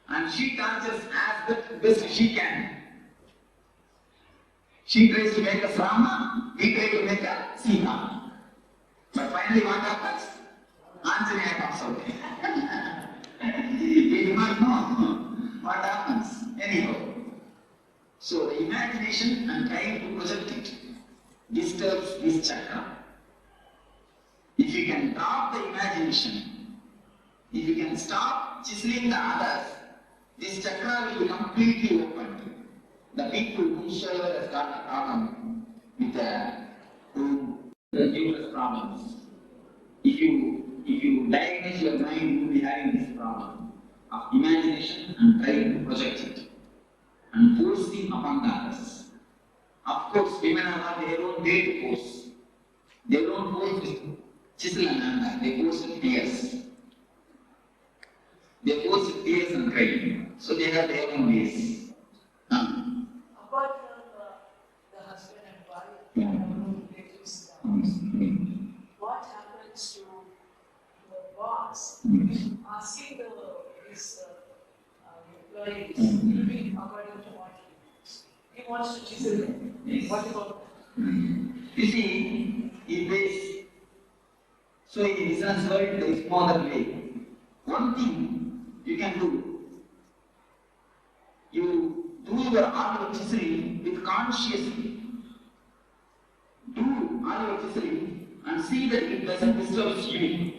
And she tortures as best she can. She tries to make us Rama, we try to make her Sita. But finally what happens? Anjaneyya comes out. We do not know what happens. Anyhow. So the imagination and trying to project it disturbs this chakra. If you can drop the imagination, if you can stop chiseling the others, this chakra will be completely opened. The people whosoever has got a problem with the uterus problems, if you diagnose your mind, you will be having this problem of imagination and trying to project it and forcing upon the others. Of course, women have their own way to force. They don't force with chisel and anger, they force with tears. They force with tears and crying. So they have their own ways. Apart from the husband and wife, relatives, what happens to the boss asking his employees living according to what he wants to chisel them? What about You see, in this, so in business world, there is no other way. One thing you can do, you do your art of chiseling with consciously. Do all your chiseling and see that it doesn't disturb you.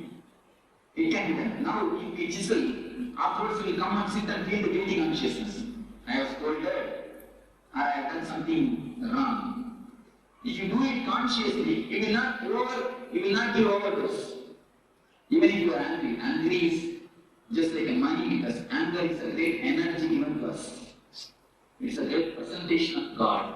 It can be done. Now, if we chisel, afterwards we will come and sit and feel the guilty consciousness. I was scolded, or I have done something wrong. If you do it consciously, you will not give overdose. Even if you are angry, anger is just like a money, because anger is a great energy given to us. It's a great presentation of God.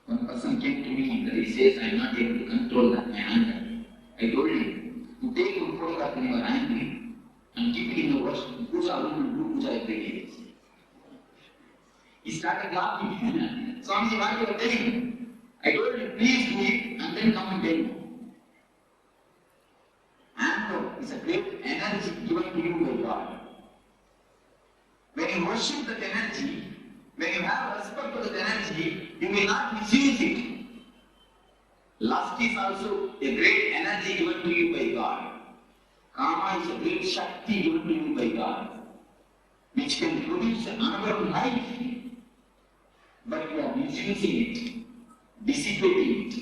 One person came to me and he says, I am not able to control my anger. I told him, you take a photograph when you are angry and keep it in your worship. Puja room and do puja every day. He started laughing. Swami, what you are telling? I told him, please do it and then come and tell me. Anger is a great energy given to you by God. When you worship that energy, when you have respect for that energy, you will not misuse it. Lust is also a great energy given to you by God. Karma is a great Shakti given to you by God, which can produce another life. But you are misusing it, dissipating it,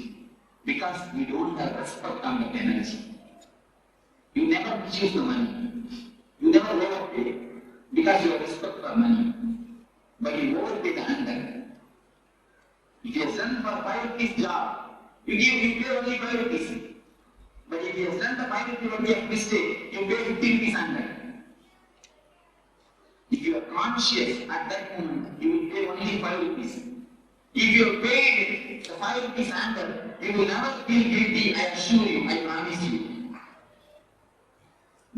because we don't have respect on that energy. You never misuse the money. You never overpay because you have respect for money. But you overpay the anger. If you have done for 5 rupees job, you pay only 5 rupees. But if you have done the 5 rupees only a mistake, you pay 50 rupees anger. If you are conscious at that moment, you will pay only 5 rupees. If you have paid the 5 rupees anger, you will never feel guilty, I assure you, I promise you.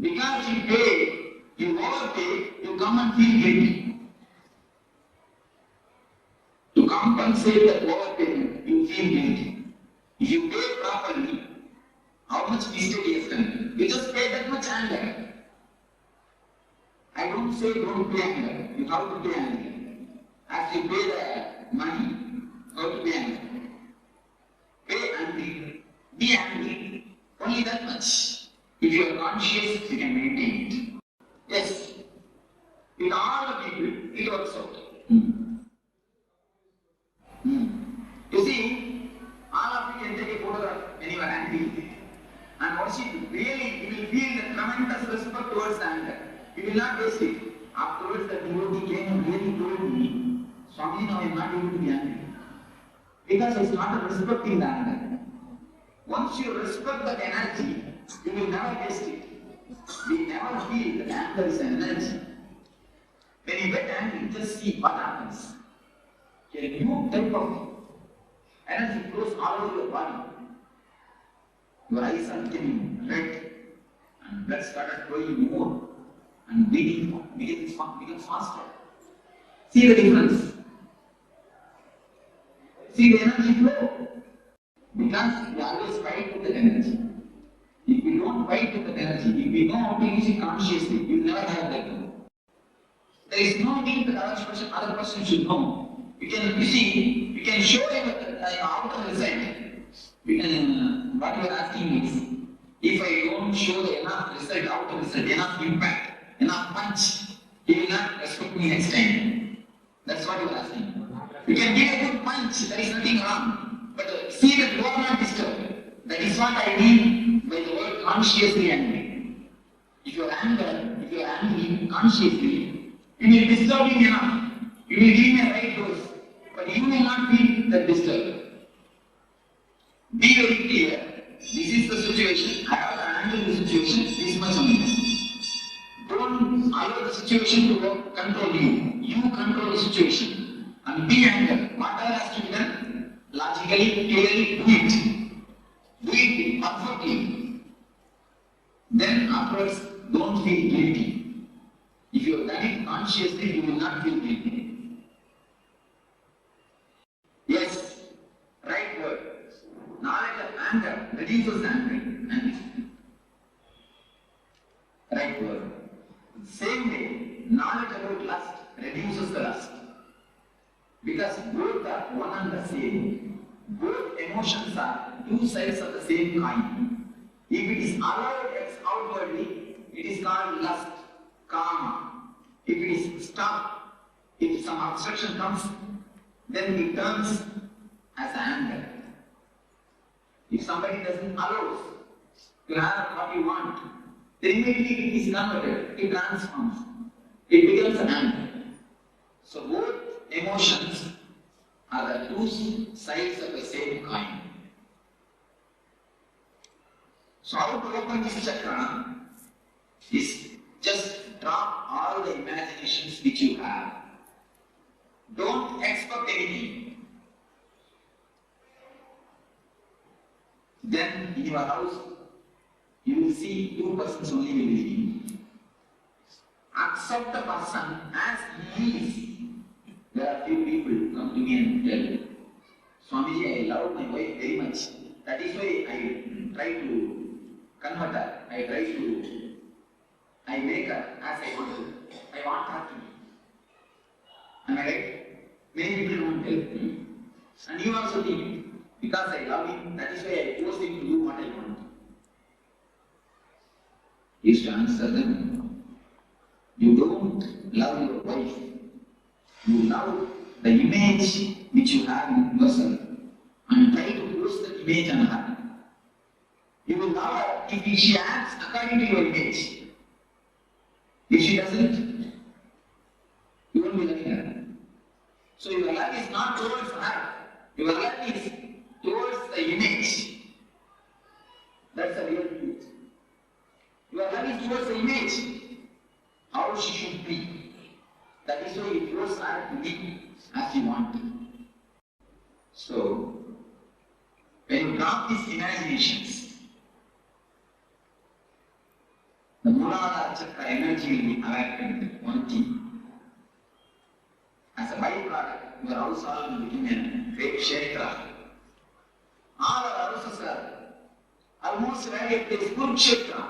Because you pay, you overpay, you come and feel guilty. To compensate that overpayment, you feel guilty. If you pay properly, how much mistake you have done? You just pay that much anger. I don't say don't pay anger. You have to pay anger. As you pay the money, how to pay anger? Pay angry. Be angry. Only that much. If you are conscious, you can maintain it. Yes. With all the people, it works out. You see, all of you can take a photograph when you are angry and worship it. Really, you will feel the tremendous respect towards the anger. You will not waste it. Afterwards, the devotee came and really told me, Swami, now I am not able to be angry. Because I started respecting the anger. Once you respect that energy, you will never waste it. We never feel that anger is an energy. When you get angry, just see what happens. A new type of energy flows all over your body. Your eyes are becoming red and blood started flowing more and beating becomes faster. See the difference. See the energy flow. Because we always fight with the energy. If we don't fight with the energy. If we know how to use it consciously, you will never have that. There is no need that other person should know. You can show him the outer result. What you are asking is, if I don't show the enough result, outer result, enough impact, enough punch, he will not respect me next time. That's what you are asking. You can give a good punch, there is nothing wrong. But see that you are not disturbed. That is what I mean by the word consciously angry. If you are angry consciously, you will disturb him enough. You will give him a right dose. But you will not feel that disturbed. Be very clear. This is the situation. I have to handle the situation. This much only. Don't allow the situation to control you. You control the situation. And be angry. Whatever has to be done, logically, clearly, do it. Do it perfectly. Then afterwards, don't feel guilty. If you have done it consciously, you will not feel guilty. Yes, right word. Knowledge of anger reduces anger. Right word. Same way, knowledge about lust reduces the lust. Because both are one and the same. Both emotions are two sides of the same coin. If it is allowed outwardly, it is called lust, karma. If it is stopped, if some obstruction comes, then it turns as anger. If somebody doesn't allow to have what you want, then immediately it is converted, it transforms, it becomes anger. So both emotions are the two sides of the same coin. So how to open this chakra is just drop all the imaginations which you have. Don't expect anything. Then in your house, you will see two persons only will be living. Accept the person as he is. There are few people come to me and tell, Swamiji, I love my wife very much. That is why I try to convert her. I make her as I want to. I want her to be. Am I right? Many people don't tell me. And you also think, because I love him, that is why I force him to do what I want. Is to answer them. You don't love your wife. You love the image which you have in yourself and try to force that image on her. You will love her if she acts according to your image. If she doesn't, you won't be loving her. So your love is not towards her. Your love is towards the image. That's the real truth. Your love is towards the image. How she should be. That is why you force her to be as you want. So, when you drop these imaginations, the Mooladhara chakra energy will be awakened. One thing. As a byproduct, your house all will become a great kshetra. All our houses are almost ready to this good kshetra.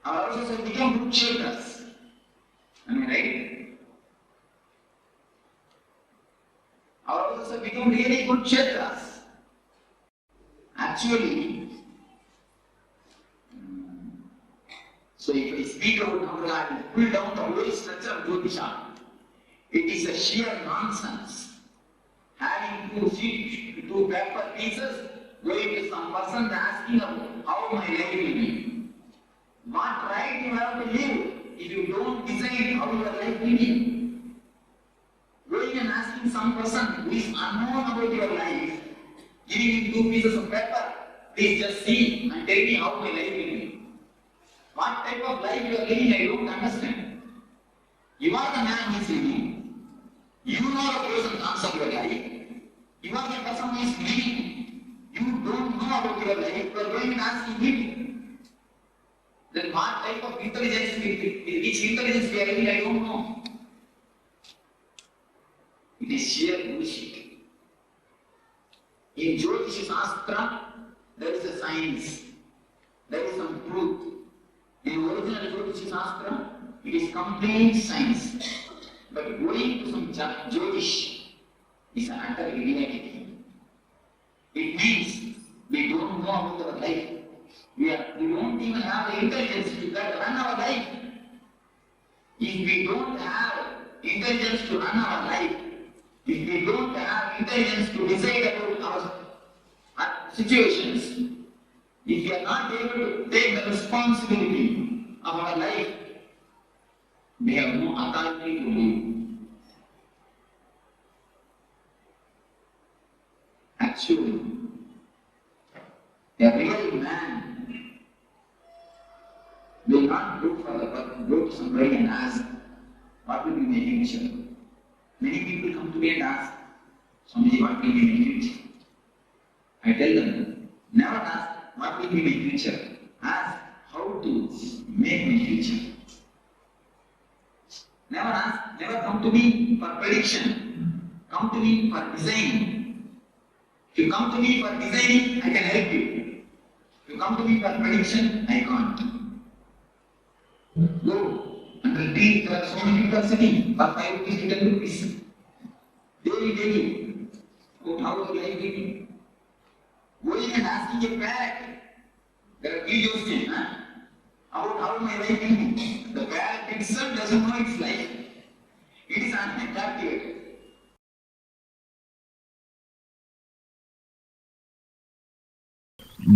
Our houses have become good kshetras. Am I right? Our houses have become really good kshetras. Actually, so if I speak about Namrata, I will pull down the whole structure of Jyotisha. It is a sheer nonsense. Having two paper pieces, going to some person asking how my life will be. What right you have to live if you don't decide how your life will be? Going and asking some person who is unknown about your life, giving him 2 pieces of paper, please just see and tell me how my life will be. What type of life you are living, I don't understand. You are the man who is living. You know the pros and cons of your life. You are the person who is living. You don't know about your life. You are going and asking him. Then what type of intelligence, which intelligence we are living, I don't know. It is sheer bullshit. In Jyotish Shastra, there is a science. there is some truth. In original Jyotish Shastra, it is complete science. But going to some Jyotish is an utter reality. It means we don't know about our life. We don't even have the intelligence to run our life. If we don't have intelligence to run our life, if we don't have intelligence to decide about our situations, if we are not able to take the responsibility of our life, we have no authority to live. Actually, a real man will not go to somebody and ask, what will be my future? Many people come to me and ask, Swamiji, what will be my future? I tell them, never ask, what will be my future? Ask, how to make my future. Never come to me for prediction. Come to me for design. If you come to me for designing, I can help you. If you come to me for prediction, I can't. Go and repeat. There are so many people sitting for 5 rupees to 10 rupees. Daily. About how your life will be. Going and asking a parent. There are videos here, about how my life will be. The parent itself doesn't know its life. It is unattractive.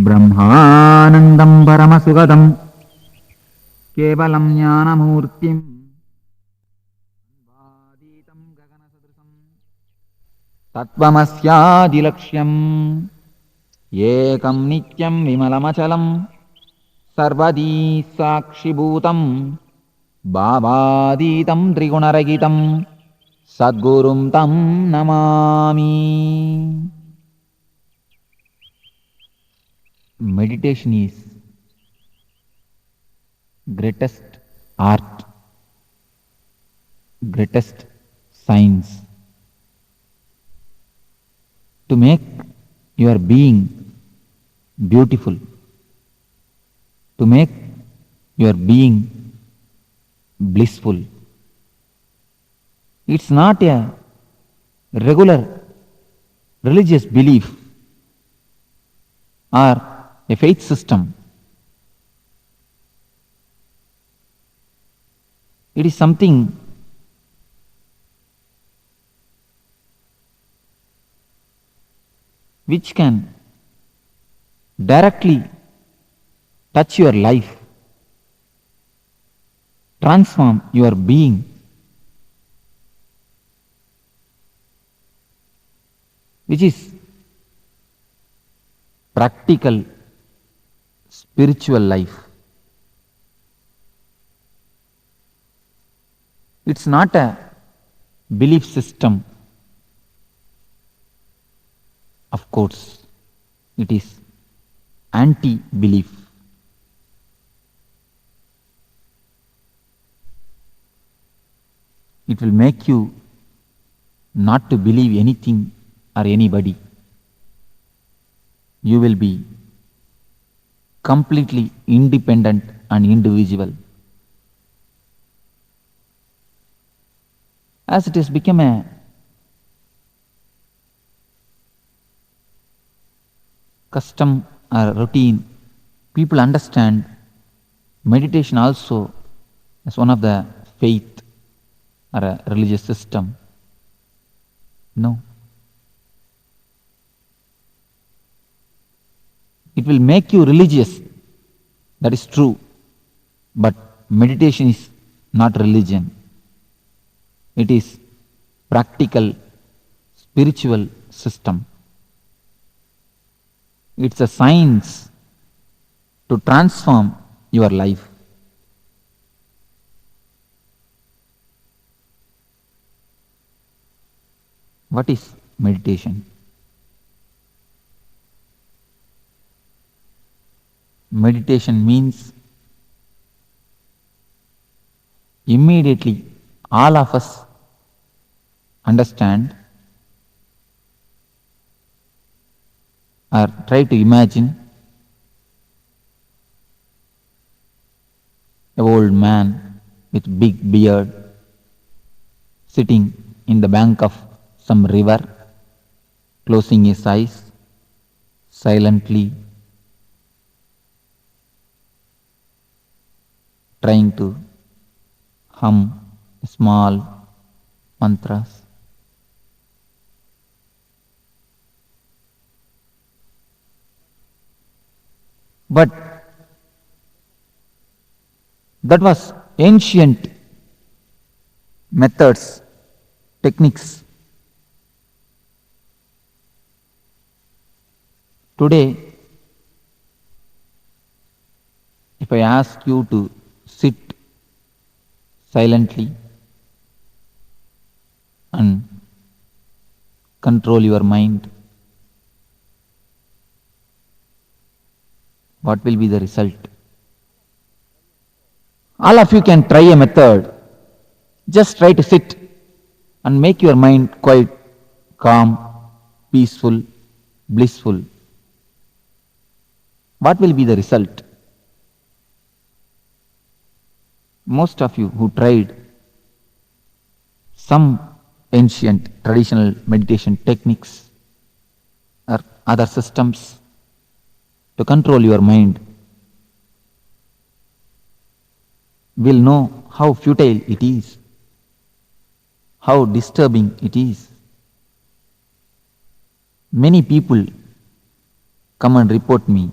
ब्रह्मानन्दं परमसुगतं केवलं ज्ञानमूर्तिं वादीतं गगनसदृशं तत्त्वमस्यादिलक्ष्यम् एकं नित्यं विमलमचलं सर्वदी साक्षिभूतं भावातीतं त्रिगुणरहितं सद्गुरुं तं Namami. Meditation is greatest art, greatest science to make your being beautiful, to make your being blissful. It's not a regular religious belief or a faith system. It is something which can directly touch your life, transform your being, which is practical spiritual life. It's not a belief system. Of course, it is anti-belief. It will make you not to believe anything or anybody. You will be completely independent and individual. As it has become a custom or routine, people understand meditation also as one of the faith or a religious system. No. It will make you religious, that is true, but meditation is not religion. It is practical, spiritual system. It's a science to transform your life. What is meditation? Meditation means immediately all of us understand or try to imagine an old man with big beard sitting in the bank of some river, closing his eyes silently, trying to hum small mantras. But that was ancient methods, techniques. Today, if I ask you to sit silently and control your mind, what will be the result? All of you can try a method. Just try to sit and make your mind quite calm, peaceful, blissful. What will be the result? Most of you who tried some ancient traditional meditation techniques or other systems to control your mind will know how futile it is, how disturbing it is. Many people come and report me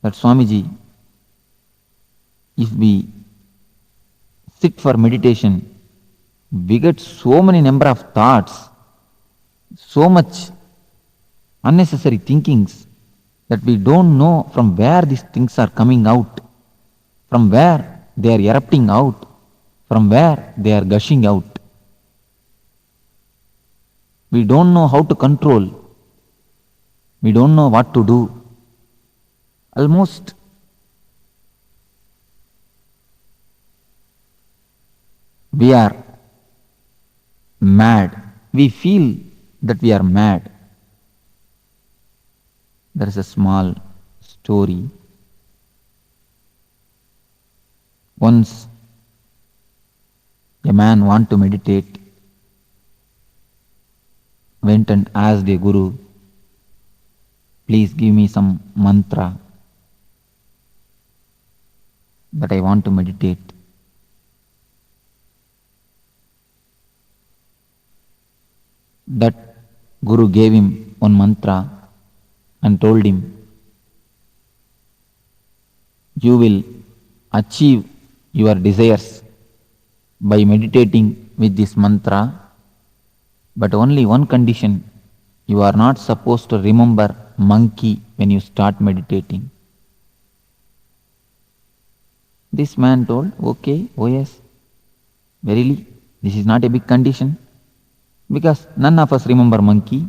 that Swamiji, if we sit for meditation, we get so many number of thoughts, so much unnecessary thinkings that we don't know from where these things are coming out, from where they are erupting out, from where they are gushing out. We don't know how to control. We don't know what to do. Almost we are mad. We feel that we are mad. There is a small story. Once a man wanted to meditate, went and asked a guru, please give me some mantra that I want to meditate. That guru gave him one mantra and told him, you will achieve your desires by meditating with this mantra, but only one condition, you are not supposed to remember monkey when you start meditating. This man told, okay, oh yes, verily, this is not a big condition, because none of us remember monkey,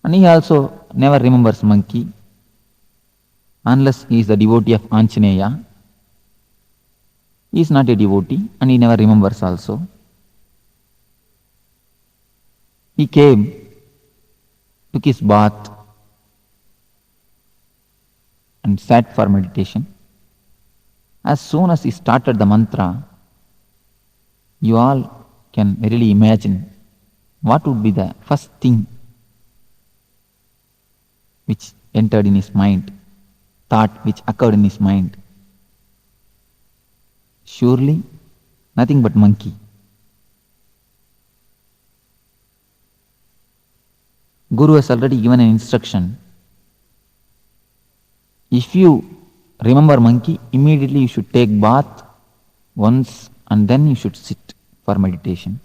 and he also never remembers monkey, unless he is the devotee of Anjaneya. He is not a devotee, and he never remembers also. He came, took his bath, and sat for meditation. As soon as he started the mantra, you all can really imagine what would be the first thing which entered in his mind, thought which occurred in his mind. Surely nothing but monkey. Guru has already given an instruction. If you remember monkey, immediately you should take bath once and then you should sit for meditation.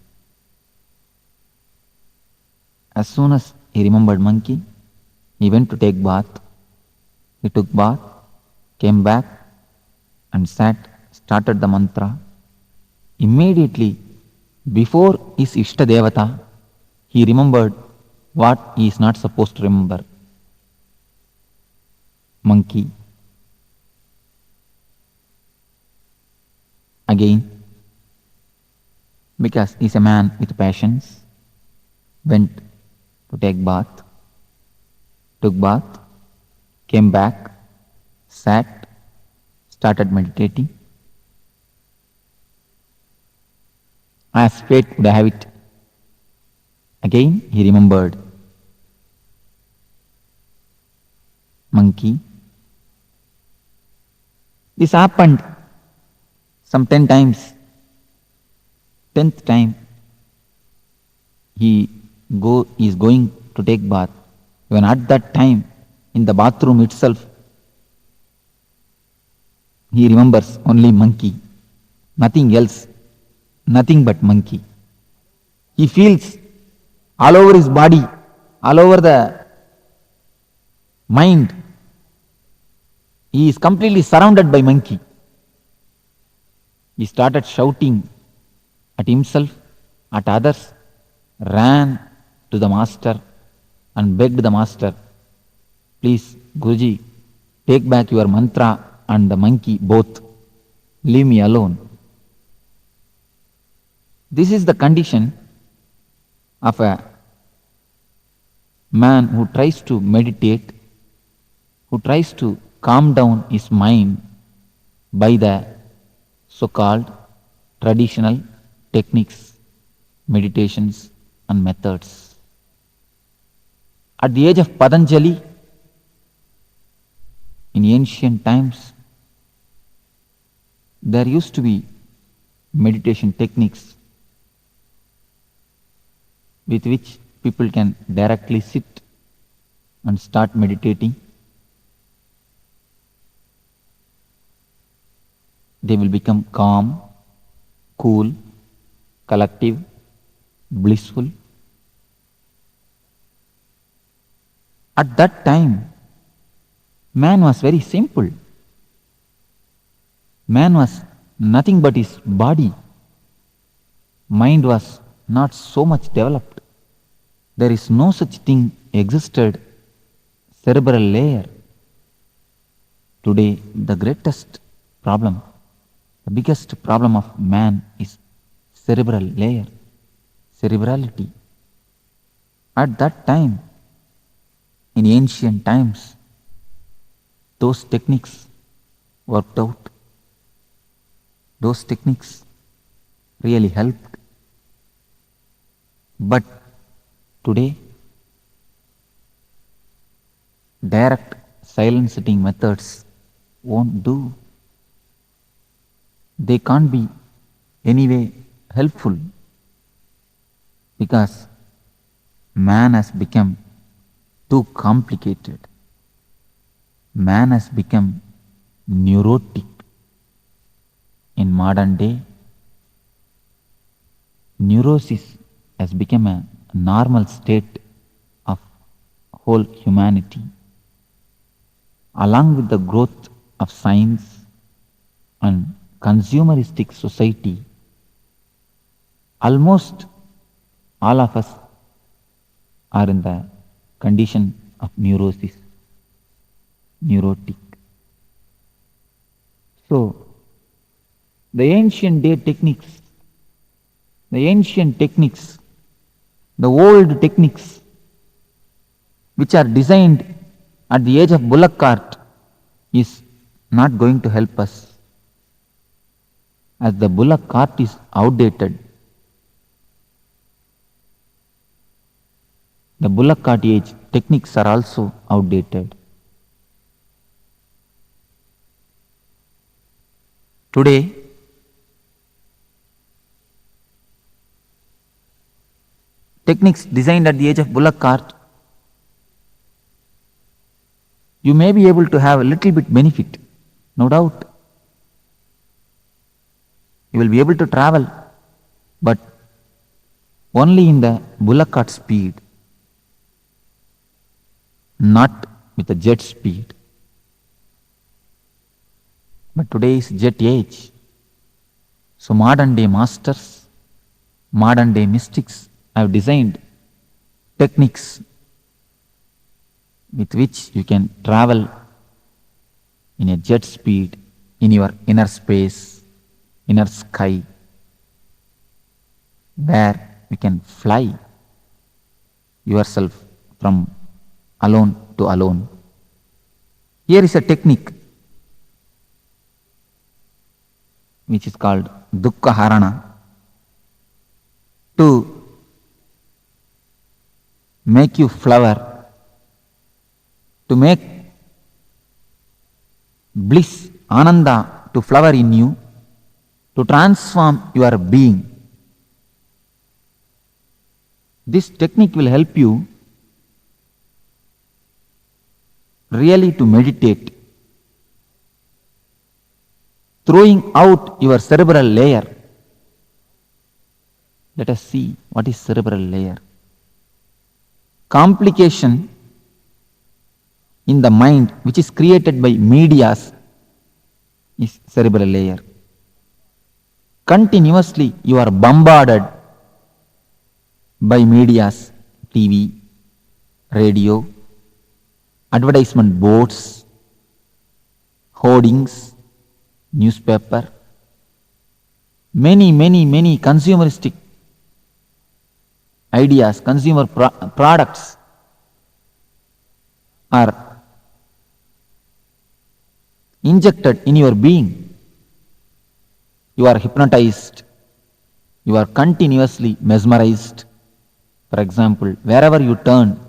As soon as he remembered monkey, he went to take bath. He took bath, came back and sat, started the mantra. Immediately, before his Ishta Devata, he remembered what he is not supposed to remember. Monkey. Again, because he is a man with passions, went to take bath, took bath, came back, sat, started meditating. as fate would have it. Again he remembered monkey. This happened some 10 times. 10th time he is going to take bath. Even at that time, in the bathroom itself, he remembers only monkey, nothing else, nothing but monkey. He feels all over his body, all over the mind, he is completely surrounded by monkey. He started shouting at himself, at others, ran to the master and begged the master, please Guruji, take back your mantra and the monkey both. Leave me alone. This is the condition of a man who tries to meditate, who tries to calm down his mind by the so-called traditional techniques, meditations and methods. At the age of Patanjali, in ancient times, there used to be meditation techniques with which people can directly sit and start meditating. They will become calm, cool, collective, blissful. At that time, man was very simple. Man was nothing but his body. Mind was not so much developed. There is no such thing existed, cerebral layer. Today, the greatest problem, the biggest problem of man is cerebral layer, cerebrality. At that time, in ancient times, those techniques worked out. Those techniques really helped. But today, direct silent sitting methods won't do. They can't be anyway helpful because man has become too complicated. Man has become neurotic. In modern day, neurosis has become a normal state of whole humanity. Along with the growth of science and consumeristic society, almost all of us are in the condition of neurosis, neurotic. So, the ancient techniques, the old techniques which are designed at the age of bullock cart is not going to help us, as the bullock cart is outdated. The bullock cart age techniques are also outdated. Today, techniques designed at the age of bullock cart, you may be able to have a little bit benefit, no doubt. You will be able to travel, but only in the bullock cart speed, not with the jet speed. But today is jet age. So modern day masters, modern day mystics have designed techniques with which you can travel in a jet speed in your inner space, inner sky, where you can fly yourself from alone to alone. Here is a technique which is called Dukkha Harana. to make you flower, to make bliss, ananda to flower in you, to transform your being. This technique will help you really to meditate, throwing out your cerebral layer. Let us see what is cerebral layer. Complication in the mind which is created by medias is cerebral layer. Continuously you are bombarded by medias, TV, radio, advertisement boards, hoardings, newspaper, many consumeristic ideas, consumer products are injected in your being. You are hypnotized, you are continuously mesmerized. For example, wherever you turn,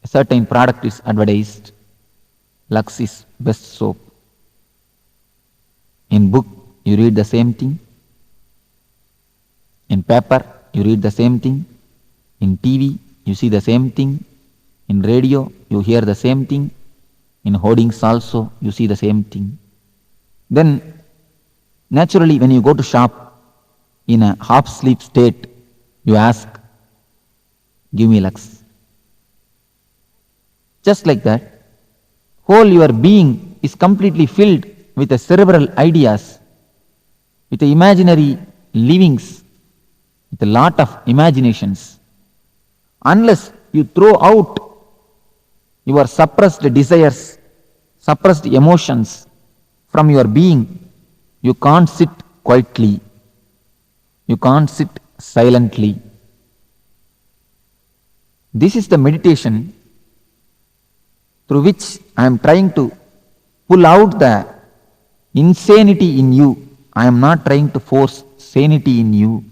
a certain product is advertised. Lux is best soap. In book, you read the same thing. In paper, you read the same thing. In TV, you see the same thing. In radio, you hear the same thing. In hoardings also, you see the same thing. Then, naturally, when you go to shop in a half-sleep state, you ask, give me Lux. Just like that, whole your being is completely filled with the cerebral ideas, with the imaginary livings, with a lot of imaginations. Unless you throw out your suppressed desires, suppressed emotions from your being, you can't sit quietly. You can't sit silently. This is the meditation through which I am trying to pull out the insanity in you. I am not trying to force sanity in you.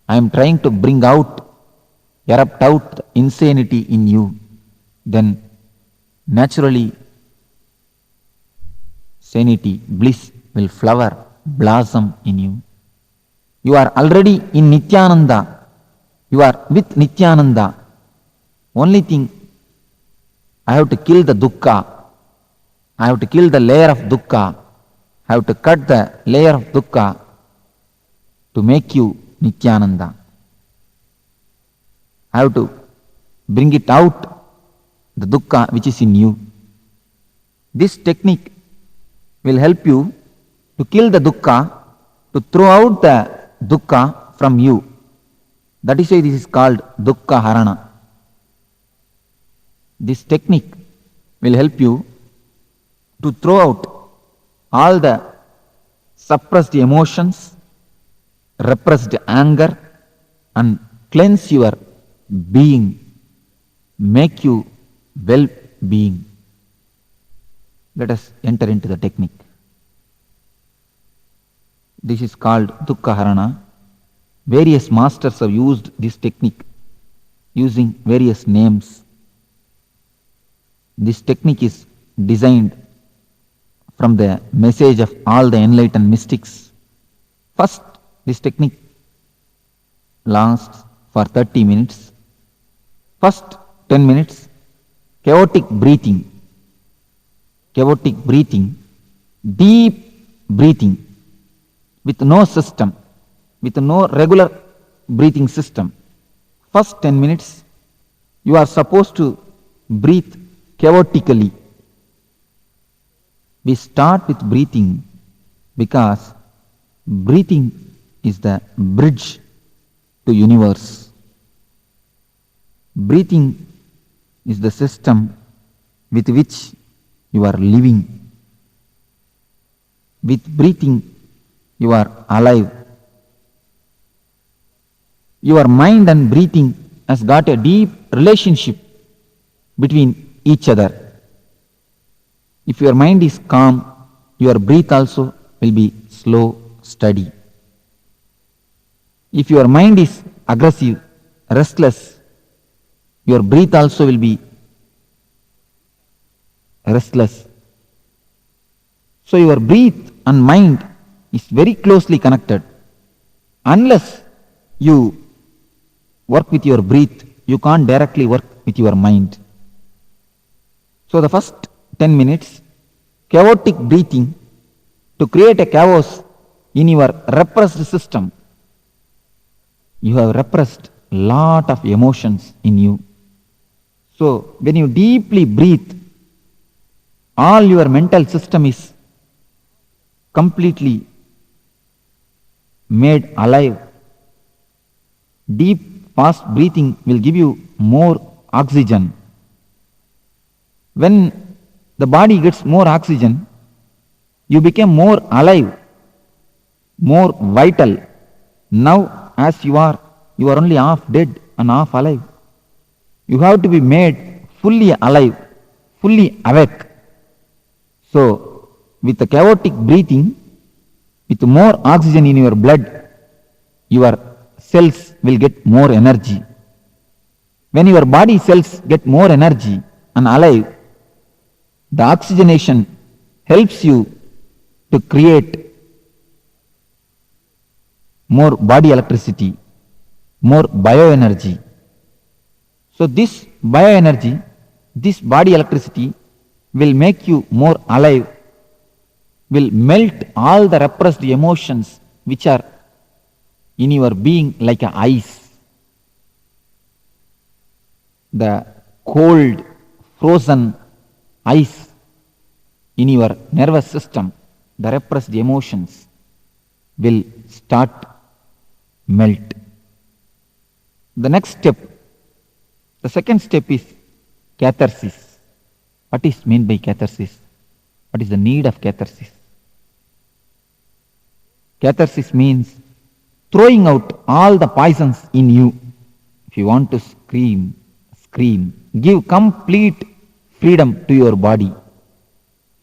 I am trying to bring out, erupt out the insanity in you. Then naturally sanity, bliss will flower, blossom in you. You are already in Nityananda. You are with Nityananda. Only thing, I have to kill the dukkha. I have to kill the layer of dukkha. I have to cut the layer of dukkha to make you Nityananda. I have to bring it out, the dukkha which is in you. This technique will help you to kill the dukkha, to throw out the dukkha from you. That is why this is called dukkha harana. This technique will help you to throw out all the suppressed emotions, repressed anger, and cleanse your being, make you well-being. Let us enter into the technique. This is called dukkha harana. Various masters have used this technique using various names. This technique is designed from the message of all the enlightened mystics. First, this technique lasts for 30 minutes. First 10 minutes, chaotic breathing, deep breathing, with no system, with no regular breathing system. First 10 minutes, you are supposed to breathe chaotically. We start with breathing because breathing is the bridge to universe. Breathing is the system with which you are living. With breathing, you are alive. Your mind and breathing has got a deep relationship between each other. If your mind is calm, your breath also will be slow, steady. If your mind is aggressive, restless, your breath also will be restless. So your breath and mind is very closely connected. Unless you work with your breath, you can't directly work with your mind. So the first 10 minutes, chaotic breathing to create a chaos in your repressed system. You have repressed lot of emotions in you. So when you deeply breathe, all your mental system is completely made alive. Deep, fast breathing will give you more oxygen. When the body gets more oxygen, you become more alive, more vital. Now, as you are only half dead and half alive. You have to be made fully alive, fully awake. So, with the chaotic breathing, with more oxygen in your blood, your cells will get more energy. When your body cells get more energy and alive, the oxygenation helps you to create more body electricity, more bioenergy. So this bioenergy, this body electricity will make you more alive, will melt all the repressed emotions which are in your being like a ice. The cold, frozen ice in your nervous system, the repressed emotions will start melt. The next step, the second step is catharsis. What is meant by catharsis? What is the need of catharsis? Catharsis means throwing out all the poisons in you. If you want to scream, scream. Give complete freedom to your body.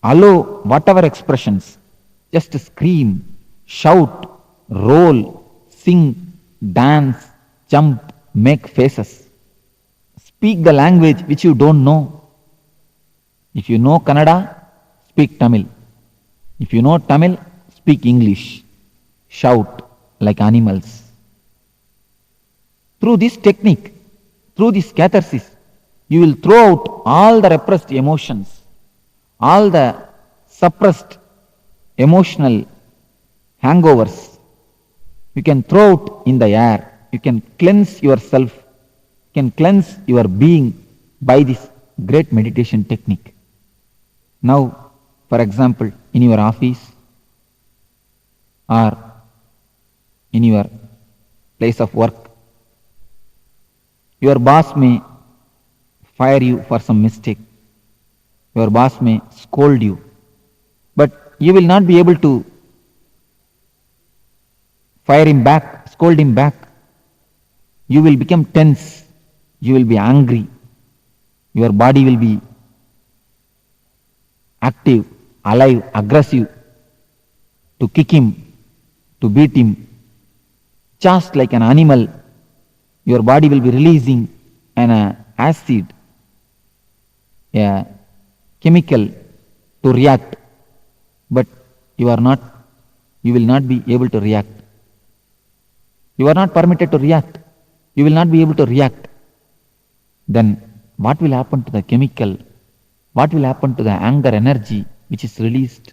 Allow whatever expressions. Just scream, shout, roll, sing, dance, jump, make faces. Speak the language which you don't know. If you know Kannada, speak Tamil. If you know Tamil, speak English. Shout like animals. Through this technique, through this catharsis, you will throw out all the repressed emotions, all the suppressed emotional hangovers. You can throw out in the air. You can cleanse yourself, you can cleanse your being by this great meditation technique. Now, for example, in your office or in your place of work, your boss may fire you for some mistake. Your boss may scold you, but you will not be able to fire him back, scold him back. You will become tense. You will be angry. Your body will be active, alive, aggressive to kick him, to beat him. Just like an animal, your body will be releasing an acid, a chemical to react, but you will not be able to react. You are not permitted to react. You will not be able to react. Then what will happen to the chemical? What will happen to the anger energy which is released?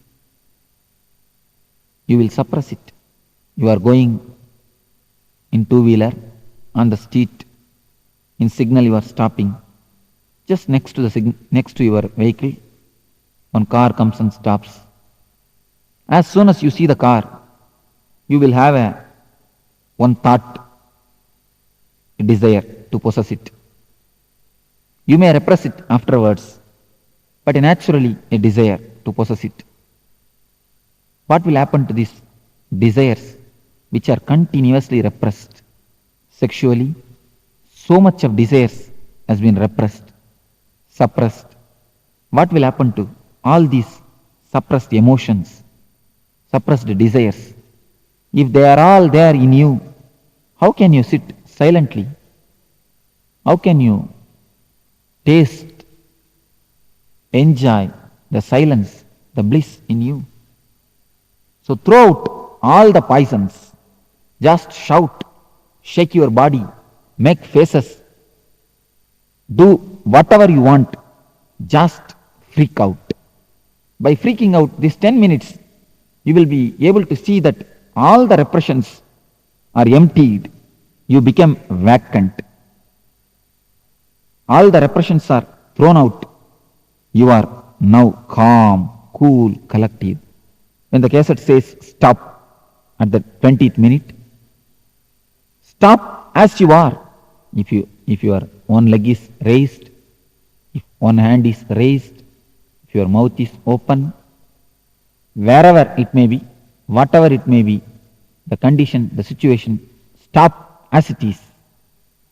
You will suppress it. You are going in two-wheeler on the street. In signal you are stopping. Just next to your vehicle, one car comes and stops. As soon as you see the car, you will have one thought, a desire to possess it. You may repress it afterwards, but naturally a desire to possess it. What will happen to these desires which are continuously repressed? Sexually, so much of desires has been repressed, suppressed. What will happen to all these suppressed emotions, suppressed desires? If they are all there in you, How can you sit silently? How can you taste, enjoy the silence, the bliss in you? So throw out all the poisons. Just shout, shake your body, make faces, do whatever you want. Just freak out. By freaking out these 10 minutes, you will be able to see that all the repressions are emptied. You become vacant. All the repressions are thrown out. You are now calm, cool, collective. When the cassette says stop at the 20th minute, stop as you are. If your one leg is raised, if one hand is raised, if your mouth is open, wherever it may be, whatever it may be, the condition, the situation, stop as it is.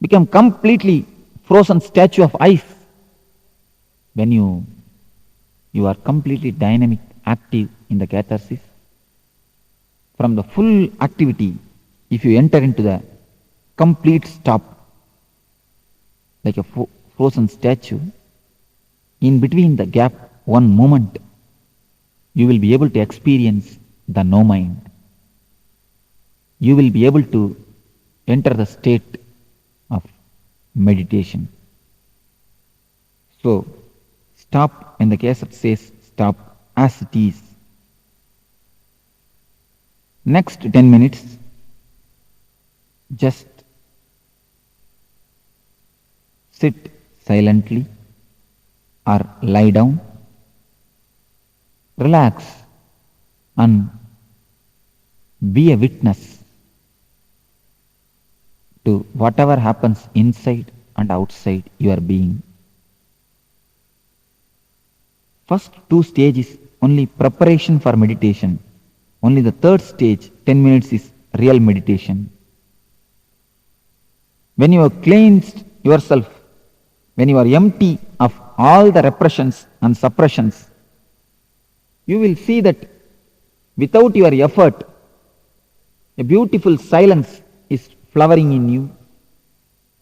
Become completely frozen statue of ice. When you are completely dynamic, active in the catharsis, from the full activity, if you enter into the complete stop, like a frozen statue, in between the gap, one moment, you will be able to experience the no mind. You will be able to enter the state of meditation. So, stop when the cassette says stop as it is. Next 10 minutes, just sit silently or lie down, relax and be a witness to whatever happens inside and outside your being. First two stages only preparation for meditation. Only the third stage, 10 minutes, is real meditation. When you have cleansed yourself, when you are empty of all the repressions and suppressions, you will see that without your effort, a beautiful silence is flowering in you.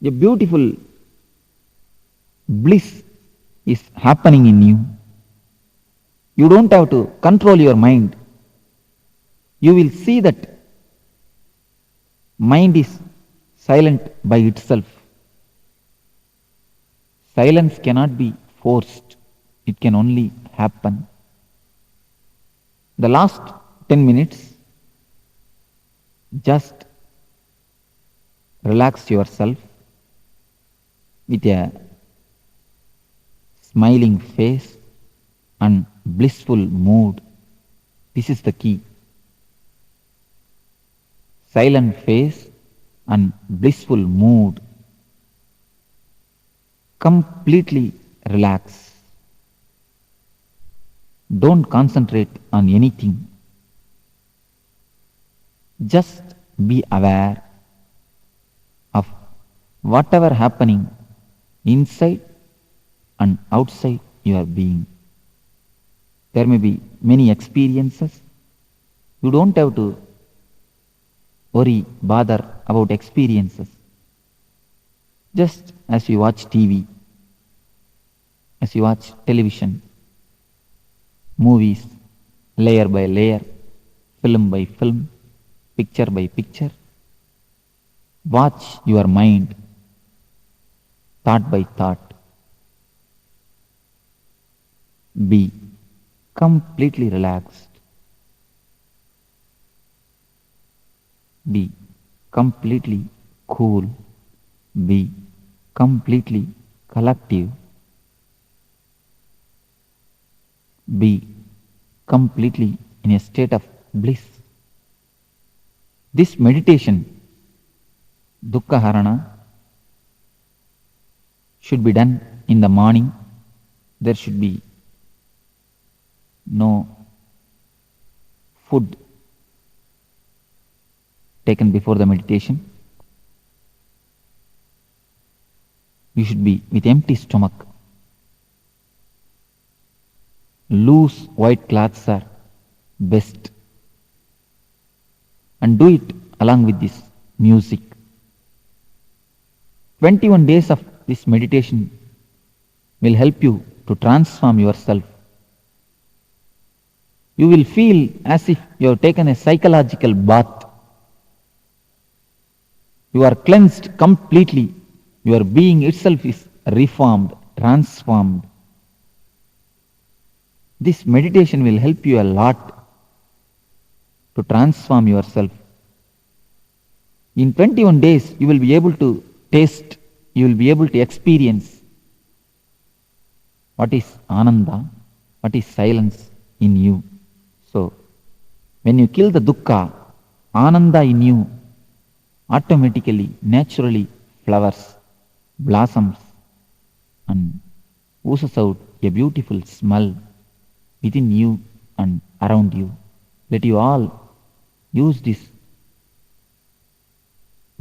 A beautiful bliss is happening in you. You don't have to control your mind. You will see that mind is silent by itself. Silence cannot be forced. It can only happen. The last 10 minutes, just relax yourself with a smiling face and blissful mood. This is the key. Silent face and blissful mood. Completely relax. Don't concentrate on anything. Just be aware of whatever happening inside and outside your being. There may be many experiences. You don't have to worry, bother about experiences. Just as you watch TV, as you watch television, movies, layer by layer, film by film, picture by picture, watch your mind, thought by thought. Be completely relaxed. Be completely cool. Be completely collective. Be completely in a state of bliss. This meditation, Dukkha Harana, should be done in the morning. There should be no food taken before the meditation. You should be with empty stomach. Loose white cloths are best. And do it along with this music, 21 days of this meditation will help you to transform yourself. You will feel as if you have taken a psychological bath. You are cleansed completely. Your being itself is reformed, transformed. This meditation will help you a lot to transform yourself. In 21 days, you will be able to taste, you will be able to experience what is Ananda, what is silence in you. So, when you kill the dukkha, Ananda in you automatically, naturally flowers, blossoms, and oozes out a beautiful smell within you and around you. Let you all use this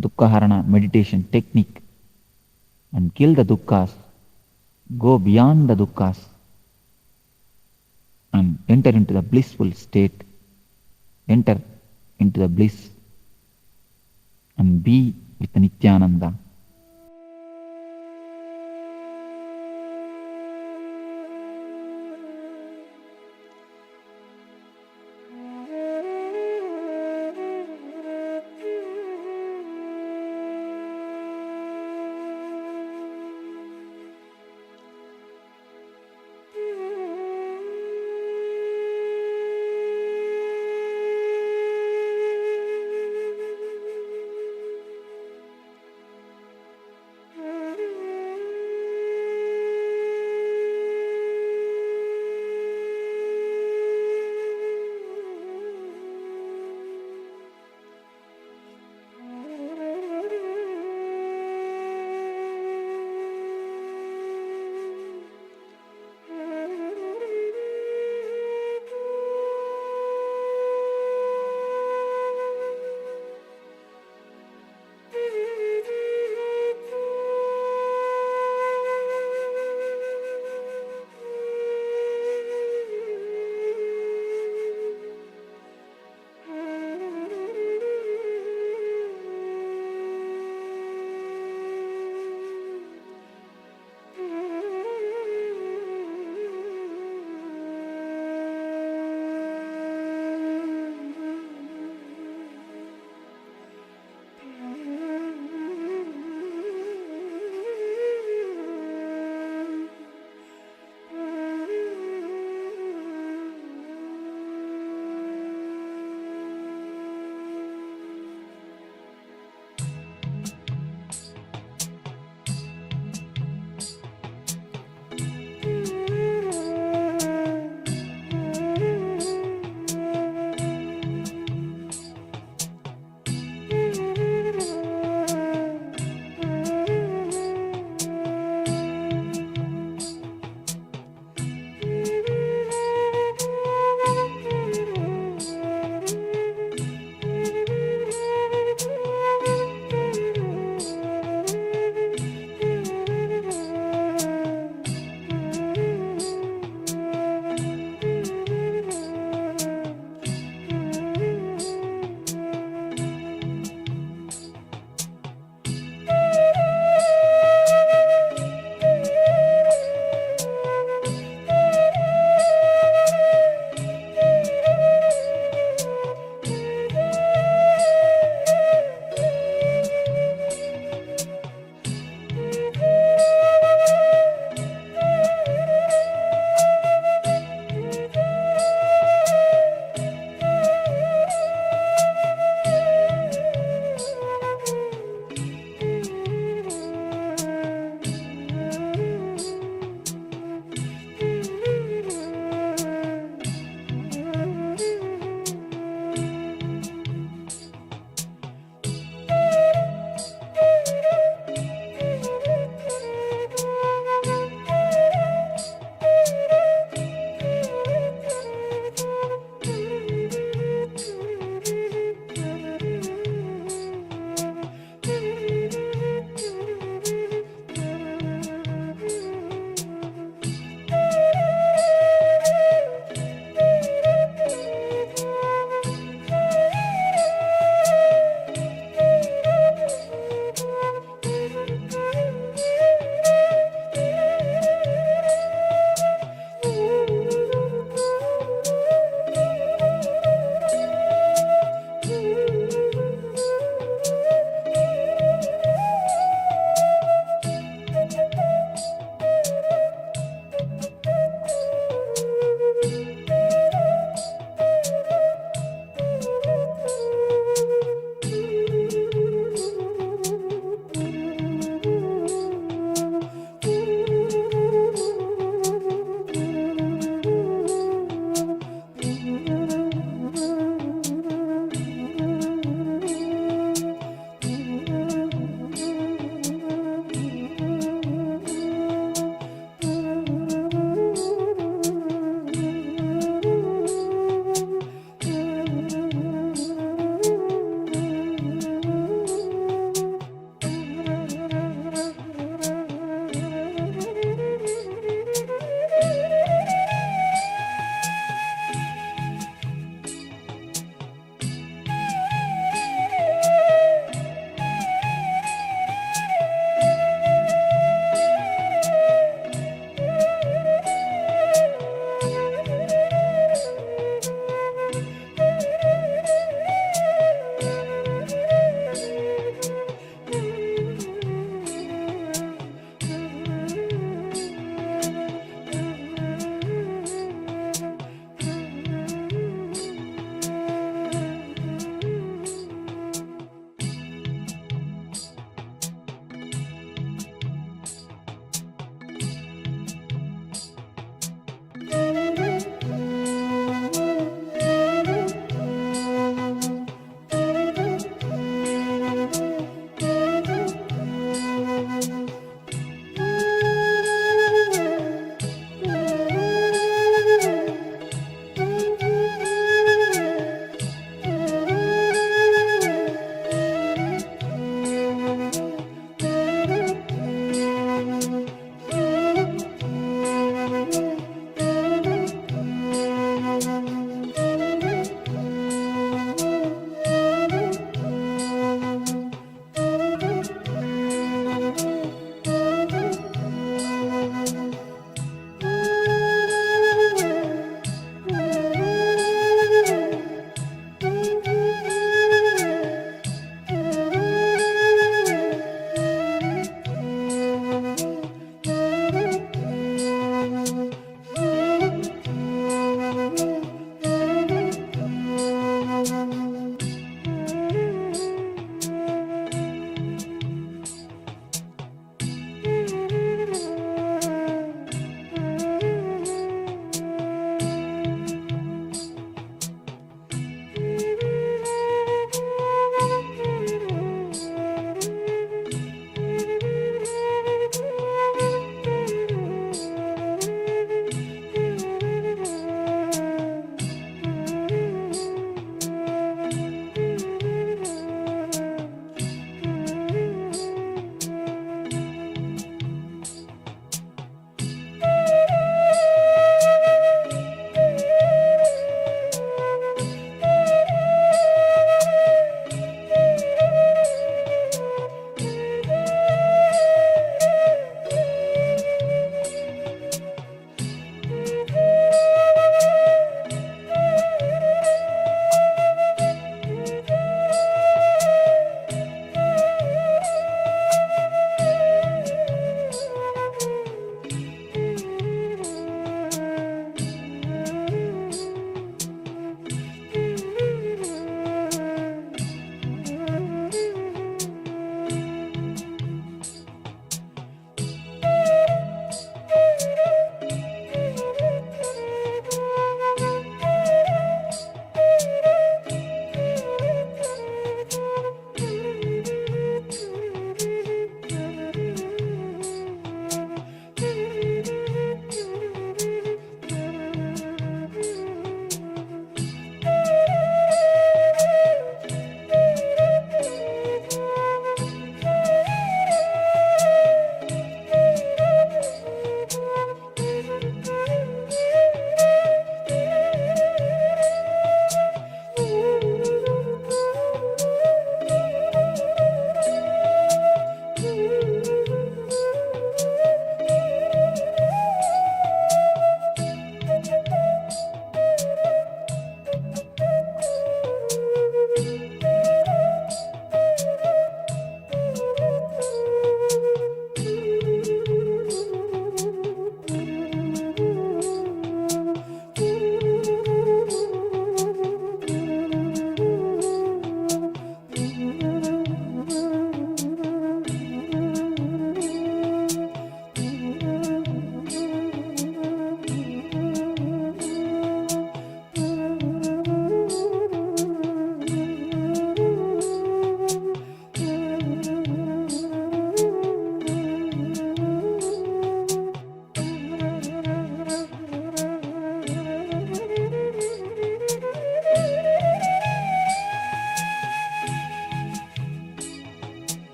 Dukkhaharana meditation technique and kill the dukkhas, go beyond the dukkhas and enter into the blissful state, enter into the bliss and be with the Nityananda.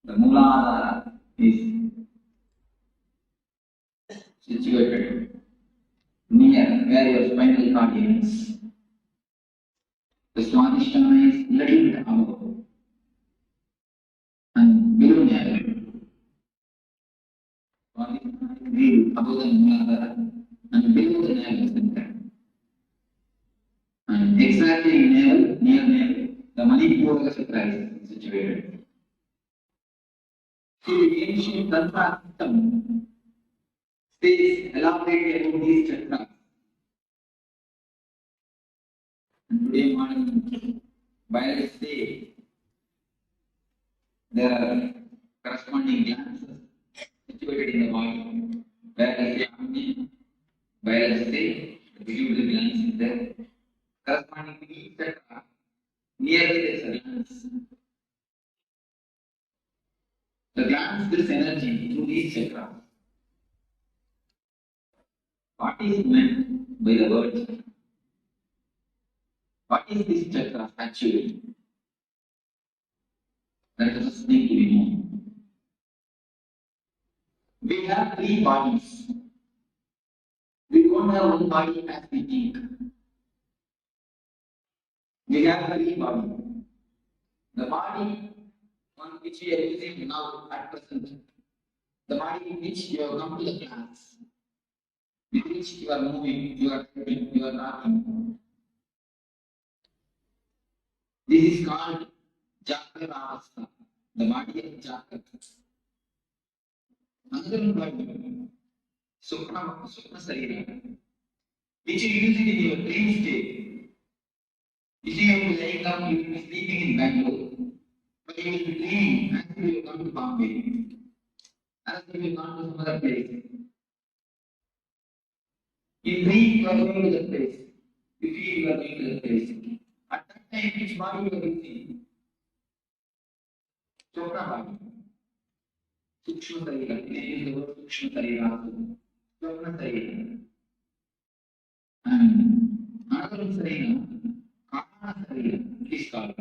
The Mooladhara is situated near where your spinal cord ends. The Swadhisthana is little bit above and below navel. Swadhisthana is little above the Mooladhara and below the navel center. And exactly in navel, near navel, the Manipura chakra is situated. See, the ancient Tantra system stays elaborated about these chakras. And today morning, biologists say there are corresponding glands situated in the body. Whereas the Agni, biologists say the pituitary glands is there. Corresponding to each chakra, nearly there is a glands. The glands gives energy through these chakras. What is meant by the word chakra? What is this chakra actually? That is the first thing to be known. We have three bodies. We don't have one body as we think. We have three bodies. The body on which we are using now at present, the body in which you have come to the class, with which you are moving, you are talking, you are laughing. This is called Jagrata Avastha, the body of Jagrata. Another body, Supra Sarira, which you use it in your dream state. If you have to lie down, you will be sleeping in Bangalore, but you will be dreaming as if you have gone to Bombay, as if you have gone to some other place. In dream, you are going to that place. You feel you are going to that place. At that time, which body you are using? Chokra body. Sukshma Sarira. They use the word Sukshma Sarira also. Chokra Sarira. And another Sarira, Karna Sarira, it is called.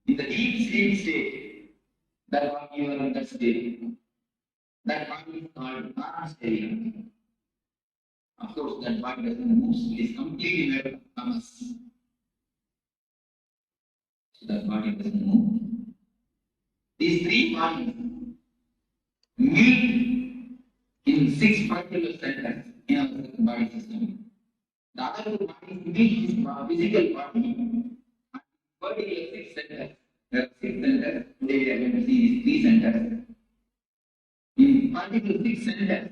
In the deep sleep state, that body you are in that state, that body is called Karna Sarira. Of course, that body doesn't move, it is completely made of tamas. So that body doesn't move. These three bodies meet in 6 particular centers in our body system. The other two bodies meet this physical body at particular 6 centers. There are 6 centers. Today we are going to see these 3 centers. In particular 6 centers,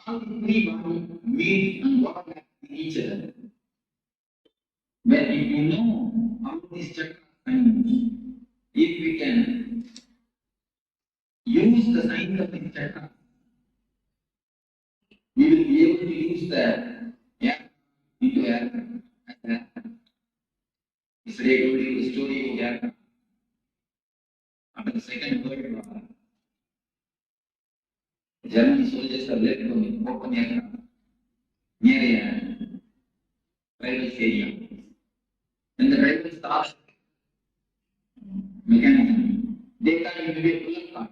all the 3 bodies meet and overlap with each other. When if you know how these chakras signs, if we can use the signs of this chakra, we will be able to use the air into air as air. Yesterday I told you the story of air. After the Second World War, German soldiers are left to open aircraft near a tribal area. When the tribal stops mechanism, they thought it will be a bullet cart.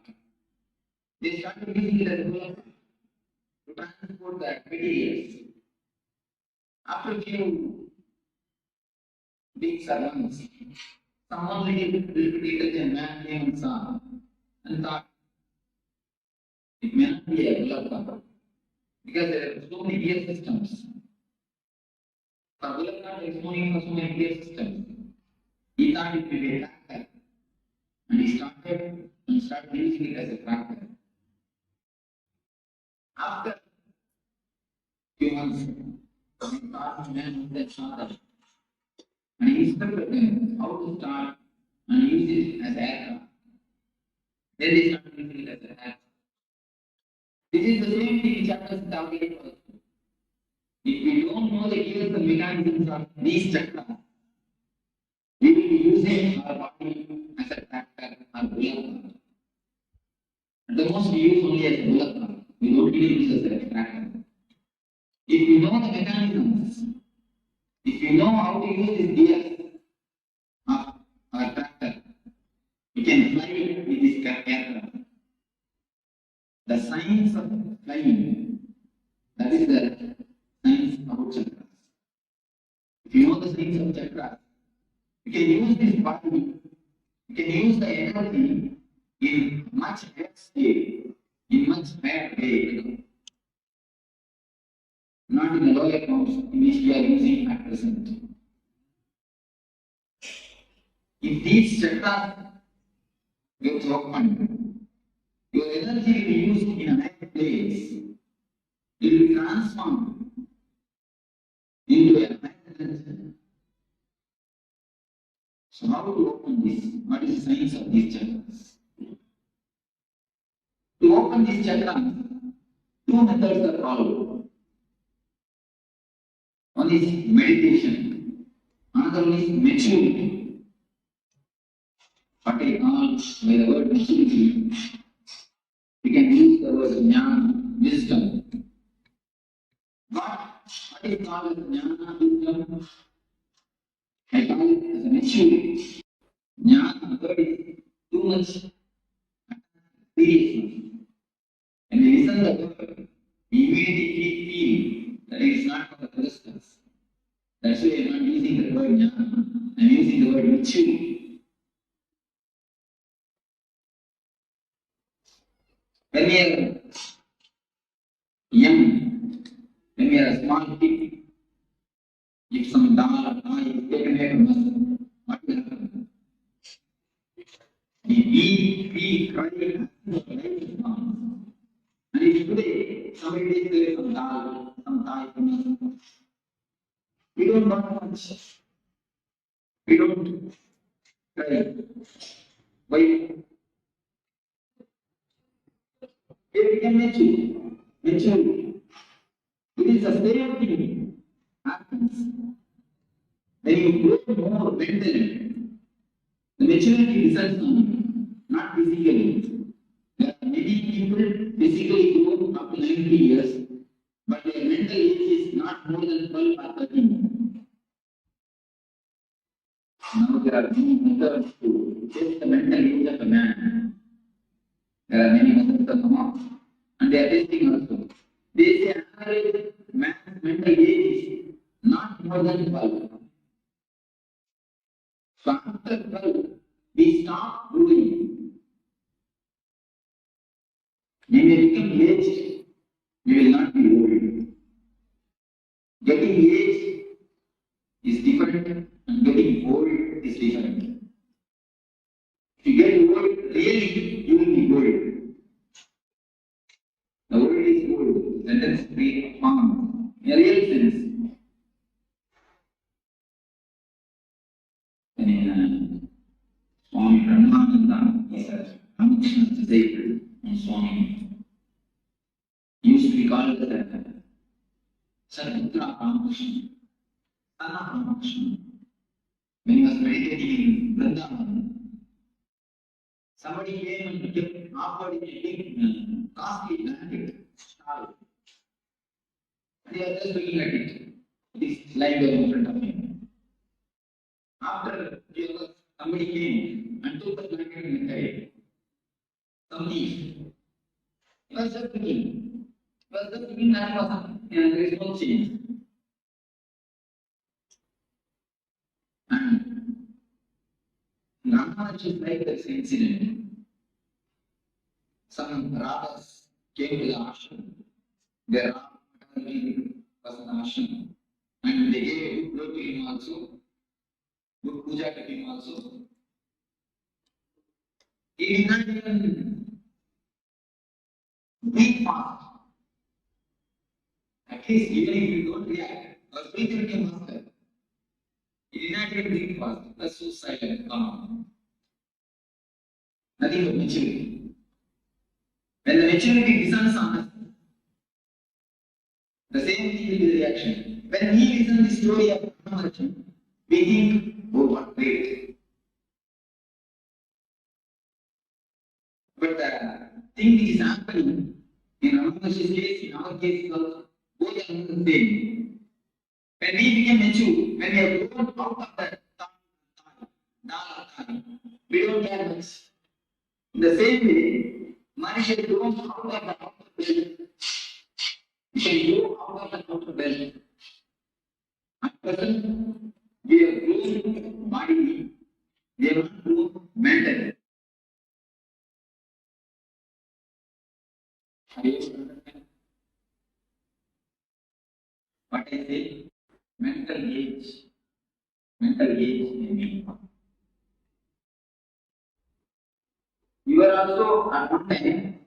They started using it as a bullet cart to transport the materials. After a few weeks or months, someone little intelligent man came and saw and thought it may not be a bullet cart because there are so many gear systems. For bullet cart, there is so many gear systems. He thought it would be a tractor, and he started using it as a tractor. After few months, he thought man that started, and he instructed them how to start and use it as aircraft. Then they started using it as an aircraft. This is the same thing which happens in the Avgate also. If we don't know the gears and mechanisms of these chakras, we will be using our body as a tractor or bullock cart. At the most, we use only as a bullock cart. We don't really use as a tractor. If we know the mechanisms, if we know how to use these gears of our tractor, we can fly with this the science of flying, that is the science about chakras. If you know the science of chakras, you can use this body, you can use the energy in much higher state, in much higher way, not in the lower forms in which we are using at present. If these chakras get open, your energy will be used in a higher place. It will be transformed into a higher energy. So how to open this? What is the science of these chakras? To open these chakras, two methods are followed. One is meditation, another one is maturity. What I call by the word maturity, we can use the word jnana, wisdom. But what is called as jnana, wisdom, I call it as a maturity. Jnana, word is too much seriousness. And we listen to the word, we immediately feel that it is not for the Christians. That's why I am not using the word jnana, I am using the word maturity. When we are young, when we are a small kid, if some dal or pie is taken away from us, what will happen? We eat, we cry, and if today somebody takes away some dal, some pie from us, we don't want much. We don't cry. Why? It became mature. Mature. It is the same thing happens. When you grow more mentally, the maturity results on not physically. There are many people physically grow up to 90 years, but their mental age is not more than 12 or 13. Now there are many methods to test the mental age of a man. There are many methods that come up, and they are testing also. They say average man's mental age is not more than 12. So after 12, we stop growing. We may become aged, we will not be old. Getting aged is different and getting old is different. If you get old, really you will be old. The old is old, sentence create harm in a real sense. And Swami Paramashivoham is a Ramakrishna's disciple, and Swami used to be called as a Sarputra Ramakrishna, son of Ramakrishna. When he was meditating in Vrindavan, somebody came and kept offered him a big costly blanket, stall. And he was just looking at it. It is lying there in front of him. After somebody came and took the blanket and carried some thief. He was just thinking. He was just thinking that was and there is no change. And Ramakrishna is like this incident. Some robbers came to the ashram. Their was in the ashram. And they gave good food to him also, good puja to him also. He did not even breathe fast. At least even if you don't react, or breathe became faster. He did not even breathe fast. That's so silent, calm. Nothing but maturity. When the maturity descends on us, the same thing will be the reaction. When we listen to the story of Paramashiva, we think, oh, what great. But the thing which is happening in Paramashiva's case, in our case, both are the same. When we become mature, when we have grown out of that time, we don't care much. In the same way, Manish is going out of the outer belt. They go out of the outer belt. At present, we are growing bodily. They are not growing mentally. What I say? Mental age. Mental age in me. You are also at one time